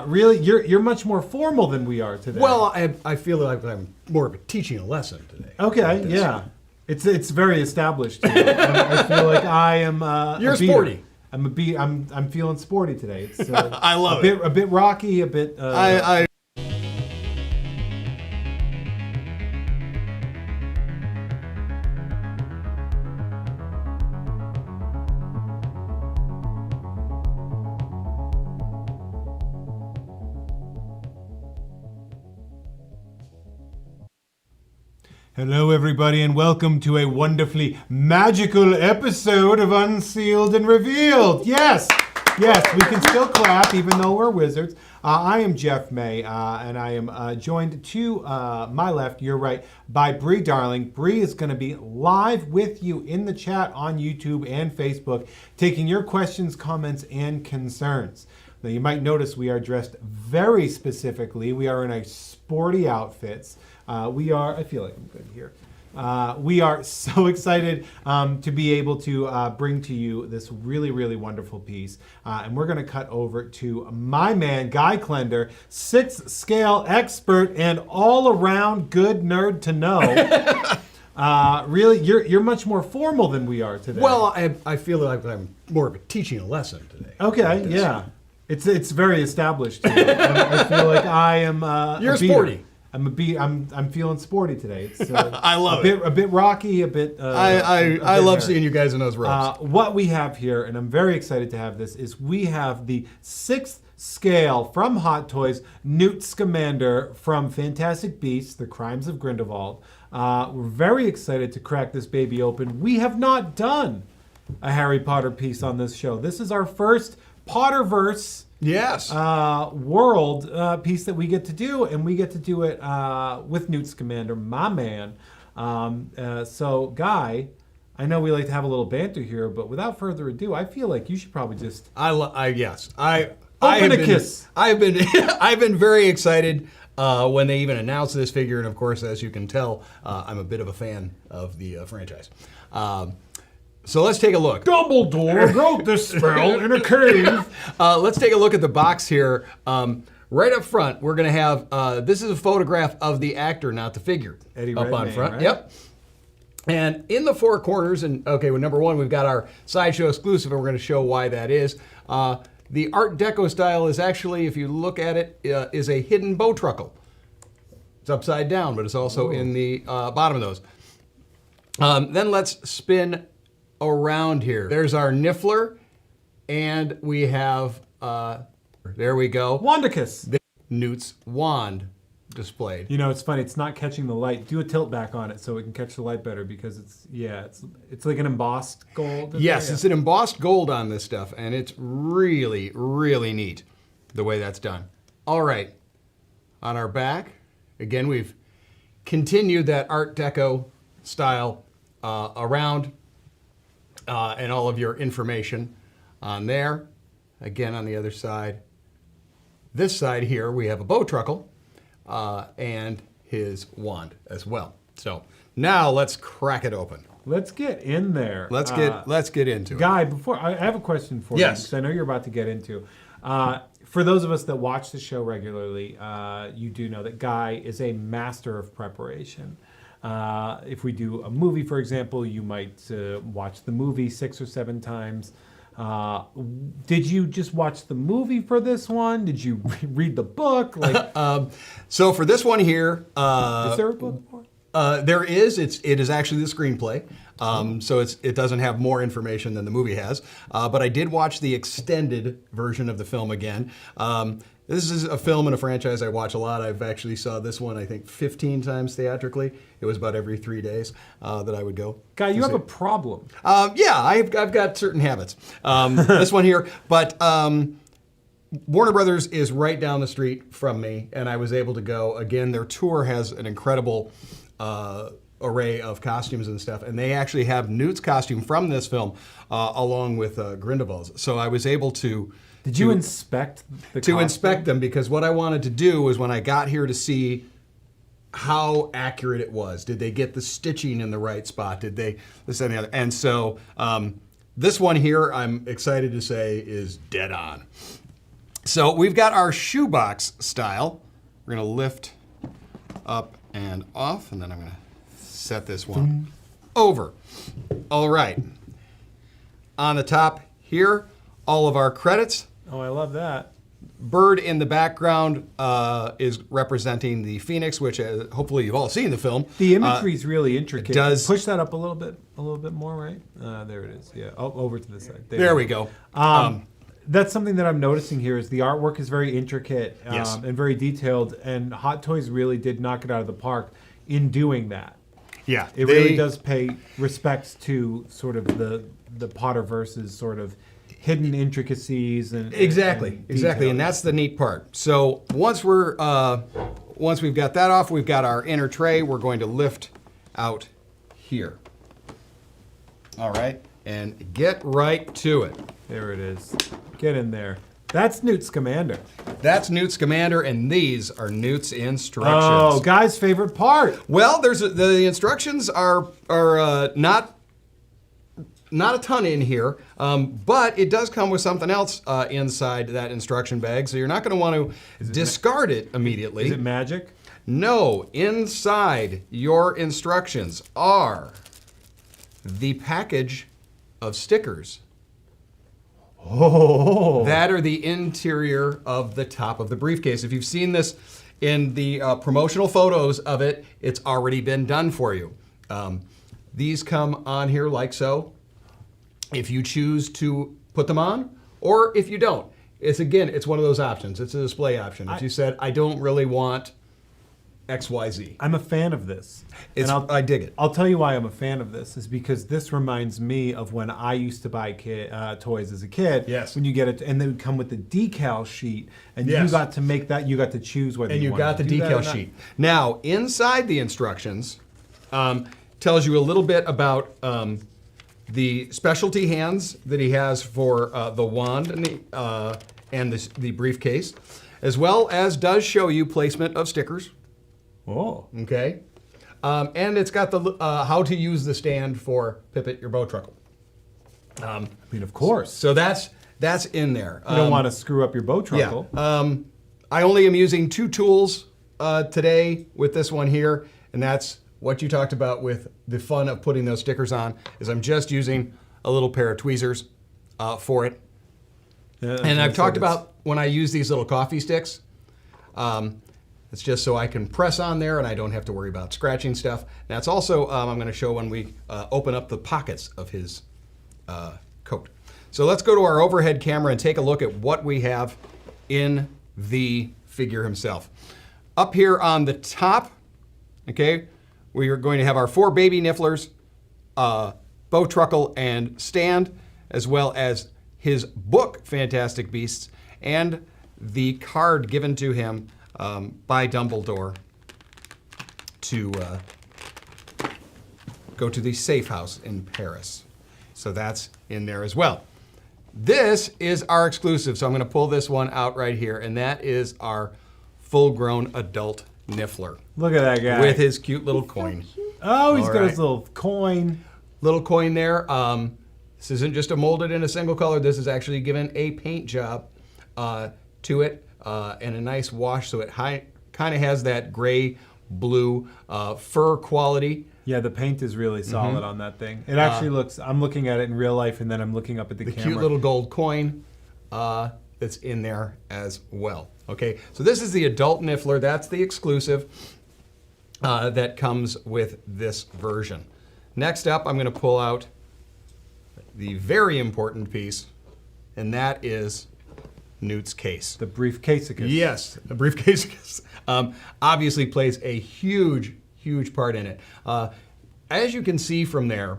Really, you're much more formal than we are today. Well, I feel like I'm more of teaching a lesson today. Okay, yeah. It's very established. I feel like I am You're sporty. I'm feeling sporty today. It's I love it. A bit rocky, a bit. Hello, everybody, and welcome to a wonderfully magical episode of Unsealed and Revealed. Yes, we can still clap even though we're wizards. I am Jeff May, and I am joined to my left, your right, by Bree Darling. Bree is going to be live with you in the chat on YouTube and Facebook, taking your questions, comments, and concerns. Now, you might notice we are dressed very specifically. We are in a sporty outfits. I feel like I'm good here. We are so excited to be able to bring to you this really, really wonderful piece. And we're going to cut over to my man, Guy Klender, 6th scale expert and all-around good nerd to know. Really, you're much more formal than we are today. Well, I feel like I'm more of teaching a lesson today. Okay, yeah. It's very established. I feel like I am. You're sporty. I'm feeling sporty today. It's I love it. A bit rocky, a bit. I love seeing you guys in those robes. What we have here, and I'm very excited to have this, is we have the 6th Scale from Hot Toys, Newt Scamander from Fantastic Beasts, The Crimes of Grindelwald. We're very excited to crack this baby open. We have not done a Harry Potter piece on this show. This is our first Potterverse world piece that we get to do, and we get to do it with Newt Scamander, my man. So, Guy, I know we like to have a little banter here, but without further ado, I feel like you should probably just kiss. I've been very excited when they even announced this figure, and of course, as you can tell, I'm a bit of a fan of the franchise. So let's take a look. Dumbledore wrote this spell in a cave. Let's take a look at the box here. Right up front, we're going to have, this is a photograph of the actor, not the figure. Eddie up Redmayne, on front. right? Yep. And in the four corners, and okay, well, number one, we've got our Sideshow exclusive, and we're going to show why that is. The Art Deco style is actually, if you look at it, is a hidden bow truckle. It's upside down, but it's also in the bottom of those. Then let's spin around here. There's our Niffler, and we have, there we go. Wandicus. Newt's wand displayed. You know, it's funny. It's not catching the light. Do a tilt back on it so it can catch the light better, because it's like an embossed gold. Yes, it's an embossed gold on this stuff, and it's really, really neat the way that's done. All right, on our back, again, we've continued that Art Deco style around and all of your information on there. Again, on the other side, this side here, we have a bow truckle and his wand as well. So now let's crack it open. Let's get in there. Let's get into it. Guy, before I have a question for you, because I know you're about to get into. For those of us that watch the show regularly, you do know that Guy is a master of preparation. If we do a movie, for example, you might watch the movie 6 or 7 times. Did you just watch the movie for this one? Did you read the book? So for this one here, is there a book for it? There is. It is actually the screenplay. So it doesn't have more information than the movie has. But I did watch the extended version of the film again. This is a film and a franchise I watch a lot. I've actually saw this one, I think, 15 times theatrically. It was about every 3 days that I would go. Guy, you have a problem. Yeah, I've got certain habits. This one here, but Warner Brothers is right down the street from me, and I was able to go. Again, their tour has an incredible array of costumes and stuff, and they actually have Newt's costume from this film along with Grindelwald's. So I was able to... Did you inspect the costume? To inspect them, because what I wanted to do was when I got here to see how accurate it was. Did they get the stitching in the right spot? Did they this and the other? And so this one here, I'm excited to say, is dead on. So we've got our shoebox style. We're going to lift up and off, and then I'm going to set this one over. All right. On the top here, all of our credits. Oh, I love that. Bird in the background is representing the Phoenix, which hopefully you've all seen the film. The imagery is really intricate. Does push that up a little bit more, right? There it is. Yeah, over to the side. There we go. That's something that I'm noticing here is the artwork is very intricate and very detailed, and Hot Toys really did knock it out of the park in doing that. Yeah, it really does pay respects to sort of the Potterverse's sort of hidden intricacies and exactly, and that's the neat part. So once we've got that off, we've got our inner tray. We're going to lift out here. All right, and get right to it. There it is. Get in there. That's Newt Scamander. That's Newt Scamander, and these are Newt's instructions. Oh, Guy's favorite part. Well, the instructions are not a ton in here, but it does come with something else inside that instruction bag, so you're not going to want to discard it immediately. Is it magic? No. Inside your instructions are the package of stickers. Oh. That are the interior of the top of the briefcase. If you've seen this in the promotional photos of it, it's already been done for you. These come on here like so. If you choose to put them on, or if you don't. it's one of those options. It's a display option. If you said, I don't really want XYZ. I'm a fan of this. I dig it. I'll tell you why I'm a fan of this is because this reminds me of when I used to buy toys as a kid. Yes. When you get it, and they would come with the decal sheet, and Yes. you got to make that. You got to choose whether And you you wanted got the to do that or decal not. sheet. Now, inside the instructions, tells you a little bit about the specialty hands that he has for the wand and the briefcase, as well as does show you placement of stickers. Oh. Okay. And it's got the how to use the stand for Pippet, your bow truckle. I mean, of course. So that's in there. You don't want to screw up your bow truckle. Yeah. I only am using 2 tools today with this one here, and that's what you talked about with the fun of putting those stickers on, is I'm just using a little pair of tweezers for it. Yeah, and I've talked about when I use these little coffee sticks, it's just so I can press on there and I don't have to worry about scratching stuff. That's also, I'm going to show when we open up the pockets of his coat. So let's go to our overhead camera and take a look at what we have in the figure himself. Up here on the top, okay, we are going to have our 4 baby nifflers, bow truckle and stand, as well as his book, Fantastic Beasts, and the card given to him by Dumbledore to go to the safe house in Paris. So that's in there as well. This is our exclusive, so I'm going to pull this one out right here, and that is our full-grown adult Niffler. Look at that guy. With his cute little coin. Oh, he's got his little coin. Little coin there. This isn't just molded in a single color. This is actually given a paint job to it and a nice wash, so it kind of has that gray-blue fur quality. Yeah, the paint is really solid on that thing. It actually looks, I'm looking at it in real life, and then I'm looking up at the camera. Cute little gold coin that's in there as well. Okay, so this is the adult Niffler. That's the exclusive that comes with this version. Next up, I'm going to pull out the very important piece, and that is Newt's case. The briefcasicus. Yes, the briefcasicus. Obviously plays a huge part in it. As you can see from there,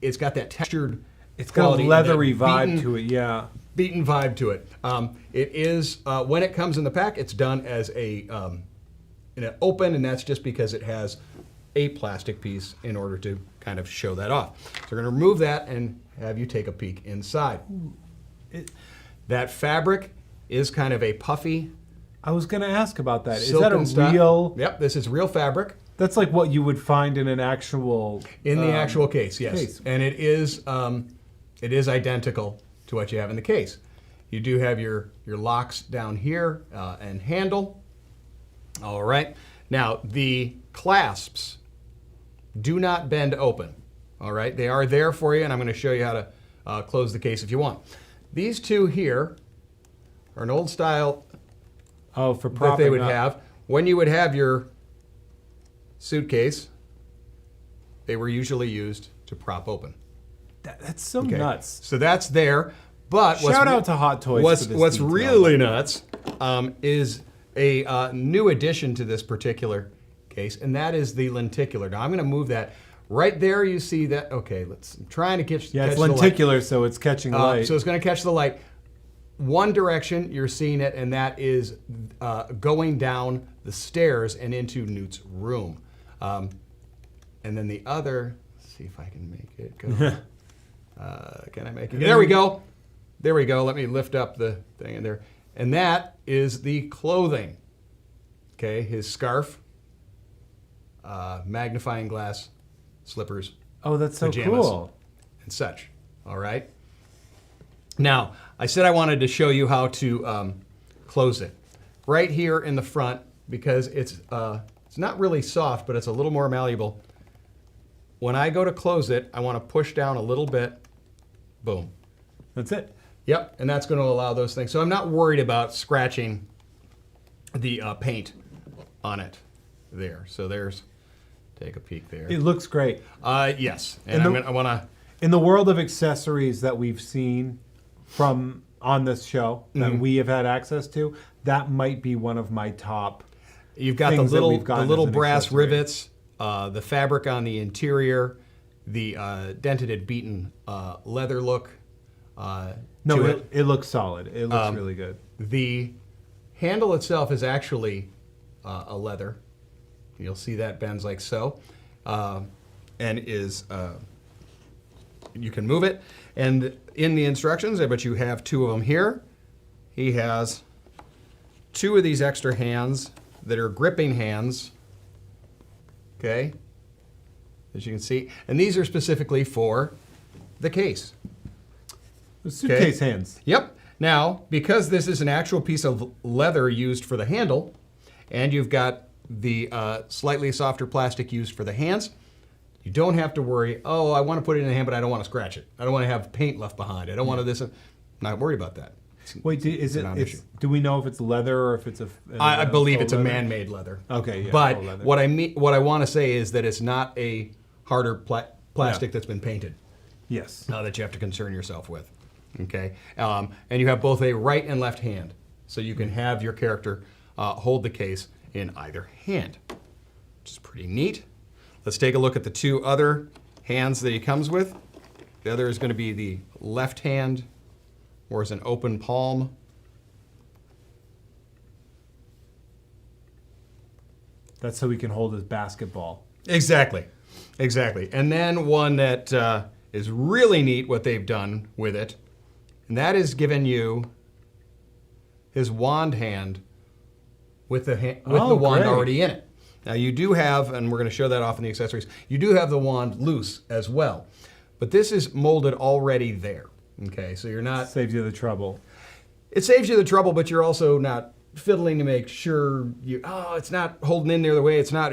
it's got that textured It's got a leathery vibe to it, yeah. Beaten vibe to it. It is, when it comes in the pack, it's done as in an open, and that's just because it has a plastic piece in order to kind of show that off. So we're going to remove that and have you take a peek inside. That fabric is kind of a puffy. I was going to ask about that. Is that a real? Yep, this is real fabric. That's like what you would find in an actual. In the actual case, yes. And it is identical to what you have in the case. You do have your locks down here and handle. All right. Now, the clasps do not bend open. All right. They are there for you, and I'm going to show you how to close the case if you want. These two here are an old style for that they would propping up. have. When you would have your suitcase, they were usually used to prop open. That's so nuts. So that's there. But Shout out to Hot Toys What's, for this what's detail. really nuts is a new addition to this particular case, and that is the lenticular. Now I'm going to move that. Right there you see that, okay, I'm trying to catch Yeah, it's the light. lenticular, so it's catching light. So it's going to catch the light. One direction, you're seeing it, and that is going down the stairs and into Newt's room. And then the other, let's see if I can make it go. Can I make it? There we go. There we go. Let me lift up the thing in there. And that is the clothing. Okay, his scarf, magnifying glass, slippers. Oh, that's so pajamas, cool. and such. All right. Now, I said I wanted to show you how to close it. Right here in the front, because it's not really soft, but it's a little more malleable. When I go to close it, I want to push down a little bit. Boom. That's it. Yep, and that's going to allow those things. So I'm not worried about scratching the paint on it there. So there's, take a peek there. It looks great. Yes, and I want to. In the world of accessories that we've seen from on this show that we have had access to, that might be one of my top. You've got the little brass rivets, the fabric on the interior, the dented and beaten leather look. No, it looks solid. It looks really good. The handle itself is actually a leather. You'll see that bends like so, and is you can move it. And in the instructions, I bet you have 2 of them here. He has 2 of these extra hands that are gripping hands. Okay, as you can see, and these are specifically for the case. The suitcase hands. Yep. Now, because this is an actual piece of leather used for the handle, and you've got the slightly softer plastic used for the hands, you don't have to worry, oh, I want to put it in the hand, but I don't want to scratch it. I don't want to have paint left behind. I don't want to this. Not worried about that. Wait, do we know if it's leather or if it's I believe it's a man-made leather. Okay, yeah. But what I want to say is that it's not a harder plastic that's been painted. Yes. That you have to concern yourself with. Okay, and you have both a right and left hand, so you can have your character hold the case in either hand, which is pretty neat. Let's take a look at the 2 other hands that he comes with. The other is going to be the left hand, or as an open palm. That's so he can hold his basketball. Exactly. And then one that is really neat, what they've done with it, and that is giving you his wand hand with the wand already in it. Now you do have, and we're going to show that off in the accessories, you do have the wand loose as well. But this is molded already there. Okay, so you're not... Saves you the trouble. It saves you the trouble, but you're also not fiddling to make sure it's not holding in there the way it's not.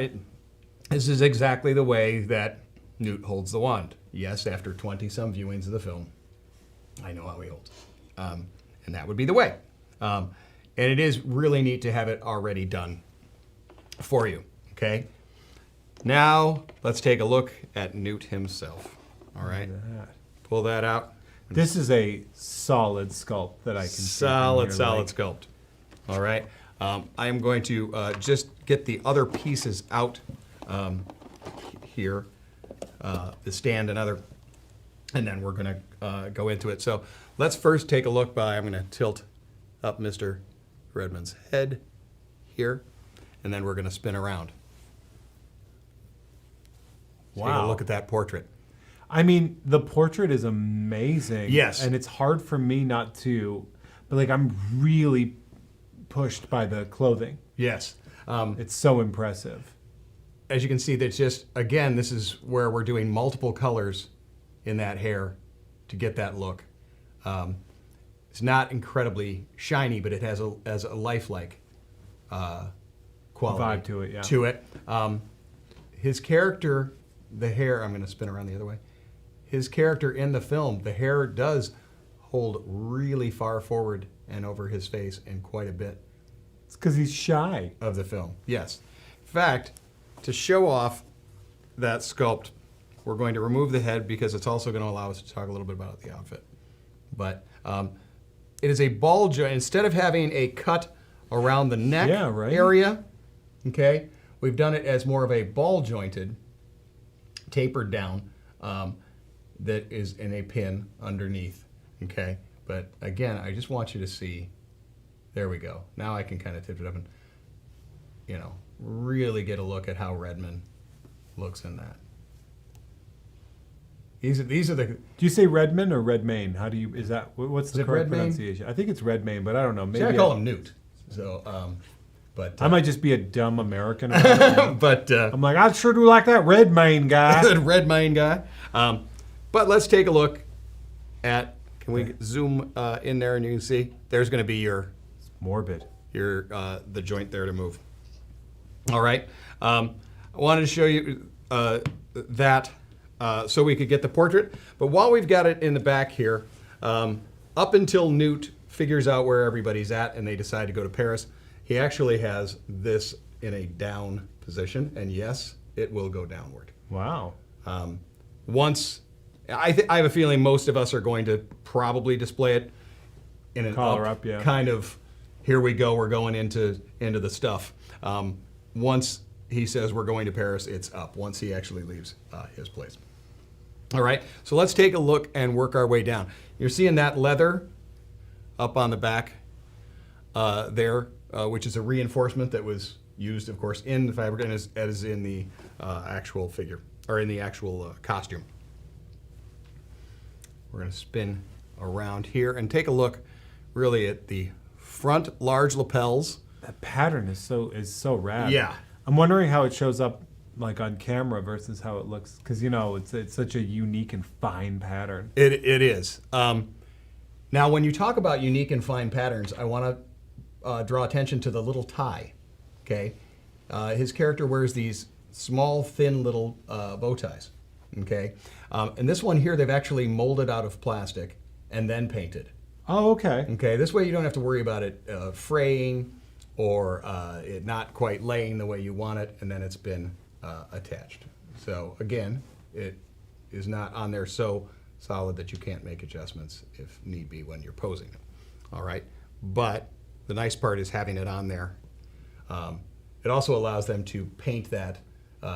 This is exactly the way that Newt holds the wand. Yes, after 20-some viewings of the film, I know how he holds. And that would be the way. And it is really neat to have it already done for you. Okay? Now, let's take a look at Newt himself. All right? Pull that out. This is a solid sculpt that I can see. Solid sculpt. All right? I am going to just get the other pieces out here, the stand and other, and then we're going to go into it. So let's first take a look I'm going to tilt up Mr. Redmond's head here, and then we're going to spin around. Wow. Take a look at that portrait. I mean, the portrait is amazing. Yes. And it's hard for me not to, but like I'm really pushed by the clothing. Yes. It's so impressive. As you can see, that's just, again, this is where we're doing multiple colors in that hair to get that look. It's not incredibly shiny, but it has a lifelike quality vibe to it. His character, the hair, I'm going to spin around the other way. His character in the film, the hair does hold really far forward and over his face and quite a bit. It's because he's shy. Of the film, yes. In fact, to show off that sculpt, we're going to remove the head because it's also going to allow us to talk a little bit about the outfit. But it is a ball joint. Instead of having a cut around the neck area, okay, we've done it as more of a ball jointed, tapered down, that is in a pin underneath, okay? But again, I just want you to see, there we go. Now I can kind of tip it up and, really get a look at how Redmond looks in that. These are the... Do you say Redmond or Redmayne? How do you, what's the correct Redmayne? pronunciation? I think it's Redmayne, but I don't know. Maybe I call him Newt. So, but I might just be a dumb American. But I'm like, I sure do like that Redmayne guy. Redmayne guy. But let's take a look at, can we zoom in there and you can see, there's going to be your... It's morbid. The joint there to move. All right. I wanted to show you that so we could get the portrait. But while we've got it in the back here, up until Newt figures out where everybody's at and they decide to go to Paris, he actually has this in a down position. And yes, it will go downward. Wow. Once, I have a feeling most of us are going to probably display it in an Collar up, yeah. kind of, here we go, we're going into the stuff. Once he says we're going to Paris, it's up. Once he actually leaves his place. All right, so let's take a look and work our way down. You're seeing that leather up on the back there, which is a reinforcement that was used, of course, in the fabric and as in the actual figure, or in the actual costume. We're going to spin around here and take a look really at the front large lapels. That pattern is so rad. Yeah. I'm wondering how it shows up like on camera versus how it looks, because it's such a unique and fine pattern. It is. Now, when you talk about unique and fine patterns, I want to draw attention to the little tie. Okay, his character wears these small, thin little bow ties. Okay, and this one here they've actually molded out of plastic and then painted. Oh, okay. Okay, this way you don't have to worry about it fraying or it not quite laying the way you want it, and then it's been attached. So again, it is not on there so solid that you can't make adjustments if need be when you're posing it. All right, but the nice part is having it on there. It also allows them to paint that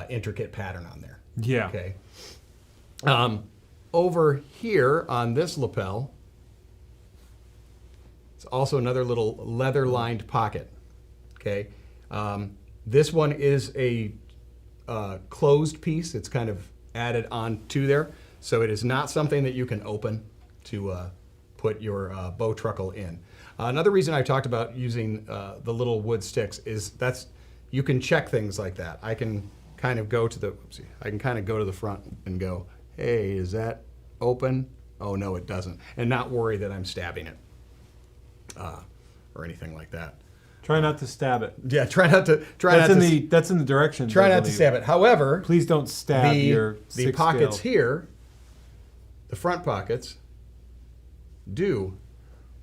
intricate pattern on there. Yeah. Okay. Over here on this lapel, it's also another little leather-lined pocket. Okay. This one is a closed piece. It's kind of added onto there, so it is not something that you can open to put your bow truckle in. Another reason I talked about using the little wood sticks is you can check things like that. I can kind of go to the front and go, hey, is that open? Oh no, it doesn't, and not worry that I'm stabbing it or anything like that. Try not to stab it. Yeah, try not to. That's in the directions. Try not to stab it. However, please don't stab the pockets here. The front pockets do.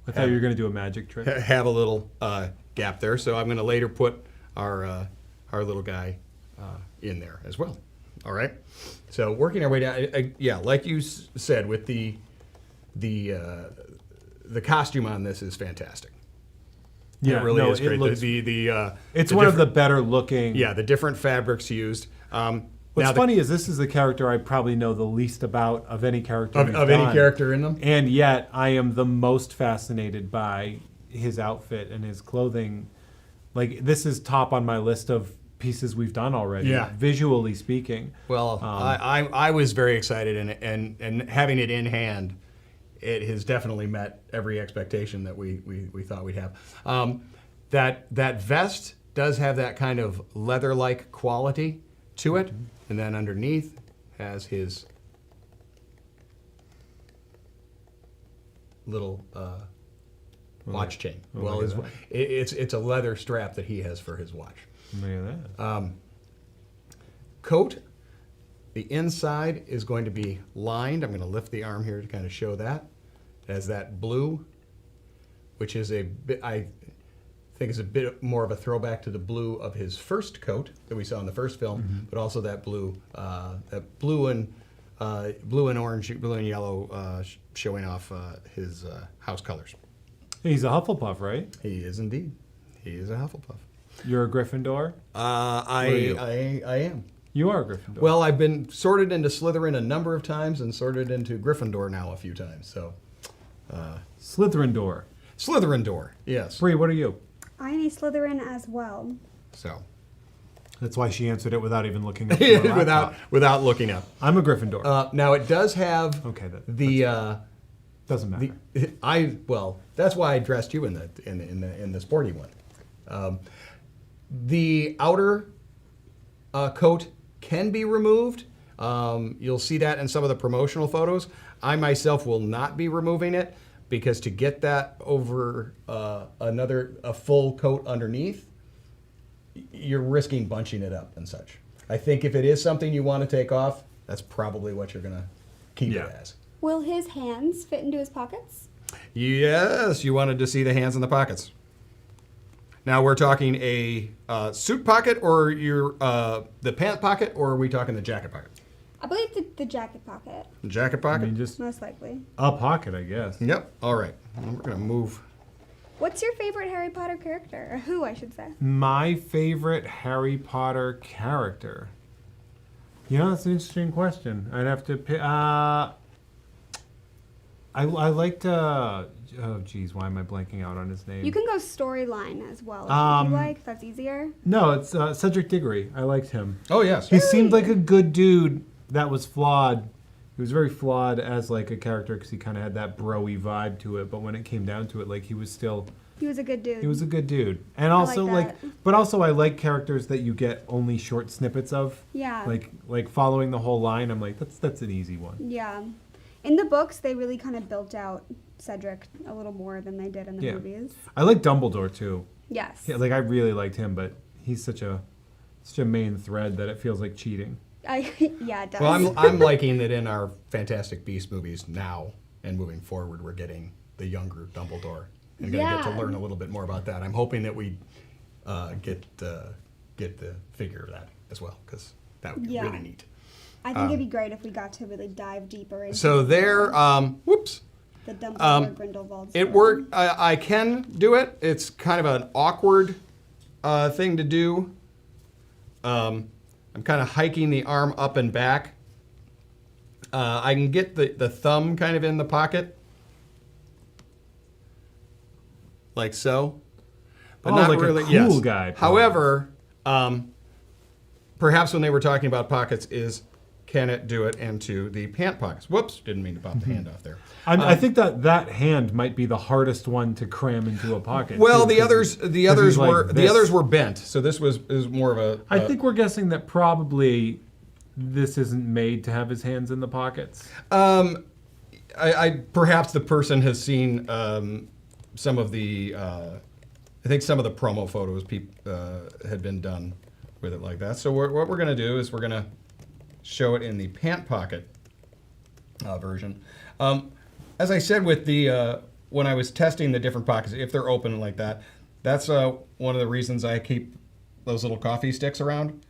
I thought you were going to do a magic trick. Have a little gap there, so I'm going to later put our little guy in there as well. All right. So working our way down, yeah, like you said, with the costume on this is fantastic. Yeah, it really is great. It's one of the better looking. Yeah, the different fabrics used. What's funny is this is the character I probably know the least about of any character of any character in them, and yet I am the most fascinated by his outfit and his clothing. Like, this is top on my list of pieces we've done already. Yeah, visually speaking. Well, I was very excited, and having it in hand, it has definitely met every expectation that we thought we'd have. That vest does have that kind of leather-like quality to it, and then underneath has his little watch chain. Well, it's a leather strap that he has for his watch. Look at that. Coat. The inside is going to be lined. I'm going to lift the arm here to kind of show that. It has that blue, which is I think is a bit more of a throwback to the blue of his first coat that we saw in the first film, but also that blue and orange, blue and yellow, showing off his house colors. He's a Hufflepuff, right? He is indeed. He is a Hufflepuff. You're a Gryffindor? I am. You are a Gryffindor. Well, I've been sorted into Slytherin a number of times and sorted into Gryffindor now a few times. So, Slytherin-dor. Slytherin-dor, yes. Bree, what are you? I'm a Slytherin as well. So. That's why she answered it without even looking up. without looking up. I'm a Gryffindor. Now it does have doesn't matter. That's why I dressed you in the sporty one. The outer coat can be removed. You'll see that in some of the promotional photos. I myself will not be removing it because to get that over a full coat underneath, you're risking bunching it up and such. I think if it is something you want to take off, that's probably what you're going to keep it as. Will his hands fit into his pockets? Yes, you wanted to see the hands in the pockets. Now we're talking a suit pocket, or the pant pocket, or are we talking the jacket pocket? I believe the jacket pocket. The jacket pocket? I mean, just most likely. A pocket, I guess. Yep. All right. Well, we're going to move What's your favorite Harry Potter character? Or who, I should say. My favorite Harry Potter character. You know, that's an interesting question. I'd have to pick. I liked. Oh, geez, why am I blanking out on his name? You can go storyline as well if you like. If that's easier. No, it's Cedric Diggory. I liked him. Oh yes, he seemed like a good dude that was flawed. He was very flawed as like a character because he kind of had that bro-y vibe to it. But when it came down to it, like he was still. He was a good dude. He was a good dude, and also but also I like characters that you get only short snippets of. Yeah. Like following the whole line. I'm like, that's an easy one. Yeah. In the books, they really kind of built out Cedric a little more than they did in the movies. I like Dumbledore too. Yes. Yeah, like I really liked him, but he's such a main thread that it feels like cheating. Yeah, it does. Well, I'm liking that in our Fantastic Beasts movies now and moving forward, we're getting the younger Dumbledore and going to get to learn a little bit more about that. I'm hoping that we get the figure of that as well, because that would be really neat. I think it'd be great if we got to really dive deeper into. So there, whoops. The Dumbledore Grindelwald. It worked. I can do it. It's kind of an awkward thing to do. I'm kind of hiking the arm up and back. I can get the thumb kind of in the pocket, like so, but not like really. A cool guy. However, perhaps when they were talking about pockets, can it do it into the pant pockets? Whoops! Didn't mean to pop the hand off there. I think that hand might be the hardest one to cram into a pocket. Well, the others were bent, so this is more of a. I think we're guessing that probably this isn't made to have his hands in the pockets. I perhaps the person has seen some of the. I think some of the promo photos had been done with it like that. So what we're going to do is we're going to show it in the pant pocket version. As I said with the when I was testing the different pockets, if they're open like that, that's one of the reasons I keep those little coffee sticks around.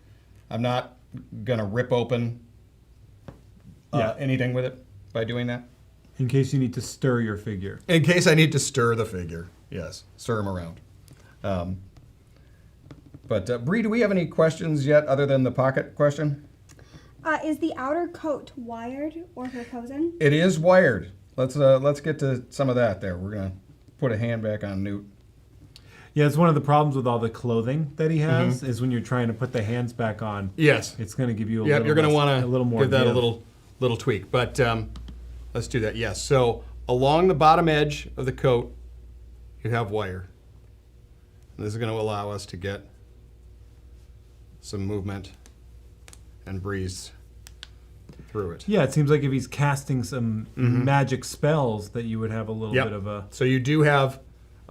I'm not gonna rip open anything with it by doing that. In case you need to stir your figure. In case I need to stir the figure, yes, stir them around. But Bree, do we have any questions yet other than the pocket question? Is the outer coat wired or frozen? It is wired. Let's get to some of that there. We're gonna put a hand back on Newt. Yeah, it's one of the problems with all the clothing that he has is when you're trying to put the hands back on. Yes, it's going to give you you're going to want a little more. Give that a little tweak. But let's do that. Yes. So along the bottom edge of the coat, you have wire. And this is going to allow us to get some movement and breeze through it. Yeah, it seems like if he's casting some magic spells that you would have a little bit of a... So you do have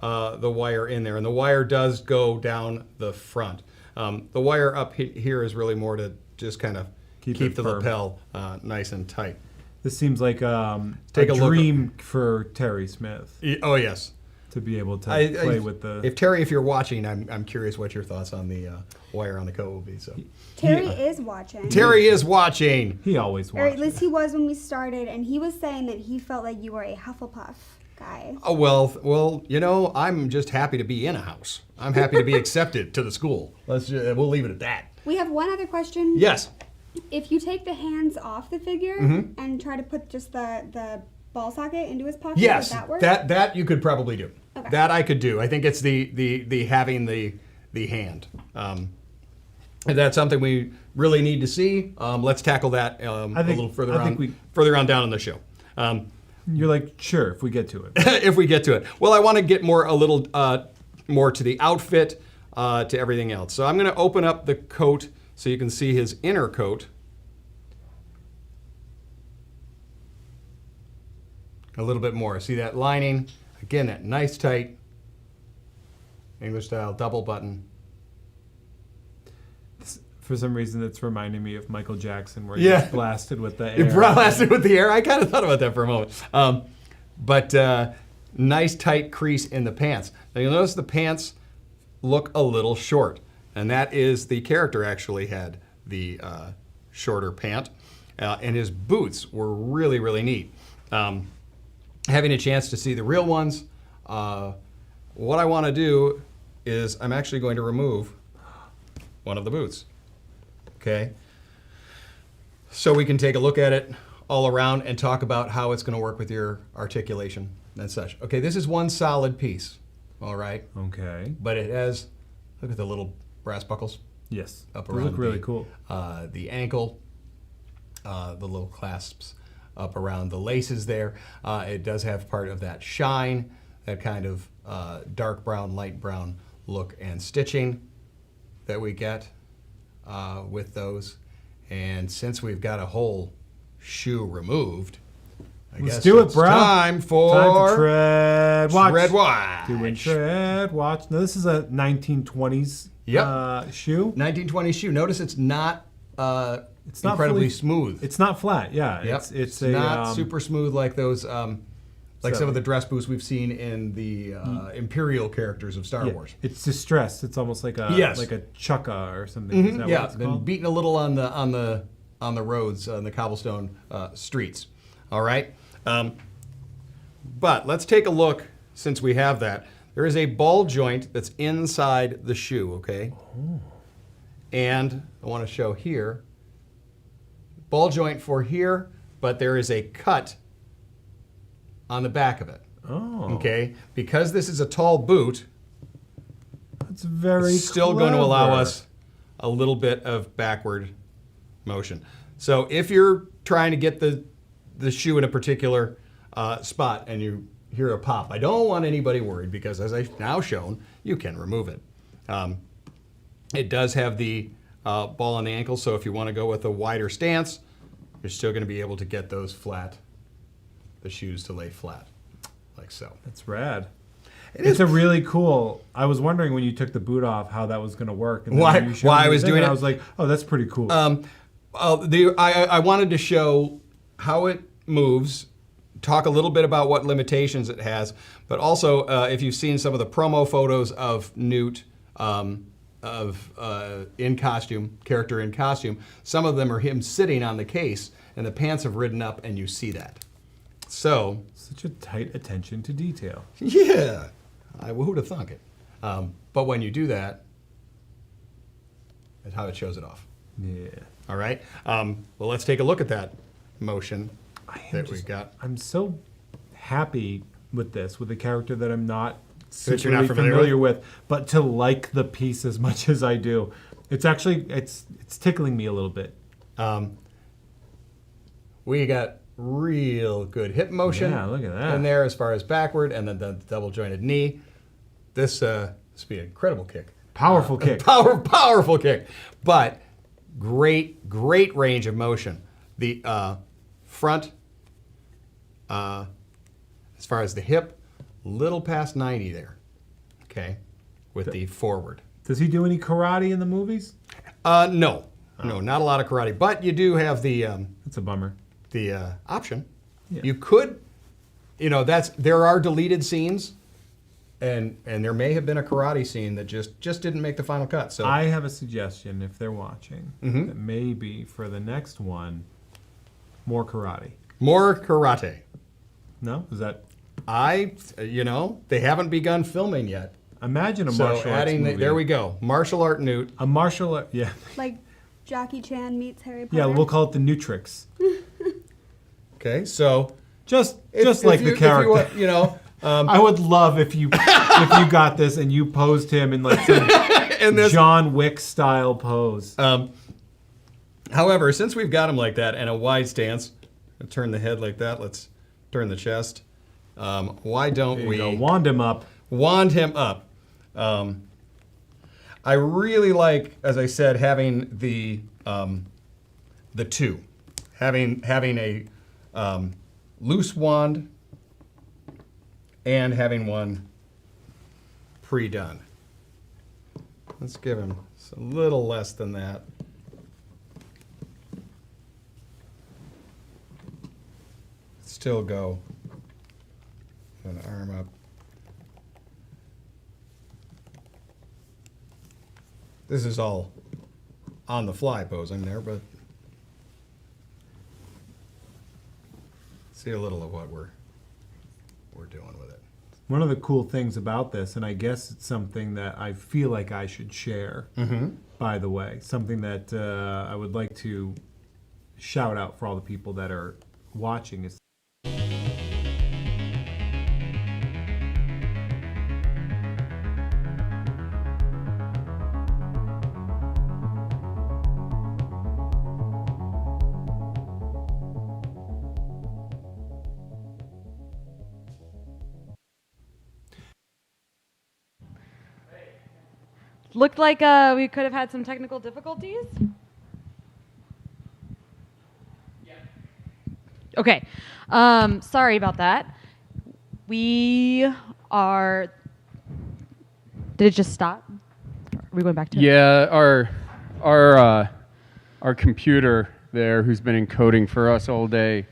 the wire in there, and the wire does go down the front. The wire up here is really more to just kind of keep the lapel nice and tight. This seems like a dream for Terry Smith. Oh, yes. To be able to play with the... If Terry, if you're watching, I'm curious what your thoughts on the wire on the coat will be. So Terry is watching. Terry is watching. He always watches. Or at least he was when we started, and he was saying that he felt like you were a Hufflepuff guy. Oh, well, you know, I'm just happy to be in a house. I'm happy to be accepted to the school. We'll leave it at that. We have one other question. Yes. If you take the hands off the figure and try to put just the ball socket into his pocket, yes, would that work? That you could probably do. Okay. That I could do. I think it's the having the hand. If that's something we really need to see, let's tackle that a little further on down in the show. You're like, sure, if we get to it. If we get to it. Well, I want to get a little more to the outfit, to everything else. So I'm going to open up the coat so you can see his inner coat. A little bit more. See that lining? Again, that nice tight English style double button. For some reason, it's reminding me of Michael Jackson, where he gets blasted with the air. Blasted with the air. I kind of thought about that for a moment. But nice tight crease in the pants. Now you'll notice the pants look a little short, and that is the character actually had the shorter pant, and his boots were really, really neat. Having a chance to see the real ones what I want to do is I'm actually going to remove one of the boots. Okay? So we can take a look at it all around and talk about how it's going to work with your articulation and such. Okay, this is one solid piece. All right? Okay. But it has, look at the little brass buckles. Yes. Up They around look really cool. The ankle, the little clasps up around the laces there. It does have part of that shine, that kind of dark brown, light brown look and stitching that we get with those. And since we've got a whole shoe removed, I Let's guess do it, it's bro. time for Tread Watch. Tread Watch. Doing Tread Watch. Now, this is a 1920s shoe. 1920s shoe. Notice it's not it's not incredibly fully smooth. It's not flat. Yeah. Yep. It's not super smooth like those, like so- some of the dress boots we've seen in the Imperial characters of Star yeah, Wars. It's distressed. It's almost like a like a chukka or something. Is that Yeah, what it's been called? beaten a little on the roads, on the cobblestone streets. All right, but let's take a look. Since we have that, there is a ball joint that's inside the shoe. Okay, and I want to show here ball joint for here, but there is a cut on the back of it. Oh. Okay, because this is a tall boot. That's very It's still going to allow clever. us a little bit of backward motion. So if you're trying to get the shoe in a particular spot and you hear a pop, I don't want anybody worried because as I've now shown, you can remove it. It does have the ball on the ankle, so if you want to go with a wider stance, you're still going to be able to get those flat, the shoes to lay flat, like so. That's rad. It's a really cool. I was wondering when you took the boot off how that was going to work. And then Why- when you showed why me I was the thing, doing it? I was like, oh, that's pretty cool. I wanted to show how it moves, talk a little bit about what limitations it has, but also if you've seen some of the promo photos of Newt in costume, character in costume, some of them are him sitting on the case and the pants have ridden up and you see that. So. Such a tight attention to detail. Yeah. Who would have thunk it? But when you do that, that's how it shows it off. Yeah. All right. Well, let's take a look at that motion that we got. I'm so happy with this, with a character that I'm not That you're not super familiar with, but to like the piece as much as I do. It's actually, it's tickling me a little bit. We got real good hip motion. Yeah, look at that. In there as far as backward, and then the double jointed knee. This would be an incredible kick. Powerful kick. Powerful kick. But great range of motion. The front, as far as the hip, little past 90 there. Okay, with the forward. Does he do any karate in the movies? No, not a lot of karate. But you do have the. That's a bummer. The option. Yeah. You could, there are deleted scenes, and there may have been a karate scene that just didn't make the final cut. So I have a suggestion if they're watching Mhm. that maybe for the next one, more karate. More karate. No, is that? They haven't begun filming yet. Imagine a martial arts movie. There we go, martial art Newt. A martial art, yeah. Like Jackie Chan meets Harry Potter. Yeah, we'll call it the Nutrix. Okay, so just if like you- the character. if you want, I would love if you got this and you posed him in like some John Wick style pose. However, since we've got him like that and a wide stance, turn the head like that. Let's turn the chest. Why don't we wand him up? Wand him up. I really like, as I said, having the two, having a loose wand and having one pre-done. Let's give him a little less than that. Still go. An arm up. This is all on the fly posing there, but see a little of what we're doing with it. one of the cool things about this, and I guess it's something that I feel like I should share, by the way, something that I would like to shout out for all the people that are watching is Looked like we could have had some technical difficulties. Okay. Sorry about that. We are... Did it just stop? Are we going back to it? Yeah, our computer there, who's been encoding for us all day,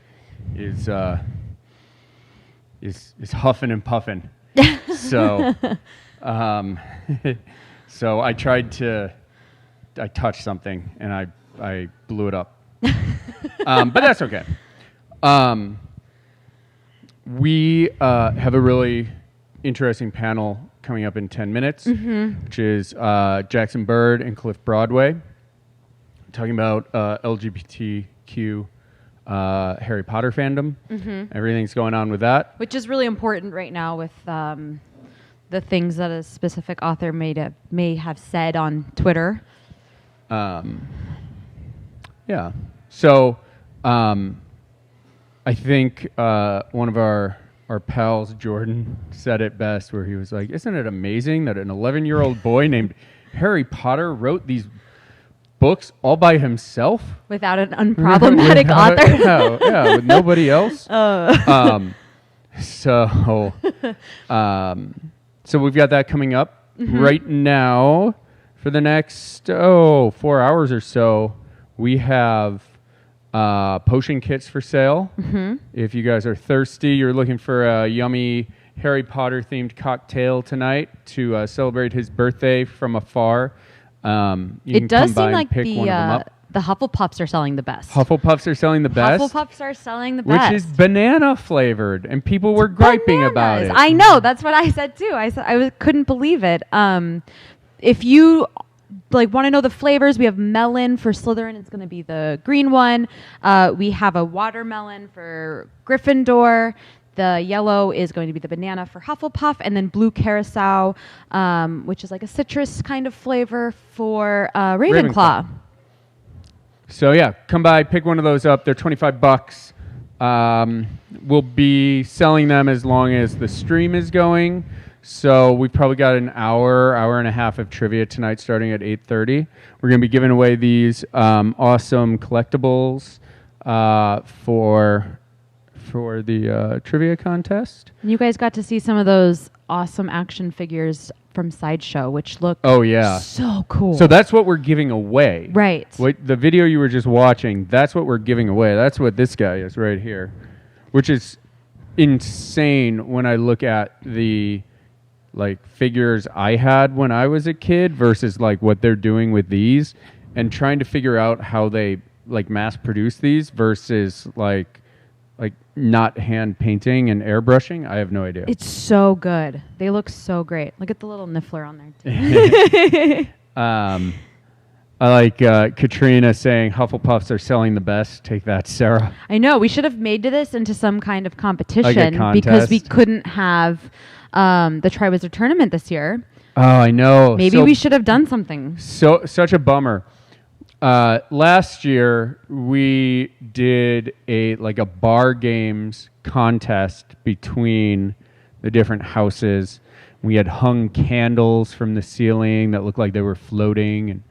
is huffing and puffing. So, so I touched something and I blew it up. But that's okay. We have a really interesting panel coming up in 10 minutes, which is Jackson Bird and Cliff Broadway talking about LGBTQ Harry Potter fandom. Everything's going on with that. Which is really important right now with the things that a specific author may have said on Twitter. Yeah. So I think one of our pals, Jordan, said it best, where he was like, isn't it amazing that an 11-year-old boy named Harry Potter wrote these books all by himself? Without an unproblematic author? Yeah, with nobody else. So we've got that coming up right now. For the next 4 hours or so, we have potion kits for sale. If you guys are thirsty, you're looking for a yummy Harry Potter themed cocktail tonight to celebrate his birthday from afar. It does seem like the Hufflepuffs are selling the best. Hufflepuffs are selling the best? Hufflepuffs are selling the best. Which is banana flavored, and people were griping about it. I know, that's what I said too. I couldn't believe it. If you want to know the flavors, we have melon for Slytherin. It's going to be the green one. We have a watermelon for Gryffindor. The yellow is going to be the banana for Hufflepuff, and then blue curacao, which is like a citrus kind of flavor for Ravenclaw. So yeah, come by, pick one of those up. They're $25. We'll be selling them as long as the stream is going. So we've probably got an hour and a half of trivia tonight, starting at 8:30. We're going to be giving away these awesome collectibles for the trivia contest. And you guys got to see some of those awesome action figures from Sideshow, which look so cool. So that's what we're giving away. Right. The video you were just watching, that's what we're giving away. That's what this guy is right here, which is insane when I look at the figures I had when I was a kid versus what they're doing with these, and trying to figure out how they mass produce these versus not hand painting and airbrushing. I have no idea. It's so good. They look so great. Look at the little niffler on there too. I like Katrina saying Hufflepuffs are selling the best. Take that, Sarah. I know. We should have made this into some kind of competition, like a contest, because we couldn't have the Triwizard Tournament this year. Oh, I know. Maybe we should have done something. Such a bummer. Last year we did a bar games contest between the different houses. We had hung candles from the ceiling that looked like they were floating, and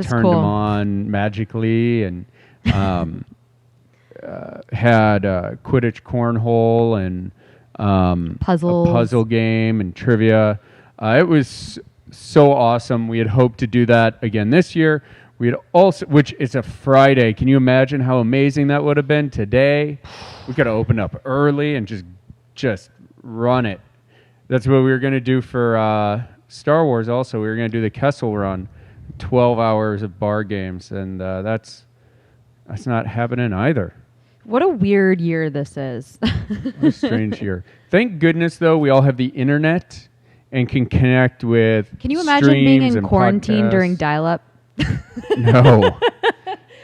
turned them on magically, and had Quidditch cornhole and puzzles, a puzzle game and trivia. It was so awesome. We had hoped to do that again this year. We had also, which is a Friday. Can you imagine how amazing that would have been today? We could have opened up early and just run it. That's what we were going to do for Star Wars also. We were going to do the Kessel Run, 12 hours of bar games, and that's not happening either. What a weird year this is. What a strange year. Thank goodness, though, we all have the internet and can connect with. Can you imagine being streams in and quarantine podcasts. during dial-up? No.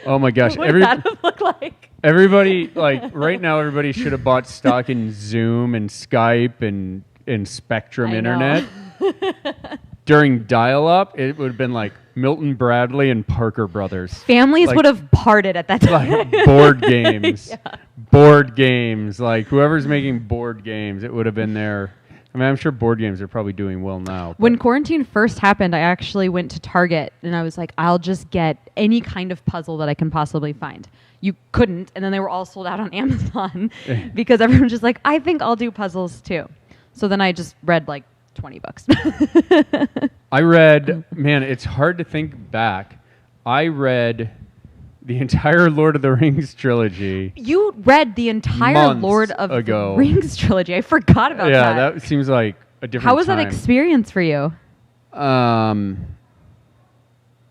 Oh my gosh. What would that have looked like? Everybody, like, right now, everybody should have bought stock in Zoom and Skype and Spectrum I know. Internet. During dial-up, it would have been like Milton Bradley and Parker Brothers. Families Like- would have parted at that time. Like board games. Yeah. Board games. Like, whoever's making board games, it would have been there. I mean, I'm sure board games are probably doing well now. When quarantine first happened, I actually went to Target and I was like, I'll just get any kind of puzzle that I can possibly find. You couldn't, and then they were all sold out on Amazon because everyone was just like, I think I'll do puzzles too. So then I just read like 20 books. I read, man, it's hard to think back. I read the entire Lord of the Rings trilogy. You read the entire months Lord of ago. the Rings trilogy. I forgot about Yeah, that. that seems like a different How was that time. experience for you?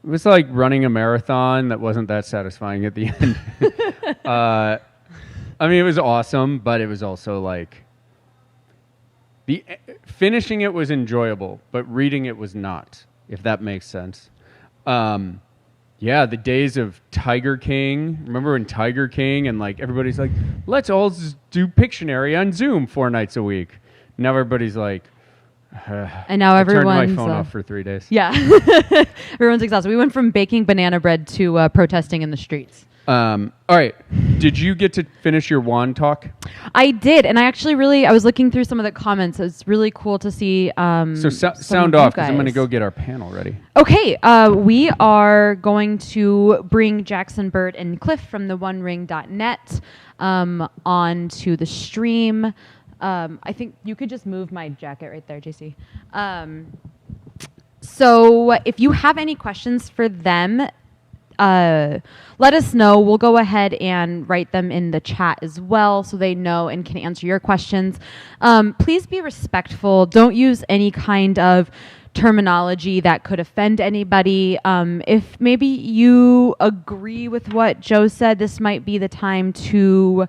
It was like running a marathon that wasn't that satisfying at the end. I mean, it was awesome, but it was also like finishing it was enjoyable, but reading it was not, if that makes sense. Yeah, the days of Tiger King. Remember when Tiger King and like everybody's like, let's all just do Pictionary on Zoom 4 nights a week. Now everybody's like, And now I turned everyone's my phone off for 3 days. Yeah, everyone's exhausted. We went from baking banana bread to protesting in the streets. All right, did you get to finish your wand talk? I did, and I actually I was looking through some of the comments. It's really cool to see. So some sound of you off, because I'm going to guys. go get our panel ready. Okay, we are going to bring Jackson Bird and Cliff from the OneRing.net onto the stream. I think you could just move my jacket right there, JC. So if you have any questions for them, let us know. We'll go ahead and write them in the chat as well so they know and can answer your questions. Please be respectful. Don't use any kind of terminology that could offend anybody. If maybe you agree with what Joe said, this might be the time to,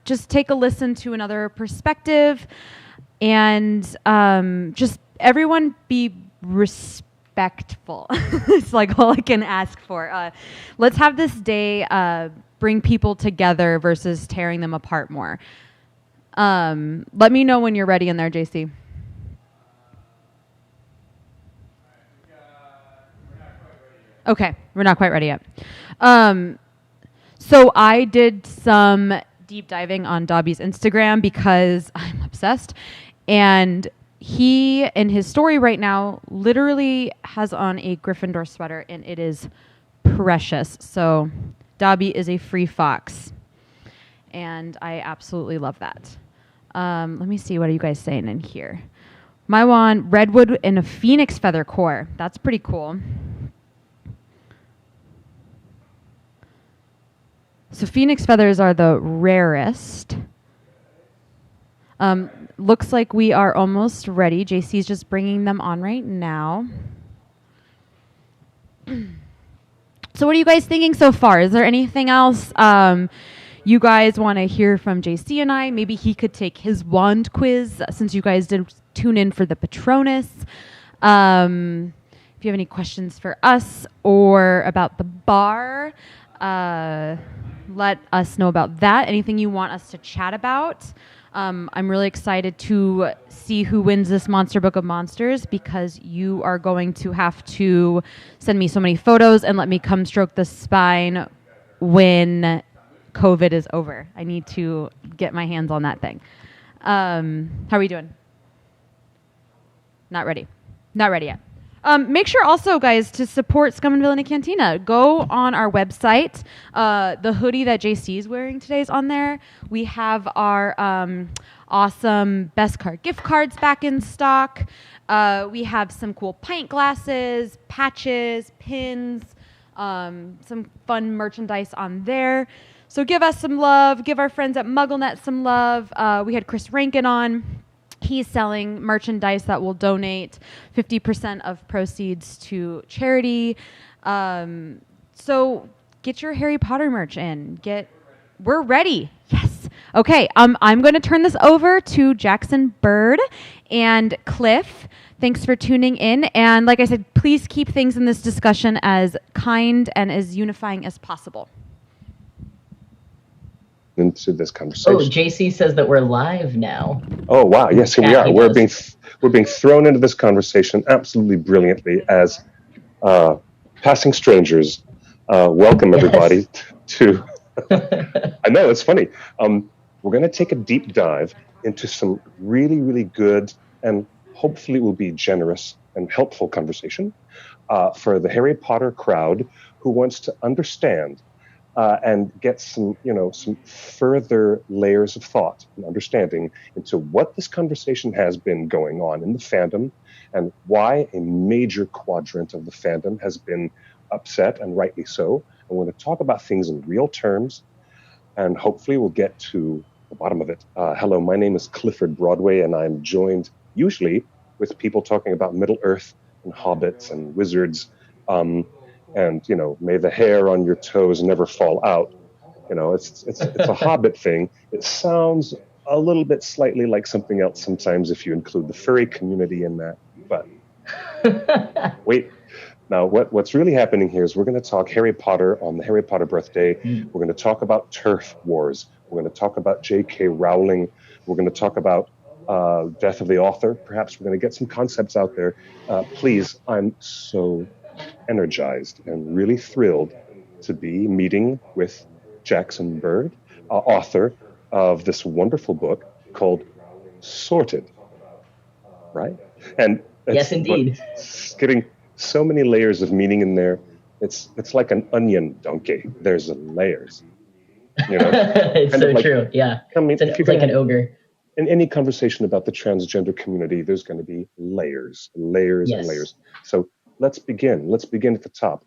just take a listen to another perspective and just everyone be respectful. It's like all I can ask for. Let's have this day bring people together versus tearing them apart more. Let me know when you're ready in there, JC. Okay, we're not quite ready yet. So I did some deep diving on Dobby's Instagram because I'm obsessed. And he, in his story right now, literally has on a Gryffindor sweater, and it is precious. So Dobby is a free fox. And I absolutely love that. Let me see, what are you guys saying in here? My wand, redwood and a phoenix feather core. That's pretty cool. So phoenix feathers are the rarest. Looks like we are almost ready. JC's just bringing them on right now. So what are you guys thinking so far? Is there anything else you guys want to hear from JC and I? Maybe he could take his wand quiz since you guys did tune in for the Patronus. If you have any questions for us or about the bar, let us know about that. Anything you want us to chat about. I'm really excited to see who wins this Monster Book of Monsters because you are going to have to send me so many photos and let me come stroke the spine when COVID is over. I need to get my hands on that thing. How are we doing? Not ready. Not ready yet. Make sure also, guys, to support Scum Villainy and Cantina. Go on our website. The hoodie that JC is wearing today is on there. We have our awesome Best Card gift cards back in stock. We have some cool pint glasses, patches, pins, some fun merchandise on there. So give us some love. Give our friends at MuggleNet some love. We had Chris Rankin on. He's selling merchandise that will donate 50% of proceeds to charity. So get your Harry Potter merch in. We're ready. Yes. Okay. I'm going to turn this over to Jackson Bird and Cliff. Thanks for tuning in. And like I said, please keep things in this discussion as kind and as unifying as possible. Into this conversation. Oh, JC says that we're live now. Oh wow! Yes, here we are. We're being thrown into this conversation absolutely brilliantly as passing strangers. Welcome everybody to. I know it's funny. We're going to take a deep dive into some really, really good and hopefully will be generous and helpful conversation for the Harry Potter crowd who wants to understand. And get some further layers of thought and understanding into what this conversation has been going on in the fandom and why a major quadrant of the fandom has been upset, and rightly so. And we're going to talk about things in real terms, and hopefully we'll get to the bottom of it. Hello, my name is Clifford Broadway, and I'm joined usually with people talking about Middle-earth and hobbits and wizards. And may the hair on your toes never fall out. It's a Hobbit thing. It sounds a little bit slightly like something else sometimes if you include the furry community in that. But wait, now what's really happening here is we're going to talk Harry Potter on the Harry Potter birthday. We're going to talk about turf wars. We're going to talk about J.K. Rowling. We're going to talk about death of the author. Perhaps we're going to get some concepts out there. Please, I'm so energized and really thrilled to be meeting with Jackson Bird, author of this wonderful book called Sorted, right? And yes, indeed. It's getting so many layers of meaning in there. It's like an onion donkey. There's layers. It's so true. Yeah. I mean, it's like an ogre. In any conversation about the transgender community, there's going to be layers, and layers. So let's begin. Let's begin at the top.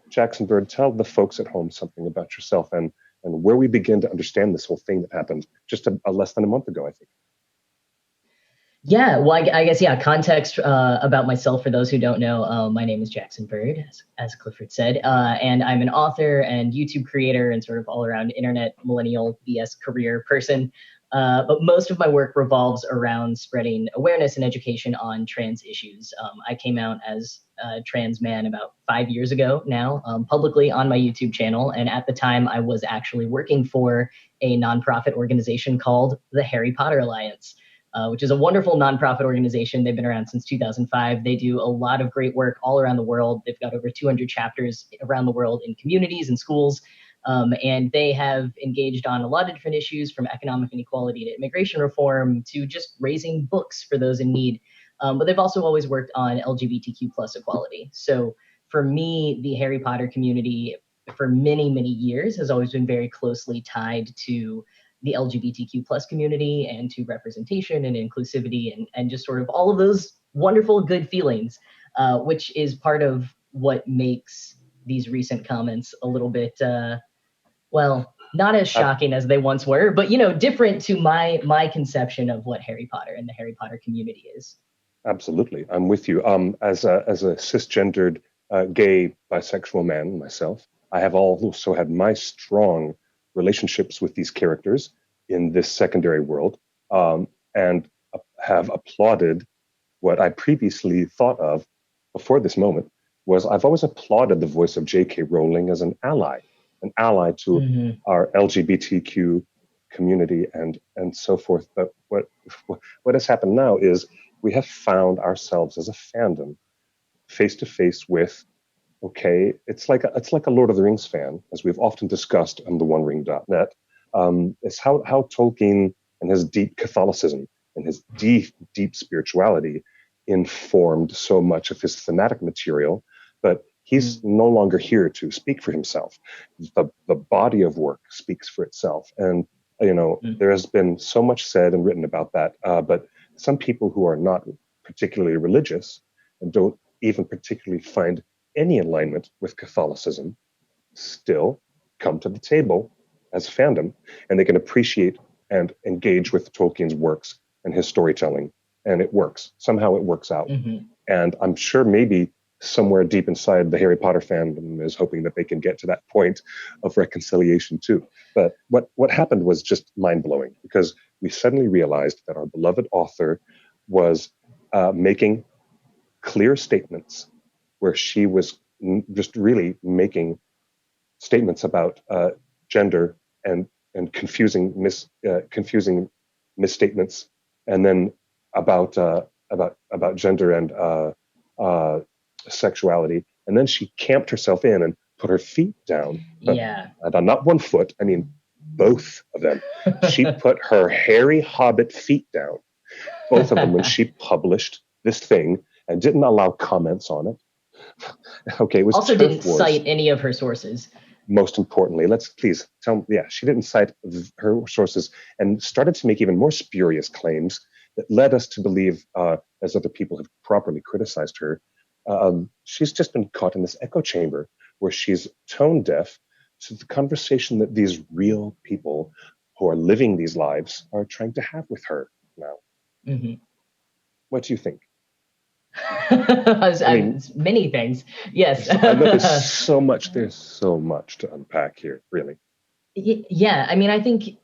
Jackson Bird, tell the folks at home something about yourself and where we begin to understand this whole thing that happened just less than a month ago, I think. Yeah, well, I guess, context about myself for those who don't know. My name is Jackson Bird, as Clifford said, and I'm an author and YouTube creator and sort of all-around internet millennial BS career person. But most of my work revolves around spreading awareness and education on trans issues. I came out as a trans man about 5 years ago now, publicly on my YouTube channel. And at the time, I was actually working for a nonprofit organization called the Harry Potter Alliance, which is a wonderful nonprofit organization. They've been around since 2005. They do a lot of great work all around the world. They've got over 200 chapters around the world in communities and schools. And they have engaged on a lot of different issues, from economic inequality to immigration reform to just raising books for those in need. But they've also always worked on LGBTQ plus equality. So for me, the Harry Potter community for many, many years has always been very closely tied to the LGBTQ plus community and to representation and inclusivity and just sort of all of those wonderful good feelings, which is part of what makes these recent comments a little bit, not as shocking as they once were, but, different to my conception of what Harry Potter and the Harry Potter community is. Absolutely. I'm with you. As a cisgendered gay bisexual man myself, I have also had my strong relationships with these characters in this secondary world, and have applauded what I previously thought of before this moment was I've always applauded the voice of J.K. Rowling as an ally to our LGBTQ community and so forth. But what has happened now is we have found ourselves as a fandom face to face with, okay, it's like a Lord of the Rings fan, as we've often discussed on the OneRing.net. It's how Tolkien and his deep Catholicism and his deep spirituality informed so much of his thematic material, but he's no longer here to speak for himself. The body of work speaks for itself. And, there has been so much said and written about that, but some people who are not particularly religious and don't even particularly find any alignment with Catholicism still come to the table as a fandom, and they can appreciate and engage with Tolkien's works and his storytelling, and it works. Somehow it works out. And I'm sure maybe somewhere deep inside the Harry Potter fandom is hoping that they can get to that point of reconciliation too. But what happened was just mind-blowing, because we suddenly realized that our beloved author was making clear statements where she was just really making statements about gender and confusing misstatements, and then about gender and sexuality, and then she camped herself in and put her feet down. Not one foot, I mean both of them. She put her hairy hobbit feet down, both of them, when she published this thing, and didn't allow comments on it. Okay, it was also turf didn't wars. cite any of her sources. Most importantly, let's please tell me, she didn't cite her sources, and started to make even more spurious claims that led us to believe, as other people have properly criticized her, she's just been caught in this echo chamber where she's tone deaf to the conversation that these real people who are living these lives are trying to have with her now. Mm-hmm. What do you think? I mean, many things. Yes. I know there's so much to unpack here, really. Yeah, I mean, I think,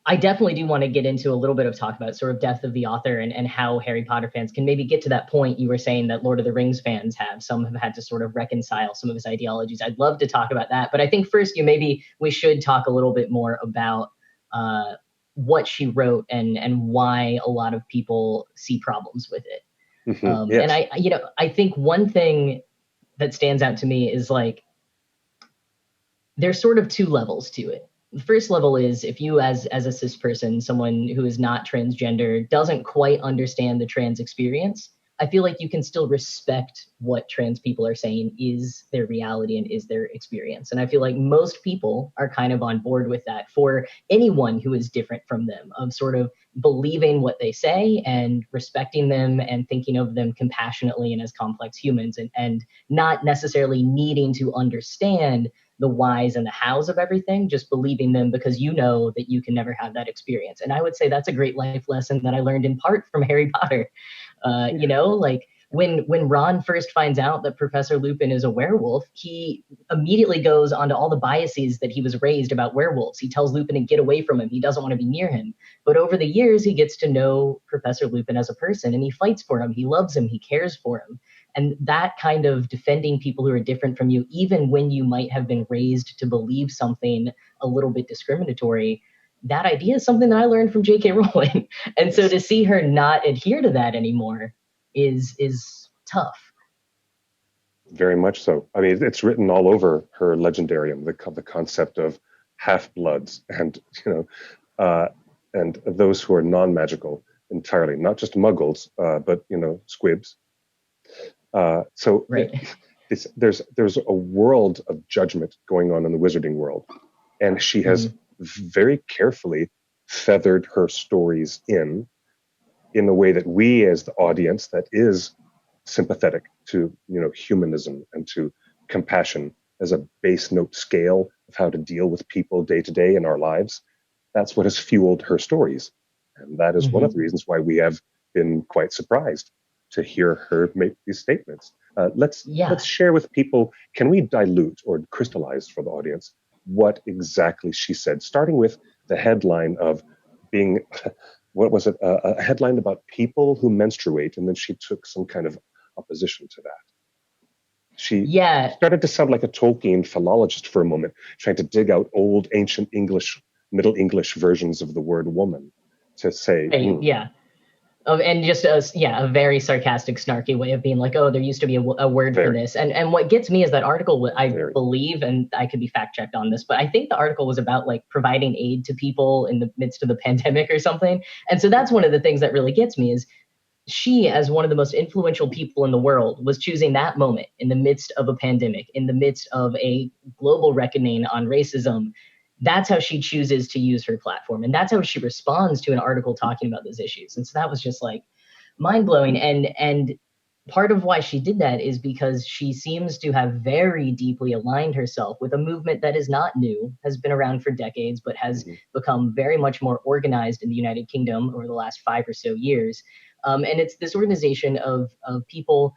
I definitely do want to get into a little bit of talk about sort of death of the author and how Harry Potter fans can maybe get to that point you were saying that Lord of the Rings fans have. Some have had to sort of reconcile some of his ideologies. I'd love to talk about that. But I think first, maybe we should talk a little bit more about what she wrote and why a lot of people see problems with it. Mm-hmm. Yes. And I think one thing that stands out to me is like, there's sort of two levels to it. The first level is if you, as a cis person, someone who is not transgender, doesn't quite understand the trans experience, I feel like you can still respect what trans people are saying is their reality and is their experience. And I feel like most people are kind of on board with that for anyone who is different from them, of sort of believing what they say and respecting them and thinking of them compassionately and as complex humans, and not necessarily needing to understand the whys and the hows of everything, just believing them because you know that you can never have that experience. And I would say that's a great life lesson that I learned in part from Harry Potter. Like when Ron first finds out that Professor Lupin is a werewolf, he immediately goes onto all the biases that he was raised about werewolves. He tells Lupin to get away from him. He doesn't want to be near him. But over the years, he gets to know Professor Lupin as a person, and he fights for him. He loves him. He cares for him. And that kind of defending people who are different from you, even when you might have been raised to believe something a little bit discriminatory, that idea is something that I learned from J.K. Rowling. And so to see her not adhere to that anymore is tough. Very much so. I mean, it's written all over her legendarium, the concept of half-bloods and, and those who are non-magical entirely, not just muggles, but, squibs. So right. There's a world of judgment going on in the wizarding world, and she has very carefully feathered her stories in a way that we, as the audience that is sympathetic to humanism and to compassion as a base note scale of how to deal with people day to day in our lives, that's what has fueled her stories, and that is one of the reasons why we have been quite surprised to hear her make these statements. Let's share with people, can we dilute or crystallize for the audience what exactly she said, starting with the headline of being, what was it, a headline about people who menstruate, and then she took some kind of opposition to that. She started to sound like a Tolkien philologist for a moment, trying to dig out old ancient English, Middle English versions of the word woman to say, and just a very sarcastic, snarky way of being like, oh, there used to be a word for this. And what gets me is that article, I believe, and I could be fact checked on this, but I think the article was about like providing aid to people in the midst of the pandemic or something. And so that's one of the things that really gets me is she, as one of the most influential people in the world, was choosing that moment in the midst of a pandemic, in the midst of a global reckoning on racism. That's how she chooses to use her platform. And that's how she responds to an article talking about those issues. And so that was just like mind blowing. And part of why she did that is because she seems to have very deeply aligned herself with a movement that is not new, has been around for decades, but has become very much more organized in the United Kingdom over the last 5 or so years. And it's this organization of people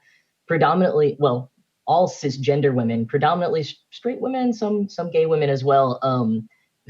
predominantly, well, all cisgender women, predominantly straight women, some gay women as well,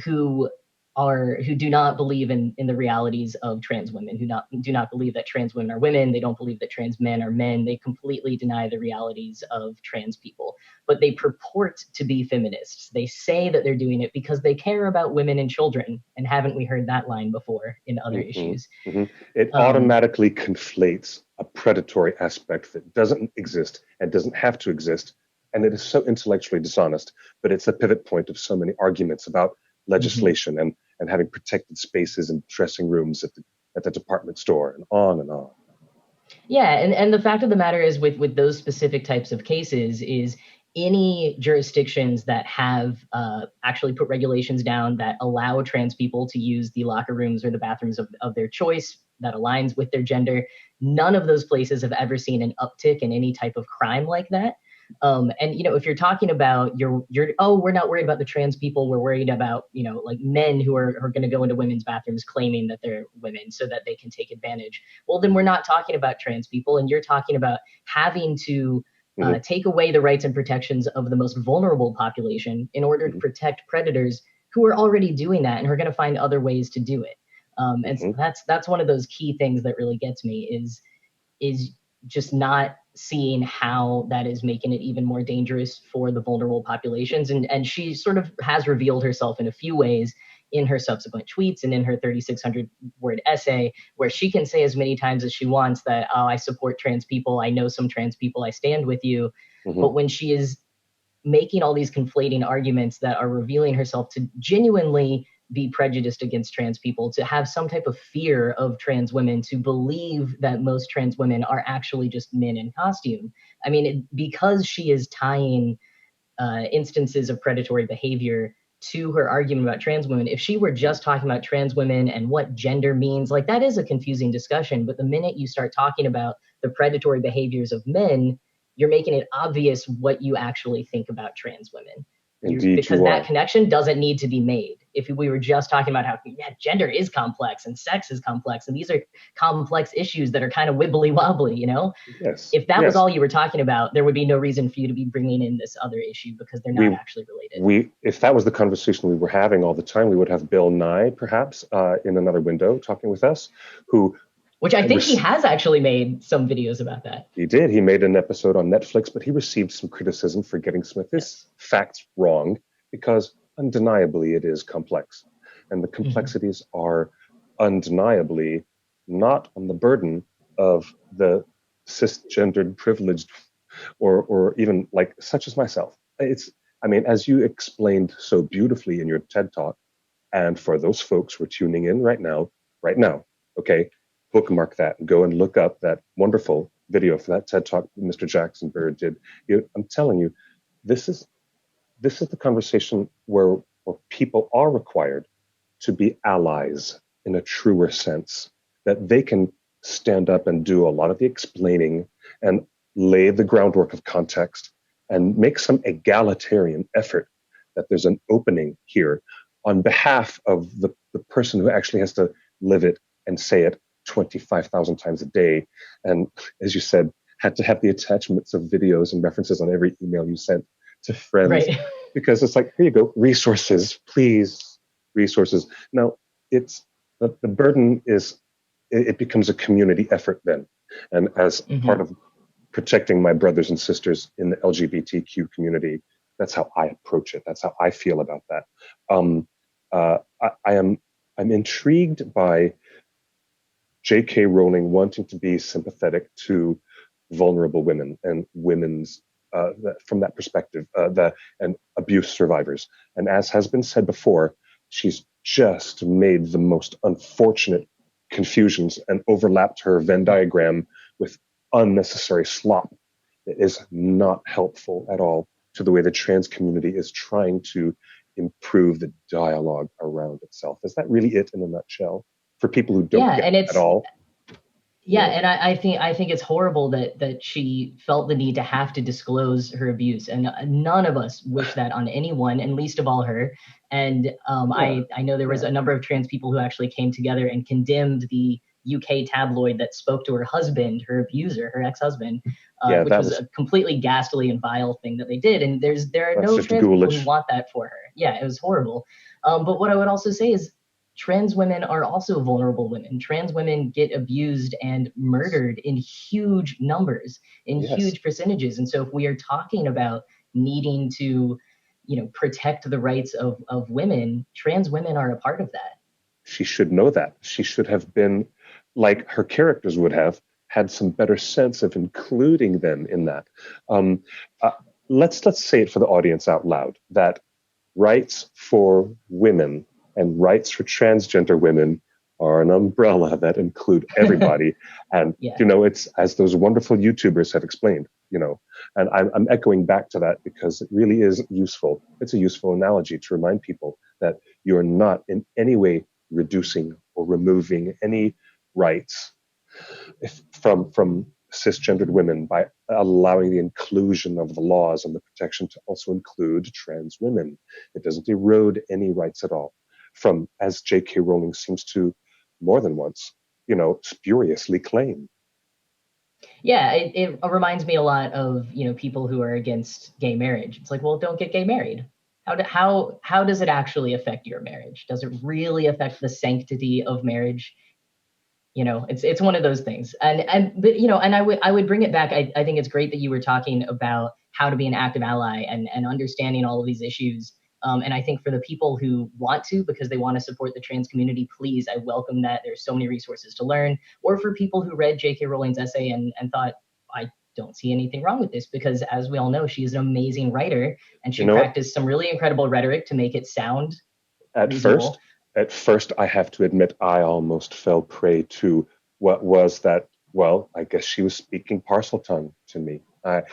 who do not believe in the realities of trans women, who do not believe that trans women are women. They don't believe that trans men are men. They completely deny the realities of trans people, but they purport to be feminists. They say that they're doing it because they care about women and children. And haven't we heard that line before in other issues? It automatically conflates a predatory aspect that doesn't exist and doesn't have to exist. And it is so intellectually dishonest, but it's the pivot point of so many arguments about legislation and having protected spaces and dressing rooms at the department store and on and on. Yeah, and the fact of the matter is with those specific types of cases is any jurisdictions that have actually put regulations down that allow trans people to use the locker rooms or the bathrooms of their choice that aligns with their gender, none of those places have ever seen an uptick in any type of crime like that. And, if you're talking about we're not worried about the trans people, we're worried about, like men who are going to go into women's bathrooms claiming that they're women so that they can take advantage. Well, then we're not talking about trans people. And you're talking about having to take away the rights and protections of the most vulnerable population in order to protect predators who are already doing that and are going to find other ways to do it. And so that's one of those key things that really gets me is just not seeing how that is making it even more dangerous for the vulnerable populations. And she sort of has revealed herself in a few ways in her subsequent tweets and in her 3,600 word essay, where she can say as many times as she wants that, oh, I support trans people, I know some trans people, I stand with you. But when she is making all these conflating arguments that are revealing herself to genuinely be prejudiced against trans people, to have some type of fear of trans women, to believe that most trans women are actually just men in costume. I mean, because she is tying instances of predatory behavior to her argument about trans women, if she were just talking about trans women and what gender means, like that is a confusing discussion. But the minute you start talking about the predatory behaviors of men, you're making it obvious what you actually think about trans women. Because that connection doesn't need to be made. If we were just talking about how gender is complex and sex is complex, and these are complex issues that are kind of wibbly wobbly, Yes. If that was all you were talking about, there would be no reason for you to be bringing in this other issue because they're not actually related. If that was the conversation we were having all the time, we would have Bill Nye perhaps in another window talking with us, which I think he has actually made some videos about that. He did. He made an episode on Netflix, but he received some criticism for getting some of his facts wrong because undeniably it is complex. And the complexities are undeniably not on the burden of the cisgendered privileged or even like such as myself. As you explained so beautifully in your TED Talk, and for those folks who are tuning in right now, okay, bookmark that and go and look up that wonderful video for that TED Talk Mr. Jackson Bird did. I'm telling you, this is the conversation where people are required to be allies in a truer sense, that they can stand up and do a lot of the explaining and lay the groundwork of context and make some egalitarian effort, that there's an opening here on behalf of the person who actually has to live it and say it 25,000 times a day. And as you said, had to have the attachments of videos and references on every email you sent to friends. Right. Because it's like, here you go, resources, please, resources. Now, it's the burden is, it becomes a community effort then. And as part of protecting my brothers and sisters in the LGBTQ community, that's how I approach it. That's how I feel about that. I'm intrigued by J.K. Rowling wanting to be sympathetic to vulnerable women and women's from that perspective, and abuse survivors. And as has been said before, she's just made the most unfortunate confusions and overlapped her Venn diagram with unnecessary slop. It is not helpful at all to the way the trans community is trying to improve the dialogue around itself. Is that really it in a nutshell? For people who don't get it at all. Yeah, and I think it's horrible that she felt the need to have to disclose her abuse, and none of us wish that on anyone, and least of all her. And I know there was a number of trans people who actually came together and condemned the UK tabloid that spoke to her husband, her abuser, her ex-husband, Yeah, which that was was a completely ghastly and vile thing that they did. And there are that's no just trans people ghoulish. who want that for her. Yeah, it was horrible. But what I would also say is trans women are also vulnerable women. Trans women get abused and murdered in huge numbers, in Yes. huge percentages. And so if we are talking about needing to, protect the rights of women, trans women are a part of that. She should know that. She should have been, like her characters would have, had some better sense of including them in that. Let's say it for the audience out loud, that rights for women and rights for transgender women are an umbrella that include everybody. And, Yeah. it's as those wonderful YouTubers have explained, and I'm echoing back to that because it really is useful. It's a useful analogy to remind people that you're not in any way reducing or removing any rights from cisgendered women by allowing the inclusion of the laws and the protection to also include trans women. It doesn't erode any rights at all, from, as J.K. Rowling seems to more than once, spuriously claim. Yeah, it reminds me a lot of, people who are against gay marriage. It's like, well, don't get gay married. How does it actually affect your marriage? Does it really affect the sanctity of marriage? It's one of those things. But I would bring it back. I think it's great that you were talking about how to be an active ally and understanding all of these issues. And I think for the people who want to, because they want to support the trans community, please, I welcome that. There's so many resources to learn. Or for people who read J.K. Rowling's essay and thought, I don't see anything wrong with this, because as we all know, she's an amazing writer and she practiced some really incredible rhetoric to make it sound reasonable. At first, I have to admit, I almost fell prey to what was that, well, I guess she was speaking Parseltongue to me. I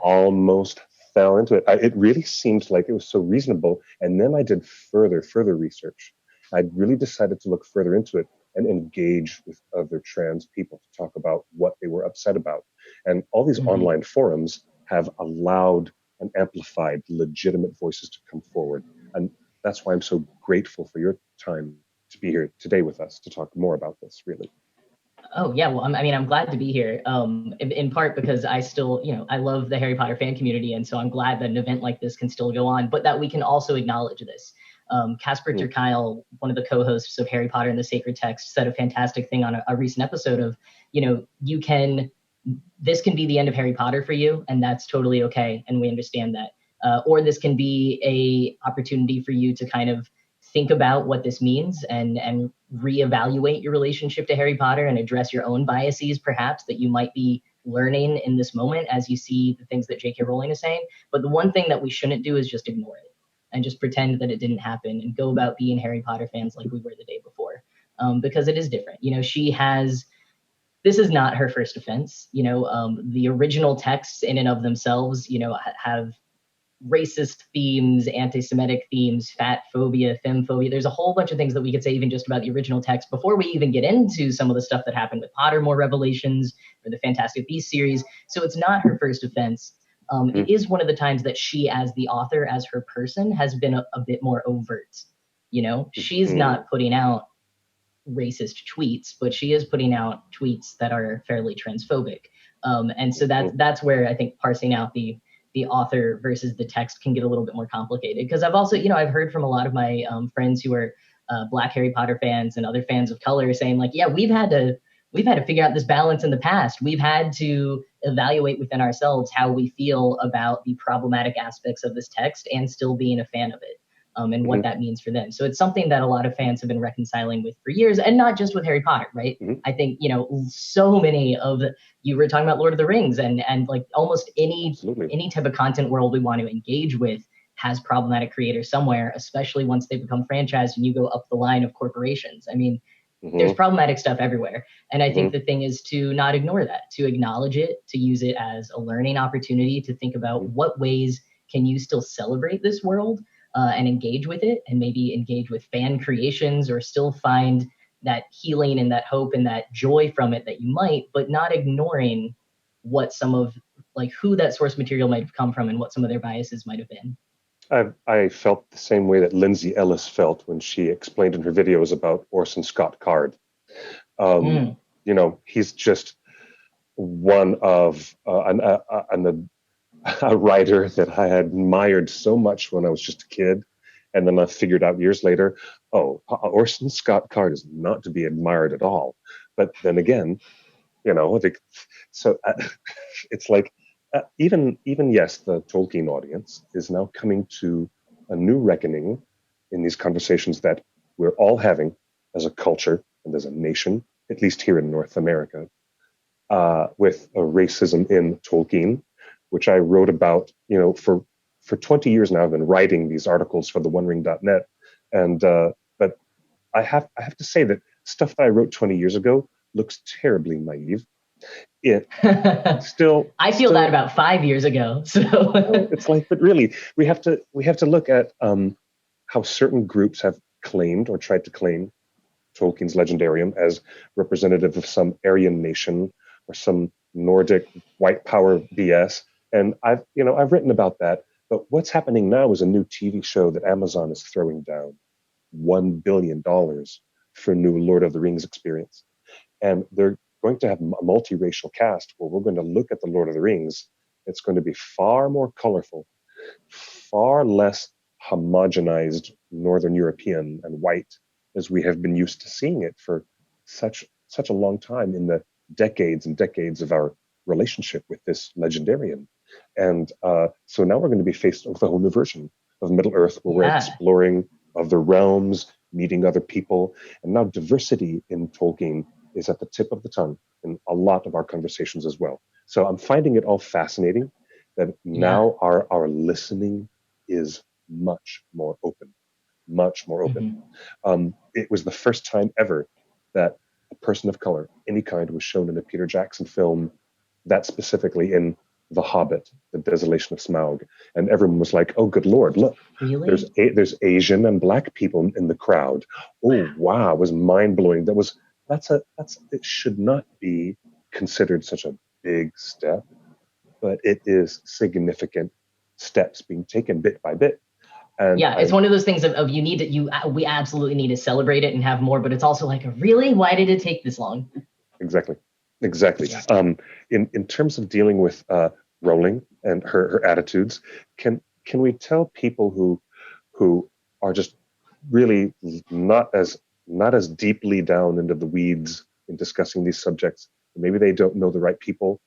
almost fell into it. It really seemed like it was so reasonable. And then I did further research. I really decided to look further into it and engage with other trans people to talk about what they were upset about. And all these online forums have allowed and amplified legitimate voices to come forward. And that's why I'm so grateful for your time to be here today with us to talk more about this, really. Oh, yeah. Well, I'm glad to be here, in part because I still, I love the Harry Potter fan community. And so I'm glad that an event like this can still go on, but that we can also acknowledge this. Casper ter Kuile, one of the co-hosts of Harry Potter and the Sacred Text, said a fantastic thing on a recent episode of, this can be the end of Harry Potter for you, and that's totally okay. And we understand that. Or this can be a opportunity for you to kind of think about what this means and reevaluate your relationship to Harry Potter and address your own biases, perhaps, that you might be learning in this moment as you see the things that J.K. Rowling is saying. But the one thing that we shouldn't do is just ignore it and just pretend that it didn't happen and go about being Harry Potter fans like we were the day before, because it is different. This is not her first offense. The original texts in and of themselves, have racist themes, anti-Semitic themes, fat phobia, femphobia. There's a whole bunch of things that we could say even just about the original text before we even get into some of the stuff that happened with Pottermore Revelations or the Fantastic Beasts series. So it's not her first offense. It is one of the times that she, as the author, as her person, has been a bit more overt. She's not putting out racist tweets, but she is putting out tweets that are fairly transphobic. And so that's where I think parsing out the author versus the text can get a little bit more complicated. Because I've also, I've heard from a lot of my friends who are Black Harry Potter fans and other fans of color saying like, yeah, we've had to figure out this balance in the past. We've had to evaluate within ourselves how we feel about the problematic aspects of this text and still being a fan of it. And what that means for them. So it's something that a lot of fans have been reconciling with for years, and not just with Harry Potter, right? I think, so many of you were talking about Lord of the Rings and like almost any type of content world we want to engage with has problematic creators somewhere, especially once they become franchised and you go up the line of corporations. There's problematic stuff everywhere. And I think the thing is to not ignore that, to acknowledge it, to use it as a learning opportunity, to think about what ways can you still celebrate this world and engage with it, and maybe engage with fan creations, or still find that healing and that hope and that joy from it that you might, but not ignoring what some of, like, who that source material might have come from and what some of their biases might have been. I felt the same way that Lindsay Ellis felt when she explained in her videos about Orson Scott Card. You know, he's just one of a writer that I had admired so much when I was just a kid. And then I figured out years later, Orson Scott Card is not to be admired at all. But then again, you know, it's like even yes, the Tolkien audience is now coming to a new reckoning in these conversations that we're all having as a culture and as a nation, at least here in North America, with racism in Tolkien, which I wrote about, you know, for 20 years now. I've been writing these articles for the OneRing.net, and but I have to say that stuff that I wrote 20 years ago looks terribly naive. It still. I feel that about 5 years ago. So it's like, but really, we have to look at how certain groups have claimed or tried to claim Tolkien's Legendarium as representative of some Aryan nation or some Nordic white power BS. And I've written about that. But what's happening now is a new TV show that Amazon is throwing down $1 billion for a new Lord of the Rings experience. And they're going to have a multiracial cast where we're going to look at the Lord of the Rings. It's going to be far more colorful, far less homogenized Northern European and white as we have been used to seeing it for such a long time in the decades and decades of our relationship with this Legendarium. And so now we're going to be faced with a whole new version of Middle Earth where we're exploring other realms, meeting other people. And now diversity in Tolkien is at the tip of the tongue in a lot of our conversations as well. So I'm finding it all fascinating that now our listening is much more open. It was the first time ever that a person of color, any kind, was shown in a Peter Jackson film, that specifically in The Hobbit, The Desolation of Smaug. And everyone was like, oh, good Lord, look, really? there's Asian and Black people in the crowd. Oh, wow, it was mind-blowing. It should not be considered such a big step, but it is significant steps being taken bit by bit. And it's one of those things of we absolutely need to celebrate it and have more, but it's also like, really, why did it take this long? Exactly. In terms of dealing with Rowling and her attitudes, can we tell people who are just really not as deeply down into the weeds in discussing these subjects, maybe they don't know the right people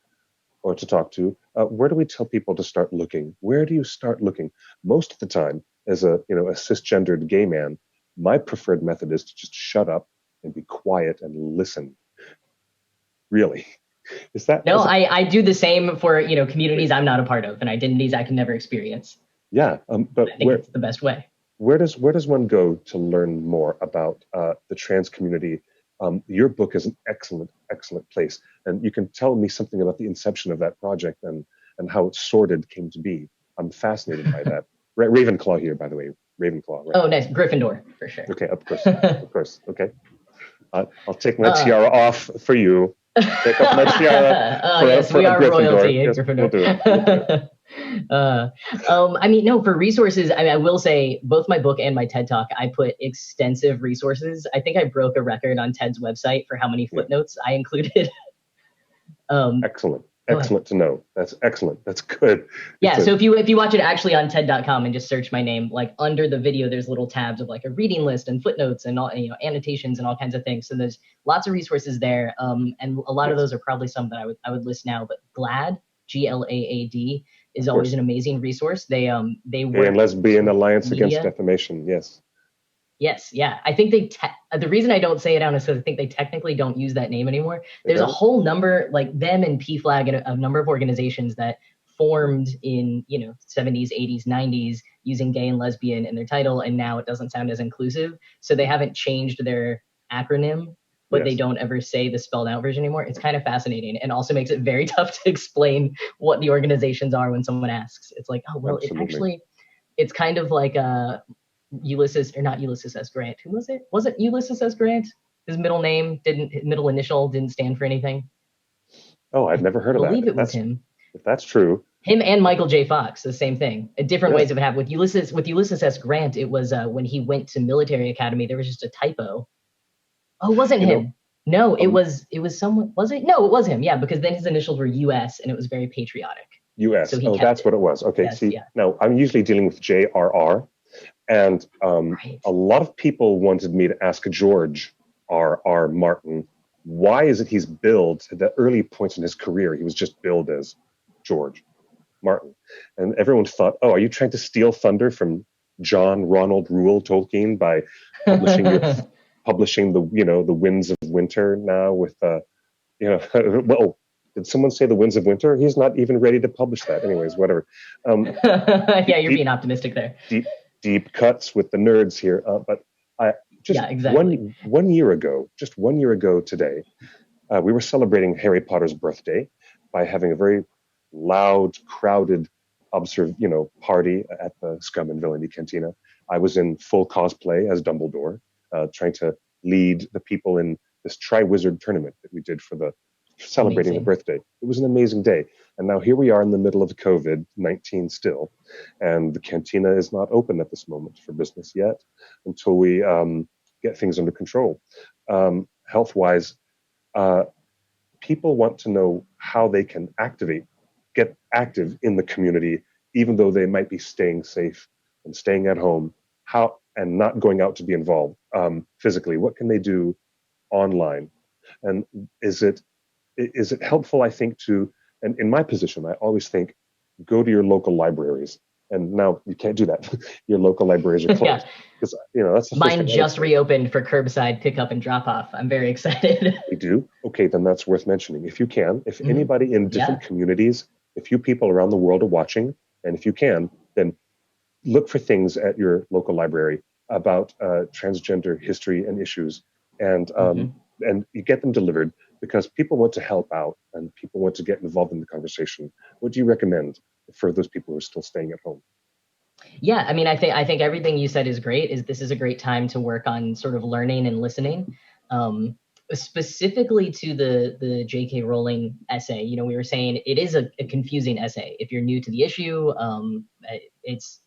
or to talk to, where do we tell people to start looking? Where do you start looking? Most of the time, as a cisgendered gay man, my preferred method is to just shut up and be quiet and listen. Really. I do the same for communities I'm not a part of and identities I can never experience. Yeah, but I think it's the best way. Where does one go to learn more about the trans community? Your book is an excellent place, and you can tell me something about the inception of that project and how its sordid came to be. I'm fascinated by that. Ravenclaw here, by the way. Ravenclaw. Right? Oh, nice. Gryffindor for sure. Okay, of course. Okay, I'll take my tiara off for you. Take off my tiara. Yes, we are Gryffindor. royalty. Yes, Gryffindor. We'll do it. For resources, I will say both my book and my TED Talk, I put extensive resources. I think I broke a record on TED's website for how many footnotes I included. Excellent to know. That's excellent. That's good. So if you watch it actually on TED.com and just search my name, like under the video, there's little tabs of like a reading list and footnotes and all, annotations and all kinds of things. So there's lots of resources there. And a lot of those are probably some that I would list now. But GLAAD, GLAAD, is always an amazing resource. They work Gay and Lesbian Alliance media. Against Defamation. Yes. Yes, yeah. I think the reason I don't say it out is because I think they technically don't use that name anymore. There's a whole number, like them and PFLAG and a number of organizations that formed in, 70s, 80s, 90s using gay and lesbian in their title, and now it doesn't sound as inclusive. So they haven't changed their acronym, but they don't ever say the spelled out version anymore. It's kind of fascinating and also makes it very tough to explain what the organizations are when someone asks. It's like, oh, well, it's kind of like Ulysses, or not Ulysses S. Grant. Who was it? Was it Ulysses S. Grant? His middle initial didn't stand for anything. Oh, I've never heard of that. I believe it was him. If that's true. Him and Michael J. Fox, the same thing. Different ways of it happening. With Ulysses S. Grant, it was when he went to military academy, there was just a typo. Oh, it wasn't him. No, it was someone. Was it? No, it was him. Yeah, because then his initials were US, and it was very patriotic. US. So he Oh, kept that's it. what it was. Okay. Yes, See, yeah. now I'm usually dealing with JRR, and a lot of people wanted me to ask George R.R. Martin, why is it he's billed at the early points in his career? He was just billed as George Martin, and everyone thought, oh, are you trying to steal thunder from John Ronald Reuel Tolkien by publishing the the Winds of Winter now with well, did someone say the Winds of Winter? He's not even ready to publish that. Anyways, whatever. Yeah, you're being optimistic there. Deep cuts with the nerds here, but I just exactly. one year ago, just 1 year ago today, we were celebrating Harry Potter's birthday by having a very loud, crowded party at the Scum and Villainy Cantina. I was in full cosplay as Dumbledore, trying to lead the people in this Tri-Wizard tournament that we did for the celebrating the birthday. It was an amazing day. And now here we are in the middle of COVID-19 still, and the cantina is not open at this moment for business yet until we get things under control. Health-wise, people want to know how they can get active in the community, even though they might be staying safe and staying at home, and not going out to be involved physically. What can they do online? And is it helpful, I think, and in my position, I always think, go to your local libraries. And now you can't do that. Your local libraries are closed. Because that's the Mine just reopened for curbside pickup and drop off. I'm very excited. You do? Okay, then that's worth mentioning. If you can, if anybody in different communities, if you people around the world are watching, and if you can, then look for things at your local library about transgender history and issues, and you get them delivered, because people want to help out and people want to get involved in the conversation. What do you recommend for those people who are still staying at home? Yeah, I mean, I think everything you said is great. This is a great time to work on sort of learning and listening. Specifically to the J.K. Rowling essay, we were saying it is a confusing essay. If you're new to the issue, it's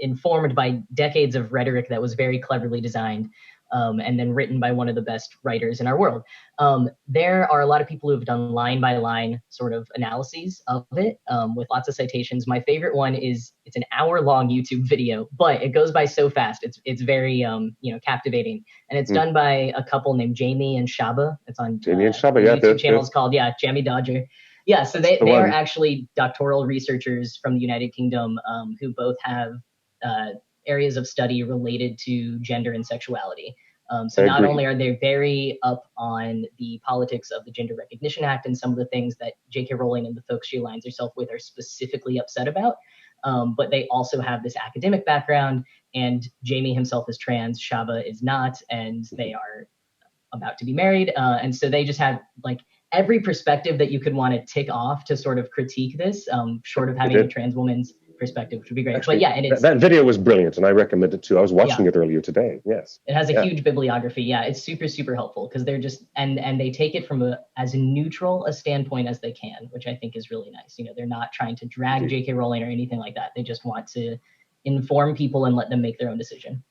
informed by decades of rhetoric that was very cleverly designed. And then written by one of the best writers in our world. There are a lot of people who have done line-by-line sort of analyses of it with lots of citations. My favorite one it's an hour-long YouTube video, but it goes by so fast. It's very captivating, and it's done by a couple named Jamie and Shaba. It's on Jamie and Shaba, YouTube channel is called Jamie Dodger. Yeah, so they are actually doctoral researchers from the United Kingdom who both have areas of study related to gender and sexuality. So not only are they very up on the politics of the Gender Recognition Act and some of the things that J.K. Rowling and the folks she aligns herself with are specifically upset about, but they also have this academic background, and Jamie himself is trans, Shaba is not, and they are about to be married. And so they just have every perspective that you could want to tick off to sort of critique this, short of having a trans woman's perspective, which would be great. Actually, but yeah, and that video was brilliant, and I recommend it too. I was watching it earlier today. Yes, it has a huge bibliography. Yeah, it's super, super helpful because they're just and they take it from as neutral a standpoint as they can, which I think is really nice. They're not trying to drag J.K. Rowling or anything like that. They just want to inform people and let them make their own decision.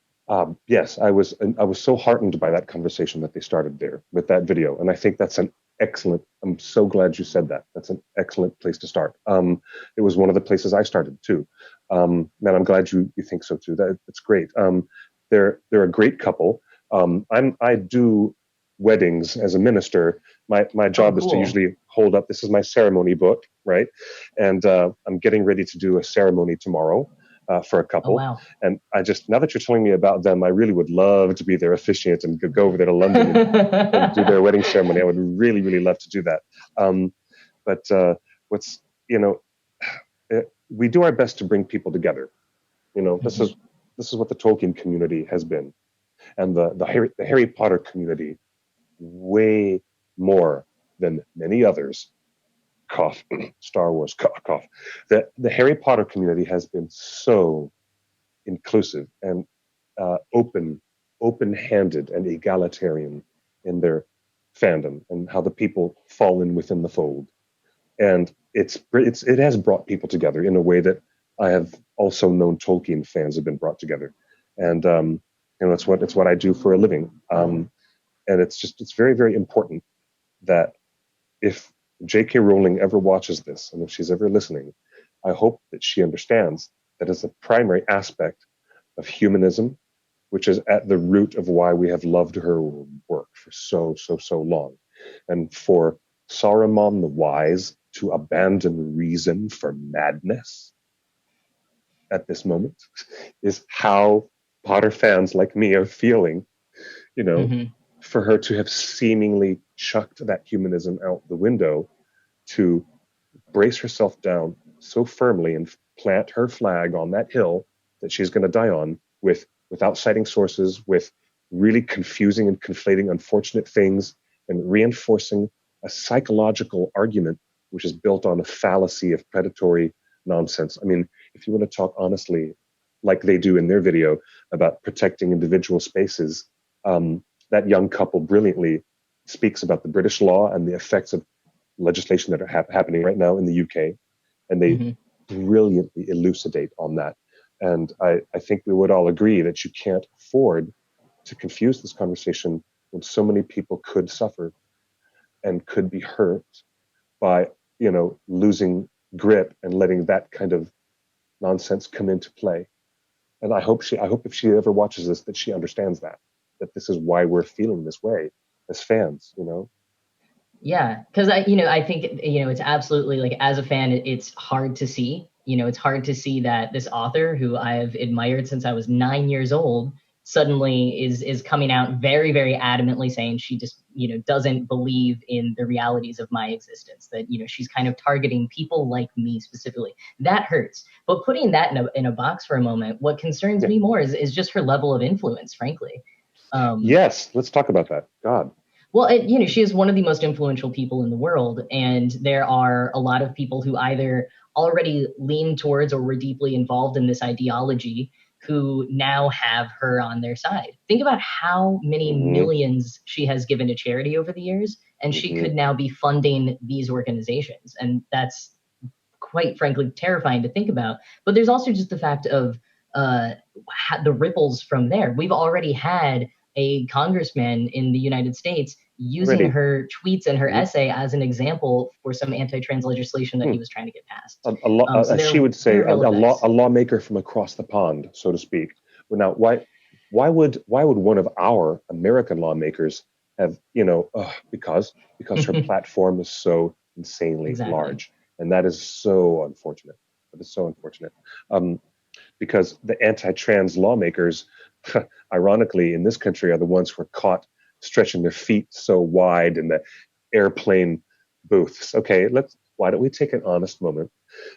Yes, I was so heartened by that conversation that they started there with that video, and I think that's an excellent. I'm so glad you said that. That's an excellent place to start. It was one of the places I started too, and I'm glad you think so too. That's great. They're a great couple. I do weddings as a minister. My job is to usually hold up. This is my ceremony book, right? And I'm getting ready to do a ceremony tomorrow. For a couple. Oh, wow. And now that you're telling me about them, I really would love to be their officiant and go over there to London and do their wedding ceremony. I would really, really love to do that. But we do our best to bring people together. This is what the Tolkien community has been, and the Harry Potter community, way more than many others. Cough, Star Wars, cough. The Harry Potter community has been so inclusive and open-handed and egalitarian in their fandom and how the people fall in within the fold. And it has brought people together in a way that I have also known Tolkien fans have been brought together. And it's what I do for a living. And it's very, very important that if J.K. Rowling ever watches this, and if she's ever listening, I hope that she understands that as a primary aspect of humanism, which is at the root of why we have loved her work for so long. And for Saruman the Wise to abandon reason for madness at this moment is how Potter fans like me are feeling, for her to have seemingly chucked that humanism out the window, to brace herself down so firmly and plant her flag on that hill that she's going to die on without citing sources, with really confusing and conflating unfortunate things and reinforcing a psychological argument which is built on a fallacy of predatory nonsense. I mean, if you want to talk honestly, like they do in their video about protecting individual spaces, that young couple brilliantly speaks about the British law and the effects of legislation that are happening right now in the UK, and they brilliantly elucidate on that. And I think we would all agree that you can't afford to confuse this conversation when so many people could suffer and could be hurt by, losing grip and letting that kind of nonsense come into play. And I hope if she ever watches this, that she understands that this is why we're feeling this way as fans, Yeah, because I think it's absolutely, like, as a fan, it's hard to see. It's hard to see that this author, who I have admired since I was 9 years old, suddenly is coming out very, very adamantly saying she just doesn't believe in the realities of my existence. That she's kind of targeting people like me specifically. That hurts. But putting that in a box for a moment, what concerns me more is just her level of influence, frankly. Yes, let's talk about that. God. Well, she is one of the most influential people in the world, and there are a lot of people who either already lean towards or were deeply involved in this ideology who now have her on their side. Think about how many millions she has given to charity over the years, and she could now be funding these organizations. And that's quite frankly terrifying to think about. But there's also just the fact of the ripples from there. We've already had a congressman in the United States using her tweets and her essay as an example for some anti-trans legislation that he was trying to get passed. She would say a lawmaker from across the pond, so to speak. Well, now, why would one of our American lawmakers have, because her platform is so insanely large, and that is so unfortunate. That is so unfortunate. Because the anti-trans lawmakers, ironically, in this country, are the ones who are caught stretching their feet so wide in the airplane booths. Okay, why don't we take an honest moment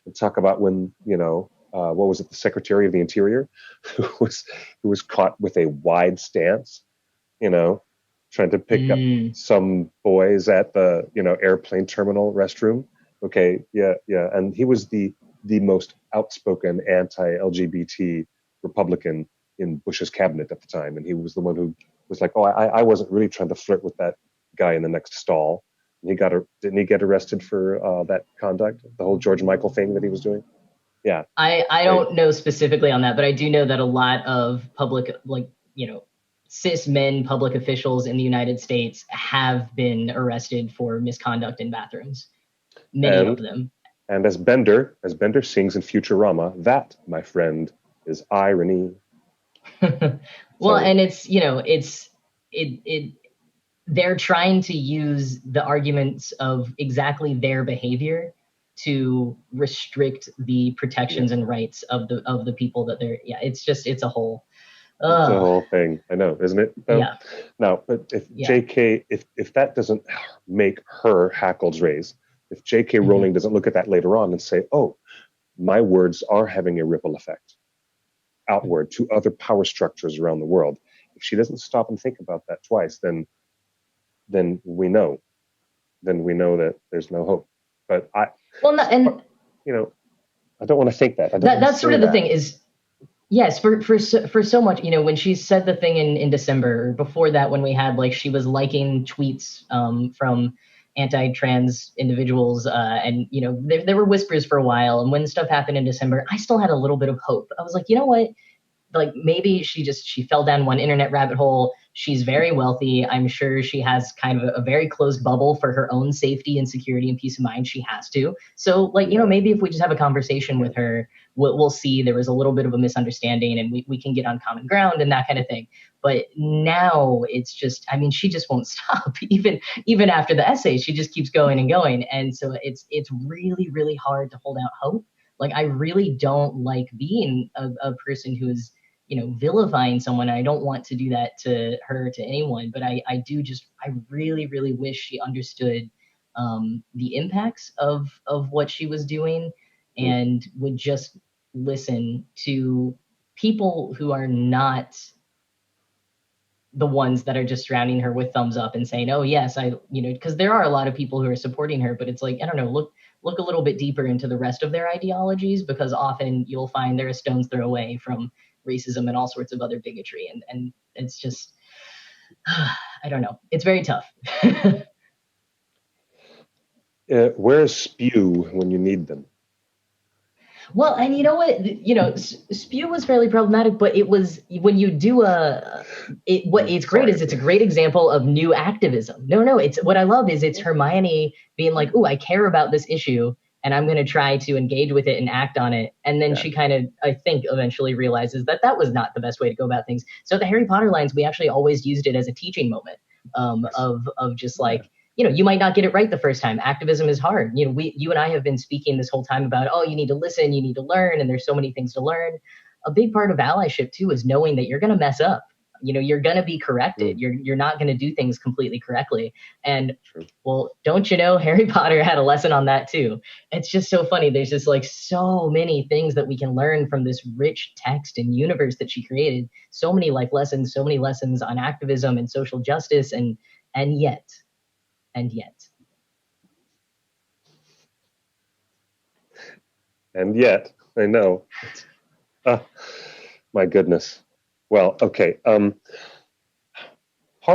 and talk about when, what was it, the Secretary of the Interior, who was caught with a wide stance, trying to pick up some boys at the, airplane terminal restroom. Okay, yeah, and he was the most outspoken anti-LGBT Republican in Bush's cabinet at the time, and he was the one who was like, I wasn't really trying to flirt with that guy in the next stall. And didn't he get arrested for that conduct, the whole George Michael thing that he was doing? Yeah. I don't know specifically on that, but I do know that a lot of public, cis men public officials in the United States have been arrested for misconduct in bathrooms. Many of them. And as Bender sings in Futurama, that, my friend, is irony. Well, and they're trying to use the arguments of exactly their behavior to restrict the protections and rights of the people that they're. Yeah, it's a whole. It's a whole thing. I know, isn't it? Yeah. Now, but if J.K., if that doesn't make her hackles raise, if J.K. Rowling doesn't look at that later on and say, "Oh, my words are having a ripple effect outward to other power structures around the world," if she doesn't stop and think about that twice, then we know that there's no hope. But I don't want to think that. That's sort of the thing is, yes, for so much, when she said the thing in December, or before that, when we had she was liking tweets from anti-trans individuals, and there were whispers for a while, and when stuff happened in December, I still had a little bit of hope. I was like, you know what, maybe she fell down one internet rabbit hole, She's very wealthy. I'm sure she has kind of a very closed bubble for her own safety and security and peace of mind. She has to. So, like, you know, maybe if we just have a conversation with her, we'll see there was a little bit of a misunderstanding and we can get on common ground and that kind of thing. But now it's just, I mean, she just won't stop. Even after the essay, she just keeps going and going. And so it's really, really hard to hold out hope. Like, I really don't like being a person who is, you know, vilifying someone. I don't want to do that to her, to anyone, but I really, really wish she understood the impacts of what she was doing and would just listen to people who are not the ones that are just surrounding her with thumbs up and saying, oh yes, you know, because there are a lot of people who are supporting her, but it's like, I don't know, look a little bit deeper into the rest of their ideologies, because often you'll find they're a stone's throw away from racism and all sorts of other bigotry. And it's just, I don't know. It's very tough. Where's Spew when you need them? Well, and you know what? You know, Spew was fairly problematic, but it was when you do it's great is it's a great example of new activism. No, it's what I love is it's Hermione being like, "Ooh, I care about this issue, and I'm going to try to engage with it and act on it." And then she kind of, I think, eventually realizes that was not the best way to go about things. So the Harry Potter lines, we actually always used it as a teaching moment of just like, you know, you might not get it right the first time. Activism is hard. You know, you and I have been speaking this whole time about, oh, you need to listen, you need to learn, and there's so many things to learn. A big part of allyship too is knowing that you're going to mess up. You know, you're going to be corrected. You're not going to do things completely correctly. And well, don't you know, Harry Potter had a lesson on that too. It's just so funny. There's just like so many things that we can learn from this rich text and universe that she created. So many life lessons, so many lessons on activism and social justice, and yet. And yet, I know. My goodness. Well, okay. Part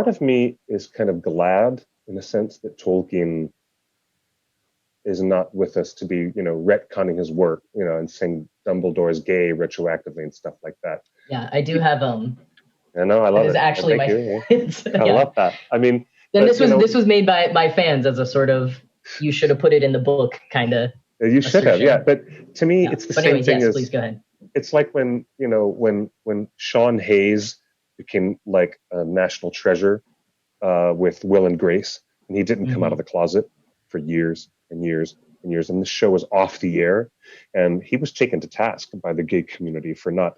of me is kind of glad, in a sense, that Tolkien is not with us to be, you know, retconning his work, you know, and saying Dumbledore's gay retroactively and stuff like that. Yeah, I do have. I know. I love it. Is actually my. I love that. I mean. Then this was made by fans as a sort of, you should have put it in the book kind of. You should have, yeah. But to me, it's the same thing as. Please go ahead. It's like when, you know, when Sean Hayes became like a national treasure with Will and Grace, and he didn't come out of the closet for years and years and years, and the show was off the air, and he was taken to task by the gay community for not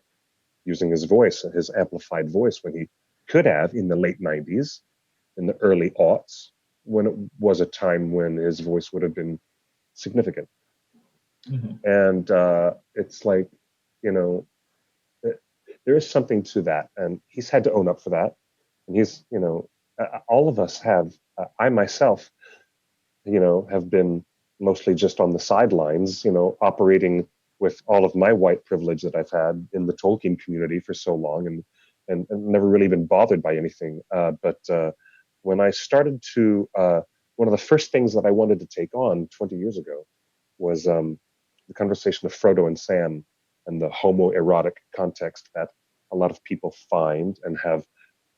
using his voice, his amplified voice, when he could have in the late 90s. In the early aughts, when it was a time when his voice would have been significant. And it's like, you know, there is something to that, and he's had to own up for that. And he's, you know, all of us have, I myself, you know, have been mostly just on the sidelines, you know, operating with all of my white privilege that I've had in the Tolkien community for so long, and never really been bothered by anything. But when I started to, one of the first things that I wanted to take on 20 years ago was the conversation of Frodo and Sam and the homoerotic context that a lot of people find and have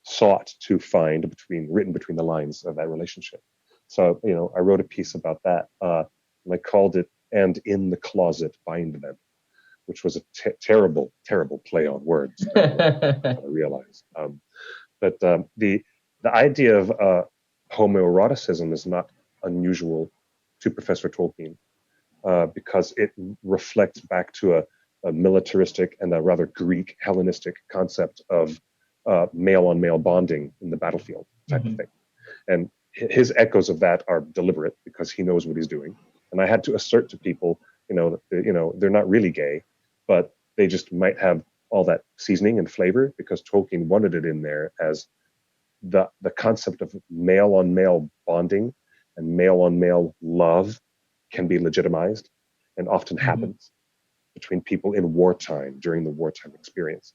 sought to find written between the lines of that relationship. So, you know, I wrote a piece about that, and I called it "And in the Closet Bind Them," which was a terrible, terrible play on words. I realized. But the idea of homoeroticism is not unusual to Professor Tolkien because it reflects back to a militaristic and a rather Greek Hellenistic concept of male-on-male bonding in the battlefield type of thing. And his echoes of that are deliberate because he knows what he's doing. And I had to assert to people, you know, that, they're not really gay, but they just might have all that seasoning and flavor because Tolkien wanted it in there as the concept of male-on-male bonding and male-on-male love can be legitimized and often happens between people in wartime, during the wartime experience.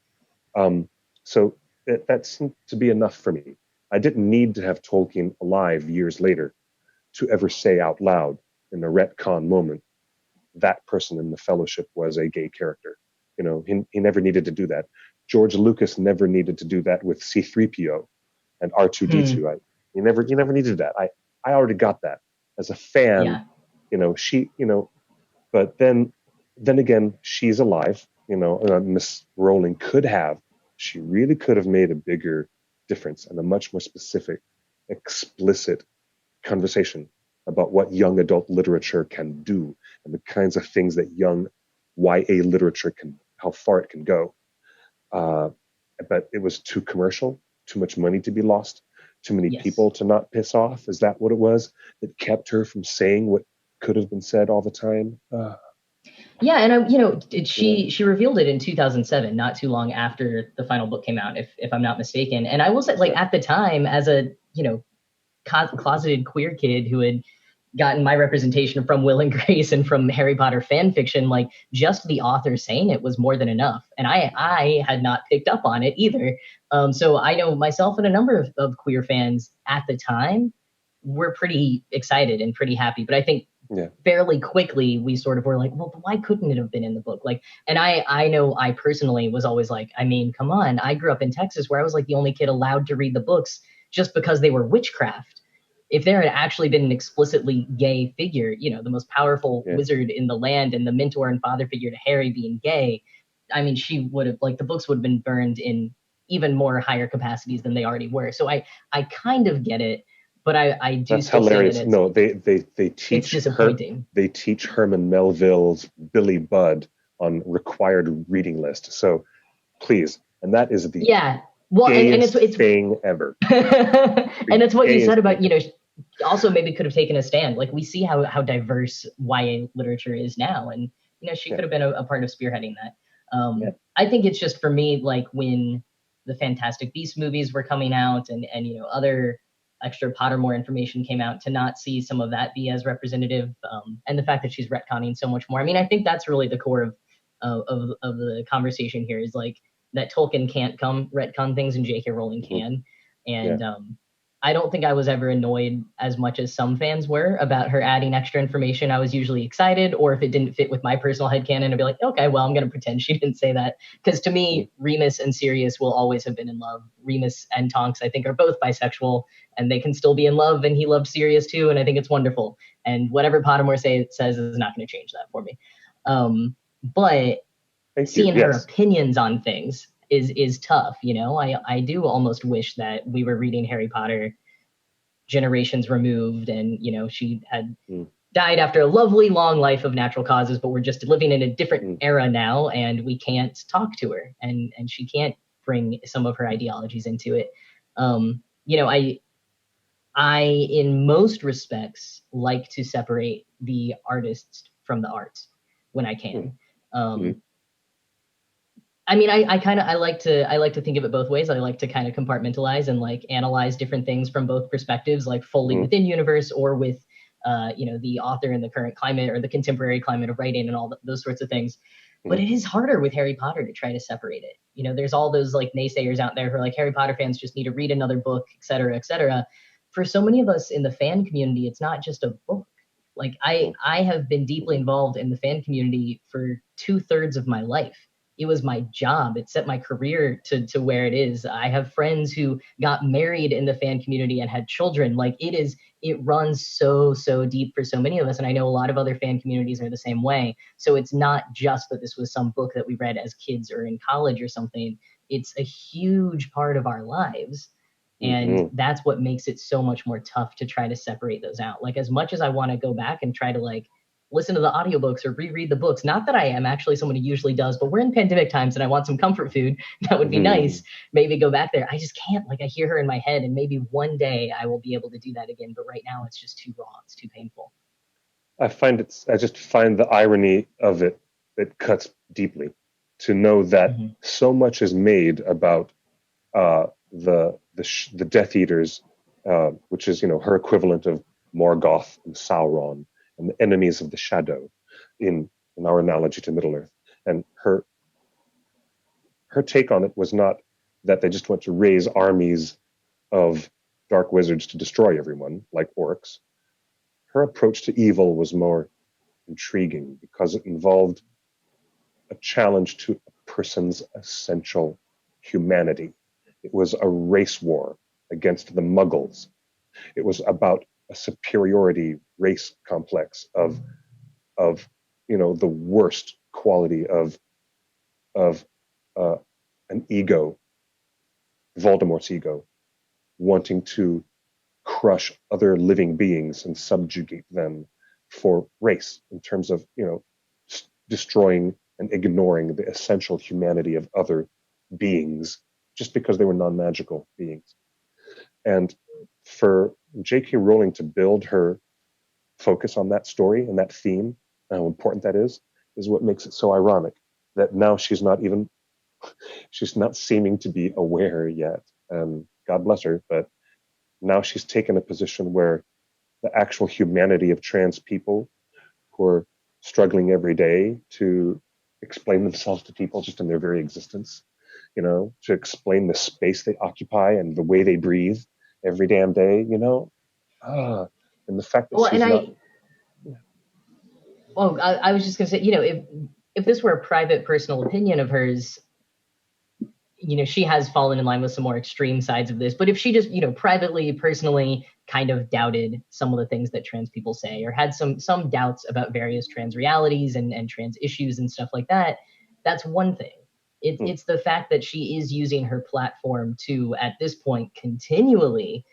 So that seemed to be enough for me. I didn't need to have Tolkien alive years later to ever say out loud in a retcon moment, that person in the Fellowship was a gay character. You know, he never needed to do that. George Lucas never needed to do that with C-3PO and R2D2. You never needed that. I already got that as a fan. But then again, she's alive. Miss Rowling she really could have made a bigger difference and a much more specific, explicit conversation about what young adult literature can do and the kinds of things that young YA literature how far it can go. But it was too commercial, too much money to be lost, too many people to not piss off. Is that what it was that kept her from saying what could have been said all the time? Yeah, and she revealed it in 2007, not too long after the final book came out, if I'm not mistaken. And I will say, like, at the time, as a closeted queer kid who had gotten my representation from Will and Grace and from Harry Potter fan fiction, like, just the author saying it was more than enough. And I had not picked up on it either. So I know myself and a number of queer fans at the time were pretty excited and pretty happy. But I think fairly quickly we sort of were like, well, why couldn't it have been in the book? Like, and I know I personally was always like, I mean, come on, I grew up in Texas where I was like the only kid allowed to read the books just because they were witchcraft. If there had actually been an explicitly gay figure, the most powerful wizard in the land and the mentor and father figure to Harry being gay, I mean, she would have, like, the books would have been burned in even more higher capacities than they already were. So I kind of get it. But I do. That's still hilarious. Say that no, they teach they teach Herman Melville's Billy Budd on required reading list. So please, and that is the gayest thing ever. And it's what you said about also maybe could have taken a stand. Like, we see how diverse YA literature is now, and she could have been a part of spearheading that. I think it's just, for me, like, when the Fantastic Beasts movies were coming out and other extra Pottermore information came out, to not see some of that be as representative, and the fact that she's retconning so much more. I mean, I think that's really the core of the conversation here, is like that Tolkien can't retcon things and J.K. Rowling can. And I don't think I was ever annoyed as much as some fans were about her adding extra information. I was usually excited, or if it didn't fit with my personal headcanon, I'd be like, okay, well, I'm going to pretend she didn't say that. Because to me, Remus and Sirius will always have been in love. Remus and Tonks, I think, are both bisexual, and they can still be in love, and he loved Sirius too, and I think it's wonderful. And whatever Pottermore says is not going to change that for me. But seeing her opinions on things is tough. I do almost wish that we were reading Harry Potter generations removed, and she had died after a lovely long life of natural causes, but we're just living in a different era now, and we can't talk to her, and she can't bring some of her ideologies into it. I in most respects like to separate the artists from the art when I can. I mean, I like to think of it both ways. I like to kind of compartmentalize and like analyze different things from both perspectives, like fully within universe or with, the author in the current climate or the contemporary climate of writing and all those sorts of things. But it is harder with Harry Potter to try to separate it. There's all those like naysayers out there who are like, Harry Potter fans just need to read another book, et cetera, et cetera. For so many of us in the fan community, it's not just a book. Like I have been deeply involved in the fan community for 2/3 of my life. It was my job. It set my career to where it is. I have friends who got married in the fan community and had children. Like it runs so deep for so many of us. And I know a lot of other fan communities are the same way. So it's not just that this was some book that we read as kids or in college or something. It's a huge part of our lives. And that's what makes it so much more tough to try to separate those out. Like, as much as I want to go back and try to like listen to the audiobooks or reread the books, not that I am actually someone who usually does, but we're in pandemic times and I want some comfort food. That would be nice. Maybe go back there. I just can't. Like, I hear her in my head, and maybe one day I will be able to do that again. But right now it's just too raw. It's too painful. I just find the irony of it cuts deeply, to know that so much is made about the Death Eaters, which is her equivalent of Morgoth and Sauron and the enemies of the shadow in our analogy to Middle Earth. And her take on it was not that they just want to raise armies of dark wizards to destroy everyone like orcs. Her approach to evil was more intriguing because it involved a challenge to a person's essential humanity. It was a race war against the muggles. It was about a superiority race complex of the worst quality of an ego, Voldemort's ego, wanting to crush other living beings and subjugate them for race, in terms of destroying and ignoring the essential humanity of other beings just because they were non-magical beings. And for J.K. Rowling to build her focus on that story and that theme, and how important that is what makes it so ironic that now she's not seeming to be aware yet. God bless her, but now she's taken a position where the actual humanity of trans people who are struggling every day to explain themselves to people just in their very existence, to explain the space they occupy and the way they breathe every damn day, and the fact that she's not. Well, I was just going to say, if this were a private personal opinion of hers, she has fallen in line with some more extreme sides of this. But if she just, privately, personally kind of doubted some of the things that trans people say, or had some doubts about various trans realities and trans issues and stuff like that, that's one thing. It's the fact that she is using her platform to, at this point, continually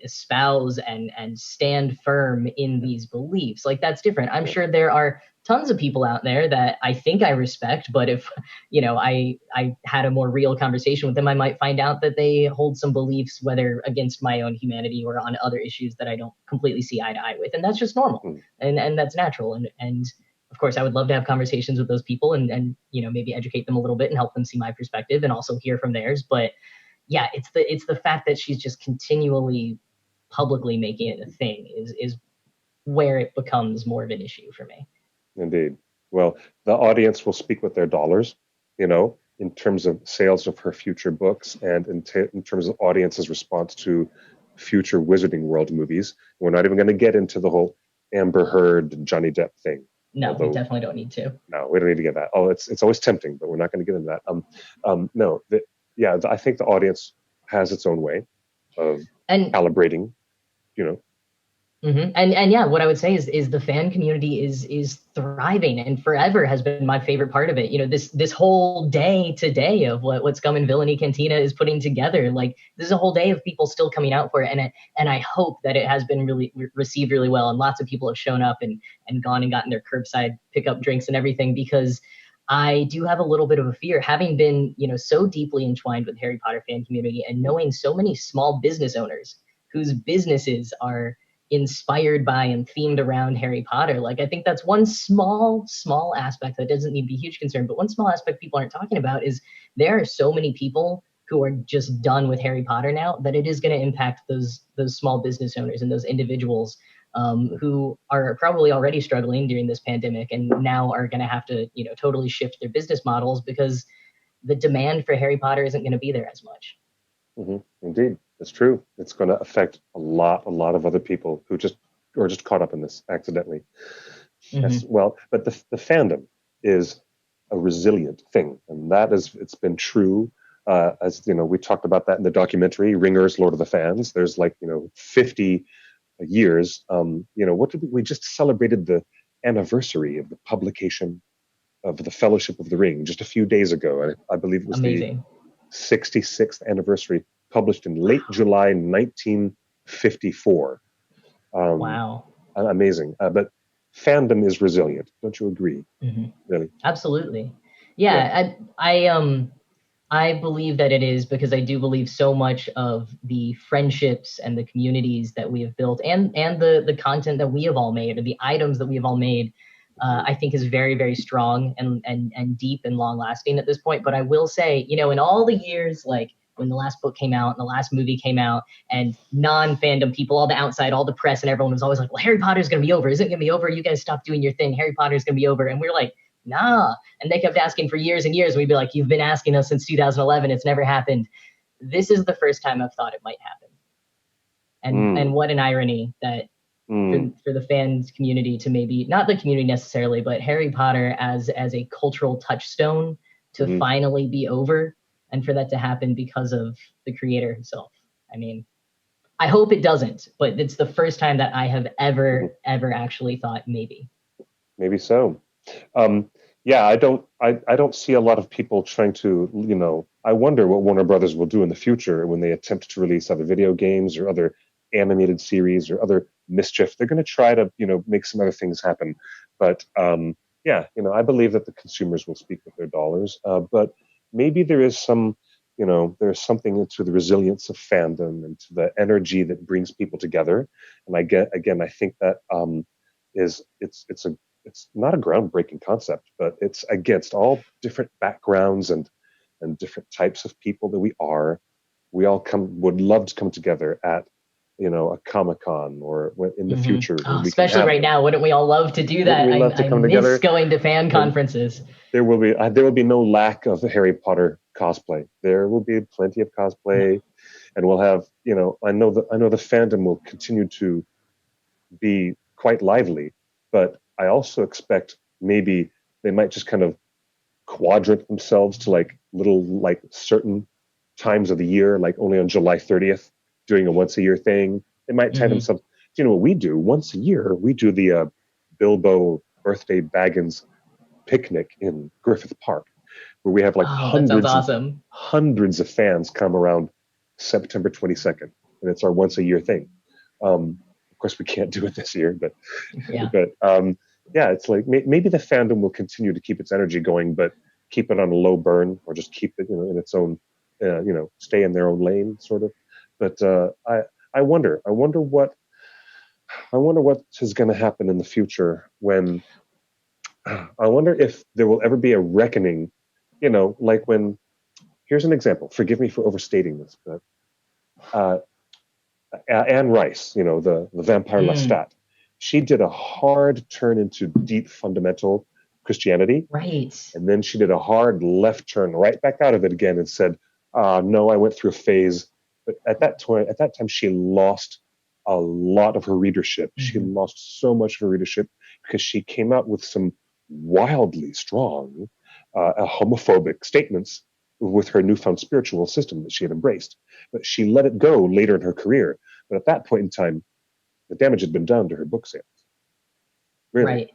espouse and stand firm in these beliefs. That's different. I'm sure there are tons of people out there that I think I respect, but if I had a more real conversation with them, I might find out that they hold some beliefs, whether against my own humanity or on other issues, that I don't completely see eye to eye with, and that's just normal, and that's natural. And of course, I would love to have conversations with those people and maybe educate them a little bit and help them see my perspective and also hear from theirs. But yeah, it's the fact that she's just continually publicly making it a thing is where it becomes more of an issue for me. Indeed. Well, the audience will speak with their dollars, in terms of sales of her future books and in terms of audience's response to future Wizarding World movies. We're not even going to get into the whole Amber Heard, Johnny Depp thing. No, we definitely don't need to. No, we don't need to get that. Oh, it's always tempting, but we're not going to get into that. I think the audience has its own way of calibrating, Mm-hmm. And yeah, what I would say is the fan community is thriving and forever has been my favorite part of it. This whole day today of what Scum and Villainy Cantina is putting together, this is a whole day of people still coming out for it, and I hope that it has been really received really well, and lots of people have shown up and gone and gotten their curbside pickup drinks and everything, because I do have a little bit of a fear, having been so deeply entwined with Harry Potter fan community and knowing so many small business owners whose businesses are inspired by and themed around Harry Potter. I think that's one small aspect that doesn't need to be a huge concern, but one small aspect people aren't talking about is there are so many people who are just done with Harry Potter now that it is going to impact those small business owners and those individuals who are probably already struggling during this pandemic and now are going to have to totally shift their business models because the demand for Harry Potter isn't going to be there as much. Mm-hmm. Indeed. It's true. It's going to affect a lot of other people who are just caught up in this accidentally. Mm-hmm. Yes, well, but the fandom is a resilient thing, and it's been true. As we talked about that in the documentary Ringers, Lord of the Fans. There's 50 years. We just celebrated the anniversary of the publication of the Fellowship of the Ring just a few days ago. I believe it was amazing. The 66th anniversary, published in late July 1954. Wow. Amazing. But fandom is resilient. Don't you agree? Mm-hmm. Really? Absolutely. Yeah. I believe that it is, because I do believe so much of the friendships and the communities that we have built and the content that we have all made, or the items that we have all made, I think is very, very strong and deep and long lasting at this point. But I will say, in all the years, when the last book came out and the last movie came out, and non-fandom people, all the outside, all the press and everyone was always like, well, Harry Potter's going to be over. Is it going to be over? You guys stop doing your thing. Harry Potter's going to be over. And we're like, nah. And they kept asking for years and years. And we'd be like, you've been asking us since 2011. It's never happened. This is the first time I've thought it might happen. And what an irony that for the fans community to maybe, not the community necessarily, but Harry Potter as a cultural touchstone to finally be over. And for that to happen because of the creator himself. I mean, I hope it doesn't, but it's the first time that I have ever actually thought maybe. Maybe so. Yeah, I don't see a lot of people trying to, I wonder what Warner Brothers will do in the future when they attempt to release other video games or other animated series or other mischief. They're going to try to, make some other things happen. But yeah, I believe that the consumers will speak with their dollars. But maybe there is some, there's something into the resilience of fandom and to the energy that brings people together. And I think that it's not a groundbreaking concept, but it's against all different backgrounds and different types of people that we are. We all would love to come together at a Comic-Con or in the future. Especially right now, wouldn't we all love to do that? I miss going to fan conferences. There will be no lack of Harry Potter cosplay. There will be plenty of cosplay, and we'll have I know the fandom will continue to be quite lively, but I also expect maybe they might just kind of quadrant themselves to little certain times of the year, like only on July 30th, doing a once a year thing. They might tie themselves. Do you know what we do? Once a year, we do the Bilbo birthday Baggins picnic in Griffith Park, where we have hundreds of fans come around September 22nd, and it's our once a year thing. Of course, we can't do it this year, but yeah, it's like maybe the fandom will continue to keep its energy going, but keep it on a low burn, or just keep it in its own, stay in their own lane, sort of. But I wonder what is going to happen in the future when. I wonder if there will ever be a reckoning, like when. Here's an example. Forgive me for overstating this, but Anne Rice, the vampire Lestat, she did a hard turn into deep fundamental Christianity, right? And then she did a hard left turn right back out of it again and said, "No, I went through a phase." But at that time, she lost a lot of her readership. She lost so much of her readership because she came out with some wildly strong homophobic statements with her newfound spiritual system that she had embraced. But she let it go later in her career. But at that point in time, the damage had been done to her book sales. Really. Right.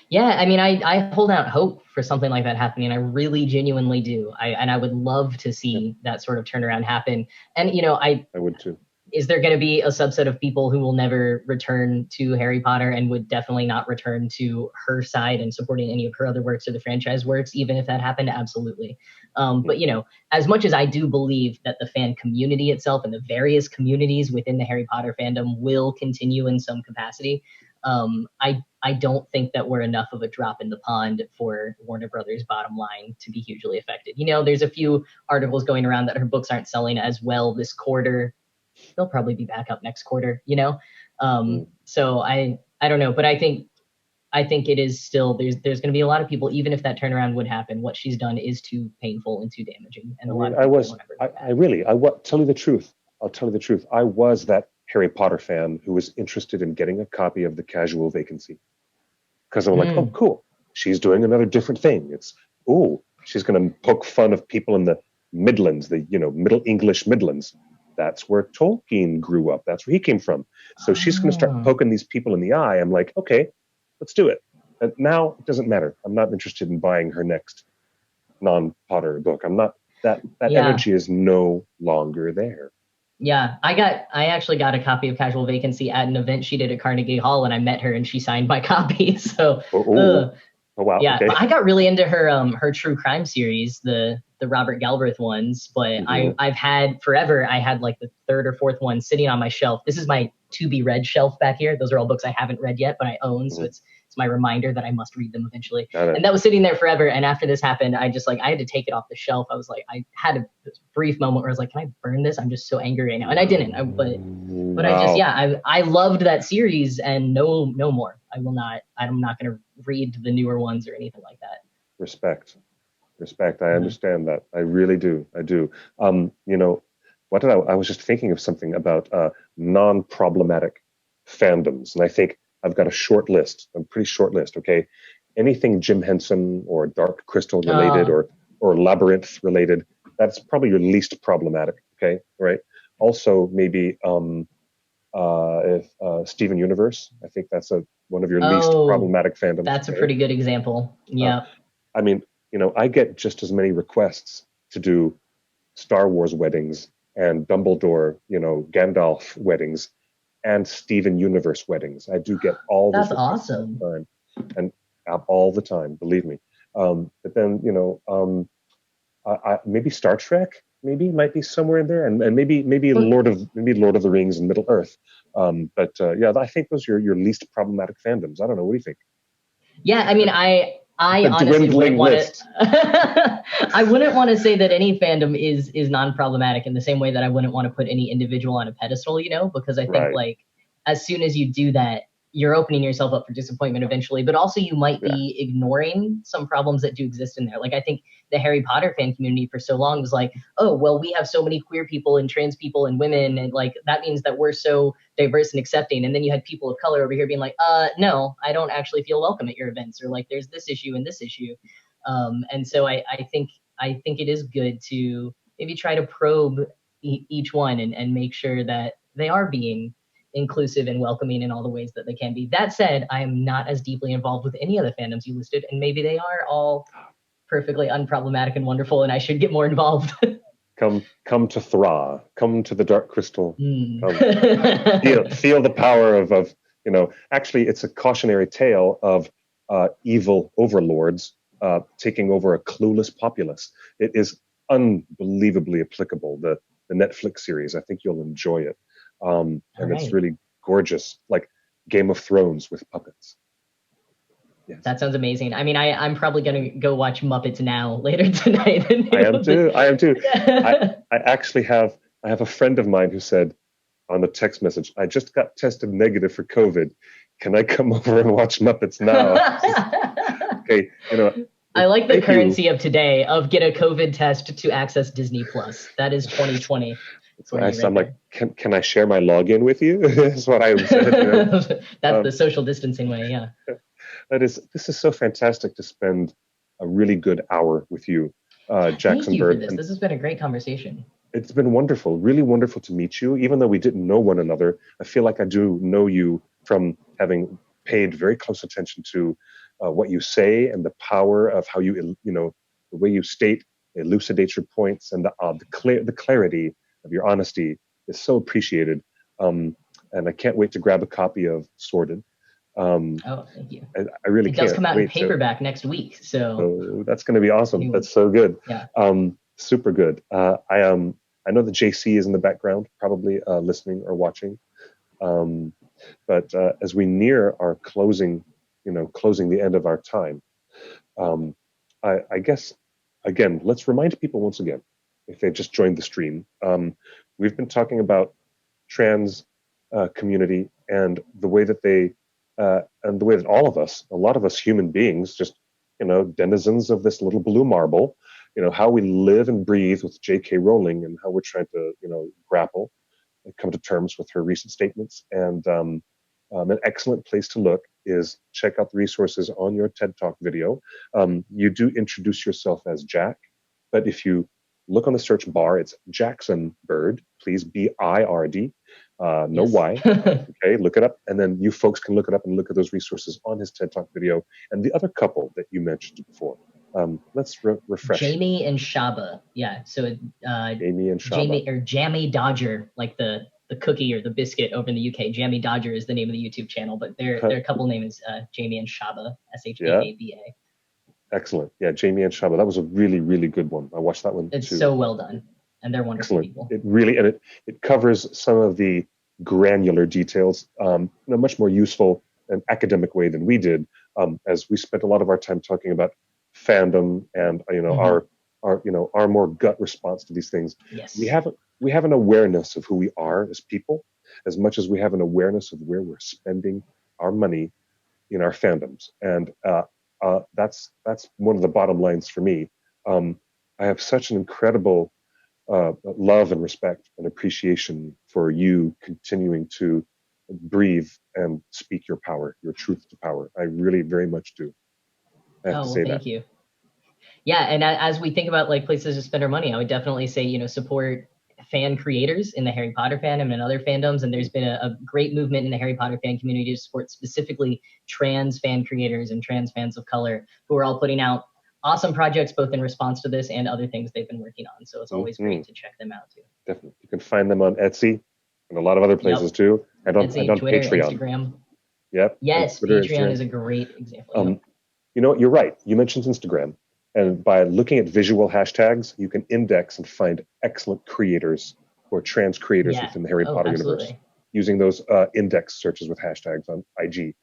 Yeah, I mean, I hold out hope for something like that happening. I really genuinely do. I would love to see that sort of turnaround happen. And, I would too. Is there going to be a subset of people who will never return to Harry Potter and would definitely not return to her side and supporting any of her other works or the franchise works, even if that happened? Absolutely. But, as much as I do believe that the fan community itself and the various communities within the Harry Potter fandom will continue in some capacity, I don't think that we're enough of a drop in the pond for Warner Brothers' bottom line to be hugely affected. There's a few articles going around that her books aren't selling as well this quarter. They'll probably be back up next quarter, So I don't know, but I think it is still there's going to be a lot of people, even if that turnaround would happen. What she's done is too painful and too damaging, and tell you the truth. I'll tell you the truth. I was that Harry Potter fan who was interested in getting a copy of The Casual Vacancy because I'm like, oh, cool, she's doing another different thing. She's going to poke fun of people in the Midlands, the Middle English Midlands. That's where Tolkien grew up. That's where he came from. So she's going to start poking these people in the eye. I'm like, okay, let's do it. And now it doesn't matter. I'm not interested in buying her next non-Potter book. I'm not. That energy is no longer there. Yeah, I actually got a copy of Casual Vacancy at an event she did at Carnegie Hall, and I met her and she signed my copy. So, oh wow, yeah, okay. I got really into her true crime series, the Robert Galbraith ones. But I've had forever. I had like the third or fourth one sitting on my shelf. This is my to be read shelf back here. Those are all books I haven't read yet, but I own. So it's my reminder that I must read them eventually. And that was sitting there forever. And after this happened, I had to take it off the shelf. I was like, I had a brief moment where I was like, can I burn this? I'm just so angry right now. And I didn't. But I loved that series, and no more. I will not. I'm not going to read the newer ones or anything like that. Respect. I understand that. I really do. I do. I was just thinking of something about non-problematic fandoms, and I think I've got a pretty short list, okay? Anything Jim Henson or Dark Crystal related or Labyrinth related, that's probably your least problematic, okay? Right? Also, maybe if Steven Universe. I think that's one of your least problematic fandoms. That's a right? pretty good example. Yeah. I mean, I get just as many requests to do Star Wars weddings and Dumbledore, Gandalf weddings and Steven Universe weddings. I do get all those That's requests awesome. all the time, and all the time, believe me. But then, maybe Star Trek might be somewhere in there, and maybe Lord of the Rings and Middle Earth. But I think those are your least problematic fandoms. I don't know. What do you think? Yeah, I mean, I honestly wouldn't want to. I wouldn't want to say that any fandom is non-problematic in the same way that I wouldn't want to put any individual on a pedestal, because I think like as soon as you do that, you're opening yourself up for disappointment eventually. But also you might be ignoring some problems that do exist in there. Like I think the Harry Potter fan community for so long was like, oh, well, we have so many queer people and trans people and women, and like that means that we're so diverse and accepting. And then you had people of color over here being like, no, I don't actually feel welcome at your events, or like there's this issue and this issue. And so I think it is good to maybe try to probe each one and make sure that they are being inclusive and welcoming in all the ways that they can be. That said, I am not as deeply involved with any of the fandoms you listed, and maybe they are all perfectly unproblematic and wonderful, and I should get more involved. Come to Thra. Come to the Dark Crystal. Feel the power of Actually, it's a cautionary tale of evil overlords taking over a clueless populace. It is unbelievably applicable. The Netflix series. I think you'll enjoy it. And it's really gorgeous, like Game of Thrones with puppets. Yes. That sounds amazing. I mean, I'm probably going to go watch Muppets now later tonight. I am too. I actually have a friend of mine who said on a text message, I just got tested negative for COVID. Can I come over and watch Muppets now? Okay, I like the currency of today of get a COVID test to access Disney Plus. That is 2020. I'm like, can I share my login with you? That's what I said. That's the social distancing way, yeah. This is so fantastic to spend a really good hour with you, Jackson Thank you Bird. for this. This has been a great conversation. It's been wonderful, really wonderful to meet you. Even though we didn't know one another, I feel like I do know you from having paid very close attention to what you say and the power of how you, the way you elucidate your points, and the clarity of your honesty is so appreciated. And I can't wait to grab a copy of Sordid. Thank you. I really it can't. Does come out in paperback next week, so that's going to be awesome. That's so good. Yeah. Super good. I know that JC is in the background, probably listening or watching. But as we near our closing the end of our time, I guess again, let's remind people once again, if they've just joined the stream, we've been talking about trans community and the way that all of us, a lot of us human beings, just denizens of this little blue marble, how we live and breathe with J.K. Rowling and how we're trying to grapple and come to terms with her recent statements. And an excellent place to look is check out the resources on your TED Talk video. You do introduce yourself as Jack, but if you look on the search bar, it's Jackson Bird, please, B-I-R-D, no Y. Okay, look it up, and then you folks can look it up and look at those resources on his TED Talk video. And the other couple that you mentioned before, let's refresh. Jamie and Shaba, yeah. So Jamie and Shaba. Jammy Dodger, like the cookie or the biscuit over in the UK. Jammy Dodger is the name of the YouTube channel, but their couple name is Jamie and Shaba, S-H-A-A-B-A. Excellent. Yeah, Jamie and Shaba. That was a really, really good one. I watched that one It's too. so well done, and they're wonderful Excellent. people. It really, and it covers some of the granular details in a much more useful and academic way than we did, as we spent a lot of our time talking about fandom and our more gut response to these things. Yes. We have an awareness of who we are as people, as much as we have an awareness of where we're spending our money in our fandoms, and that's one of the bottom lines for me. I have such an incredible love and respect and appreciation for you continuing to breathe and speak your power, your truth to power. I really very much do. I have to say thank you. Yeah, and as we think about like places to spend our money, I would definitely say support fan creators in the Harry Potter fandom and other fandoms, and there's been a great movement in the Harry Potter fan community to support specifically trans fan creators and trans fans of color who are all putting out awesome projects both in response to this and other things they've been working on. So it's always great to check them out too. Definitely. You can find them on Etsy and a lot of other places too. And on, Etsy, and on Twitter, Patreon. Instagram. Yep. Yes, Twitter, Patreon Instagram. is a great example. You know, you're right. You mentioned Instagram. And by looking at visual hashtags, you can index and find excellent creators or trans creators within the Harry Potter universe using those index searches with hashtags on IG.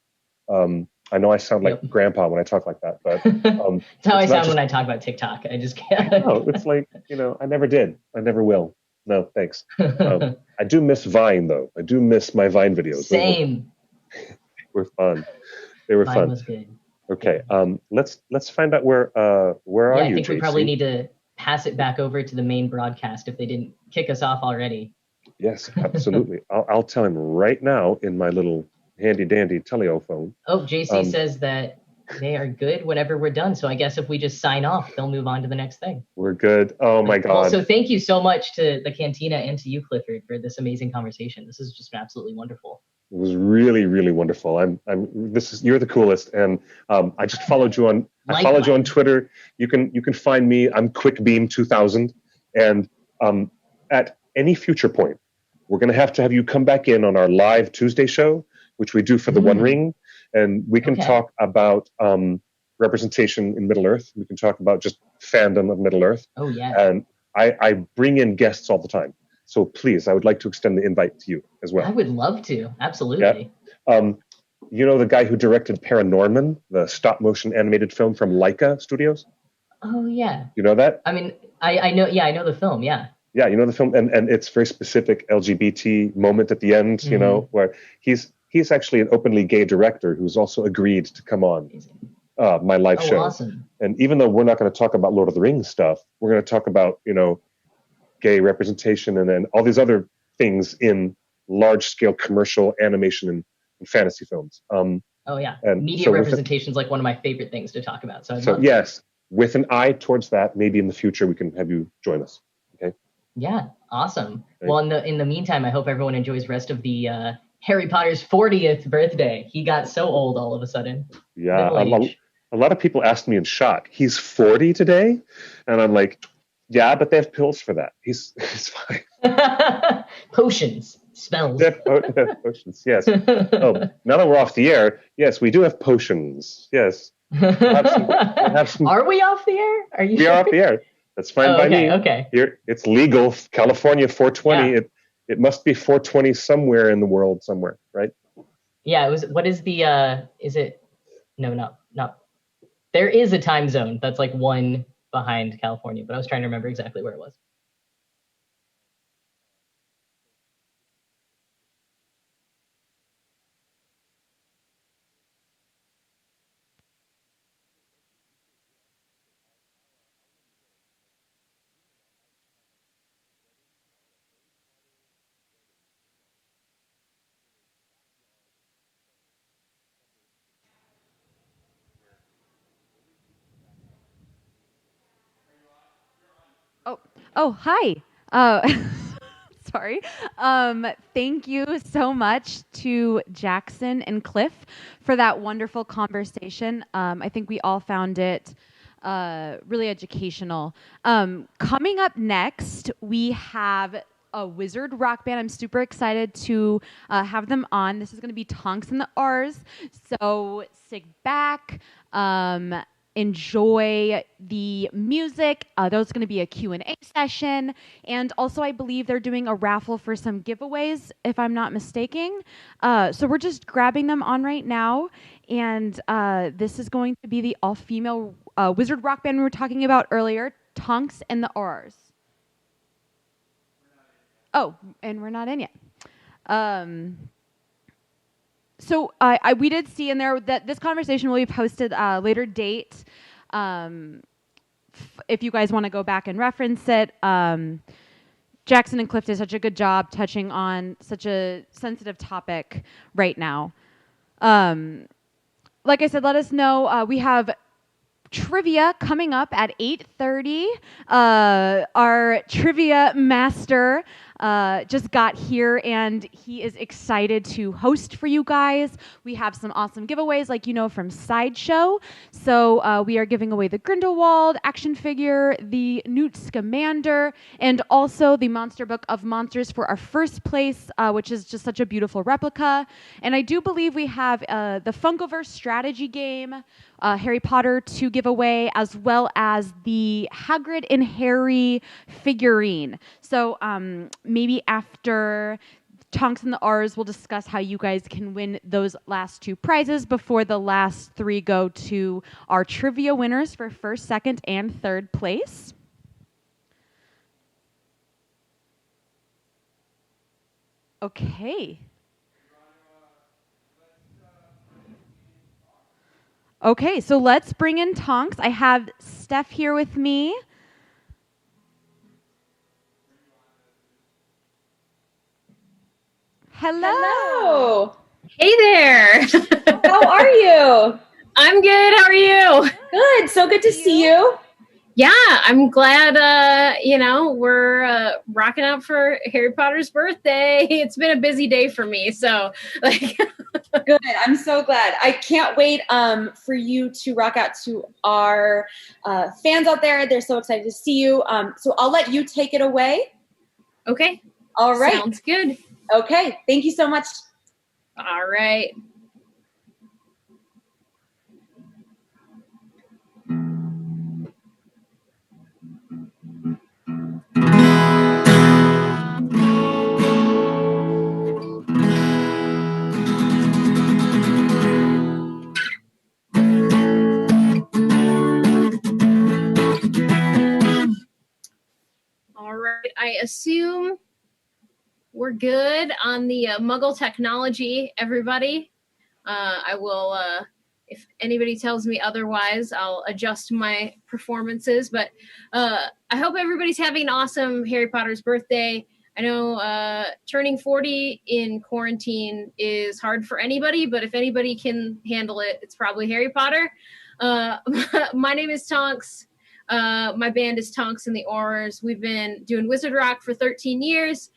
I know I sound like grandpa when I talk like that, but that's how I sound when I talk about TikTok. I just can't. No, it's like, you know, I never did. I never will. No, thanks. I do miss Vine, though. I do miss my Vine videos. Same. They were fun. They were Vine fun. was good. Okay. Let's find out where are you, I think JC? we probably need to pass it back over to the main broadcast if they didn't kick us off already. Yes, absolutely. I'll tell him right now in my little handy dandy telephone. Oh, JC says that they are good whenever we're done. So I guess if we just sign off, they'll move on to the next thing. We're good. Oh my God. Also, thank you so much to the Cantina and to you, Clifford, for this amazing conversation. This has just been absolutely wonderful. It was really, really wonderful. You're the coolest. And I just followed you on, I followed you on Twitter. You can find me. I'm QuickBeam2000. And at any future point, we're going to have you come back in on our live Tuesday show, which we do for the One Ring. And we can talk about representation in Middle Earth. We can talk about just fandom of Middle Earth. Oh, yeah. And I bring in guests all the time. So please, I would like to extend the invite to you as well. I would love to. Absolutely. Yeah. You know the guy who directed Paranorman, the stop motion animated film from Laika Studios? Oh, yeah. You know that? I mean, I know. Yeah, I know the film. Yeah. Yeah, you know the film, and it's very specific LGBT moment at the end. You know, where he's actually an openly gay director who's also agreed to come on my live show. Awesome. And even though we're not going to talk about Lord of the Rings stuff, we're going to talk about, you know, gay representation and then all these other things in large scale commercial animation and fantasy films. Oh yeah, and media so representation is like one of my favorite things to talk about. So yes, with an eye towards that, maybe in the future we can have you join us. Okay. Yeah, awesome. Well, in the meantime, I hope everyone enjoys the rest of the Harry Potter's 40th birthday. He got so old all of a sudden. Yeah, a lot of people asked me in shock. He's 40 today, and I'm like, yeah, but they have pills for that. He's fine. Potions, spells. They have potions. Yes. Oh, now that we're off the air, yes, we do have potions. Yes. We'll have some, Are we off the air? Are you? We are off the air. That's fine by me. Okay. Here, it's legal. California 420. Yeah. It must be 420 somewhere in the world, somewhere, right? Yeah. It was. What is the? Is it? No, not. There is a time zone that's like one behind California, but I was trying to remember exactly where it was. Oh, hi. Sorry. Thank you so much to Jackson and Cliff for that wonderful conversation. I think we all found it really educational. Coming up next, we have a wizard rock band. I'm super excited to have them on. This is going to be Tonks and the R's. So sit back. Enjoy the music. There's going to be a Q&A session. And also, I believe they're doing a raffle for some giveaways, if I'm not mistaken. So we're just grabbing them on right now. And this is going to be the all-female wizard rock band we were talking about earlier, Tonks and the R's. Oh, and we're not in yet. So we did see in there that this conversation will be posted later date. If you guys want to go back and reference it, Jackson and Cliff did such a good job touching on such a sensitive topic right now. Like I said, let us know. We have trivia coming up at 8:30. Our trivia master just got here, and he is excited to host for you guys. We have some awesome giveaways, like you know, from Sideshow. So we are giving away the Grindelwald action figure, the Newt Scamander, and also the Monster Book of Monsters for our first place, which is just such a beautiful replica. And I do believe we have the Funkoverse strategy game, Harry Potter to give away, as well as the Hagrid and Harry figurine. So maybe after Tonks and the R's, we'll discuss how you guys can win those last 2 prizes before the last 3 go to our trivia winners for first, second, and third place. Okay. Okay, so let's bring in Tonks. I have Steph here with me. Hello. Hey there. How are you? I'm good. How are you? Good. So good to see you. Yeah, I'm glad, we're rocking out for Harry Potter's birthday. It's been a busy day for me, so Good. I'm so glad. I can't wait for you to rock out to our fans out there. They're so excited to see you. So I'll let you take it away. Okay. All right. Sounds good. Okay. Thank you so much. All right. All right. I assume we're good on the Muggle technology, everybody. I will, if anybody tells me otherwise, I'll adjust my performances. But I hope everybody's having an awesome Harry Potter's birthday. I know turning 40 in quarantine is hard for anybody, but if anybody can handle it, it's probably Harry Potter. My name is Tonks. My band is Tonks and the Aurors. We've been doing Wizard Rock for 13 years.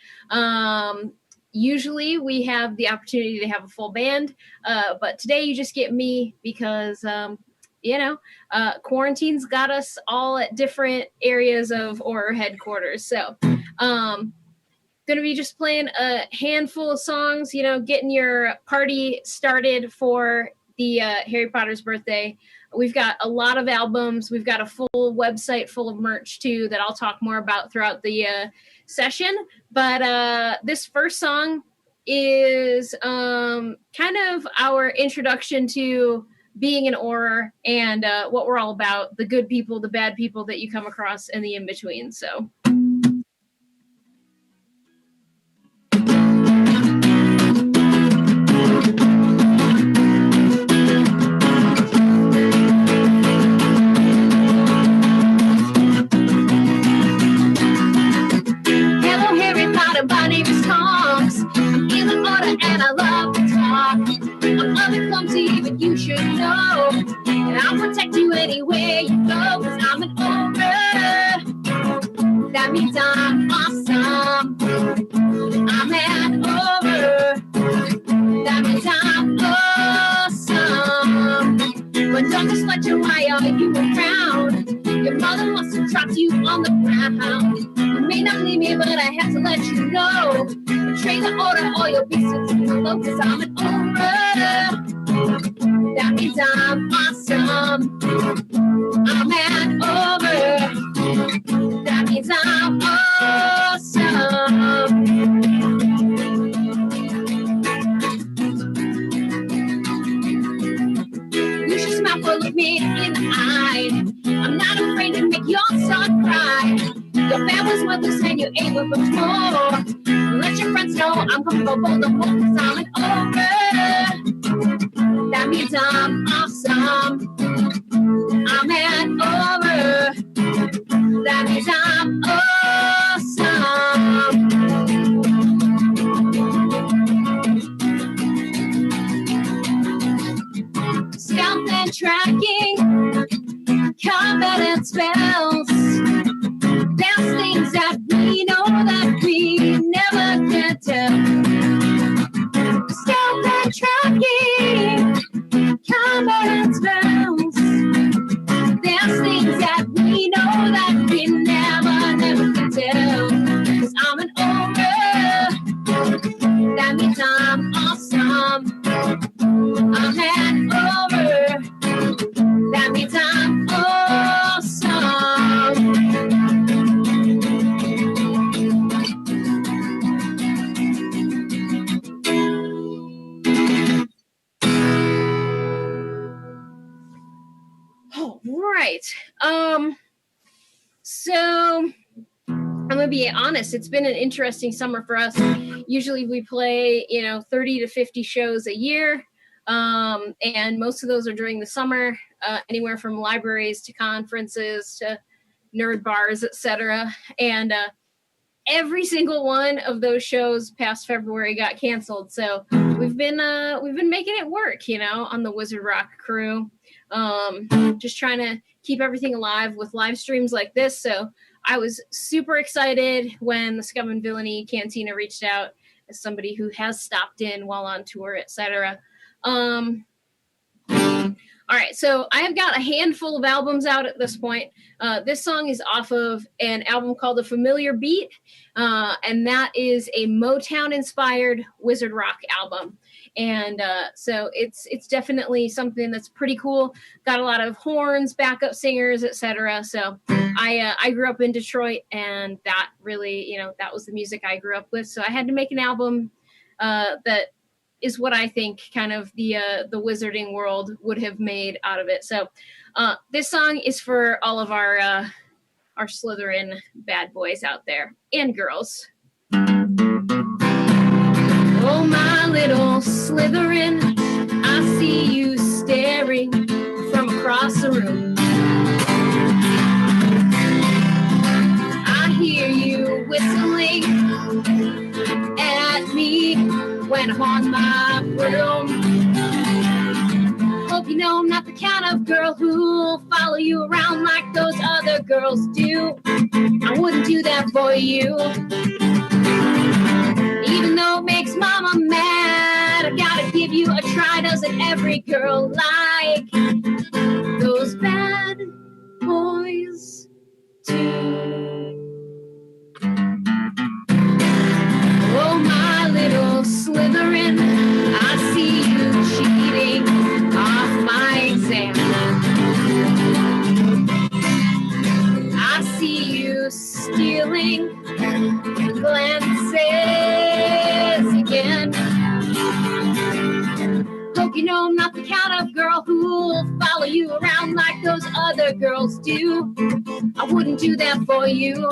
Usually we have the opportunity to have a full band, but today you just get me because, quarantine's got us all at different areas of Auror headquarters. So going to be just playing a handful of songs, getting your party started for the Harry Potter's birthday. We've got a lot of albums. We've got a full website full of merch, too, that I'll talk more about throughout the session. But this first song is kind of our introduction to being an Auror and what we're all about, the good people, the bad people that you come across, and the in-between. So... My name is Tonks. I'm in the order and I love to talk. I'm clumsy, but you should know. And I'll protect you anywhere you go, cause I'm an Auror. That means I'm awesome. I'm an Auror. That means I'm awesome. But don't just let your eye on you around. Your mother must have dropped you on the ground. You may not believe me, but I have to let you know. Betray the order or you'll be sent to below, cause I'm an Auror. That means I'm awesome. I'm an Auror. That means I'm awesome. You should smile for look me in the eye. I'm not afraid to make your son cry. Your family's worthless and you ain't worth much more. Let your friends know I'm comfortable bold and bold, cause I'm an Auror. That means I'm awesome. I'm an Auror. That means I'm awesome. Stealth and tracking. and spells. There's things that we know that we never can tell. Stealth and tracking, combat and spells. There's things that we know that we never can tell. 'Cause I'm an ogre, that means I'm awesome. I'm an ogre, that means I'm awesome. All right. So I'm gonna be honest, it's been an interesting summer for us. Usually we play, 30 to 50 shows a year. And most of those are during the summer, anywhere from libraries to conferences to nerd bars, etc. And every single one of those shows past February got canceled. So we've been making it work, on the Wizard Rock crew. Just trying to keep everything alive with live streams like this. So I was super excited when the Scum and Villainy Cantina reached out as somebody who has stopped in while on tour, etc. All right, so I have got a handful of albums out at this point. This song is off of an album called A Familiar Beat, and that is a Motown-inspired Wizard Rock album. And so it's definitely something that's pretty cool. Got a lot of horns, backup singers, etc. So I grew up in Detroit, and that really, that was the music I grew up with. So I had to make an album that is what I think kind of the wizarding world would have made out of it. So this song is for all of our Slytherin bad boys out there and girls. Oh, my little Slytherin, I see you staring from across the room. I hear you whistling at me when I'm on my broom. Hope you know I'm not the kind of girl who'll follow you around like those other girls do. I wouldn't do that for you. Even though it makes mama mad, I gotta give you a try. Doesn't every girl like those bad boys too? Oh, my little Slytherin, I see you cheating off my exam. I see you stealing glances again. Hope you know I'm not the kind of girl who'll follow you around like those other girls do. I wouldn't do that for you.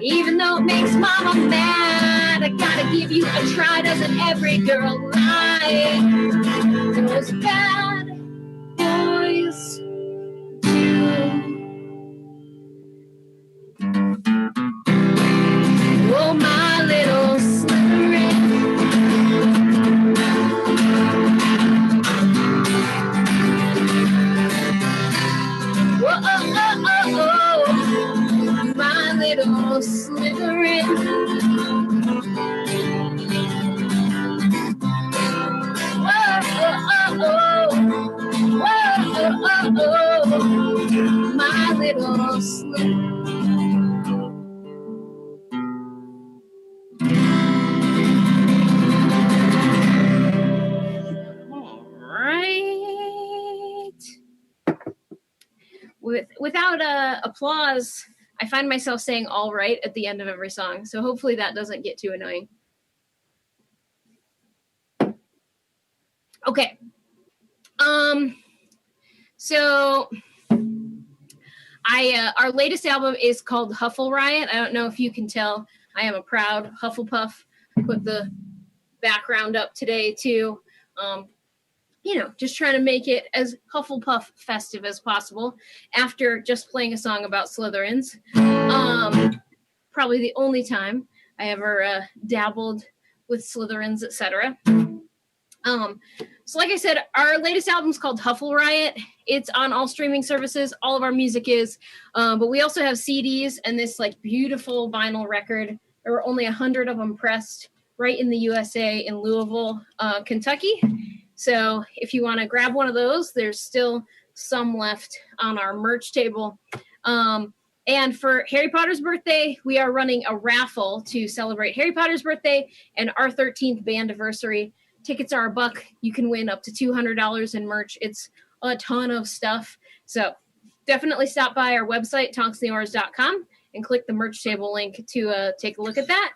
Even though it makes mama mad, I gotta give you a try. Doesn't every girl like those bad boys too? Oh, my little Slytherin. Whoa, oh, oh, oh, oh. My little Slytherin. Whoa, oh, oh, oh. Whoa, oh, oh, oh. My little Slytherin. Without applause, I find myself saying all right at the end of every song. So hopefully that doesn't get too annoying. Okay. So our latest album is called Huffle Riot. I don't know if you can tell. I am a proud Hufflepuff. Put the background up today too. Just trying to make it as Hufflepuff festive as possible after just playing a song about Slytherins. Probably the only time I ever dabbled with Slytherins, etc. So like I said, our latest album is called Huffle Riot. It's on all streaming services. All of our music is. But we also have CDs and this like beautiful vinyl record. There were only 100 of them pressed right in the USA in Louisville, Kentucky. So if you want to grab one of those, there's still some left on our merch table. And for Harry Potter's birthday, we are running a raffle to celebrate Harry Potter's birthday and our 13th bandiversary. Tickets are $1. You can win up to $200 in merch. It's a ton of stuff. So definitely stop by our website, tonkstheoars.com, and click the merch table link to take a look at that.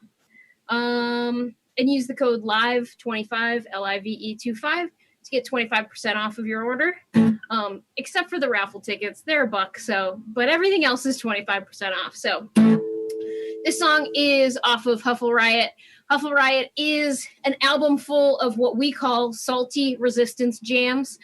And use the code LIVE25, LIVE25, to get 25% off of your order. Except for the raffle tickets. They're $1, so, but everything else is 25% off. So this song is off of Huffle Riot. Huffle Riot is an album full of what we call salty resistance jams.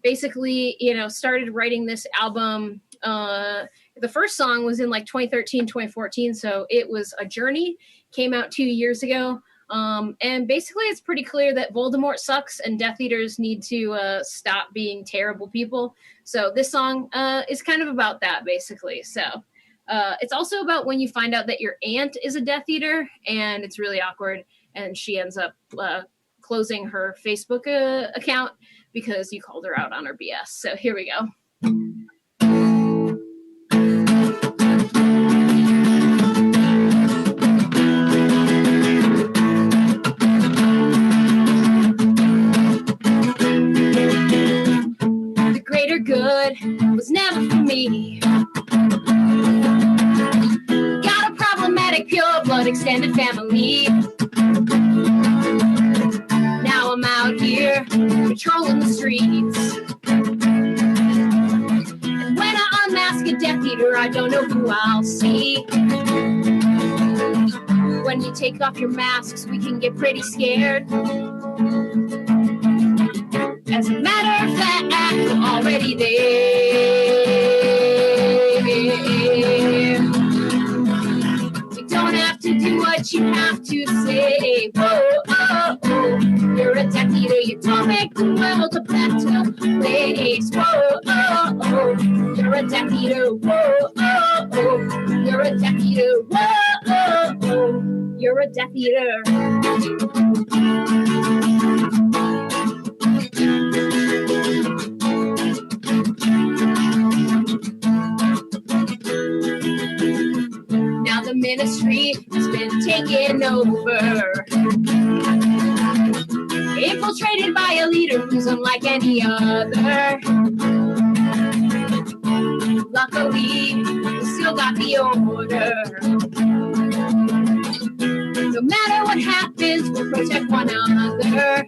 Basically, started writing this album. The first song was in like 2013, 2014. So it was a journey, came out 2 years ago. And basically it's pretty clear that Voldemort sucks and Death Eaters need to stop being terrible people. So this song is kind of about that, basically. So it's also about when you find out that your aunt is a Death Eater, and it's really awkward, and she ends up closing her Facebook account because you called her out on her BS. So here we go. The greater good was never for me. Got a problematic pure blood extended family. Now I'm out here patrolling the streets. And when I unmask a Death Eater, I don't know who I'll see. When you take off your masks, we can get pretty scared. As a matter of fact, we're already there. You don't have to do what you have to say. Whoa, oh, oh. You're a Death Eater, you don't make the world a better place. Whoa, oh, oh. You're a Death Eater, whoa, oh, oh. You're a Death Eater, whoa, oh, oh. You're a Death Eater. Now the ministry has been taken over, infiltrated by a leader who's unlike any other. Luckily, we still got the order. No matter what happens, we'll protect one another.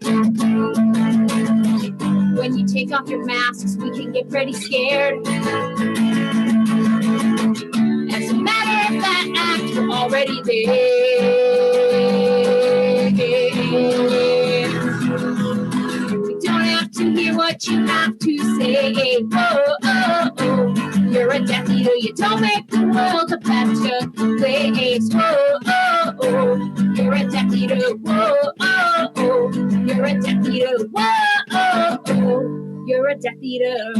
When you take off your masks, we can get pretty scared. As a matter of fact, we're already there. We don't have to hear what you have to say. Oh, oh, oh. You're a Death Eater, you don't make the world a better place. Oh, oh, oh. You're a Death Eater, whoa, oh, oh. You're a Death Eater, whoa, oh, oh. You're a Death Eater.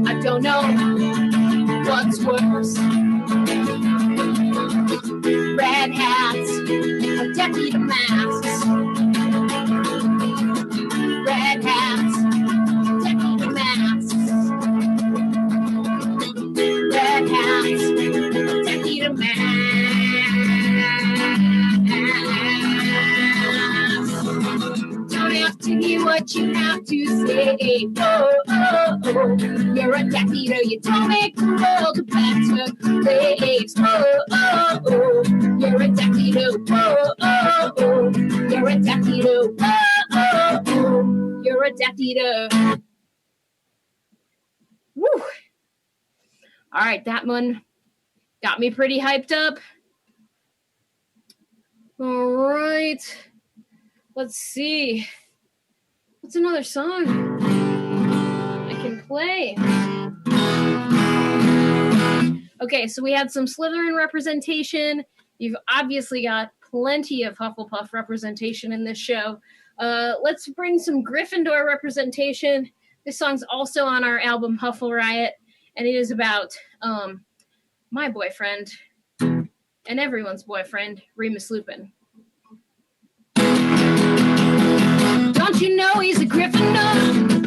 I don't know what's worse, red hats or Death Eater masks. Red hats, Death Eater masks. Red hats, Death Eater masks. Don't have to hear what you have to say. Oh, oh, oh. You're a Death Eater, you don't make the world a better place. Oh, oh, oh. You're a Death Eater, oh, oh, oh. You're a Death Eater, oh, oh, oh. You're a Death Eater. Woo! All right, that one got me pretty hyped up. All right. Let's see. What's another song I can play. Okay, so we had some Slytherin representation. You've obviously got plenty of Hufflepuff representation in this show. Let's bring some Gryffindor representation. This song's also on our album Huffle Riot, and it is about my boyfriend and everyone's boyfriend, Remus Lupin. Don't you know he's a Gryffindor?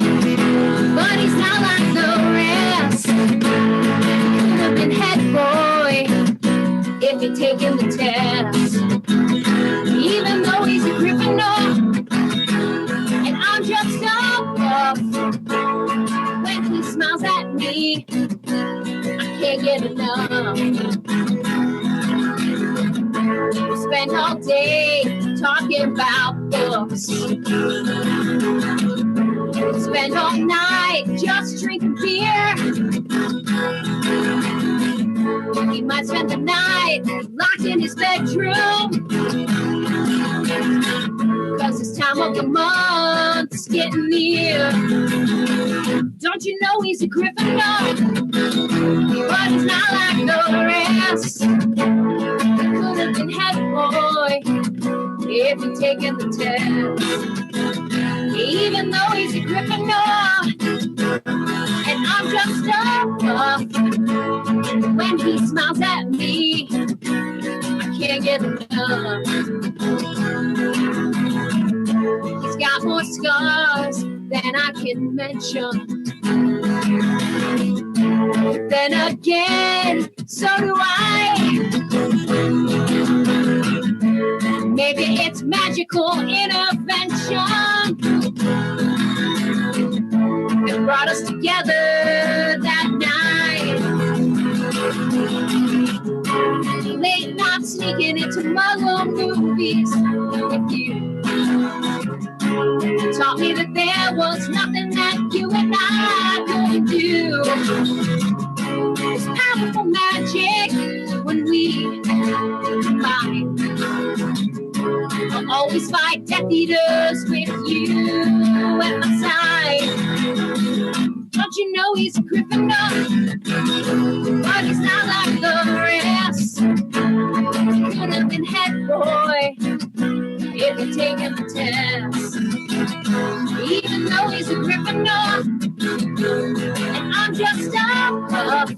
But he's not like the rest. Could have been head boy if he'd taken the test. Even though he's a Gryffindor, and I'm just a buff. When he smiles at me, I can't get enough. We spend all day talking about books. We spend all night just drinking beer. He might spend the night locked in his bedroom, 'cause his time of the month is getting near. Don't you know he's a Gryffindor? But he's not like the rest. He could have been head boy if he'd taken the test. Even though he's a Gryffindor, and I'm just a buff. When he smiles at me, I can't get enough. He's got more scars than I can mention. Then again, so do I. Maybe it's magical intervention that brought us together that night. Late night sneaking into Muggle movies with you. Taught me that there was nothing that you and I couldn't do. It's powerful magic when we combine. I'll always fight Death Eaters with you at my side. Don't you know he's a Gryffindor? But he's not like the rest. He could have been head boy if he'd taken the test. Even though he's a Gryffindor, and I'm just a puff.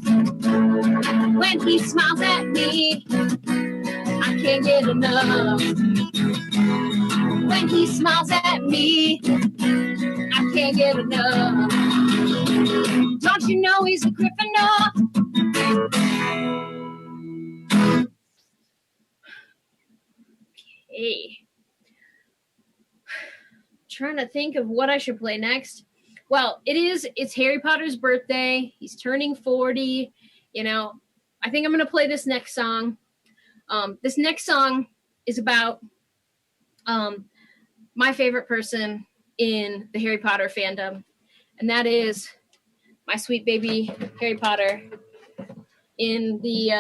When he smiles at me, I can't get enough. When he smiles at me, I can't get enough. Don't you know he's a Gryffindor? Okay. Trying to think of what I should play next. Well, it's Harry Potter's birthday. He's turning 40. You know, I think I'm going to play this next song. This next song is about my favorite person in the Harry Potter fandom, and that is my sweet baby Harry Potter in the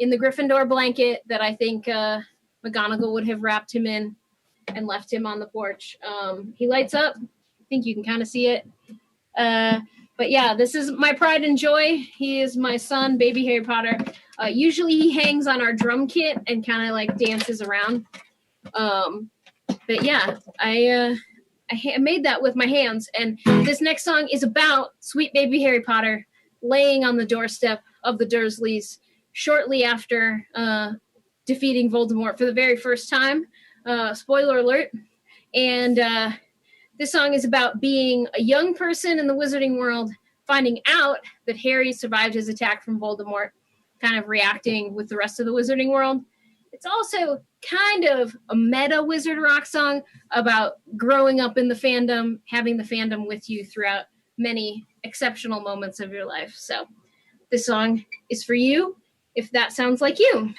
Gryffindor blanket that I think McGonagall would have wrapped him in and left him on the porch. He lights up. I think you can kind of see it. But yeah, this is my pride and joy. He is my son, baby Harry Potter. Usually he hangs on our drum kit and kind of like dances around. But yeah, I made that with my hands. And this next song is about sweet baby Harry Potter laying on the doorstep of the Dursleys shortly after defeating Voldemort for the very first time. Spoiler alert. And this song is about being a young person in the wizarding world, finding out that Harry survived his attack from Voldemort, kind of reacting with the rest of the wizarding world. It's also kind of a meta wizard rock song about growing up in the fandom, having the fandom with you throughout many exceptional moments of your life. So this song is for you, if that sounds like you.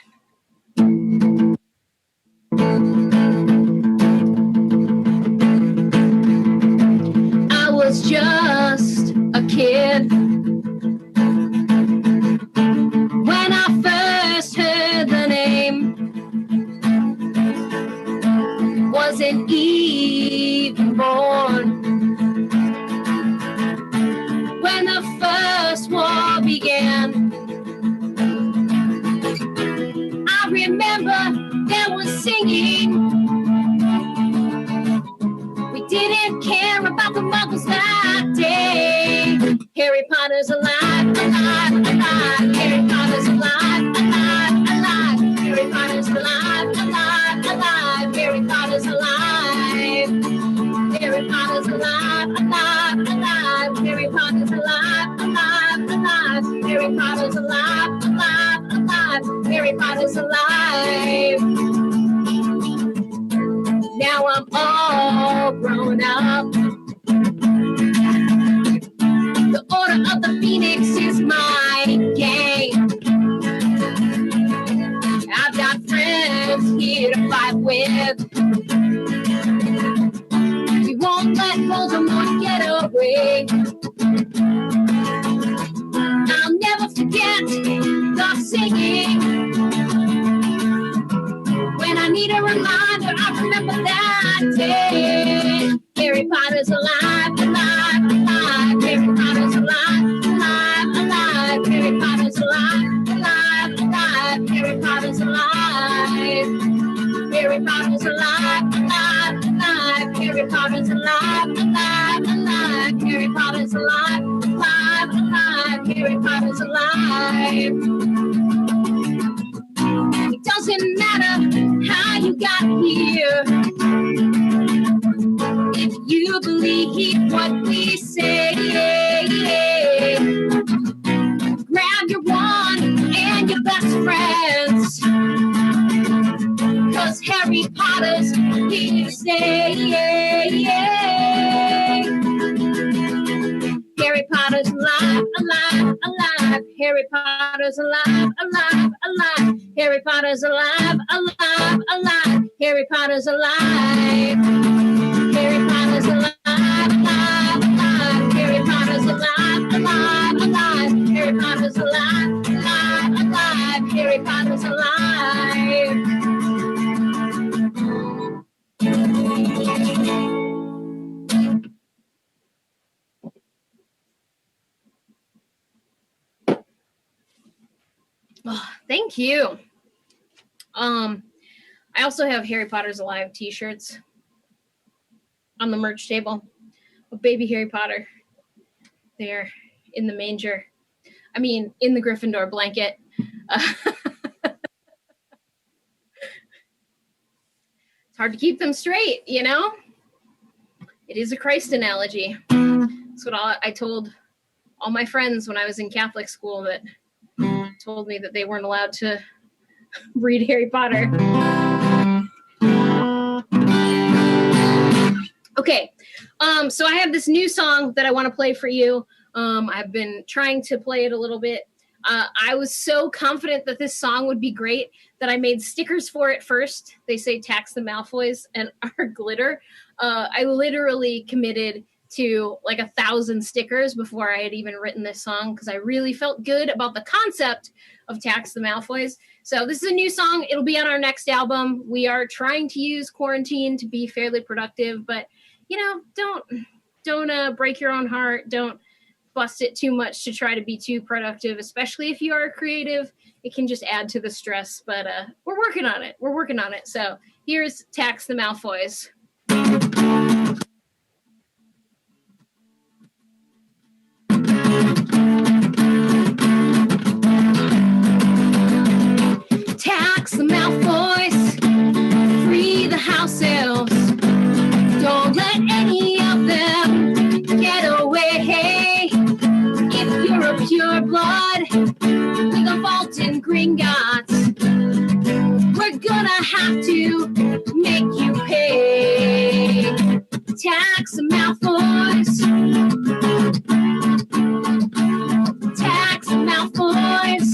I was just a kid when I first heard the name. Wasn't even born. remember there was singing. We didn't care about the muggles that day. Harry Potter's alive, alive, alive. Harry Potter's alive, alive, alive. Harry Potter's alive, alive, alive. Harry Potter's alive. Harry Potter's alive, alive, alive. Harry Potter's alive, alive, alive. Harry Potter's alive, alive, alive. Harry Potter's alive. Now I'm all grown up. The Order of the Phoenix is my game. I've got friends here to fight with. We won't let Voldemort get away. I'll never forget the singing. When I need a reminder, I remember that day. Harry Potter's alive, alive, alive. Harry Potter's alive, alive, alive. Harry Potter's alive, alive, alive. Harry Potter's alive. Harry Potter's alive, alive, alive. Harry Potter's alive, alive, alive. Harry Potter's alive, alive, alive. Harry Potter's alive. It doesn't matter how you got here. If you believe what we say, grab your wand and your best friends, 'cause Harry Potter's here to stay. Harry Potter's alive, alive, alive. Harry Potter's alive, alive, alive. Harry Potter's alive, alive, alive. Harry Potter's alive. Harry Potter's alive, alive, alive. Harry Potter's alive, alive, alive. Harry Potter's alive, alive, alive. Harry Potter's alive. Oh, thank you. I also have Harry Potter's Alive t-shirts on the merch table of baby Harry Potter there in the manger. I mean, in the Gryffindor blanket. It's hard to keep them straight, you know? It is a Christ analogy. That's what I told all my friends when I was in Catholic school that told me that they weren't allowed to read Harry Potter. Okay, so I have this new song that I want to play for you. I've been trying to play it a little bit. I was so confident that this song would be great that I made stickers for it first. They say tax the Malfoys and are glitter. I literally committed to like 1,000 stickers before I had even written this song because I really felt good about the concept of Tax the Malfoys. So this is a new song. It'll be on our next album. We are trying to use quarantine to be fairly productive, but you know, don't break your own heart. Don't bust it too much to try to be too productive, especially if you are creative. It can just add to the stress, but we're working on it. We're working on it. So here's Tax the Malfoys. Tax the Malfoys, free the house elves. Don't let any of them get away. If you're a pure blood with a vault in Gringotts, we're gonna have to make you pay. Tax the Malfoys. Tax the Malfoys.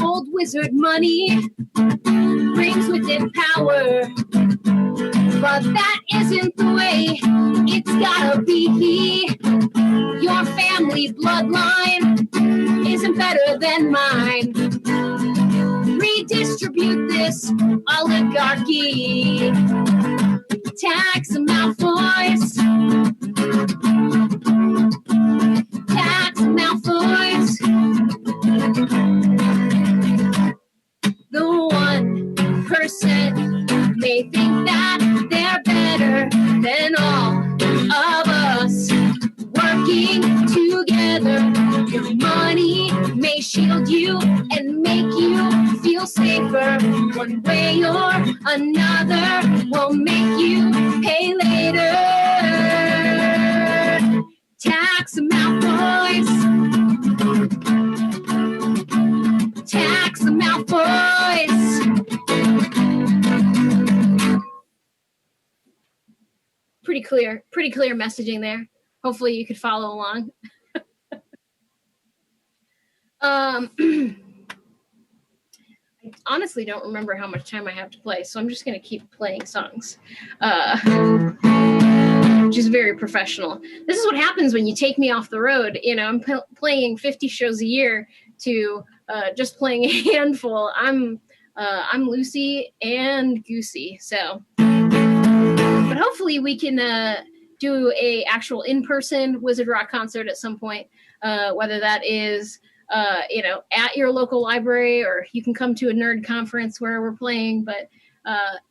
Old wizard money brings with it power, but that isn't the way it's gotta be. Your family bloodline isn't better than mine. Redistribute this oligarchy. Tax the Malfoys. Tax the Malfoys. shield you and make you feel safer. One way or another, we'll make you pay later. Tax them out, boys. Tax them out, boys. Pretty clear messaging there. Hopefully you could follow along. I honestly don't remember how much time I have to play, so I'm just going to keep playing songs, which is very professional. This is what happens when you take me off the road. You know, I'm playing 50 shows a year to just playing a handful. I'm loosey and goosey, so. But hopefully we can do a actual in-person Wizard Rock concert at some point, whether that is at your local library, or you can come to a nerd conference where we're playing. But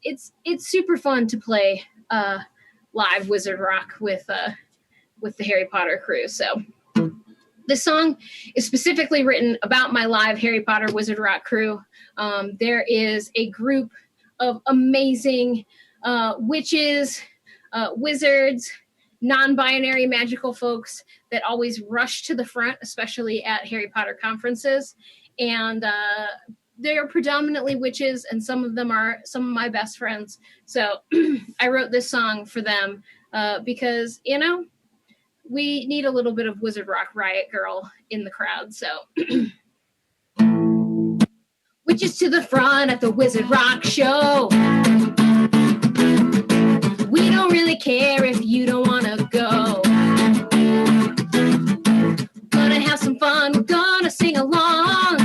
it's super fun to play live Wizard Rock with the Harry Potter crew. So this song is specifically written about my live Harry Potter Wizard Rock crew. There is a group of amazing witches, wizards, non-binary magical folks that always rush to the front, especially at Harry Potter conferences. And they are predominantly witches, and some of them are some of my best friends. So I wrote this song for them because, you know, we need a little bit of Wizard Rock Riot Girl in the crowd. So witches to the front at the Wizard Rock show. We don't really care if you don't want to go. Gonna have some fun, we're gonna sing along.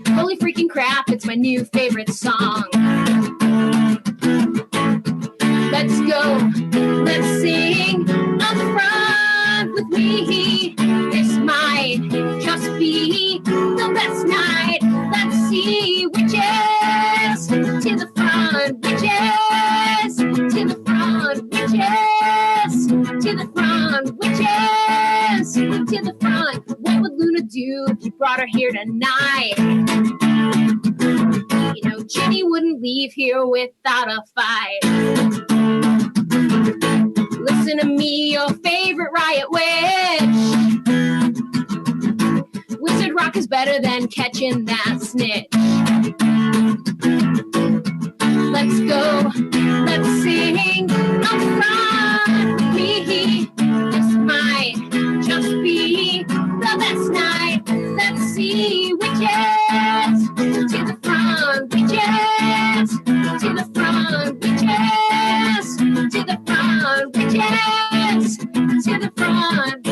Holy freaking crap, it's my new favorite song. Let's go, let's sing on the front with me. This might just be the best night. Let's see witches to the front, witches to the front, witches to the front, witches to the front. What would Luna do if you brought her here tonight? You know, Ginny wouldn't leave here without a fight. Listen to me, your favorite riot witch. Wizard Rock is better than catching that snitch. Let's go, let's sing on the front with me. This might just be the best night. Let's see witches to the front, witches to the front, witches to the front, witches to the front.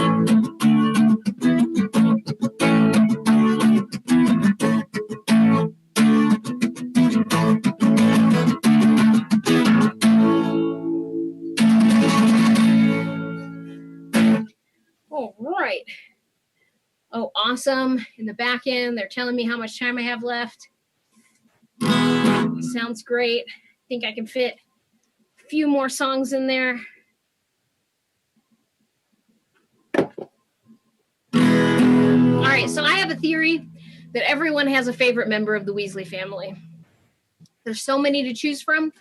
All right. Oh, awesome. In the back end, they're telling me how much time I have left. Sounds great. I think I can fit a few more songs in there. All right, so I have a theory that everyone has a favorite member of the Weasley family. There's so many to choose from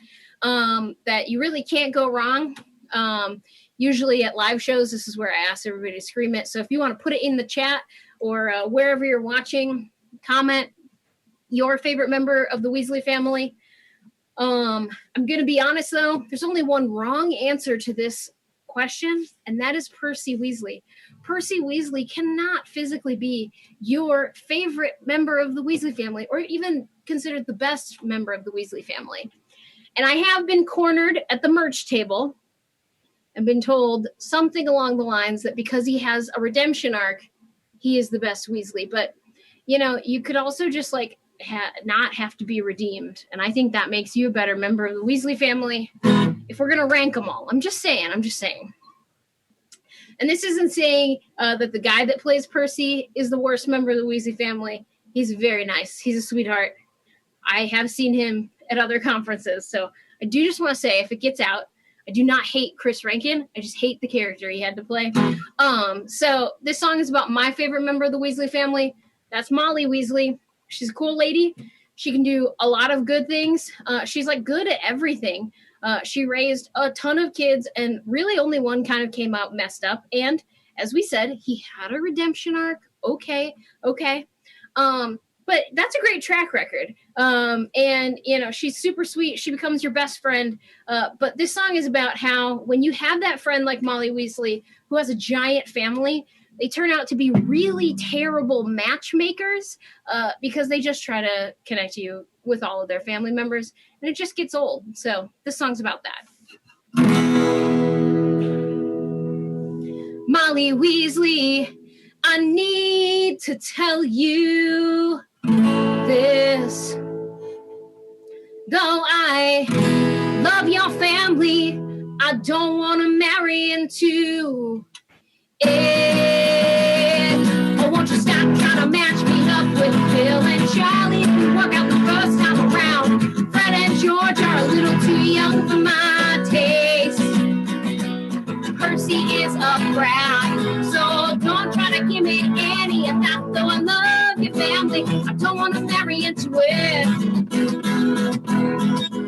that you really can't go wrong. Usually at live shows, this is where I ask everybody to scream it. So if you want to put it in the chat or wherever you're watching, comment your favorite member of the Weasley family. I'm going to be honest, though. There's only one wrong answer to this question, and that is Percy Weasley. Percy Weasley cannot physically be your favorite member of the Weasley family, or even considered the best member of the Weasley family. And I have been cornered at the merch table and been told something along the lines that because he has a redemption arc, he is the best Weasley. But, you know, you could also just like not have to be redeemed. And I think that makes you a better member of the Weasley family if we're going to rank them all. I'm just saying. And this isn't saying that the guy that plays Percy is the worst member of the Weasley family. He's very nice. He's a sweetheart. I have seen him at other conferences. So I do just want to say, if it gets out, I do not hate Chris Rankin. I just hate the character he had to play. So this song is about my favorite member of the Weasley family. That's Molly Weasley. She's a cool lady. She can do a lot of good things. She's like good at everything. She raised a ton of kids, and really only one kind of came out messed up. And as we said, he had a redemption arc. Okay. But that's a great track record. And, you know, she's super sweet. She becomes your best friend. But this song is about how when you have that friend like Molly Weasley, who has a giant family, they turn out to be really terrible matchmakers because they just try to connect you with all of their family members. And it just gets old. So this song's about that. Molly Weasley, I need to tell you this. Though I love your family, I don't want to marry into it. Oh, won't you stop trying to match me up with Bill and Charlie? Work out the first time around. Fred and George are a little too young for my taste. Percy is a brat, so don't try to give me any of that. Though I love your family, I don't want to marry into it.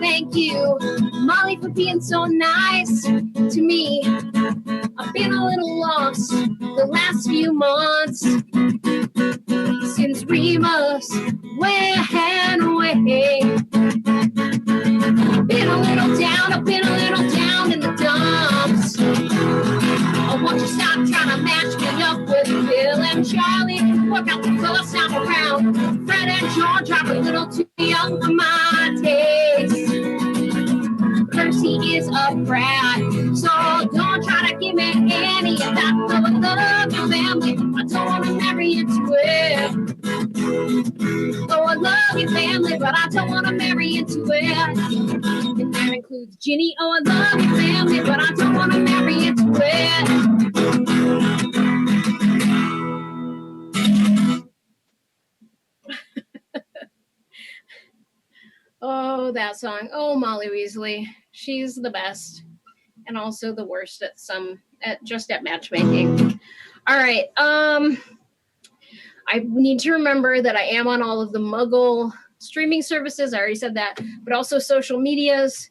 Thank you, Molly, for being so nice to me. I've been a little lost the last few months since Remus went away. Been a little down, I've been a little down in the dumps. Oh, won't you stop trying to match me up with Bill and Charlie? Work out the first time around. Fred and George are a little too young for my taste. Percy is a brat, so don't try to give me any of that. Though I love your family, I don't want to marry into it. Oh, I love your family, but I don't want to marry into it. And that includes Ginny. Oh, I love your family, but I don't want to marry into it. Oh, that song. Oh, Molly Weasley. She's the best and also the worst at matchmaking. All right. I need to remember that I am on all of the Muggle streaming services. I already said that, but also social medias.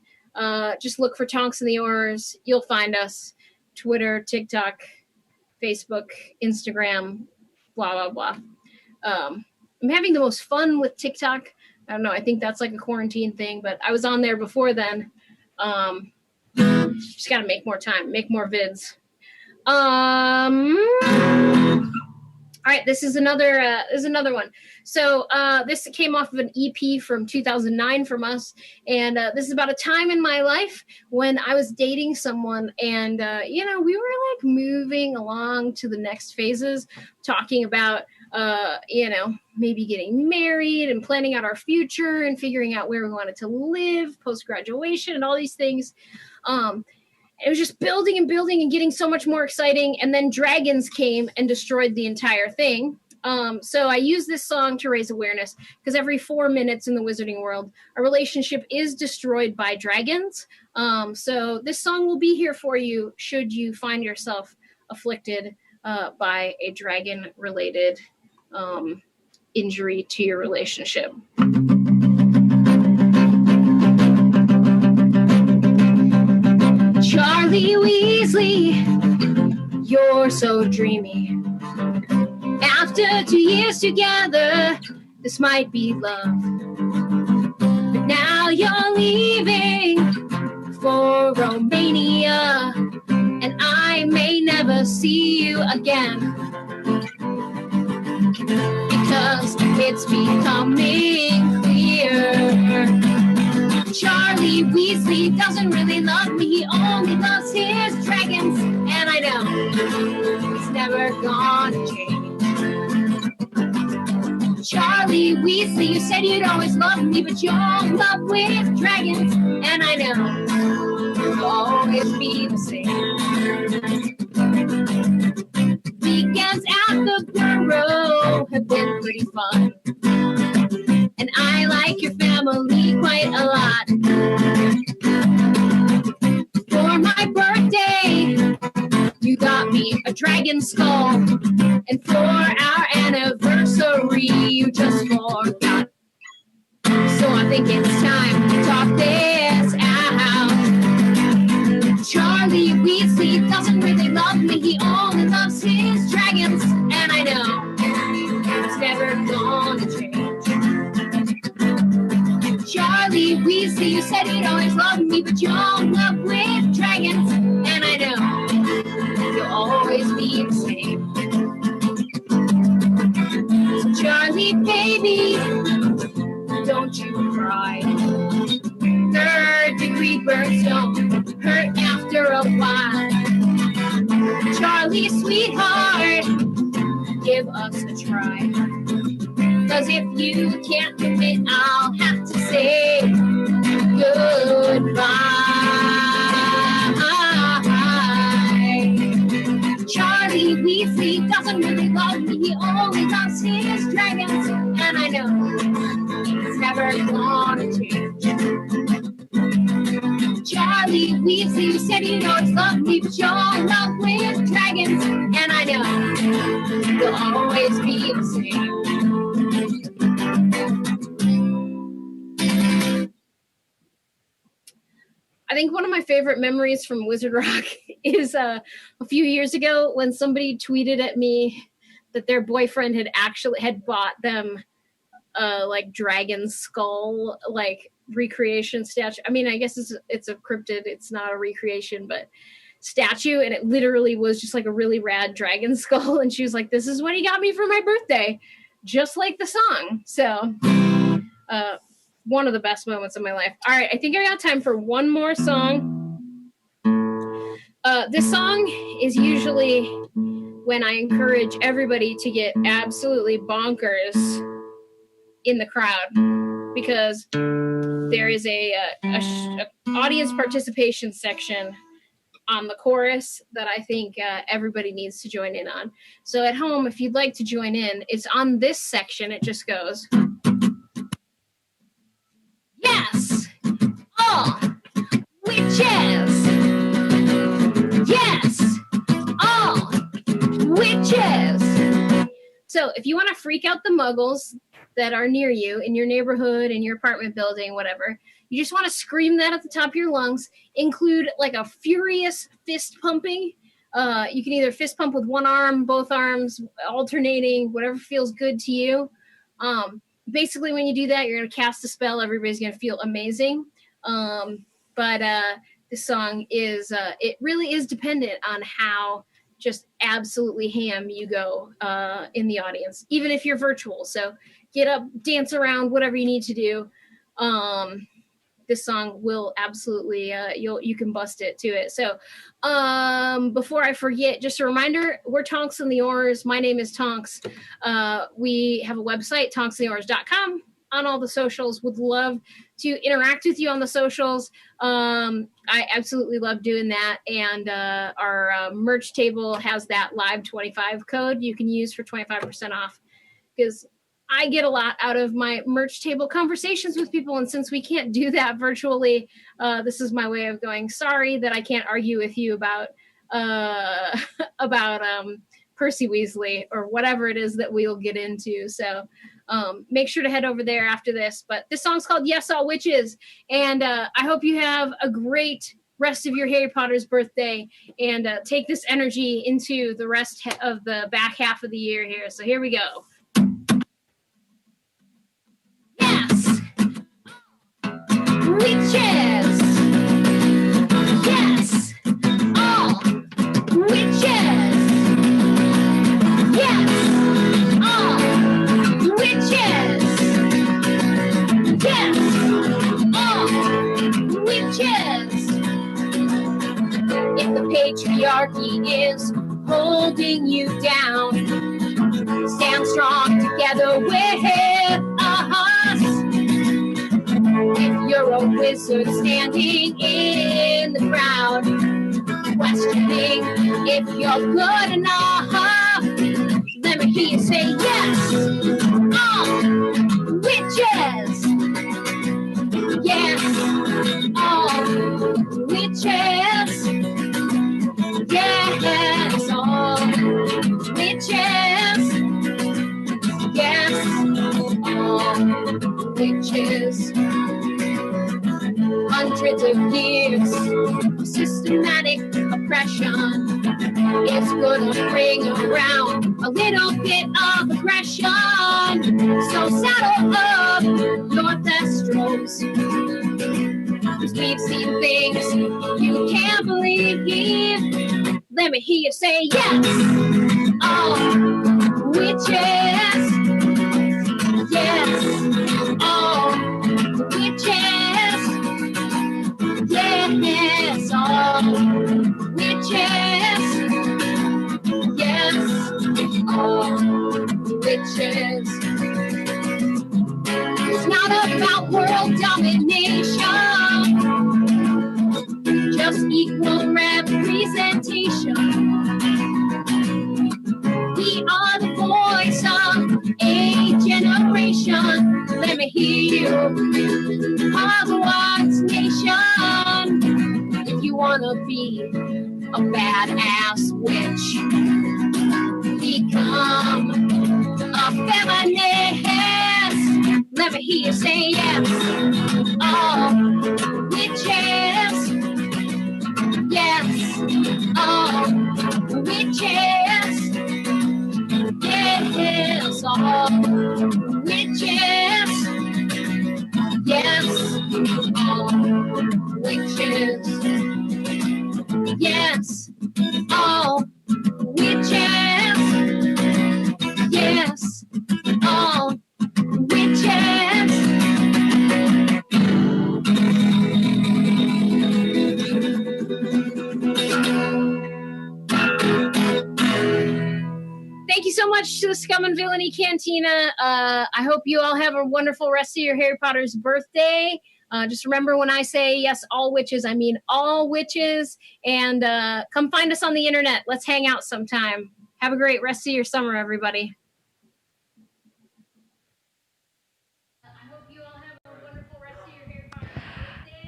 Just look for Tonks and the Oars. You'll find us. Twitter, TikTok, Facebook, Instagram, blah, blah, blah. I'm having the most fun with TikTok. I don't know. I think that's like a quarantine thing, but I was on there before then. Just got to make more time, make more vids. All right, this is another one. So this came off of an EP from 2009 from us, and this is about a time in my life when I was dating someone, and we were like moving along to the next phases, talking about maybe getting married and planning out our future and figuring out where we wanted to live post-graduation and all these things. It was just building and building and getting so much more exciting. And then dragons came and destroyed the entire thing. So I use this song to raise awareness because every 4 minutes in the wizarding world, a relationship is destroyed by dragons. So this song will be here for you should you find yourself afflicted by a dragon-related injury to your relationship. Charlie Weasley, you're so dreamy. After 2 years together, this might be love. But now you're leaving for Romania, and I may never see you again. Because it's becoming clear Charlie Weasley doesn't really love me. He only loves his dragons. And I know he's never gonna change. Charlie Weasley, you said you'd always love me, but you're in love with dragons. And I know you'll always be the same. Weekends at the Burrow have been pretty fun. And I like your family quite a lot. For dragon skull. And for our anniversary, you just forgot. So I think it's time to talk this out. Charlie Weasley doesn't really love me, he only loves his dragons. And I know it's never gonna change. Charlie Weasley, you said you'd always love me, but you're in love with dragons. And I know you'll always be the same. So Charlie, baby, don't you cry. Third-degree burns don't hurt after a while. Charlie, sweetheart, give us a try. 'Cause if you can't commit, I'll have to say goodbye. Charlie Weasley doesn't really love me, he only loves his dragons. And I know it's never gonna change. Charlie Weasley, you said you'd always love me, but you're in love with dragons. And I know you'll always be the same. I think one of my favorite memories from Wizard Rock is a few years ago when somebody tweeted at me that their boyfriend had bought them like dragon skull like recreation statue. I mean, I guess it's a cryptid, it's not a recreation, but statue, and it literally was just like a really rad dragon skull. And she was like, "This is what he got me for my birthday," just like the song. So one of the best moments of my life. All right, I think I got time for one more song. This song is usually when I encourage everybody to get absolutely bonkers in the crowd, because there is a audience participation section on the chorus that I think everybody needs to join in on. So at home, if you'd like to join in, it's on this section. It just goes, yes, all witches. Yes, all witches. So if you want to freak out the muggles that are near you in your neighborhood, in your apartment building, whatever, you just want to scream that at the top of your lungs. Include like a furious fist pumping. You can either fist pump with one arm, both arms, alternating, whatever feels good to you. Basically, when you do that, you're going to cast a spell. Everybody's going to feel amazing. But this song is, it really is dependent on how just absolutely ham you go in the audience, even if you're virtual. So get up, dance around, whatever you need to do. This song will absolutely, you can bust it to it. So before I forget, just a reminder, we're Tonks and the Oars. My name is Tonks. We have a website, tonksandtheoars.com, on all the socials. Would love to interact with you on the socials. I absolutely love doing that. And our merch table has that live 25 code you can use for 25% off, because I get a lot out of my merch table conversations with people. And since we can't do that virtually, this is my way of going, sorry that I can't argue with you about Percy Weasley or whatever it is that we'll get into. So make sure to head over there after this. But this song's called Yes, All Witches. And I hope you have a great rest of your Harry Potter's birthday, and take this energy into the rest of the back half of the year here. So here we go. Yes, witches. Yes, all witches. Yes, all witches. Yes, all witches. If the patriarchy is holding you down, stand strong together with us. If you're a wizard standing in the crowd, questioning if you're good enough, let me hear you say yes, all witches. Yes, all witches. Yes, all witches. Hundreds of years of systematic oppression. It's gonna bring around a little bit of aggression. So saddle up your Thestros, 'cause we've seen things you can't believe. Let me hear you say yes. Oh, witches. Yes. Oh, witches. Yes. Oh, witches. Yes. Oh, witches. It's not about world domination, just equal representation. We are the voice of a generation. Let me hear you, Hogwarts Nation. If you wanna be a badass witch, become a feminist. Let me hear you say yes. Oh, witches. Yes. Oh, witches. Yes. Oh, witches. Yes. Oh, witches. Yes. Oh, witches. Yes. Oh, witches. Thank you so much to the Scum and Villainy Cantina. I hope you all have a wonderful rest of your Harry Potter's birthday. Just remember, when I say yes, all witches, I mean all witches. And come find us on the internet. Let's hang out sometime. Have a great rest of your summer, everybody.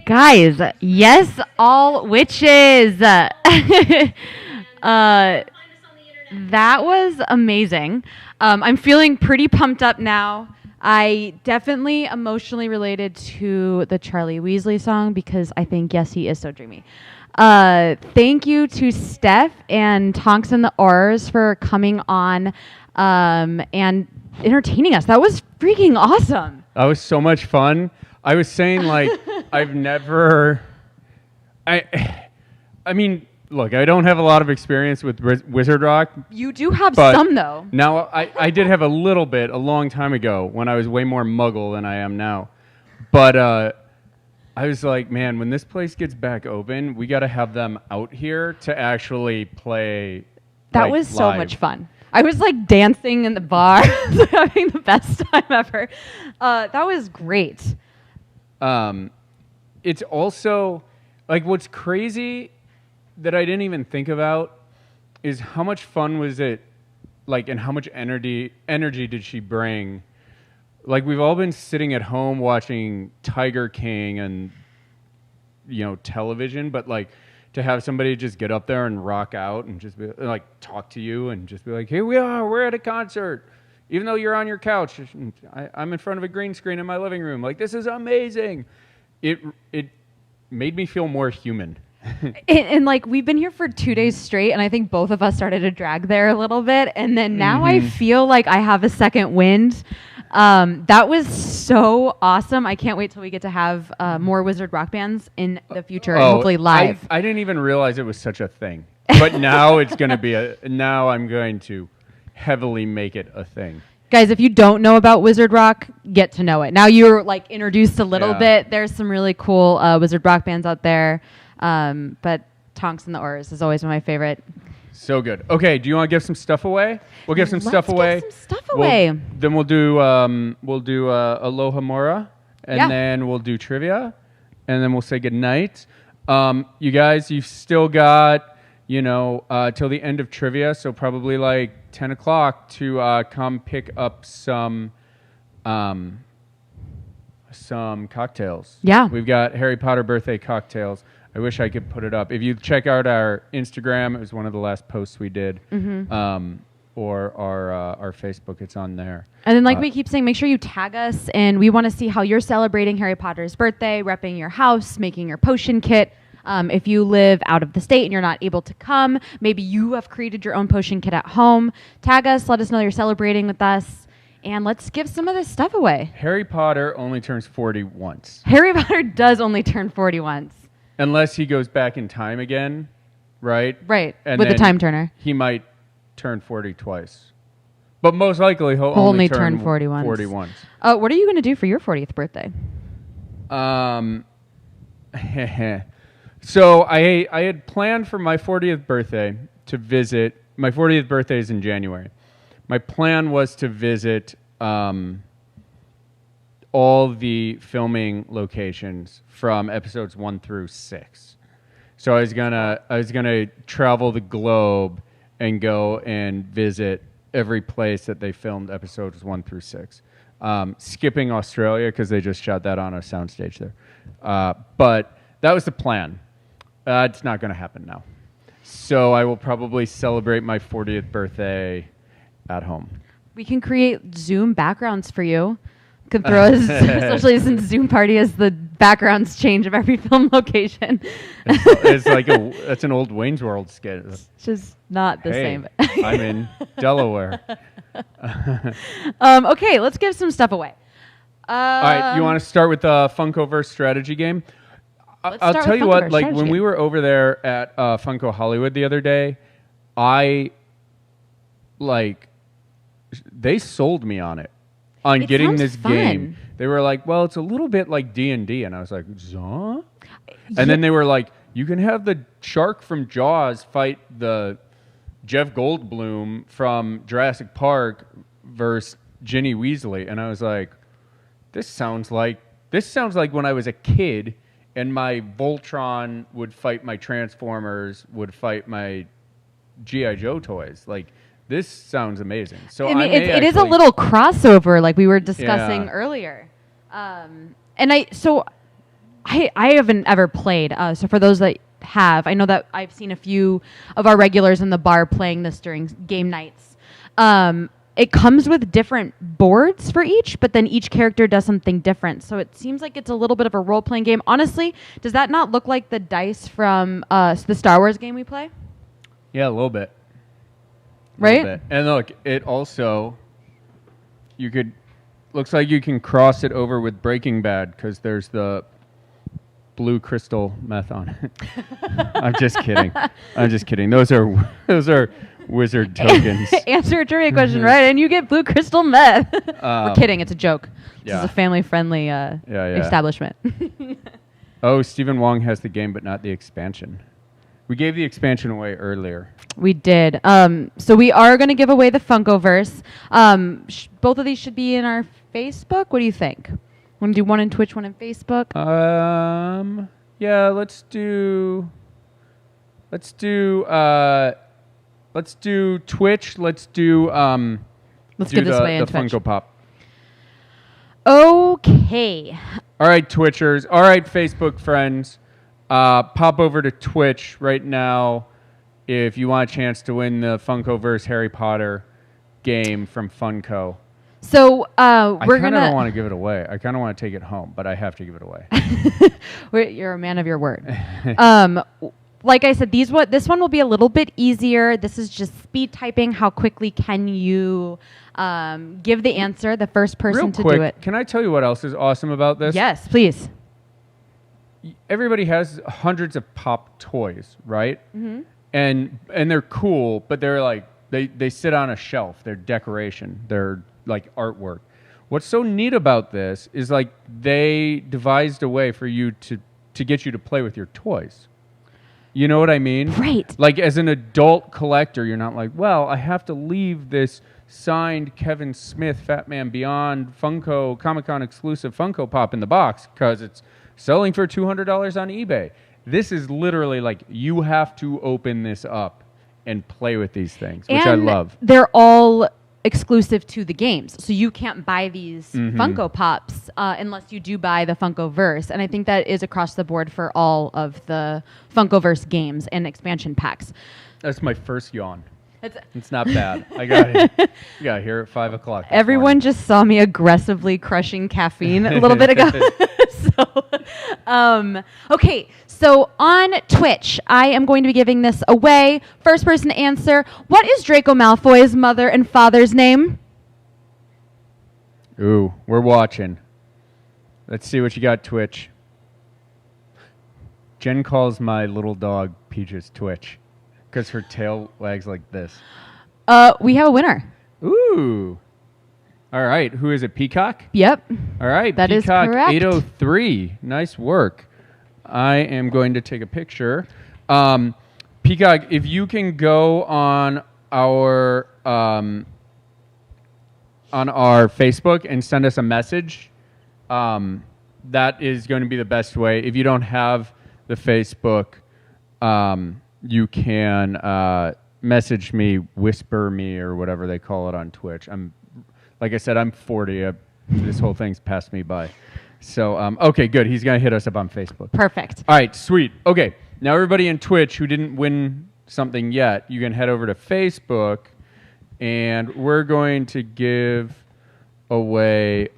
Guys, yes, all witches. That was amazing. I'm feeling pretty pumped up now. I definitely emotionally related to the Charlie Weasley song because I think, yes, he is so dreamy. Thank you to Steph and Tonks and the Oars for coming on and entertaining us. That was freaking awesome. That was so much fun. I was saying, like, I've never... I mean, look, I don't have a lot of experience with Wizard Rock. You do have some, though. Now, I did have a little bit a long time ago when I was way more muggle than I am now. But I was like, man, when this place gets back open, we got to have them out here to actually play. That was so much fun. I was like dancing in the bar, having the best time ever. That was great. It's also, like, what's crazy that I didn't even think about is how much fun was it, like, and how much energy did she bring? Like, we've all been sitting at home watching Tiger King and, you know, television, but, like, to have somebody just get up there and rock out and just be, like, talk to you and just be like, here we are, we're at a concert. Even though you're on your couch, I'm in front of a green screen in my living room. Like, this is amazing. It made me feel more human. and like, we've been here for 2 days straight, and I think both of us started to drag there a little bit. And then now I feel like I have a second wind. That was so awesome. I can't wait till we get to have more Wizard Rock bands in the future and hopefully live. I didn't even realize it was such a thing. But now it's going to be now I'm going to heavily make it a thing. Guys, if you don't know about Wizard Rock, get to know it. Now you're like introduced a little bit. There's some really cool Wizard Rock bands out there. But Tonks and the Oars is always my favorite. So good. Okay, do you want to give some stuff away? We'll give some stuff away. Let's give some stuff away. Then we'll do Aloha Mora, and then we'll do trivia, and then we'll say goodnight. You guys, you've still got, till the end of trivia, so probably like 10 o'clock to come pick up some cocktails. Yeah. We've got Harry Potter birthday cocktails. I wish I could put it up. If you check out our Instagram, it was one of the last posts we did. or our Facebook. It's on there. And then, like we keep saying, make sure you tag us, and we want to see how you're celebrating Harry Potter's birthday, repping your house, making your potion kit. If you live out of the state and you're not able to come, maybe you have created your own potion kit at home. Tag us, let us know you're celebrating with us, and let's give some of this stuff away. Harry Potter only turns 40 once. Harry Potter does only turn 40 once. Unless he goes back in time again, right? Right, And with the then time turner. He might turn 40 twice. But most likely he'll only turn 40 once. 40 once. What are you going to do for your 40th birthday? So I had planned for my 40th birthday to visit. My 40th birthday is in January. My plan was to visit all the filming locations from episodes 1 through 6. So I was gonna travel the globe and go and visit every place that they filmed episodes 1 through 6. Skipping Australia because they just shot that on a soundstage there. But that was the plan. It's not going to happen now. So I will probably celebrate my 40th birthday at home. We can create Zoom backgrounds for you. Could throw us, especially since Zoom Party has the backgrounds change of every film location. It's like that's an old Wayne's World skit. It's just not the same. I'm in Delaware. Okay, let's give some stuff away. All right, you want to start with the Funkoverse strategy game? I'll tell you what, like when we were over there at Funko Hollywood the other day, they sold me on it. On getting this game. They were like, well, it's a little bit like D&D. And I was like, Zah? And then they were like, you can have the shark from Jaws fight the Jeff Goldblum from Jurassic Park versus Ginny Weasley. And I was like, this sounds like when I was a kid and my Voltron would fight my Transformers, would fight my G.I. Joe toys. Like, this sounds amazing. So I mean, it is a little crossover, like we were discussing earlier. And I haven't ever played. So for those that have, I know that I've seen a few of our regulars in the bar playing this during game nights. It comes with different boards for each, but then each character does something different. So it seems like it's a little bit of a role-playing game. Honestly, does that not look like the dice from the Star Wars game we play? Yeah, a little bit. Right? And look, it also, looks like you can cross it over with Breaking Bad because there's the blue crystal meth on it. I'm just kidding. Those are wizard tokens. Answer a trivia question, right? And you get blue crystal meth. We're kidding. It's a joke. This is a family-friendly establishment. Oh, Stephen Wong has the game, but not the expansion. We gave the expansion away earlier. We did. So we are going to give away the Funkoverse. Both of these should be in our Facebook. What do you think? Want to do one in Twitch, one in Facebook? Yeah, let's do Twitch. Let's do give this away in the Twitch. Funko Pop. Okay. All right, Twitchers. All right, Facebook friends. Pop over to Twitch right now if you want a chance to win the Funkoverse Harry Potter game from Funko. So I kind of don't want to give it away. I kind of want to take it home, but I have to give it away. You're a man of your word. Like I said, this one will be a little bit easier. This is just speed typing. How quickly can you give the answer? The first person to do it. Can I tell you what else is awesome about this? Yes, please. Everybody has hundreds of pop toys, right? Mm-hmm. And they're cool, but they're like they sit on a shelf. They're decoration. They're like artwork. What's so neat about this is like they devised a way for you to get you to play with your toys. You know what I mean? Right. Like as an adult collector, you're not like, well, I have to leave this signed Kevin Smith Fat Man Beyond Funko Comic-Con exclusive Funko Pop in the box because it's selling for $200 on eBay. This is literally like you have to open this up and play with these things, which I love. They're all exclusive to the games, so you can't buy these Funko Pops unless you do buy the Funkoverse, and I think that is across the board for all of the Funkoverse games and expansion packs. That's my first yawn. It's not bad. I got it. You got here at 5 o'clock. Everyone just saw me aggressively crushing caffeine a little bit ago. Okay, so on Twitch, I am going to be giving this away. First person to answer, what is Draco Malfoy's mother and father's name? Ooh, we're watching. Let's see what you got, Twitch. Jen calls my little dog Peaches Twitch because her tail wags like this. We have a winner. Ooh. All right. Who is it? Peacock? Yep. All right. That is Peacock correct. 803. Nice work. I am going to take a picture. Peacock, if you can go on our Facebook and send us a message, that is going to be the best way. If you don't have the Facebook, you can message me, whisper me, or whatever they call it on Twitch. Like I said, I'm 40. This whole thing's passed me by. So, okay, good. He's going to hit us up on Facebook. Perfect. All right, sweet. Okay, now everybody in Twitch who didn't win something yet, you can head over to Facebook, and we're going to give away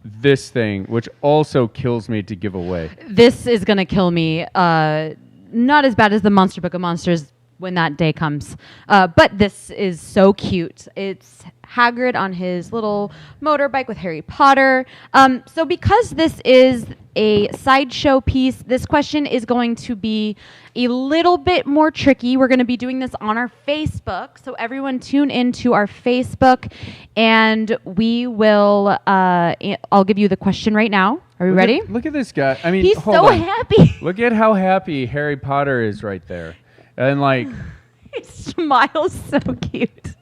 this thing, which also kills me to give away. This is going to kill me. Not as bad as the Monster Book of Monsters when that day comes. But this is so cute. It's Hagrid on his little motorbike with Harry Potter. So because this is a sideshow piece, this question is going to be a little bit more tricky. We're going to be doing this on our Facebook. So everyone tune into our Facebook, and we will, I'll give you the question right now. Are we ready? Look at this guy. I mean, he's hold so on. happy. Look at how happy Harry Potter is right there. And like, He smiles so cute.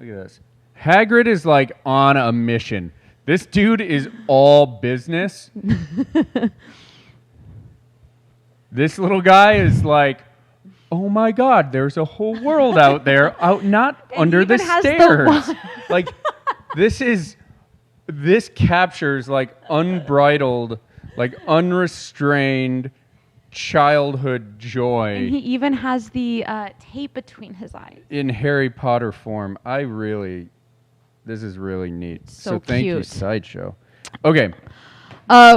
look at this. Hagrid is like on a mission. This dude is all business. This little guy is like, oh my God, there's a whole world out there, not under the stairs. Like, this captures like unbridled, like unrestrained childhood joy. And he even has the tape between his eyes. In Harry Potter form. This is really neat. So thank you, cute. Sideshow. Okay.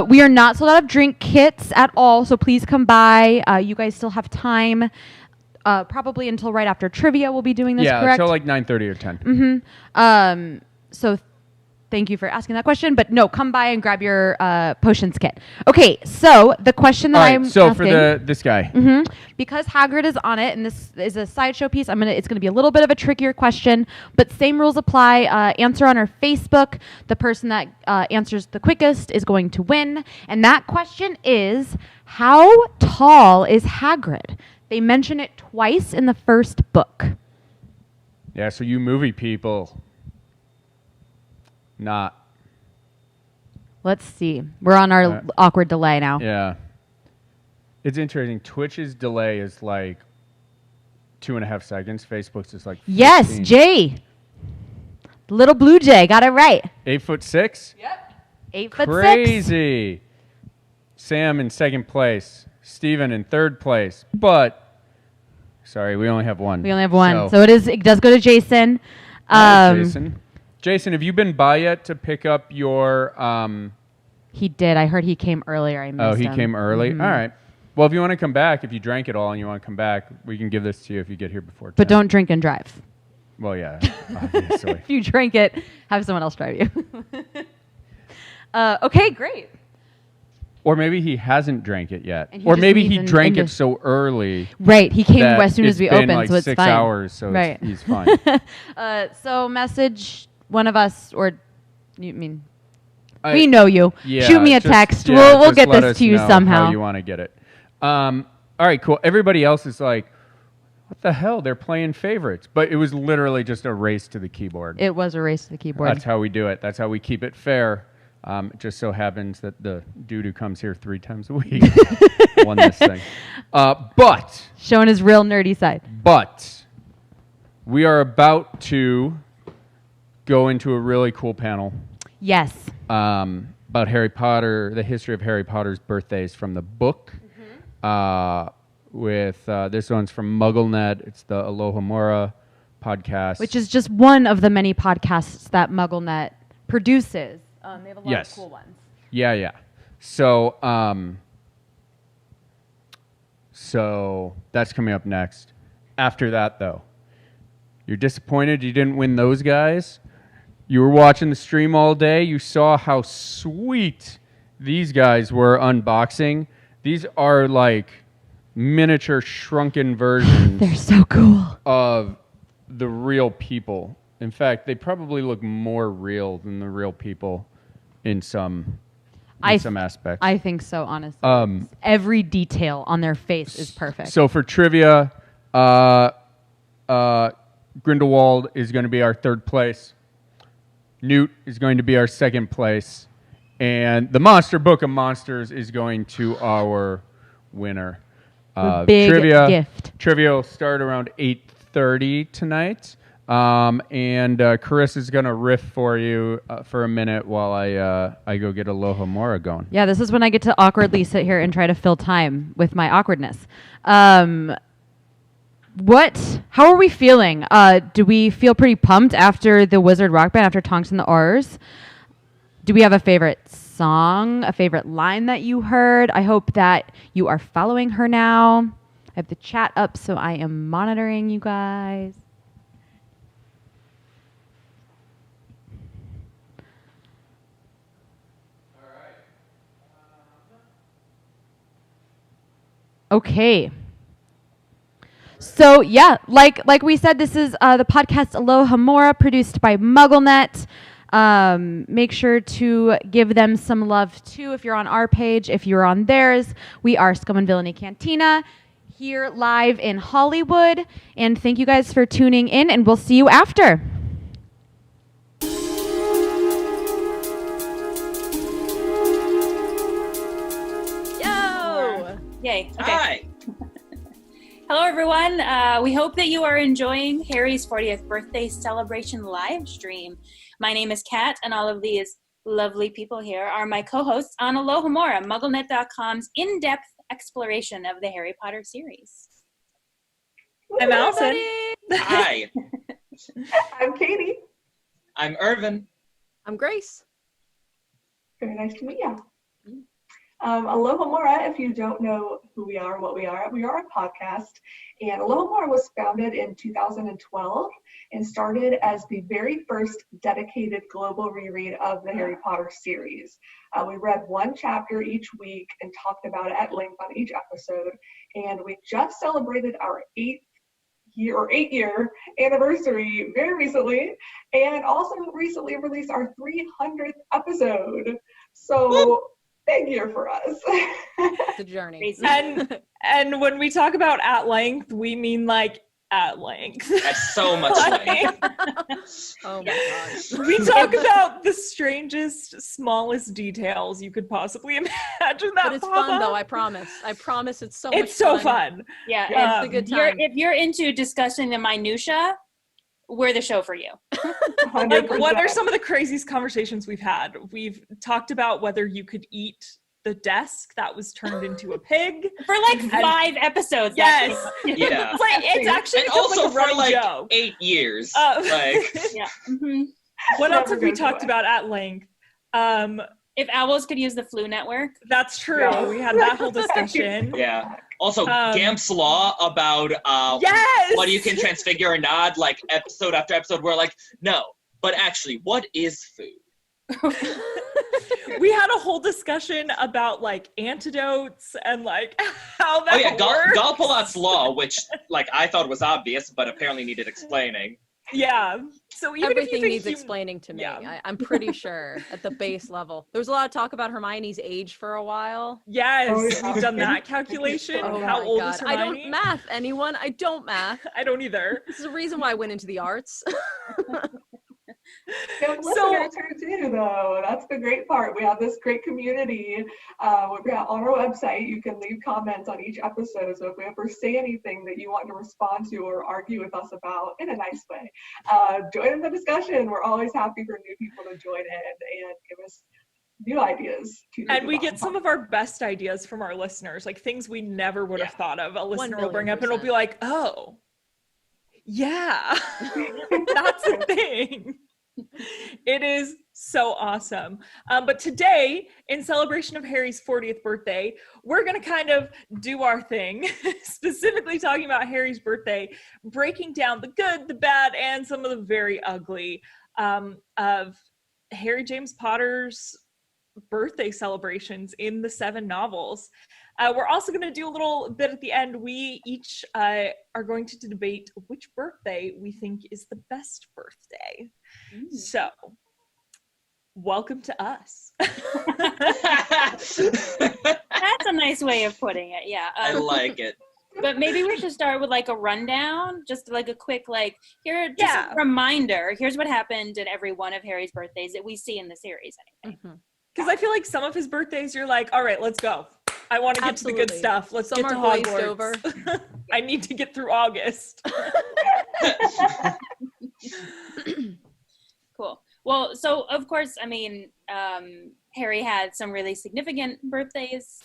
We are not sold out of drink kits at all, so please come by. You guys still have time. Probably until right after trivia we'll be doing this, correct? Until like 9:30 or 10. Mm-hmm. So thank you for asking that question. But no, come by and grab your potions kit. Okay, so the question that I'm so asking, for this guy. Mm-hmm, because Hagrid is on it, and this is a sideshow piece, it's gonna be a little bit of a trickier question, but same rules apply. Answer on our Facebook. The person that answers the quickest is going to win. And that question is, how tall is Hagrid? They mention it twice in the first book. Yeah, so you movie people. Not. Let's see. We're on our awkward delay now. Yeah. It's interesting. Twitch's delay is like 2.5 seconds. Facebook's is like 15. Yes, Jay. Little Blue Jay. Got it right. 8'6"? Yep. 8'6". Crazy. Sam in second place. Steven in third place. But, sorry, we only have one. We only have one. So it does go to Jason. Jason. Jason, have you been by yet to pick up your... He did. I heard he came earlier. I missed him. Oh, he came early? Mm-hmm. All right. Well, if you want to come back, if you drank it all and you want to come back, we can give this to you if you get here before 10. But don't drink and drive. Well, yeah, obviously. If you drink it, have someone else drive you. Okay, great. Or maybe he hasn't drank it yet. Or maybe he drank it so early. Right, he came as soon as we opened, like so it's 6 fine. hours, so right. he's fine. So message one of us, or you mean... we know you. Yeah, shoot me a text. We'll get this to you somehow. How you want to get it. All right, cool. Everybody else is like, what the hell? They're playing favorites. But it was literally just a race to the keyboard. It was a race to the keyboard. That's how we do it. That's how we keep it fair. It just so happens that the dude who comes here 3 times a week won this thing. But... showing his real nerdy side. But we are about to go into a really cool panel. Yes. About Harry Potter, the history of Harry Potter's birthdays from the book. with this one's from MuggleNet. It's the Aloha Mora podcast, which is just one of the many podcasts that MuggleNet produces. They have a lot of cool ones. Yeah. So that's coming up next. After that, though, you're disappointed you didn't win those guys. You were watching the stream all day. You saw how sweet these guys were unboxing. These are like miniature shrunken versions. They're so cool. Of the real people. In fact, they probably look more real than the real people in some aspects. I think so, honestly. Every detail on their face is perfect. So for trivia, Grindelwald is going to be our third place. Newt is going to be our second place. And the Monster Book of Monsters is going to our winner. Big gift. Trivia will start around 8:30 tonight. And Chris is going to riff for you for a minute while I go get Aloha Mora going. Yeah, this is when I get to awkwardly sit here and try to fill time with my awkwardness. How are we feeling? Do we feel pretty pumped after the Wizard Rock Band, after Tonks and the R's? Do we have a favorite song, a favorite line that you heard? I hope that you are following her now. I have the chat up, so I am monitoring you guys. Okay. So yeah, like we said, this is the podcast Aloha Mora, produced by MuggleNet. Make sure to give them some love too if you're on our page, if you're on theirs. We are Scum Villainy Cantina, here live in Hollywood. And thank you guys for tuning in, and we'll see you after. Yo! Yay. Okay. Hi. Hello, everyone. We hope that you are enjoying Harry's 40th birthday celebration live stream. My name is Kat, and all of these lovely people here are my co-hosts on Aloha Mora, MuggleNet.com's in-depth exploration of the Harry Potter series. I'm Allison. Hi. I'm Katie. I'm Irvin. I'm Grace. Very nice to meet you. Aloha Mora, if you don't know who we are, what we are a podcast. And Aloha Mora was founded in 2012 and started as the very first dedicated global reread of the Harry Potter series. We read one chapter each week and talked about it at length on each episode. And we just celebrated our 8-year anniversary very recently, and also recently released our 300th episode. So big year for us. The journey. And when we talk about at length, we mean like at length. That's so much length. Oh my gosh. We talk about the strangest, smallest details you could possibly imagine. But it's fun though, I promise. I promise it's so much fun. It's so fun. Yeah, it's a good time. If you're into discussing the minutia, we're the show for you. Like, what are some of the craziest conversations we've had? We've talked about whether you could eat the desk that was turned into a pig for like 5 episodes. Yes, yeah. It's actually and also like a running for like joke. 8 years. Yeah. Mm-hmm. What else have we talked about at length? If owls could use the Flu Network. That's true. Yeah. We had that whole discussion. Yeah. Also, Gamp's Law about what you can transfigure or not, like episode after episode, we're like, no, but actually, what is food? We had a whole discussion about like antidotes and like how that works. Galpalat's Law, which like I thought was obvious, but apparently needed explaining. Yeah. So even everything if you needs explaining to me. Yeah. I'm pretty sure at the base level. There was a lot of talk about Hermione's age for a while. Yes, we've done that calculation. How old is Hermione? I don't math, anyone. I don't math. I don't either. This is the reason why I went into the arts. So too, though. That's the great part. We have this great community. On our website, you can leave comments on each episode. So if we ever say anything that you want to respond to or argue with us about in a nice way, join in the discussion. We're always happy for new people to join in and give us new ideas. And we get some of our best ideas from our listeners, like things we never would have thought of. A listener will bring up and we'll be like, oh, yeah, that's a thing. It is so awesome. But today, in celebration of Harry's 40th birthday, we're going to kind of do our thing, specifically talking about Harry's birthday, breaking down the good, the bad, and some of the very ugly of Harry James Potter's birthday celebrations in the 7 novels. We're also going to do a little bit at the end. We each are going to debate which birthday we think is the best birthday. So, welcome to us. That's a nice way of putting it, yeah. I like it. But maybe we should start with like a rundown, just like a quick a reminder. Here's what happened at every one of Harry's birthdays that we see in the series anyway. Because I feel like some of his birthdays, you're like, all right, let's go. I want to get to the good stuff. Let's get to Hogwarts. Over. I need to get through August. Cool. Well, so of course, I mean, Harry had some really significant birthdays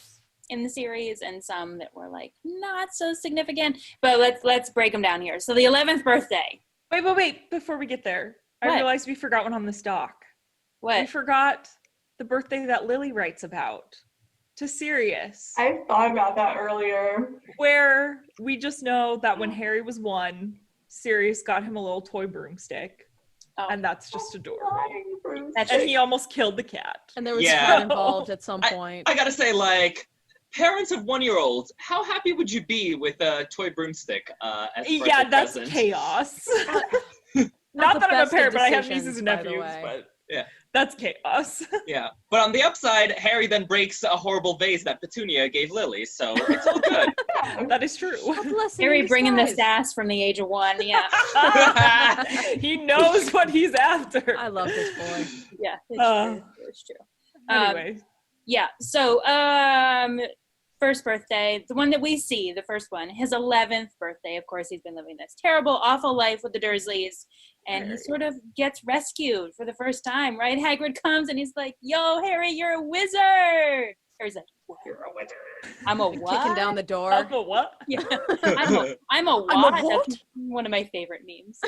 in the series and some that were like not so significant, but let's break them down here. So the 11th birthday. Wait, before we get there, I realized we forgot one on this doc. What? We forgot the birthday that Lily writes about to Sirius. I thought about that earlier. Where we just know that when Harry was 1, Sirius got him a little toy broomstick. And that's just adorable. And he almost killed the cat. And there was fun involved at some point. I gotta say, like, parents of 1-year-olds, how happy would you be with a toy broomstick as that's present? Chaos. Not that I'm a parent, but I have nieces and nephews. But yeah, that's chaos. Yeah, but on the upside, Harry then breaks a horrible vase that Petunia gave Lily, so it's all good. That is true. Harry bringing the sass from the age of 1, yeah. He knows what he's after. I love this boy. Yeah, it's true. Anyway. Yeah, so first birthday, the one that we see, the first one, his 11th birthday. Of course, he's been living this terrible, awful life with the Dursleys, and he sort of gets rescued for the first time, right? Hagrid comes and he's like, yo, Harry, you're a wizard. Harry's like, you're a wizard. I'm a what? Kicking down the door. I'm a what? Yeah. I'm a what? That's one of my favorite memes.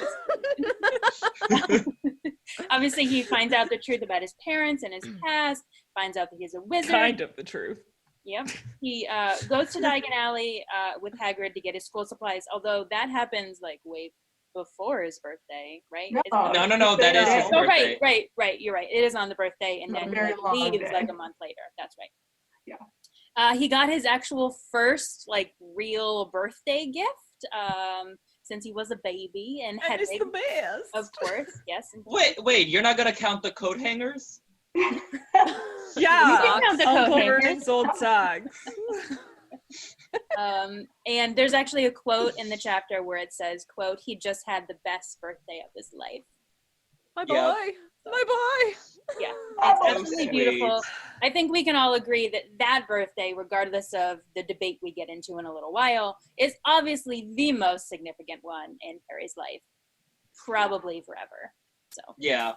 Obviously, he finds out the truth about his parents and his past, finds out that he's a wizard. Kind of the truth. Yep. He goes to Diagon Alley with Hagrid to get his school supplies, although that happens like way before his birthday, right? No, that is his birthday. Right. You're right. It is on the birthday, and then he leaves like a month later. That's right. Yeah. He got his actual first like real birthday gift since he was a baby, and had the best. Of course, yes. Wait, you're not gonna count the coat hangers? Yeah, you can count the coat hangers. Old socks. And there's actually a quote in the chapter where it says, quote, he just had the best birthday of his life. My boy. Yep. My boy. Yeah, it's absolutely beautiful. I think we can all agree that that birthday, regardless of the debate we get into in a little while, is obviously the most significant one in Harry's life, probably forever. So yeah,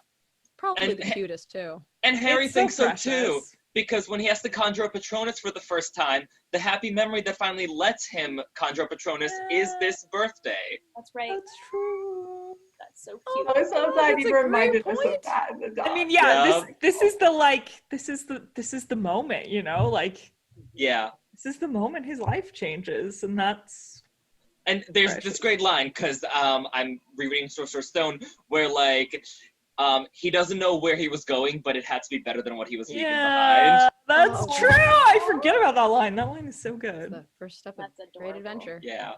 probably the cutest too. And Harry thinks so too, because when he has to conjure up Patronus for the first time, the happy memory that finally lets him conjure up Patronus is this birthday. That's right. That's true. That's so cute. I'm so glad you reminded us of that. I mean, this is the moment, you know, like. Yeah. This is the moment his life changes, and that's. And there's this great line, because I'm rereading Sorcerer's Stone, where like. He doesn't know where he was going, but it had to be better than what he was leaving behind. That's true. I forget about that line. That line is so good. The first step of a great adventure. Yeah.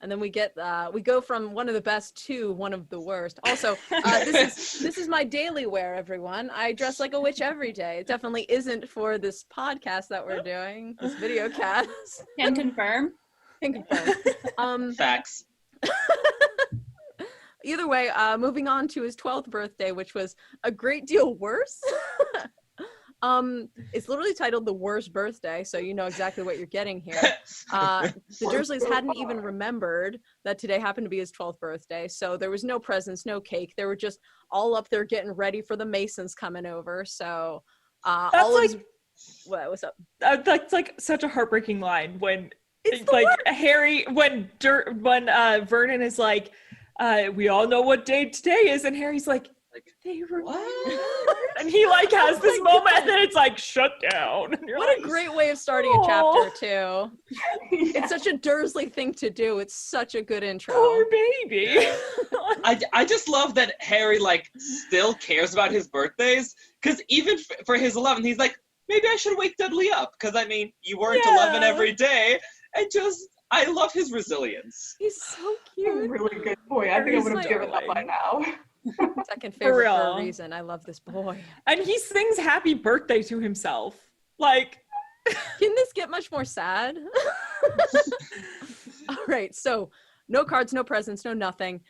And then we go from one of the best to one of the worst. Also, this is my daily wear, everyone. I dress like a witch every day. It definitely isn't for this podcast that we're doing, this video cast. Can confirm. Facts. Either way, moving on to his 12th birthday, which was a great deal worse. It's literally titled The Worst Birthday, so you know exactly what you're getting here. The Dursleys hadn't even remembered that today happened to be his 12th birthday, so there was no presents, no cake. They were just all up there getting ready for the Masons coming over, so What's up? That's like such a heartbreaking line when Harry, when Vernon is like, we all know what day today is, and Harry's like they were and he like has this moment and then it's like shut down. What a great way of starting a chapter too. It's such a Dursley thing to do. It's such a good intro. Poor baby. I just love that Harry like still cares about his birthdays, because even for his 11th, he's like, maybe I should wake Dudley up, because I mean you weren't 11 every day, and just I love his resilience. He's so cute. Really good boy. I think I would have given up by now. Second favorite for a reason. I love this boy. And he sings happy birthday to himself. Like, can this get much more sad? All right, so no cards, no presents, no nothing.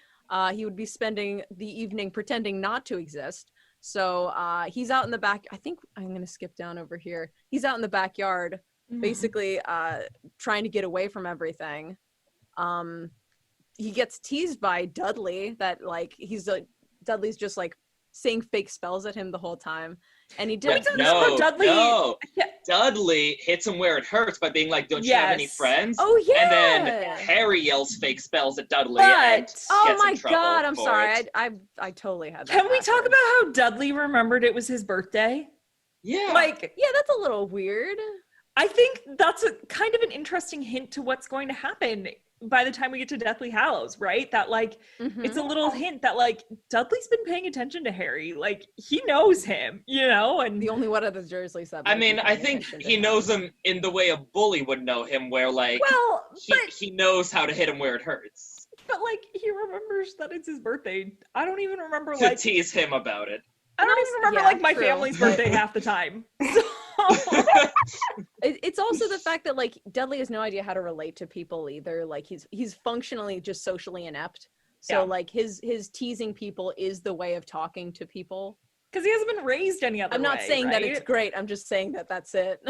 He would be spending the evening pretending not to exist. So he's out in the back. I think I'm going to skip down over here. He's out in the backyard, basically trying to get away from everything. He gets teased by Dudley that like Dudley's just like saying fake spells at him the whole time, and he didn't. No, Dudley hits him where it hurts by being like, "Don't you have any friends?" Oh yeah. And then Harry yells fake spells at Dudley. And oh gets my in trouble god, I'm for sorry. it. I totally had that. Can we talk about how Dudley remembered it was his birthday? Yeah. Like, yeah, that's a little weird. I think that's a kind of an interesting hint to what's going to happen by the time we get to Deathly Hallows, right? That like it's a little hint that like Dudley's been paying attention to Harry, like he knows him, you know. And the only one of the Dursleys that I mean, I think he knows him in the way a bully would know him, where like he knows how to hit him where it hurts. But like he remembers that it's his birthday. I don't even remember to tease him about it. I don't even remember like my family's birthday half the time. It's also the fact that like Dudley has no idea how to relate to people either. Like he's functionally just socially inept. So like his teasing people is the way of talking to people. Because he hasn't been raised any other way. I'm not saying that it's great. I'm just saying that that's it.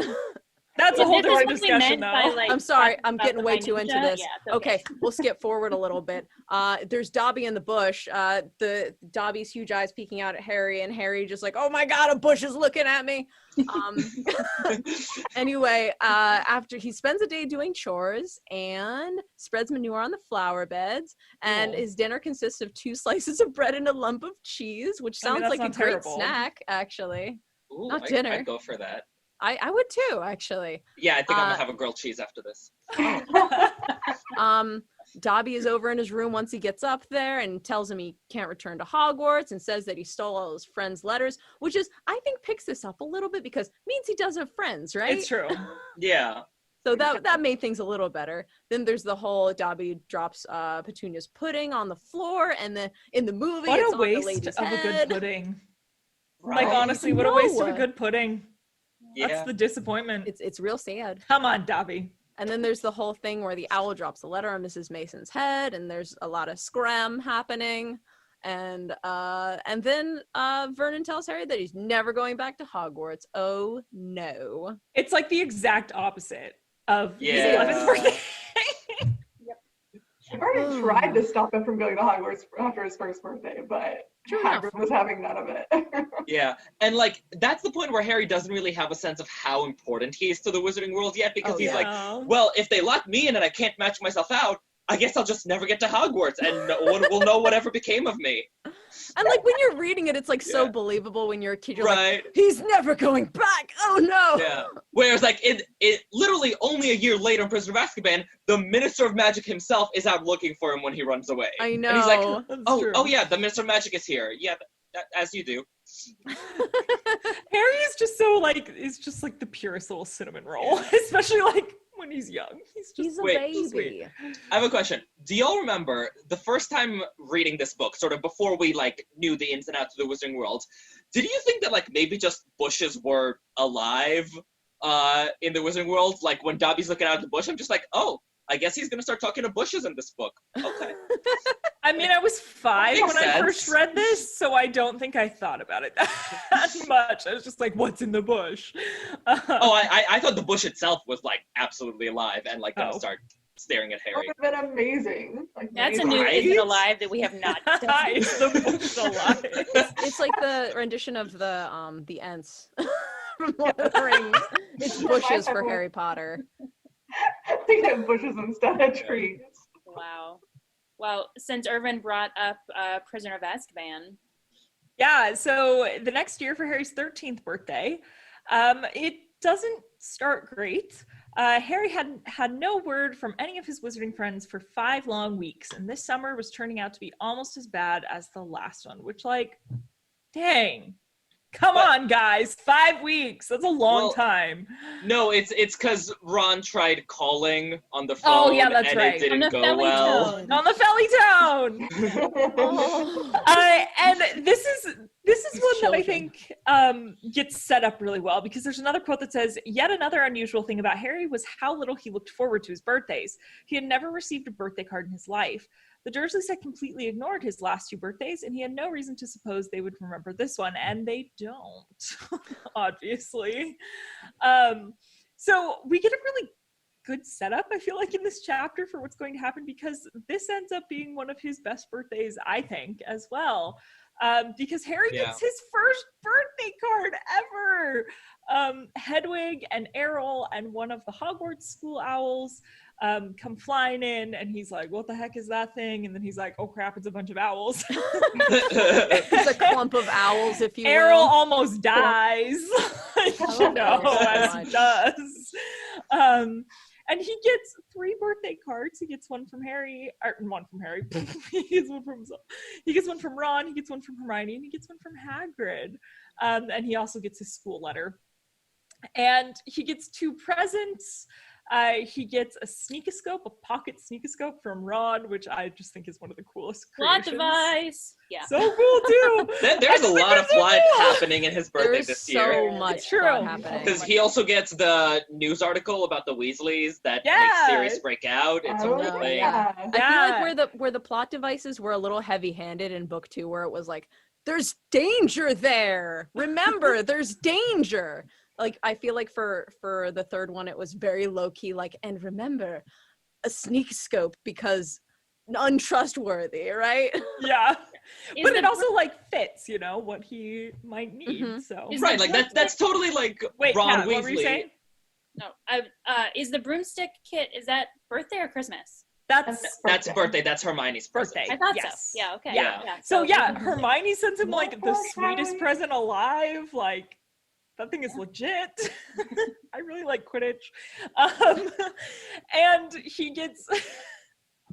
That's a whole different discussion, though. I'm sorry, I'm getting way too into this. Yeah, okay, we'll skip forward a little bit. There's Dobby in the bush. The Dobby's huge eyes peeking out at Harry, and Harry just like, oh my god, a bush is looking at me. Anyway, after he spends a day doing chores and spreads manure on the flower beds, and his dinner consists of 2 slices of bread and a lump of cheese, which sounds like a great snack, actually. Ooh, not dinner. I'd go for that. I would too, actually. Yeah, I think I'm gonna have a grilled cheese after this. Dobby is over in his room once he gets up there and tells him he can't return to Hogwarts and says that he stole all his friends' letters, which is, I think, picks this up a little bit because it means he does have friends, right? It's true. Yeah. So that made things a little better. Then there's the whole Dobby drops Petunia's pudding on the floor, and in the movie, what it's a on the waste lady's of head. a good pudding. Right. Like honestly, what a waste of a good pudding. Yeah. That's the disappointment. It's real sad. Come on, Dobby. And then there's the whole thing where the owl drops a letter on Mrs. Mason's head, and there's a lot of scram happening. And then Vernon tells Harry that he's never going back to Hogwarts. Oh no! It's like the exact opposite of his 11th birthday. Vernon tried to stop him from going to Hogwarts after his first birthday, but Hagrid was having none of it. Yeah, and like that's the point where Harry doesn't really have a sense of how important he is to the Wizarding World yet, because he's like, well, if they lock me in and I can't match myself out, I guess I'll just never get to Hogwarts, and no one will know whatever became of me. And like when you're reading it, it's like so believable when you're a kid. You're right. Like, he's never going back. Oh no. Yeah. Whereas like it literally only a year later in Prisoner of Azkaban, the Minister of Magic himself is out looking for him when he runs away. I know. And he's like, oh yeah, the Minister of Magic is here. Yeah, as you do. Harry is just so like, is just like the purest little cinnamon roll, especially like when he's young. He's a baby. I have a question. Do y'all remember the first time reading this book, sort of before we like knew the ins and outs of the Wizarding World, did you think that like maybe just bushes were alive in the Wizarding World? Like when Dobby's looking out at the bush, I'm just like, oh, I guess he's gonna start talking to bushes in this book. Okay. I mean, I was 5 when I first read this, so I don't think I thought about it that much. I was just like, what's in the bush? I thought the bush itself was like absolutely alive and like gonna start staring at Harry. That would have been amazing. Like, that's a new Is It Alive that we have not done. Is the bush alive? It's like the rendition of the Ents from Lord of the Rings. It's bushes for Harry Potter. We get bushes instead of trees. Wow. Well, since Irvin brought up Prisoner of Azkaban. Yeah, so the next year for Harry's 13th birthday, it doesn't start great. Harry had no word from any of his wizarding friends for 5 long weeks, and this summer was turning out to be almost as bad as the last one, which, like, dang. Come on, guys, 5 weeks. That's a long time. No, it's because Ron tried calling on the phone and it didn't go well. On the Felly Town. And this is one that I think gets set up really well, because there's another quote that says, "Yet another unusual thing about Harry was how little he looked forward to his birthdays. He had never received a birthday card in his life. The Dursleys had completely ignored his last 2 birthdays, and he had no reason to suppose they would remember this one, and they don't, obviously." So we get a really good setup, I feel like, in this chapter for what's going to happen, because this ends up being one of his best birthdays, I think, as well. Because Harry gets his first birthday card ever. Hedwig and Errol and one of the Hogwarts school owls come flying in, and he's like, "What the heck is that thing?" And then he's like, "Oh crap, it's a bunch of owls." It's a clump of owls, if you will. Errol almost dies, as he does. And he gets 3 birthday cards. He gets one from Harry, or one from Harry. He gets one from himself. He gets one from Ron. He gets one from Hermione, and he gets one from Hagrid. And he also gets his school letter. And he gets 2 presents. He gets a sneakoscope, a pocket sneakoscope from Ron, which I just think is one of the coolest Plot creations. device. Yeah. So cool too. There's a lot of plot happening in his birthday this year. So much plot happening. Because he also gets the news article about the Weasleys that makes Sirius break out. It's a whole thing. I feel like where the plot devices were a little heavy-handed in book 2, where it was like, "There's danger there. Remember, there's danger." Like, I feel like for the third one, it was very low-key, like, "And remember, a sneak scope because untrustworthy," right? Yeah. But it also, like, fits, you know, what he might need. So Right, like, that's totally, like, Wait, Ron Kat, Weasley. what were you saying? No, is the broomstick kit, is that birthday or Christmas? That's birthday. That's Hermione's birthday. I thought Yes. so. Yeah, okay. Yeah. So Hermione sends him, like, the sweetest present alive. Like, that thing is legit. I really like Quidditch. And he gets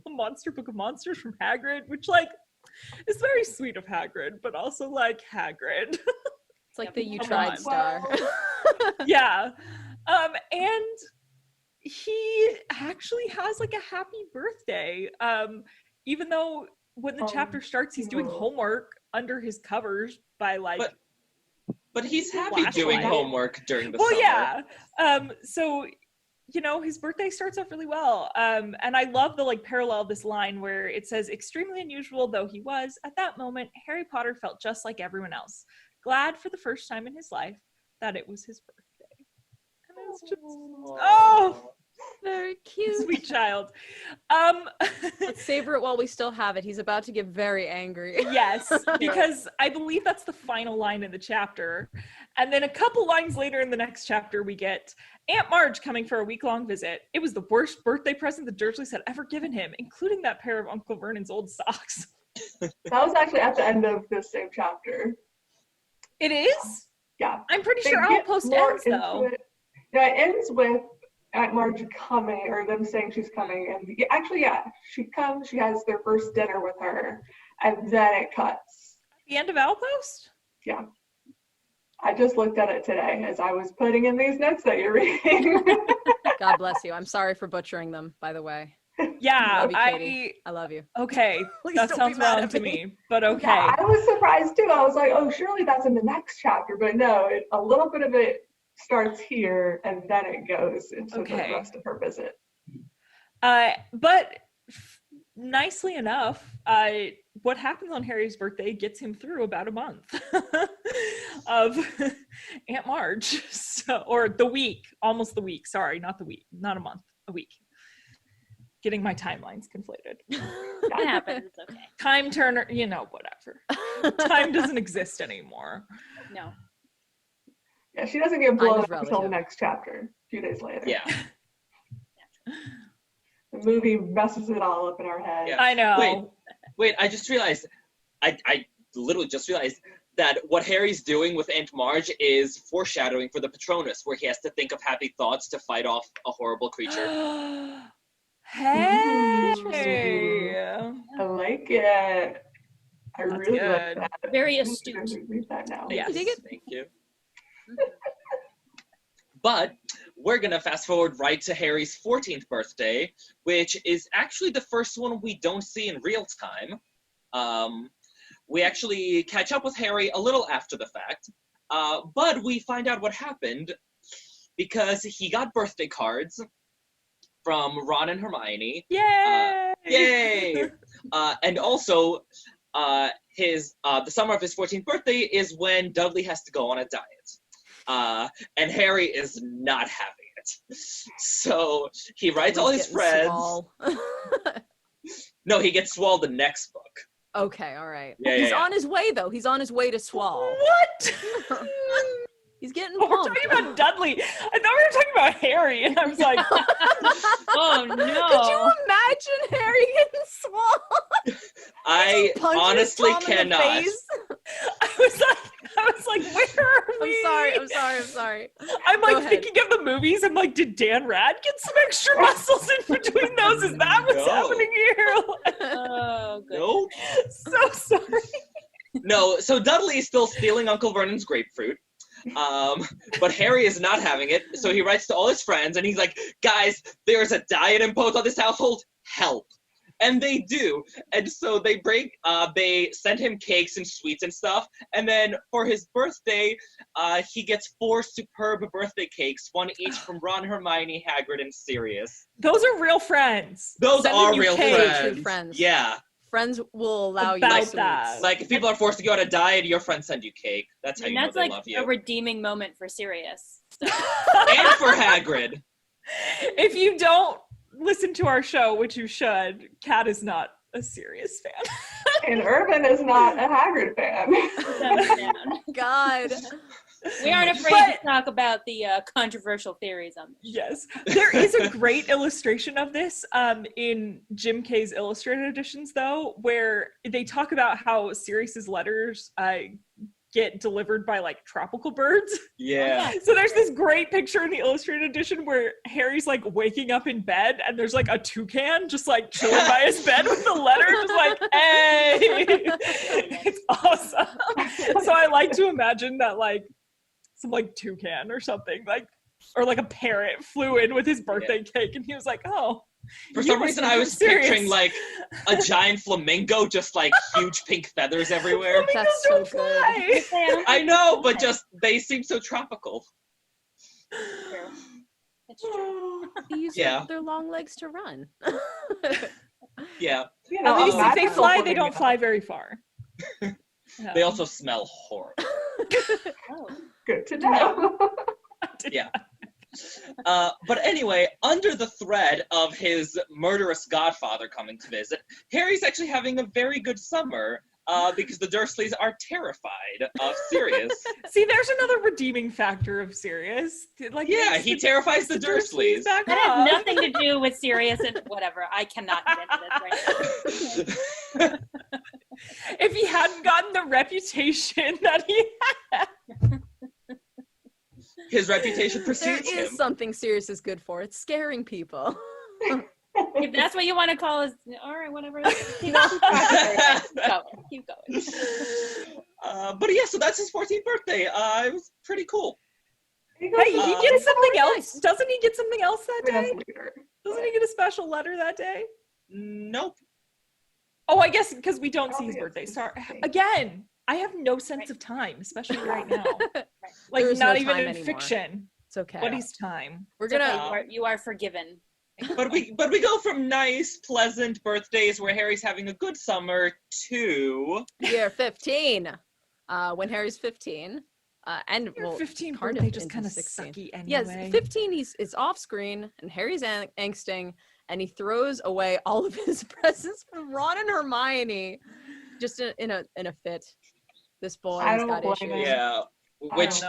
a monster book of monsters from Hagrid, which, like, is very sweet of Hagrid, but also, like, Hagrid. It's like the "you tried" star. Yeah. And he actually has, like, a happy birthday. Even though when the chapter starts, he's doing homework under his covers by, like, But he's happy doing homework during the summer. Well, yeah. So, you know, his birthday starts off really well. And I love the, like, parallel of this line where it says, "Extremely unusual though he was, at that moment, Harry Potter felt just like everyone else, glad for the first time in his life that it was his birthday." And it's just, very cute. Sweet child. Let's savor it while we still have it. He's about to get very angry. Yes, because I believe that's the final line in the chapter. And then a couple lines later in the next chapter, we get Aunt Marge coming for a week-long visit. It was the worst birthday present the Dursleys had ever given him, including that pair of Uncle Vernon's old socks. That was actually at the end of this same chapter. It is? Yeah. I'm pretty sure Outpost ends, though. Yeah, it ends with Aunt Marge coming, or them saying she's coming, and actually, she comes, she has their first dinner with her, and then it cuts. The end of Outpost? Yeah. I just looked at it today as I was putting in these notes that you're reading. God bless you. I'm sorry for butchering them, by the way. Yeah, love you, Katie. I love you. Okay, that sounds wrong to me, but okay. Yeah, I was surprised too. I was like, oh, surely that's in the next chapter, but no, a little bit of it starts here and then it goes into the rest of her visit. But nicely enough, what happens on Harry's birthday gets him through about a month of Aunt Marge, or the week, almost the week. Sorry, not the week, not a month, a week. Getting my timelines conflated. That happens. It's okay. Time turner, you know, whatever. Time doesn't exist anymore. No. Yeah, she doesn't get blown Kind up of until the relative. next chapter, a few days later. Yeah. The movie messes it all up in our head. I know. Wait, I just realized, I literally just realized that what Harry's doing with Aunt Marge is foreshadowing for the Patronus, where he has to think of happy thoughts to fight off a horrible creature. Hey! I like it. I really like good. that. Very I'm gonna astute. read that now. Yes, thank you. But we're going to fast forward right to Harry's 14th birthday, which is actually the first one we don't see in real time. We actually catch up with Harry a little after the fact, but we find out what happened because he got birthday cards from Ron and Hermione. Yay! Yay! And also, the summer of his 14th birthday is when Dudley has to go on a diet. And Harry is not having it. So he writes all his friends. No, he gets swole the next book. Okay, all right. Yeah, He's yeah. on his way though. He's on his way to Swall. What? He's getting We're pumped. talking about Dudley. I thought we were talking about Harry, and I was like, oh no. Could you imagine Harry getting swole? I Punching honestly Tom in the cannot. face? I was like, where are we? I'm sorry. I'm Go like ahead. thinking of the movies. I'm like, did Dan Rad get some extra muscles in between those? Is that what's No. happening here? Oh, good. Nope. So sorry. No, so Dudley is still stealing Uncle Vernon's grapefruit. But Harry is not having it, so he writes to all his friends, and he's like, guys, there's a diet imposed on this household, help. And they do, and so they send him cakes and sweets and stuff, and then for his birthday, he gets 4 superb birthday cakes, one each from Ron, Hermione, Hagrid, and Sirius. Those are real friends. Those Sending are you real cakes. True friends. Yeah. Friends will allow you About sweets. that. Like, if people are forced to go on a diet, your friends send you cake. That's how And you know that's they like love a you. redeeming moment for Sirius. So. And for Hagrid. If you don't listen to our show, which you should, Kat is not a serious fan. And Irvin is not a Hagrid fan. God. We aren't afraid to talk about the controversial theories on this. Yes. There is a great illustration of this in Jim Kay's illustrated editions, though, where they talk about how Sirius's letters get delivered by like tropical birds. Yeah. So there's this great picture in the illustrated edition where Harry's like waking up in bed and there's like a toucan just like chilling by his bed with the letter, just like, hey. It's awesome. So I like to imagine that like some like toucan or something, like, or like a parrot flew in with his birthday cake and he was like, oh. For some reason, I was picturing like a giant flamingo, just like huge pink feathers everywhere. That's so good. I know, but just they seem so tropical. It's true. They use Yeah. their long legs to run. Yeah. You know, At least if they magical fly, they flamingo. don't fly very far. They also smell horrible. Oh. Good to know. Yeah. But anyway, under the thread of his murderous godfather coming to visit, Harry's actually having a very good summer because the Dursleys are terrified of Sirius. See, there's another redeeming factor of Sirius. Like, Yeah, makes he the- terrifies the Dursleys. back That has up. nothing to do with Sirius and whatever. I cannot get into this right now. If he hadn't gotten the reputation that he had. His reputation There precedes is him. something Sirius is good for. It's scaring people. If that's what you want to call us, all right, whatever. Keep going. But yeah, so that's his 14th birthday. It was pretty cool. Hey, he gets something else. Doesn't he get something else that day? Later. Doesn't he get a special letter that day? Nope. Oh, I guess because we don't see his yeah, birthday. it's Sorry. interesting. Again, I have no sense of time, especially right now. Like, There is not no even time in anymore. fiction. It's okay. What is time? We're It's okay, gonna you are forgiven. But we go from nice, pleasant birthdays where Harry's having a good summer to year 15. When Harry's 15. And Your well, 15 Cardiff birthday just into kind of 16. sucky anyway. Yes, 15. It's off screen, and Harry's angsting, and he throws away all of his presents from Ron and Hermione, just in a fit. This boy I has don't got blame issues. him. Yeah. Which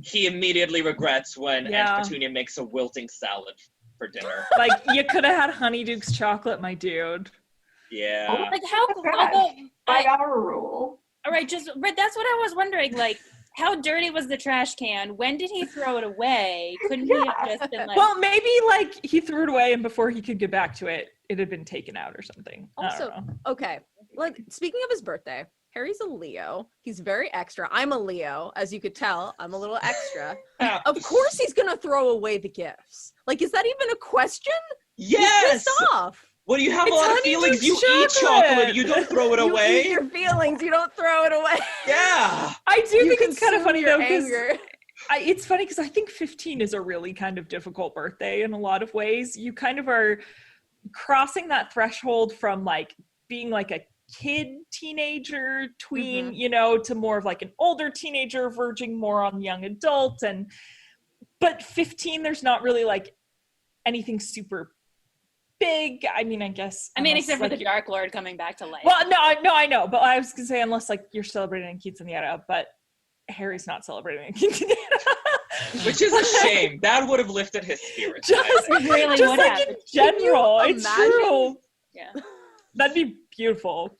he immediately regrets when Aunt Petunia makes a wilting salad for dinner. Like, you could have had Honeyduke's chocolate, my dude. Yeah. Like, how? $5 rule. All right, but that's what I was wondering. Like, how dirty was the trash can? When did he throw it away? Couldn't he have just been like? Well, maybe like he threw it away, and before he could get back to it, it had been taken out or something. Also, okay. Like, speaking of his birthday, Harry's a Leo. He's very extra. I'm a Leo, as you could tell. I'm a little extra. Of course, he's gonna throw away the gifts. Like, is that even a question? Yes. He's pissed off. Well, you have a lot of feelings. You eat chocolate. You don't throw it away. You eat your feelings. You don't throw it away. Yeah. I do think it's kind of consume funny your though, because anger. it's funny because I think 15 is a really kind of difficult birthday in a lot of ways. You kind of are crossing that threshold from like being like a kid, teenager, tween, you know, to more of like an older teenager verging more on young adult. But 15, there's not really like anything super big. I mean, I guess. I mean, except for the Dark Lord coming back to life. Well, no, I know. But I was going to say, unless like you're celebrating in Quinceañera, but Harry's not celebrating in Quinceañera. Which is a shame. That would have lifted his spirits. Just really just would like have. in general. It's true. Yeah. That'd be beautiful.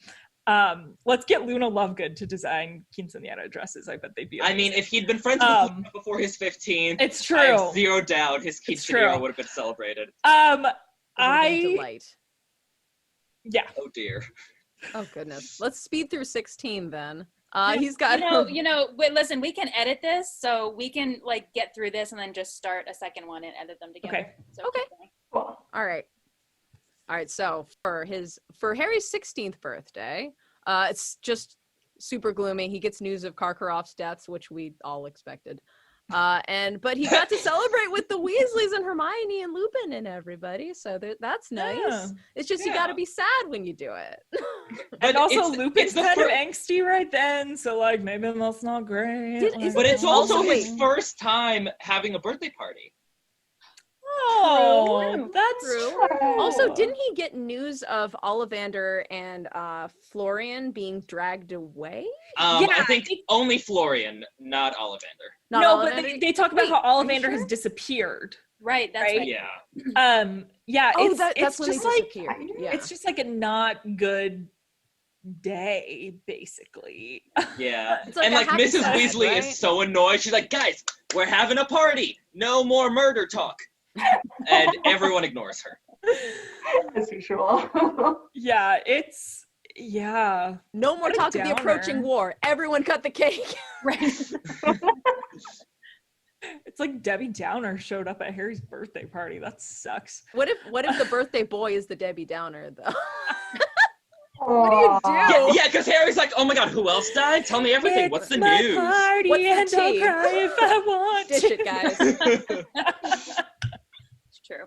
Let's get Luna Lovegood to design quinceañera dresses. I bet they'd be amazing. I mean, if he'd been friends with Luna before his 15th, it's true. I have zero doubt his quinceañera would have been celebrated. Delight. Yeah. Oh dear. Oh goodness. Let's speed through 16 then. He's got. Wait, listen, we can edit this, so we can like get through this and then just start a second one and edit them together. Okay. So Okay. All right. So for Harry's 16th birthday, it's just super gloomy. He gets news of Karkaroff's deaths, which we all expected. But he got to celebrate with the Weasleys and Hermione and Lupin and everybody. So that's nice. Yeah. It's just you got to be sad when you do it. And also Lupin's kind of angsty right then, so like maybe that's not great. But it's also his first time having a birthday party. Oh, that's true. Also, didn't he get news of Ollivander and Florian being dragged away? I think only Florian, not Ollivander. But they talk about how Ollivander has disappeared. Right, that's right. Yeah. It's when just they like disappeared. Yeah. it's just like a not good day, basically. Yeah. It's like and a like happy Mrs. sad, Weasley right? is so annoyed. She's like, guys, we're having a party. No more murder talk. And everyone ignores her. As usual. No more talk of the approaching war. Everyone cut the cake. Right. It's like Debbie Downer showed up at Harry's birthday party. That sucks. What if the birthday boy is the Debbie Downer though? What do you do? Yeah, because Harry's like, oh my god, who else died? Tell me everything. What's the my news? Party What's the and I'll tea? cry if I want Dish to. it, guys. It's true.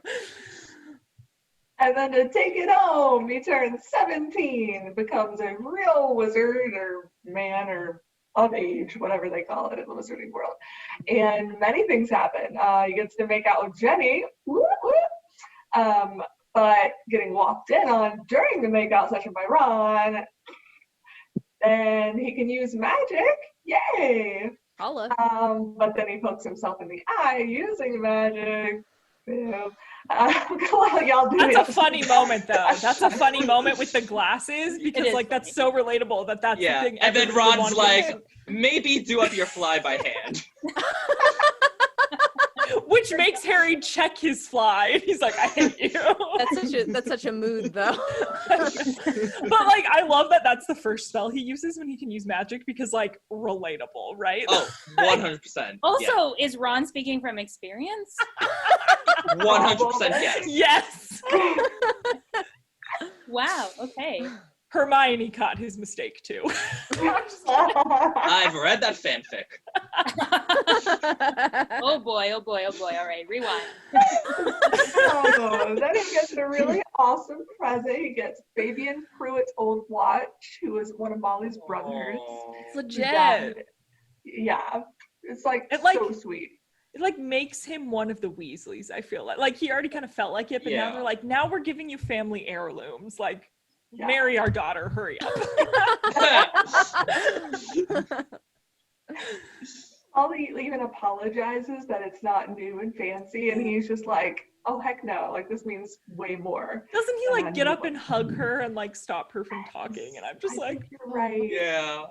And then to take it home, he turns 17, becomes a real wizard or man or of age, whatever they call it in the wizarding world. And many things happen. He gets to make out with Jenny, but getting walked in on during the makeout session by Ron. And he can use magic, yay! Holla. But then he pokes himself in the eye using magic. Well, y'all do That's it. a funny moment, though. That's a funny moment with the glasses because, like, that's so relatable that's the thing. And then everyone Ron's would like, want maybe do up your fly by hand. which makes Harry check his fly. And he's like, I hate you. That's such a mood, though. But, like, I love that that's the first spell he uses when he can use magic because, like, relatable, right? Oh, 100%. Also, is Ron speaking from experience? 100% yes. Yes. Wow, okay. Hermione caught his mistake, too. I've read that fanfic. Oh boy, oh boy, oh boy. All right, rewind. Then he gets a really awesome present. He gets Fabian Pruitt's old watch, who is one of Molly's brothers. It's legit. Yeah, it's like so sweet. It like makes him one of the Weasleys, I feel like. Like he already kind of felt like it, but now they're like, now we're giving you family heirlooms. Like, marry our daughter, hurry up. Polly even apologizes that it's not new and fancy, and he's just like, oh heck no, like this means way more. Doesn't he like And get up and hug her and like stop her from talking? And I'm just like, you're right. Yeah.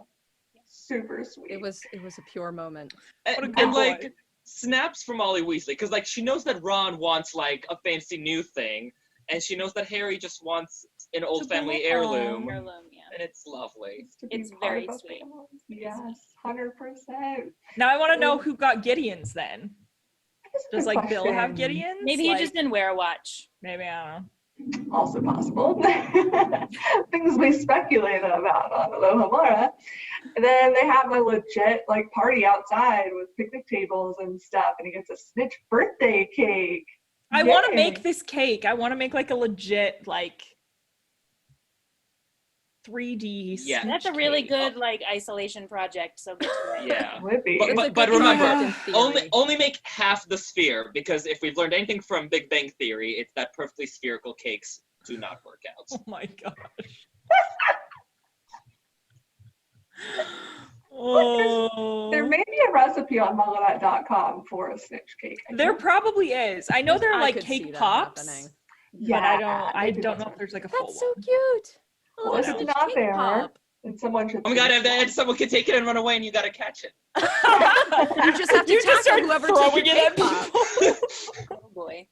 Super sweet. It was a pure moment. And like snaps from Molly Weasley, because like she knows that Ron wants like a fancy new thing, and she knows that Harry just wants an old family heirloom. And it's lovely. It's very sweet. Yes, 100%. now I want to know who got Gideon's then. Does like Bill have question. Gideon's? Maybe he just didn't wear a watch. Maybe, I don't know. Also possible. Things we speculate about on Alohomora. And then they have a legit like party outside with picnic tables and stuff, and he gets a Snitch birthday cake. I want to Yay. make this cake. I want to make like a legit like 3D. Yeah. That's a really good like isolation project. So get to it. Yeah. Would be. But remember, only make half the sphere, because if we've learned anything from Big Bang Theory, it's that perfectly spherical cakes do not work out. Oh my gosh. Oh. There may be a recipe on mugglenet.com for a Snitch cake. There probably is. I know there are I like could see cake that pops, happening. but I don't know if there's like a full That's so cute. Well, if it's not there, then someone should. Oh my god, and someone can take it and run away and you gotta catch it. You just have to tackle whoever took your throwing it at cake pop. Oh boy.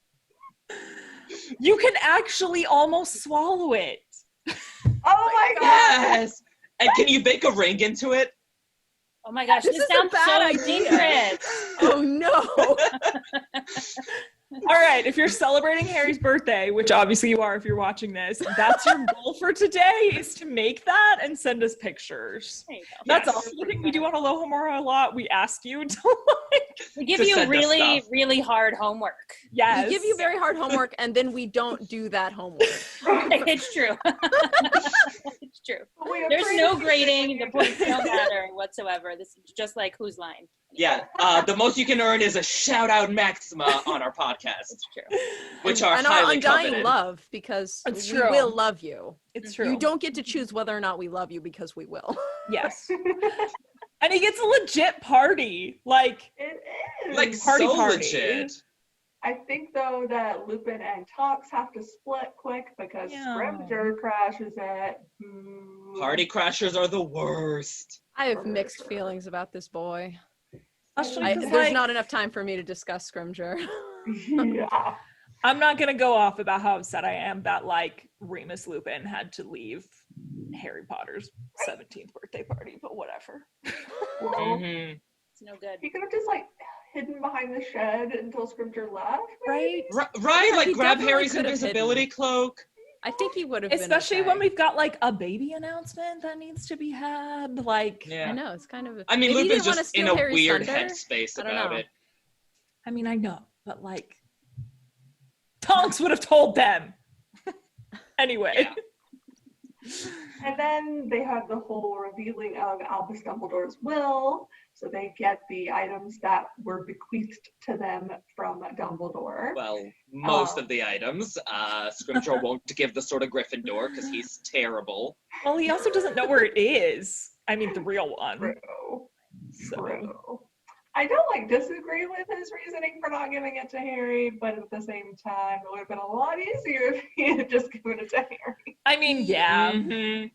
You can actually almost swallow it. Oh my god! Yes! And can you bake a ring into it? Oh my gosh, This this is a sounds bad so idea. dangerous. Oh no. All right, if you're celebrating Harry's birthday, which obviously you are if you're watching this, that's your goal for today, is to make that and send us pictures. There you go. That's also the thing we do on Alohomora a lot. We ask you to like We give to you send us really, stuff. really hard homework. Yes. We give you very hard homework and then we don't do that homework. It's true. It's true. There's no grading. The points don't matter whatsoever. This is just like whose line. Yeah, the most you can earn is a shout out maxima on our podcast. It's true. Which are and our highly undying coveted. love, because It's we true. will love you. It's true. You don't get to choose whether or not we love you, because we will. Yes. And he gets a legit party. Like It is. Like Party so party. legit. I think though that Lupin and Tonks have to split quick because Yeah. Scrimgeour crashes it. Boo. Party crashers are the worst. I have mixed feelings about this boy. Especially 'cause, There's like, not enough time for me to discuss Scrimgeour. Yeah. I'm not gonna go off about how upset I am that like Remus Lupin had to leave Harry Potter's 17th birthday party, but whatever. Well, Mhm. It's no good. he could have just like hidden behind the shed until Scrimgeour left. Right? Right, Yeah, like he grab definitely Harry's could have invisibility cloak. I think he would have Especially been when okay. we've got like a baby announcement that needs to be had. Like, Yeah. I know, it's kind of. I mean, maybe he Lupin's didn't wanna just in steal a Harry's weird thunder. headspace I don't about know. it. I mean, I know, but like, Tonks would have told them. Anyway. Yeah. And then they have the whole revealing of Albus Dumbledore's will. So they get the items that were bequeathed to them from Dumbledore. Well, most of the items. Scrimgeour won't give the Sword of Gryffindor because he's terrible. Well, he also doesn't know where it is. I mean, the real one. True. So. True. I don't like disagree with his reasoning for not giving it to Harry, but at the same time, it would have been a lot easier if he had just given it to Harry. I mean, yeah. Mhm.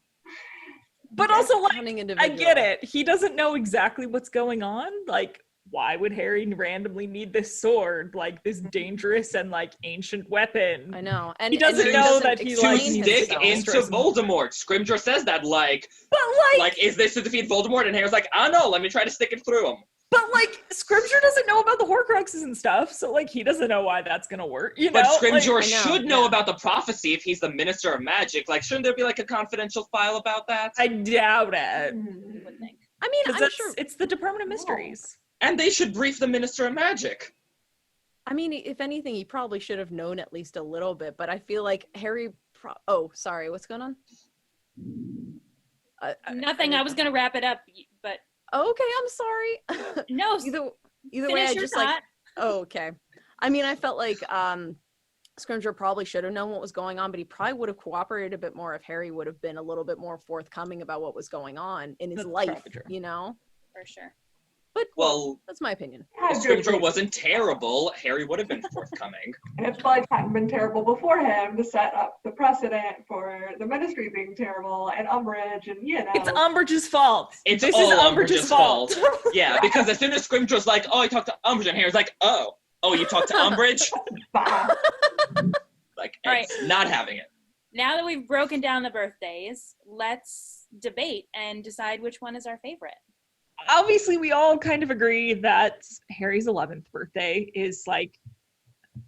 But also, like, Cunning I individual. get it. He doesn't know exactly what's going on. Like, why would Harry randomly need this sword, like this dangerous and like ancient weapon? I know, and He doesn't and know that he, To like, explain stick himself. into Voldemort. Scrimgeour says that, like, But like, is this to defeat Voldemort? And Harry's like, oh no, let me try to stick it through him. but like, Scrimgeour doesn't know about the Horcruxes and stuff, so like, he doesn't know why that's gonna work. You know, But Scrimgeour like, should know about the prophecy if he's the Minister of Magic. Like, shouldn't there be like a confidential file about that? I doubt it. You would think. I mean, 'Cause I'm that's- sure. it's the Department of Mysteries. And they should brief the Minister of Magic. I mean, if anything, he probably should have known at least a little bit. But I feel like Harry. Oh, sorry. What's going on? Nothing. I was gonna wrap it up, but Okay, I'm sorry. no. Either way, I Finish your just like. thought. Oh, okay. I mean, I felt like Scrimgeour probably should have known what was going on, but he probably would have cooperated a bit more if Harry would have been a little bit more forthcoming about what was going on in his That's life. probably true. You know. For sure. But well, that's my opinion. if Scrimgeour wasn't terrible, Harry would have been forthcoming. And if Fudge hadn't been terrible before him to set up the precedent for the Ministry being terrible and Umbridge and, you know. It's Umbridge's fault. It's this all is Umbridge's fault. Yeah, because as soon as Scrimgeour's like, oh, I talked to Umbridge, and Harry's like, oh, you talked to Umbridge? Like, it's not having it. Now that we've broken down the birthdays, let's debate and decide which one is our favorite. Obviously, we all kind of agree that Harry's 11th birthday is like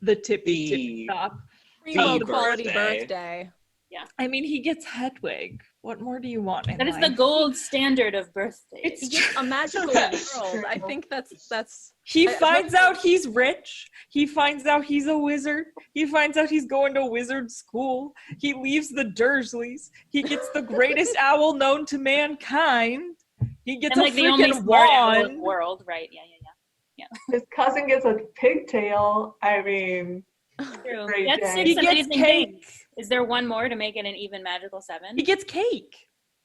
the tippy top. Primo quality birthday. Yeah. I mean, he gets Hedwig. What more do you want in That is life? the gold standard of birthdays. He gets a magical world. I think that's. He finds out he's rich. He finds out he's a wizard. He finds out he's going to wizard school. He leaves the Dursleys. He gets the greatest owl known to mankind. He gets and a like the only freaking smart owl in wand. the world, right? Yeah. His cousin gets a pigtail. I mean, True. great That's day. six He gets amazing cake. things. Is there one more to make it an even magical 7? He gets cake.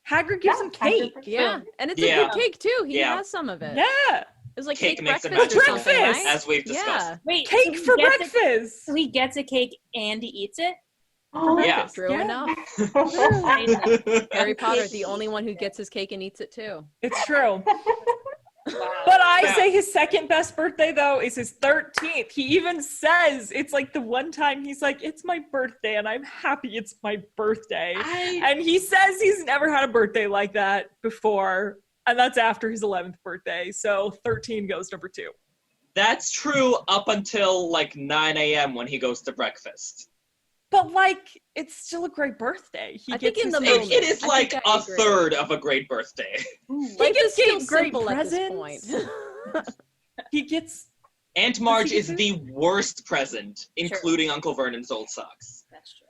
Hagrid gives him cake. Yeah, and it's Yeah. a good cake too. He Yeah. has some of it. Yeah. It was like Cake cake makes it breakfast or magical. something, Breakfast, right? as we've discussed. Yeah. Wait, Cake so he for gets breakfast. So he gets a cake and he eats it? Oh, Yeah. True enough. Harry Potter, the only one who gets his cake and eats it too. It's true. Wow. But I Yeah. say his second best birthday, though, is his 13th. He even says, it's like the one time he's like, it's my birthday, and I'm happy it's my birthday. And he says he's never had a birthday like that before, and that's after his 11th birthday. So 13 goes number 2. That's true up until like 9 a.m. when he goes to breakfast. But, like, it's still a great birthday. He I gets think in his the cake. moment. It is I like think I a agree. third of a great birthday. Life gets is still great simple at this point. presents. He gets... Aunt Marge is the worst present, including Uncle Vernon's old socks. That's true.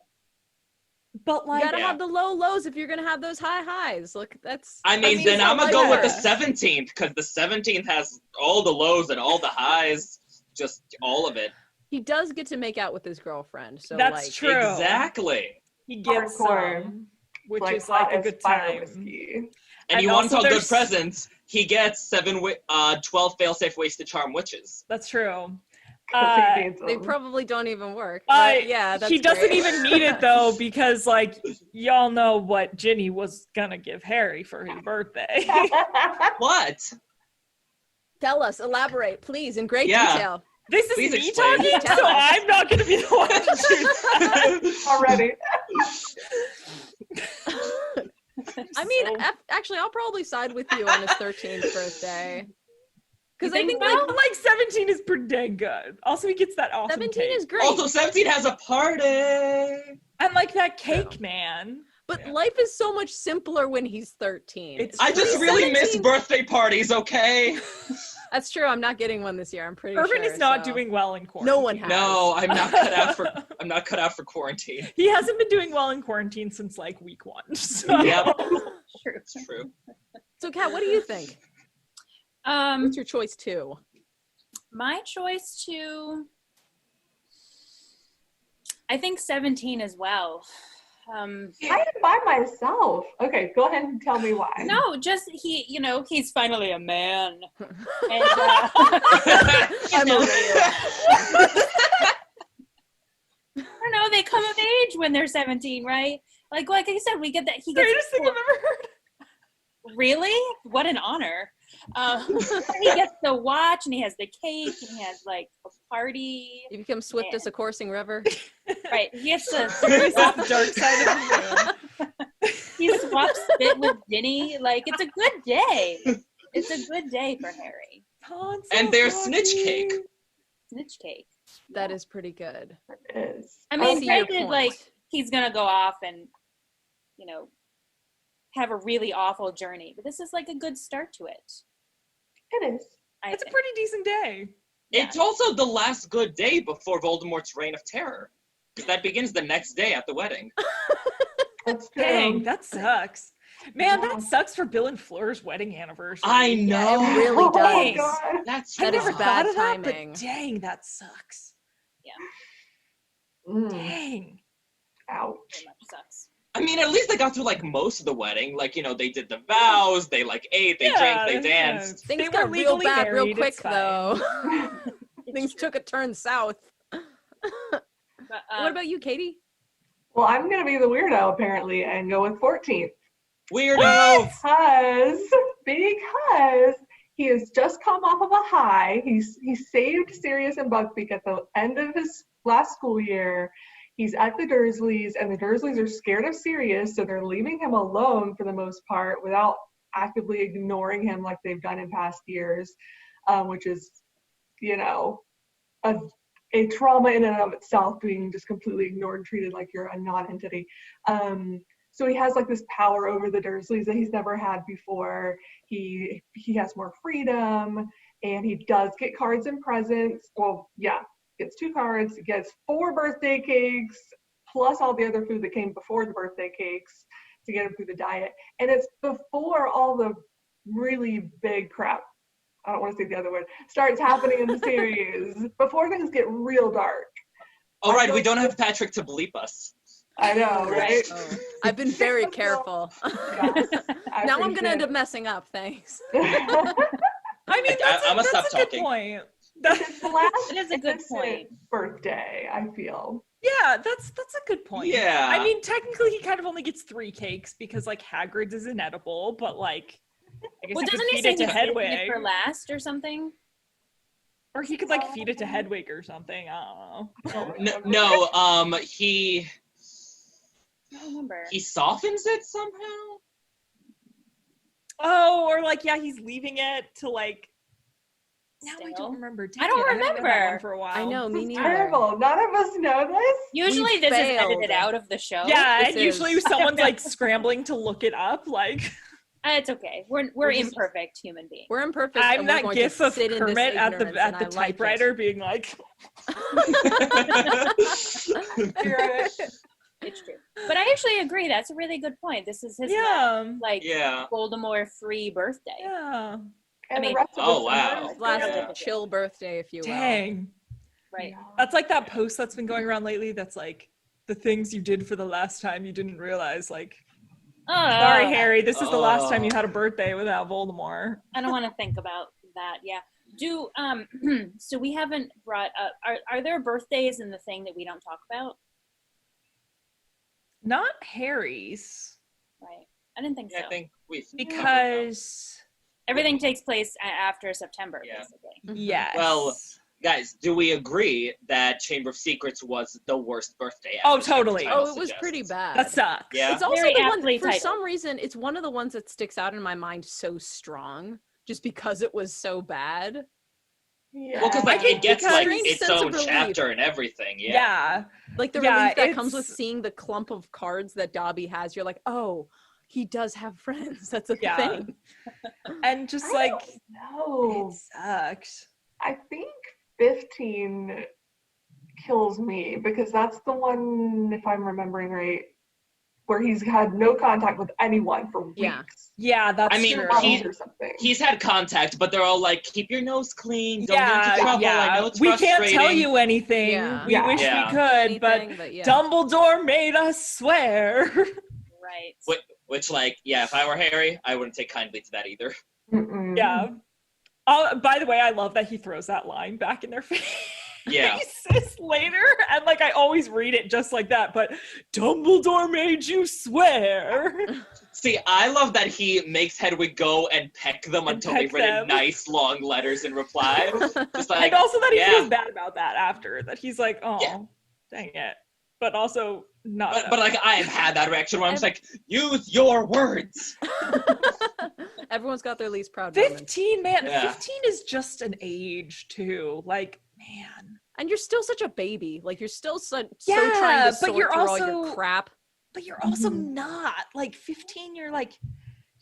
But, You like... gotta have the low lows if you're gonna have those high highs. Look, that's. I mean, then it's I'm not gonna go like with the that. 17th, because the 17th has all the lows and all the highs, just all of it. He does get to make out with his girlfriend, so That's like. true. Exactly. He gets Hardcore. some, which Like is like hot a as good fire time. whiskey. And you And want to also talk good there's- presents, he gets 12 fail-safe ways to charm witches. That's true. 'Cause he needs They them. probably don't even work. But yeah, that's he doesn't great. even need it though, because like y'all know what Ginny was gonna give Harry for his birthday. What? Tell us, elaborate, please, in great Yeah. detail. This is Please me explain. talking, Tell so us. I'm not gonna be the one to do that. Already. I mean, actually, I'll probably side with you on his 13th birthday. Because I think like like 17 is pretty dang good. Also, he gets that awesome 17 cake. is great. Also, 17 has a party. And like that cake, man. But life is so much simpler when he's 13. I just really miss birthday parties, okay? That's true. I'm not getting one this year. I'm pretty Irvin sure. is not so. doing well in quarantine. No one has. No, I'm not cut out for quarantine. He hasn't been doing well in quarantine since like week 1. So. Yep. True. It's true. So, Kat, what do you think? What's your choice 2? My choice 2, I think 17 as well. I am by myself. Okay, go ahead and tell me why. No, just he's finally a man. And, I'm over you. I don't know, they come of age when they're 17, right? Like I said, we get that. He gets Greatest thing I've ever heard. Really? What an honor. He gets the watch and he has the cake and he has like a party. You become swift as a coursing river. Right. He has to the dark side of the moon. he swaps spit with Ginny. Like, it's a good day. It's a good day for Harry. And there's snitch cake. Snitch cake. That is pretty good. It is. I mean, see your granted, point. like, he's gonna go off and, have a really awful journey. But this is like a good start to it. It is. It's a pretty decent day. It's also the last good day before Voldemort's reign of terror. That begins the next day at the wedding. That's true. Dang, that sucks. Man, that sucks for Bill and Fleur's wedding anniversary. I know. It really Oh my does. God. That's That I is never bad thought of that, timing. but dang, that sucks. Yeah. Mm. Dang. Ouch. Very much sucks. I mean, at least they got through like most of the wedding. Like, you know, they did the vows, they like ate, they drank, they danced. Things They got were real legally bad real married, quick it's fine. though. Things took a turn south. What about you, Katie? Well, I'm gonna be the weirdo apparently and go with 14th. Weirdo! Because he has just come off of a high. He saved Sirius and Buckbeak at the end of his last school year. He's at the Dursleys, and the Dursleys are scared of Sirius, so they're leaving him alone for the most part without actively ignoring him like they've done in past years, which is, you know, a trauma in and of itself, being just completely ignored and treated like you're a non-entity. So he has like this power over the Dursleys that he's never had before. He has more freedom, and he does get cards and presents. Well, yeah, gets 2 cards. He gets 4 birthday cakes, plus all the other food that came before the birthday cakes to get him through the diet. And it's before all the really big crap, I don't want to say the other word, starts happening in the series, before things get real dark. All right, we don't have Patrick to bleep us. I know, right? Oh, I've been very careful. Now I'm gonna end up messing up. Thanks. I mean, I'm gonna stop that's a good talking. point. It is a good point. Birthday, I feel. Yeah, that's a good point. Yeah. I mean, technically, he kind of only gets 3 cakes because like Hagrid's is inedible, but like, I guess Well, he could doesn't he feed say it to he's saving it Hedwig, for last or something? or he could like feed it to Hedwig or something. I don't know. No, he I don't remember. he softens it somehow. Oh, or like, yeah, he's leaving it to like. Now I Still? don't remember. I don't Dang it, haven't read that one remember. for a while. I know, me neither. Terrible. None of us know this. Usually this is edited out of the show. Yeah, This and is- usually someone's like scrambling to look it up. Like, It's okay. We're just- imperfect human beings. We're imperfect. I'm and we're that going gif to of sit in this Kermit at the ignorance, and I like it. typewriter being like. It's true. But I actually agree. That's a really good point. This is his last, Voldemort-free birthday. Yeah. I mean, Last chill birthday, if you will. Dang. Right. That's like that post that's been going around lately. That's like the things you did for the last time you didn't realize. Like, sorry, Harry, this is the last time you had a birthday without Voldemort. I don't want to think about that. Yeah. So we haven't brought up. Are there birthdays in the thing that we don't talk about? Not Harry's. Right. I didn't think so. I think because everything takes place after September, basically. Yes. Well, guys, do we agree that Chamber of Secrets was the worst birthday ever? Oh, totally. Oh, it was pretty bad. That sucks. Yeah. It's also Very the one, aptly for titled. some reason, it's one of the ones that sticks out in my mind so strong, just because it was so bad. Yeah. Well, because like it gets like Strange its sense of own relief. chapter and everything. Yeah. Yeah. Like the Yeah, relief that comes with it's- seeing the clump of cards that Dobby has. You're like, oh, he does have friends. That's a Yeah. thing. And just I like don't know. it sucks. I think 15 kills me because that's the one, if I'm remembering right, where he's had no contact with anyone for weeks. Yeah, that's I mean, true. Or something. he's had contact, but they're all like, keep your nose clean, don't get into trouble. I know it's We can't frustrating. tell you anything. Yeah. We Yeah. wish Yeah. we could, Anything, but yeah. Dumbledore made us swear. Right. Which, like, yeah, if I were Harry, I wouldn't take kindly to that either. Mm-mm. Yeah. By the way, I love that he throws that line back in their face. Yeah. Later, and like I always read it just like that, but Dumbledore made you swear. See, I love that he makes Hedwig go and peck them until peck they've written them. nice long letters in reply. Just like, And also that he yeah. feels bad about that after, that he's like, oh, dang it. But also not. But like I have had that reaction where I'm just like, use your words. Everyone's got their least proud moments. 15, man. Yeah. 15 is just an age too. Like, man. And you're still such a baby. Like, you're still so Yeah, trying to but sort you're through all also- your crap. But you're also not. Like 15, you're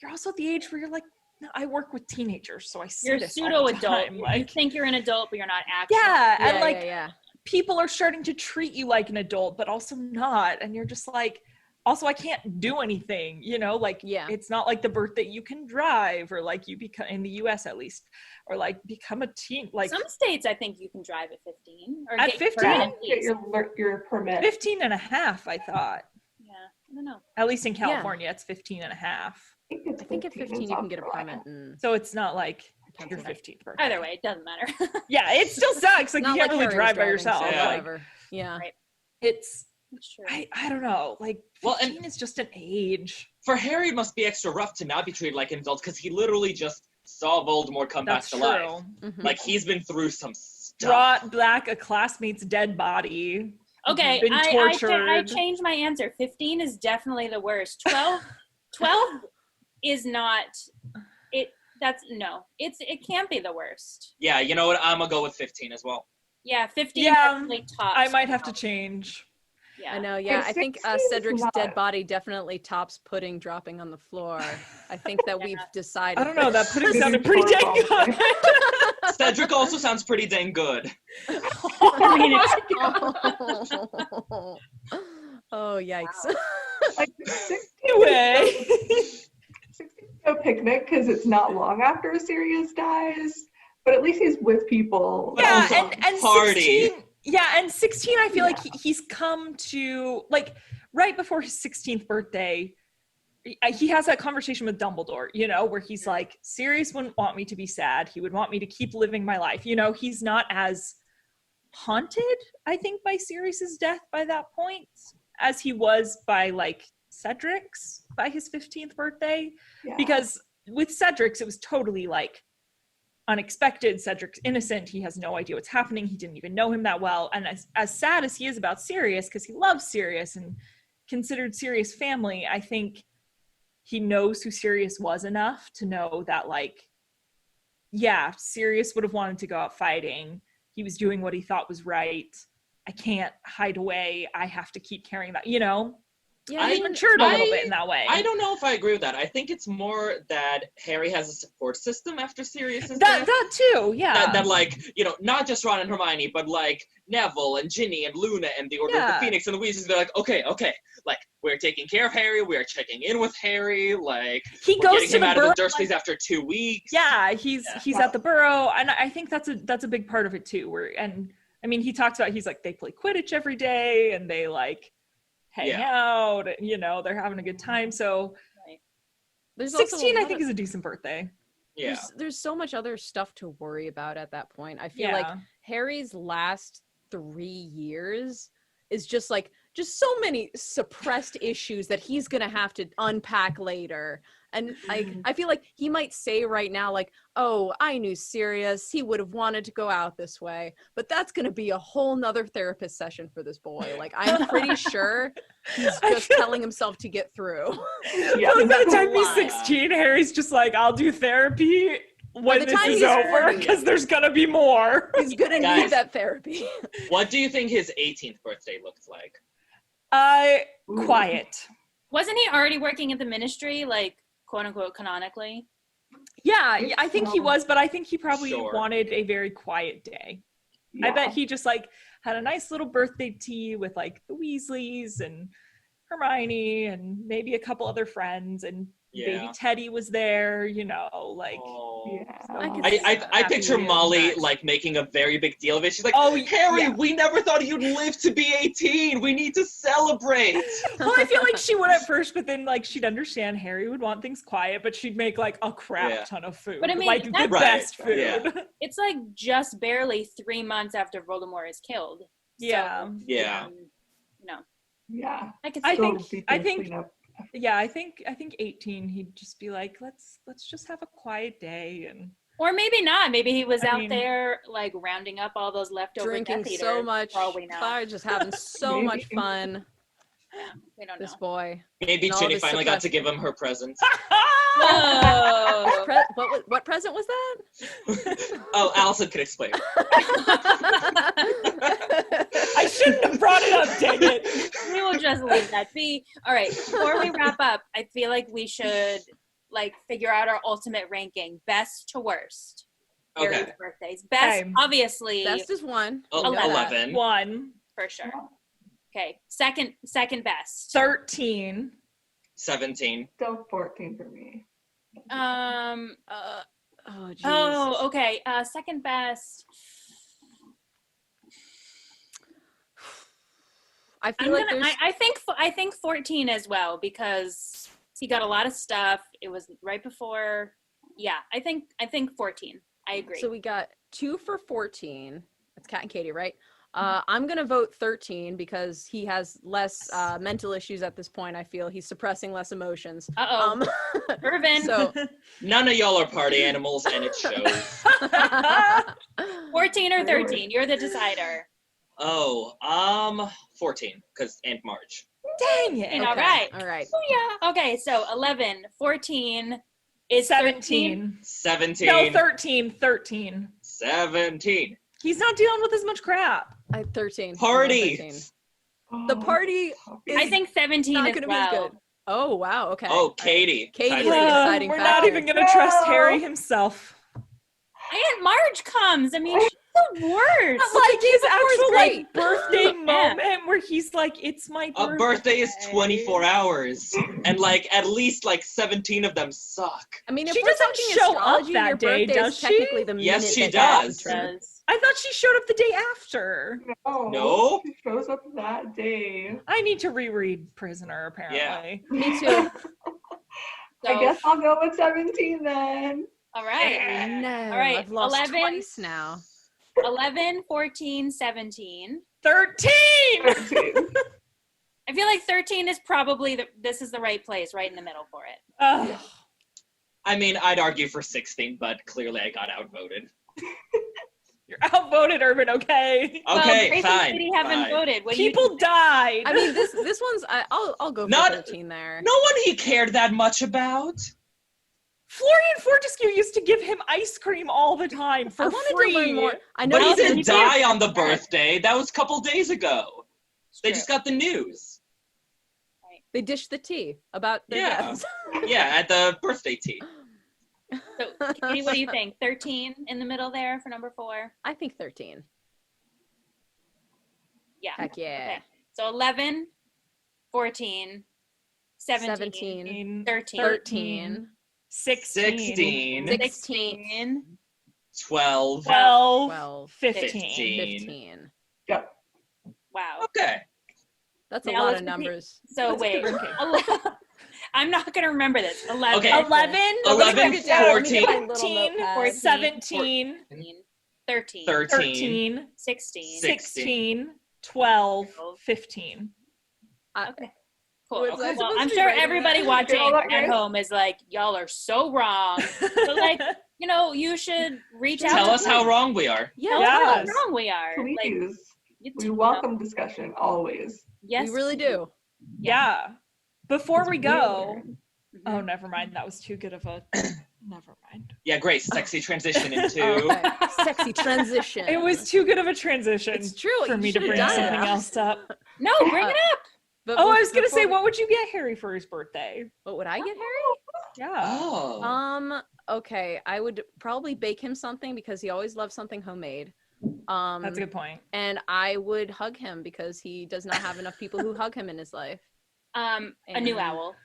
also at the age where you're like, no, I work with teenagers, so I see You're this all the pseudo-adult. time. You Like, think you're an adult, but you're not actually. yeah, and Yeah, like yeah. people are starting to treat you like an adult, but also not. And you're just like, also, I can't do anything, you know, like, Yeah. it's not like the birth that you can drive or like you become, in the US at least, or like become a teen, like Some states, I think you can drive at 15. Or At get 15? permit at Get least. your permit. 15 and a half, I thought. Yeah. I don't know. At least in California, it's 15 and a half. I think at 15 you can get a permit. And so it's not like your 15th birthday. Either way, it doesn't matter. Yeah, it still sucks. Like, you can't really drive by yourself. So Like, whatever. Yeah. Right. It's, true. I don't know. Like, 15 is just an age. For Harry, it must be extra rough to not be treated like an adult because he literally just saw Voldemort come back to life. Mm-hmm. Like, he's been through some stuff. Brought back a classmate's dead body. Okay, Been tortured. I changed my answer. 15 is definitely the worst. 12 is not. It can't be the worst. Yeah, you know what? I'm gonna go with 15 as well. Yeah, 15 Yeah, definitely tops. I might have to change. Yeah. I know, yeah. I think 16 is Cedric's not- dead body definitely tops pudding dropping on the floor. I think that we've decided. I don't know, that pudding sounded pretty dang good. Cedric also sounds pretty dang good. Oh, yikes. Like 16 Anyway. 16 a picnic because it's not long after Sirius dies, but at least he's with people. Yeah, and Party. 16, yeah, and 16, I feel like he's come to, like, right before his 16th birthday, he has that conversation with Dumbledore, you know, where he's like, Sirius wouldn't want me to be sad. He would want me to keep living my life. You know, he's not as haunted, I think, by Sirius's death by that point as he was by, like, Cedric's by his 15th birthday. Yeah. Because with Cedric's, it was totally, like, unexpected. Cedric's innocent. He has no idea what's happening. He didn't even know him that well. And as sad as he is about Sirius, because he loves Sirius and considered Sirius family, I think he knows who Sirius was enough to know that, like, yeah, Sirius would have wanted to go out fighting. He was doing what he thought was right. I can't hide away. I have to keep carrying that, you know? Yeah, He's matured a little bit in that way. I don't know if I agree with that. I think it's more that Harry has a support system after Sirius's that death. That too, yeah. That like, you know, not just Ron and Hermione, but like Neville and Ginny and Luna and the Order of the Phoenix and the Weasleys. They're like, okay, like we're taking care of Harry. We're checking in with Harry. Like he we're goes getting to him the out Burrow, of the Dursleys after 2 weeks. Yeah, he's at the Burrow, and I think that's a big part of it too. He talks about, he's like, they play Quidditch every day and they like hang out, you know, they're having a good time. So There's 16, I think, is a decent birthday. Yeah. There's so much other stuff to worry about at that point. I feel like Harry's last 3 years is just so many suppressed issues that he's gonna have to unpack later. And I feel like he might say right now, like, oh, I knew Sirius, he would have wanted to go out this way, but that's gonna be a whole nother therapist session for this boy. Like, I'm pretty sure he's just telling himself to get through. Yeah, by the time he's 16, Harry's just like, I'll do therapy when this is over, because there's gonna be more. He's gonna need that therapy. What do you think his 18th birthday looked like? Quiet. Wasn't he already working at the Ministry, like, quote unquote, canonically? Yeah, I think he was, but I think he probably wanted a very quiet day. Yeah. I bet he just like had a nice little birthday tea with like the Weasleys and Hermione and maybe a couple other friends, and baby Teddy was there, you know, like. I picture Molly like making a very big deal of it. She's like, "Oh, Harry, we never thought you'd live to be 18. We need to celebrate." Well, I feel like she would at first, but then like she'd understand Harry would want things quiet, but she'd make like a crap ton of food. But I mean, like the best food. Yeah. It's like just barely 3 months after Voldemort is killed. Yeah. So, yeah. No. Yeah. I think 18 he'd just be like, let's just have a quiet day. And or maybe not. Maybe he was out there like rounding up all those leftover drinking Death Eaters, so much, for all we know. probably just having so much fun. We don't know. This boy. Maybe Ginny finally got to give him her presents. Whoa. What present was that? Oh, Allison could explain. I shouldn't have brought it up, dang it. We will just leave that be. All right, before we wrap up, I feel like we should like figure out our ultimate ranking, best to worst. Okay. Harry's birthdays. Best, obviously. Best is 1. 11. 1. For sure. Okay. Second best. 13. 17. Still 14 for me. Oh, okay. Second best. I feel I think 14 as well, because he got a lot of stuff. It was right before. Yeah, I think 14. I agree. So we got 2 for 14. That's Kat and Katie, right? I'm gonna vote 13 because he has less mental issues at this point. I feel he's suppressing less emotions. Irvin. So none of y'all are party animals, and it shows. 14 or 13? You're the decider. 14, because Aunt Marge. Dang it. All right. All right. Oh, yeah. Okay, so 11, 14 is 17. 17. No, 13. 17. He's not dealing with as much crap. 13. Party. 13. The party is I think 17 not as gonna well. be as good. Oh, wow. Okay. Oh, Katie. Katie's Tiebreaker. the deciding We're factor. not even going to trust Harry himself. Aunt Marge comes. I mean, she's the worst. Like his actual great. birthday moment where he's like, "It's my birthday." A birthday is 24 hours, and like at least like 17 of them suck. I mean, if She we're doesn't talking show up astrology, that your day, birthday does is she? technically the Yes, minute she that does. happens. I thought she showed up the day after. No. She shows up that day. I need to reread Prisoner, apparently. Me too. I guess I'll go with 17 then. All right. No, All right. I've lost 11 twice now. 11, 14, 17. 13! I feel like 13 is probably this is the right place, right in the middle for it. I mean, I'd argue for 16, but clearly I got outvoted. You're outvoted, Urban, okay? Okay, Grace fine. and Katie haven't fine. voted. What do you People think? died. I mean, this one's. I'll go for Not- 13 there. No one he cared that much about. Florian Fortescue used to give him ice cream all the time for I wanted free. to learn more. I know But he that didn't you die on the birthday. That was a couple days ago. They just got the news. They dished the tea about their Yeah. deaths. Yeah, at the birthday tea. So, Katie, what do you think? 13 in the middle there for number 4? I think 13. Yeah. Heck yeah. Okay. So 11, 14, 17, 17, 13, 13, 16, 16, 12, 12, 15. 15. Yep. Wow. Okay. That's a Now lot let's of repeat. numbers. So That's wait. okay. I'm not going to remember this. 11. Okay. 11, 11, 14, 14, 17, 13, 13, 16, 16, 12, 15. Okay. Cool. Was I Okay. Well, supposed I'm to be sure writing everybody that? watching All that, at Grace? home is like, y'all are so wrong. But like, you should reach out Tell to us how us. wrong we are. Tell us Yes. how wrong we are. Like, Please. you We welcome discussion always. Yes, We really do. Yeah. Before we go. Weird. Oh, never mind. That was too good of a. Never mind. Yeah, Grace, sexy transition into. Okay. Sexy transition. It was too good of a transition. It's true. For You me to should've bring done something it. else up. No, bring it up. But Oh, I was gonna before say, we- what would you get Harry for his birthday? What would I get Harry? Yeah. Oh. Okay, I would probably bake him something because he always loves something homemade. That's a good point. And I would hug him because he does not have enough people who hug him in his life. A new And- owl.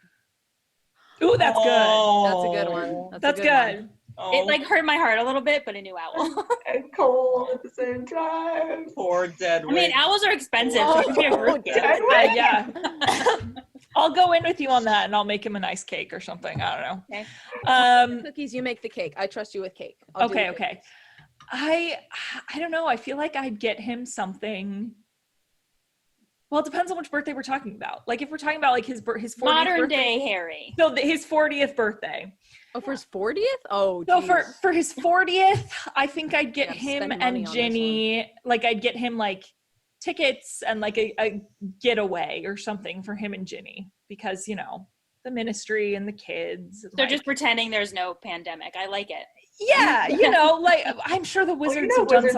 Ooh, that's good. That's a good one. That's a good. one. Oh, It like hurt my heart a little bit, but a new owl. And cold at the same time. poor dead I mean, owls are expensive. So it could be a birthday. Yeah. I'll go in with you on that, and I'll make him a nice cake or something. I don't know. Okay. Cookies, you make the cake. I trust you with cake. I'll do the Okay. cake. I don't know. I feel like I'd get him something. Well, it depends on which birthday we're talking about. Like if we're talking about like his 40th Modern birthday, day Harry. So his 40th birthday. Oh, for his 40th? Oh, So geez. for his 40th, I think I'd get Gotta him spend money and on this Ginny, like I'd get him like tickets and like a getaway or something for him and Ginny because, the ministry and the kids. And, So just pretending there's no pandemic. I like it. yeah, like I'm sure the wizards have done wizards something